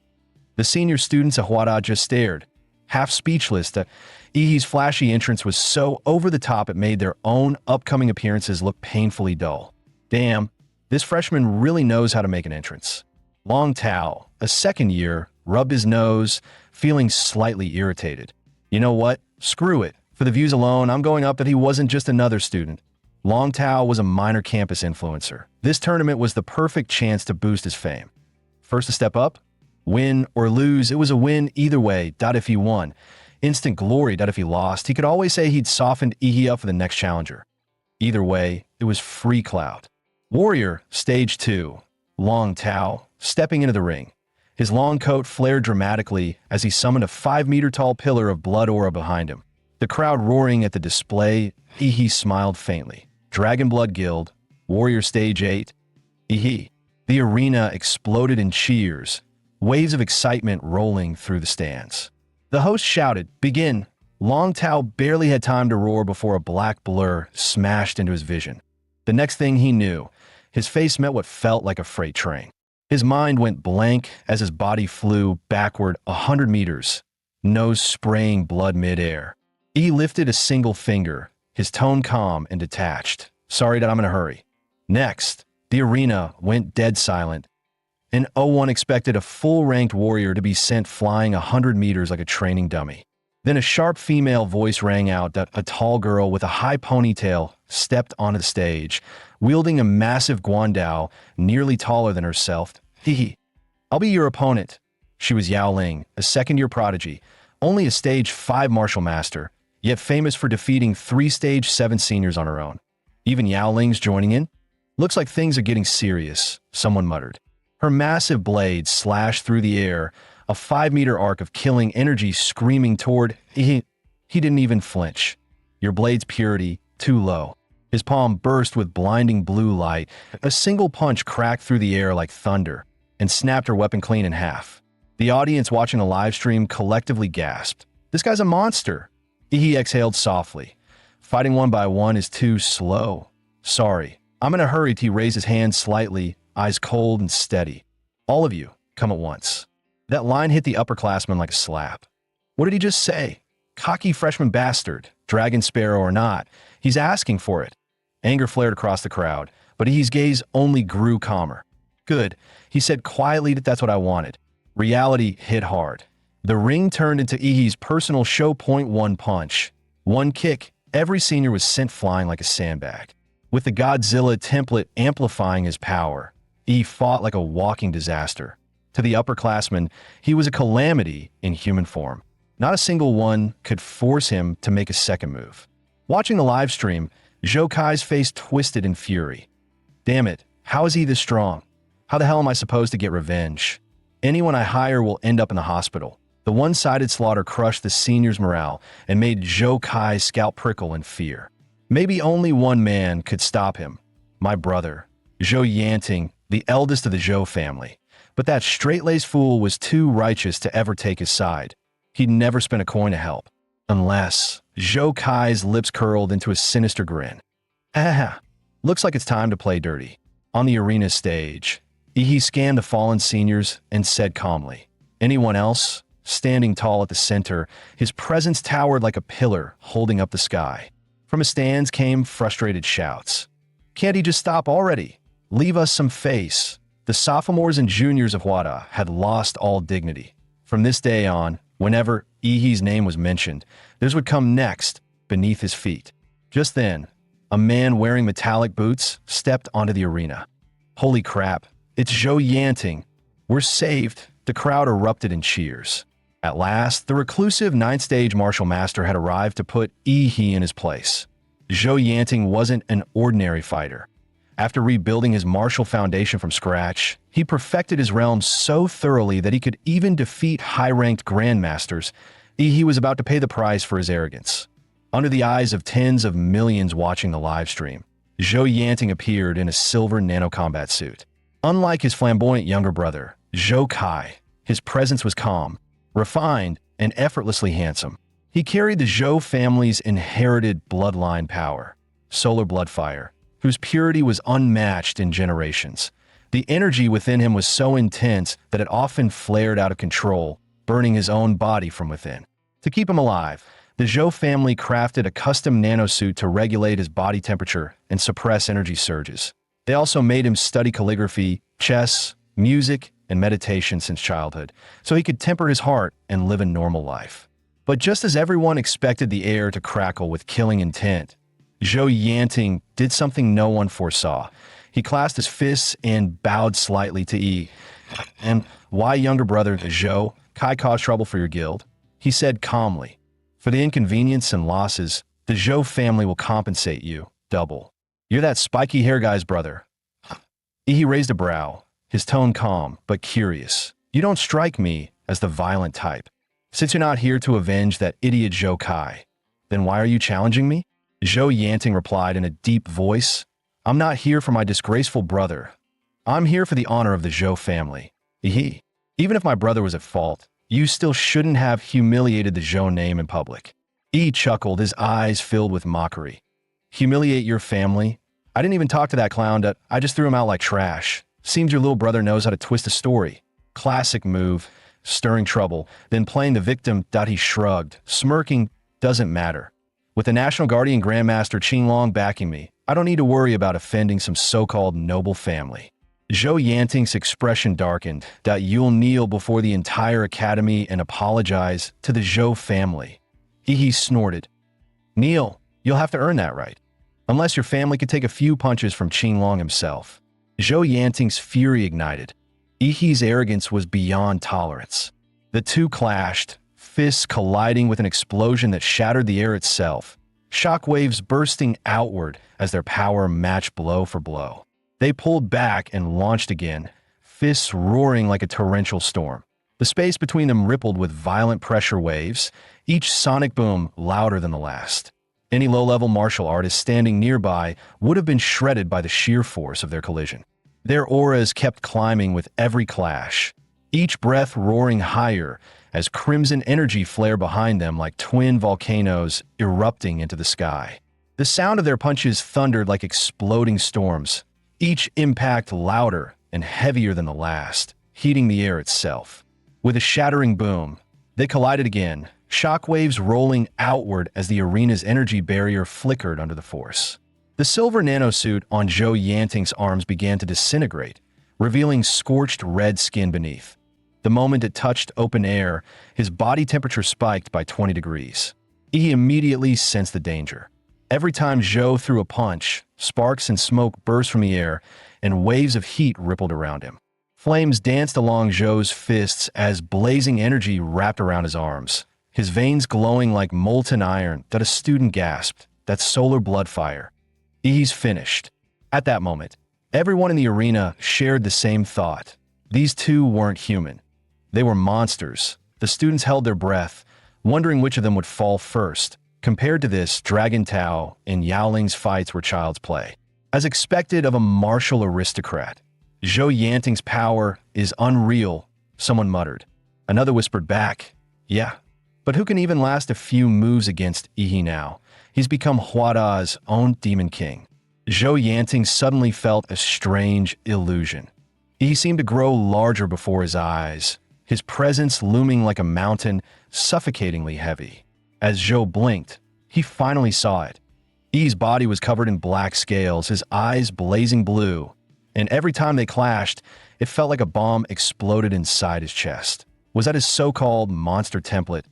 The senior students at Huada just stared, half speechless. That Ihi's flashy entrance was so over the top it made their own upcoming appearances look painfully dull. Damn, this freshman really knows how to make an entrance. Long Tao, a second year, rubbed his nose, feeling slightly irritated. You know what? Screw it. For the views alone, I'm going up that he wasn't just another student. Long Tao was a minor campus influencer. This tournament was the perfect chance to boost his fame. First to step up? Win or lose, it was a win either way. If he won, instant glory. If he lost, he could always say he'd softened Ihi up for the next challenger. Either way, it was free clout. Warrior, stage 2. Long Tao, stepping into the ring. His long coat flared dramatically as he summoned a 5-meter-tall pillar of blood aura behind him. The crowd roaring at the display, Ihi smiled faintly. Dragon Blood Guild, Warrior Stage 8. Ihi. The arena exploded in cheers, waves of excitement rolling through the stands. The host shouted, "Begin!" Long Tao barely had time to roar before a black blur smashed into his vision. The next thing he knew, his face met what felt like a freight train. His mind went blank as his body flew backward 100 meters. nose spraying blood midair. He lifted a single finger, his tone calm and detached. Sorry that I'm in a hurry. Next, the arena went dead silent, and O1 expected a full-ranked warrior to be sent flying 100 meters like a training dummy. Then a sharp female voice rang out that a tall girl with a high ponytail stepped onto the stage, wielding a massive guandao nearly taller than herself. Hee. I'll be your opponent. She was Yao Ling, a second-year prodigy, only a stage 5 martial master, yet famous for defeating 3 stage 7 seniors on her own. Even Yao Ling's joining in? Looks like things are getting serious, someone muttered. Her massive blade slashed through the air, a 5-meter arc of killing energy screaming toward. He didn't even flinch. Your blade's purity, too low. His palm burst with blinding blue light. A single punch cracked through the air like thunder and snapped her weapon clean in half. The audience watching the live stream collectively gasped. This guy's a monster. He exhaled softly. Fighting one by one is too slow. Sorry. I'm in a hurry. He raised his hand slightly, eyes cold and steady. All of you, come at once. That line hit the upperclassman like a slap. What did he just say? Cocky freshman bastard, dragon sparrow or not, he's asking for it. Anger flared across the crowd, but his gaze only grew calmer. Good, he said quietly that that's what I wanted. Reality hit hard. The ring turned into Ihi's personal show point one punch. One kick, every senior was sent flying like a sandbag. With the Godzilla template amplifying his power, Ihi fought like a walking disaster. To the upperclassmen, he was a calamity in human form. Not a single one could force him to make a second move. Watching the live stream, Zhou Kai's face twisted in fury. Damn it, how is he this strong? How the hell am I supposed to get revenge? Anyone I hire will end up in the hospital. The one-sided slaughter crushed the seniors' morale and made Zhou Kai's scalp prickle in fear. Maybe only one man could stop him. My brother, Zhou Yanting, the eldest of the Zhou family. But that straight-laced fool was too righteous to ever take his side. He'd never spent a coin to help. Unless... Zhou Kai's lips curled into a sinister grin. Ah, looks like it's time to play dirty. On the arena stage, he scanned the fallen seniors and said calmly, anyone else? Standing tall at the center, his presence towered like a pillar holding up the sky. From his stands came frustrated shouts. Can't he just stop already? Leave us some face. The sophomores and juniors of Wada had lost all dignity. From this day on, whenever Ihi's name was mentioned, theirs would come next, beneath his feet. Just then, a man wearing metallic boots stepped onto the arena. Holy crap, it's Zhou Yanting. We're saved. The crowd erupted in cheers. At last, the reclusive 9th stage martial master had arrived to put Ihi in his place. Zhou Yanting wasn't an ordinary fighter. After rebuilding his martial foundation from scratch, he perfected his realm so thoroughly that he could even defeat high-ranked grandmasters. He was about to pay the price for his arrogance. Under the eyes of tens of millions watching the live stream, Zhou Yanting appeared in a silver nano-combat suit. Unlike his flamboyant younger brother, Zhou Kai, his presence was calm, refined, and effortlessly handsome. He carried the Zhou family's inherited bloodline power, solar blood fire, whose purity was unmatched in generations. The energy within him was so intense that it often flared out of control, burning his own body from within. To keep him alive, the Zhou family crafted a custom nanosuit to regulate his body temperature and suppress energy surges. They also made him study calligraphy, chess, music, and meditation since childhood, so he could temper his heart and live a normal life. But just as everyone expected the air to crackle with killing intent, Zhou Yanting did something no one foresaw. He clasped his fists and bowed slightly to Yi. And why, younger brother Zhou, Kai caused trouble for your guild? He said calmly, for the inconvenience and losses, the Zhou family will compensate you, double. You're that spiky hair guy's brother. Yi raised a brow, his tone calm but curious. You don't strike me as the violent type. Since you're not here to avenge that idiot Zhou Kai, then why are you challenging me? Zhou Yanting replied in a deep voice, I'm not here for my disgraceful brother. I'm here for the honor of the Zhou family. Even if my brother was at fault, you still shouldn't have humiliated the Zhou name in public. Chuckled, his eyes filled with mockery. Humiliate your family? I didn't even talk to that clown. I just threw him out like trash. Seems your little brother knows how to twist a story. Classic move. stirring trouble, then playing the victim. He shrugged, smirking. Doesn't matter. With the National Guardian Grandmaster Qinglong backing me, I don't need to worry about offending some so-called noble family. Zhou Yanting's expression darkened. You'll kneel before the entire academy and apologize to the Zhou family. He snorted. Kneel, you'll have to earn that right. Unless your family could take a few punches from Qinglong himself. Zhou Yanting's fury ignited. Yi's arrogance was beyond tolerance. The two clashed, fists colliding with an explosion that shattered the air itself, shockwaves bursting outward as their power matched blow for blow. They pulled back and launched again, fists roaring like a torrential storm. The space between them rippled with violent pressure waves, each sonic boom louder than the last. Any low-level martial artist standing nearby would have been shredded by the sheer force of their collision. Their auras kept climbing with every clash, each breath roaring higher as crimson energy flared behind them like twin volcanoes erupting into the sky. The sound of their punches thundered like exploding storms, each impact louder and heavier than the last, heating the air itself. With a shattering boom, they collided again, shockwaves rolling outward as the arena's energy barrier flickered under the force. The silver nanosuit on Zhou Yanting's arms began to disintegrate, revealing scorched red skin beneath. The moment it touched open air, his body temperature spiked by 20 degrees. He immediately sensed the danger. Every time Zhou threw a punch, sparks and smoke burst from the air, and waves of heat rippled around him. Flames danced along Zhou's fists as blazing energy wrapped around his arms, his veins glowing like molten iron. A student gasped. That's solar blood fire. He's finished. At that moment, everyone in the arena shared the same thought. These two weren't human. They were monsters. The students held their breath, wondering which of them would fall first. Compared to this, Dragon Tao and Yaoling's fights were child's play. As expected of a martial aristocrat, Zhou Yanting's power is unreal, someone muttered. Another whispered back, yeah, but who can even last a few moves against Yi now? He's become Huada's own demon king. Zhou Yanting suddenly felt a strange illusion. He seemed to grow larger before his eyes, his presence looming like a mountain, suffocatingly heavy. As Zhou blinked, he finally saw it. Yi's body was covered in black scales, his eyes blazing blue, and every time they clashed, it felt like a bomb exploded inside his chest. Was that his so-called monster template?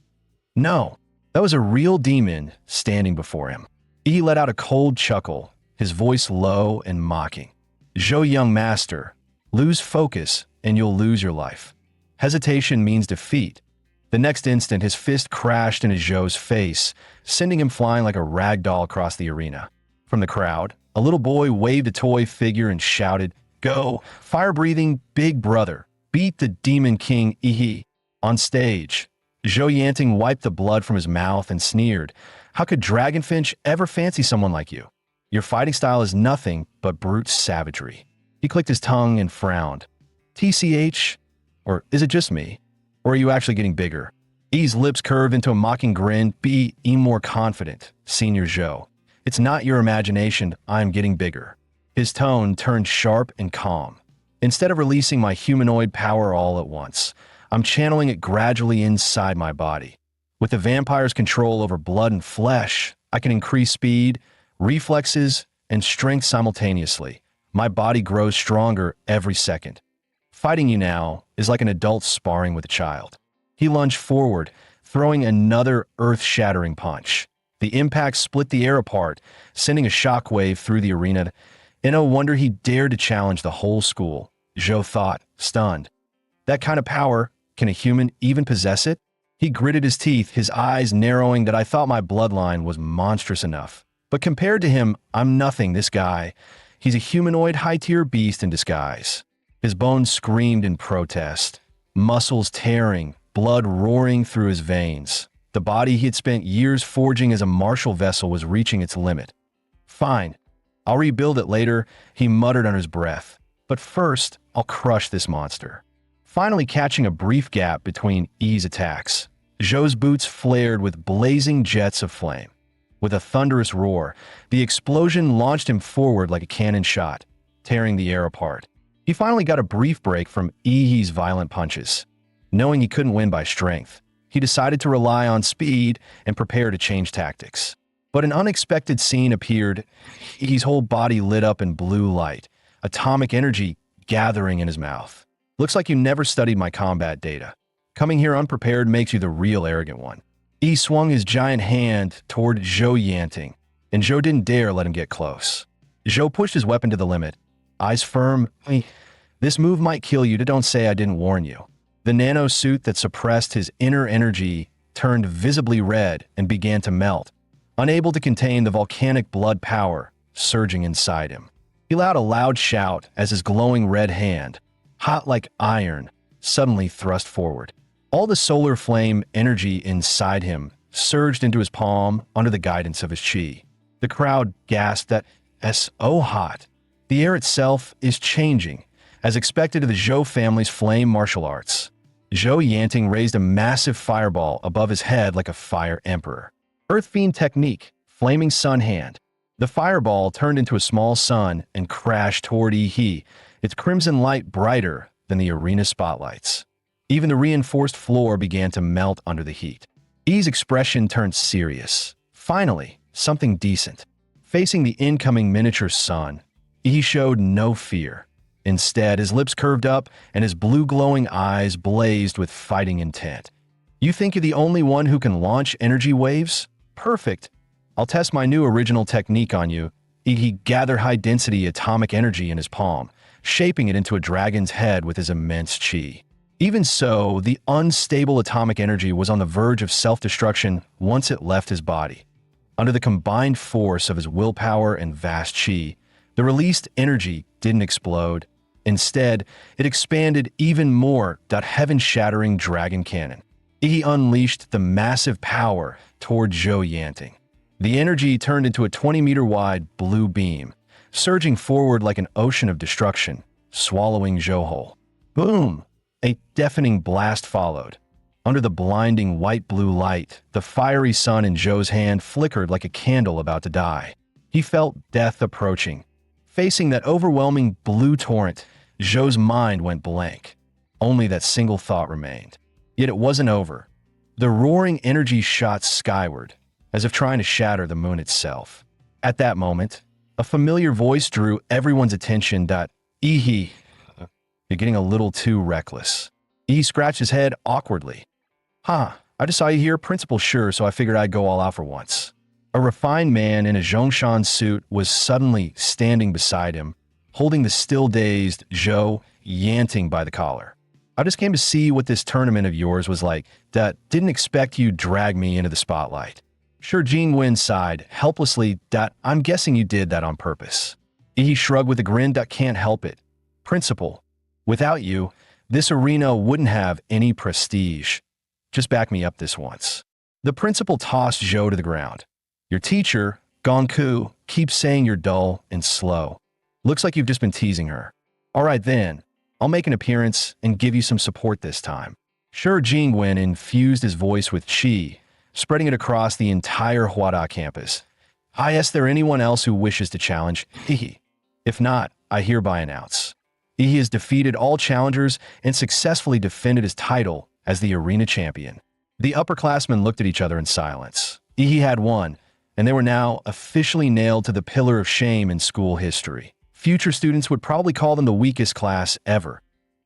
No, that was a real demon standing before him. Yi let out a cold chuckle, his voice low and mocking. Zhou, young master, lose focus and you'll lose your life. Hesitation means defeat. The next instant, his fist crashed into Zhou's face, sending him flying like a rag doll across the arena. From the crowd, a little boy waved a toy figure and shouted, "Go, fire-breathing big brother, beat the demon king Yi." On stage, Zhou Yanting wiped the blood from his mouth and sneered, "How could Dragonfinch ever fancy someone like you? Your fighting style is nothing but brute savagery." He clicked his tongue and frowned. "TCH? Or is it just me? Or are you actually getting bigger?" Yi's lips curved into a mocking grin. Be more confident, Senior Zhou. It's not your imagination, I'm getting bigger. His tone turned sharp and calm. Instead of releasing my humanoid power all at once, I'm channeling it gradually inside my body. With the vampire's control over blood and flesh, I can increase speed, reflexes, and strength simultaneously. My body grows stronger every second. Fighting you now is like an adult sparring with a child. He lunged forward, throwing another earth-shattering punch. The impact split the air apart, sending a shockwave through the arena. And no wonder he dared to challenge the whole school, Zhou thought, stunned. That kind of power, can a human even possess it? He gritted his teeth, his eyes narrowing. That I thought my bloodline was monstrous enough. But compared to him, I'm nothing, this guy. He's a humanoid high-tier beast in disguise. His bones screamed in protest, muscles tearing, blood roaring through his veins. The body he had spent years forging as a martial vessel was reaching its limit. Fine, I'll rebuild it later, he muttered under his breath. But first, I'll crush this monster. Finally catching a brief gap between Yi's attacks, Zhou's boots flared with blazing jets of flame. With a thunderous roar, the explosion launched him forward like a cannon shot, tearing the air apart. He finally got a brief break from Yi's violent punches. Knowing he couldn't win by strength, he decided to rely on speed and prepare to change tactics. But an unexpected scene appeared. His whole body lit up in blue light, atomic energy gathering in his mouth. Looks like you never studied my combat data. Coming here unprepared makes you the real arrogant one. He swung his giant hand toward Zhou Yanting, and Zhou didn't dare let him get close. Zhou pushed his weapon to the limit, eyes firm. This move might kill you, don't say I didn't warn you. The nano suit that suppressed his inner energy turned visibly red and began to melt, unable to contain the volcanic blood power surging inside him. He let out a loud shout as his glowing red hand, hot like iron, suddenly thrust forward. All the solar flame energy inside him surged into his palm under the guidance of his chi. The crowd gasped that so hot. The air itself is changing, as expected of the Zhou family's flame martial arts. Zhou Yanting raised a massive fireball above his head like a fire emperor. Earth Fiend technique, flaming sun hand. The fireball turned into a small sun and crashed toward Yi, its crimson light brighter than the arena spotlights. Even the reinforced floor began to melt under the heat. Yi's expression turned serious. Finally, something decent. Facing the incoming miniature sun, Yi showed no fear. Instead, his lips curved up and his blue glowing eyes blazed with fighting intent. You think you're the only one who can launch energy waves? Perfect. I'll test my new original technique on you. He gathered high-density atomic energy in his palm, shaping it into a dragon's head with his immense chi. Even so, the unstable atomic energy was on the verge of self-destruction once it left his body. Under the combined force of his willpower and vast chi, the released energy didn't explode. Instead, it expanded even more. Heaven-shattering dragon cannon. He unleashed the massive power toward Zhou Yanting. The energy turned into a 20-meter-wide blue beam, surging forward like an ocean of destruction, swallowing Zhou whole. Boom! A deafening blast followed. Under the blinding white-blue light, the fiery sun in Zhou's hand flickered like a candle about to die. He felt death approaching. Facing that overwhelming blue torrent, Zhou's mind went blank. Only that single thought remained. Yet it wasn't over. The roaring energy shot skyward, as if trying to shatter the moon itself. At that moment, a familiar voice drew everyone's attention. You're getting a little too reckless. He scratched his head awkwardly. I just saw you here, principal sure, so I figured I'd go all out for once. A refined man in a Zhongshan suit was suddenly standing beside him, holding the still-dazed Zhou Yanting by the collar. I just came to see what this tournament of yours was like. Didn't expect you'd drag me into the spotlight. Sure, Jingwen sighed, helplessly. I'm guessing you did that on purpose. He shrugged with a grin. Can't help it. Principal, without you, this arena wouldn't have any prestige. Just back me up this once. The principal tossed Zhou to the ground. Your teacher, Gongku, keeps saying you're dull and slow. Looks like you've just been teasing her. All right then, I'll make an appearance and give you some support this time. Sure, Jingwen infused his voice with chi, spreading it across the entire Huada campus. Is there anyone else who wishes to challenge? If not, I hereby announce. He has defeated all challengers and successfully defended his title as the arena champion. The upperclassmen looked at each other in silence. He had won, and they were now officially nailed to the pillar of shame in school history. Future students would probably call them the weakest class ever.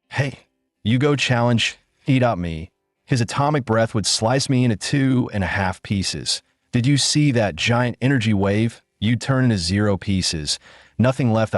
Hey, you go challenge me. His atomic breath would slice me into 2.5 pieces. Did you see that giant energy wave? You'd turn into 0 pieces. Nothing left.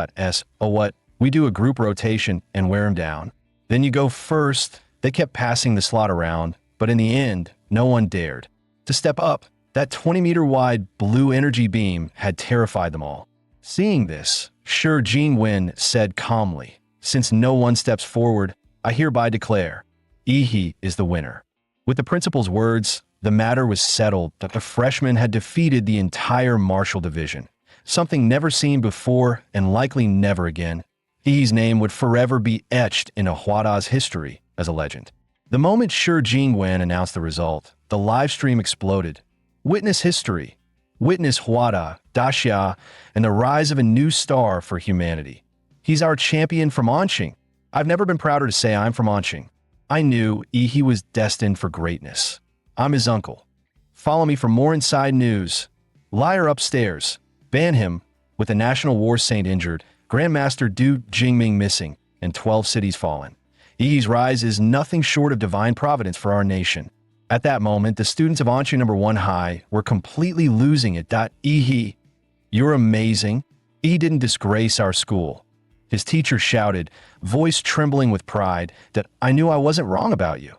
Oh what? We do a group rotation and wear him down. Then you go first. They kept passing the slot around, but in the end, no one dared to step up. That 20-meter-wide blue energy beam had terrified them all. Seeing this, Sure Jingwen said calmly, since no one steps forward, I hereby declare, Yi is the winner. With the principal's words, the matter was settled that the freshmen had defeated the entire martial division, something never seen before and likely never again. Yi's name would forever be etched into Huada's history as a legend. The moment Sure Jingwen announced the result, the live stream exploded. Witness history. Witness Huada, Daxia, and the rise of a new star for humanity. He's our champion from Anqing. I've never been prouder to say I'm from Anqing. I knew he was destined for greatness. I'm his uncle. Follow me for more inside news. Liar upstairs. Ban him, with the National War Saint injured, Grandmaster Du Jingming missing, and 12 cities fallen. Yi's rise is nothing short of divine providence for our nation. At that moment, the students of Anshu No. 1 High were completely losing it. Yi, you're amazing. Yi didn't disgrace our school. His teacher shouted, voice trembling with pride, that I knew I wasn't wrong about you.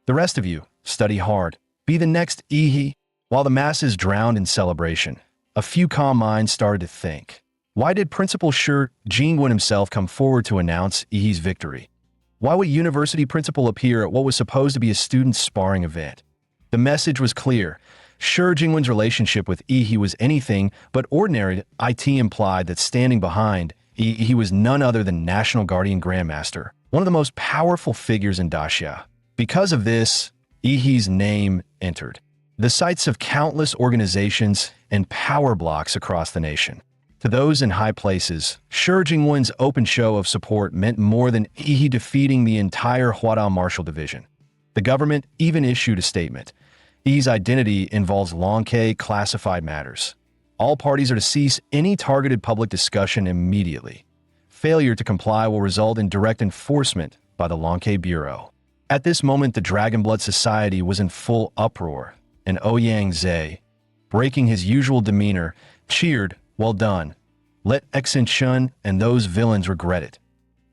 The rest of you, study hard. Be the next Yi. While the masses drowned in celebration, a few calm minds started to think. Why did Principal Shi Jingwen himself come forward to announce Yi's victory? Why would university principal appear at what was supposed to be a student sparring event? The message was clear. Shi Jingwen's relationship with Yi was anything but ordinary. It implied that standing behind Yi was none other than National Guardian Grandmaster, one of the most powerful figures in Daxia. Because of this, Yi's name entered the sights of countless organizations and power blocks across the nation. To those in high places, Shi Jingwen's open show of support meant more than Yi defeating the entire Huadao Martial Division. The government even issued a statement. Yi's identity involves Longke classified matters. All parties are to cease any targeted public discussion immediately. Failure to comply will result in direct enforcement by the Longke Bureau. At this moment, the Dragonblood Society was in full uproar, and Ouyang Zhe, breaking his usual demeanor, cheered, well done. Let Exin Shun and those villains regret it.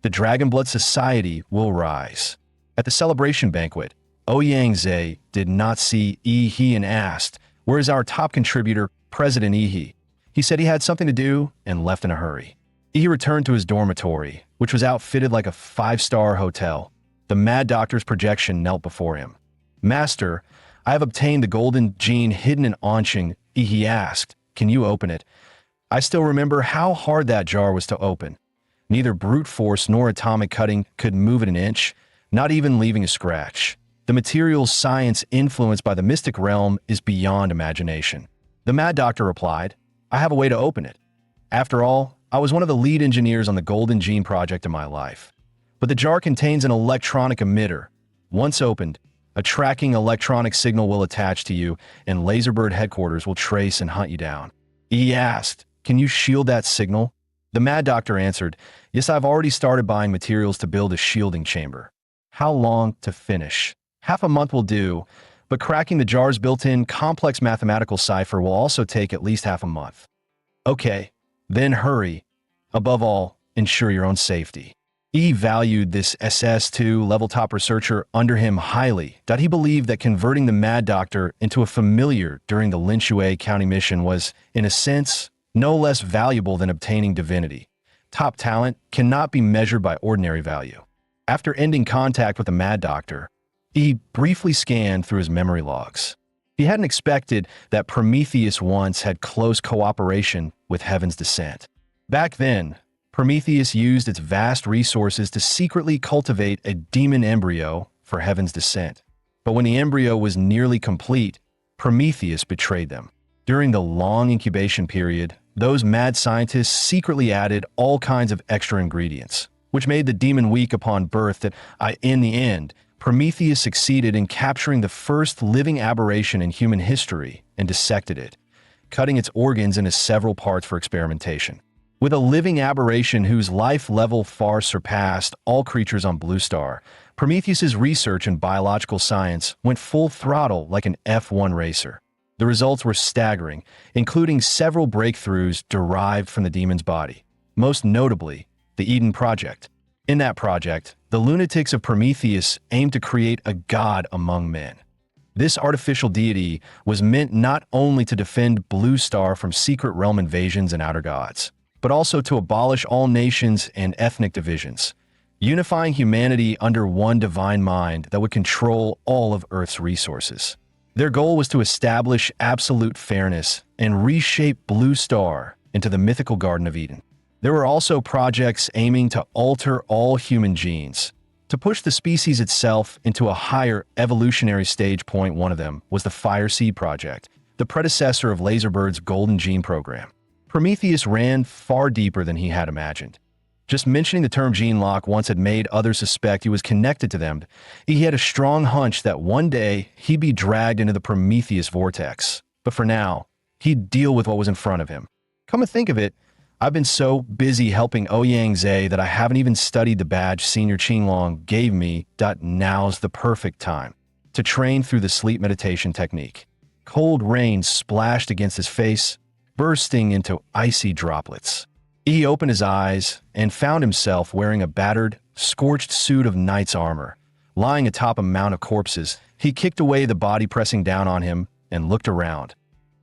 The Dragonblood Society will rise. At the celebration banquet, Ouyang Zhe did not see Yi and asked, where is our top contributor, President Yi? He said he had something to do and left in a hurry. Yi returned to his dormitory, which was outfitted like a five-star hotel. The Mad Doctor's projection knelt before him. Master, I have obtained the golden gene hidden in Anqing. Yi asked, can you open it? I still remember how hard that jar was to open. Neither brute force nor atomic cutting could move it an inch, not even leaving a scratch. The materials science influenced by the mystic realm is beyond imagination. The Mad Doctor replied, I have a way to open it. After all, I was one of the lead engineers on the Golden Gene project in my life. But the jar contains an electronic emitter. Once opened, a tracking electronic signal will attach to you, and Laserbird headquarters will trace and hunt you down. He asked, can you shield that signal? The Mad Doctor answered, yes, I've already started buying materials to build a shielding chamber. How long to finish? Half a month will do, but cracking the jar's built-in complex mathematical cipher will also take at least half a month. Okay, then hurry. Above all, ensure your own safety. He valued this SS2 level top researcher under him highly. He believed that converting the Mad Doctor into a familiar during the Linshui County mission was, in a sense, no less valuable than obtaining divinity. Top talent cannot be measured by ordinary value. After ending contact with the Mad Doctor, he briefly scanned through his memory logs. He hadn't expected that Prometheus once had close cooperation with Heaven's Descent. Back then, Prometheus used its vast resources to secretly cultivate a demon embryo for Heaven's Descent. But when the embryo was nearly complete, Prometheus betrayed them. During the long incubation period, those mad scientists secretly added all kinds of extra ingredients, which made the demon weak upon birth. In the end, Prometheus succeeded in capturing the first living aberration in human history and dissected it, cutting its organs into several parts for experimentation. With a living aberration whose life level far surpassed all creatures on Blue Star, Prometheus's research in biological science went full throttle like an F1 racer. The results were staggering, including several breakthroughs derived from the demon's body, most notably the Eden Project. In that project, the lunatics of Prometheus aimed to create a god among men. This artificial deity was meant not only to defend Blue Star from secret realm invasions and outer gods, but also to abolish all nations and ethnic divisions, unifying humanity under one divine mind that would control all of Earth's resources. Their goal was to establish absolute fairness and reshape Blue Star into the mythical Garden of Eden. There were also projects aiming to alter all human genes, to push the species itself into a higher evolutionary stage. Point one of them was the Fire Seed Project, the predecessor of Laserbird's Golden Gene program. Prometheus ran far deeper than he had imagined. Just mentioning the term gene lock once had made others suspect he was connected to them. He had a strong hunch that one day he'd be dragged into the Prometheus vortex. But for now, he'd deal with what was in front of him. Come to think of it, I've been so busy helping Ouyang Zhe that I haven't even studied the badge Senior Qinglong gave me. Now's the perfect time to train through the sleep meditation technique. Cold rain splashed against his face, bursting into icy droplets. He opened his eyes and found himself wearing a battered, scorched suit of knight's armor. Lying atop a mound of corpses, he kicked away the body pressing down on him and looked around.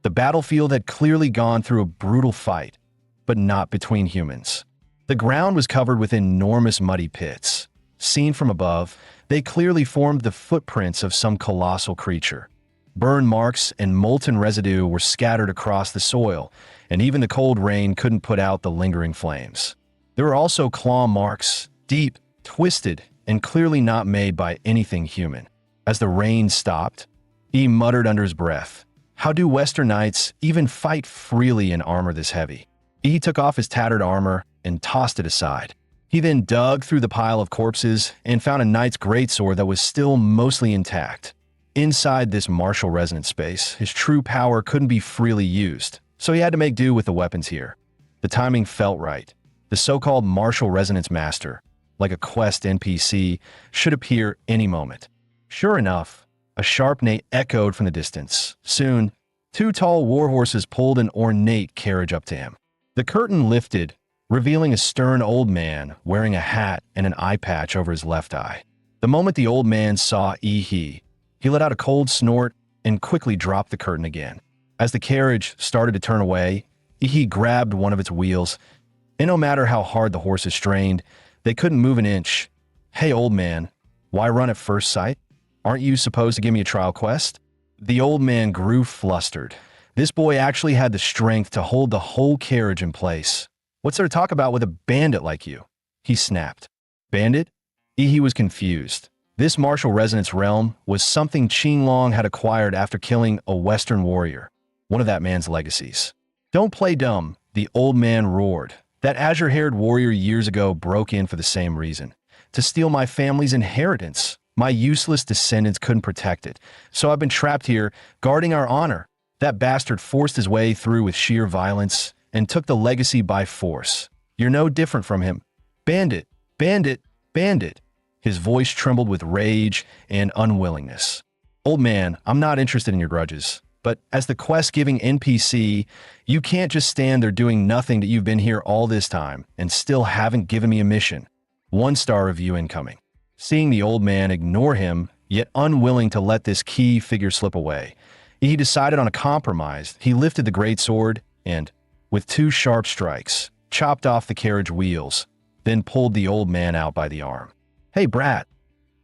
The battlefield had clearly gone through a brutal fight, but not between humans. The ground was covered with enormous muddy pits. Seen from above, they clearly formed the footprints of some colossal creature. Burn marks and molten residue were scattered across the soil, and even the cold rain couldn't put out the lingering flames. There were also claw marks, deep, twisted, and clearly not made by anything human. As the rain stopped, he muttered under his breath, "How do Western knights even fight freely in armor this heavy?" He took off his tattered armor and tossed it aside. He then dug through the pile of corpses and found a knight's greatsword that was still mostly intact. Inside this martial resonance space, his true power couldn't be freely used, so he had to make do with the weapons here. The timing felt right. The so-called martial resonance master, like a quest NPC, should appear any moment. Sure enough, a sharp neigh echoed from the distance. Soon, two tall warhorses pulled an ornate carriage up to him. The curtain lifted, revealing a stern old man wearing a hat and an eye patch over his left eye. The moment the old man saw he let out a cold snort and quickly dropped the curtain again. As the carriage started to turn away, he grabbed one of its wheels, and no matter how hard the horses strained, they couldn't move an inch. "Hey, old man, why run at first sight? Aren't you supposed to give me a trial quest?" The old man grew flustered. This boy actually had the strength to hold the whole carriage in place. "What's there to talk about with a bandit like you?" he snapped. "Bandit?" He was confused. This martial resonance realm was something Qinglong had acquired after killing a Western warrior, one of that man's legacies. "Don't play dumb," the old man roared. "That azure-haired warrior years ago broke in for the same reason, to steal my family's inheritance. My useless descendants couldn't protect it, so I've been trapped here, guarding our honor. That bastard forced his way through with sheer violence and took the legacy by force. You're no different from him. Bandit, bandit, bandit." His voice trembled with rage and unwillingness. "Old man, I'm not interested in your grudges, but as the quest-giving NPC, you can't just stand there doing nothing that you've been here all this time and still haven't given me a mission. 1-star review incoming." Seeing the old man ignore him, yet unwilling to let this key figure slip away, he decided on a compromise. He lifted the greatsword and, with 2 sharp strikes, chopped off the carriage wheels, then pulled the old man out by the arm. "Hey, brat,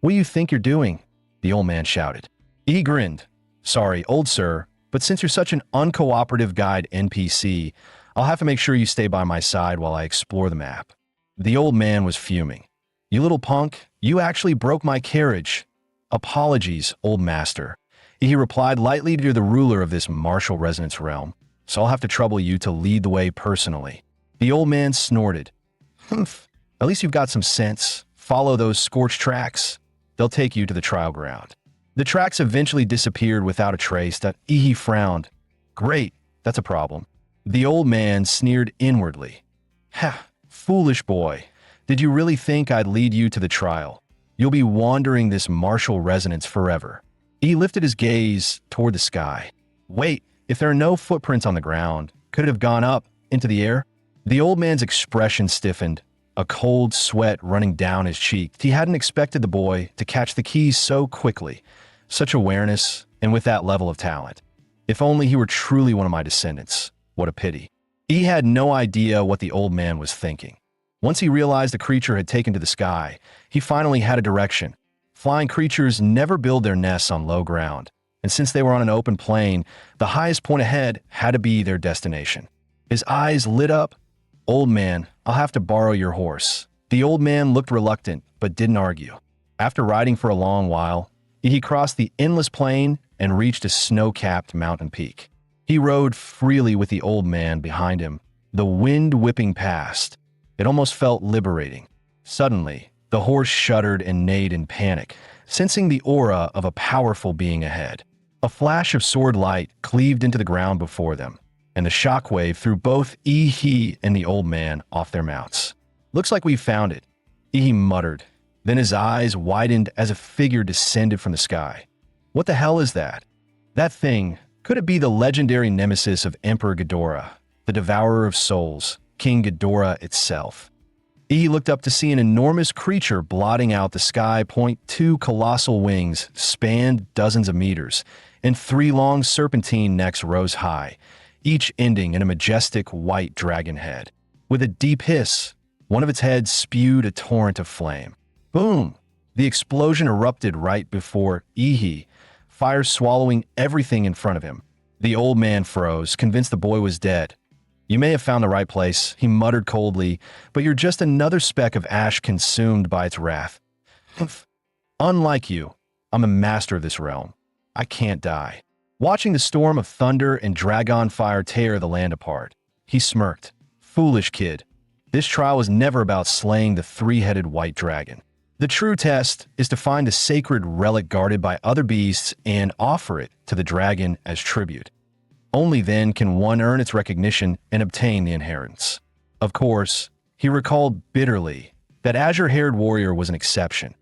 what do you think you're doing?" the old man shouted. He grinned. "Sorry, old sir, but since you're such an uncooperative guide NPC, I'll have to make sure you stay by my side while I explore the map." The old man was fuming. "You little punk, you actually broke my carriage." "Apologies, old master," he replied lightly to the ruler of this martial resonance realm, "so I'll have to trouble you to lead the way personally." The old man snorted. "Humph, at least you've got some sense. Follow those scorched tracks. They'll take you to the trial ground." The tracks eventually disappeared without a trace. He frowned. "Great, that's a problem." The old man sneered inwardly. "Ha, foolish boy. Did you really think I'd lead you to the trial? You'll be wandering this martial resonance forever." He lifted his gaze toward the sky. "Wait, if there are no footprints on the ground, could it have gone up into the air?" The old man's expression stiffened, a cold sweat running down his cheek. He hadn't expected the boy to catch the keys so quickly, such awareness, and with that level of talent. If only he were truly one of my descendants. What a pity. He had no idea what the old man was thinking. Once he realized the creature had taken to the sky, he finally had a direction. Flying creatures never build their nests on low ground, and since they were on an open plain, the highest point ahead had to be their destination. His eyes lit up. "Old man, I'll have to borrow your horse." The old man looked reluctant, but didn't argue. After riding for a long while, he crossed the endless plain and reached a snow-capped mountain peak. He rode freely with the old man behind him, the wind whipping past. It almost felt liberating. Suddenly, the horse shuddered and neighed in panic, sensing the aura of a powerful being ahead. A flash of sword light cleaved into the ground before them, and the shockwave threw both Ihi and the old man off their mounts. "Looks like we've found it," Ihi muttered. Then his eyes widened as a figure descended from the sky. "What the hell is that?" That thing, could it be the legendary nemesis of Emperor Ghidorah, the devourer of souls, King Ghidorah itself? He looked up to see an enormous creature blotting out the sky. Two colossal wings spanned dozens of meters, and 3 long serpentine necks rose high, each ending in a majestic white dragon head. With a deep hiss, one of its heads spewed a torrent of flame. Boom! The explosion erupted right before Ihi, fire swallowing everything in front of him. The old man froze, convinced the boy was dead. "You may have found the right place," he muttered coldly, "but you're just another speck of ash consumed by its wrath. Unlike you, I'm a master of this realm. I can't die." Watching the storm of thunder and dragon fire tear the land apart, he smirked. "Foolish kid. This trial was never about slaying the 3-headed white dragon. The true test is to find a sacred relic guarded by other beasts and offer it to the dragon as tribute. Only then can one earn its recognition and obtain the inheritance." Of course, he recalled bitterly that azure-haired warrior was an exception.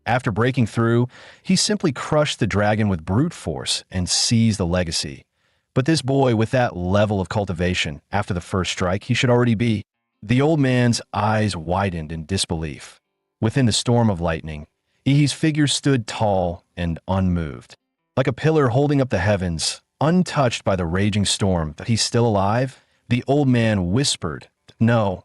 After breaking through, he simply crushed the dragon with brute force and seized the legacy. But this boy, with that level of cultivation after the first strike, he should already be. The old man's eyes widened in disbelief. Within the storm of lightning, Ihi's figure stood tall and unmoved. Like a pillar holding up the heavens, untouched by the raging storm. "That he's still alive?" The old man whispered. "No,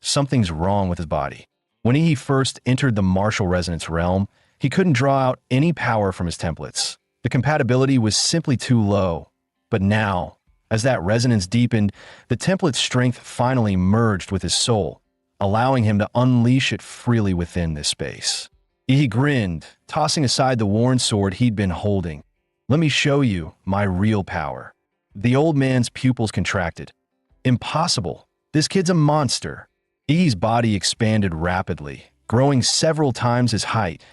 something's wrong with his body." When he first entered the martial resonance realm, he couldn't draw out any power from his templates. The compatibility was simply too low. But now, as that resonance deepened, the template's strength finally merged with his soul, allowing him to unleash it freely within this space. He grinned, tossing aside the worn sword he'd been holding. "Let me show you my real power." The old man's pupils contracted. "Impossible. This kid's a monster." Ihi's body expanded rapidly, growing several times his height.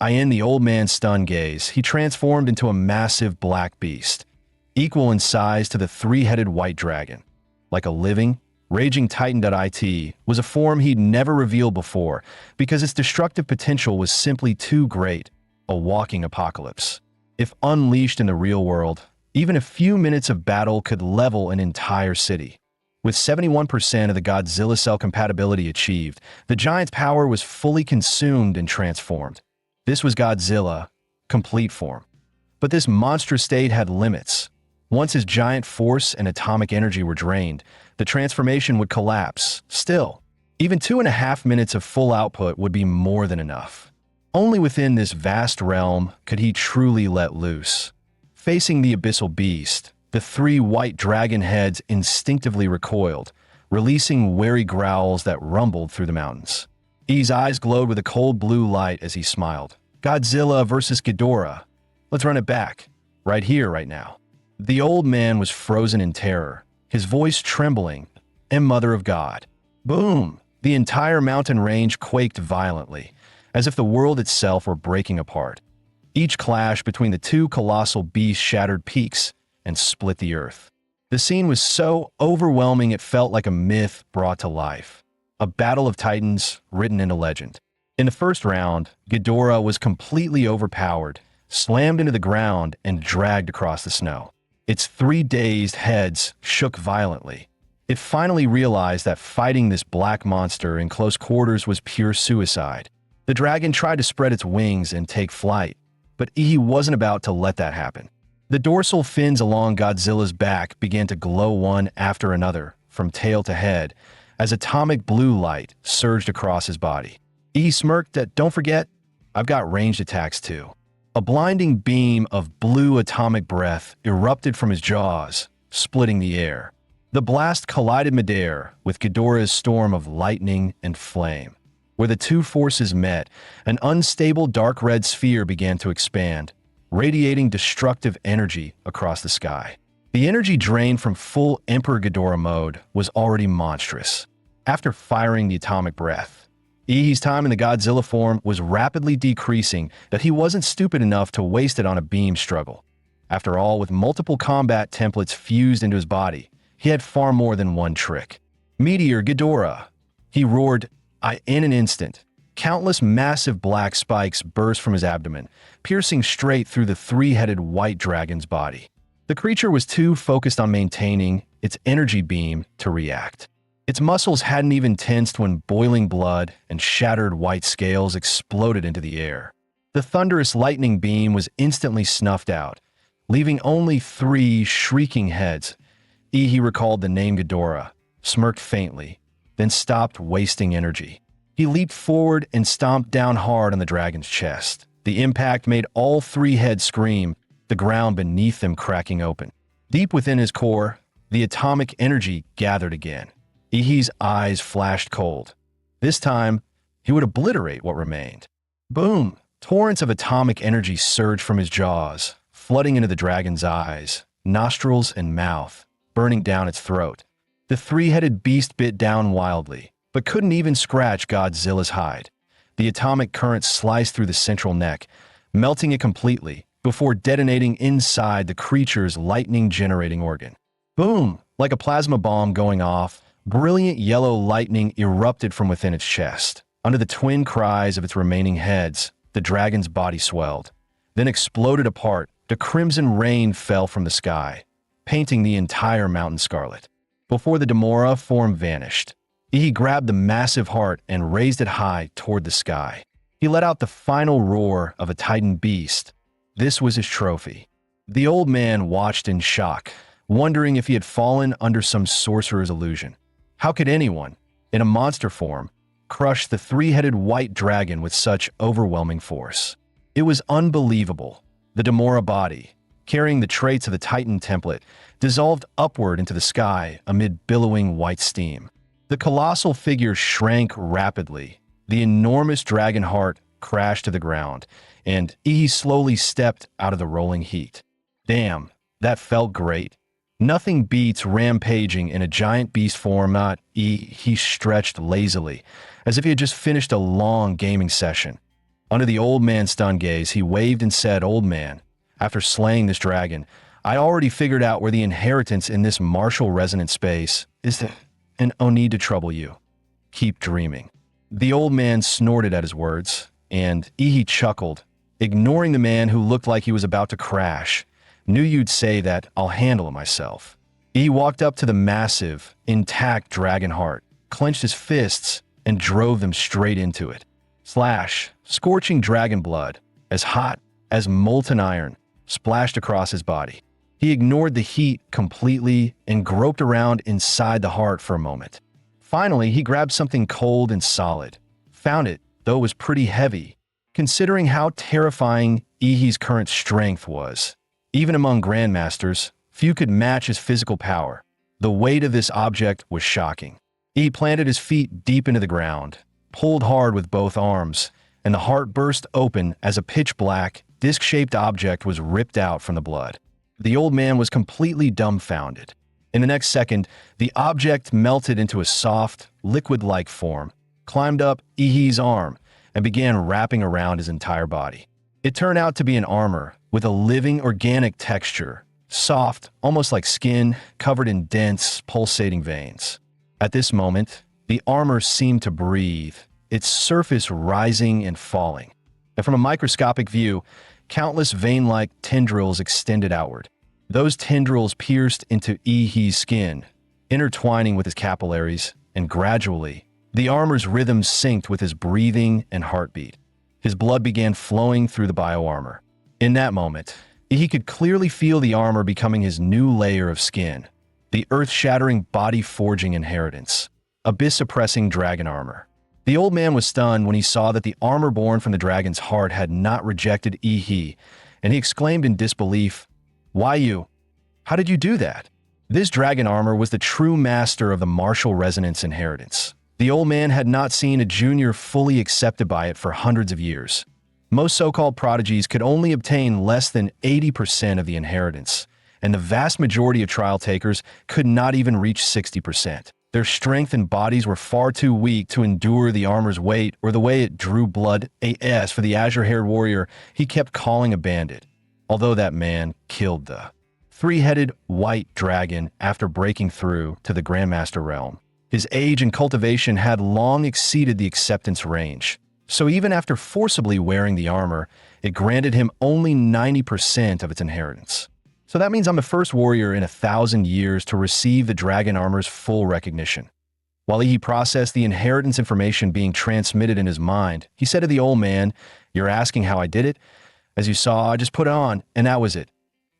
In the old man's stunned gaze, he transformed into a massive black beast, equal in size to the 3-headed white dragon. Like a living, raging titan.it was a form he'd never revealed before because its destructive potential was simply too great, a walking apocalypse. If unleashed in the real world, even a few minutes of battle could level an entire city. With 71% of the Godzilla cell compatibility achieved, the giant's power was fully consumed and transformed. This was Godzilla, complete form. But this monstrous state had limits. Once his giant force and atomic energy were drained, the transformation would collapse. Still, even 2.5 minutes of full output would be more than enough. Only within this vast realm could he truly let loose. Facing the abyssal beast, the 3 white dragon heads instinctively recoiled, releasing wary growls that rumbled through the mountains. I's eyes glowed with a cold blue light as he smiled. "Godzilla versus Ghidorah. Let's run it back. Right here, right now." The old man was frozen in terror, his voice trembling. "And Mother of God." Boom! The entire mountain range quaked violently, as if the world itself were breaking apart. Each clash between the 2 colossal beasts shattered peaks and split the earth. The scene was so overwhelming it felt like a myth brought to life. A battle of titans written into legend. In the first round, Ghidorah was completely overpowered, slammed into the ground, and dragged across the snow. Its 3 dazed heads shook violently. It finally realized that fighting this black monster in close quarters was pure suicide. The dragon tried to spread its wings and take flight, but he wasn't about to let that happen. The dorsal fins along Godzilla's back began to glow one after another, from tail to head, as atomic blue light surged across his body. He smirked at, "Don't forget, I've got ranged attacks too." A blinding beam of blue atomic breath erupted from his jaws, splitting the air. The blast collided midair with Ghidorah's storm of lightning and flame. Where the 2 forces met, an unstable dark red sphere began to expand, radiating destructive energy across the sky. The energy drain from full Emperor Ghidorah mode was already monstrous. after firing the atomic breath. Ihi's time in the Godzilla form was rapidly decreasing, but he wasn't stupid enough to waste it on a beam struggle. After all, with multiple combat templates fused into his body, he had far more than one trick. Meteor Ghidorah! He roared, in an instant. Countless massive black spikes burst from his abdomen, piercing straight through the three-headed white dragon's body. The creature was too focused on maintaining its energy beam to react. Its muscles hadn't even tensed when boiling blood and shattered white scales exploded into the air. The thunderous lightning beam was instantly snuffed out, leaving only 3 shrieking heads. Ihi recalled the name Ghidorah, smirked faintly, then stopped wasting energy. He leaped forward and stomped down hard on the dragon's chest. The impact made all 3 heads scream, the ground beneath them cracking open. Deep within his core, the atomic energy gathered again. Ihi's eyes flashed cold. This time, he would obliterate what remained. Boom! Torrents of atomic energy surged from his jaws, flooding into the dragon's eyes, nostrils, and mouth, burning down its throat. The 3-headed beast bit down wildly, but couldn't even scratch Godzilla's hide. The atomic current sliced through the central neck, melting it completely, before detonating inside the creature's lightning-generating organ. Boom! Like a plasma bomb going off, brilliant yellow lightning erupted from within its chest. Under the twin cries of its remaining heads, the dragon's body swelled, then exploded apart. The crimson rain fell from the sky, painting the entire mountain scarlet. Before the Gamora form vanished, Ihi grabbed the massive heart and raised it high toward the sky. He let out the final roar of a titan beast. This was his trophy. The old man watched in shock, wondering if he had fallen under some sorcerer's illusion. How could anyone, in a monster form, crush the 3-headed white dragon with such overwhelming force? It was unbelievable. The Gamora body, carrying the traits of the Titan template, dissolved upward into the sky amid billowing white steam. The colossal figure shrank rapidly. The enormous dragon heart crashed to the ground, and Ihi slowly stepped out of the rolling heat. Damn, that felt great. Nothing beats rampaging in a giant beast form. He stretched lazily, as if he had just finished a long gaming session. Under the old man's stunned gaze, he waved and said, "Old man, after slaying this dragon, I already figured out where the inheritance in this martial resonant space is, and no need to trouble you. Keep dreaming." The old man snorted at his words, and Ihi chuckled, ignoring the man who looked like he was about to crash. "Knew you'd say that. I'll handle it myself." He walked up to the massive, intact dragon heart, clenched his fists, and drove them straight into it. Slash, scorching dragon blood, as hot as molten iron, splashed across his body. He ignored the heat completely and groped around inside the heart for a moment. Finally, he grabbed something cold and solid. Found it, though it was pretty heavy, considering how terrifying Ihi's current strength was. Even among grandmasters, few could match his physical power. The weight of this object was shocking. He planted his feet deep into the ground, pulled hard with both arms, and the heart burst open as a pitch-black, disc-shaped object was ripped out from the blood. The old man was completely dumbfounded. In the next second, the object melted into a soft, liquid-like form, climbed up Ihi's arm, and began wrapping around his entire body. It turned out to be an armor with a living organic texture, soft, almost like skin, covered in dense, pulsating veins. At this moment, the armor seemed to breathe, its surface rising and falling. And from a microscopic view, countless vein-like tendrils extended outward. Those tendrils pierced into Ihi's skin, intertwining with his capillaries, and gradually, the armor's rhythm synced with his breathing and heartbeat. His blood began flowing through the bioarmor. In that moment, he could clearly feel the armor becoming his new layer of skin, the earth-shattering body-forging inheritance, abyss-suppressing dragon armor. The old man was stunned when he saw that the armor born from the dragon's heart had not rejected Ihi, and he exclaimed in disbelief, "Why you? How did you do that?" This dragon armor was the true master of the martial resonance inheritance. The old man had not seen a junior fully accepted by it for hundreds of years. Most so-called prodigies could only obtain less than 80% of the inheritance, and the vast majority of trial takers could not even reach 60%. Their strength and bodies were far too weak to endure the armor's weight or the way it drew blood. As for the azure-haired warrior, he kept calling a bandit, although that man killed the three-headed white dragon after breaking through to the Grandmaster realm. His age and cultivation had long exceeded the acceptance range, so even after forcibly wearing the armor, it granted him only 90% of its inheritance. So that means I'm the first warrior in 1,000 years to receive the dragon armor's full recognition. While he processed the inheritance information being transmitted in his mind, he said to the old man, "You're asking how I did it? As you saw, I just put it on, and that was it.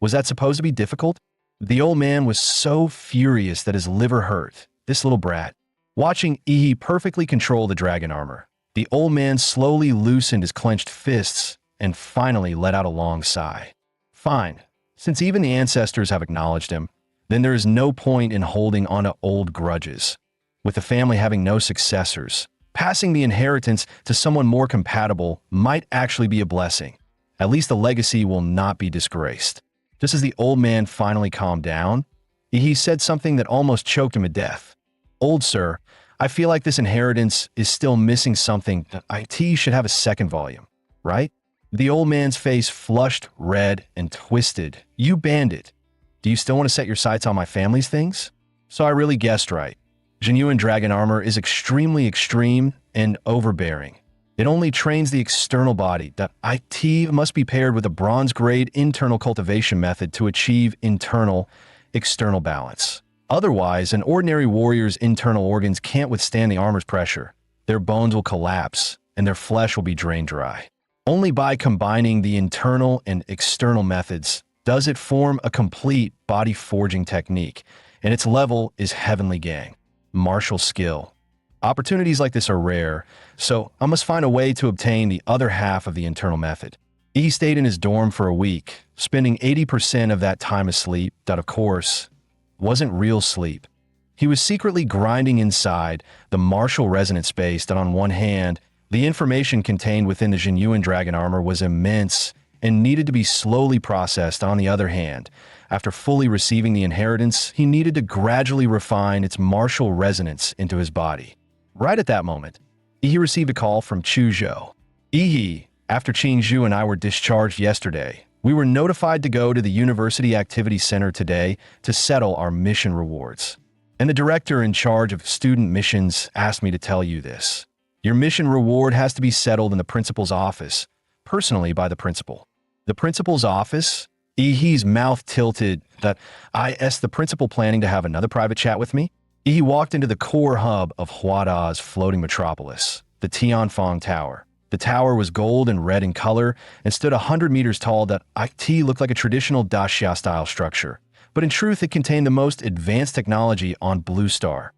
Was that supposed to be difficult?" The old man was so furious that his liver hurt. This little brat. Watching Ihi perfectly control the dragon armor, the old man slowly loosened his clenched fists and finally let out a long sigh. Fine. Since even the ancestors have acknowledged him, then there is no point in holding on to old grudges. With the family having no successors, passing the inheritance to someone more compatible might actually be a blessing. At least the legacy will not be disgraced. Just as the old man finally calmed down, he said something that almost choked him to death. "Old sir, I feel like this inheritance is still missing something. That IT should have a second volume, right?" The old man's face flushed red and twisted. "You bandit. Do you still want to set your sights on my family's things?" So I really guessed right. Genuine dragon armor is extremely extreme and overbearing. It only trains the external body. That IT must be paired with a bronze-grade internal cultivation method to achieve internal-external balance. Otherwise, an ordinary warrior's internal organs can't withstand the armor's pressure. Their bones will collapse, and their flesh will be drained dry. Only by combining the internal and external methods does it form a complete body forging technique, and its level is heavenly gang. Martial skill. Opportunities like this are rare, so I must find a way to obtain the other half of the internal method. He stayed in his dorm for a week, spending 80% of that time asleep. That, of course, wasn't real sleep. He was secretly grinding inside the martial resonance space that on one hand, the information contained within the genuine dragon armor was immense and needed to be slowly processed. On the other hand, after fully receiving the inheritance, he needed to gradually refine its martial resonance into his body. Right at that moment, he received a call from Chuzhou. "Ihi, after Qingzhou and I were discharged yesterday, we were notified to go to the University Activity Center today to settle our mission rewards. And the director in charge of student missions asked me to tell you this. Your mission reward has to be settled in the principal's office, personally by the principal." The principal's office? Ihi's mouth tilted. That the principal planning to have another private chat with me? He walked into the core hub of Huada's floating metropolis, the Tianfeng Tower. The tower was gold and red in color and stood 100 meters tall. That IT looked like a traditional Daxia-style structure, but in truth it contained the most advanced technology on Blue Star.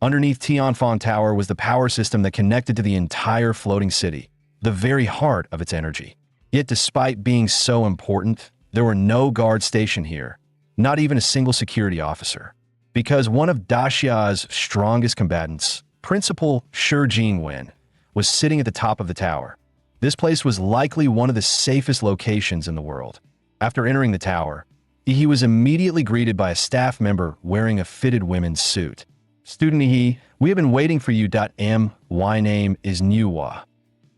Underneath Tianfeng Tower was the power system that connected to the entire floating city, the very heart of its energy. Yet despite being so important, there were no guards stationed here, not even a single security officer. Because one of Daxia's strongest combatants, Principal Shi Jingwen, was sitting at the top of the tower. This place was likely one of the safest locations in the world. After entering the tower, he was immediately greeted by a staff member wearing a fitted women's suit. "Student He, we have been waiting for you. My name is Manhwa.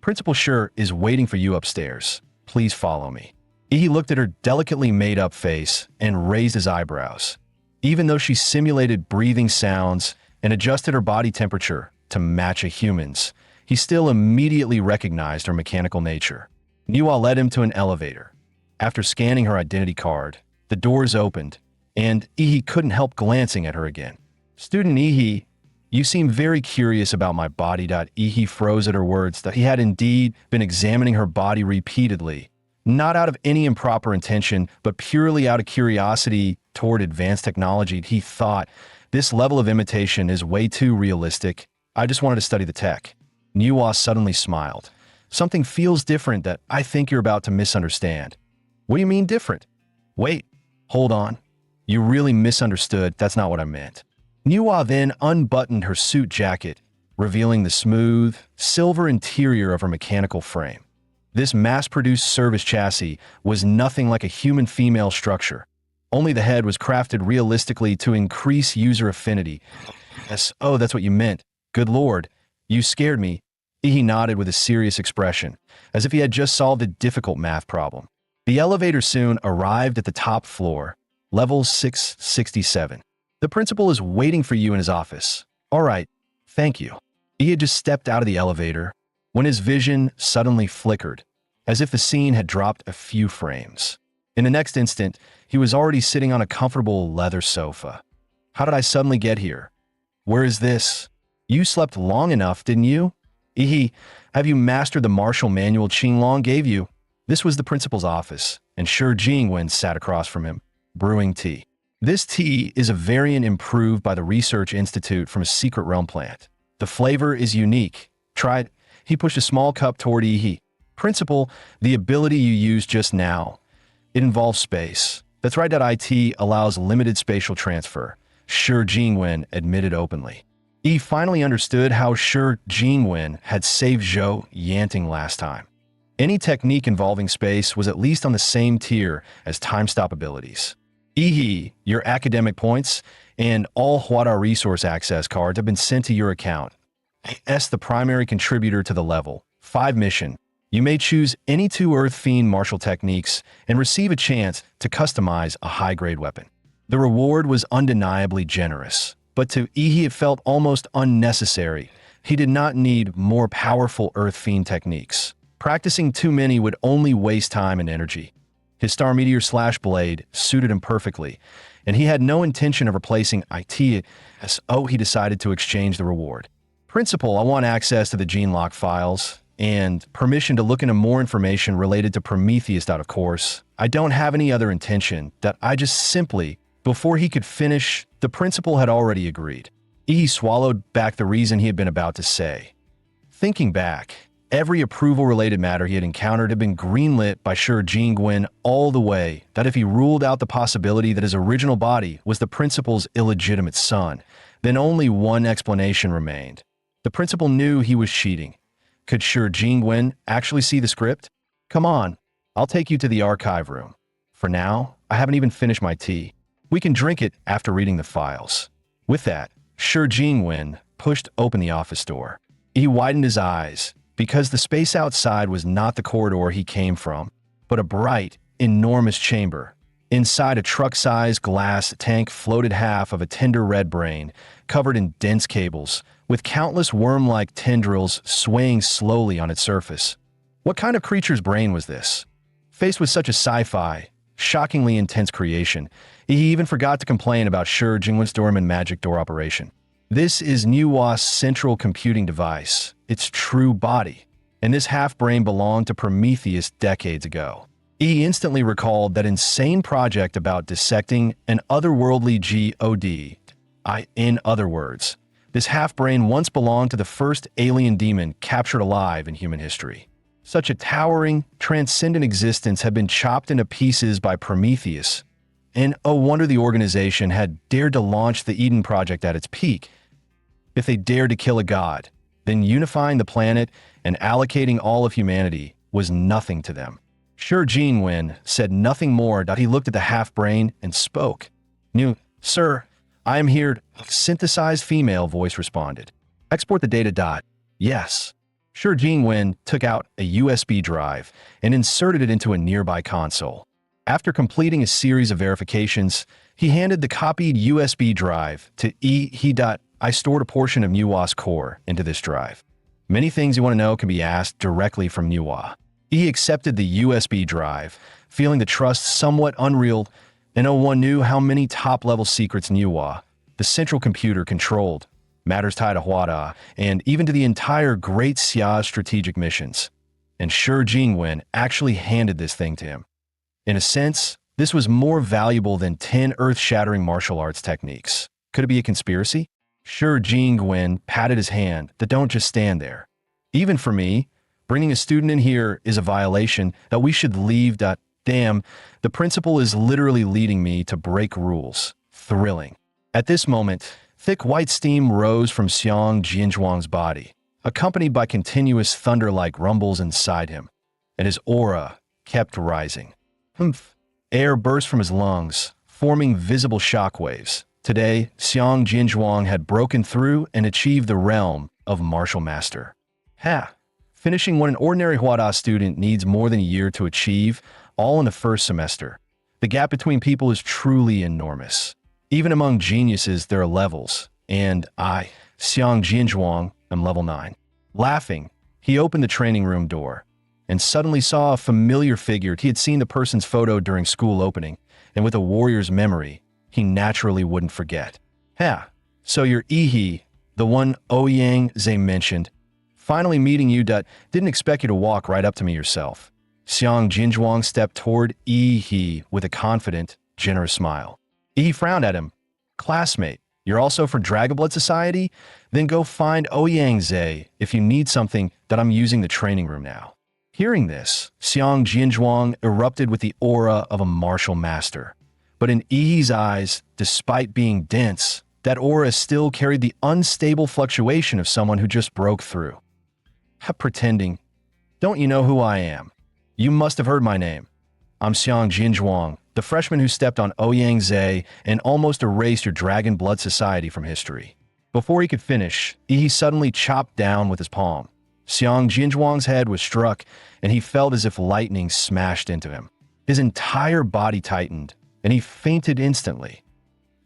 Principal Shi is waiting for you upstairs. Please follow me." He looked at her delicately made-up face and raised his eyebrows. Even though she simulated breathing sounds and adjusted her body temperature to match a human's, he still immediately recognized her mechanical nature. Manhwa led him to an elevator. After scanning her identity card, the doors opened, and Ihi couldn't help glancing at her again. "Student Ihi, you seem very curious about my body." Ihi froze at her words. That he had indeed been examining her body repeatedly, not out of any improper intention, but purely out of curiosity toward advanced technology. He thought, "This level of imitation is way too realistic. I just wanted to study the tech." Manhwa suddenly smiled. "Something feels different that I think you're about to misunderstand." "What do you mean different?" "Wait, hold on. You really misunderstood. That's not what I meant." Manhwa then unbuttoned her suit jacket, revealing the smooth, silver interior of her mechanical frame. This mass-produced service chassis was nothing like a human female structure. Only the head was crafted realistically to increase user affinity. Yes, oh, that's what you meant. Good Lord, you scared me. He nodded with a serious expression, as if he had just solved a difficult math problem. The elevator soon arrived at the top floor, level 667. The principal is waiting for you in his office. All right, thank you. He had just stepped out of the elevator when his vision suddenly flickered, as if the scene had dropped a few frames. In the next instant, he was already sitting on a comfortable leather sofa. How did I suddenly get here? Where is this? You slept long enough, didn't you? Have you mastered the martial manual Qing Long gave you? This was the principal's office, and Shi Jingwen sat across from him, brewing tea. This tea is a variant improved by the Research Institute from a secret realm plant. The flavor is unique. Try it. He pushed a small cup toward Yi. Principal, the ability you used just now, it involves space. That's right, IT allows limited spatial transfer. Shi Jingwen admitted openly. He finally understood how Shi Jingwen had saved Zhou Yanting last time. Any technique involving space was at least on the same tier as time-stop abilities. Your academic points and all Huada resource access cards have been sent to your account. S, the primary contributor to the level 5 mission. You may choose any 2 Earth Fiend martial techniques and receive a chance to customize a high-grade weapon. The reward was undeniably generous, but to it felt almost unnecessary. He did not need more powerful Earth Fiend techniques. Practicing too many would only waste time and energy. His Star Meteor Slash Blade suited him perfectly, and he had no intention of replacing IT, so he decided to exchange the reward. Principal, I want access to the gene lock files, and permission to look into more information related to Prometheus. Of course, I don't have any other intention, that I just simply, before he could finish, the principal had already agreed. He swallowed back the reason he had been about to say. Thinking back, every approval-related matter he had encountered had been greenlit by Shi Jingwen all the way, that if he ruled out the possibility that his original body was the principal's illegitimate son, then only one explanation remained. The principal knew he was cheating. Could Shi Jingwen actually see the script? Come on, I'll take you to the archive room. For now, I haven't even finished my tea. We can drink it after reading the files. With that, Shi Jingwen pushed open the office door. He widened his eyes, because the space outside was not the corridor he came from, but a bright, enormous chamber. Inside a truck-sized glass tank floated half of a tender red brain, covered in dense cables, with countless worm-like tendrils swaying slowly on its surface. What kind of creature's brain was this? Faced with such a sci-fi, shockingly intense creation, he even forgot to complain about Shi Jingwen's Dorman magic door operation. This is Manhwa's central computing device, its true body, and this half-brain belonged to Prometheus decades ago. He instantly recalled that insane project about dissecting an otherworldly god. In other words, this half-brain once belonged to the first alien demon captured alive in human history. Such a towering, transcendent existence had been chopped into pieces by Prometheus, and oh wonder the organization had dared to launch the Eden Project at its peak. If they dared to kill a god, then unifying the planet and allocating all of humanity was nothing to them. Shi Jingwen said nothing more. He looked at the half-brain and spoke. Sir, I am here. Synthesized female voice responded. Export the data. Yes. Shi Jingwen took out a USB drive and inserted it into a nearby console. After completing a series of verifications, he handed the copied USB drive to I stored a portion of Manhwa's core into this drive. Many things you want to know can be asked directly from Manhwa. He accepted the USB drive, feeling the trust somewhat unreal, and no one knew how many top-level secrets Manhwa, the central computer, controlled, matters tied to Huada, and even to the entire Great Xia's strategic missions. And Shi Jingwen actually handed this thing to him. In a sense, this was more valuable than 10 earth-shattering martial arts techniques. Could it be a conspiracy? Shi Jingwen patted his hand. Don't just stand there. Even for me, bringing a student in here is a violation that we should leave. Damn, the principal is literally leading me to break rules. Thrilling. At this moment, thick white steam rose from Xiang Jianzhuang's body, accompanied by continuous thunder-like rumbles inside him, and his aura kept rising. Air burst from his lungs, forming visible shockwaves. Today, Xiang Jinzhuang had broken through and achieved the realm of martial master. Finishing what an ordinary Huada student needs more than a year to achieve, all in the first semester. The gap between people is truly enormous. Even among geniuses, there are levels, and I, Xiang Jinzhuang, am level 9. Laughing, he opened the training room door and suddenly saw a familiar figure. He had seen the person's photo during school opening, and with a warrior's memory, he naturally wouldn't forget. So you're Ihi, the one Ouyang Zhe mentioned. Finally meeting you, didn't expect you to walk right up to me yourself. Xiang Jinzhuang stepped toward Ihi with a confident, generous smile. Ihi frowned at him. Classmate, you're also for Dragoblood Society? Then go find Ouyang Zhe if you need something, that I'm using the training room now. Hearing this, Xiang Jinzhuang erupted with the aura of a martial master. But in Ihi's eyes, despite being dense, that aura still carried the unstable fluctuation of someone who just broke through. Pretending. Don't you know who I am? You must have heard my name. I'm Xiang Jinzhuang, the freshman who stepped on Ouyang Zhe and almost erased your Dragon Blood Society from history. Before he could finish, Ihi suddenly chopped down with his palm. Xiang Jinzhuang's head was struck, and he felt as if lightning smashed into him. His entire body tightened, and he fainted instantly.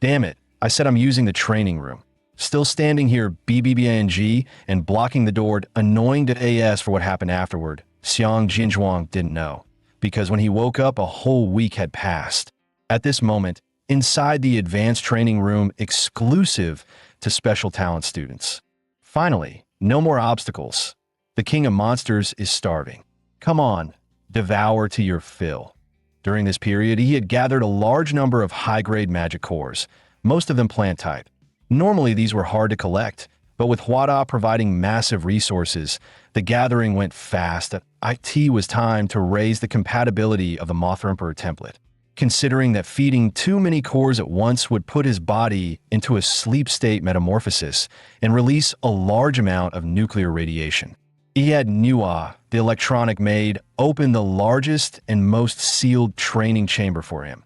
Damn it, I said I'm using the training room. Still standing here BBBANG and blocking the door, annoying to AS for what happened afterward, Xiang Jinzhuang didn't know, because when he woke up, a whole week had passed. At this moment, inside the advanced training room exclusive to special talent students. Finally, no more obstacles. The king of monsters is starving. Come on, devour to your fill. During this period, he had gathered a large number of high-grade magic cores, most of them plant-type. Normally, these were hard to collect, but with Huada providing massive resources, the gathering went fast. It was time to raise the compatibility of the Moth Emperor template, considering that feeding too many cores at once would put his body into a sleep state metamorphosis and release a large amount of nuclear radiation. He had Manhwa, the electronic maid, open the largest and most sealed training chamber for him.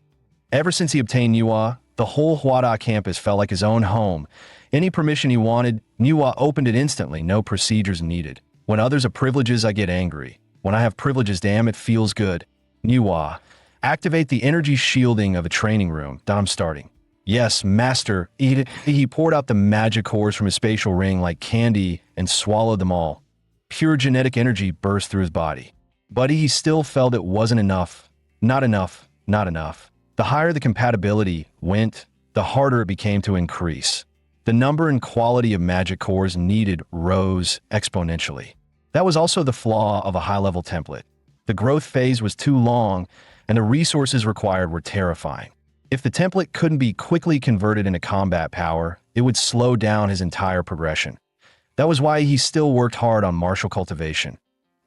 Ever since he obtained Manhwa, the whole Huada campus felt like his own home. Any permission he wanted, Manhwa opened it instantly, no procedures needed. When others have privileges, I get angry. When I have privileges, damn, it feels good. Manhwa, activate the energy shielding of a training room that I'm starting. Yes, master. He poured out the magic cores from his spatial ring like candy and swallowed them all. Pure genetic energy burst through his body. But he still felt it wasn't enough. Not enough. Not enough. The higher the compatibility went, the harder it became to increase. The number and quality of magic cores needed rose exponentially. That was also the flaw of a high-level template. The growth phase was too long, and the resources required were terrifying. If the template couldn't be quickly converted into combat power, it would slow down his entire progression. That was why he still worked hard on martial cultivation.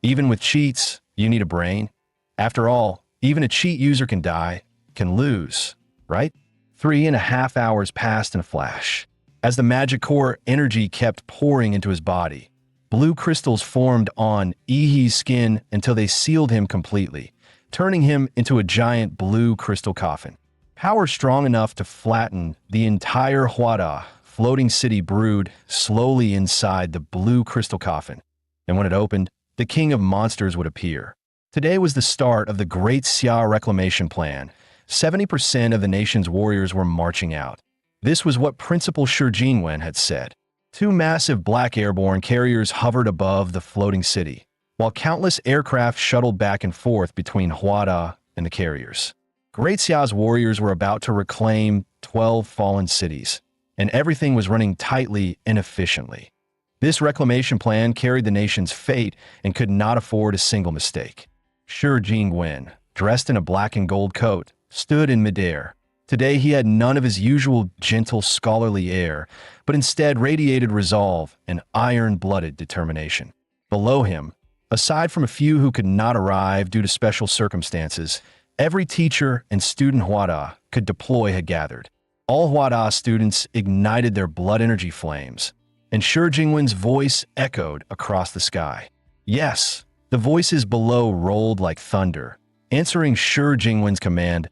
Even with cheats, you need a brain. After all, even a cheat user can die, can lose, right? 3.5 hours passed in a flash. As the magic core energy kept pouring into his body, blue crystals formed on Ihi's skin until they sealed him completely, turning him into a giant blue crystal coffin. Power strong enough to flatten the entire Huada floating city brewed slowly inside the blue crystal coffin, and when it opened, the king of monsters would appear. Today was the start of the Great Xia Reclamation Plan. 70% of the nation's warriors were marching out. This was what Principal Shi Jinwen had said. 2 massive black airborne carriers hovered above the floating city, while countless aircraft shuttled back and forth between Huada and the carriers. Great Xia's warriors were about to reclaim 12 fallen cities, and everything was running tightly and efficiently. This reclamation plan carried the nation's fate and could not afford a single mistake. Shi Jinwen, dressed in a black and gold coat, stood in midair. Today he had none of his usual gentle scholarly air, but instead radiated resolve and iron-blooded determination. Below him, aside from a few who could not arrive due to special circumstances, every teacher and student Huada could deploy had gathered. All Huada students ignited their blood energy flames, and Shi Jingwen's voice echoed across the sky. Yes, the voices below rolled like thunder, answering Shi Jingwen's command,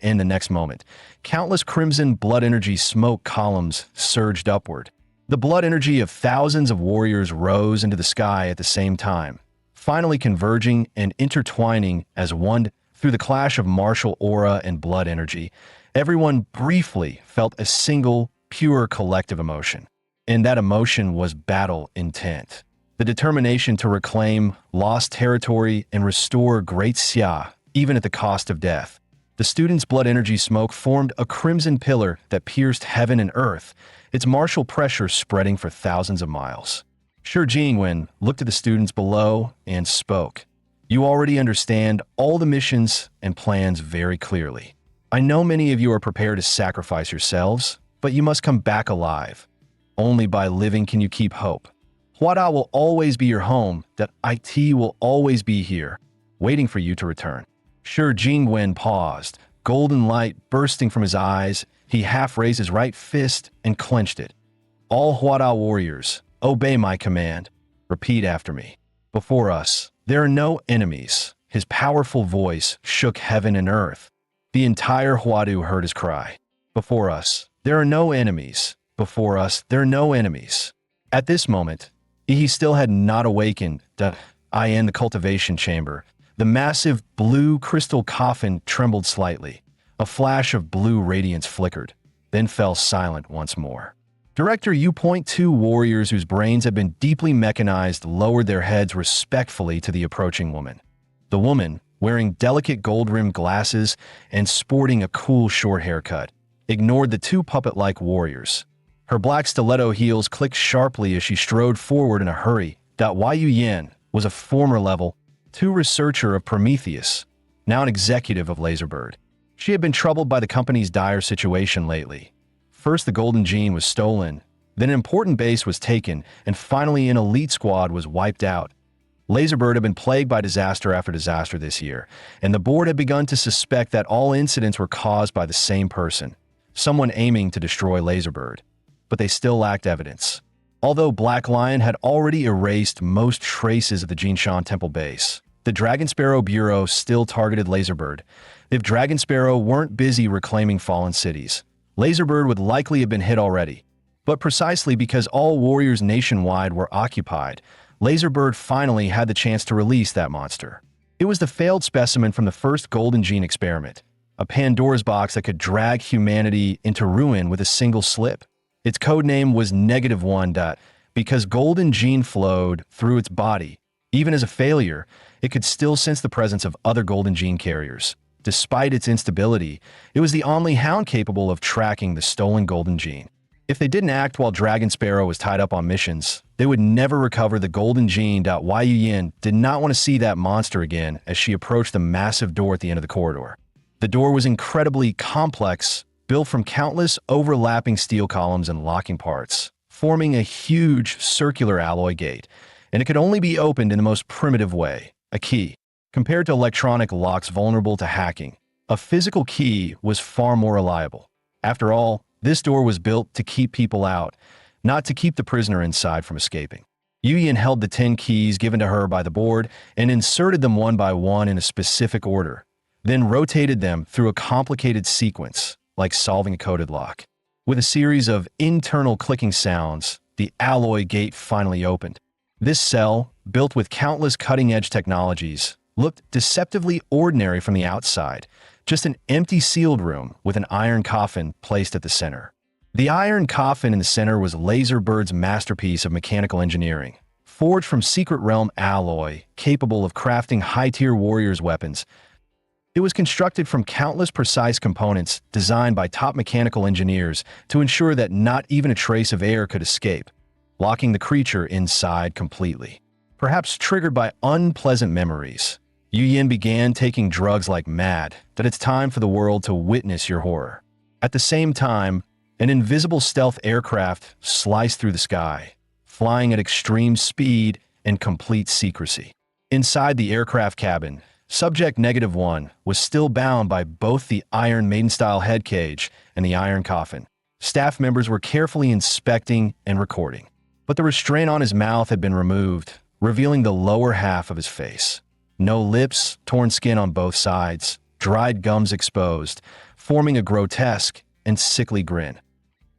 in the next moment. Countless crimson blood energy smoke columns surged upward. The blood energy of thousands of warriors rose into the sky at the same time, finally converging and intertwining as one through the clash of martial aura and blood energy. Everyone briefly felt a single, pure collective emotion, and that emotion was battle intent. The determination to reclaim lost territory and restore Great Xia, even at the cost of death. The students' blood energy smoke formed a crimson pillar that pierced heaven and earth, its martial pressure spreading for thousands of miles. Shi Jingwen looked at the students below and spoke. You already understand all the missions and plans very clearly. I know many of you are prepared to sacrifice yourselves, but you must come back alive. Only by living can you keep hope. Huada will always be your home, that IT will always be here, waiting for you to return. Shi Jingwen paused, golden light bursting from his eyes. He half raised his right fist and clenched it. All Huada warriors, obey my command. Repeat after me. Before us, there are no enemies. His powerful voice shook heaven and earth. The entire Huadu heard his cry. Before us, there are no enemies. Before us, there are no enemies. At this moment, he still had not awakened. In the cultivation chamber, the massive blue crystal coffin trembled slightly. A flash of blue radiance flickered, then fell silent once more. Director U.2 warriors whose brains had been deeply mechanized lowered their heads respectfully to the approaching woman. The woman, wearing delicate gold-rimmed glasses and sporting a cool short haircut, ignored the two puppet-like warriors. Her black stiletto heels clicked sharply as she strode forward in a hurry. Yu Yan was a former level 2 researcher of Prometheus, now an executive of Laserbird. She had been troubled by the company's dire situation lately. First, the Golden Gene was stolen, then an important base was taken, and finally an elite squad was wiped out. Laserbird had been plagued by disaster after disaster this year, and the board had begun to suspect that all incidents were caused by the same person, someone aiming to destroy Laserbird. But they still lacked evidence. Although Black Lion had already erased most traces of the Jinshan Temple base, the Dragon Sparrow Bureau still targeted Laserbird. If Dragon Sparrow weren't busy reclaiming fallen cities, Laserbird would likely have been hit already. But precisely because all warriors nationwide were occupied, Laserbird finally had the chance to release that monster. It was the failed specimen from the first Golden Gene experiment, a Pandora's box that could drag humanity into ruin with a single slip. Its codename was -1. Because Golden Gene flowed through its body, even as a failure, it could still sense the presence of other Golden Gene carriers. Despite its instability, it was the only hound capable of tracking the stolen Golden Gene. If they didn't act while Dragon Sparrow was tied up on missions, they would never recover the Golden Gene. Yu Yin did not want to see that monster again as she approached the massive door at the end of the corridor. The door was incredibly complex, built from countless overlapping steel columns and locking parts, forming a huge circular alloy gate, and it could only be opened in the most primitive way, a key. Compared to electronic locks vulnerable to hacking, a physical key was far more reliable. After all, this door was built to keep people out, not to keep the prisoner inside from escaping. Yu Yin held the 10 keys given to her by the board and inserted them one by one in a specific order, then rotated them through a complicated sequence, like solving a coded lock. With a series of internal clicking sounds, the alloy gate finally opened. This cell, built with countless cutting-edge technologies, looked deceptively ordinary from the outside, just an empty sealed room with an iron coffin placed at the center. The iron coffin in the center was Laserbird's masterpiece of mechanical engineering, forged from secret realm alloy, capable of crafting high-tier warriors' weapons. It was constructed from countless precise components designed by top mechanical engineers to ensure that not even a trace of air could escape, locking the creature inside completely. Perhaps triggered by unpleasant memories, Yu Yin began taking drugs like mad, that it's time for the world to witness your horror. At the same time, an invisible stealth aircraft sliced through the sky, flying at extreme speed and complete secrecy. Inside the aircraft cabin, Subject -1 was still bound by both the iron maiden-style head cage and the iron coffin. Staff members were carefully inspecting and recording, but the restraint on his mouth had been removed, revealing the lower half of his face. No lips, torn skin on both sides, dried gums exposed, forming a grotesque and sickly grin.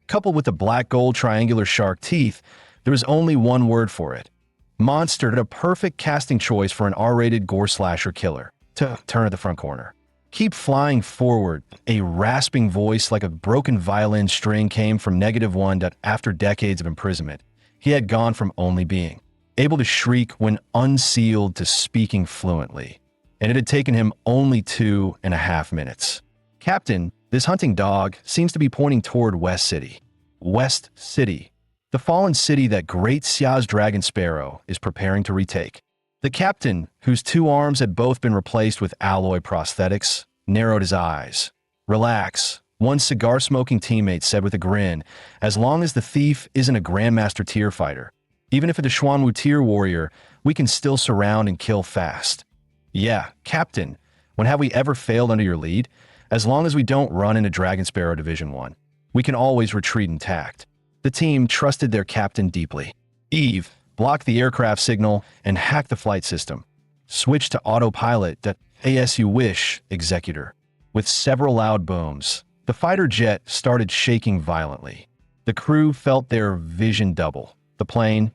Coupled with the black gold triangular shark teeth, there was only one word for it. Monster, a perfect casting choice for an R-rated gore slasher killer. To turn at the front corner. Keep flying forward. A rasping voice like a broken violin string came from -1 that after decades of imprisonment, he had gone from only being able to shriek when unsealed to speaking fluently. And it had taken him only 2.5 minutes. Captain, this hunting dog seems to be pointing toward West City. West City. The fallen city that Great Xia's dragon sparrow is preparing to retake. The captain, whose 2 arms had both been replaced with alloy prosthetics, narrowed his eyes. Relax, one cigar-smoking teammate said with a grin, as long as the thief isn't a Grandmaster tier fighter. Even if it's a Xuanwu tier warrior, we can still surround and kill fast. Yeah, Captain, when have we ever failed under your lead? As long as we don't run into Dragon Sparrow Division 1, we can always retreat intact. The team trusted their captain deeply. Eve, block the aircraft signal and hack the flight system. Switch to autopilot that as you wish, Executor. With several loud booms, the fighter jet started shaking violently. The crew felt their vision double. The plane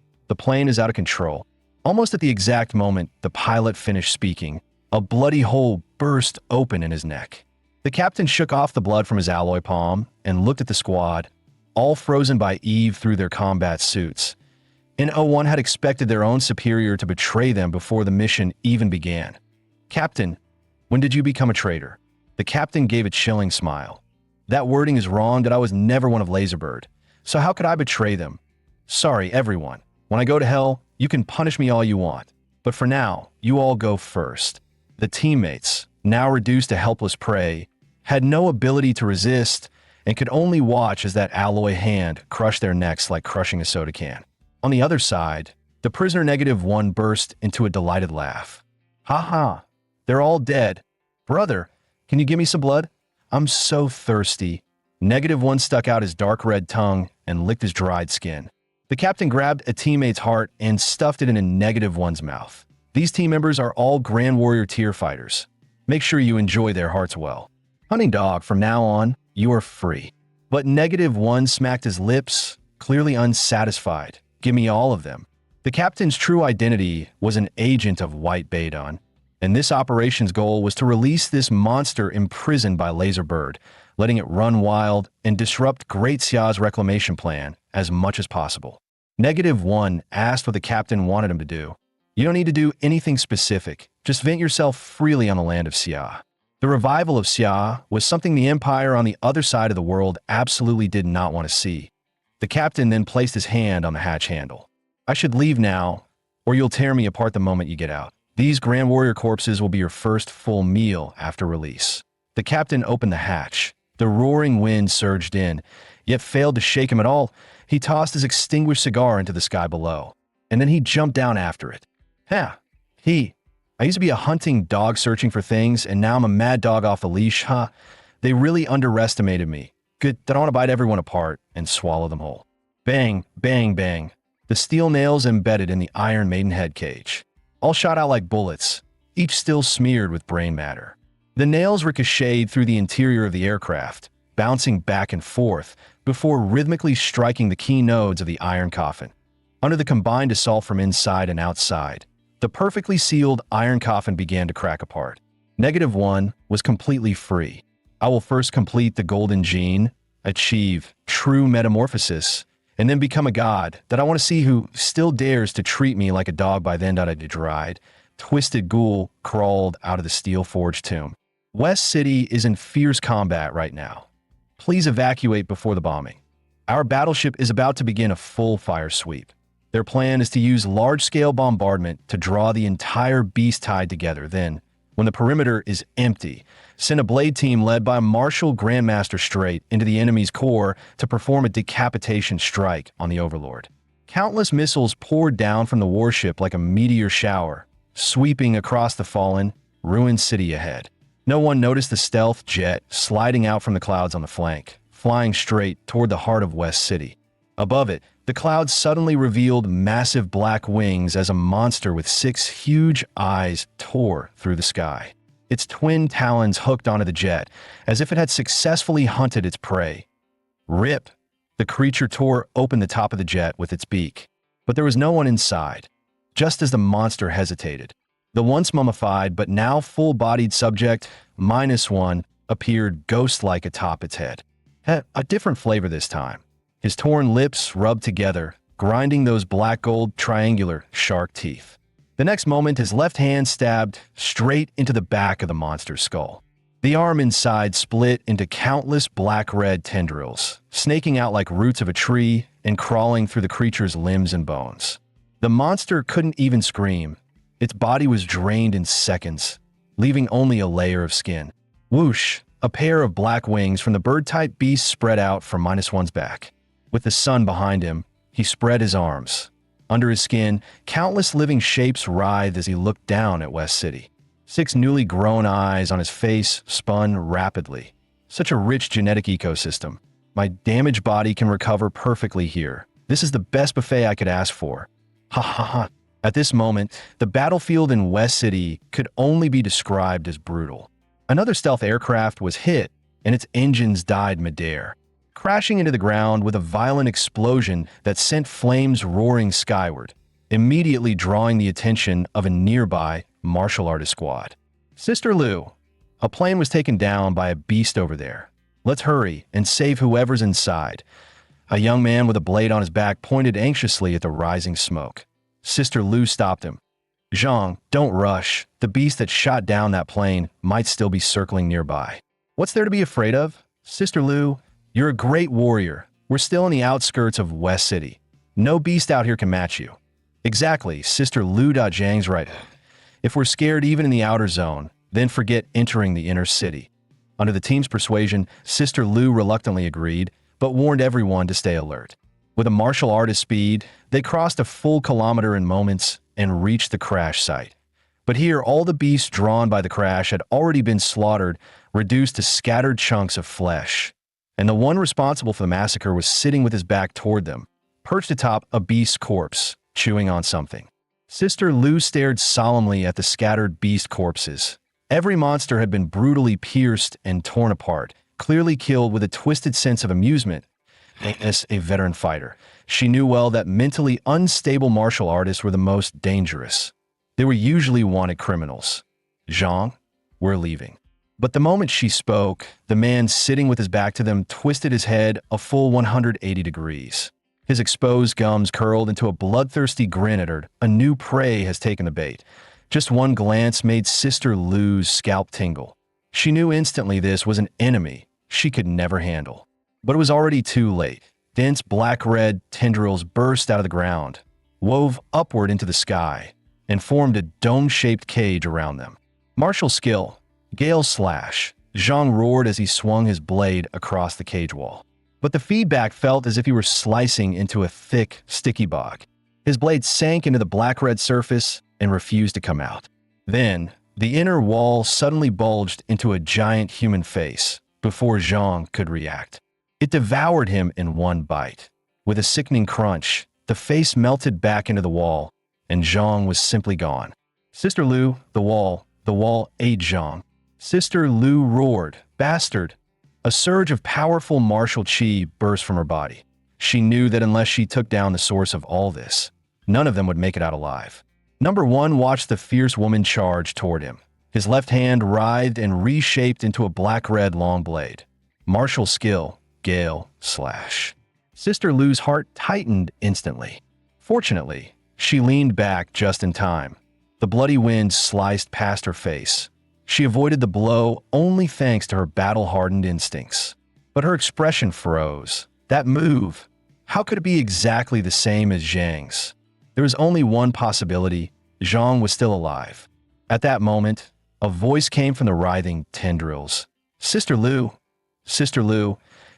is out of control. Almost at the exact moment the pilot finished speaking, a bloody hole burst open in his neck. The captain shook off the blood from his alloy palm and looked at the squad, all frozen by Eve through their combat suits. N01 had expected their own superior to betray them before the mission even began. Captain, when did you become a traitor? The captain gave a chilling smile. That wording is wrong, that I was never one of Laserbird. So how could I betray them? Sorry, everyone. When I go to hell, you can punish me all you want. But for now, you all go first. The teammates, now reduced to helpless prey, had no ability to resist and could only watch as that alloy hand crushed their necks like crushing a soda can. On the other side, the prisoner -1 burst into a delighted laugh. Ha ha, they're all dead. Brother, can you give me some blood? I'm so thirsty. -1 stuck out his dark red tongue and licked his dried skin. The captain grabbed a teammate's heart and stuffed it in a -1's mouth. These team members are all Grand Warrior tier fighters. Make sure you enjoy their hearts well. Hunting dog, from now on, you are free. But -1 smacked his lips, clearly unsatisfied. Give me all of them. The captain's true identity was an agent of White Baidon, and this operation's goal was to release this monster imprisoned by Laserbird, letting it run wild and disrupt Great Xia's reclamation plan as much as possible. -1 asked what the captain wanted him to do. You don't need to do anything specific, just vent yourself freely on the land of Xia. The revival of Xia was something the Empire on the other side of the world absolutely did not want to see. The captain then placed his hand on the hatch handle. I should leave now, or you'll tear me apart the moment you get out. These Grand Warrior corpses will be your first full meal after release. The captain opened the hatch. The roaring wind surged in, yet failed to shake him at all. He tossed his extinguished cigar into the sky below, and then he jumped down after it. I used to be a hunting dog searching for things, and now I'm a mad dog off the leash, huh? They really underestimated me. Good, that I want to bite everyone apart and swallow them whole. Bang, bang, bang. The steel nails embedded in the Iron Maiden head cage. All shot out like bullets, each still smeared with brain matter. The nails ricocheted through the interior of the aircraft, bouncing back and forth before rhythmically striking the key nodes of the iron coffin. Under the combined assault from inside and outside, the perfectly sealed iron coffin began to crack apart. -1 was completely free. I will first complete the golden gene, achieve true metamorphosis, and then become a god that I want to see who still dares to treat me like a dog by then. A dried, twisted ghoul crawled out of the steel-forged tomb. West City is in fierce combat right now. Please evacuate before the bombing. Our battleship is about to begin a full fire sweep. Their plan is to use large-scale bombardment to draw the entire beast tide together. Then, when the perimeter is empty, send a blade team led by Marshal Grandmaster straight into the enemy's core to perform a decapitation strike on the Overlord. Countless missiles poured down from the warship like a meteor shower, sweeping across the fallen, ruined city ahead. No one noticed the stealth jet sliding out from the clouds on the flank, flying straight toward the heart of West City. Above it, the clouds suddenly revealed massive black wings as a monster with 6 huge eyes tore through the sky. its twin talons hooked onto the jet, as if it had successfully hunted its prey. Rip! The creature tore open the top of the jet with its beak. But there was no one inside. Just as the monster hesitated, the once mummified but now full-bodied subject, -1, appeared ghost-like atop its head. A different flavor this time. His torn lips rubbed together, grinding those black-gold triangular shark teeth. The next moment, his left hand stabbed straight into the back of the monster's skull. The arm inside split into countless black-red tendrils, snaking out like roots of a tree and crawling through the creature's limbs and bones. The monster couldn't even scream. Its body was drained in seconds, leaving only a layer of skin. Whoosh! A pair of black wings from the bird-type beast spread out from -1's back. With the sun behind him, he spread his arms. Under his skin, countless living shapes writhed as he looked down at West City. 6 newly grown eyes on his face spun rapidly. Such a rich genetic ecosystem. My damaged body can recover perfectly here. This is the best buffet I could ask for. Ha ha ha. At this moment, the battlefield in West City could only be described as brutal. Another stealth aircraft was hit, and its engines died midair, crashing into the ground with a violent explosion that sent flames roaring skyward, immediately drawing the attention of a nearby martial artist squad. Sister Lou, a plane was taken down by a beast over there. Let's hurry and save whoever's inside. A young man with a blade on his back pointed anxiously at the rising smoke. Sister Lou stopped him. Zhang, don't rush. The beast that shot down that plane might still be circling nearby. What's there to be afraid of? Sister Lou, you're a great warrior. We're still in the outskirts of West City. No beast out here can match you. Exactly, Sister Lou. Zhang's right. If we're scared even in the outer zone, then forget entering the inner city. Under the team's persuasion, Sister Lou reluctantly agreed, but warned everyone to stay alert. With a martial artist speed, they crossed a full kilometer in moments and reached the crash site. But here, all the beasts drawn by the crash had already been slaughtered, reduced to scattered chunks of flesh. And the one responsible for the massacre was sitting with his back toward them, perched atop a beast's corpse, chewing on something. Sister Lou stared solemnly at the scattered beast corpses. Every monster had been brutally pierced and torn apart, clearly killed with a twisted sense of amusement. As a veteran fighter, she knew well that mentally unstable martial artists were the most dangerous. They were usually wanted criminals. Zhang, we're leaving. But the moment she spoke, the man sitting with his back to them twisted his head a full 180 degrees. His exposed gums curled into a bloodthirsty grin at her. A new prey has taken the bait. Just one glance made Sister Lou's scalp tingle. She knew instantly this was an enemy she could never handle. But it was already too late. Dense black-red tendrils burst out of the ground, wove upward into the sky, and formed a dome-shaped cage around them. Martial skill, Gale Slash. Zhang roared as he swung his blade across the cage wall. But the feedback felt as if he were slicing into a thick, sticky bog. His blade sank into the black-red surface and refused to come out. Then, the inner wall suddenly bulged into a giant human face before Zhang could react. It devoured him in one bite. With a sickening crunch, the face melted back into the wall, and Zhang was simply gone. Sister Lou, the wall ate Zhang. Sister Lou roared, "Bastard!" A surge of powerful martial chi burst from her body. She knew that unless she took down the source of all this, none of them would make it out alive. Number 1 watched the fierce woman charge toward him. His left hand writhed and reshaped into a black-red long blade. Martial skill, Gale Slash. Sister Lou's heart tightened instantly. Fortunately, she leaned back just in time. The bloody wind sliced past her face. She avoided the blow only thanks to her battle-hardened instincts. But her expression froze. That move, how could it be exactly the same as Zhang's? There was only one possibility. Zhang was still alive. At that moment, a voice came from the writhing tendrils. Sister Lou,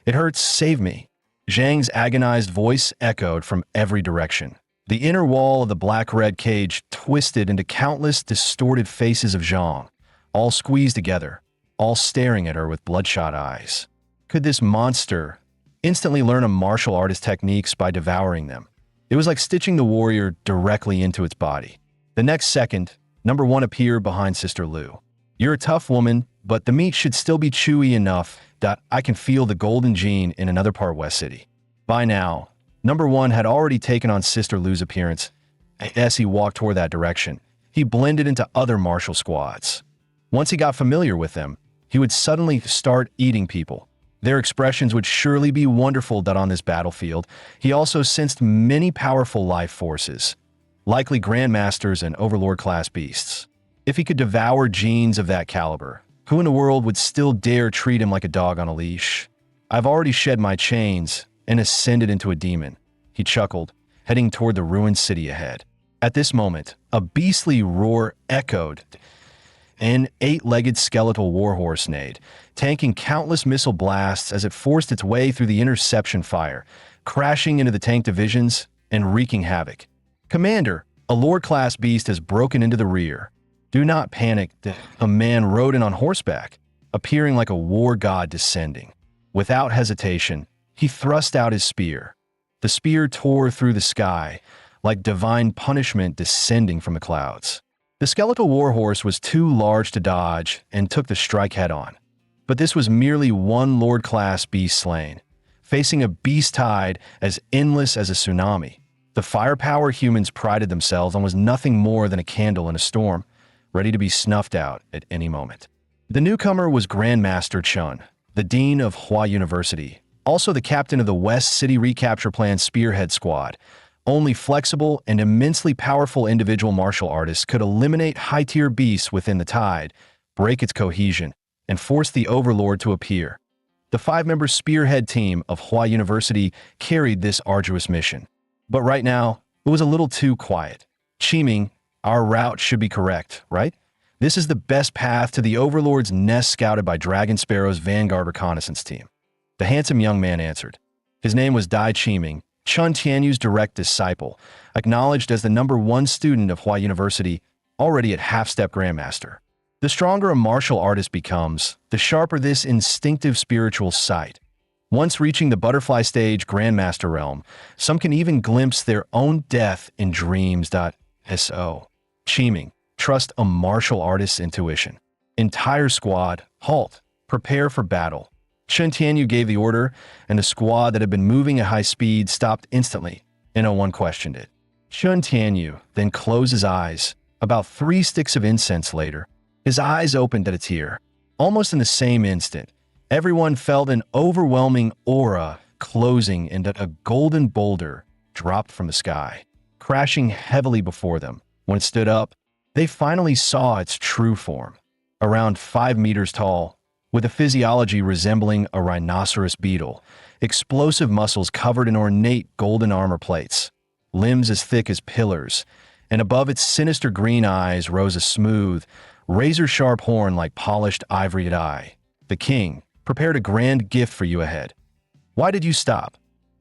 it hurts, save me. Zhang's agonized voice echoed from every direction. The inner wall of the black-red cage twisted into countless distorted faces of Zhang, all squeezed together, all staring at her with bloodshot eyes. Could this monster instantly learn a martial artist techniques by devouring them? It was like stitching the warrior directly into its body. The next second, Number 1 appeared behind Sister Lou. You're a tough woman, but the meat should still be chewy enough that I can feel the golden gene in another part West City. By now, number one had already taken on Sister Lou's appearance, and as he walked toward that direction, he blended into other martial squads. Once he got familiar with them, he would suddenly start eating people. Their expressions would surely be wonderful that on this battlefield, he also sensed many powerful life forces, likely grandmasters and overlord-class beasts. If he could devour genes of that caliber, who in the world would still dare treat him like a dog on a leash? I've already shed my chains and ascended into a demon, he chuckled, heading toward the ruined city ahead. At this moment, a beastly roar echoed. An eight-legged skeletal warhorse neighed, tanking countless missile blasts as it forced its way through the interception fire, crashing into the tank divisions and wreaking havoc. Commander, a Lord-class beast has broken into the rear. Do not panic. A man rode in on horseback, appearing like a war god descending. Without hesitation, he thrust out his spear. The spear tore through the sky, like divine punishment descending from the clouds. The skeletal warhorse was too large to dodge and took the strike head-on. But this was merely one Lord-class beast slain, facing a beast tide as endless as a tsunami. The firepower humans prided themselves on was nothing more than a candle in a storm, ready to be snuffed out at any moment. The newcomer was Grandmaster Chun, the Dean of Hua University, also the captain of the West City Recapture Plan Spearhead Squad. Only flexible and immensely powerful individual martial artists could eliminate high-tier beasts within the tide, break its cohesion, and force the overlord to appear. The five-member spearhead team of Hua University carried this arduous mission. But right now, it was a little too quiet. Qiming, our route should be correct, right? This is the best path to the Overlord's nest scouted by Dragon Sparrow's Vanguard reconnaissance team. The handsome young man answered. His name was Dai Qiming, Chun Tianyu's direct disciple, acknowledged as the number one student of Hua University, already at half-step Grandmaster. The stronger a martial artist becomes, the sharper this instinctive spiritual sight. Once reaching the butterfly stage Grandmaster realm, some can even glimpse their own death in dreams. So. Qiming, trust a martial artist's intuition. Entire squad, halt, prepare for battle. Chun Tianyu gave the order, and the squad that had been moving at high speed stopped instantly, and no one questioned it. Chun Tianyu then closed his eyes. About 3 sticks of incense later, his eyes opened at a tear. Almost in the same instant, everyone felt an overwhelming aura closing, and a golden boulder dropped from the sky, crashing heavily before them. When it stood up, they finally saw its true form. Around 5 meters tall, with a physiology resembling a rhinoceros beetle, explosive muscles covered in ornate golden armor plates, limbs as thick as pillars, and above its sinister green eyes rose a smooth, razor-sharp horn like polished ivory eye. The king prepared a grand gift for you ahead. Why did you stop?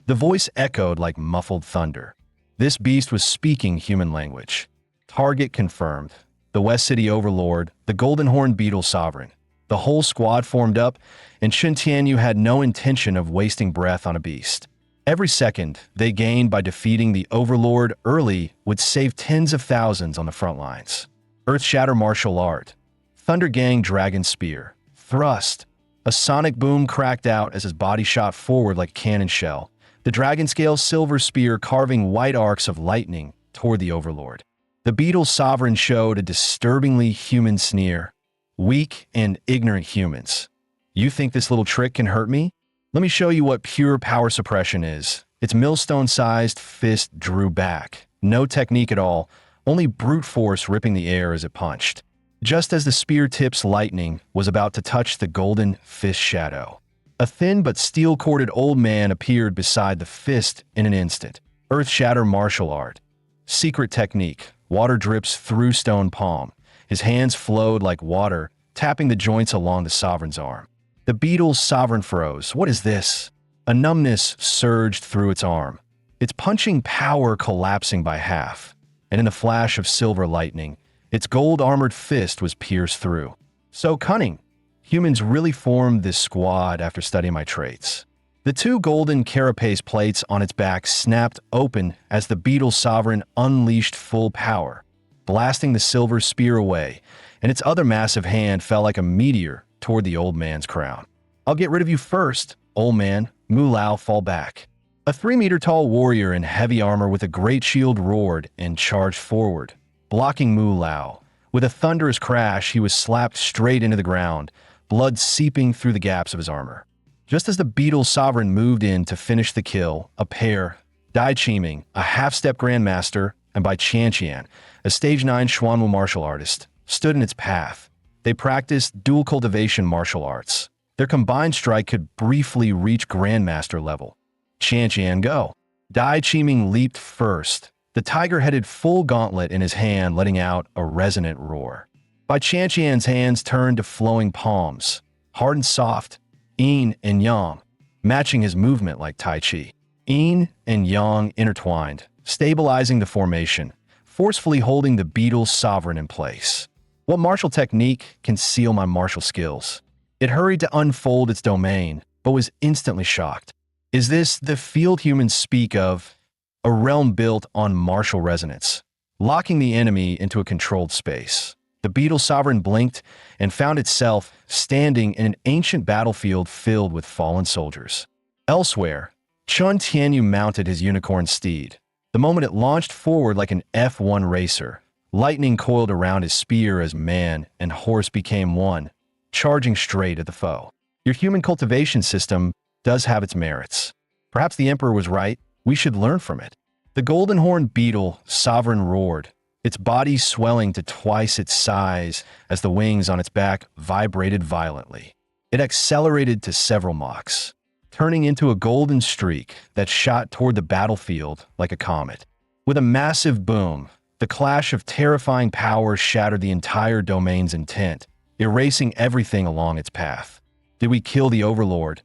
The voice echoed like muffled thunder. This beast was speaking human language. Target confirmed. The West City Overlord, the Golden Horn Beetle Sovereign. The whole squad formed up, and Chun Tianyu had no intention of wasting breath on a beast. Every second they gained by defeating the Overlord early would save tens of thousands on the front lines. Earth Shatter Martial Art. Thunder Gang Dragon Spear. Thrust. A sonic boom cracked out as his body shot forward like a cannon shell, the Dragon Scale Silver Spear carving white arcs of lightning toward the Overlord. The Beetle Sovereign showed a disturbingly human sneer. Weak and ignorant humans. You think this little trick can hurt me? Let me show you what pure power suppression is. Its millstone-sized fist drew back. No technique at all, only brute force ripping the air as it punched. Just as the spear tip's lightning was about to touch the golden fist shadow, a thin but steel-corded old man appeared beside the fist in an instant. Earth Shatter Martial Art. Secret technique. Water drips through stone palm. His hands flowed like water, tapping the joints along the Sovereign's arm. The Beetle's Sovereign froze. What is this? A numbness surged through its arm, its punching power collapsing by half, and in a flash of silver lightning, its gold-armored fist was pierced through. So cunning. Humans really formed this squad after studying my traits. The 2 golden carapace plates on its back snapped open as the Beetle Sovereign unleashed full power, blasting the silver spear away, and its other massive hand fell like a meteor toward the old man's crown. "I'll get rid of you first, old man." Mu Lao fall back. A 3-meter-tall warrior in heavy armor with a great shield roared and charged forward, blocking Mu Lao. With a thunderous crash, he was slapped straight into the ground, blood seeping through the gaps of his armor. Just as the beetle sovereign moved in to finish the kill, a pair, Dai Qiming, a half-step grandmaster, and Bai Qianqian, a stage 9 Xuanwu martial artist, stood in its path. They practiced dual cultivation martial arts. Their combined strike could briefly reach grandmaster level. Qianqian, go. Dai Qiming leaped first. The tiger headed full gauntlet in his hand, letting out a resonant roar. Bai Qianqian's hands turned to flowing palms, hard and soft, yin and yang, matching his movement like Tai Chi. Yin and yang intertwined, stabilizing the formation, forcefully holding the beetle's sovereign in place. What martial technique can seal my martial skills? It hurried to unfold its domain, but was instantly shocked. Is this the field humans speak of? A realm built on martial resonance, locking the enemy into a controlled space. The beetle sovereign blinked and found itself standing in an ancient battlefield filled with fallen soldiers. Elsewhere, Chun Tianyu mounted his unicorn steed. The moment it launched forward like an F1 racer, lightning coiled around his spear as man and horse became one, charging straight at the foe. Your human cultivation system does have its merits. Perhaps the Emperor was right. We should learn from it. The golden horned beetle sovereign roared, its body swelling to twice its size as the wings on its back vibrated violently. It accelerated to several Machs, turning into a golden streak that shot toward the battlefield like a comet. With a massive boom, the clash of terrifying power shattered the entire domain's intent, erasing everything along its path. Did we kill the Overlord?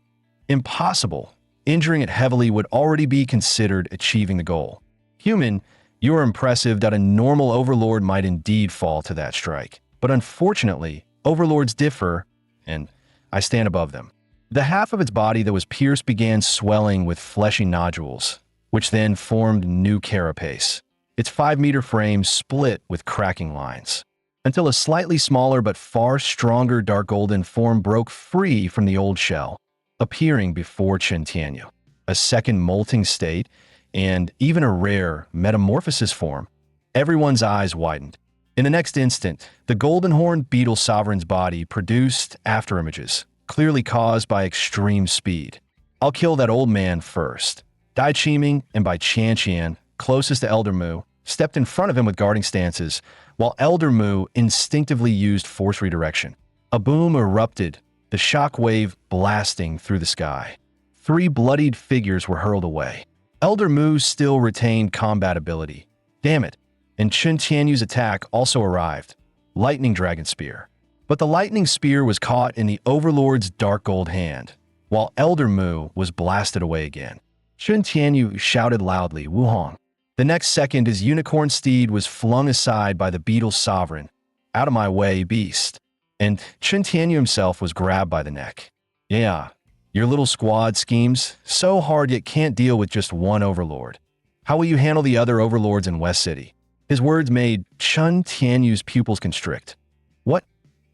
Impossible. Injuring it heavily would already be considered achieving the goal. Human, you are impressive that a normal Overlord might indeed fall to that strike. But unfortunately, Overlords differ, and I stand above them. The half of its body that was pierced began swelling with fleshy nodules, which then formed new carapace. Its 5-meter frame split with cracking lines, until a slightly smaller but far stronger dark golden form broke free from the old shell, appearing before Chen Tianyu. A second molting state, and even a rare metamorphosis form. Everyone's eyes widened. In the next instant, the golden horned beetle sovereign's body produced afterimages, clearly caused by extreme speed. I'll kill that old man first. Dai Qiming and Bai Qianqian, closest to Elder Mu, stepped in front of him with guarding stances, while Elder Mu instinctively used force redirection. A boom erupted, the shock wave blasting through the sky. 3 bloodied figures were hurled away. Elder Mu still retained combat ability. Damn it. And Chen Tianyu's attack also arrived. Lightning Dragon Spear. But the lightning spear was caught in the Overlord's dark gold hand, while Elder Mu was blasted away again. Chen Tianyu shouted loudly, "Wuhong." The next second, his unicorn steed was flung aside by the beetle sovereign. "Out of my way, beast." And Chen Tianyu himself was grabbed by the neck. "Yeah, your little squad schemes so hard yet can't deal with just one Overlord. How will you handle the other Overlords in West City?" His words made Chen Tianyu's pupils constrict. What?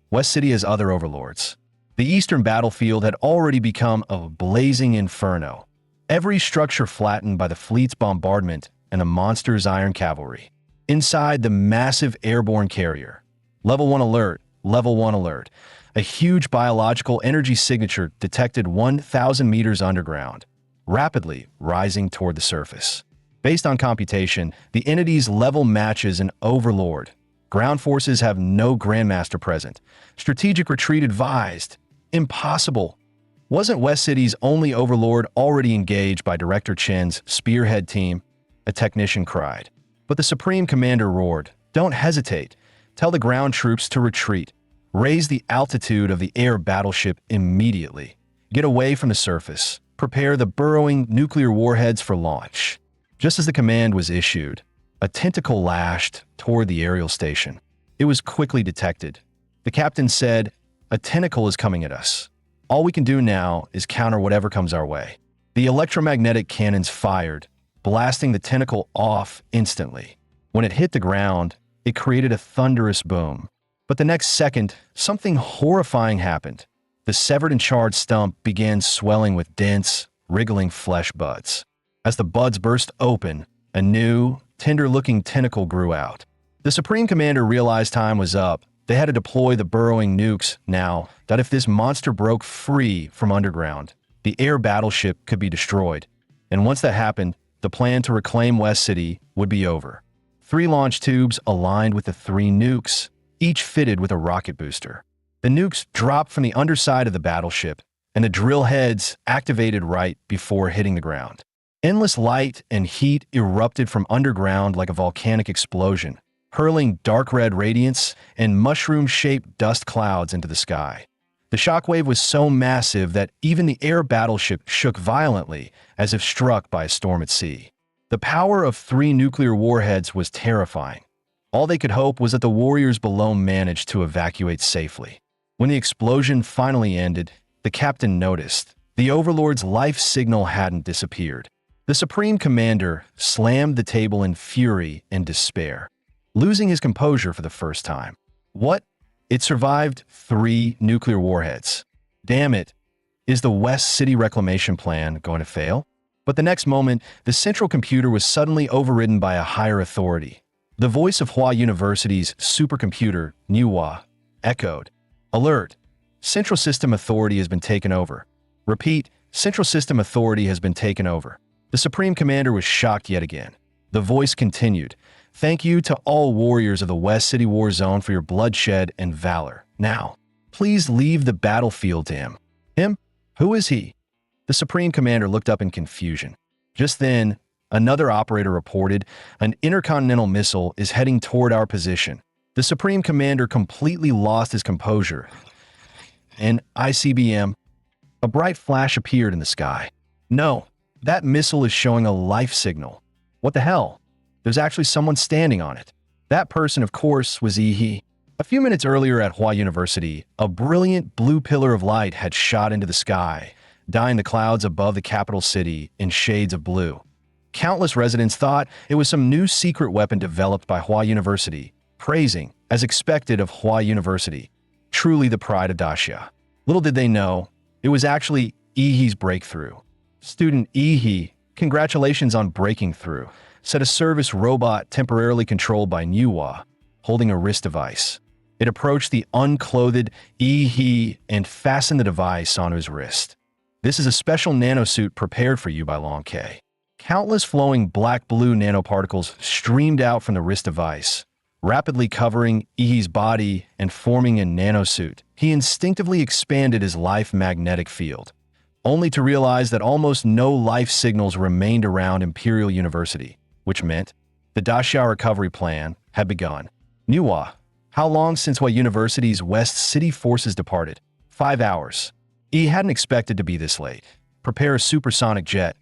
West City has other Overlords. The eastern battlefield had already become a blazing inferno. Every structure flattened by the fleet's bombardment and the monster's iron cavalry. Inside the massive airborne carrier. Level 1 alert, level 1 alert. A huge biological energy signature detected 1,000 meters underground, rapidly rising toward the surface. Based on computation, the entity's level matches an Overlord. Ground forces have no Grandmaster present. Strategic retreat advised. Impossible. Wasn't West City's only Overlord already engaged by Director Chen's spearhead team? A technician cried. But the Supreme Commander roared, "Don't hesitate. Tell the ground troops to retreat. Raise the altitude of the air battleship immediately. Get away from the surface. Prepare the burrowing nuclear warheads for launch." Just as the command was issued, a tentacle lashed toward the aerial station. It was quickly detected. The captain said, "A tentacle is coming at us. All we can do now is counter whatever comes our way." The electromagnetic cannons fired, blasting the tentacle off instantly. When it hit the ground, it created a thunderous boom. But the next second, something horrifying happened. The severed and charred stump began swelling with dense, wriggling flesh buds. As the buds burst open, a new, tender-looking tentacle grew out. The Supreme Commander realized time was up. They had to deploy the burrowing nukes now that if this monster broke free from underground, the air battleship could be destroyed. And once that happened, the plan to reclaim West City would be over. 3 launch tubes aligned with the 3 nukes, each fitted with a rocket booster. The nukes dropped from the underside of the battleship, and the drill heads activated right before hitting the ground. Endless light and heat erupted from underground like a volcanic explosion, hurling dark red radiance and mushroom-shaped dust clouds into the sky. The shockwave was so massive that even the air battleship shook violently as if struck by a storm at sea. The power of 3 nuclear warheads was terrifying. All they could hope was that the warriors below managed to evacuate safely. When the explosion finally ended, the captain noticed the Overlord's life signal hadn't disappeared. The Supreme Commander slammed the table in fury and despair, losing his composure for the first time. What? It survived 3 nuclear warheads. Damn it. Is the West City reclamation plan going to fail? But the next moment, the central computer was suddenly overridden by a higher authority. The voice of Hua University's supercomputer, Manhwa, echoed. Alert! Central System Authority has been taken over. Repeat, Central System Authority has been taken over. The Supreme Commander was shocked yet again. The voice continued. Thank you to all warriors of the West City War Zone for your bloodshed and valor. Now, please leave the battlefield to him. Him? Who is he? The Supreme Commander looked up in confusion. Just then, another operator reported, an intercontinental missile is heading toward our position. The Supreme Commander completely lost his composure. An ICBM. A bright flash appeared in the sky. No, that missile is showing a life signal. What the hell? There's actually someone standing on it. That person, of course, was Yi. A few minutes earlier at Hua University, a brilliant blue pillar of light had shot into the sky, dyeing the clouds above the capital city in shades of blue. Countless residents thought it was some new secret weapon developed by Hua University, praising, as expected of Hua University, truly the pride of Daxia. Little did they know, it was actually Yi's breakthrough. Student Yi, congratulations on breaking through, said a service robot temporarily controlled by Manhwa, holding a wrist device. It approached the unclothed Yi and fastened the device onto his wrist. This is a special nanosuit prepared for you by Long K. Countless flowing black-blue nanoparticles streamed out from the wrist device, rapidly covering Yi's body and forming a nanosuit. He instinctively expanded his life magnetic field, only to realize that almost no life signals remained around Imperial University, which meant the Daxia recovery plan had begun. Manhwa, how long since Hua University's West City forces departed? 5 hours. Yi hadn't expected to be this late. Prepare a supersonic jet.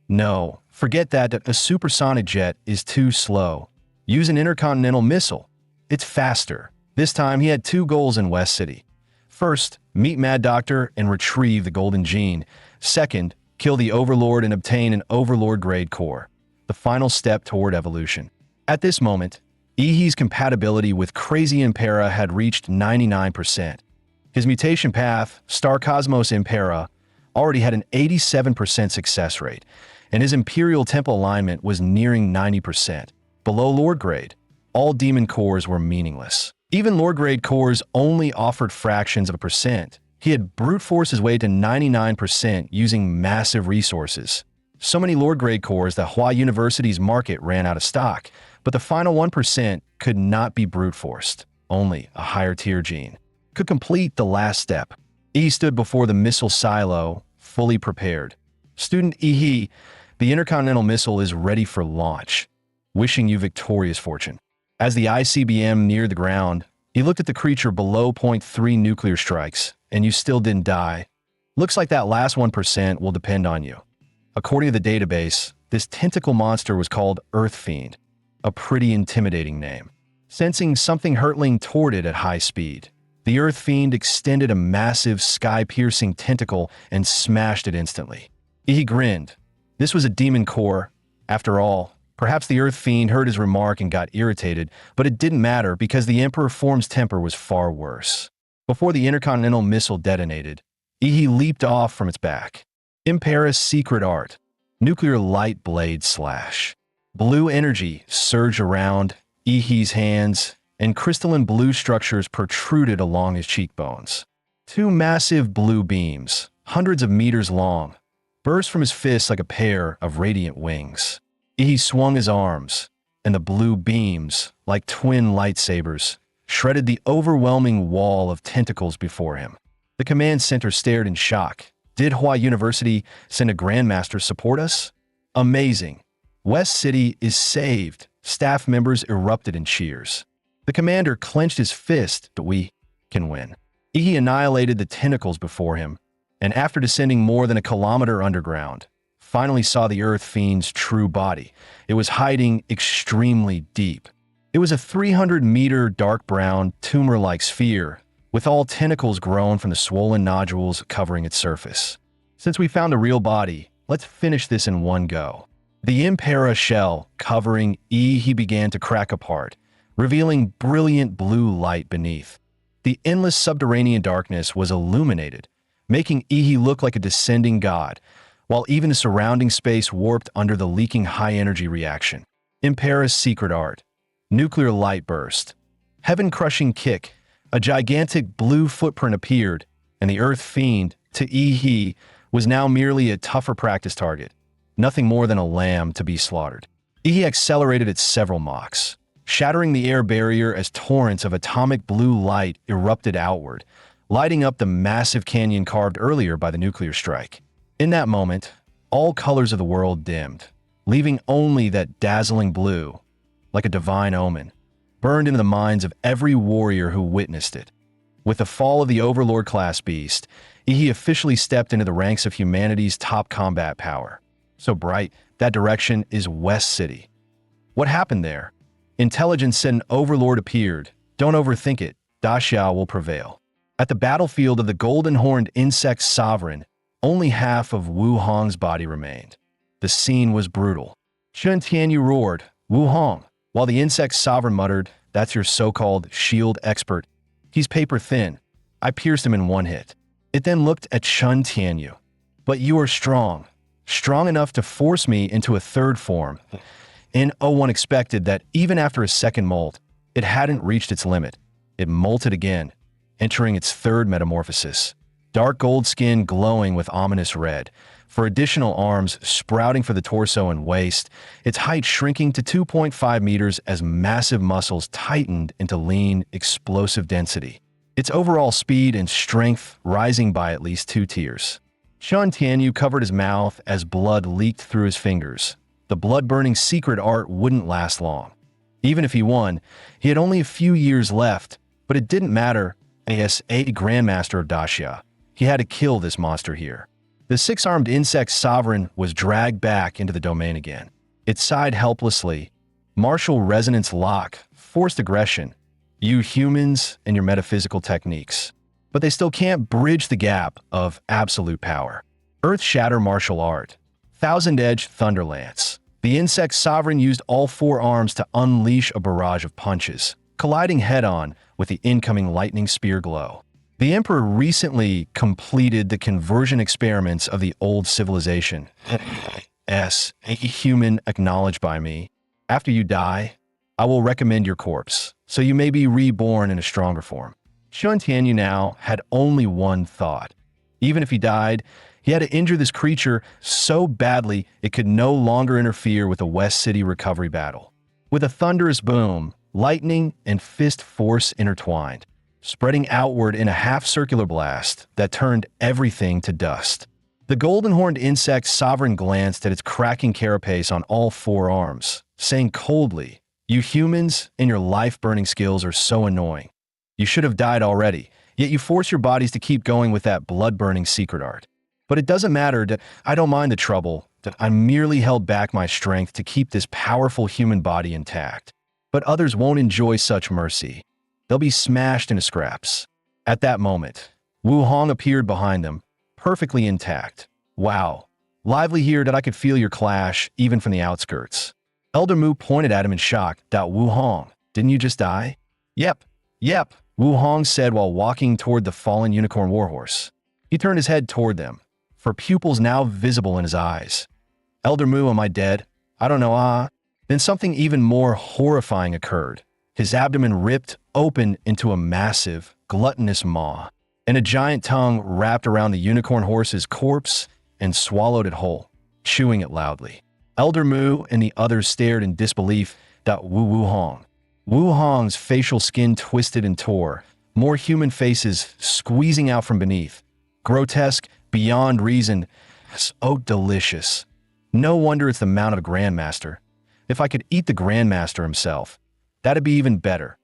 No, forget that. A supersonic jet is too slow. Use an intercontinental missile. It's faster. This time he had 2 goals in West City. First, meet Mad Doctor and retrieve the Golden Gene. Second, kill the Overlord and obtain an Overlord-grade core, the final step toward evolution. At this moment, Yi's compatibility with Crazy Impera had reached 99%. His mutation path, Star Cosmos Impera, already had an 87% success rate, and his Imperial Temple alignment was nearing 90%. Below Lord grade, all demon cores were meaningless. Even Lord grade cores only offered fractions of a percent. He had brute forced his way to 99% using massive resources. So many Lord grade cores that Hua University's market ran out of stock, but the final 1% could not be brute forced. Only a higher tier gene could complete the last step. Yi stood before the missile silo, fully prepared. Student Yi, the intercontinental missile is ready for launch. Wishing you victorious fortune. As the ICBM neared the ground, he looked at the creature below 0.3 nuclear strikes, and you still didn't die. Looks like that last 1% will depend on you. According to the database, this tentacle monster was called Earth Fiend, a pretty intimidating name. Sensing something hurtling toward it at high speed, the Earth Fiend extended a massive, sky-piercing tentacle and smashed it instantly. He grinned. This was a demon core. After all, Perhaps the Earth Fiend heard his remark and got irritated, but it didn't matter because the Emperor Form's temper was far worse. Before the intercontinental missile detonated, Ihi leaped off from its back. Impera's secret art. Nuclear light blade slash. Blue energy surged around Ihi's hands, and crystalline blue structures protruded along his cheekbones. Two massive blue beams, hundreds of meters long, burst from his fists like a pair of radiant wings. He swung his arms, and the blue beams, like twin lightsabers, shredded the overwhelming wall of tentacles before him. The command center stared in shock. Did Hua University send a Grandmaster support us? Amazing. West City is saved. Staff members erupted in cheers. The commander clenched his fist, but we can win. He annihilated the tentacles before him, and after descending more than a kilometer underground, finally saw the Earth Fiend's true body. It was hiding extremely deep. It was a 300-meter dark brown, tumor-like sphere, with all tentacles grown from the swollen nodules covering its surface. Since we found a real body, let's finish this in one go. The Impera shell covering he began to crack apart, revealing brilliant blue light beneath. The endless subterranean darkness was illuminated, making Ihi look like a descending god, while even the surrounding space warped under the leaking high-energy reaction. Impera's secret art. Nuclear light burst. Heaven-crushing kick. A gigantic blue footprint appeared, and the Earth Fiend, to Ihi, was now merely a tougher practice target, nothing more than a lamb to be slaughtered. Ihi accelerated at several Machs, shattering the air barrier as torrents of atomic blue light erupted outward, lighting up the massive canyon carved earlier by the nuclear strike. In that moment, all colors of the world dimmed, leaving only that dazzling blue, like a divine omen, burned into the minds of every warrior who witnessed it. With the fall of the Overlord-class beast, he officially stepped into the ranks of humanity's top combat power. So bright, that direction is West City. What happened there? Intelligence said an Overlord appeared. Don't overthink it. Daxia will prevail. At the battlefield of the golden-horned insect sovereign, only half of Wu Hong's body remained. The scene was brutal. Chen Tianyu roared, "Wu Hong," while the insect sovereign muttered, "That's your so-called shield expert. He's paper thin. I pierced him in one hit." It then looked at Chen Tianyu. "But you are strong. Strong enough to force me into a third form." And one expected that even after a second molt, it hadn't reached its limit. It molted again, entering its third metamorphosis. Dark gold skin glowing with ominous red, for additional arms sprouting for the torso and waist, its height shrinking to 2.5 meters as massive muscles tightened into lean, explosive density. Its overall speed and strength rising by at least 2 tiers. Chen Tianyu covered his mouth as blood leaked through his fingers. The blood-burning secret art wouldn't last long. Even if he won, he had only a few years left, but it didn't matter. As a Grandmaster of Daxia, he had to kill this monster here. The 6-armed insect sovereign was dragged back into the domain again. It sighed helplessly. Martial resonance lock, forced aggression. You humans and your metaphysical techniques. But they still can't bridge the gap of absolute power. Earth Shatter martial art. Thousand Edge Thunderlance. The insect sovereign used all 4 arms to unleash a barrage of punches, colliding head-on with the incoming lightning spear glow. The Emperor recently completed the conversion experiments of the old civilization. A human acknowledged by me. After you die, I will recommend your corpse, so you may be reborn in a stronger form. Chen Tianyu now had only one thought. Even if he died, he had to injure this creature so badly it could no longer interfere with the West City recovery battle. With a thunderous boom, lightning and fist force intertwined, spreading outward in a half-circular blast that turned everything to dust. The golden-horned insect sovereign glanced at its cracking carapace on all 4 arms, saying coldly, "You humans and your life-burning skills are so annoying. You should have died already, yet you force your bodies to keep going with that blood-burning secret art. But it doesn't matter that I don't mind the trouble, that I merely held back my strength to keep this powerful human body intact. But others won't enjoy such mercy. They'll be smashed into scraps." At that moment, Wu Hong appeared behind them, perfectly intact. "Wow. Lively here that I could feel your clash, even from the outskirts." Elder Mu pointed at him in shock. Wu Hong, didn't you just die? Yep, Wu Hong said while walking toward the fallen unicorn warhorse. He turned his head toward them, for pupils now visible in his eyes. Elder Mu, am I dead? I don't know, Then something even more horrifying occurred. His abdomen ripped open into a massive, gluttonous maw, and a giant tongue wrapped around the unicorn horse's corpse and swallowed it whole, chewing it loudly. Elder Mu and the others stared in disbelief at Wu Hong. Wu Hong's facial skin twisted and tore, more human faces squeezing out from beneath. Grotesque, beyond reason, so delicious. No wonder it's the mount of a grandmaster. If I could eat the grandmaster himself, that'd be even better.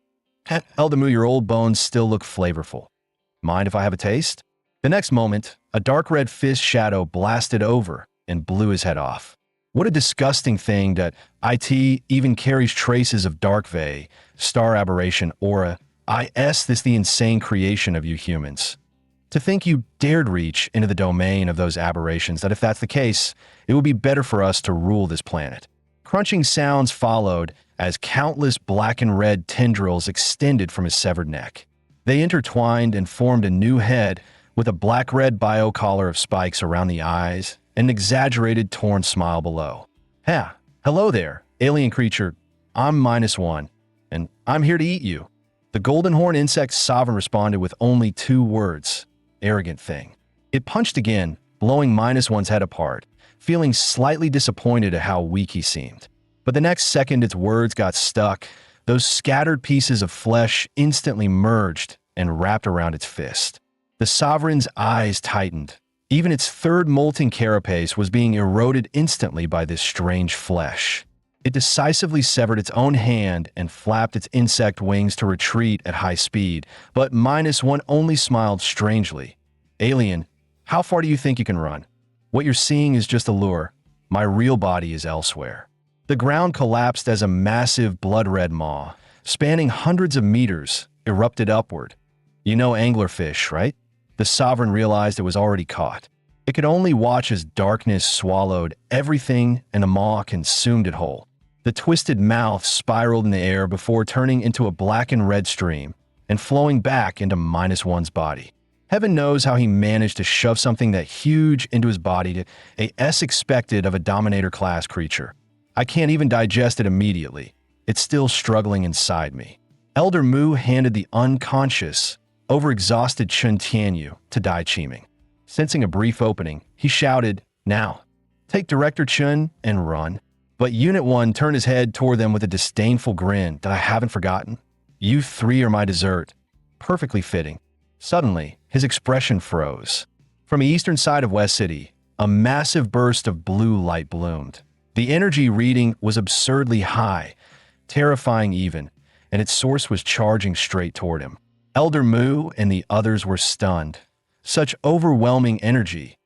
Elder Mu, your old bones still look flavorful. Mind if I have a taste? The next moment, a dark red fist shadow blasted over and blew his head off. What a disgusting thing that it even carries traces of dark vey, star aberration, aura. This the insane creation of you humans. To think you dared reach into the domain of those aberrations, that if that's the case, it would be better for us to rule this planet. Crunching sounds followed as countless black and red tendrils extended from his severed neck. They intertwined and formed a new head with a black-red bio-collar of spikes around the eyes and an exaggerated torn smile below. Hello there, alien creature. I'm -1, and I'm here to eat you. The golden horn insect sovereign responded with only 2 words. Arrogant thing. It punched again, blowing -1's head apart, feeling slightly disappointed at how weak he seemed. But the next second its words got stuck, those scattered pieces of flesh instantly merged and wrapped around its fist. The sovereign's eyes tightened. Even its third molting carapace was being eroded instantly by this strange flesh. It decisively severed its own hand and flapped its insect wings to retreat at high speed, but -1 only smiled strangely. Alien, how far do you think you can run? What you're seeing is just a lure. My real body is elsewhere. The ground collapsed as a massive blood-red maw, spanning hundreds of meters, erupted upward. You know anglerfish, right? The sovereign realized it was already caught. It could only watch as darkness swallowed everything and the maw consumed it whole. The twisted mouth spiraled in the air before turning into a black and red stream and flowing back into -1's body. Heaven knows how he managed to shove something that huge into his body to as expected of a Dominator-class creature. I can't even digest it immediately. It's still struggling inside me. Elder Mu handed the unconscious, overexhausted Chun Tianyu to Dai Qiming. Sensing a brief opening, he shouted, "Now, take Director Chun and run." But Unit 1 turned his head toward them with a disdainful grin that I haven't forgotten. You 3 are my dessert. Perfectly fitting. Suddenly, his expression froze. From the eastern side of West City, a massive burst of blue light bloomed. The energy reading was absurdly high, terrifying even, and its source was charging straight toward him. Elder Mu and the others were stunned. Such overwhelming energy.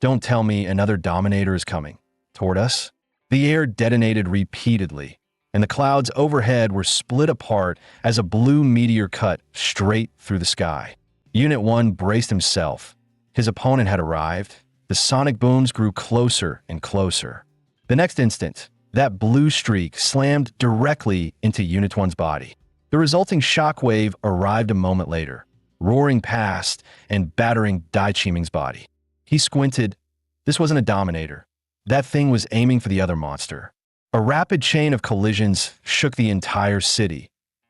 Don't tell me another Dominator is coming. Toward us? The air detonated repeatedly, and the clouds overhead were split apart as a blue meteor cut straight through the sky. Unit 1 braced himself. His opponent had arrived. The sonic booms grew closer and closer. The next instant, that blue streak slammed directly into Unit 1's body. The resulting shockwave arrived a moment later, roaring past and battering Dai Qiming's body. He squinted. This wasn't a Dominator. That thing was aiming for the other monster. A rapid chain of collisions shook the entire city.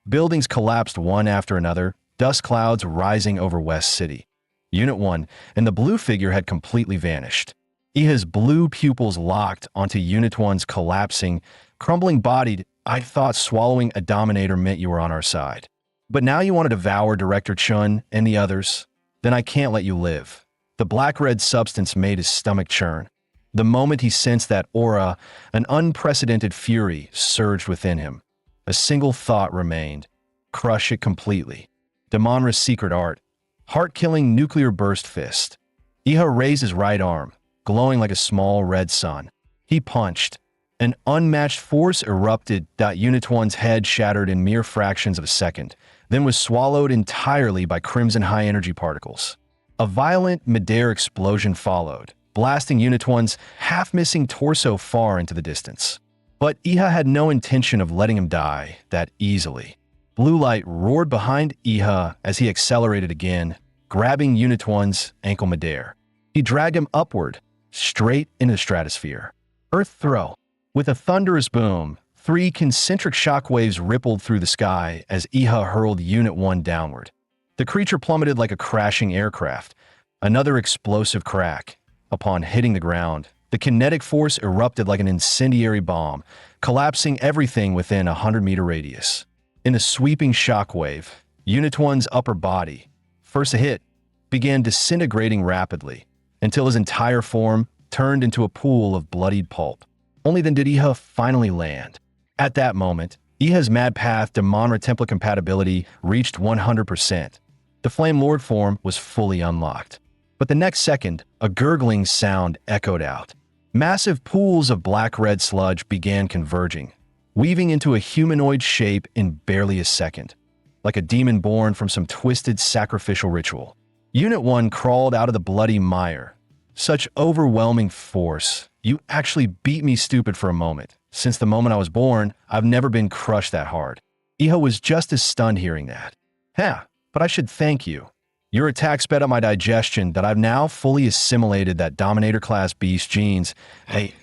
Buildings collapsed one after another, dust clouds rising over West City. Unit 1 and the blue figure had completely vanished. Iha's blue pupils locked onto Unit 1's collapsing, crumbling body. I thought swallowing a Dominator meant you were on our side. But now you want to devour Director Chun and the others? Then I can't let you live. The black-red substance made his stomach churn. The moment he sensed that aura, an unprecedented fury surged within him. A single thought remained. Crush it completely. Damonra's secret art. Heart-killing nuclear burst fist. Iha raised his right arm, glowing like a small red sun. He punched. An unmatched force erupted. Unit 1's head shattered in mere fractions of a second, then was swallowed entirely by crimson high-energy particles. A violent midair explosion followed, blasting Unit 1's half-missing torso far into the distance. But Iha had no intention of letting him die that easily. Blue light roared behind Iha as he accelerated again, grabbing Unit 1's ankle midair. He dragged him upward, straight into the stratosphere. Earth throw. With a thunderous boom, 3 concentric shockwaves rippled through the sky as Iha hurled Unit 1 downward. The creature plummeted like a crashing aircraft. Another explosive crack. Upon hitting the ground, the kinetic force erupted like an incendiary bomb, collapsing everything within a 100-meter radius. In a sweeping shockwave, Unit 1's upper body, first a hit, began disintegrating rapidly until his entire form turned into a pool of bloodied pulp. Only then did Iha finally land. At that moment, Iha's mad path to Manhwa template compatibility reached 100%. The Flame Lord form was fully unlocked. But the next second, a gurgling sound echoed out. Massive pools of black-red sludge began converging, weaving into a humanoid shape in barely a second, like a demon born from some twisted sacrificial ritual. Unit 1 crawled out of the bloody mire. Such overwhelming force. You actually beat me stupid for a moment. Since the moment I was born, I've never been crushed that hard. Iha was just as stunned hearing that. But I should thank you. Your attack sped up my digestion that I've now fully assimilated that Dominator-class beast genes.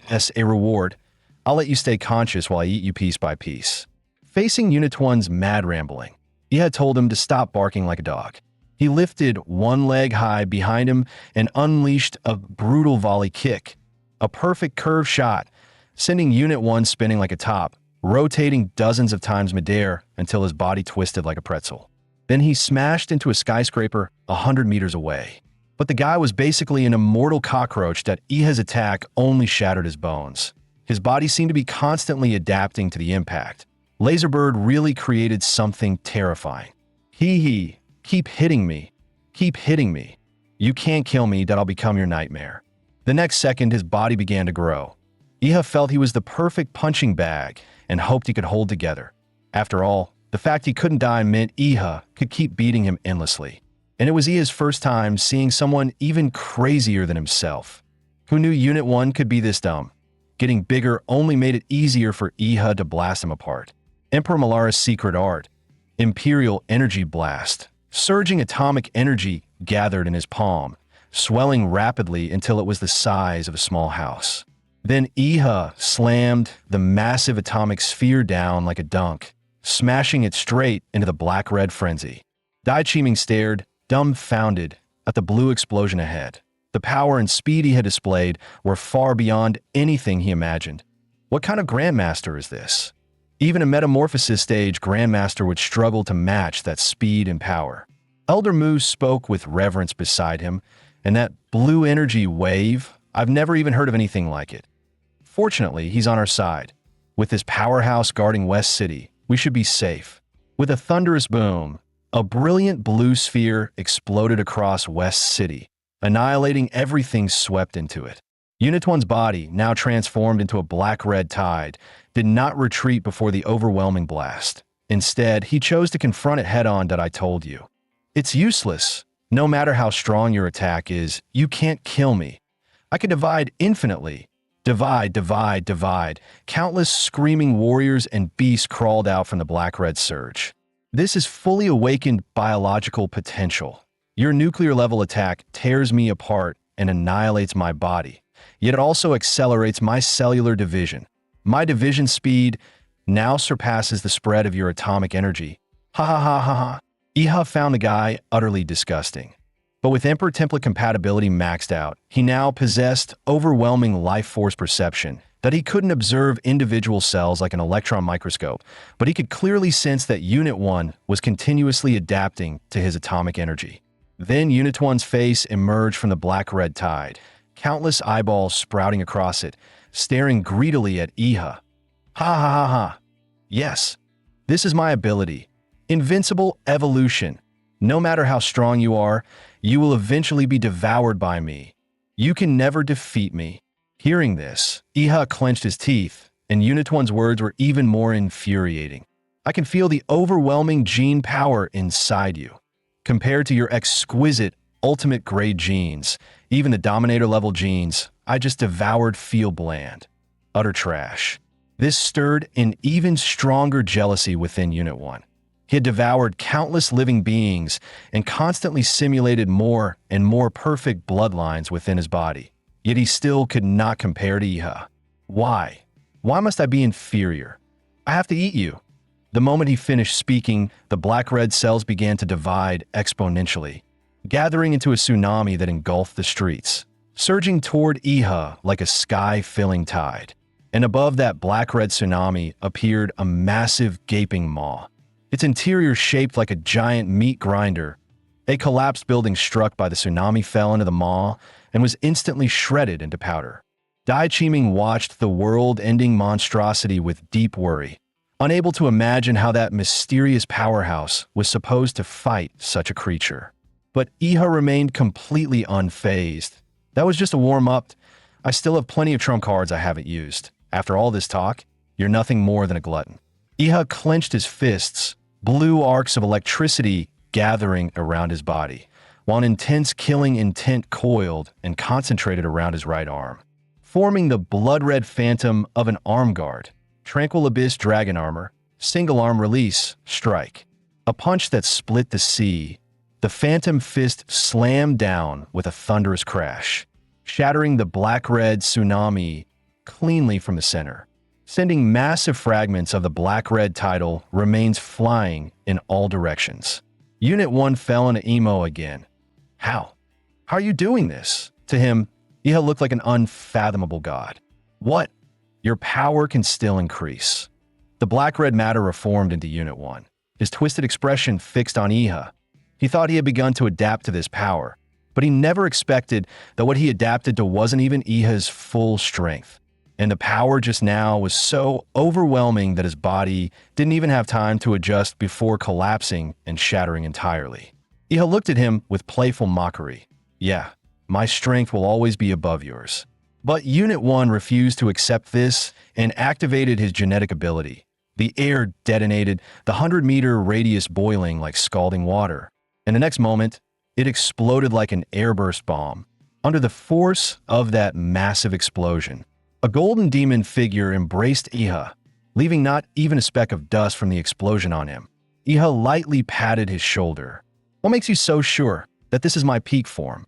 As a reward, I'll let you stay conscious while I eat you piece by piece. Facing Unit 1's mad rambling, Iha told him to stop barking like a dog. He lifted one leg high behind him and unleashed a brutal volley kick. A perfect curve shot, sending Unit 1 spinning like a top, rotating dozens of times midair until his body twisted like a pretzel. Then he smashed into a skyscraper 100 meters away. But the guy was basically an immortal cockroach that Iha's attack only shattered his bones. His body seemed to be constantly adapting to the impact. Laserbird really created something terrifying. Keep hitting me. Keep hitting me. You can't kill me, that I'll become your nightmare. The next second, his body began to grow. Iha felt he was the perfect punching bag and hoped he could hold together. After all, the fact he couldn't die meant Iha could keep beating him endlessly. And it was Iha's first time seeing someone even crazier than himself. Who knew Unit 1 could be this dumb? Getting bigger only made it easier for Iha to blast him apart. Emperor Malara's secret art. Imperial Energy Blast. Surging atomic energy gathered in his palm, swelling rapidly until it was the size of a small house. Then Iha slammed the massive atomic sphere down like a dunk, smashing it straight into the black-red frenzy. Daichiming stared, dumbfounded, at the blue explosion ahead. The power and speed he had displayed were far beyond anything he imagined. What kind of Grandmaster is this? Even a Metamorphosis stage Grandmaster would struggle to match that speed and power. Elder Mu spoke with reverence beside him, and that blue energy wave, I've never even heard of anything like it. Fortunately, he's on our side. With his powerhouse guarding West City, we should be safe. With a thunderous boom, a brilliant blue sphere exploded across West City, annihilating everything swept into it. Unit 1's body, now transformed into a black-red tide, did not retreat before the overwhelming blast. Instead, he chose to confront it head-on. That I told you. It's useless. No matter how strong your attack is, you can't kill me. I could divide infinitely. Divide. Countless screaming warriors and beasts crawled out from the black-red surge. This is fully awakened biological potential. Your nuclear-level attack tears me apart and annihilates my body, yet it also accelerates my cellular division. My division speed now surpasses the spread of your atomic energy. Ha. Iha found the guy utterly disgusting. But with Emperor template compatibility maxed out, he now possessed overwhelming life force perception that he couldn't observe individual cells like an electron microscope, but he could clearly sense that Unit 1 was continuously adapting to his atomic energy. Then Unit 1's face emerged from the black-red tide, countless eyeballs sprouting across it, staring greedily at Iha. Ha. Yes, this is my ability. Invincible evolution. No matter how strong you are, you will eventually be devoured by me. You can never defeat me. Hearing this, Iha clenched his teeth, and Unit 1's words were even more infuriating. I can feel the overwhelming gene power inside you. Compared to your exquisite, ultimate-grade genes, even the Dominator-level genes, I just devoured feel bland. Utter trash. This stirred an even stronger jealousy within Unit 1. He had devoured countless living beings and constantly simulated more and more perfect bloodlines within his body. Yet he still could not compare to Iha. Why? Why must I be inferior? I have to eat you. The moment he finished speaking, the black-red cells began to divide exponentially, gathering into a tsunami that engulfed the streets, surging toward Iha like a sky-filling tide. And above that black-red tsunami appeared a massive gaping maw, its interior shaped like a giant meat grinder. A collapsed building struck by the tsunami fell into the maw and was instantly shredded into powder. Dai Qiming watched the world-ending monstrosity with deep worry, unable to imagine how that mysterious powerhouse was supposed to fight such a creature. But Iha remained completely unfazed. That was just a warm-up. I still have plenty of trump cards I haven't used. After all this talk, you're nothing more than a glutton. Iha clenched his fists, blue arcs of electricity gathering around his body, while an intense killing intent coiled and concentrated around his right arm, forming the blood-red phantom of an arm guard. Tranquil Abyss Dragon Armor, Single Arm Release, Strike. A punch that split the sea. The phantom fist slammed down with a thunderous crash, shattering the black-red tsunami cleanly from the center, sending massive fragments of the black-red title remains flying in all directions. Unit 1 fell into emo again. How? How are you doing this? To him, Iha looked like an unfathomable god. What? Your power can still increase. The black-red matter reformed into Unit 1, his twisted expression fixed on Iha. He thought he had begun to adapt to this power, but he never expected that what he adapted to wasn't even Iha's full strength. And the power just now was so overwhelming that his body didn't even have time to adjust before collapsing and shattering entirely. Iha looked at him with playful mockery. Yeah, my strength will always be above yours. But Unit 1 refused to accept this and activated his genetic ability. The air detonated, the 100-meter radius boiling like scalding water. And the next moment, it exploded like an airburst bomb. Under the force of that massive explosion, a golden demon figure embraced Iha, leaving not even a speck of dust from the explosion on him. Iha lightly patted his shoulder. What makes you so sure that this is my peak form?